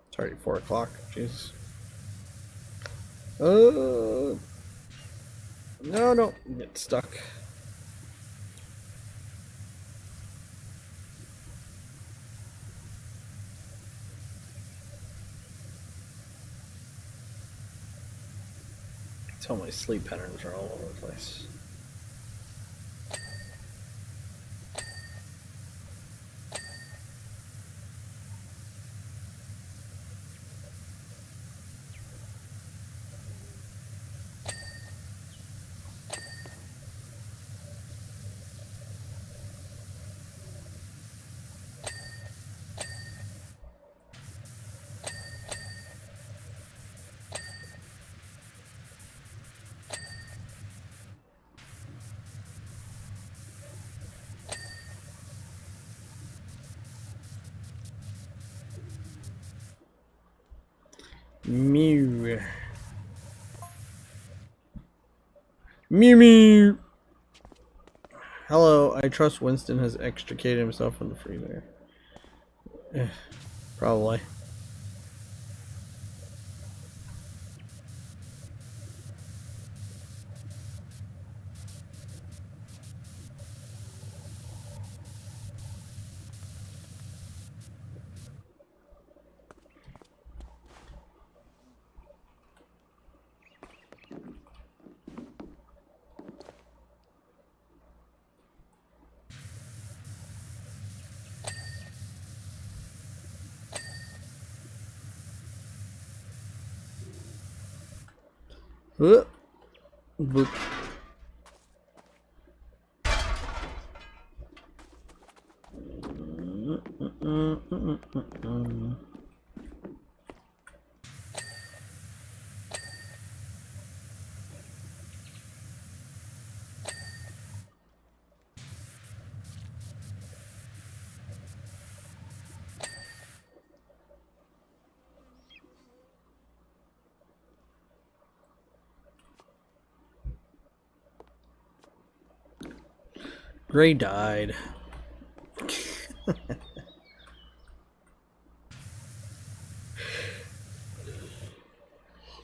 It's already 4 o'clock. Jeez. No. Get stuck. Tell my sleep patterns are all over the place. Mew. Mew mew. Hello, I trust Winston has extricated himself from the freezer. Probably. Boop. Gray died.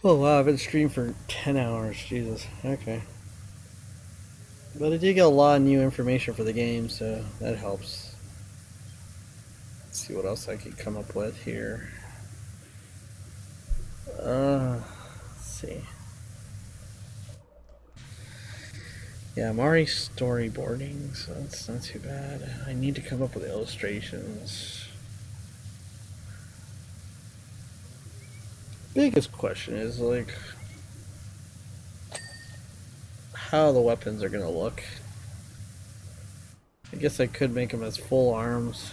Oh wow, I've been streaming for 10 hours. Jesus. Okay. But I did get a lot of new information for the game, so that helps. Let's see what else I could come up with here. Let's see. Yeah, I'm already storyboarding, so that's not too bad. I need to come up with illustrations. Biggest question is, like, how the weapons are gonna look. I guess I could make them as full arms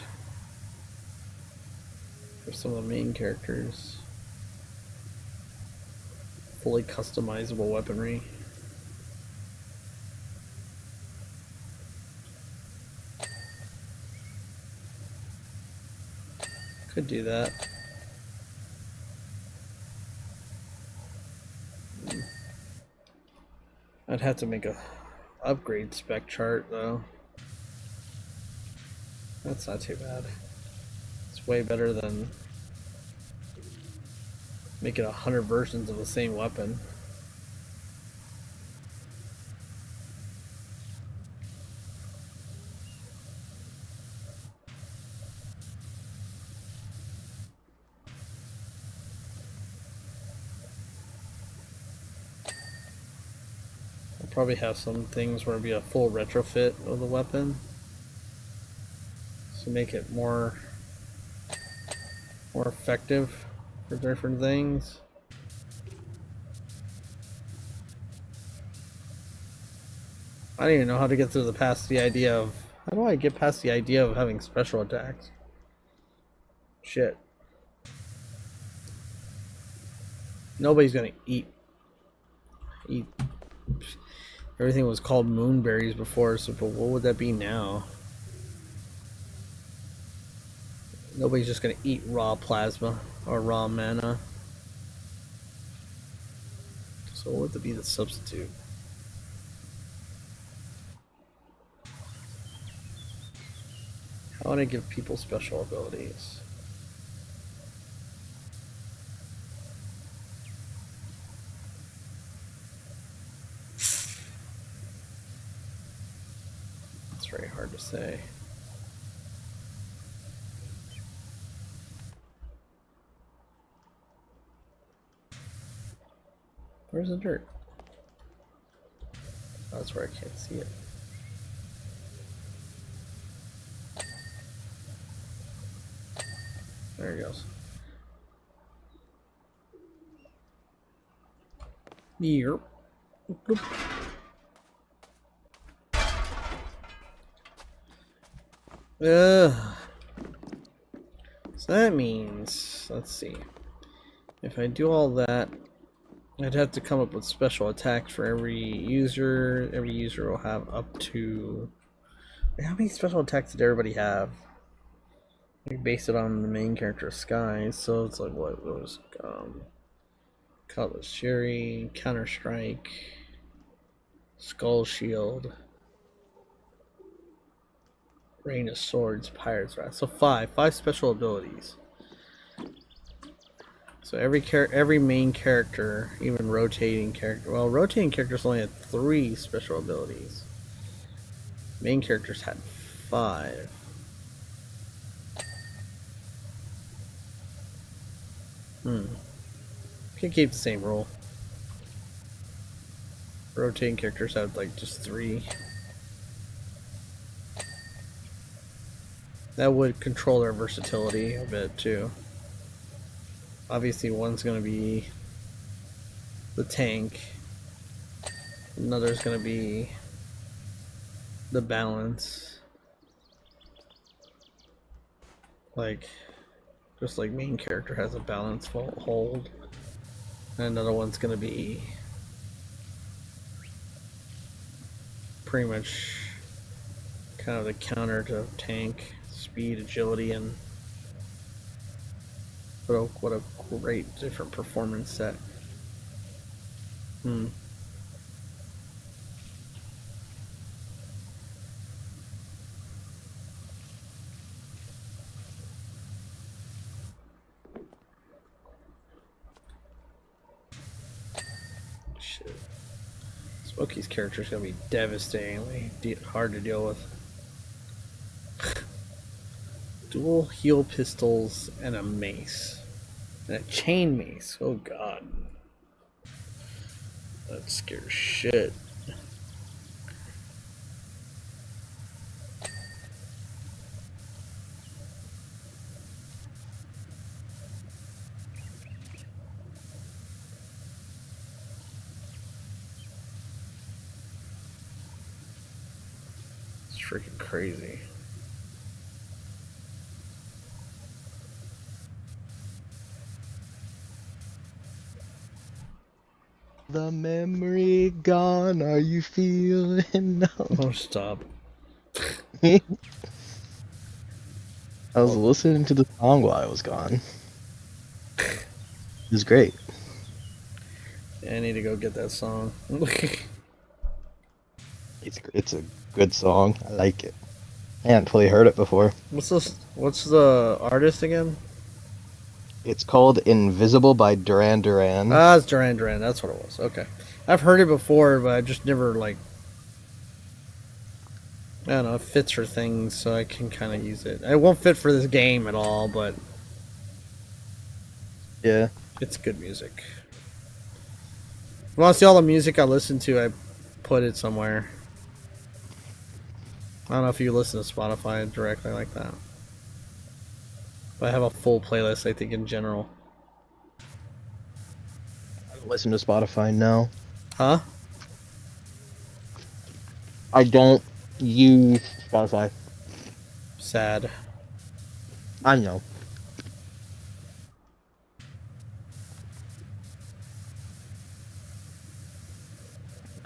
for some of the main characters. Fully customizable weaponry. Could do that. I'd have to make a upgrade spec chart though. That's not too bad. It's way better than making 100 versions of the same weapon. I'll probably have some things where it'll be a full retrofit of the weapon. To make it more effective for different things. I don't even know how to get through the idea of how do I get past the idea of having special attacks? Shit. Nobody's gonna eat. Everything was called moonberries before, so but what would that be now? Nobody's just gonna eat raw plasma or raw mana. So what would be the substitute? How would I give people special abilities? It's very hard to say. Where's the dirt? Oh, that's where I can't see it. There it goes. Yep. So that means, let's see. If I do all that, I'd have to come up with special attacks for every user. Every user will have up to... How many special attacks did everybody have? We base it on the main character Sky, so it's like what was Cutlass Fury, Counter Strike, Skull Shield, Rain of Swords, Pirate's Wrath. So five special abilities. So every main character, even rotating character. Well, rotating characters only had 3 special abilities. Main characters had 5. Could keep the same rule. Rotating characters had like just 3. That would control their versatility a bit too. Obviously one's going to be the tank. Another's going to be the balance. Like, just like main character has a balance hold. And another one's going to be pretty much kind of the counter to tank. Speed, agility, and what a great different performance set. Shit. Smokey's character's gonna be devastatingly hard to deal with. Dual heal pistols and a mace. And a chain mace. Oh god. That scares shit. It's freaking crazy. The memory gone, are you feeling now? Oh, stop. I was listening to the song while I was gone. It was great. Yeah, I need to go get that song. It's a good song. I like it. I hadn't fully heard it before. What's this? What's the artist again? It's called Invisible by Duran Duran. Ah, it's Duran Duran. That's what it was. Okay. I've heard it before, but I just never, like... I don't know, it fits for things, so I can kind of use it. It won't fit for this game at all, but... Yeah. It's good music. If you want to see all the music I listen to, I put it somewhere. I don't know if you listen to Spotify directly like that. But I have a full playlist, I think, in general. I don't listen to Spotify now. Huh? I don't use Spotify. Sad. I know.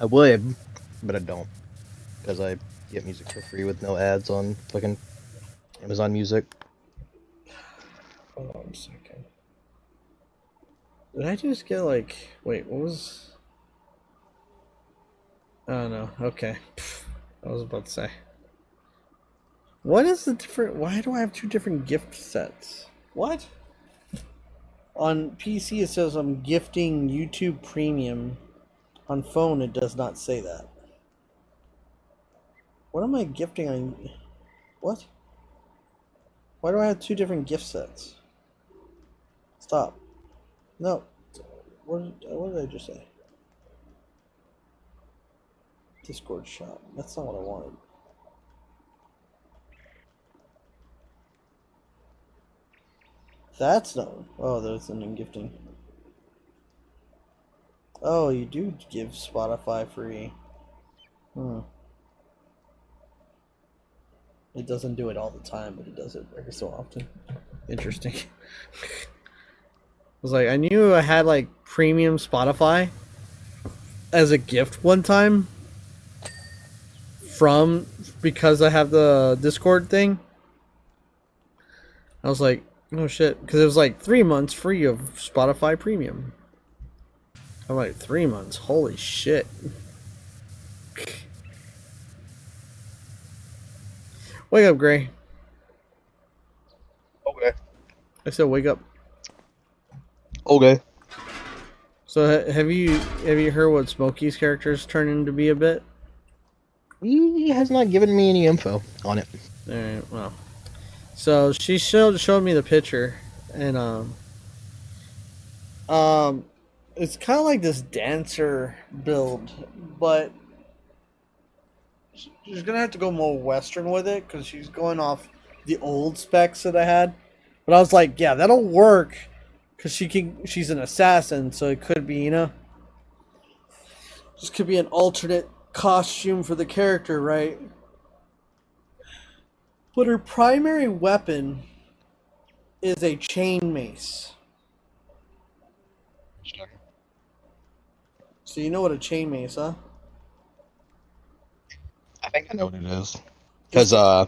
I would, but I don't. Because I get music for free with no ads on fucking Amazon Music. Hold on a second. Did I just get like... Wait, what was... Oh no, okay. I was about to say. What is the different... Why do I have two different gift sets? What? On PC it says I'm gifting YouTube Premium. On phone it does not say that. What am I gifting on... What? Why do I have two different gift sets? Stop. No. What did I just say? Discord shop. That's not what I wanted. That's not... Oh, there's an gifting. Oh, you do give Spotify free. It doesn't do it all the time, but it does it every so often. Interesting. I was like, I knew I had like premium Spotify as a gift one time because I have the Discord thing. I was like, oh shit, because it was like 3 months free of Spotify Premium. I'm like, 3 months, holy shit. Wake up, Gray. Okay. I said wake up. Okay. So have you heard what Smokey's characters turn into be a bit? He has not given me any info on it. Alright, well. So she showed me the picture, and it's kind of like this dancer build, but she's gonna have to go more Western with it because she's going off the old specs that I had. But I was like, yeah, that'll work because she's an assassin, so it could be, this could be an alternate costume for the character, right? But her primary weapon is a chain mace. So you know what a chain mace, huh? I think I know what it is. Because I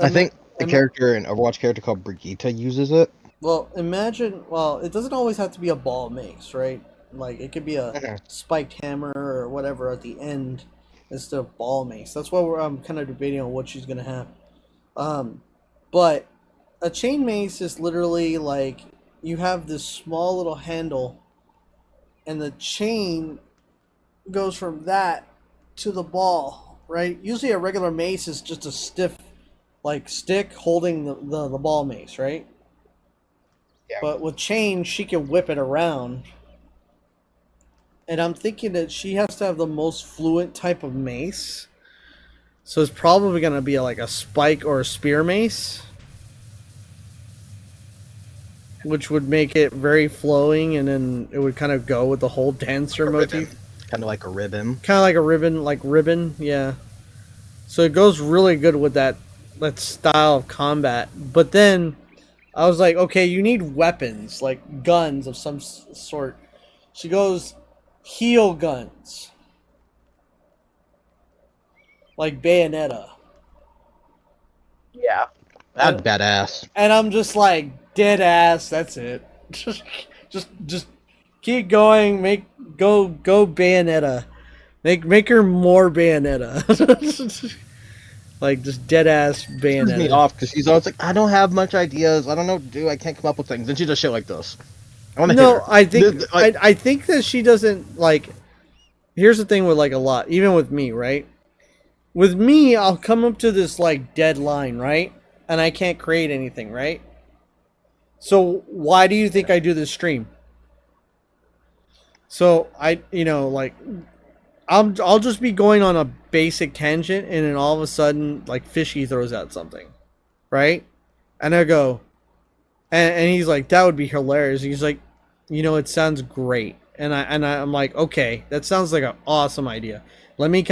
think the character, an Overwatch character called Brigitte, uses it. Well, it doesn't always have to be a ball mace, right? Like, it could be a spiked hammer or whatever at the end instead of ball mace. That's why I'm kind of debating on what she's going to have. But a chain mace is literally like, you have this small little handle, and the chain goes from that to the ball, right? Usually a regular mace is just a stiff, like, stick holding the ball mace, right? Yeah. But with chain, she can whip it around. And I'm thinking that she has to have the most fluent type of mace. So it's probably going to be like a spike or a spear mace. Which would make it very flowing, and then it would kind of go with the whole dancer motif. Kind of like a ribbon. Kind of like ribbon, yeah. So it goes really good with that style of combat. But then I was like, okay, you need weapons, like guns of some sort. She goes, heal guns. Like Bayonetta. Yeah. That's badass. And I'm just like, dead ass, that's it. just keep going, go Bayonetta. Make her more Bayonetta. Like, just dead ass Bayonetta. Pisses me off because she's always like, I don't have much ideas. I don't know what to do. I can't come up with things. And she does shit like this. I want to hit her. I think that she doesn't, like... Here's the thing with, like, a lot. Even with me, right? With me, I'll come up to this, like, deadline, right? And I can't create anything, right? So, why do you think I do this stream? So, I'll just be going on a basic tangent, and then all of a sudden, like, Fishy throws out something, right? And I go, and he's like, that would be hilarious. He's like, it sounds great. And I'm like, okay, that sounds like an awesome idea. Let me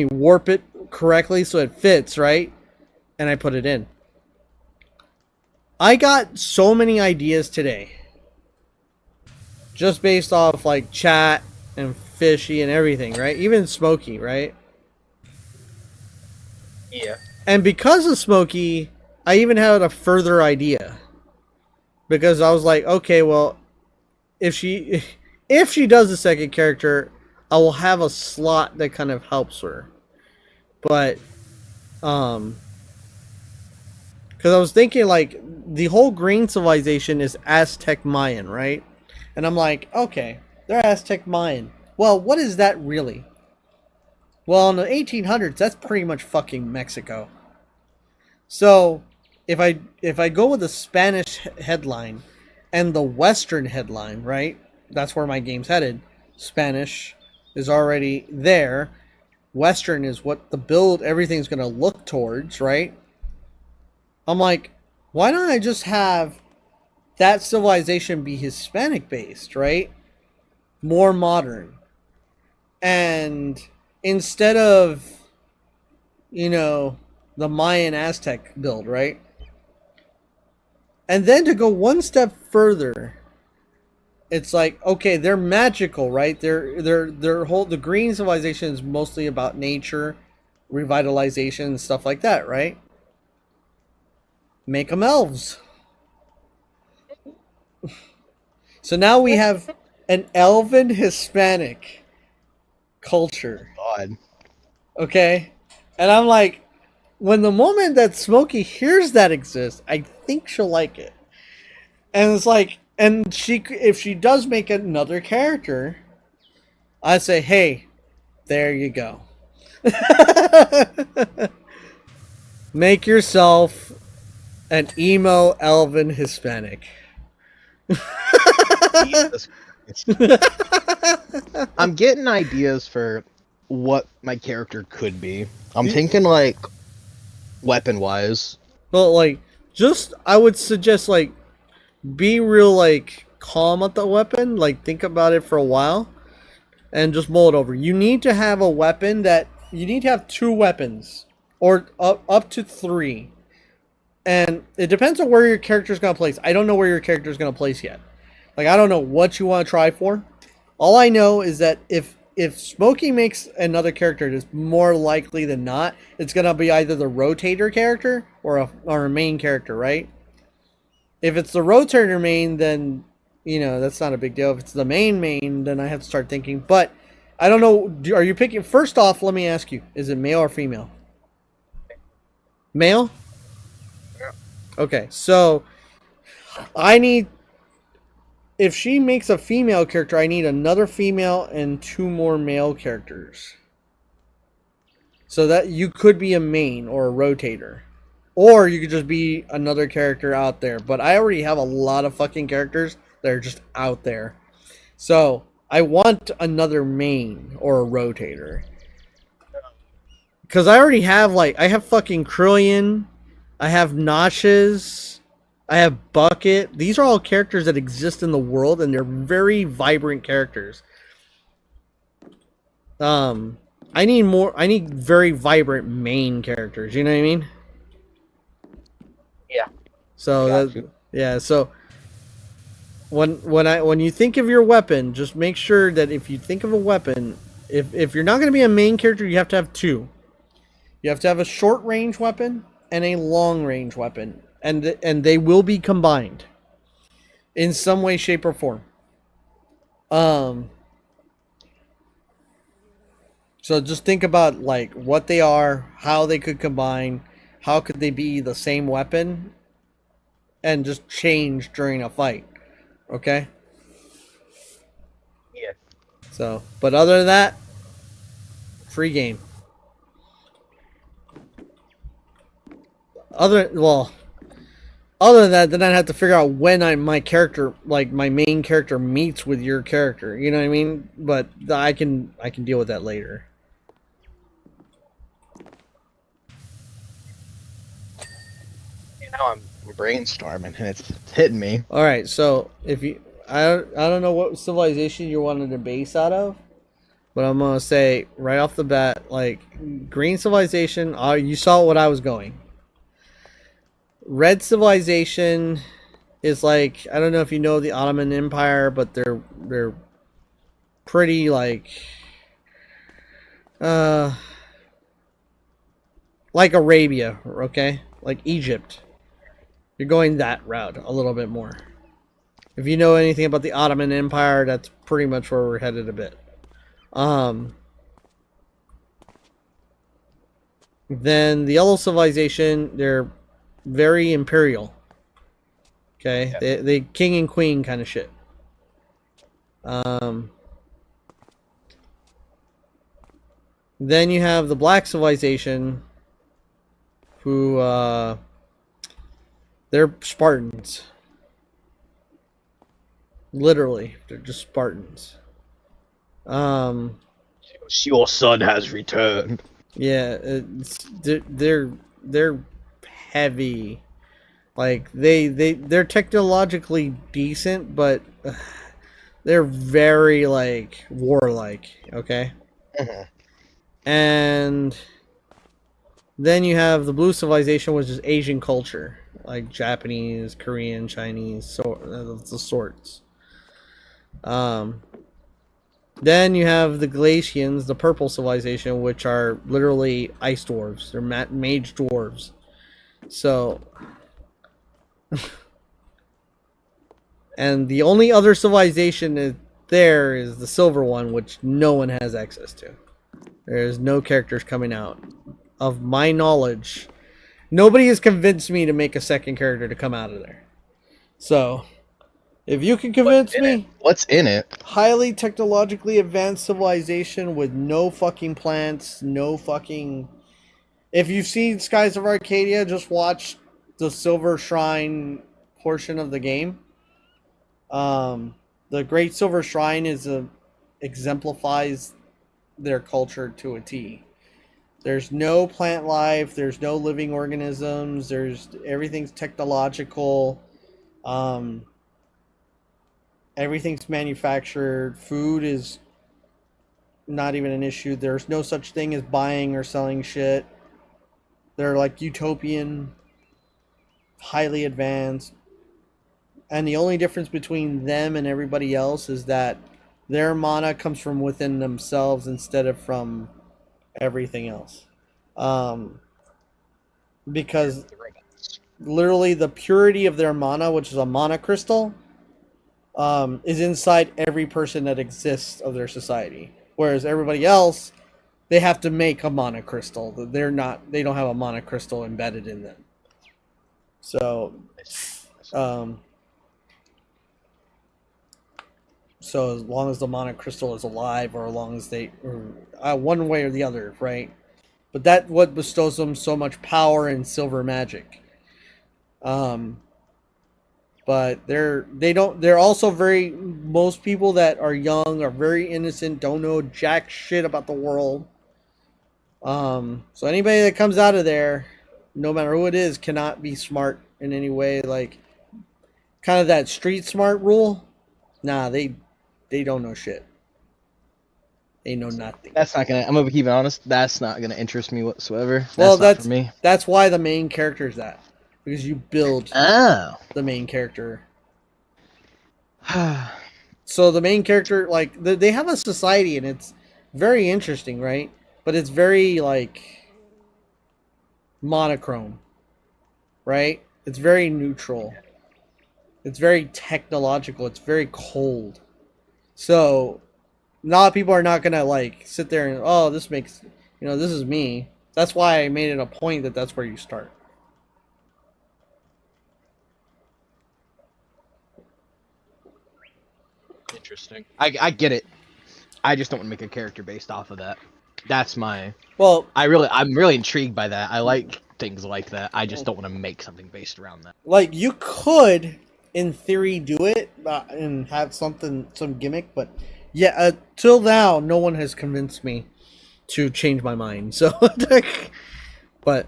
warp it correctly so it fits, right? And I put it in. I got so many ideas today. Just based off, like, chat and Fishy and everything, right? Even Smokey, right? Yeah. And because of Smokey, I even had a further idea. Because I was like, okay, well, if she does the second character, I will have a slot that kind of helps her. But, because I was thinking, like, the whole green civilization is Aztec Mayan, right? And I'm like, okay, they're Aztec Mayan. Well, what is that really? Well, in the 1800s, that's pretty much fucking Mexico. So, if I go with the Spanish headline and the Western headline, right? That's where my game's headed. Spanish is already there. Western is what the build, everything's going to look towards, right? I'm like, why don't I just have that civilization be Hispanic based, right? More modern. And instead of, the Mayan Aztec build, right? And then to go one step further, it's like, okay, they're magical, right? The green civilization is mostly about nature, revitalization, and stuff like that, right? Make them elves. So now we have an elven Hispanic culture. God. Okay? And I'm like, when the moment that Smokey hears that exists, I think she'll like it. And it's like, and if she does make another character, I say, hey, there you go. Make yourself an emo elven Hispanic. I'm getting ideas for what my character could be. I'm thinking, like, weapon-wise. Well, like, I would suggest, like, be real, like, calm at the weapon. Like, think about it for a while. And just mull it over. You need to have a weapon you need to have 2 weapons. Or up to 3. And it depends on where your character's going to place. I don't know where your character's going to place yet. Like, I don't know what you want to try for. All I know is that if Smokey makes another character, it's more likely than not, it's going to be either the rotator character or a main character, right? If it's the rotator main, then, that's not a big deal. If it's the main, then I have to start thinking. But, I don't know, are you picking... First off, let me ask you, is it male or female? Male? Okay, so I need if she makes a female character, I need another female and 2 more male characters. So that you could be a main or a rotator. Or you could just be another character out there. But I already have a lot of fucking characters that are just out there. So I want another main or a rotator. Because I already have, like, I have fucking Krillian. I have Notches. I have Bucket. These are all characters that exist in the world, and they're very vibrant characters. I need very vibrant main characters, you know what I mean? Yeah. So so when you think of your weapon, just make sure that if you think of a weapon, if you're not going to be a main character, you have to have 2. You have to have a short range weapon and a long range weapon, and they will be combined in some way, shape, or form. So just think about like what they are, how they could combine, how could they be the same weapon, and just change during a fight. Okay? Yeah. So, but other than that, free game. Other than that, then I'd have to figure out when my character, like my main character, meets with your character. You know what I mean? But I can deal with that later. Now I'm brainstorming and it's hitting me. All right, so if you, I don't know what civilization you wanted to base out of, but I'm gonna say right off the bat, like green civilization. You saw what I was going. Red civilization is like, I don't know if you know the Ottoman Empire, but they're pretty like Arabia, okay, like Egypt. You're going that route a little bit more. If you know anything about the Ottoman Empire, that's pretty much where we're headed a bit. Then the yellow civilization, they're very imperial. Okay, yeah. They king and queen kind of shit. Then you have the black civilization, who they're Spartans. Literally, they're just Spartans. Your son has returned. Yeah, they're heavy. Like they're technologically decent, but they're very like warlike. Okay. Mm-hmm. And then you have the blue civilization, which is Asian culture, like Japanese, Korean, Chinese, the sorts. Then you have the Galatians, the purple civilization, which are literally ice dwarves. They're mage dwarves. So, and the only other civilization is the silver one, which no one has access to. There's no characters coming out. Of my knowledge, nobody has convinced me to make a second character to come out of there. So, if you can convince me... What's in it? Highly technologically advanced civilization with no fucking plants, no fucking... If you've seen Skies of Arcadia, just watch the Silver Shrine portion of the game. The Great Silver Shrine exemplifies their culture to a T. There's no plant life, there's no living organisms, everything's technological. Everything's manufactured. Food is not even an issue. There's no such thing as buying or selling shit. They're like utopian, highly advanced. And the only difference between them and everybody else is that their mana comes from within themselves instead of from everything else. Because literally the purity of their mana, which is a mana crystal, is inside every person that exists of their society. Whereas everybody else, they have to make a mana crystal. They don't have a mana crystal embedded in them. So, So as long as the mana crystal is alive, or as long as one way or the other, right? But that what bestows them so much power and silver magic. But they're also most people that are young are very innocent, don't know jack shit about the world. So anybody that comes out of there, no matter who it is, cannot be smart in any way. Like, kind of that street smart rule. Nah, they don't know shit. They know nothing. That's not gonna. I'm gonna keep it honest. That's not gonna interest me whatsoever. Well, not for me. That's why the main character is that, because you build the main character. So the main character, like, they have a society, and it's very interesting, right? But it's very, like, monochrome, right? It's very neutral. It's very technological. It's very cold. So, a lot of people are not going to, like, sit there and, oh, this makes, this is me. That's why I made it a point that that's where you start. Interesting. I get it. I just don't want to make a character based off of that. That's my... Well... I'm really intrigued by that. I like things like that. I just don't want to make something based around that. Like, you could, in theory, do it and have some gimmick, but yeah, till now, no one has convinced me to change my mind. So, but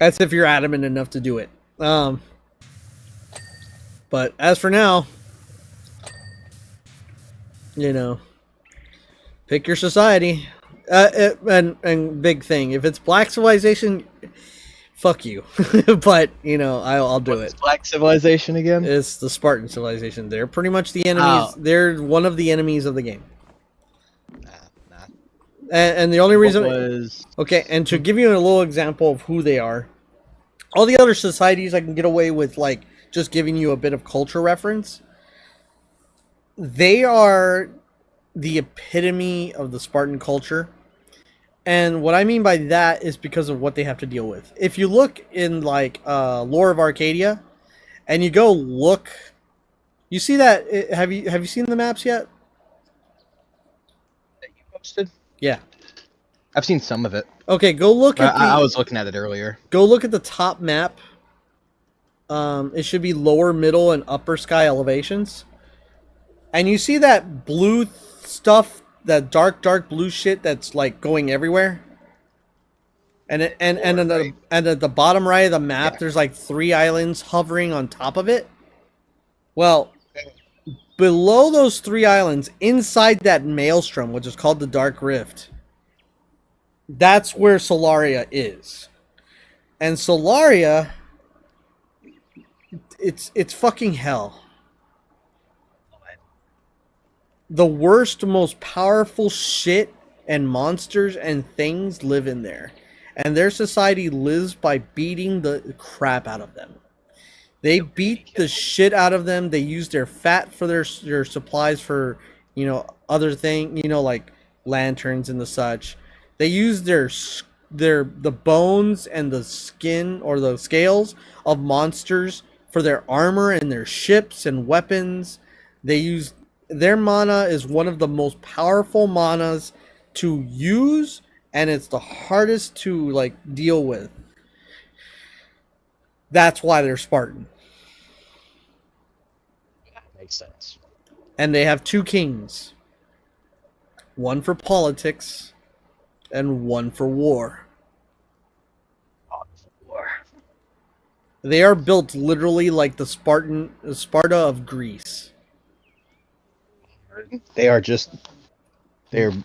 that's if you're adamant enough to do it. But as for now, pick your society. And big thing, if it's Black Civilization, fuck you. But I'll do it. Black Civilization again? It's the Spartan Civilization. They're pretty much the enemies. Oh. They're one of the enemies of the game. Nah. And the only reason okay, and to give you a little example of who they are, all the other societies I can get away with, like, just giving you a bit of culture reference. They are the epitome of the Spartan culture. And what I mean by that is because of what they have to deal with. If you look in, like, Lore of Arcadia, and you go look, you see that, have you seen the maps yet? That you posted? Yeah. I've seen some of it. Okay, go look at I was looking at it earlier. Go look at the top map. It should be lower, middle, and upper sky elevations. And you see that blue stuff, that dark blue shit that's, like, going everywhere? And at the bottom right of the map, there's, like, 3 islands hovering on top of it. Well, below those 3 islands, inside that maelstrom, which is called the Dark Rift, that's where Stellaria is. And Stellaria, it's fucking hell. The worst, most powerful shit and monsters and things live in there. And their society lives by beating the crap out of them. They beat the shit out of them. They use their fat for their supplies for, other things, like lanterns and the such. They use the bones and the skin or the scales of monsters for their armor and their ships and weapons. They use... Their mana is one of the most powerful manas to use, and it's the hardest to, like, deal with. That's why they're Spartan. That makes sense. And they have 2 kings. One for politics, and one for war. They are built literally like the Sparta of Greece. They're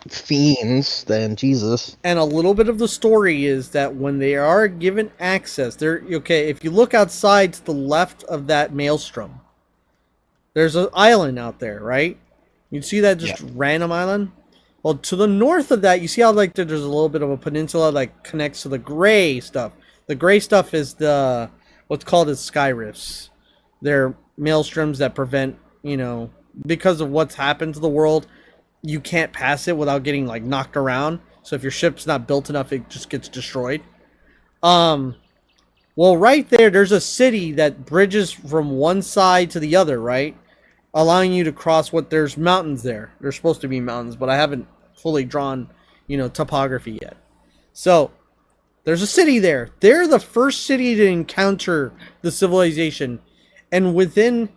fiends, then, Jesus. And a little bit of the story is that when they are given access, if you look outside to the left of that maelstrom, there's an island out there, right? You see that just random island? Well, to the north of that, you see how, like, there's a little bit of a peninsula that connects to the gray stuff. The gray stuff is what's called as sky rifts. They're maelstroms that prevent, because of what's happened to the world, you can't pass it without getting, like, knocked around. So if your ship's not built enough, it just gets destroyed. Well, right there's a city that bridges from one side to the other, right? allowing you to cross what there's mountains there. There's supposed to be mountains, but I haven't fully drawn, topography yet. So there's a city there. They're the first city to encounter the civilization, and within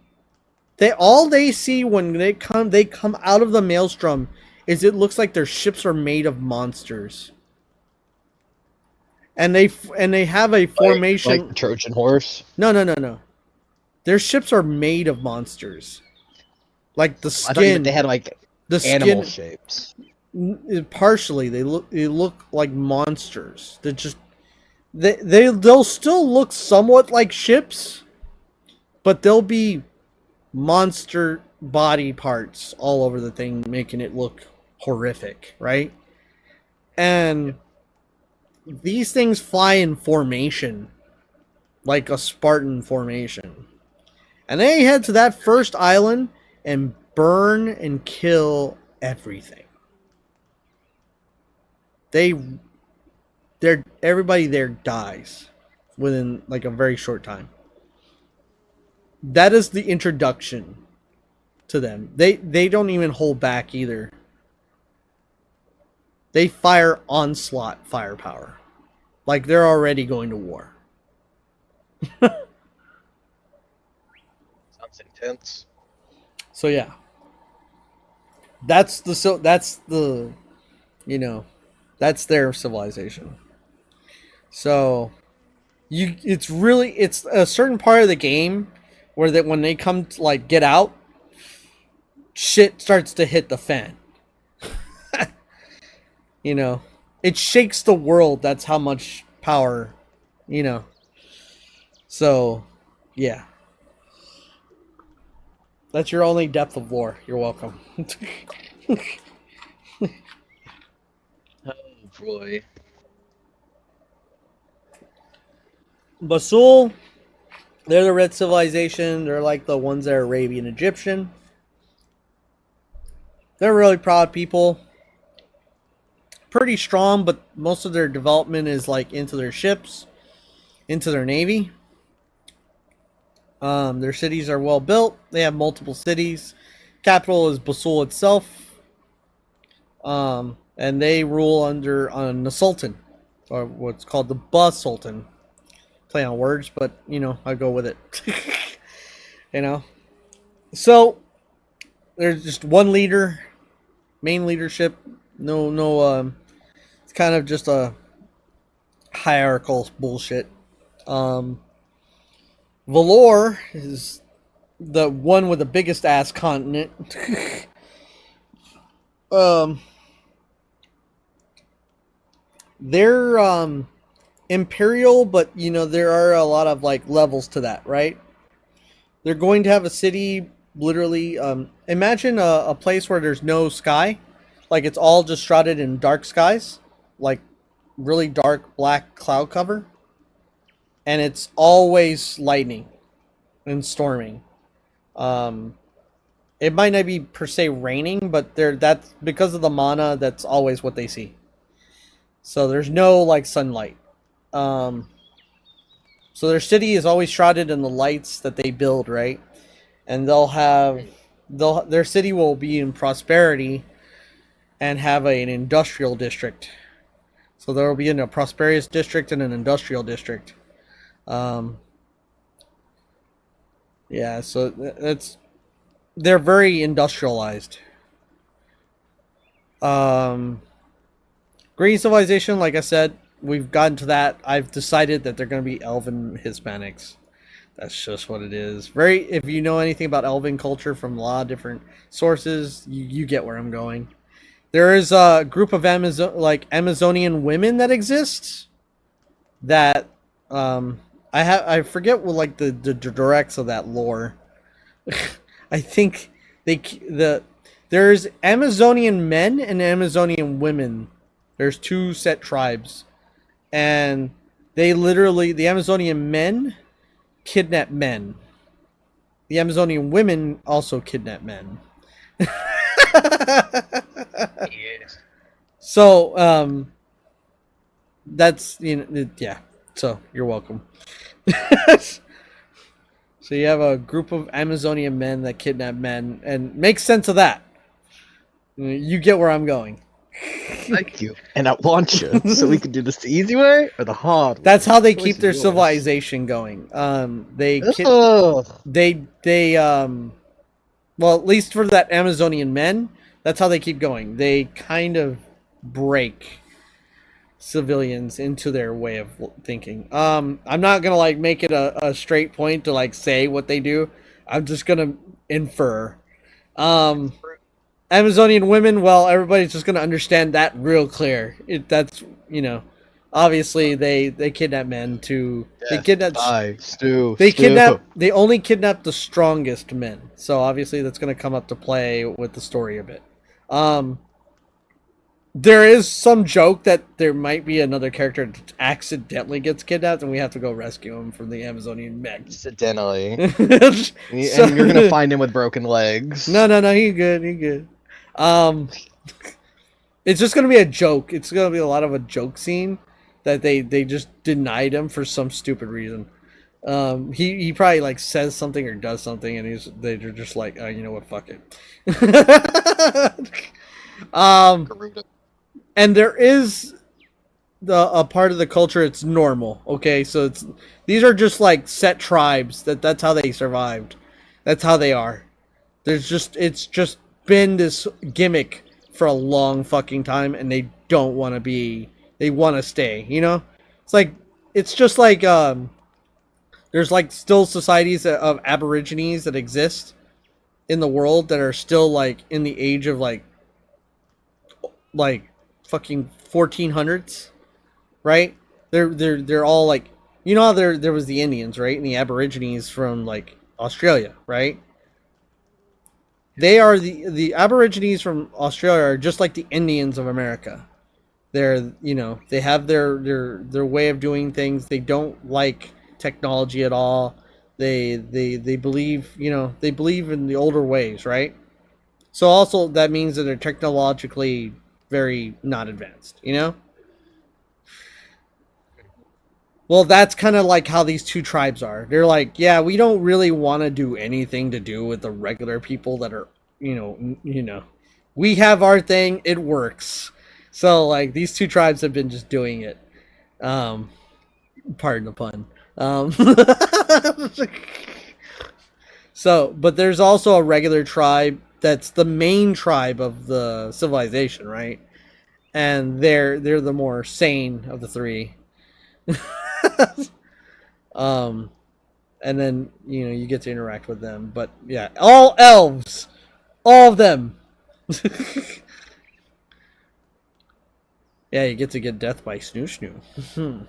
they see when they come out of the maelstrom is it looks like their ships are made of monsters. And they have a formation like the Trojan horse. No. Their ships are made of monsters. Like the skin. I thought you meant they had like the animal skin, shapes. Partially, they look like monsters. They're just they'll still look somewhat like ships, but they'll be monster body parts all over the thing, making it look horrific, right? And these things fly in formation, like a Spartan formation. And they head to that first island and burn and kill everything. Everybody there dies within like a very short time. That is the introduction to them. They don't even hold back either. They fire onslaught firepower. Like they're already going to war. Sounds intense. So yeah. That's their civilization. So it's a certain part of the game where that when they come to like get out, shit starts to hit the fan. It shakes the world. That's how much power, So, yeah. That's your only depth of lore. You're welcome. Oh boy. Basul, they're the Red Civilization. They're like the ones that are Arabian Egyptian. They're really proud people. Pretty strong, but most of their development is like into their ships, into their navy. Their cities are well built. They have multiple cities. Capital is Basul itself. And they rule under the Sultan, or what's called the Bus Sultan. Play on words, but I go with it. So there's just one leader, main leadership. No. It's kind of just a hierarchical bullshit. Valor is the one with the biggest ass continent. They're imperial, but there are a lot of like levels to that, right? They're going to have a city literally imagine a place where there's no sky, like it's all just shrouded in dark skies, like really dark black cloud cover, and it's always lightning and storming. It might not be per se raining, but that's because of the mana. That's always what they see. So there's no like sunlight. So their city is always shrouded in the lights that they build, right? And their city will be in prosperity and have an industrial district. So there will be a prosperous district and an industrial district. Yeah, so they're very industrialized. Green Civilization, like I said, we've gotten to that. I've decided that they're going to be Elven Hispanics. That's just what it is. If you know anything about Elven culture from a lot of different sources, you get where I'm going. There is a group of Amazonian women that exists. That I forget what like the directs of that lore. I think there's Amazonian men and Amazonian women. There's two set tribes, and the Amazonian men kidnap men. The Amazonian women also kidnap men. Yes. So that's yeah. So you're welcome. So So you have a group of Amazonian men that kidnap men, and make sense of that. You get where I'm going. Thank you. And I want you, so we can do this the easy way or the hard way. That's how they Choice keep is their yours. civilization going. Ugh. Well, at least for that Amazonian men, that's how they keep going. They kind of break civilians into their way of thinking. I'm not gonna like make it a straight point to like say what they do. I'm just gonna infer. Amazonian women, well, everybody's just gonna understand that real clear. That's obviously they kidnap men to they kidnap they only kidnap the strongest men. So obviously that's gonna come up to play with the story a bit. There is some joke that there might be another character that accidentally gets kidnapped and we have to go rescue him from the Amazonian men. Accidentally. And you're gonna find him with broken legs. No, he good. It's just gonna be a joke. It's gonna be a lot of a joke scene that they just denied him for some stupid reason. He probably like says something or does something and they're just like, oh, you know what, fuck it. And there is a part of the culture it's normal, okay? So these are just like set tribes that's how they survived. That's how they are. It's just been this gimmick for a long fucking time and they don't want to be, they want to stay, it's just like there's like still societies of aborigines that exist in the world that are still like in the age of like fucking 1400s, right? They're all like, how there was the Indians, right? And the aborigines from like Australia, right? They are the aborigines from Australia are just like the Indians of America. They're they have their way of doing things. They don't like technology at all. They believe they believe in the older ways, right? So also that means that they're technologically very not advanced, Well, that's kind of like how these two tribes are. They're like, yeah, we don't really want to do anything to do with the regular people that are, we have our thing, it works. So like these two tribes have been just doing it. Pardon the pun. So, but there's also a regular tribe that's the main tribe of the civilization, right? And they're the more sane of the three. And then you get to interact with them, but yeah, all elves, all of them. Yeah, you get to get death by snoo.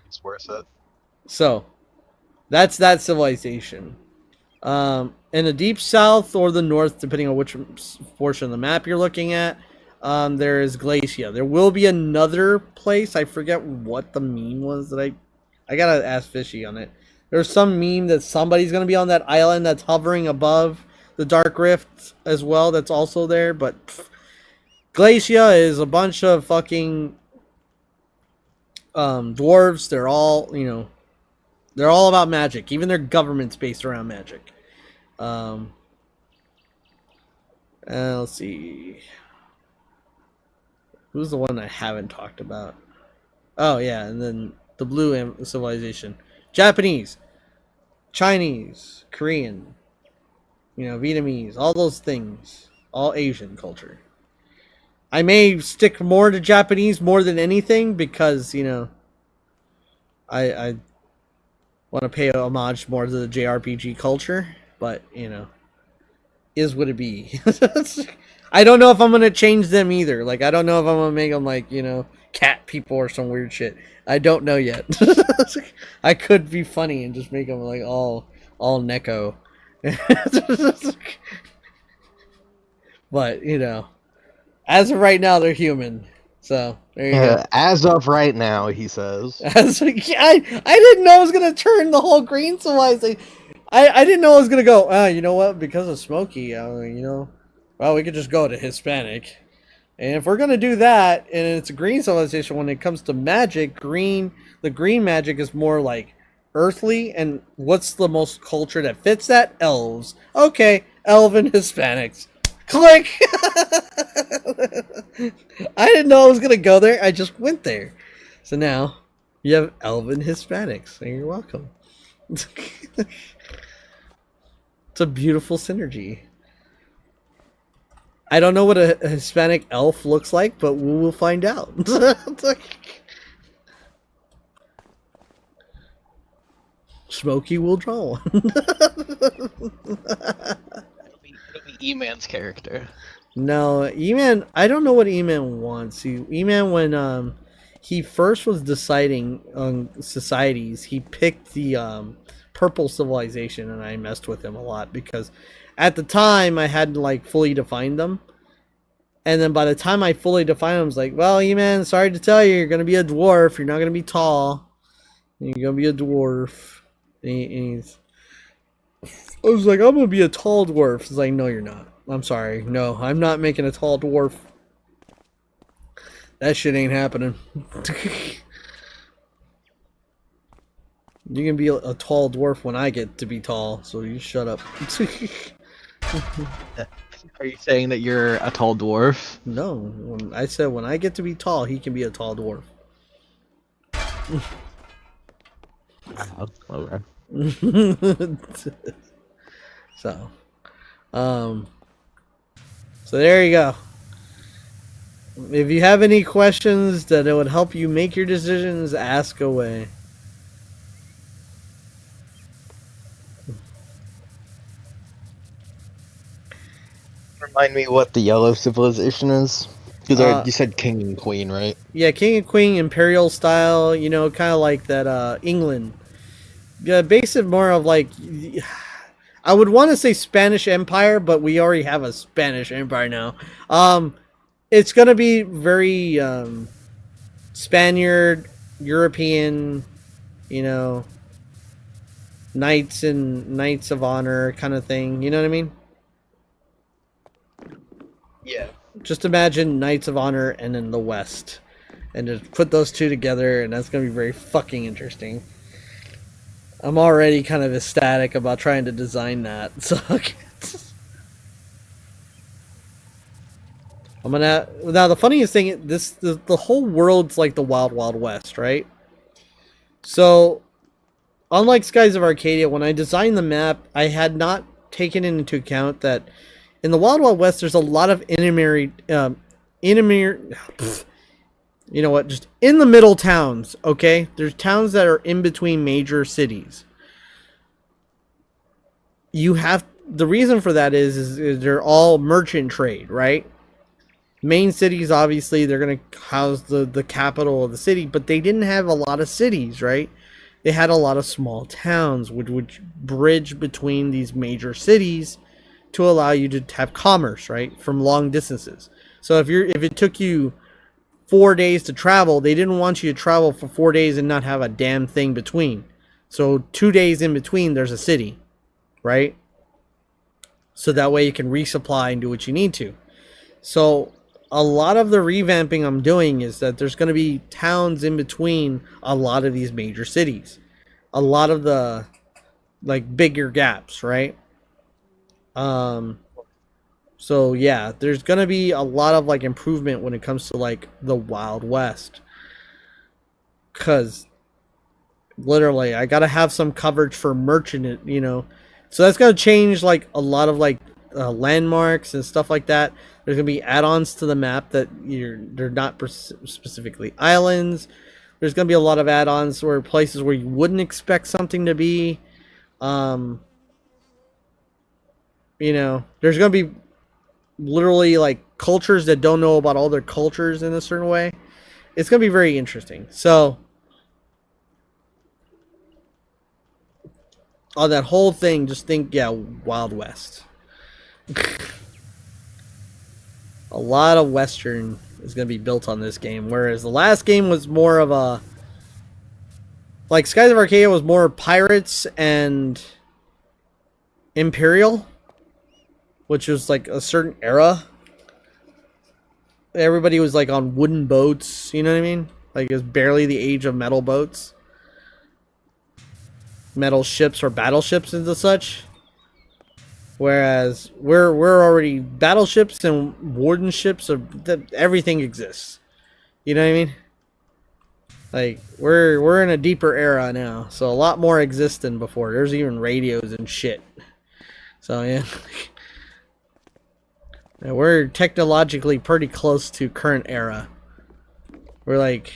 It's worth it. So, that's that civilization. In the deep south or the north, depending on which portion of the map you're looking at, there is Glacia. There will be another place. I forget what the meme was that I gotta ask Fishy on it. There's some meme that somebody's gonna be on that island that's hovering above the Dark Rift as well. That's also there, but Glacia is a bunch of fucking dwarves. They're all they're all about magic. Even their government's based around magic. Let's see. Who's the one I haven't talked about? Oh yeah, and then the blue civilization. Japanese, Chinese, Korean, Vietnamese, all those things. All Asian culture. I may stick more to Japanese more than anything because, I want to pay homage more to the JRPG culture, but, is what it be. I don't know if I'm going to change them either. Like, I don't know if I'm going to make them like, cat people or some weird shit. I don't know yet. I could be funny and just make them like all Neko. But, as of right now, they're human. So, there you go. As of right now, he says. I didn't know I was going to turn the whole green civilization. I didn't know I was going to go, you know what, because of Smokey, well, we could just go to Hispanic. And if we're going to do that, and it's a green civilization, when it comes to magic, the green magic is more like earthly, and what's the most culture that fits that? Elves. Okay, elven Hispanics. Click! I didn't know I was going to go there. I just went there. So now you have elven Hispanics, and you're welcome. It's a beautiful synergy. I don't know what a Hispanic elf looks like, but we will find out. Smokey will draw one. It'll be E-Man's character. No, E-Man, I don't know what E-Man wants. E-Man, when he first was deciding on societies, he picked the purple civilization, and I messed with him a lot because at the time I hadn't like fully defined them. And then by the time I fully defined them, I was like, well, E-Man, sorry to tell you, you're going to be a dwarf. You're not going to be tall. You're going to be a dwarf. I was like, I'm going to be a tall dwarf. He's like, no, you're not. I'm sorry. No, I'm not making a tall dwarf. That shit ain't happening. You can be a tall dwarf when I get to be tall, so you shut up. Are you saying that you're a tall dwarf? No, I said when I get to be tall, he can be a tall dwarf. Okay. So there you go. If you have any questions that it would help you make your decisions, ask away. Remind me what the yellow civilization is? Because you said king and queen, right? Yeah, king and queen, imperial style, you know, kind of like that England. Yeah, base it more of like, I would want to say Spanish Empire, but we already have a Spanish Empire now. It's going to be very Spaniard, European, you know, knights and knights of honor kind of thing. You know what I mean? Yeah. Just imagine Knights of Honor and in the West. And just put those two together, and that's going to be very fucking interesting. I'm already kind of ecstatic about trying to design that. So I'm gonna. Now the funniest thing, the whole world's like the Wild Wild West, right? So, unlike Skies of Arcadia, when I designed the map, I had not taken into account that in the Wild Wild West, there's a lot of you know what? Just in the middle towns, okay? There's towns that are in between major cities. You have the reason for that is they're all merchant trade, right? Main cities, obviously, they're gonna house the capital of the city, but they didn't have a lot of cities, right? They had a lot of small towns, which would bridge between these major cities to allow you to have commerce, right, from long distances. So if it took you 4 days to travel, they didn't want you to travel for 4 days and not have a damn thing between. So 2 days in between, there's a city, right? So that way you can resupply and do what you need to. So a lot of the revamping I'm doing is that there's going to be towns in between a lot of these major cities. A lot of the like bigger gaps, right? So yeah, there's gonna be a lot of like improvement when it comes to like the Wild West, cause literally I gotta have some coverage for merchant, you know, so that's gonna change like a lot of like landmarks and stuff like that. There's gonna be add-ons to the map that they're not specifically islands. There's gonna be a lot of add-ons or places where you wouldn't expect something to be. You know, there's going to be literally like cultures that don't know about all their cultures in a certain way. It's going to be very interesting. So, on that whole thing, just think, yeah, Wild West. A lot of Western is going to be built on this game, whereas the last game was more of a... Like, Skies of Arcadia was more pirates and Imperial, which was like a certain era. Everybody was like on wooden boats, you know what I mean? Like it was barely the age of metal boats. metal ships or battleships and such. Whereas we're already battleships and warden ships, everything exists. You know what I mean? Like we're in a deeper era now, so a lot more exists than before. There's even radios and shit. So yeah, and we're technologically pretty close to current era. We're like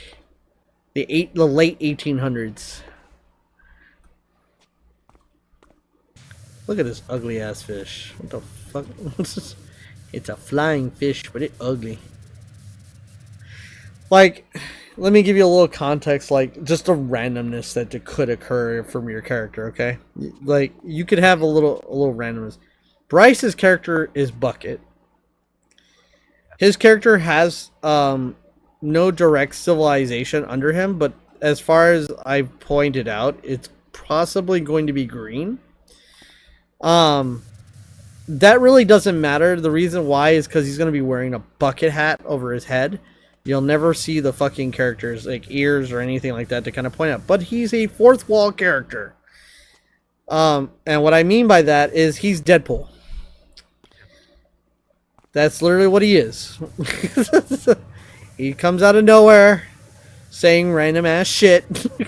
the late 1800s. Look at this ugly ass fish. What the fuck? It's a flying fish, but it's ugly. Like, let me give you a little context, like just the randomness that could occur from your character. Okay, like you could have a little randomness. Bryce's character is Bucket. His character has no direct civilization under him, but as far as I've pointed out, it's possibly going to be green. That really doesn't matter. The reason why is because he's going to be wearing a bucket hat over his head. You'll never see the fucking character's like ears or anything like that to kind of point out. But he's a fourth wall character. And what I mean by that is he's Deadpool. That's literally what he is. He comes out of nowhere saying random ass shit. Imagine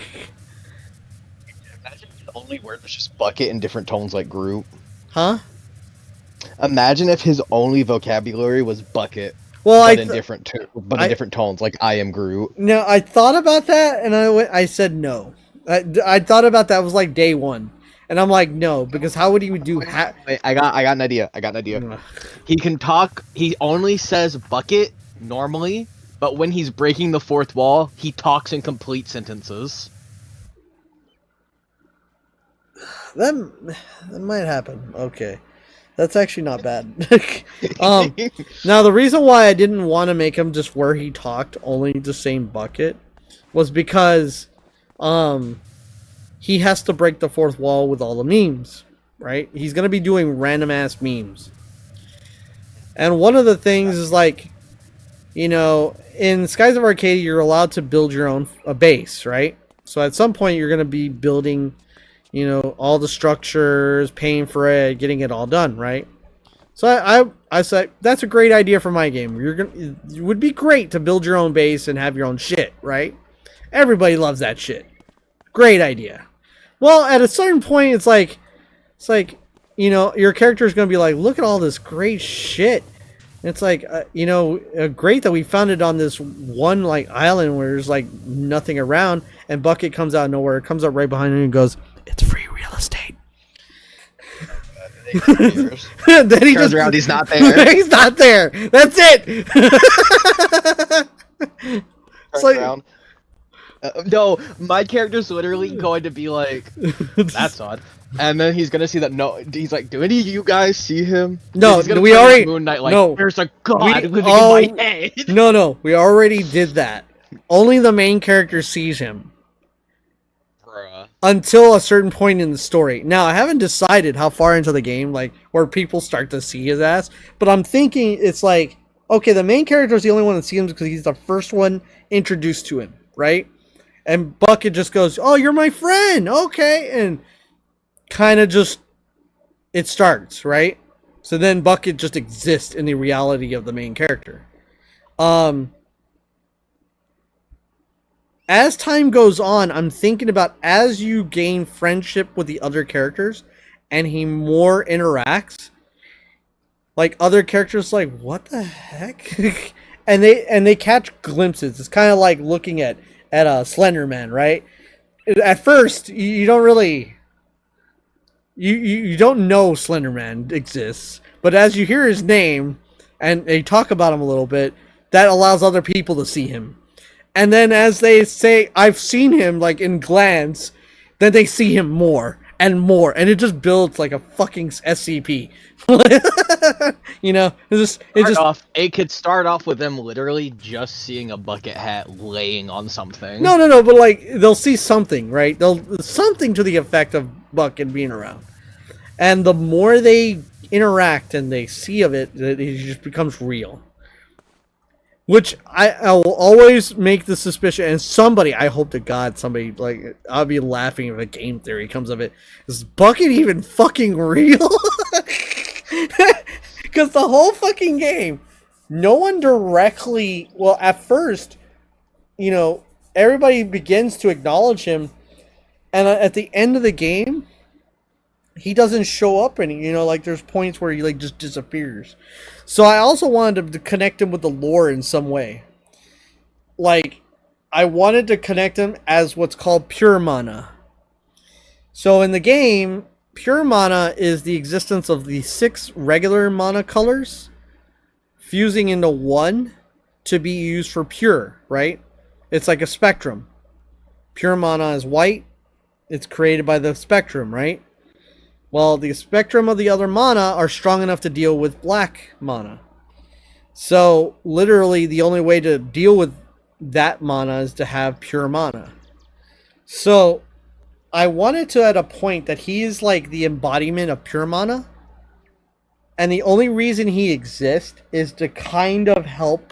if the only word was just bucket in different tones like Groot. Huh? Imagine if his only vocabulary was bucket. Well, in different tones, like I am Groot. No, I thought about that, and I said no. I thought about that. It was like day one, and I'm like no, because how would he do? Wait, I got an idea. He can talk. He only says bucket normally, but when he's breaking the fourth wall, he talks in complete sentences. That might happen. Okay. That's actually not bad. Now, the reason why I didn't want to make him just where he talked only the same bucket was because he has to break the fourth wall with all the memes, right? He's going to be doing random-ass memes. And one of the things is like, you know, in Skies of Arcadia, you're allowed to build your own base, right? So at some point, you're going to be building... you know, all the structures, paying for it, getting it all done, right? So I said, that's a great idea for my game. It would be great to build your own base and have your own shit, right? Everybody loves that shit. Great idea. Well, at a certain point, it's like, you know, your character is going to be like, look at all this great shit. And it's like, you know, great that we found it on this one, like, island where there's, like, nothing around, and Bucket comes out of nowhere, comes up right behind him and goes, it's free real estate. Then he turns around, he's not there. He's not there. That's it. Turns around. No, my character's literally going to be like, that's odd. And then he's gonna see that he's like, do any of you guys see him? No, we already Moon Knight, like, no. There's a god living in my head. No, we already did that. Only the main character sees him. Until a certain point in the story. Now, I haven't decided how far into the game, like, where people start to see his ass, but I'm thinking it's like, okay, the main character is the only one that sees him because he's the first one introduced to him, right? And Bucket just goes, oh, you're my friend, okay, and kind of just, it starts, right? So then Bucket just exists in the reality of the main character. As time goes on, I'm thinking about as you gain friendship with the other characters and he more interacts, like other characters like, what the heck? and they catch glimpses. It's kind of like looking at Slender Man, right? At first, you don't really you don't know Slender Man exists, but as you hear his name and they talk about him a little bit, that allows other people to see him. And then as they say, I've seen him, like, in glance, then they see him more and more. And it just builds like a fucking SCP. You know? It could start off with them literally just seeing a bucket hat laying on something. No, but, like, they'll see something, right? Something to the effect of Bucket being around. And the more they interact and they see of it, it just becomes real. Which I will always make the suspicion, and somebody, I hope to God, somebody, like, I'll be laughing if a game theory comes of it. Is Bucket even fucking real? Because the whole fucking game, no one directly, well, at first, you know, everybody begins to acknowledge him, and at the end of the game, he doesn't show up any, you know, like there's points where he like just disappears. So I also wanted to connect him with the lore in some way. Like, I wanted to connect him as what's called pure mana. So in the game, pure mana is the existence of the 6 regular mana colors fusing into one to be used for pure, right? It's like a spectrum. Pure mana is white. It's created by the spectrum, right? Well, the spectrum of the other mana are strong enough to deal with black mana. So, literally, the only way to deal with that mana is to have pure mana. So, I wanted to at a point that he is like the embodiment of pure mana. And the only reason he exists is to kind of help.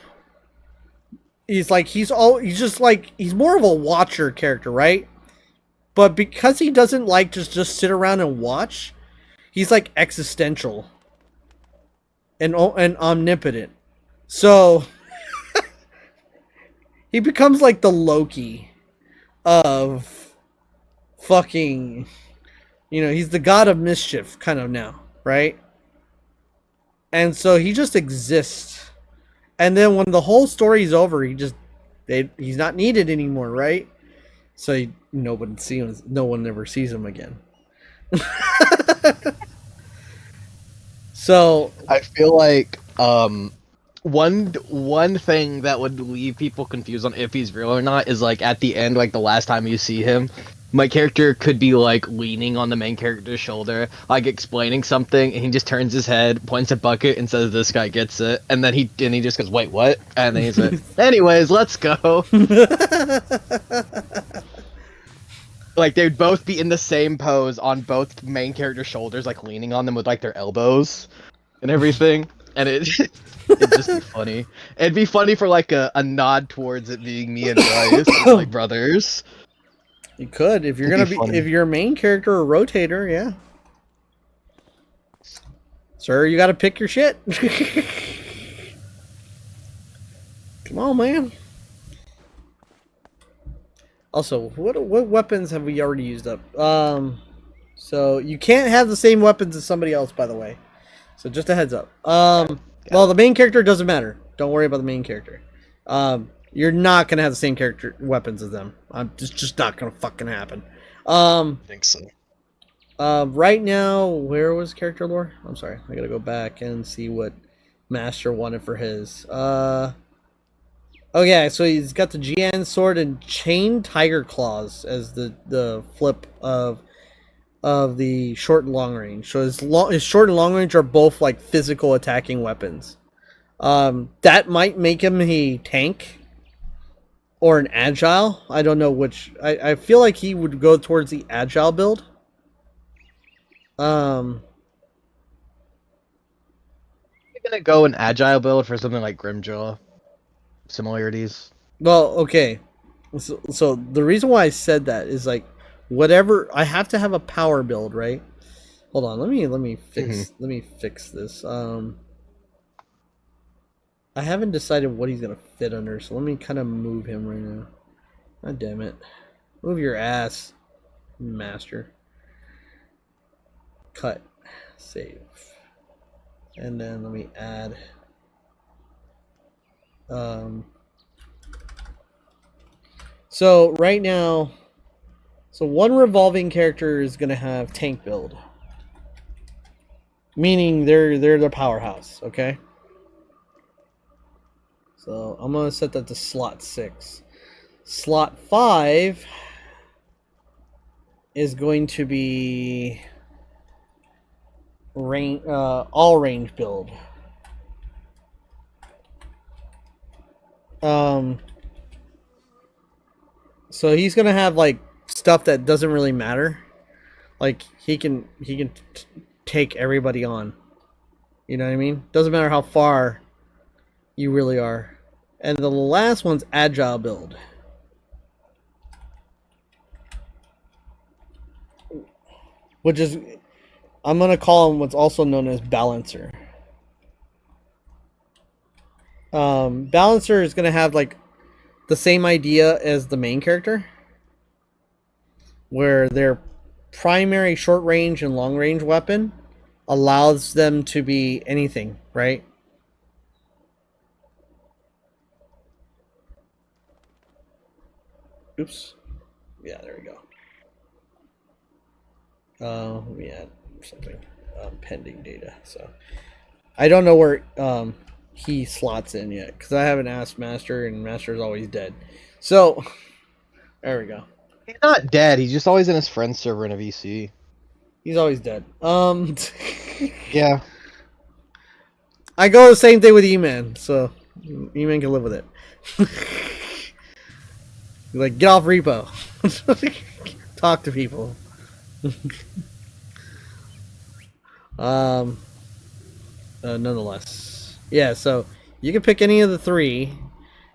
He's just like, he's more of a watcher character, right? But because he doesn't like just sit around and watch, he's like existential and omnipotent. So he becomes like the Loki of fucking, you know, he's the god of mischief kind of now, right? And so he just exists. And then when the whole story's over, he's not needed anymore, right? So no one ever sees him again. So I feel like one thing that would leave people confused on if he's real or not is like at the end, like the last time you see him, my character could be like leaning on the main character's shoulder, like explaining something, and he just turns his head, points at Bucket, and says, "This guy gets it," and then he just goes, "Wait, what?" And then he's like, "Anyways, let's go." Like they'd both be in the same pose on both main character shoulders, like leaning on them with like their elbows and everything, and it'd just be funny. It'd be funny for like a nod towards it being me and Bryce, like brothers. You could, if you're gonna be if you're a main character or rotator, yeah. Sir, you gotta pick your shit. Come on, man. Also, what weapons have we already used up? So you can't have the same weapons as somebody else, by the way. So just a heads up. Well, the main character doesn't matter. Don't worry about the main character. You're not gonna have the same character weapons as them. It's just not gonna fucking happen. I think so. Right now, where was character lore? I'm sorry, I gotta go back and see what Master wanted for his. Okay, so he's got the GN sword and chain tiger claws as the flip of the short and long range. So his short and long range are both like physical attacking weapons. That might make him a tank or an agile. I don't know which. I feel like he would go towards the agile build. I'm gonna go an agile build for something like Grimjaw. Similarities. Well, okay. So the reason why I said that is like whatever, I have to have a power build, right? Hold on, let me fix this. I haven't decided what he's gonna fit under, so let me kind of move him right now. God damn it. Move your ass, master. Cut. Save. And then let me add so right now, so one revolving character is gonna have tank build, meaning they're the powerhouse. Okay, so I'm gonna set that to slot 6. Slot 5 is going to be all range build. So he's gonna have like stuff that doesn't really matter. Like he can take everybody on. You know what I mean? Doesn't matter how far you really are. And the last one's agile build. Which is, I'm going to call him what's also known as balancer. Balancer is going to have like the same idea as the main character, where their primary short range and long range weapon allows them to be anything, right? Oops. Yeah, there we go. Let me add something. Pending data. So I don't know where he slots in yet because I haven't asked Master, and Master's always dead. So there we go. He's not dead. He's just always in his friend's server in a VC. He's always dead. Yeah. I go the same thing with E-Man, so E-Man can live with it. Like, get off repo. Talk to people. Nonetheless. Yeah, so you can pick any of the three.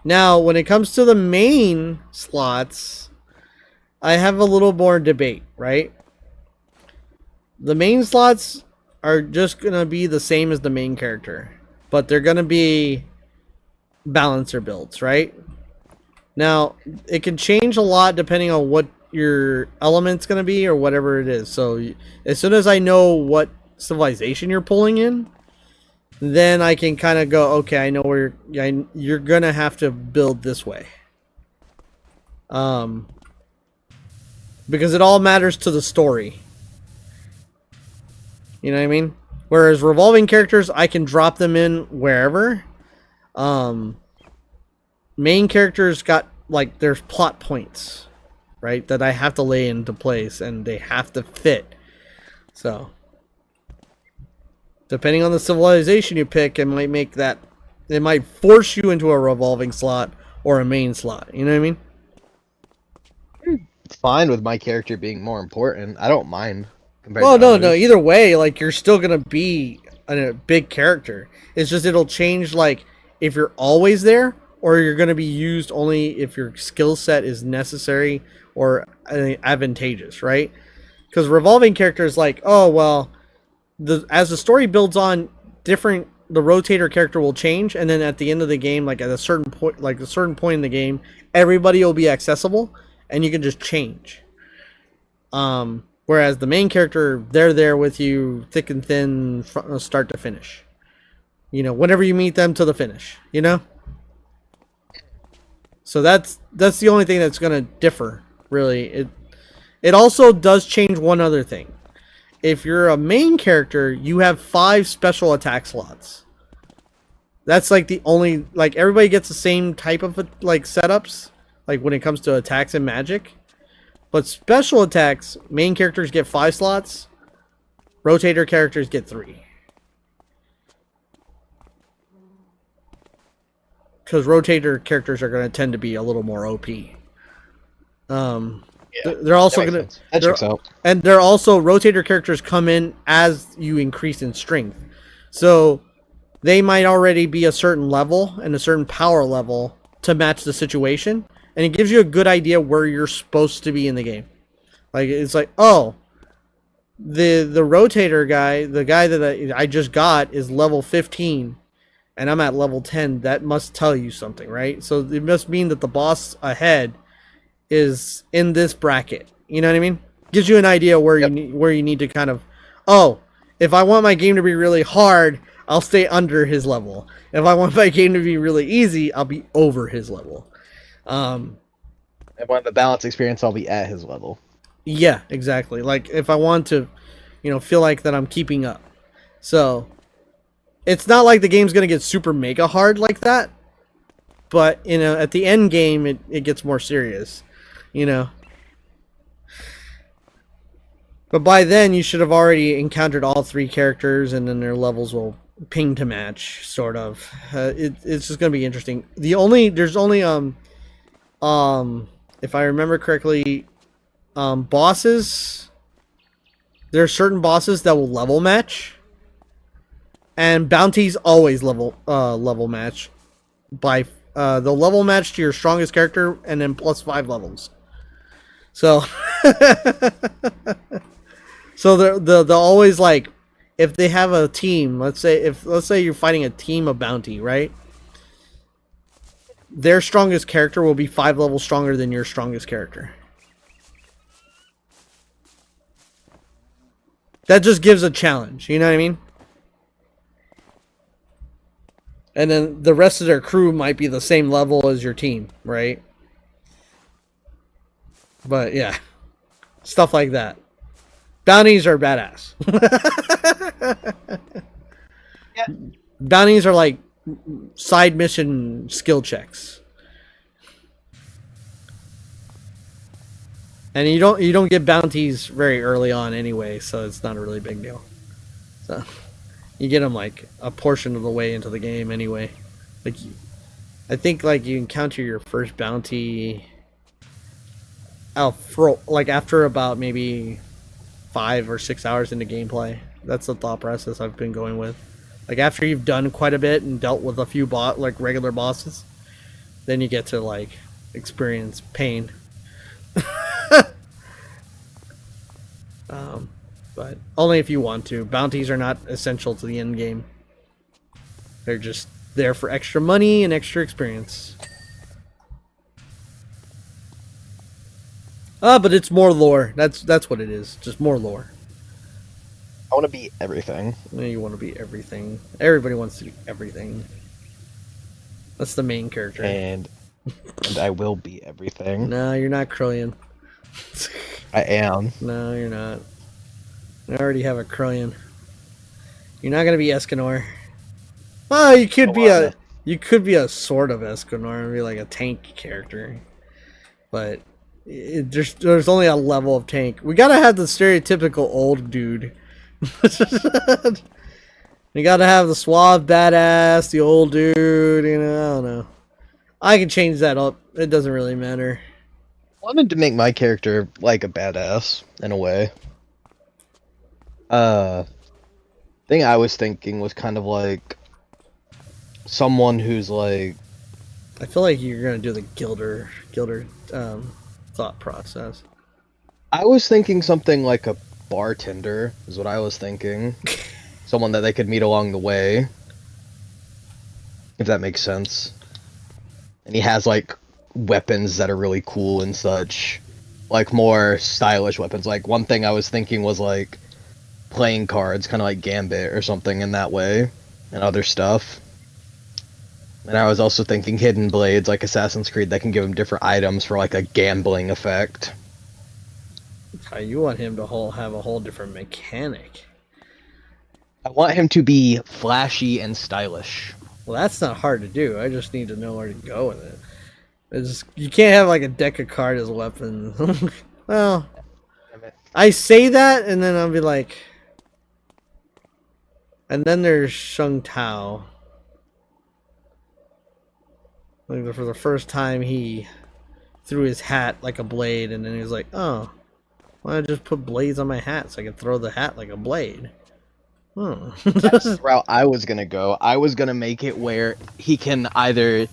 Now, when it comes to the main slots, I have a little more debate, right? The main slots are just going to be the same as the main character, but they're going to be balancer builds, right? Now, it can change a lot depending on what your element's going to be or whatever it is. So, as soon as I know what civilization you're pulling in, then I can kind of go, okay, I know where you're going to have to build this way. Because it all matters to the story. You know what I mean? Whereas revolving characters, I can drop them in wherever. Main characters got, like, there's plot points, right, that I have to lay into place, and they have to fit. So, depending on the civilization you pick, it might make that, it might force you into a revolving slot or a main slot. You know what I mean? It's fine with my character being more important. I don't mind. Well, no. Either way, like, you're still gonna be a big character. It's just it'll change, like, if you're always there, or you're gonna be used only if your skill set is necessary or advantageous, right? Because revolving characters, like, oh well, as the story builds on, the rotator character will change, and then at the end of the game, like at a certain point, in the game, everybody will be accessible, and you can just change. Whereas the main character, they're there with you, thick and thin, start to finish. You know, whenever you meet them to the finish, you know? So that's the only thing that's going to differ, really. It also does change one other thing. If you're a main character, you have 5 special attack slots. That's like the only, like, everybody gets the same type of, like, setups, like when it comes to attacks and magic. But special attacks, main characters get 5 slots. Rotator characters get 3. Because rotator characters are going to tend to be a little more OP. They're also going to... And they're also... Rotator characters come in as you increase in strength. So, they might already be a certain level and a certain power level to match the situation. And it gives you a good idea where you're supposed to be in the game. Like, it's like, oh, the rotator guy, the guy that I just got is level 15, and I'm at level 10. That must tell you something, right? So it must mean that the boss ahead is in this bracket. You know what I mean? Gives you an idea where you need to kind of, oh, if I want my game to be really hard, I'll stay under his level. If I want my game to be really easy, I'll be over his level. If I want the balance experience, I'll be at his level. Yeah, exactly. Like, if I want to, feel like that I'm keeping up. So, it's not like the game's going to get super mega hard like that. But, at the end game, it gets more serious. But by then, you should have already encountered all 3 characters, and then their levels will ping to match, sort of. It's just going to be interesting. There's only if I remember correctly, bosses, there are certain bosses that will level match, and bounties always level match by they'll level match to your strongest character and then plus 5 levels. So, so they'll always like, if they have a team, let's say you're fighting a team of bounty, right? Their strongest character will be 5 levels stronger than your strongest character. That just gives a challenge, you know what I mean? And then the rest of their crew might be the same level as your team, right? But yeah, stuff like that. Bounties are badass. Yeah. Bounties are like side mission skill checks. And you don't get bounties very early on anyway, so it's not a really big deal. So you get them like a portion of the way into the game anyway. Like I think like you encounter your first bounty like after about maybe 5 or 6 hours into gameplay. That's the thought process I've been going with. Like after you've done quite a bit and dealt with a few regular bosses, then you get to like experience pain. But only if you want to. Bounties are not essential to the end game. They're just there for extra money and extra experience. But it's more lore. That's what it is. Just more lore. I want to be everything. You want to be everything. Everybody wants to be everything. That's the main character. And I will be everything. No, you're not Krillian. I am. No, you're not. I already have a Krillian. You're not gonna be Escanor. Well, you could be a sort of Escanor and be like a tank character, but there's only a level of tank. We gotta have the stereotypical old dude. You gotta have the suave badass, the old dude. You know, I don't know. I can change that up. It doesn't really matter. I wanted to make my character like a badass in a way. Thing I was thinking was kind of like someone who's like. I feel like you're gonna do the Gilder thought process. I was thinking something like a bartender is what I was thinking. Someone that they could meet along the way, if that makes sense. And he has like weapons that are really cool and such, like more stylish weapons. Like one thing I was thinking was like playing cards, kind of like Gambit or something in that way, and other stuff. And I was also thinking hidden blades, like Assassin's Creed, that can give him different items for like a gambling effect. You want him to have a whole different mechanic. I want him to be flashy and stylish. Well, that's not hard to do. I just need to know where to go with it. You can't have like a deck of cards as weapons. Well, I say that and then I'll be like, and then there's Shung Tao. Like for the first time, he threw his hat like a blade, and then he was like, "Oh, why don't I just put blades on my hat so I can throw the hat like a blade?" That's the route I was gonna go. I was gonna make it where he can either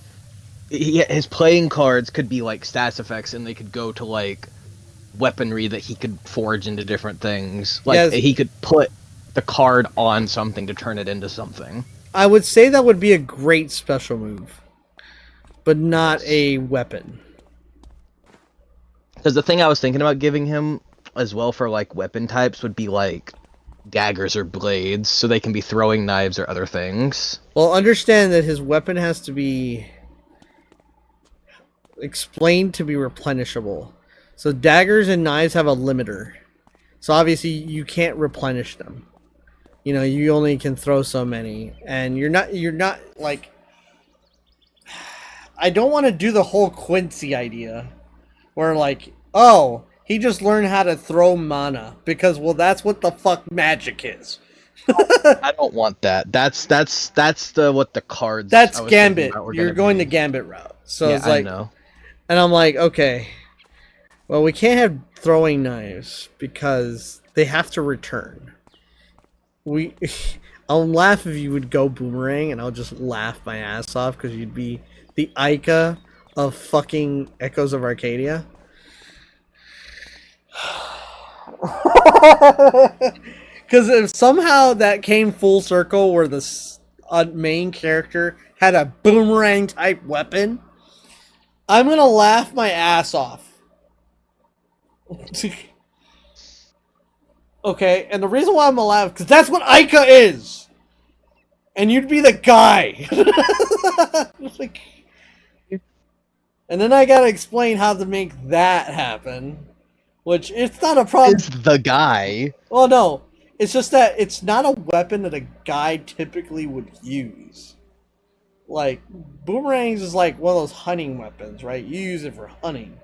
his playing cards could be like stats effects, and they could go to like weaponry that he could forge into different things. Like yes. He could put the card on something to turn it into something. I would say that would be a great special move, but not a weapon. Because the thing I was thinking about giving him as well for like weapon types would be like daggers or blades, so they can be throwing knives or other things. Well, understand that his weapon has to be explained to be replenishable. So daggers and knives have a limiter. So obviously you can't replenish them. You know, you only can throw so many, and you're not like, I don't want to do the whole Quincy idea where like, oh, he just learned how to throw mana because, well, that's what the fuck magic is. I don't want that. That's what the cards. That's Gambit. You're going the Gambit route. So yeah, it's like, I know. And I'm like, okay, well, we can't have throwing knives because they have to return. I'll laugh if you would go boomerang, and I'll just laugh my ass off because you'd be the Ica of fucking Echoes of Arcadia. Because if somehow that came full circle where the main character had a boomerang type weapon, I'm gonna laugh my ass off. Okay, and the reason why I'm gonna laugh because that's what Ica is, and you'd be the guy. Like, and then I gotta explain how to make that happen, which it's not a problem. It's the guy. Well, no, it's just that it's not a weapon that a guy typically would use. Like, boomerangs is like one of those hunting weapons, right? You use it for hunting.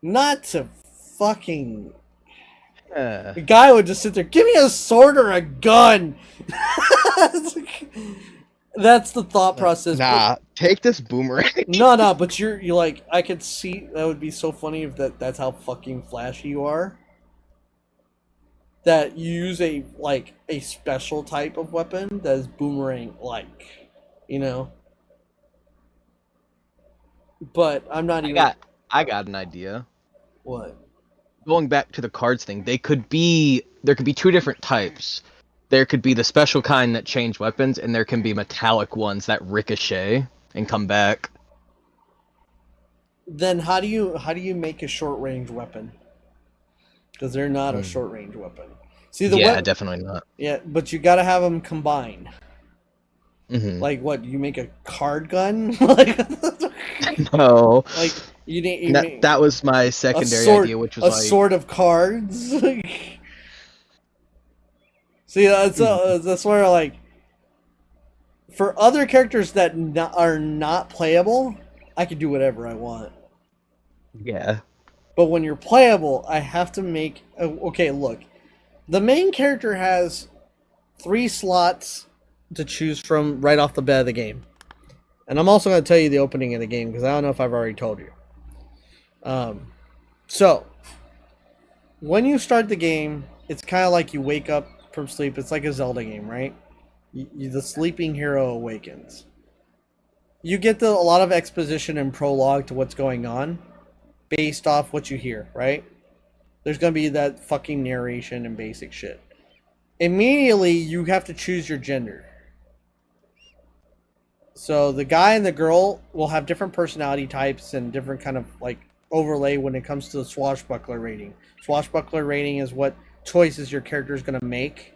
Not to fucking... The guy would just sit there, give me a sword or a gun! That's the thought process. Nah, take this boomerang. No, but you're like, I could see, that would be so funny if that's how fucking flashy you are. That you use a special type of weapon that is boomerang-like. You know? But I'm not even... I got an idea. What? Going back to the cards thing, there could be two different types. There could be the special kind that change weapons, and there can be metallic ones that ricochet and come back. Then how do you make a short range weapon? Because they're not a short range weapon. See definitely not. Yeah, but you gotta have them combined. Mm-hmm. Like what? You make a card gun? Like no. Like you need that was my secondary idea, which was a sword of cards. See, that's where like for other characters that are not playable, I can do whatever I want. Yeah. But when you're playable, I have to make... Okay, look. The main character has 3 slots to choose from right off the bat of the game. And I'm also going to tell you the opening of the game, because I don't know if I've already told you. So, when you start the game, it's kind of like you wake up from sleep. It's like a Zelda game, right? The sleeping hero awakens. You get a lot of exposition and prologue to what's going on, based off what you hear, right? There's going to be that fucking narration and basic shit. Immediately, you have to choose your gender. So the guy and the girl will have different personality types and different kind of like overlay when it comes to the swashbuckler rating. Swashbuckler rating is what choices your character is going to make,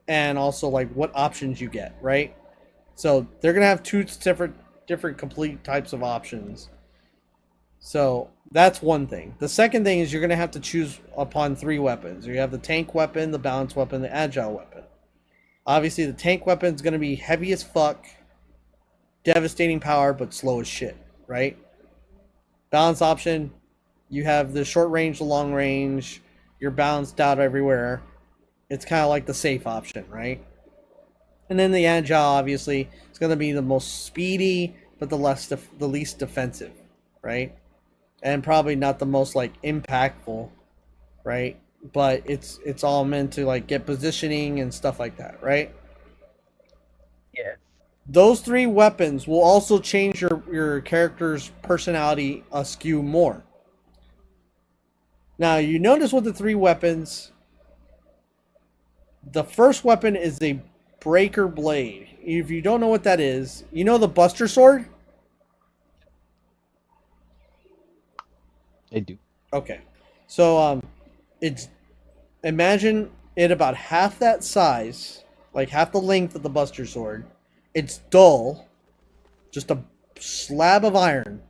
and also like what options you get, right? So they're going to have 2 different complete types of options. So that's one thing. The second thing is you're going to have to choose upon 3 weapons. You have the tank weapon, the balance weapon, the agile weapon. Obviously, the tank weapon is going to be heavy as fuck, devastating power, but slow as shit, right? Balance option, you have the short range, the long range, you're balanced out everywhere. It's kind of like the safe option, right? And then the agile, obviously, is going to be the most speedy, but the least defensive, right? And probably not the most like impactful, right? But it's all meant to like get positioning and stuff like that, right? Yeah. Those 3 weapons will also change your character's personality askew more. Now, you notice with the 3 weapons, the first weapon is a breaker blade. If you don't know what that is, you know the Buster Sword? I do. Okay. So, it's... Imagine it about half that size, like half the length of the Buster Sword. It's dull, just a slab of iron,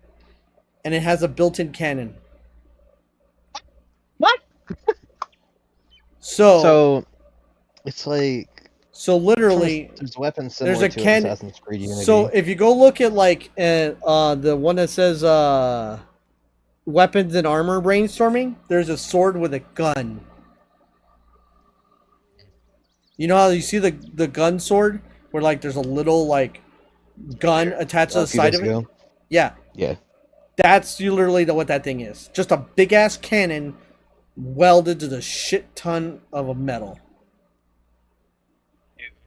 and it has a built-in cannon. What? So it's like... So literally, there's weapons similar there's a to cannon. Assassin's Creed Unity. So if you go look at like the one that says weapons and armor brainstorming, there's a sword with a gun. You know how you see the gun sword where like there's a little like gun attached to the side of it? Yeah. Yeah. That's literally what that thing is. Just a big ass cannon welded to the shit ton of a metal.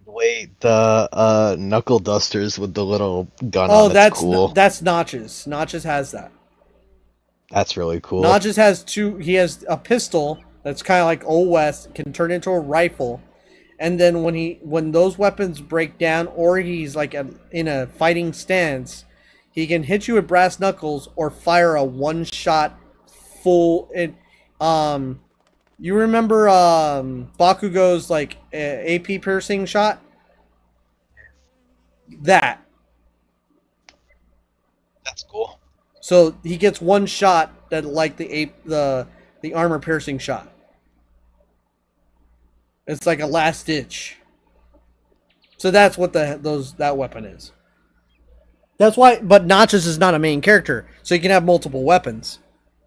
Wait, the knuckle dusters with the little gun Oh, on it's cool. that's Notches. Notches has that. That's really cool. Notches has two. He has a pistol that's kind of like Old West, can turn into a rifle, and then when those weapons break down, or he's like in a fighting stance, he can hit you with brass knuckles or fire a one-shot full. You remember Bakugo's like AP piercing shot? That. That's cool. So he gets one shot that like the armor piercing shot. It's like a last ditch. So that's what that weapon is. That's why, but Notches is not a main character, so he can have multiple weapons,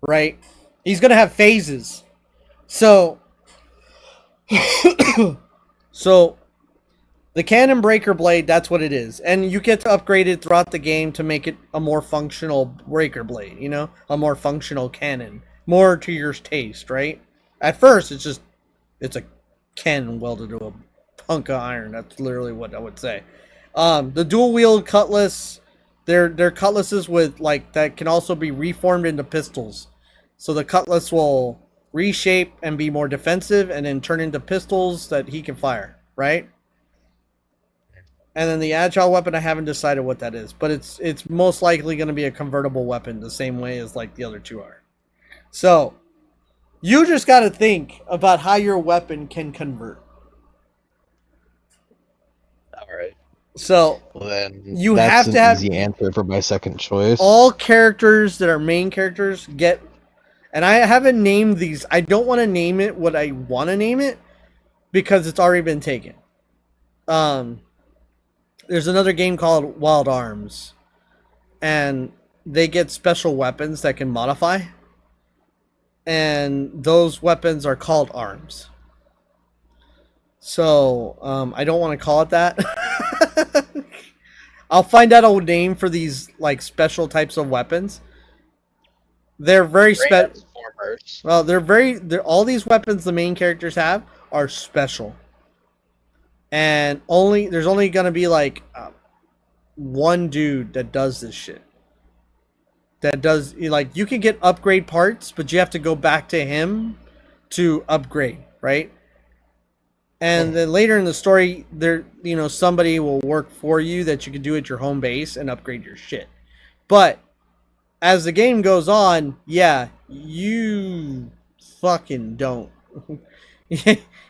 right? He's gonna have phases. So, so the Cannon Breaker Blade, that's what it is. And you get to upgrade it throughout the game to make it a more functional Breaker Blade, you know? A more functional cannon. More to your taste, right? At first, it's a cannon welded to a hunk of iron. That's literally what I would say. The dual wield cutlass, they're cutlasses with, like, that can also be reformed into pistols. So the cutlass will reshape and be more defensive and then turn into pistols that he can fire, right? And then the agile weapon, I haven't decided what that is, but it's most likely going to be a convertible weapon the same way as like the other two are. So you just got to think about how your weapon can convert. All right. So well, then you that's have to have an easy answer for my second choice. All characters that are main characters get, and I haven't named these. I don't want to name it what I want to name it because it's already been taken. There's another game called Wild Arms, and they get special weapons that can modify, and those weapons are called arms. So I don't want to call it that. I'll find out a name for these like special types of weapons. They're very special. Well, they're all these weapons the main characters have are special. And there's only gonna be like one dude that does this shit. That does, like, you can get upgrade parts, but you have to go back to him to upgrade, right? And then later in the story, somebody will work for you that you can do at your home base and upgrade your shit. But as the game goes on, yeah, you fucking don't.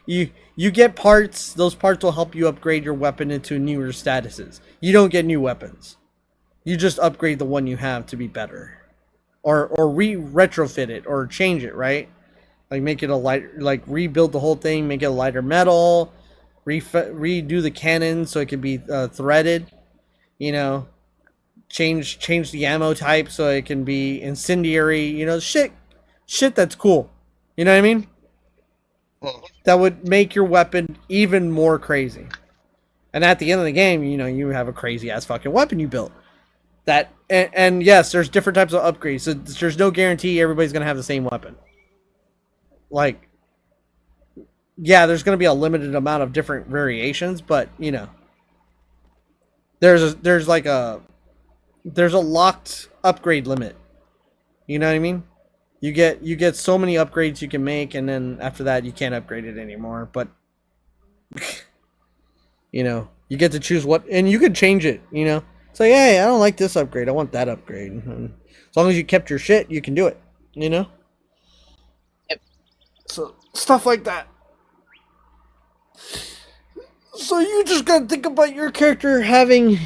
You get parts. Those parts will help you upgrade your weapon into newer statuses. You don't get new weapons. You just upgrade the one you have to be better, or retrofit it or change it, right? Like make it a lighter, like rebuild the whole thing, make it a lighter metal, redo the cannon so it can be threaded. You know, change the ammo type so it can be incendiary. You know, shit that's cool. You know what I mean? That would make your weapon even more crazy. And at the end of the game, you have a crazy ass fucking weapon you built. And yes, there's different types of upgrades. So there's no guarantee everybody's gonna have the same weapon. Like, yeah, there's gonna be a limited amount of different variations, but there's a locked upgrade limit. You know what I mean? You get so many upgrades you can make, and then after that you can't upgrade it anymore. But you get to choose what, and you can change it. Say, hey, I don't like this upgrade. I want that upgrade. And as long as you kept your shit, you can do it. Yep. So stuff like that. So you just gotta think about your character having,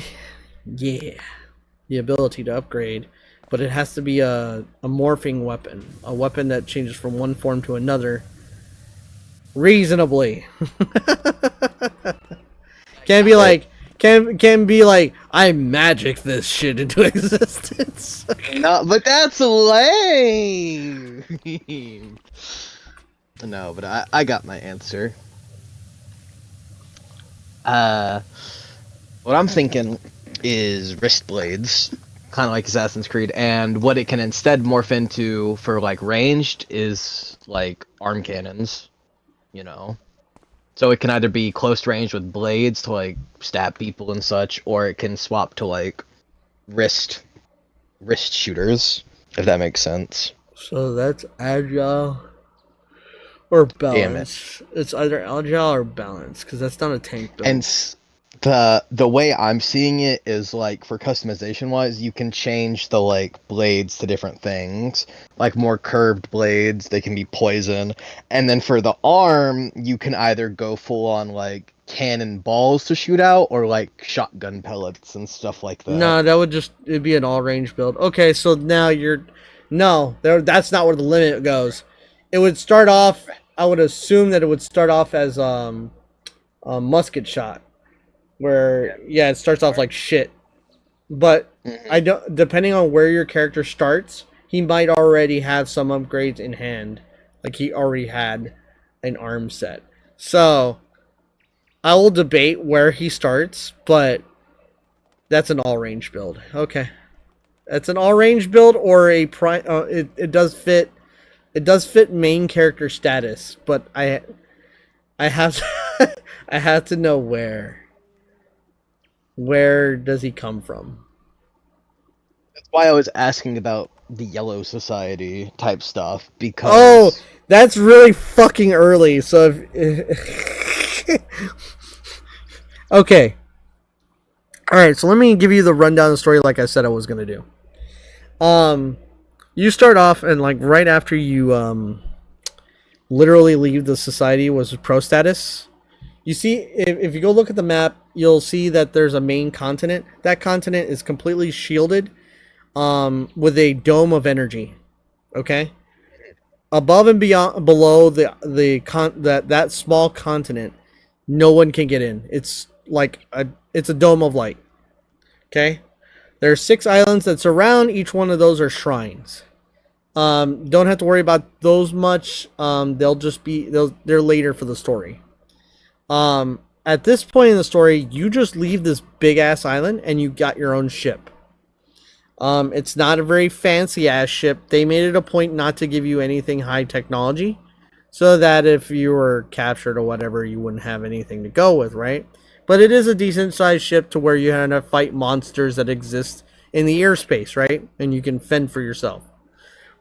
the ability to upgrade. But it has to be a morphing weapon. A weapon that changes from one form to another reasonably. Can be like I magic this shit into existence. No, but that's lame. No, but I got my answer. What I'm thinking is wrist blades. Kind of like Assassin's Creed, and what it can instead morph into for like ranged is like arm cannons, So it can either be close range with blades to like stab people and such, or it can swap to like wrist shooters, if that makes sense. So that's agile or Damn balance. It's either agile or balance because that's not a tank build. And the way I'm seeing it is like for customization wise, you can change the like blades to different things, like more curved blades. They can be poison, and then for the arm, you can either go full on like cannon balls to shoot out, or like shotgun pellets and stuff like that. No, that would it'd be an all range build. Okay, so now that's not where the limit goes. It would start off. I would assume that it would start off as a musket shot. Where it starts off like shit, but I don't. Depending on where your character starts, he might already have some upgrades in hand, like he already had an arm set. So I will debate where he starts, but that's an all range build. Okay, that's an all range build or a prime. It does fit. It does fit main character status, but I have to, I have to know where. Where does he come from? That's why I was asking about the Yellow Society type stuff, because that's really fucking early. So if okay. Alright, so let me give you the rundown of the story like I said I was gonna do. You start off and like right after you literally leave the society was pro status. You see, if you go look at the map, you'll see that there's a main continent. That continent is completely shielded with a dome of energy. Okay? Above and below that small continent, no one can get in. It's like it's a dome of light. Okay? There are 6 islands that surround. Each one of those are shrines. Don't have to worry about those much. They'll just be they're later for the story. At this point in the story, you just leave this big ass island and you got your own ship. It's not a very fancy ass ship. They made it a point not to give you anything high technology, so that if you were captured or whatever, you wouldn't have anything to go with, right? But it is a decent sized ship to where you have to fight monsters that exist in the airspace, right? And you can fend for yourself.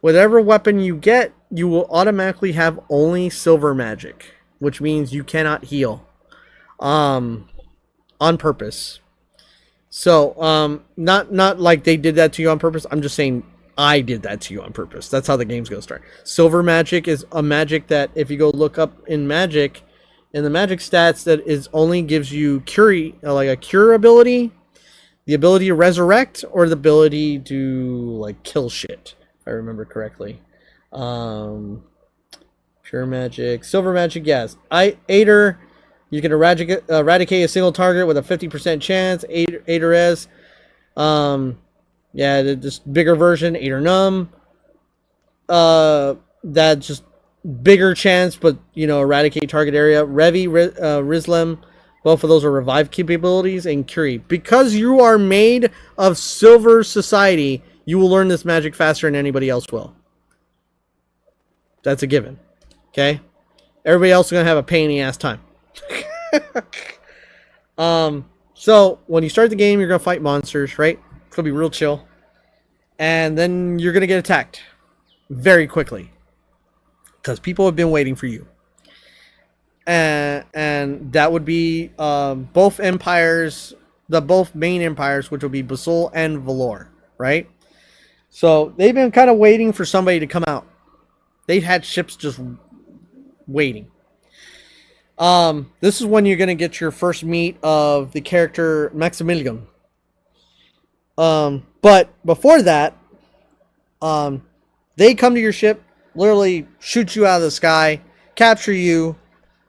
Whatever weapon you get, you will automatically have only silver magic, which means you cannot heal on purpose. So not like they did that to you on purpose. I'm just saying I did that to you on purpose. That's how the game's gonna start. Silver magic is a magic that if you go look up in magic, in the magic stats, that is only gives you like a cure ability, the ability to resurrect, or the ability to like kill shit, if I remember correctly. Pure magic, silver magic, yes. Aider, you can eradicate a single target with a 50% chance. Aider is, this bigger version, Aider Numb. That just bigger chance, but eradicate target area. Revi, Rizlem, both of those are revive capabilities, and Curie. Because you are made of Silver Society, you will learn this magic faster than anybody else will. That's a given. Okay? Everybody else is going to have a pain in the ass time. So, when you start the game, you're going to fight monsters, right? It's going to be real chill. And then you're going to get attacked. Very quickly. Because people have been waiting for you. And that would be both empires, both main empires, which will be Basul and Valor, right? So, they've been kind of waiting for somebody to come out. They've had ships just waiting. This is when you're going to get your first meet of the character Maximilian. But before that, they come to your ship, literally shoot you out of the sky, capture you,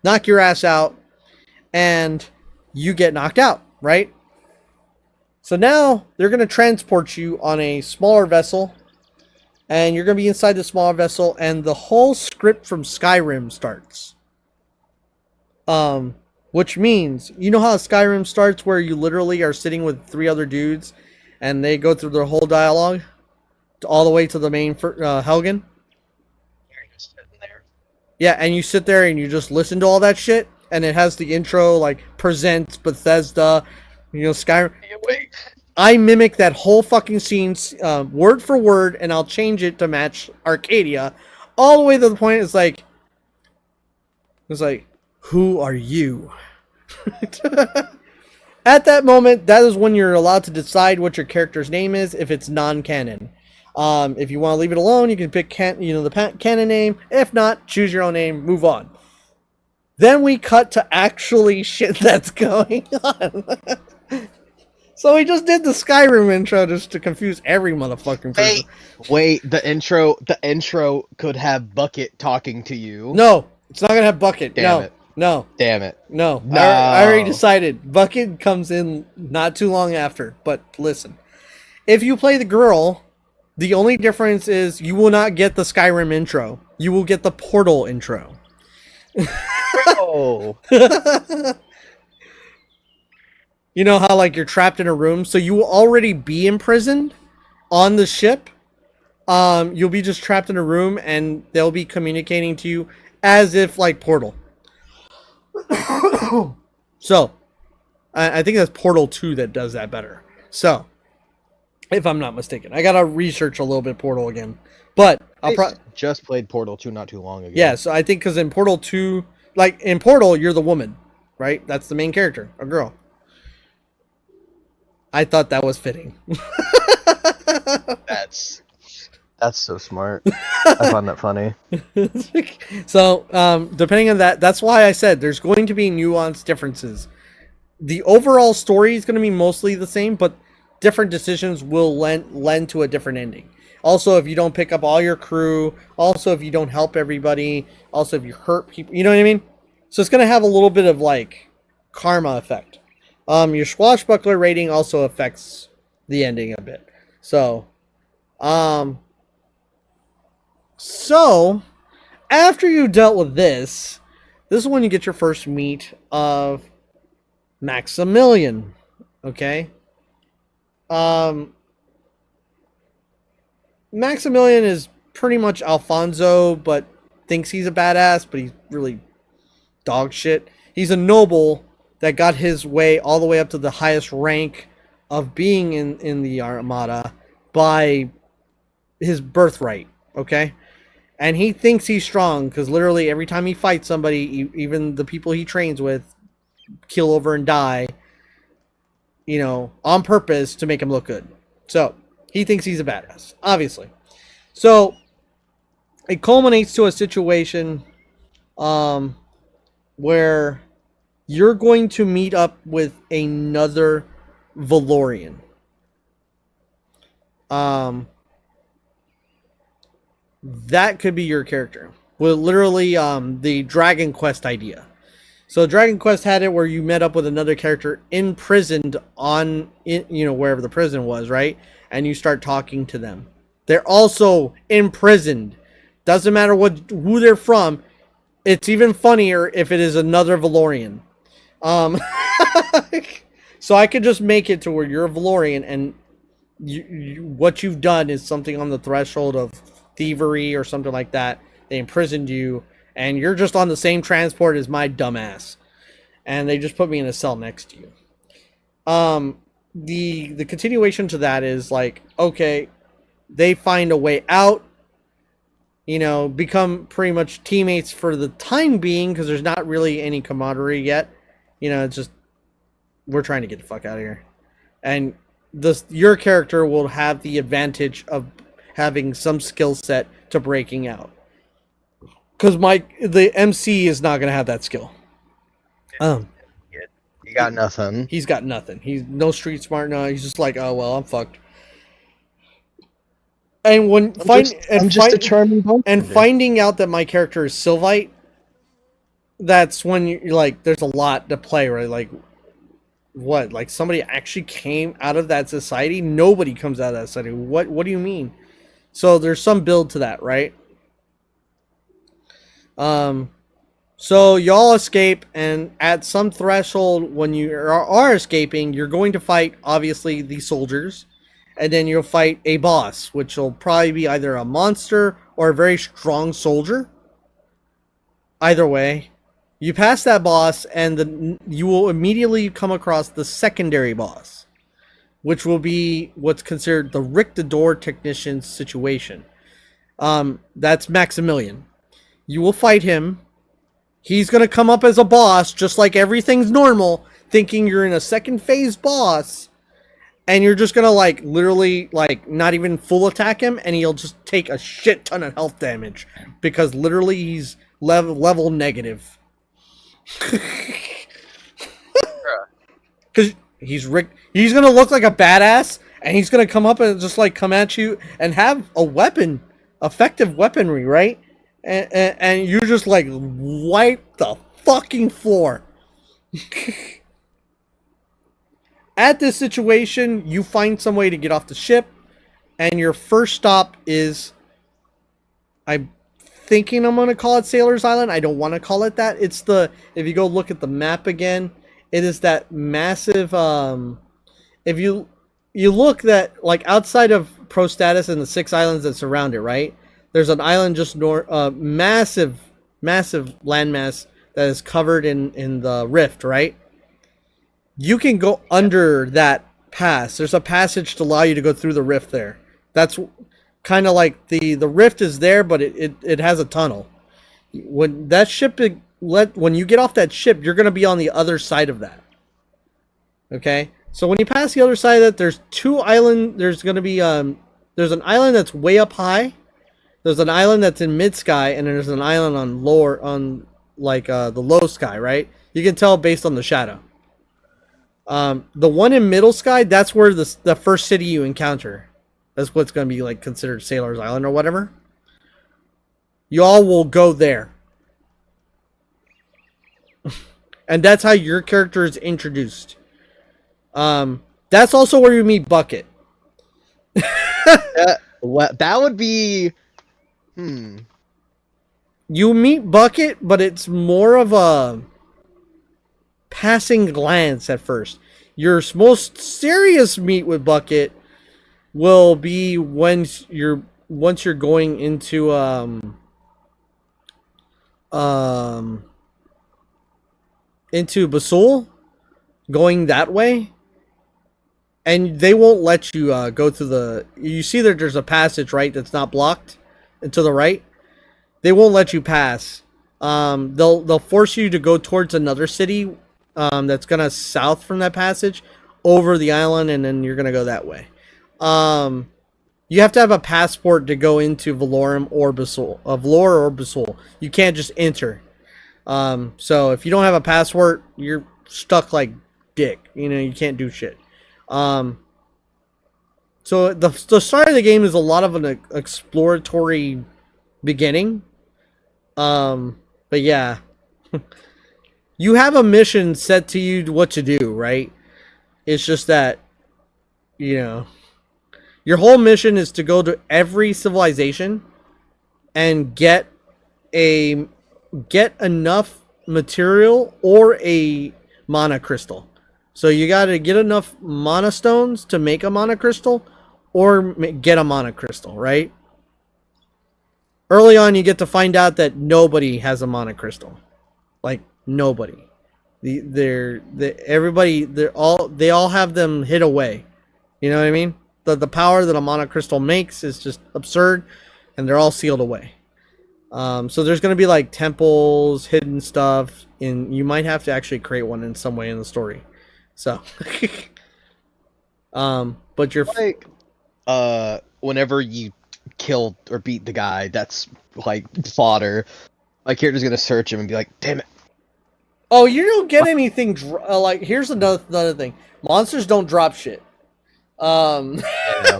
knock your ass out, and you get knocked out, right? So now they're going to transport you on a smaller vessel, and you're going to be inside the smaller vessel, and the whole script from Skyrim starts. Which means, you know how Skyrim starts where you literally are sitting with 3 other dudes and they go through their whole dialogue all the way to the main Helgen? Yeah, and you sit there and you just listen to all that shit. and it has the intro like presents Bethesda, Skyrim. I mimic that whole fucking scene word for word, and I'll change it to match Arcadia, all the way to the point it's like, who are you? At that moment, that is when you're allowed to decide what your character's name is if it's non-canon. If you want to leave it alone, you can pick the canon name. If not, choose your own name, move on. Then we cut to actually shit that's going on. So we just did the Skyrim intro just to confuse every motherfucking person. Wait, the intro could have Bucket talking to you. No, it's not gonna have Bucket. Damn it. No. Damn it. No. No. I already decided. Bucket comes in not too long after. But listen, if you play the girl, the only difference is you will not get the Skyrim intro. You will get the Portal intro. Oh. You know how like you're trapped in a room, so you will already be imprisoned on the ship. You'll be just trapped in a room, and they'll be communicating to you as if like Portal. So, I think that's Portal 2 that does that better. So, if I'm not mistaken, I gotta research a little bit Portal again. But I just played Portal 2 not too long ago. Yeah, so I think because in Portal 2, like in Portal, you're the woman, right? That's the main character, a girl. I thought that was fitting. That's so smart. I found that funny. So, depending on that, that's why I said there's going to be nuanced differences. The overall story is going to be mostly the same, but different decisions will lend to a different ending. Also, if you don't pick up all your crew, also if you don't help everybody, also if you hurt people, you know what I mean? So it's going to have a little bit of like karma effect. Your swashbuckler rating also affects the ending a bit. So after you dealt with this is when you get your first meet of Maximilian. Okay? Maximilian is pretty much Alfonso, but thinks he's a badass, but he's really dog shit. He's a noble that got his way all the way up to the highest rank of being in the Armada by his birthright, okay? And he thinks he's strong because literally every time he fights somebody, even the people he trains with, kill over and die, on purpose to make him look good. So, he thinks he's a badass, obviously. So, it culminates to a situation where you're going to meet up with another Valorian. That could be your character. Well, literally, the Dragon Quest idea. So Dragon Quest had it where you met up with another character imprisoned wherever the prison was, right? And you start talking to them. They're also imprisoned. Doesn't matter who they're from. It's even funnier if it is another Valorian. So I could just make it to where you're a Valorian and what you've done is something on the threshold of thievery or something like that. They imprisoned you and you're just on the same transport as my dumbass. And they just put me in a cell next to you. The continuation to that is like, okay, they find a way out, become pretty much teammates for the time being because there's not really any camaraderie yet. It's just, we're trying to get the fuck out of here. And your character will have the advantage of having some skill set to breaking out. Because the MC is not going to have that skill. He got nothing. He's got nothing. He's no street smart. No, he's just like, oh, well, I'm fucked. And I'm just a charming bump. And finding out that my character is Sylvite, that's when you're like, there's a lot to play, right? Like, what? Like, somebody actually came out of that society? Nobody comes out of that society. What do you mean? So there's some build to that, right? So y'all escape, and at some threshold, when you are escaping, you're going to fight, obviously, the soldiers. And then you'll fight a boss, which will probably be either a monster or a very strong soldier. Either way, You pass that boss, and you will immediately come across the secondary boss, which will be what's considered the Rick the Door Technician situation. That's Maximilian. You will fight him. He's going to come up as a boss, just like everything's normal, thinking you're in a second phase boss, and you're just going to, like, literally, like, not even full attack him, and he'll just take a shit ton of health damage, because literally he's level negative. Because he's Rick. He's going to look like a badass, and he's going to come up and just, like, come at you and have a weapon, effective weaponry, right? And you just, like, wipe the fucking floor. At this situation, you find some way to get off the ship, and your first stop is, I'm thinking I'm going to call it Sailor's Island. I don't want to call it that. It's the, if you go look at the map again, it is that massive, if you look that, like, outside of Pro Status and the 6 islands that surround it, right? There's an island just north, massive landmass that is covered in the rift, right? You can go under that pass. There's a passage to allow you to go through the rift there. That's kind of like the rift is there, but it has a tunnel. When that ship when you get off that ship, you're gonna be on the other side of that. Okay, so when you pass the other side of that, there's 2 islands. There's gonna be there's an island that's way up high. There's an island that's in mid sky, and then there's an island on lower, on like the low sky, right? You can tell based on the shadow. The one in middle sky, that's where the first city you encounter. That's what's going to be like considered Sailor's Island or whatever. You all will go there. And that's how your character is introduced. That's also where you meet Bucket. That would be... You meet Bucket, but it's more of a passing glance at first. Your most serious meet with Bucket will be once you're going into Basul, going that way, and they won't let you go through the. You see that there's a passage, right, that's not blocked, and to the right, they won't let you pass. They'll force you to go towards another city that's gonna south from that passage over the island, and then you're gonna go that way. You have to have a passport to go into Valorum or Basul, Valor or Basul. You can't just enter. So if you don't have a passport, you're stuck like dick. You know, you can't do shit. So the start of the game is a lot of an exploratory beginning. But yeah. You have a mission set to you what to do, right? It's just that, you know, your whole mission is to go to every civilization and get enough material or a mana crystal. So you got to get enough mana stones to make a mana crystal or get a mana crystal, right? Early on, you get to find out that nobody has a mana crystal. Like, nobody. They all have them hid away. You know what I mean? The power that a mana crystal makes is just absurd, and they're all sealed away. So there's going to be like temples, hidden stuff, and you might have to actually create one in some way in the story. So, but you're like, whenever you kill or beat the guy, that's like fodder. My character's gonna search him and be like, "Damn it!" Oh, you don't get anything. Like, here's another thing: monsters don't drop shit. Yeah.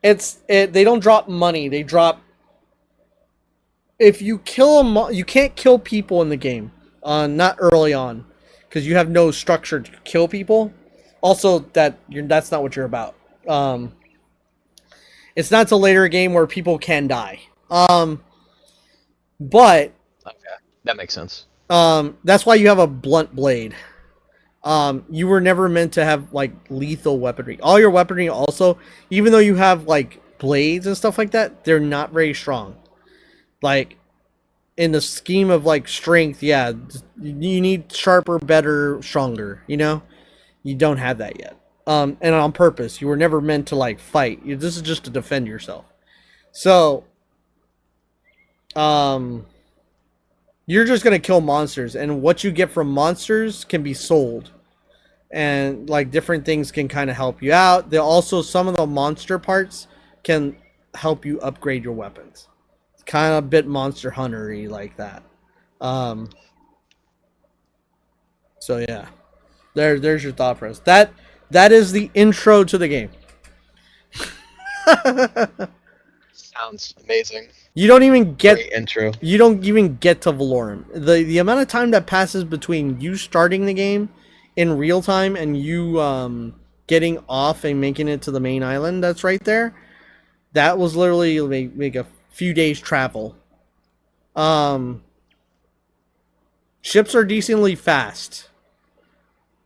They don't drop money. They drop. If you kill you can't kill people in the game. Not early on, because you have no structure to kill people. Also, that's not what you're about. It's not till later a game where people can die. But okay, that makes sense. That's why you have a blunt blade. You were never meant to have like lethal weaponry. All your weaponry also, even though you have like blades and stuff like that, they're not very strong. Like, in the scheme of like strength, yeah, you need sharper, better, stronger. You know, you don't have that yet. And on purpose, you were never meant to like fight. This is just to defend yourself. So, you're just gonna kill monsters, and what you get from monsters can be sold, and like different things can kind of help you out. They also, some of the monster parts can help you upgrade your weapons. It's kind of a bit Monster Hunter-y like that. So yeah, there's your thought process. That is the intro to the game. Sounds amazing. You don't even get Great intro. You don't even get to Valorum. The amount of time that passes between you starting the game in real time and you getting off and making it to the main island that's right there, that was literally like a few days travel. Ships are decently fast.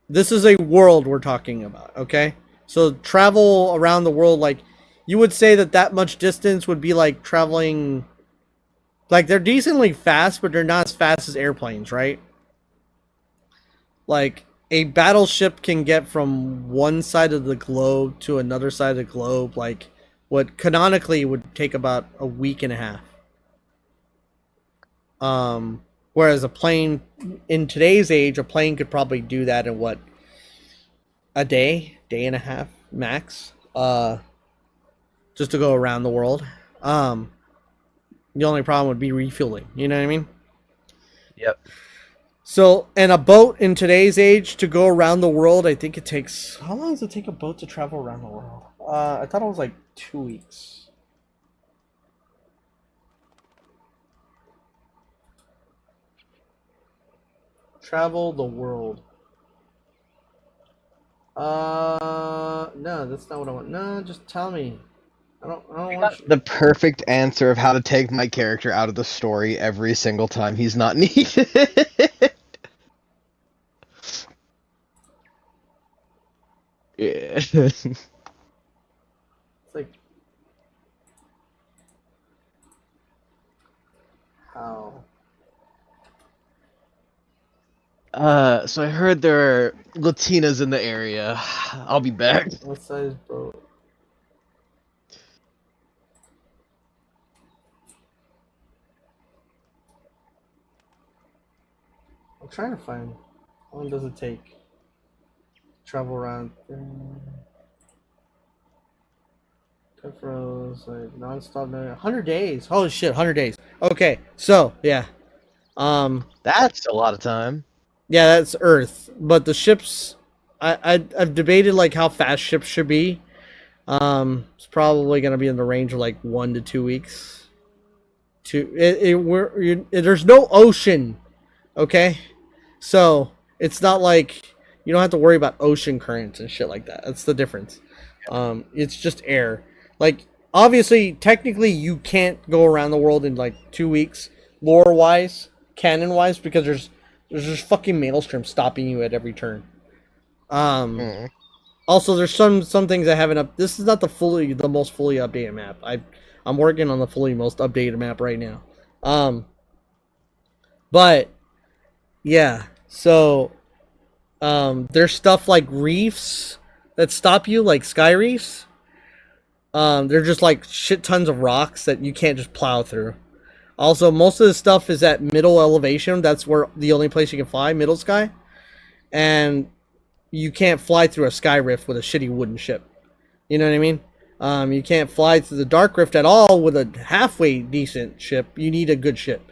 This is a world we're talking about, okay? So travel around the world, like, you would say that much distance would be like traveling... Like, they're decently fast, but they're not as fast as airplanes, right? Like, a battleship can get from one side of the globe to another side of the globe, like, what canonically would take about a week and a half. Whereas a plane, in today's age, a plane could probably do that in what? A day and a half, max. Just to go around the world. The only problem would be refueling. You know what I mean? Yep. So, and a boat in today's age to go around the world, I think it takes... How long does it take a boat to travel around the world? I thought it was like 2 weeks. Travel the world. No, that's not what I want. No, just tell me. I don't want the perfect answer of how to take my character out of the story every single time he's not needed. Yeah. It's like... How? So I heard there are Latinas in the area. I'll be back. What size boat? I'm trying to find... How long does it take? Travel around... Froze, like, non-stop... 100 days! Holy shit, 100 days. Okay, so, yeah. That's a lot of time. Yeah, that's Earth. But the ships... I've debated, like, how fast ships should be. It's probably going to be in the range of, like, 1 to 2 weeks. There's no ocean, okay? So, it's not like... You don't have to worry about ocean currents and shit like that. That's the difference. It's just air. Like, obviously, technically, you can't go around the world in, like, 2 weeks. Lore-wise, canon-wise, because there's just fucking maelstrom stopping you at every turn. Also, there's some things I haven't up. This is not the most fully updated map. I'm working on the most updated map right now. But yeah, so there's stuff like reefs that stop you, like sky reefs. They're just like shit tons of rocks that you can't just plow through. Also, most of the stuff is at middle elevation. That's where the only place you can fly, middle sky. And you can't fly through a sky rift with a shitty wooden ship. You know what I mean? You can't fly through the dark rift at all with a halfway decent ship. You need a good ship.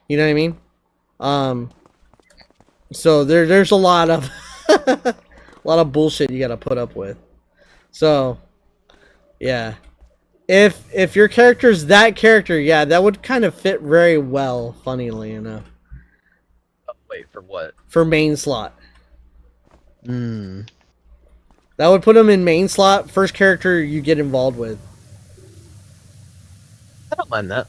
You know what I mean? So there's a lot of a lot of bullshit you gotta put up with. So yeah. If your character's that character, yeah, that would kind of fit very well, funnily enough. Oh, wait, for what? For main slot. Hmm. That would put him in main slot, first character you get involved with. I don't mind that.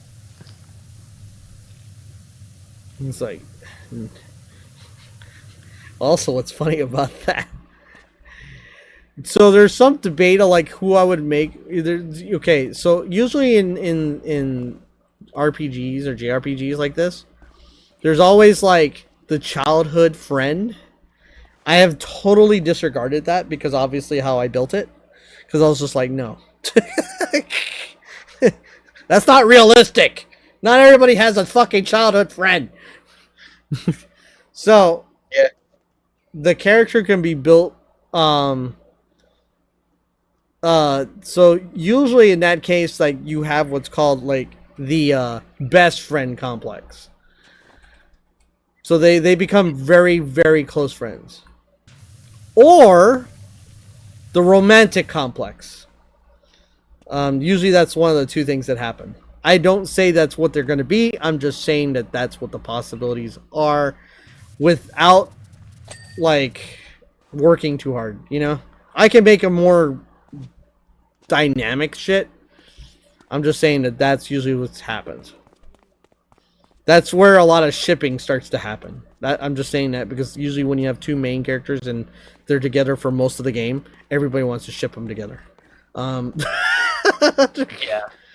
It's like... Also, what's funny about that? So there's some debate of like who I would make. Okay, so usually in RPGs or JRPGs like this, there's always like the childhood friend. I have totally disregarded that because obviously how I built it. Because I was just like, no. That's not realistic. Not everybody has a fucking childhood friend. So, Yeah. the character can be built. So usually in that case, like you have what's called like the best friend complex. So they become very, very close friends. Or the romantic complex. Usually that's one of the two things that happen. I don't say that's what they're going to be. I'm just saying that that's what the possibilities are without like working too hard, you know? I can make a more dynamic shit. I'm just saying that that's usually what happens. That's where a lot of shipping starts to happen. I'm just saying that because usually when you have two main characters and they're together for most of the game, everybody wants to ship them together.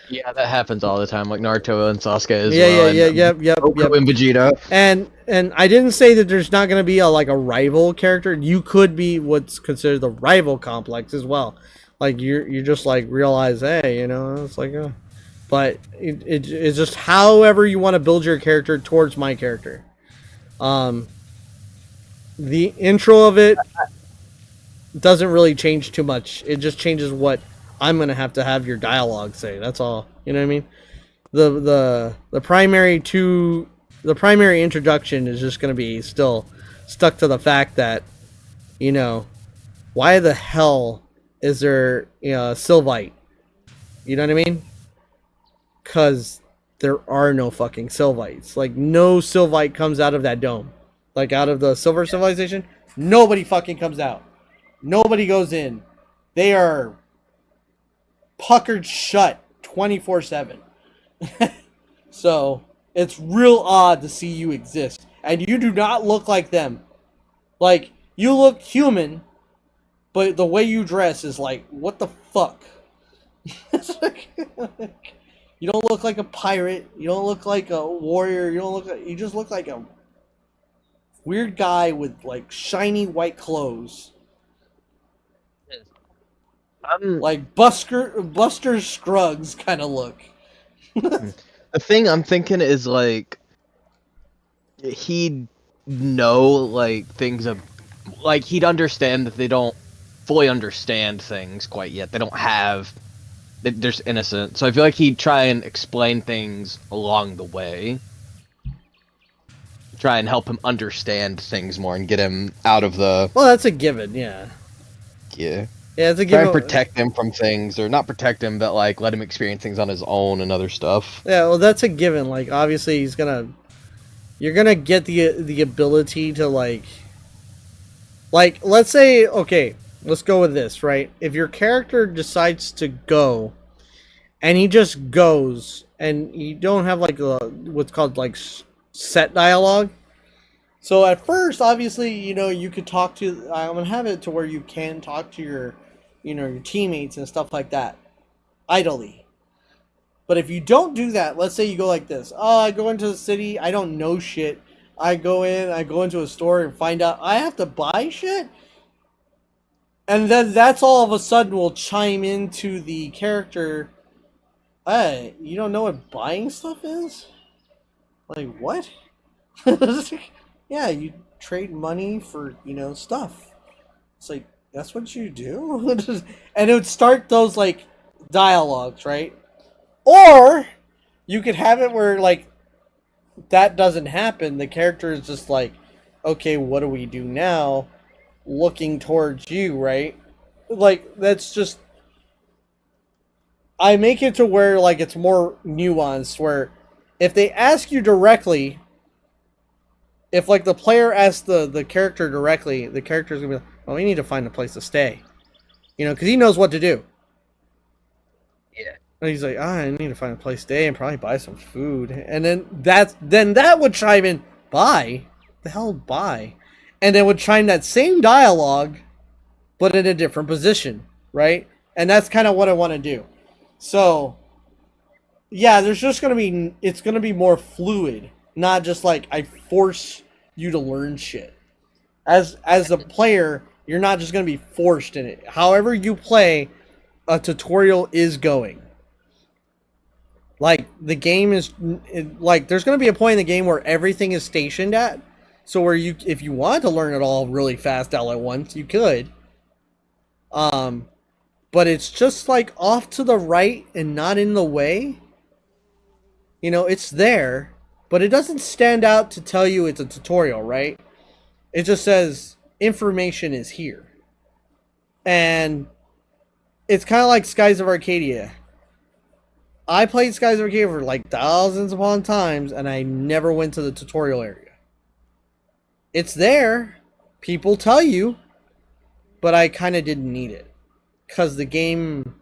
Yeah, that happens all the time, like Naruto and Sasuke as Yeah, well. yep. Goku and Vegeta. And I didn't say that there's not going to be a rival character. You could be what's considered the rival complex as well. Like you're just like realize, hey, you know, it's like, but it's just however you want to build your character towards my character. The intro of it doesn't really change too much. It just changes what I'm gonna have your dialogue say. That's all. You know what I mean? The primary introduction is just gonna be still stuck to the fact that, you know, why the hell is there, you know, a Sylvite? You know what I mean? Because there are no fucking Sylvites. Like, no Sylvite comes out of that dome. Like, out of the Silver Civilization, nobody fucking comes out. Nobody goes in. They are puckered shut 24/7. So, it's real odd to see you exist. And you do not look like them. Like, you look human, but the way you dress is like, what the fuck? You don't look like a pirate. You don't look like a warrior. You just look like a weird guy with like shiny white clothes. Like Buster Scruggs kind of look. The thing I'm thinking is like he'd know like things of like he'd understand that they don't fully understand things quite yet. They don't have they're innocent. So I feel like he'd try and explain things along the way. Try and help him understand things more and get him out of the Well, that's a given, yeah. Yeah. Yeah, it's a Try given. and protect him from things, or not protect him, but like let him experience things on his own and other stuff. Yeah, well, that's a given. Like, obviously, you're gonna get the ability to like, let's say, okay, let's go with this, right? If your character decides to go, and he just goes, and you don't have like what's called like set dialogue. So at first, obviously, you know, you could talk to. I'm gonna have it to where you can talk to your teammates and stuff like that, idly. But if you don't do that, let's say you go like this. Oh, I go into the city, I don't know shit. I go into a store and find out I have to buy shit. And then that's all of a sudden will chime into the character. Hey, you don't know what buying stuff is? Like, what? Yeah, you trade money for, stuff. It's like, that's what you do? And it would start those, like, dialogues, right? Or you could have it where, like, that doesn't happen. The character is just like, okay, what do we do now? Looking towards you, right? Like, that's just... I make it to where, like, it's more nuanced, where if they ask you directly... If, like, the player asks the character directly, the character's gonna be like, well, we need to find a place to stay. Because he knows what to do. Yeah. And he's like, I need to find a place to stay and probably buy some food. And then that would chime in, buy? The hell, buy? And then would chime that same dialogue, but in a different position, right? And that's kind of what I want to do. So, yeah, there's just going to be, it's going to be more fluid. not just like I force you to learn shit. As a player, you're not just going to be forced in it. However you play, a tutorial is going. Like, the game is, like, there's going to be a point in the game where everything is stationed at. So where you, if you wanted to learn it all really fast all at once, you could. But it's just, like, off to the right and not in the way. You know, it's there, but it doesn't stand out to tell you it's a tutorial, right? It just says, information is here. And it's kind of like Skies of Arcadia. I played Skies of Arcadia for like thousands upon times, and I never went to the tutorial area. It's there. People tell you. But I kind of didn't need it. Because the game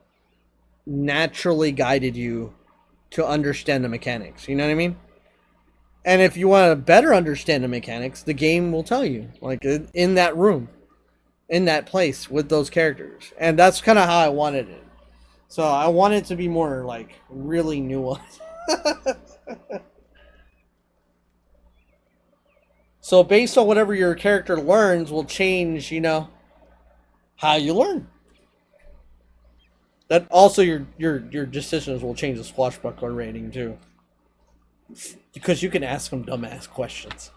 naturally guided you to understand the mechanics. You know what I mean? And if you want to better understand the mechanics, the game will tell you. Like, in that room. In that place with those characters. And that's kind of how I wanted it. So I want it to be more, like, really nuanced. So based on whatever your character learns will change, you know, how you learn. That also your decisions will change the swashbuckler rating too. Because you can ask them dumbass questions.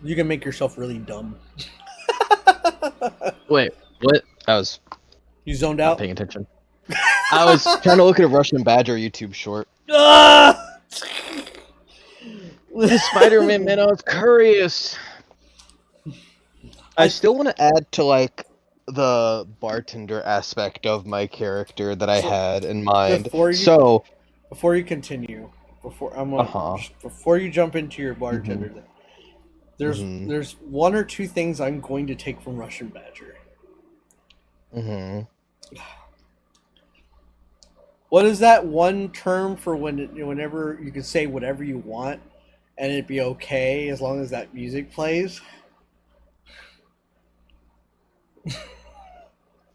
You can make yourself really dumb. Wait, what? You zoned not out? paying attention. I was trying to look at a Russian Badger YouTube short. Ah! The Spider-Man, man, I was curious. I still want to add to, like, the bartender aspect of my character that I had in mind. Before you continue, before you jump into your bartender, there's one or two things I'm going to take from Russian Badger. What is that one term for whenever you can say whatever you want and it'd be okay as long as that music plays?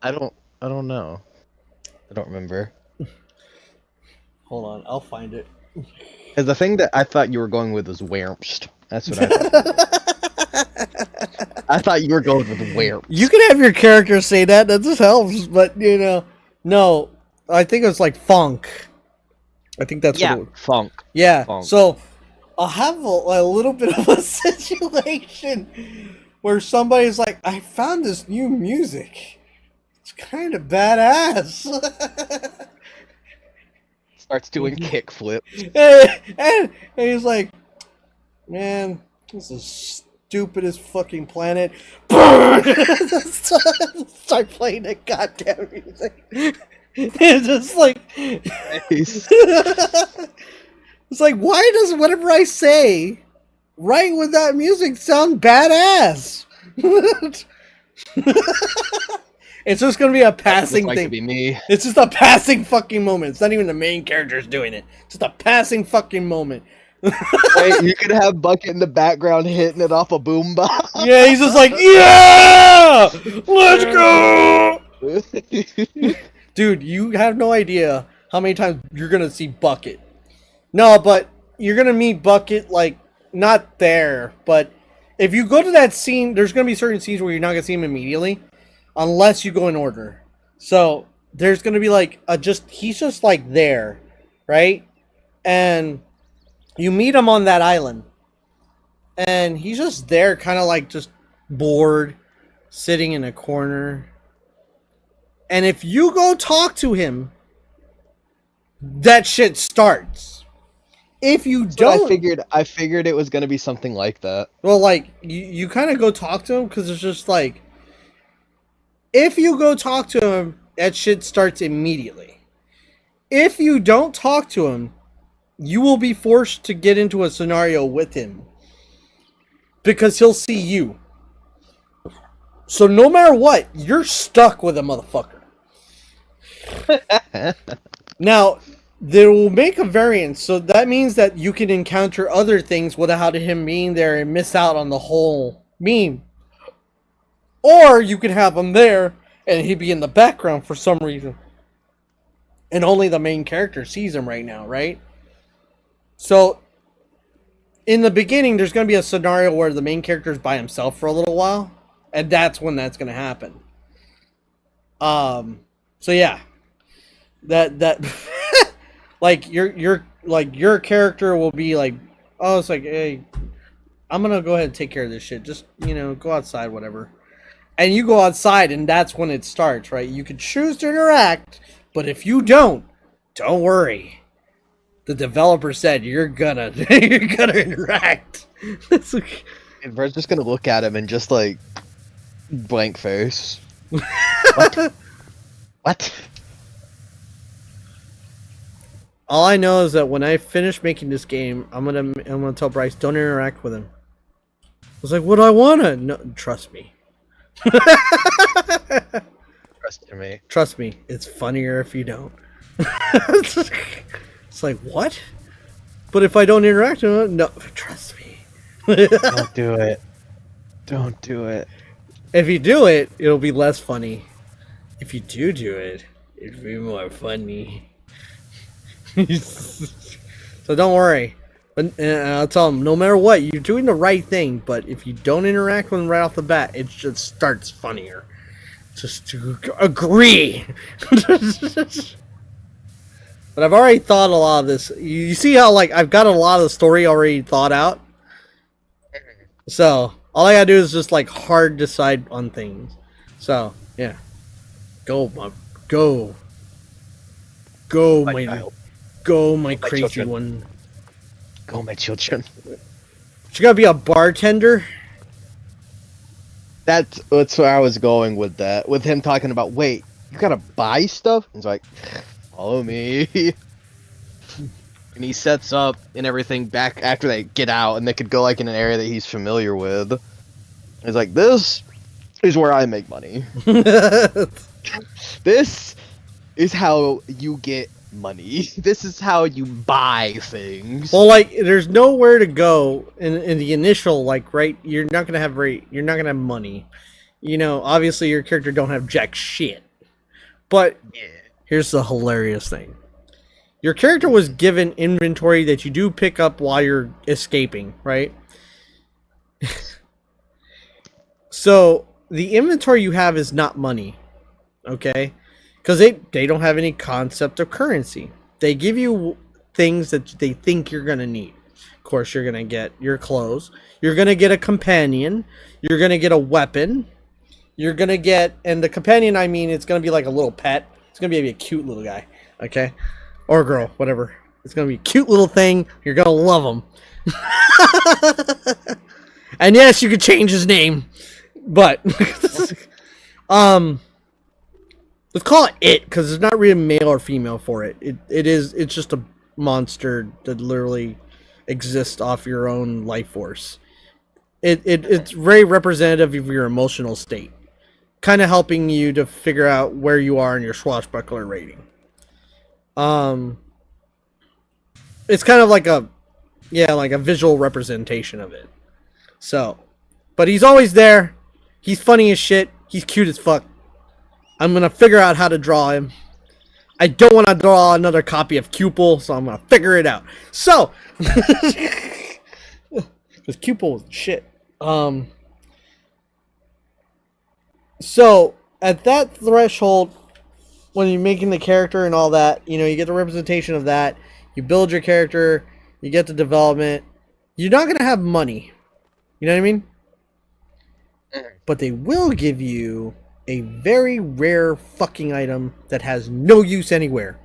I don't know. I don't remember. Hold on, I'll find it. Because the thing that I thought you were going with was Wermst. That's what I thought. I thought you were going with Wermst. You can have your character say that just helps, but, you know, no. I think it was like funk. I think that's what it was. Funk. Yeah, funk. So I'll have a little bit of a situation where somebody's like, I found this new music. It's kind of badass. Starts doing kick flips. And he's like, man, this is stupidest fucking planet. Start playing that goddamn music. It's just like, it's like, why does whatever I say right with that music sound badass? It's just gonna be a passing thing. To be me. It's just a passing fucking moment. It's not even the main characters doing it. It's just a passing fucking moment. Wait, you could have Bucket in the background hitting it off a boombox. Yeah, he's just like, yeah, let's go. Dude, you have no idea how many times you're gonna see Bucket. No, but you're gonna meet Bucket, like, not there, but if you go to that scene, there's gonna be certain scenes where you're not gonna see him immediately, unless you go in order. So there's gonna be like he's just like there, right? And you meet him on that island, and he's just there, kind of like just bored, sitting in a corner. And if you go talk to him, that shit starts. If you don't, I figured it was gonna be something like that. Well, like you kind of go talk to him because it's just like, if you go talk to him, that shit starts immediately. If you don't talk to him, you will be forced to get into a scenario with him because he'll see you. So no matter what, you're stuck with a motherfucker. Now, they will make a variance, so that means that you can encounter other things without him being there and miss out on the whole meme. Or you can have him there and he'd be in the background for some reason. And only the main character sees him right now, right? So, in the beginning, there's going to be a scenario where the main character is by himself for a little while. And that's when that's going to happen. So yeah. That like your character will be like, oh, it's like, hey, I'm going to go ahead and take care of this shit. Just, go outside, whatever. And you go outside, and that's when it starts, right? You can choose to interact, but if you don't worry. The developer said you're gonna interact. And Bert's just gonna look at him and just like blank face. What? What? All I know is that when I finish making this game, I'm gonna tell Bryce, don't interact with him. I was like, what do I wanna? No, trust me. Trust me. It's funnier if you don't. It's like, what? But if I don't interact with him, no, trust me. Don't do it. Don't do it. If you do it, it'll be less funny. If you do it, it'll be more funny. So don't worry. But I'll tell him, no matter what, you're doing the right thing. But if you don't interact with him right off the bat, it just starts funnier. Just to agree. But I've already thought a lot of this. You see how, like, I've got a lot of the story already thought out? So, all I gotta do is just, like, hard decide on things. So, yeah. Go, my crazy children. one. Go, my children. But you gotta be a bartender? That's where I was going with that. With him talking about, wait, you gotta buy stuff? He's like, follow me. And he sets up and everything back after they get out, and they could go like in an area that he's familiar with. He's like, this is where I make money. This is how you get money. This is how you buy things. Well, like, there's nowhere to go in the initial, like, right? You're not gonna have money. Obviously your character don't have jack shit. But here's the hilarious thing. Your character was given inventory that you do pick up while you're escaping, right? So, the inventory you have is not money, okay? Because they don't have any concept of currency. They give you things that they think you're going to need. Of course, you're going to get your clothes. You're going to get a companion. You're going to get a weapon. You're going to get... And the companion, I mean, it's going to be like a little pet. It's going to be a cute little guy, okay? Or girl, whatever. It's going to be a cute little thing. You're going to love him. And yes, you could change his name. But... let's call it because there's not really male or female for it. It's just a monster that literally exists off your own life force. It's very representative of your emotional state. Kind of helping you to figure out where you are in your swashbuckler rating. It's kind of like a visual representation of it. So, but he's always there. He's funny as shit. He's cute as fuck. I'm going to figure out how to draw him. I don't want to draw another copy of Cupel, so I'm going to figure it out. So, because Cupel was shit. So, at that threshold, when you're making the character and all that, you get the representation of that. You build your character. You get the development. You're not going to have money. You know what I mean? But they will give you a very rare fucking item that has no use anywhere.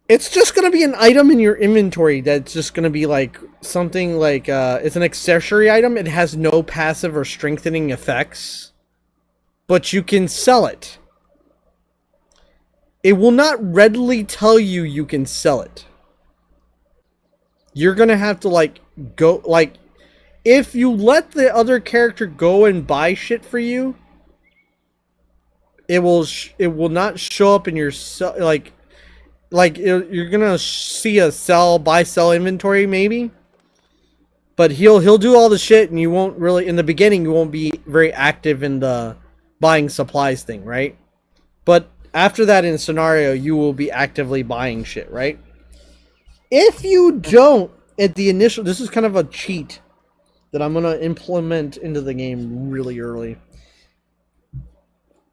It's just going to be an item in your inventory that's just going to be like something like it's an accessory item. It has no passive or strengthening effects, but you can sell it. It will not readily tell you you can sell it. You're going to have to go if you let the other character go and buy shit for you, it will not show up in your you're gonna see a buy sell inventory maybe, But he'll do all the shit, and you won't really, in the beginning, you won't be very active in the buying supplies thing, right? But after that, in a scenario, you will be actively buying shit, right? If you don't, at the initial, this is kind of a cheat that I'm going to implement into the game really early.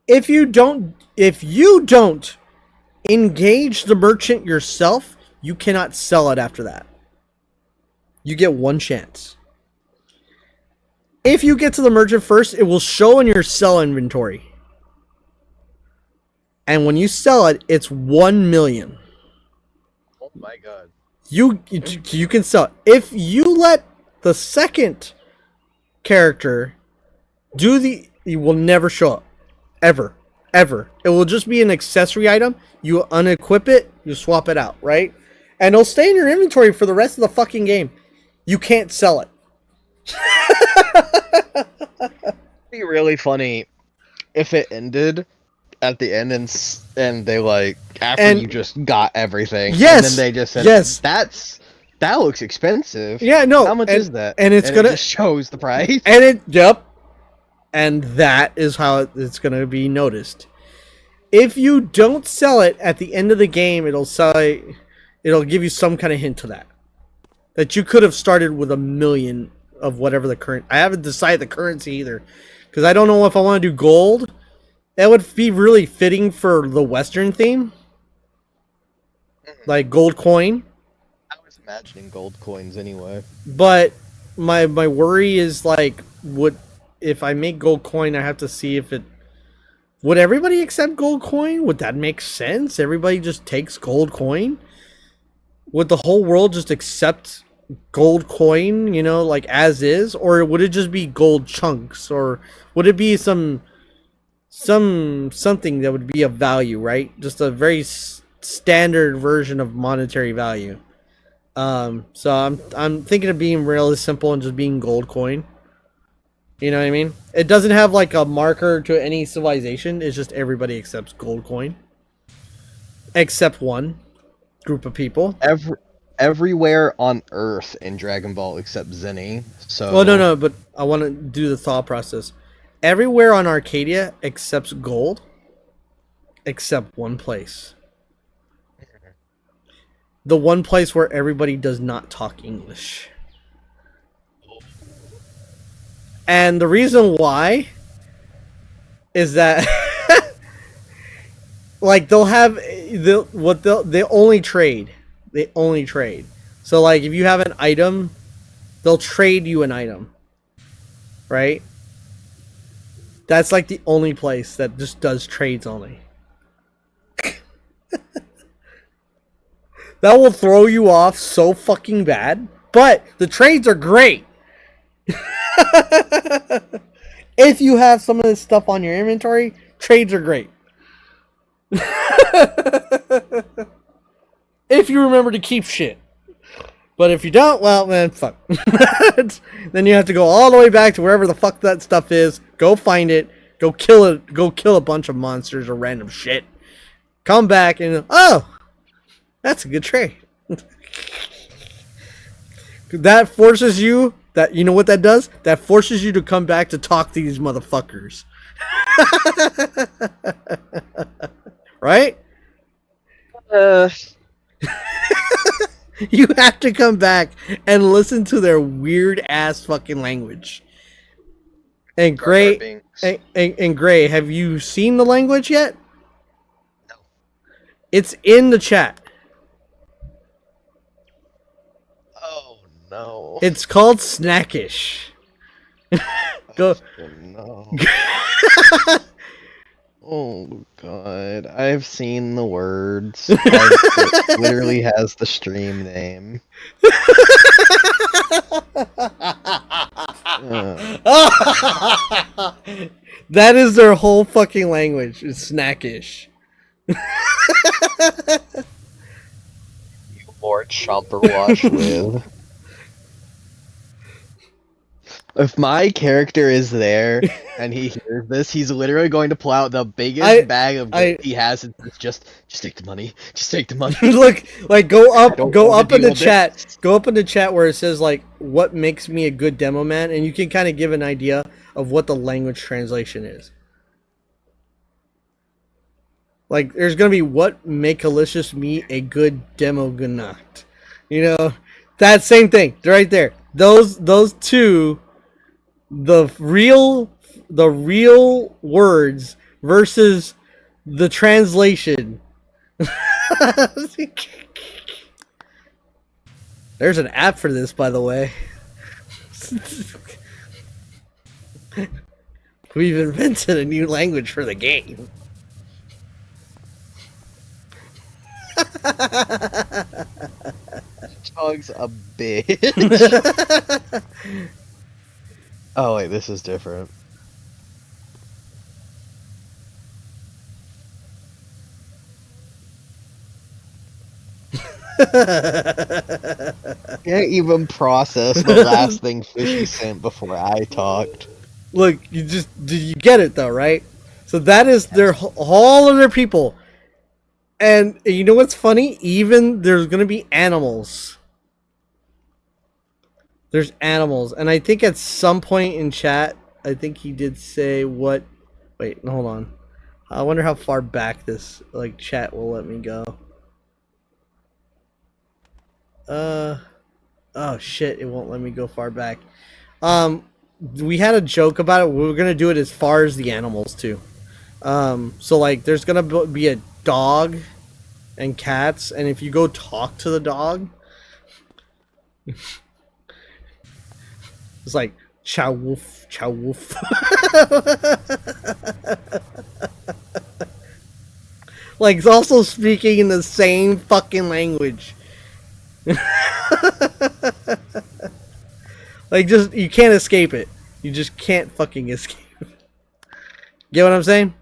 If you don't engage the merchant yourself, you cannot sell it after that. You get one chance. If you get to the merchant first, it will show in your sell inventory. And when you sell it, it's 1 million. Oh my god. You can sell it. If you let the second character you will never show up. Ever. It will just be an accessory item. You unequip it, you swap it out, right? And it'll stay in your inventory for the rest of the fucking game. You can't sell it. It'd be really funny if it ended at the end and they like after you just got everything. Yes. And then they just said, yes. That looks expensive. Yeah, no. How much is that? And it's and gonna it just shows the price. And and that is how it's gonna be noticed. If you don't sell it at the end of the game, it'll give you some kind of hint to that you could have started with 1 million of whatever the current. I haven't decided the currency either, because I don't know if I want to do gold. That would be really fitting for the Western theme, like gold coin. I was imagining gold coins anyway. But my worry is like, if I make gold coin, I have to see if it. Would everybody accept gold coin? Would that make sense? Everybody just takes gold coin? Would the whole world just accept gold coin, like as is? Or would it just be gold chunks? Or would it be something that would be of value, right? Just a very standard version of monetary value. So I'm thinking of being really simple and just being gold coin. You know what I mean? It doesn't have like a marker to any civilization. It's just everybody accepts gold coin. Except one group of people. Everywhere on Earth in Dragon Ball except Zenny. So Well, no, but I want to do the thought process. Everywhere on Arcadia accepts gold, except one place. The one place where everybody does not talk English. And the reason why is that like they only trade. They only trade. So like if you have an item, they'll trade you an item. Right? That's like the only place that just does trades only. That will throw you off so fucking bad. But the trades are great. If you have some of this stuff on your inventory, trades are great. If you remember to keep shit. But if you don't, well, then fuck. Then you have to go all the way back to wherever the fuck that stuff is. Go find it. Go kill it. Go kill a bunch of monsters or random shit. Come back and, oh, that's a good trade. That forces you, you know what that does? That forces you to come back to talk to these motherfuckers. Right? You have to come back and listen to their weird ass fucking language. And Gray, and Gray, have you seen the language yet? No. It's in the chat. Oh no. It's called Snackish. Go. Oh no. Oh god, I've seen the words. It literally has the stream name. That is their whole fucking language. It's Snackish. You Lord Chowerwash with. If my character is there and he hears this, he's literally going to pull out the biggest bag of gold he has and just take the money. Just take the money. Look, like go up don't in wanna the deal with chat. this. Go up in the chat where it says like what makes me a good demo man, and you can kind of give an idea of what the language translation is. Like there's gonna be what make Alicious me a good demo ganacht. You know, that same thing right there. Those two, the real words versus the translation. There's an app for this, by the way. We've invented a new language for the game. Chug's a bitch. Oh wait, this is different. Can't even process the last thing Fishy sent before I talked. Look, did you get it though, right? So that is their all of their people. And you know what's funny? Even there's gonna be animals. There's animals, and I think at some point in chat, I think he did say what. Wait, hold on. I wonder how far back this like chat will let me go. Oh shit! It won't let me go far back. We had a joke about it. We were gonna do it as far as the animals too. So like, there's gonna be a dog and cats, and if you go talk to the dog, it's like chow woof, chow woof. Like it's also speaking in the same fucking language. Like just you can't escape it. You just can't fucking escape it. Get what I'm saying?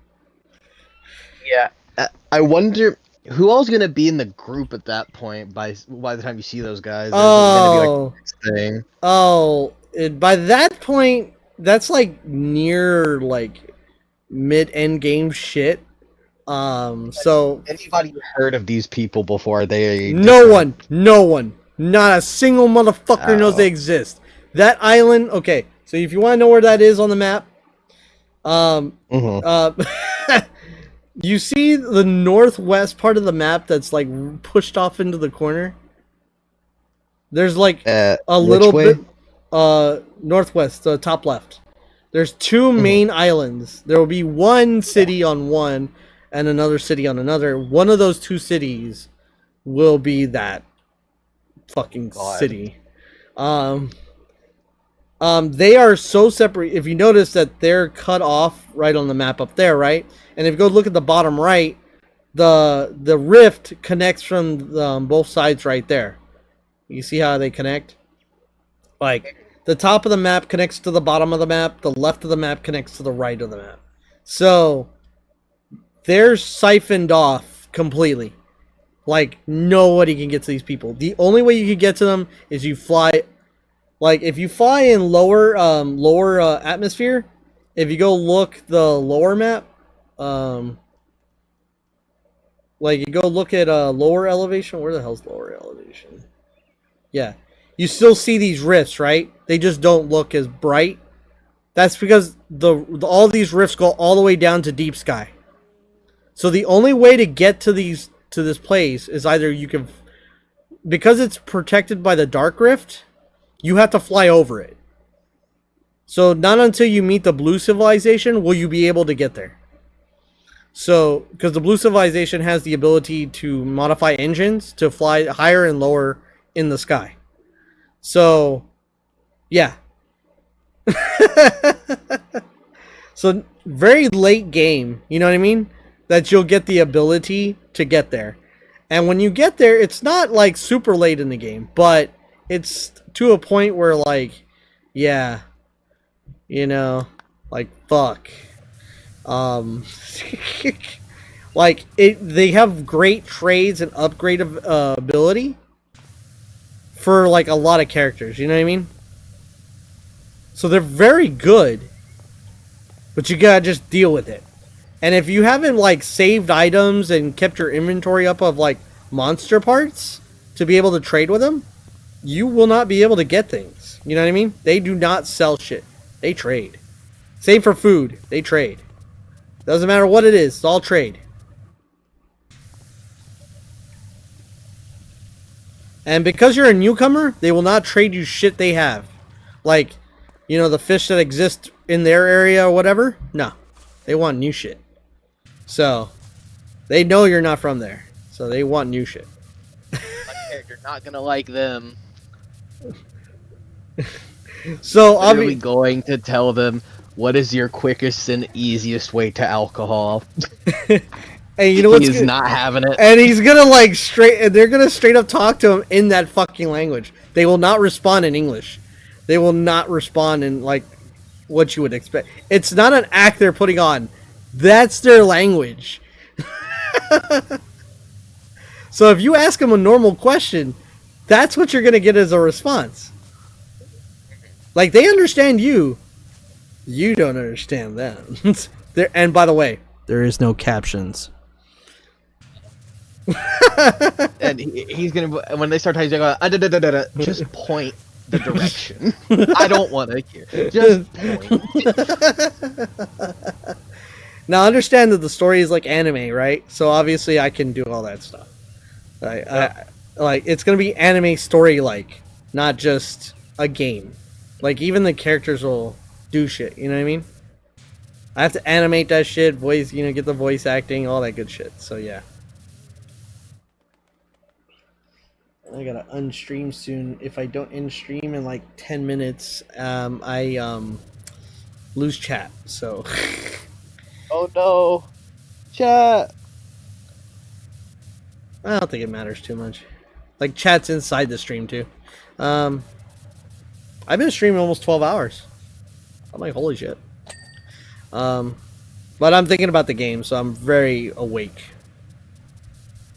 Yeah. I wonder who all's gonna be in the group at that point by the time you see those guys. Oh, thing. Oh, by that point, that's like near like mid-end game shit. So anybody heard of these people before? No one, not a single motherfucker knows they exist. That island, okay. So if you want to know where that is on the map, you see the northwest part of the map that's like pushed off into the corner. There's like a little bit northwest, the top left. There's two main islands. There will be one city on one and another city on another. One of those two cities will be that fucking city. They are so separate. If you notice that they're cut off right on the map up there, right? And if you go look at the bottom right, the rift connects from both sides right there. You see how they connect? Like the top of the map connects to the bottom of the map, the left of the map connects to the right of the map. So they're siphoned off completely. Like nobody can get to these people. The only way you can get to them is you fly. Like if you fly in lower atmosphere, if you go look the lower map, like you go look at lower elevation. Where the hell's lower elevation? Yeah, you still see these rifts, right? They just don't look as bright. That's because all these rifts go all the way down to deep sky. So the only way to get to this place is either you can, because it's protected by the dark rift, you have to fly over it. So not until you meet the blue civilization will you be able to get there. So because the blue civilization has the ability to modify engines to fly higher and lower in the sky. So yeah. So very late game, you know what I mean? That you'll get the ability to get there. And when you get there, it's not like super late in the game, but it's to a point where like, yeah, you know, like fuck. Like they have great trades and upgrade ability for like a lot of characters, you know what I mean? So they're very good, but you gotta just deal with it. And if you haven't like saved items and kept your inventory up of like monster parts to be able to trade with them, you will not be able to get things. You know what I mean? They do not sell shit. They trade. Same for food. They trade. Doesn't matter what it is. It's all trade. And because you're a newcomer, they will not trade you shit they have. Like, you know, the fish that exist in their area or whatever. No. They want new shit. So, they know you're not from there. So they want new shit. My character's not gonna like them. So Are we going to tell them what is your quickest and easiest way to alcohol? And you know what's He's not having it. And he's gonna like they're gonna straight up talk to him in that fucking language. They will not respond in English. They will not respond in like what you would expect. It's not an act they're putting on. That's their language. So if you ask them a normal question, that's what you're gonna get as a response. Like, they understand you. You don't understand them. And by the way, there is no captions. And he's gonna, when they start talking, he's gonna go, just point the direction. I don't want to hear. Just point. Now, understand that the story is like anime, right? So obviously, I can do all that stuff. Like, it's gonna be anime story-like, not just a game. Like, even the characters will do shit. You know what I mean? I have to animate that shit, voice, you know, get the voice acting, all that good shit. So yeah. I gotta unstream soon. If I don't end stream in like 10 minutes, I lose chat. So. Oh no, chat. I don't think it matters too much. Like, chat's inside the stream too. I've been streaming almost 12 hours. I'm like, holy shit. But I'm thinking about the game, so I'm very awake.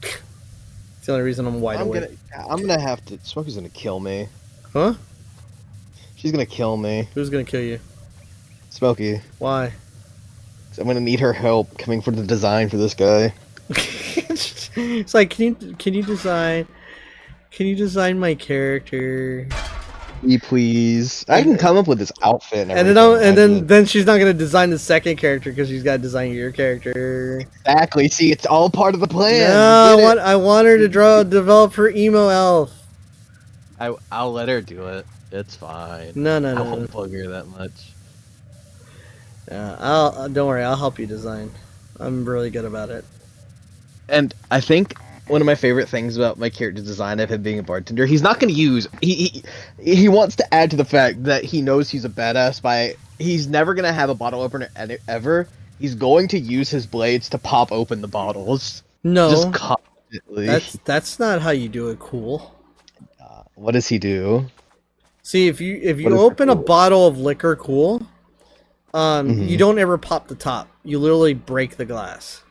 It's the only reason I'm wide awake. I'm gonna have to. Smokey's gonna kill me. Huh? She's gonna kill me. Who's gonna kill you? Smokey. Why? 'Cause I'm gonna need her help coming for the design for this guy. It's like, can you design my character? Please. I can come up with this outfit and everything. And then she's not gonna design the second character because she's got to design your character. Exactly. See, it's all part of the plan. No, I want her to develop her emo elf. I'll let her do it. It's fine. No. I won't bug her that much. Yeah, don't worry. I'll help you design. I'm really good about it. And I think one of my favorite things about my character design of him being a bartender, he's not going to use... He wants to add to the fact that he knows he's a badass by... He's never going to have a bottle opener ever. He's going to use his blades to pop open the bottles. No. Just constantly. That's not how you do it cool. What does he do? See, if you open a bottle of liquor cool, you don't ever pop the top. You literally break the glass.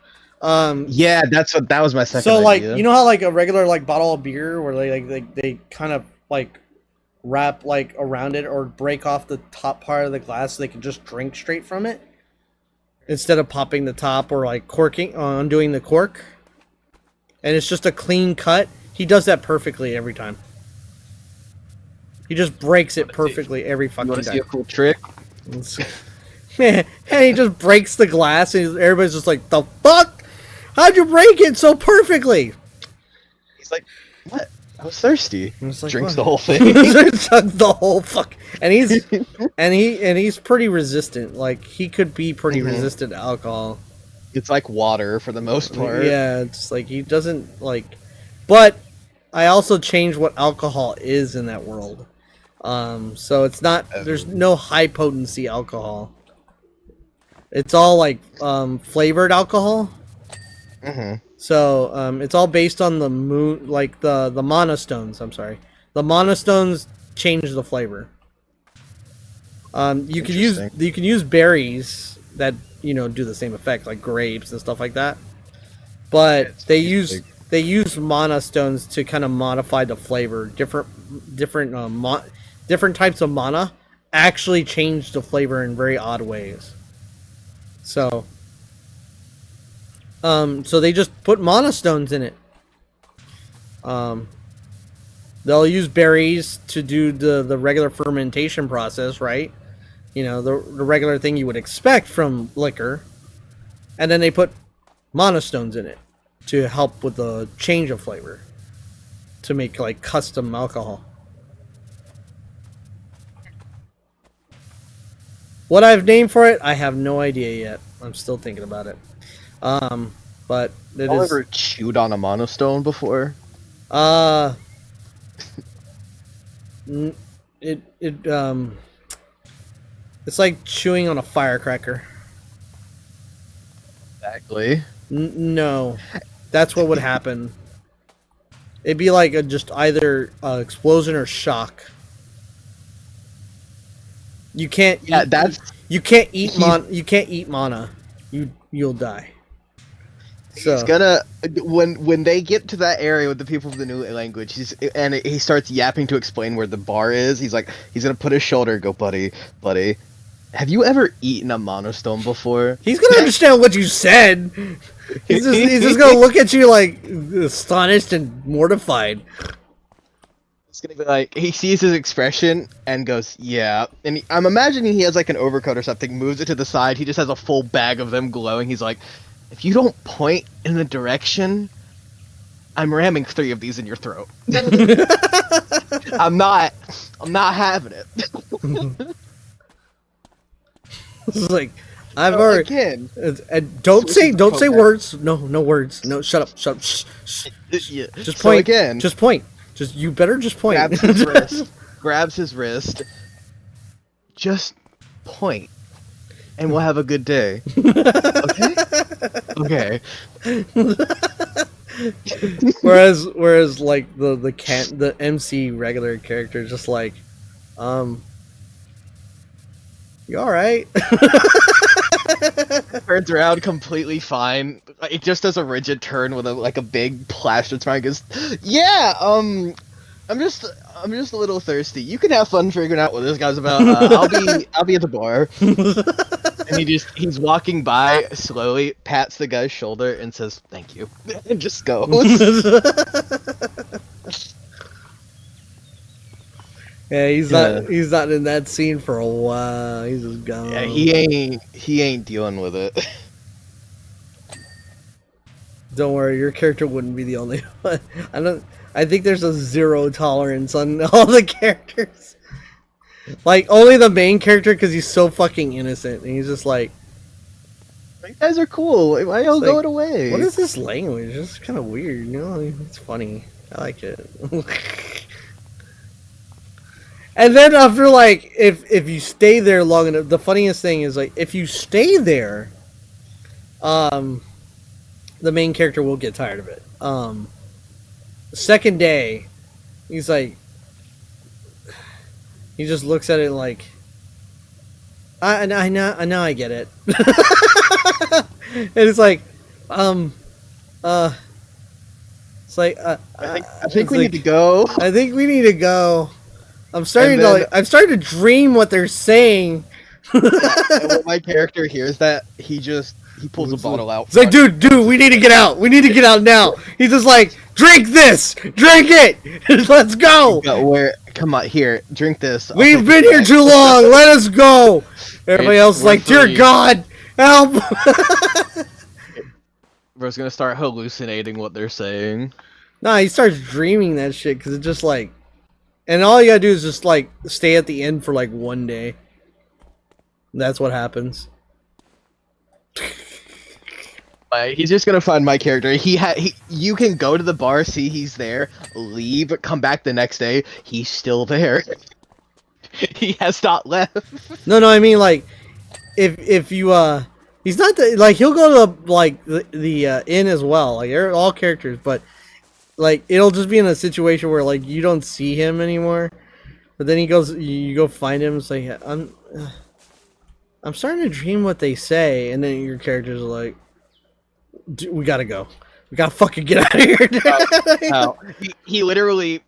Yeah, that was my second So like, idea. you know how like a regular like bottle of beer where they kind of like wrap like around it or break off the top part of the glass so they can just drink straight from it instead of popping the top or like corking, undoing the cork, and it's just a clean cut. He does that perfectly every time. He just breaks it perfectly every fucking time. You want to see a cool trick? Man, and he just breaks the glass and everybody's just like, the fuck? How'd you break it so perfectly? He's like, what? I was thirsty. Like, drinks what? the whole thing. The whole fuck. And he's pretty resistant. Like, he could be pretty resistant to alcohol. It's like water for the most part. Yeah, it's like he doesn't like. But I also changed what alcohol is in that world. So it's not. There's no high potency alcohol. It's all like flavored alcohol. So it's all based on the moon, like the monostones. I'm sorry, the monostones change the flavor. You can use berries that do the same effect, like grapes and stuff like that. But they use monostones to kind of modify the flavor. Different types of mana actually change the flavor in very odd ways. So, so they just put monostones in it. They'll use berries to do the regular fermentation process, right? You know, the regular thing you would expect from liquor. And then they put monostones in it to help with the change of flavor. To make, like, custom alcohol. What I've named for it, I have no idea yet. I'm still thinking about it. But it I've is... ever chewed on a monostone before. It's like chewing on a firecracker. Exactly. No, that's what would happen. It'd be like just either explosion or shock. You can't. Yeah, you can't eat You can't eat mana. You'll die. So he's gonna when they get to that area with the people of the new language, he starts yapping to explain where the bar is. He's gonna put his shoulder and go, buddy, have you ever eaten a monostone before? He's gonna understand what you said. He's just gonna look at you like astonished and mortified. It's gonna be like, he sees his expression and goes, yeah. And I'm imagining he has like an overcoat or something, moves it to the side. He just has a full bag of them glowing. He's like, if you don't point in the direction, I'm ramming 3 of these in your throat. I'm not having it. It's like, I've already. Again, and don't say words. No words. No, shut up. Shh. Yeah. Just point. So again, just point. You better just point. Grabs his wrist. Just point, and we'll have a good day. Okay. Whereas like the MC regular character is just like, you all right? Turns around completely fine. It just does a rigid turn with a big plastered smile. Goes, yeah. I'm just a little thirsty. You can have fun figuring out what this guy's about. I'll be at the bar. And he's walking by slowly, pats the guy's shoulder, and says thank you, and just goes. Yeah, he's not in that scene for a while. He's just gone. Yeah, he ain't dealing with it. Don't worry, your character wouldn't be the only one. I think there's a 0 tolerance on all the characters. Like, only the main character, because he's so fucking innocent. And he's just like... You guys are cool. Why y'all going away? What is this language? It's kind of weird, you know? It's funny. I like it. And then after, like, if you stay there long enough... The funniest thing is, like, if you stay there... the main character will get tired of it. The second day, he's like... He just looks at it like... I know I get it. And it's like... It's like... I think we need to go. I think we need to go. I'm starting to dream what they're saying. And when my character hears that, he pulls a bottle out. It's like, dude, we need to get out. We need to get out now. He's just like, drink this, drink it. Let's go. Come on, here, drink this. We've been here too long. Let us go. Everybody else is like, dear God, help. Bro's gonna start hallucinating what they're saying. Nah, he starts dreaming that shit because it's just like, and all you gotta do is just like stay at the inn for like 1 day. That's what happens. He's just gonna find my character. You can go to the bar, see he's there, leave, come back the next day. He's still there. He has not left. No, I mean like, if you he's not like he'll go to the inn as well. Like they're all characters, but like it'll just be in a situation where like you don't see him anymore. But then you go find him. It's like I'm starting to dream what they say, and then your character's like, we gotta go. We gotta fucking get out of here. No, he literally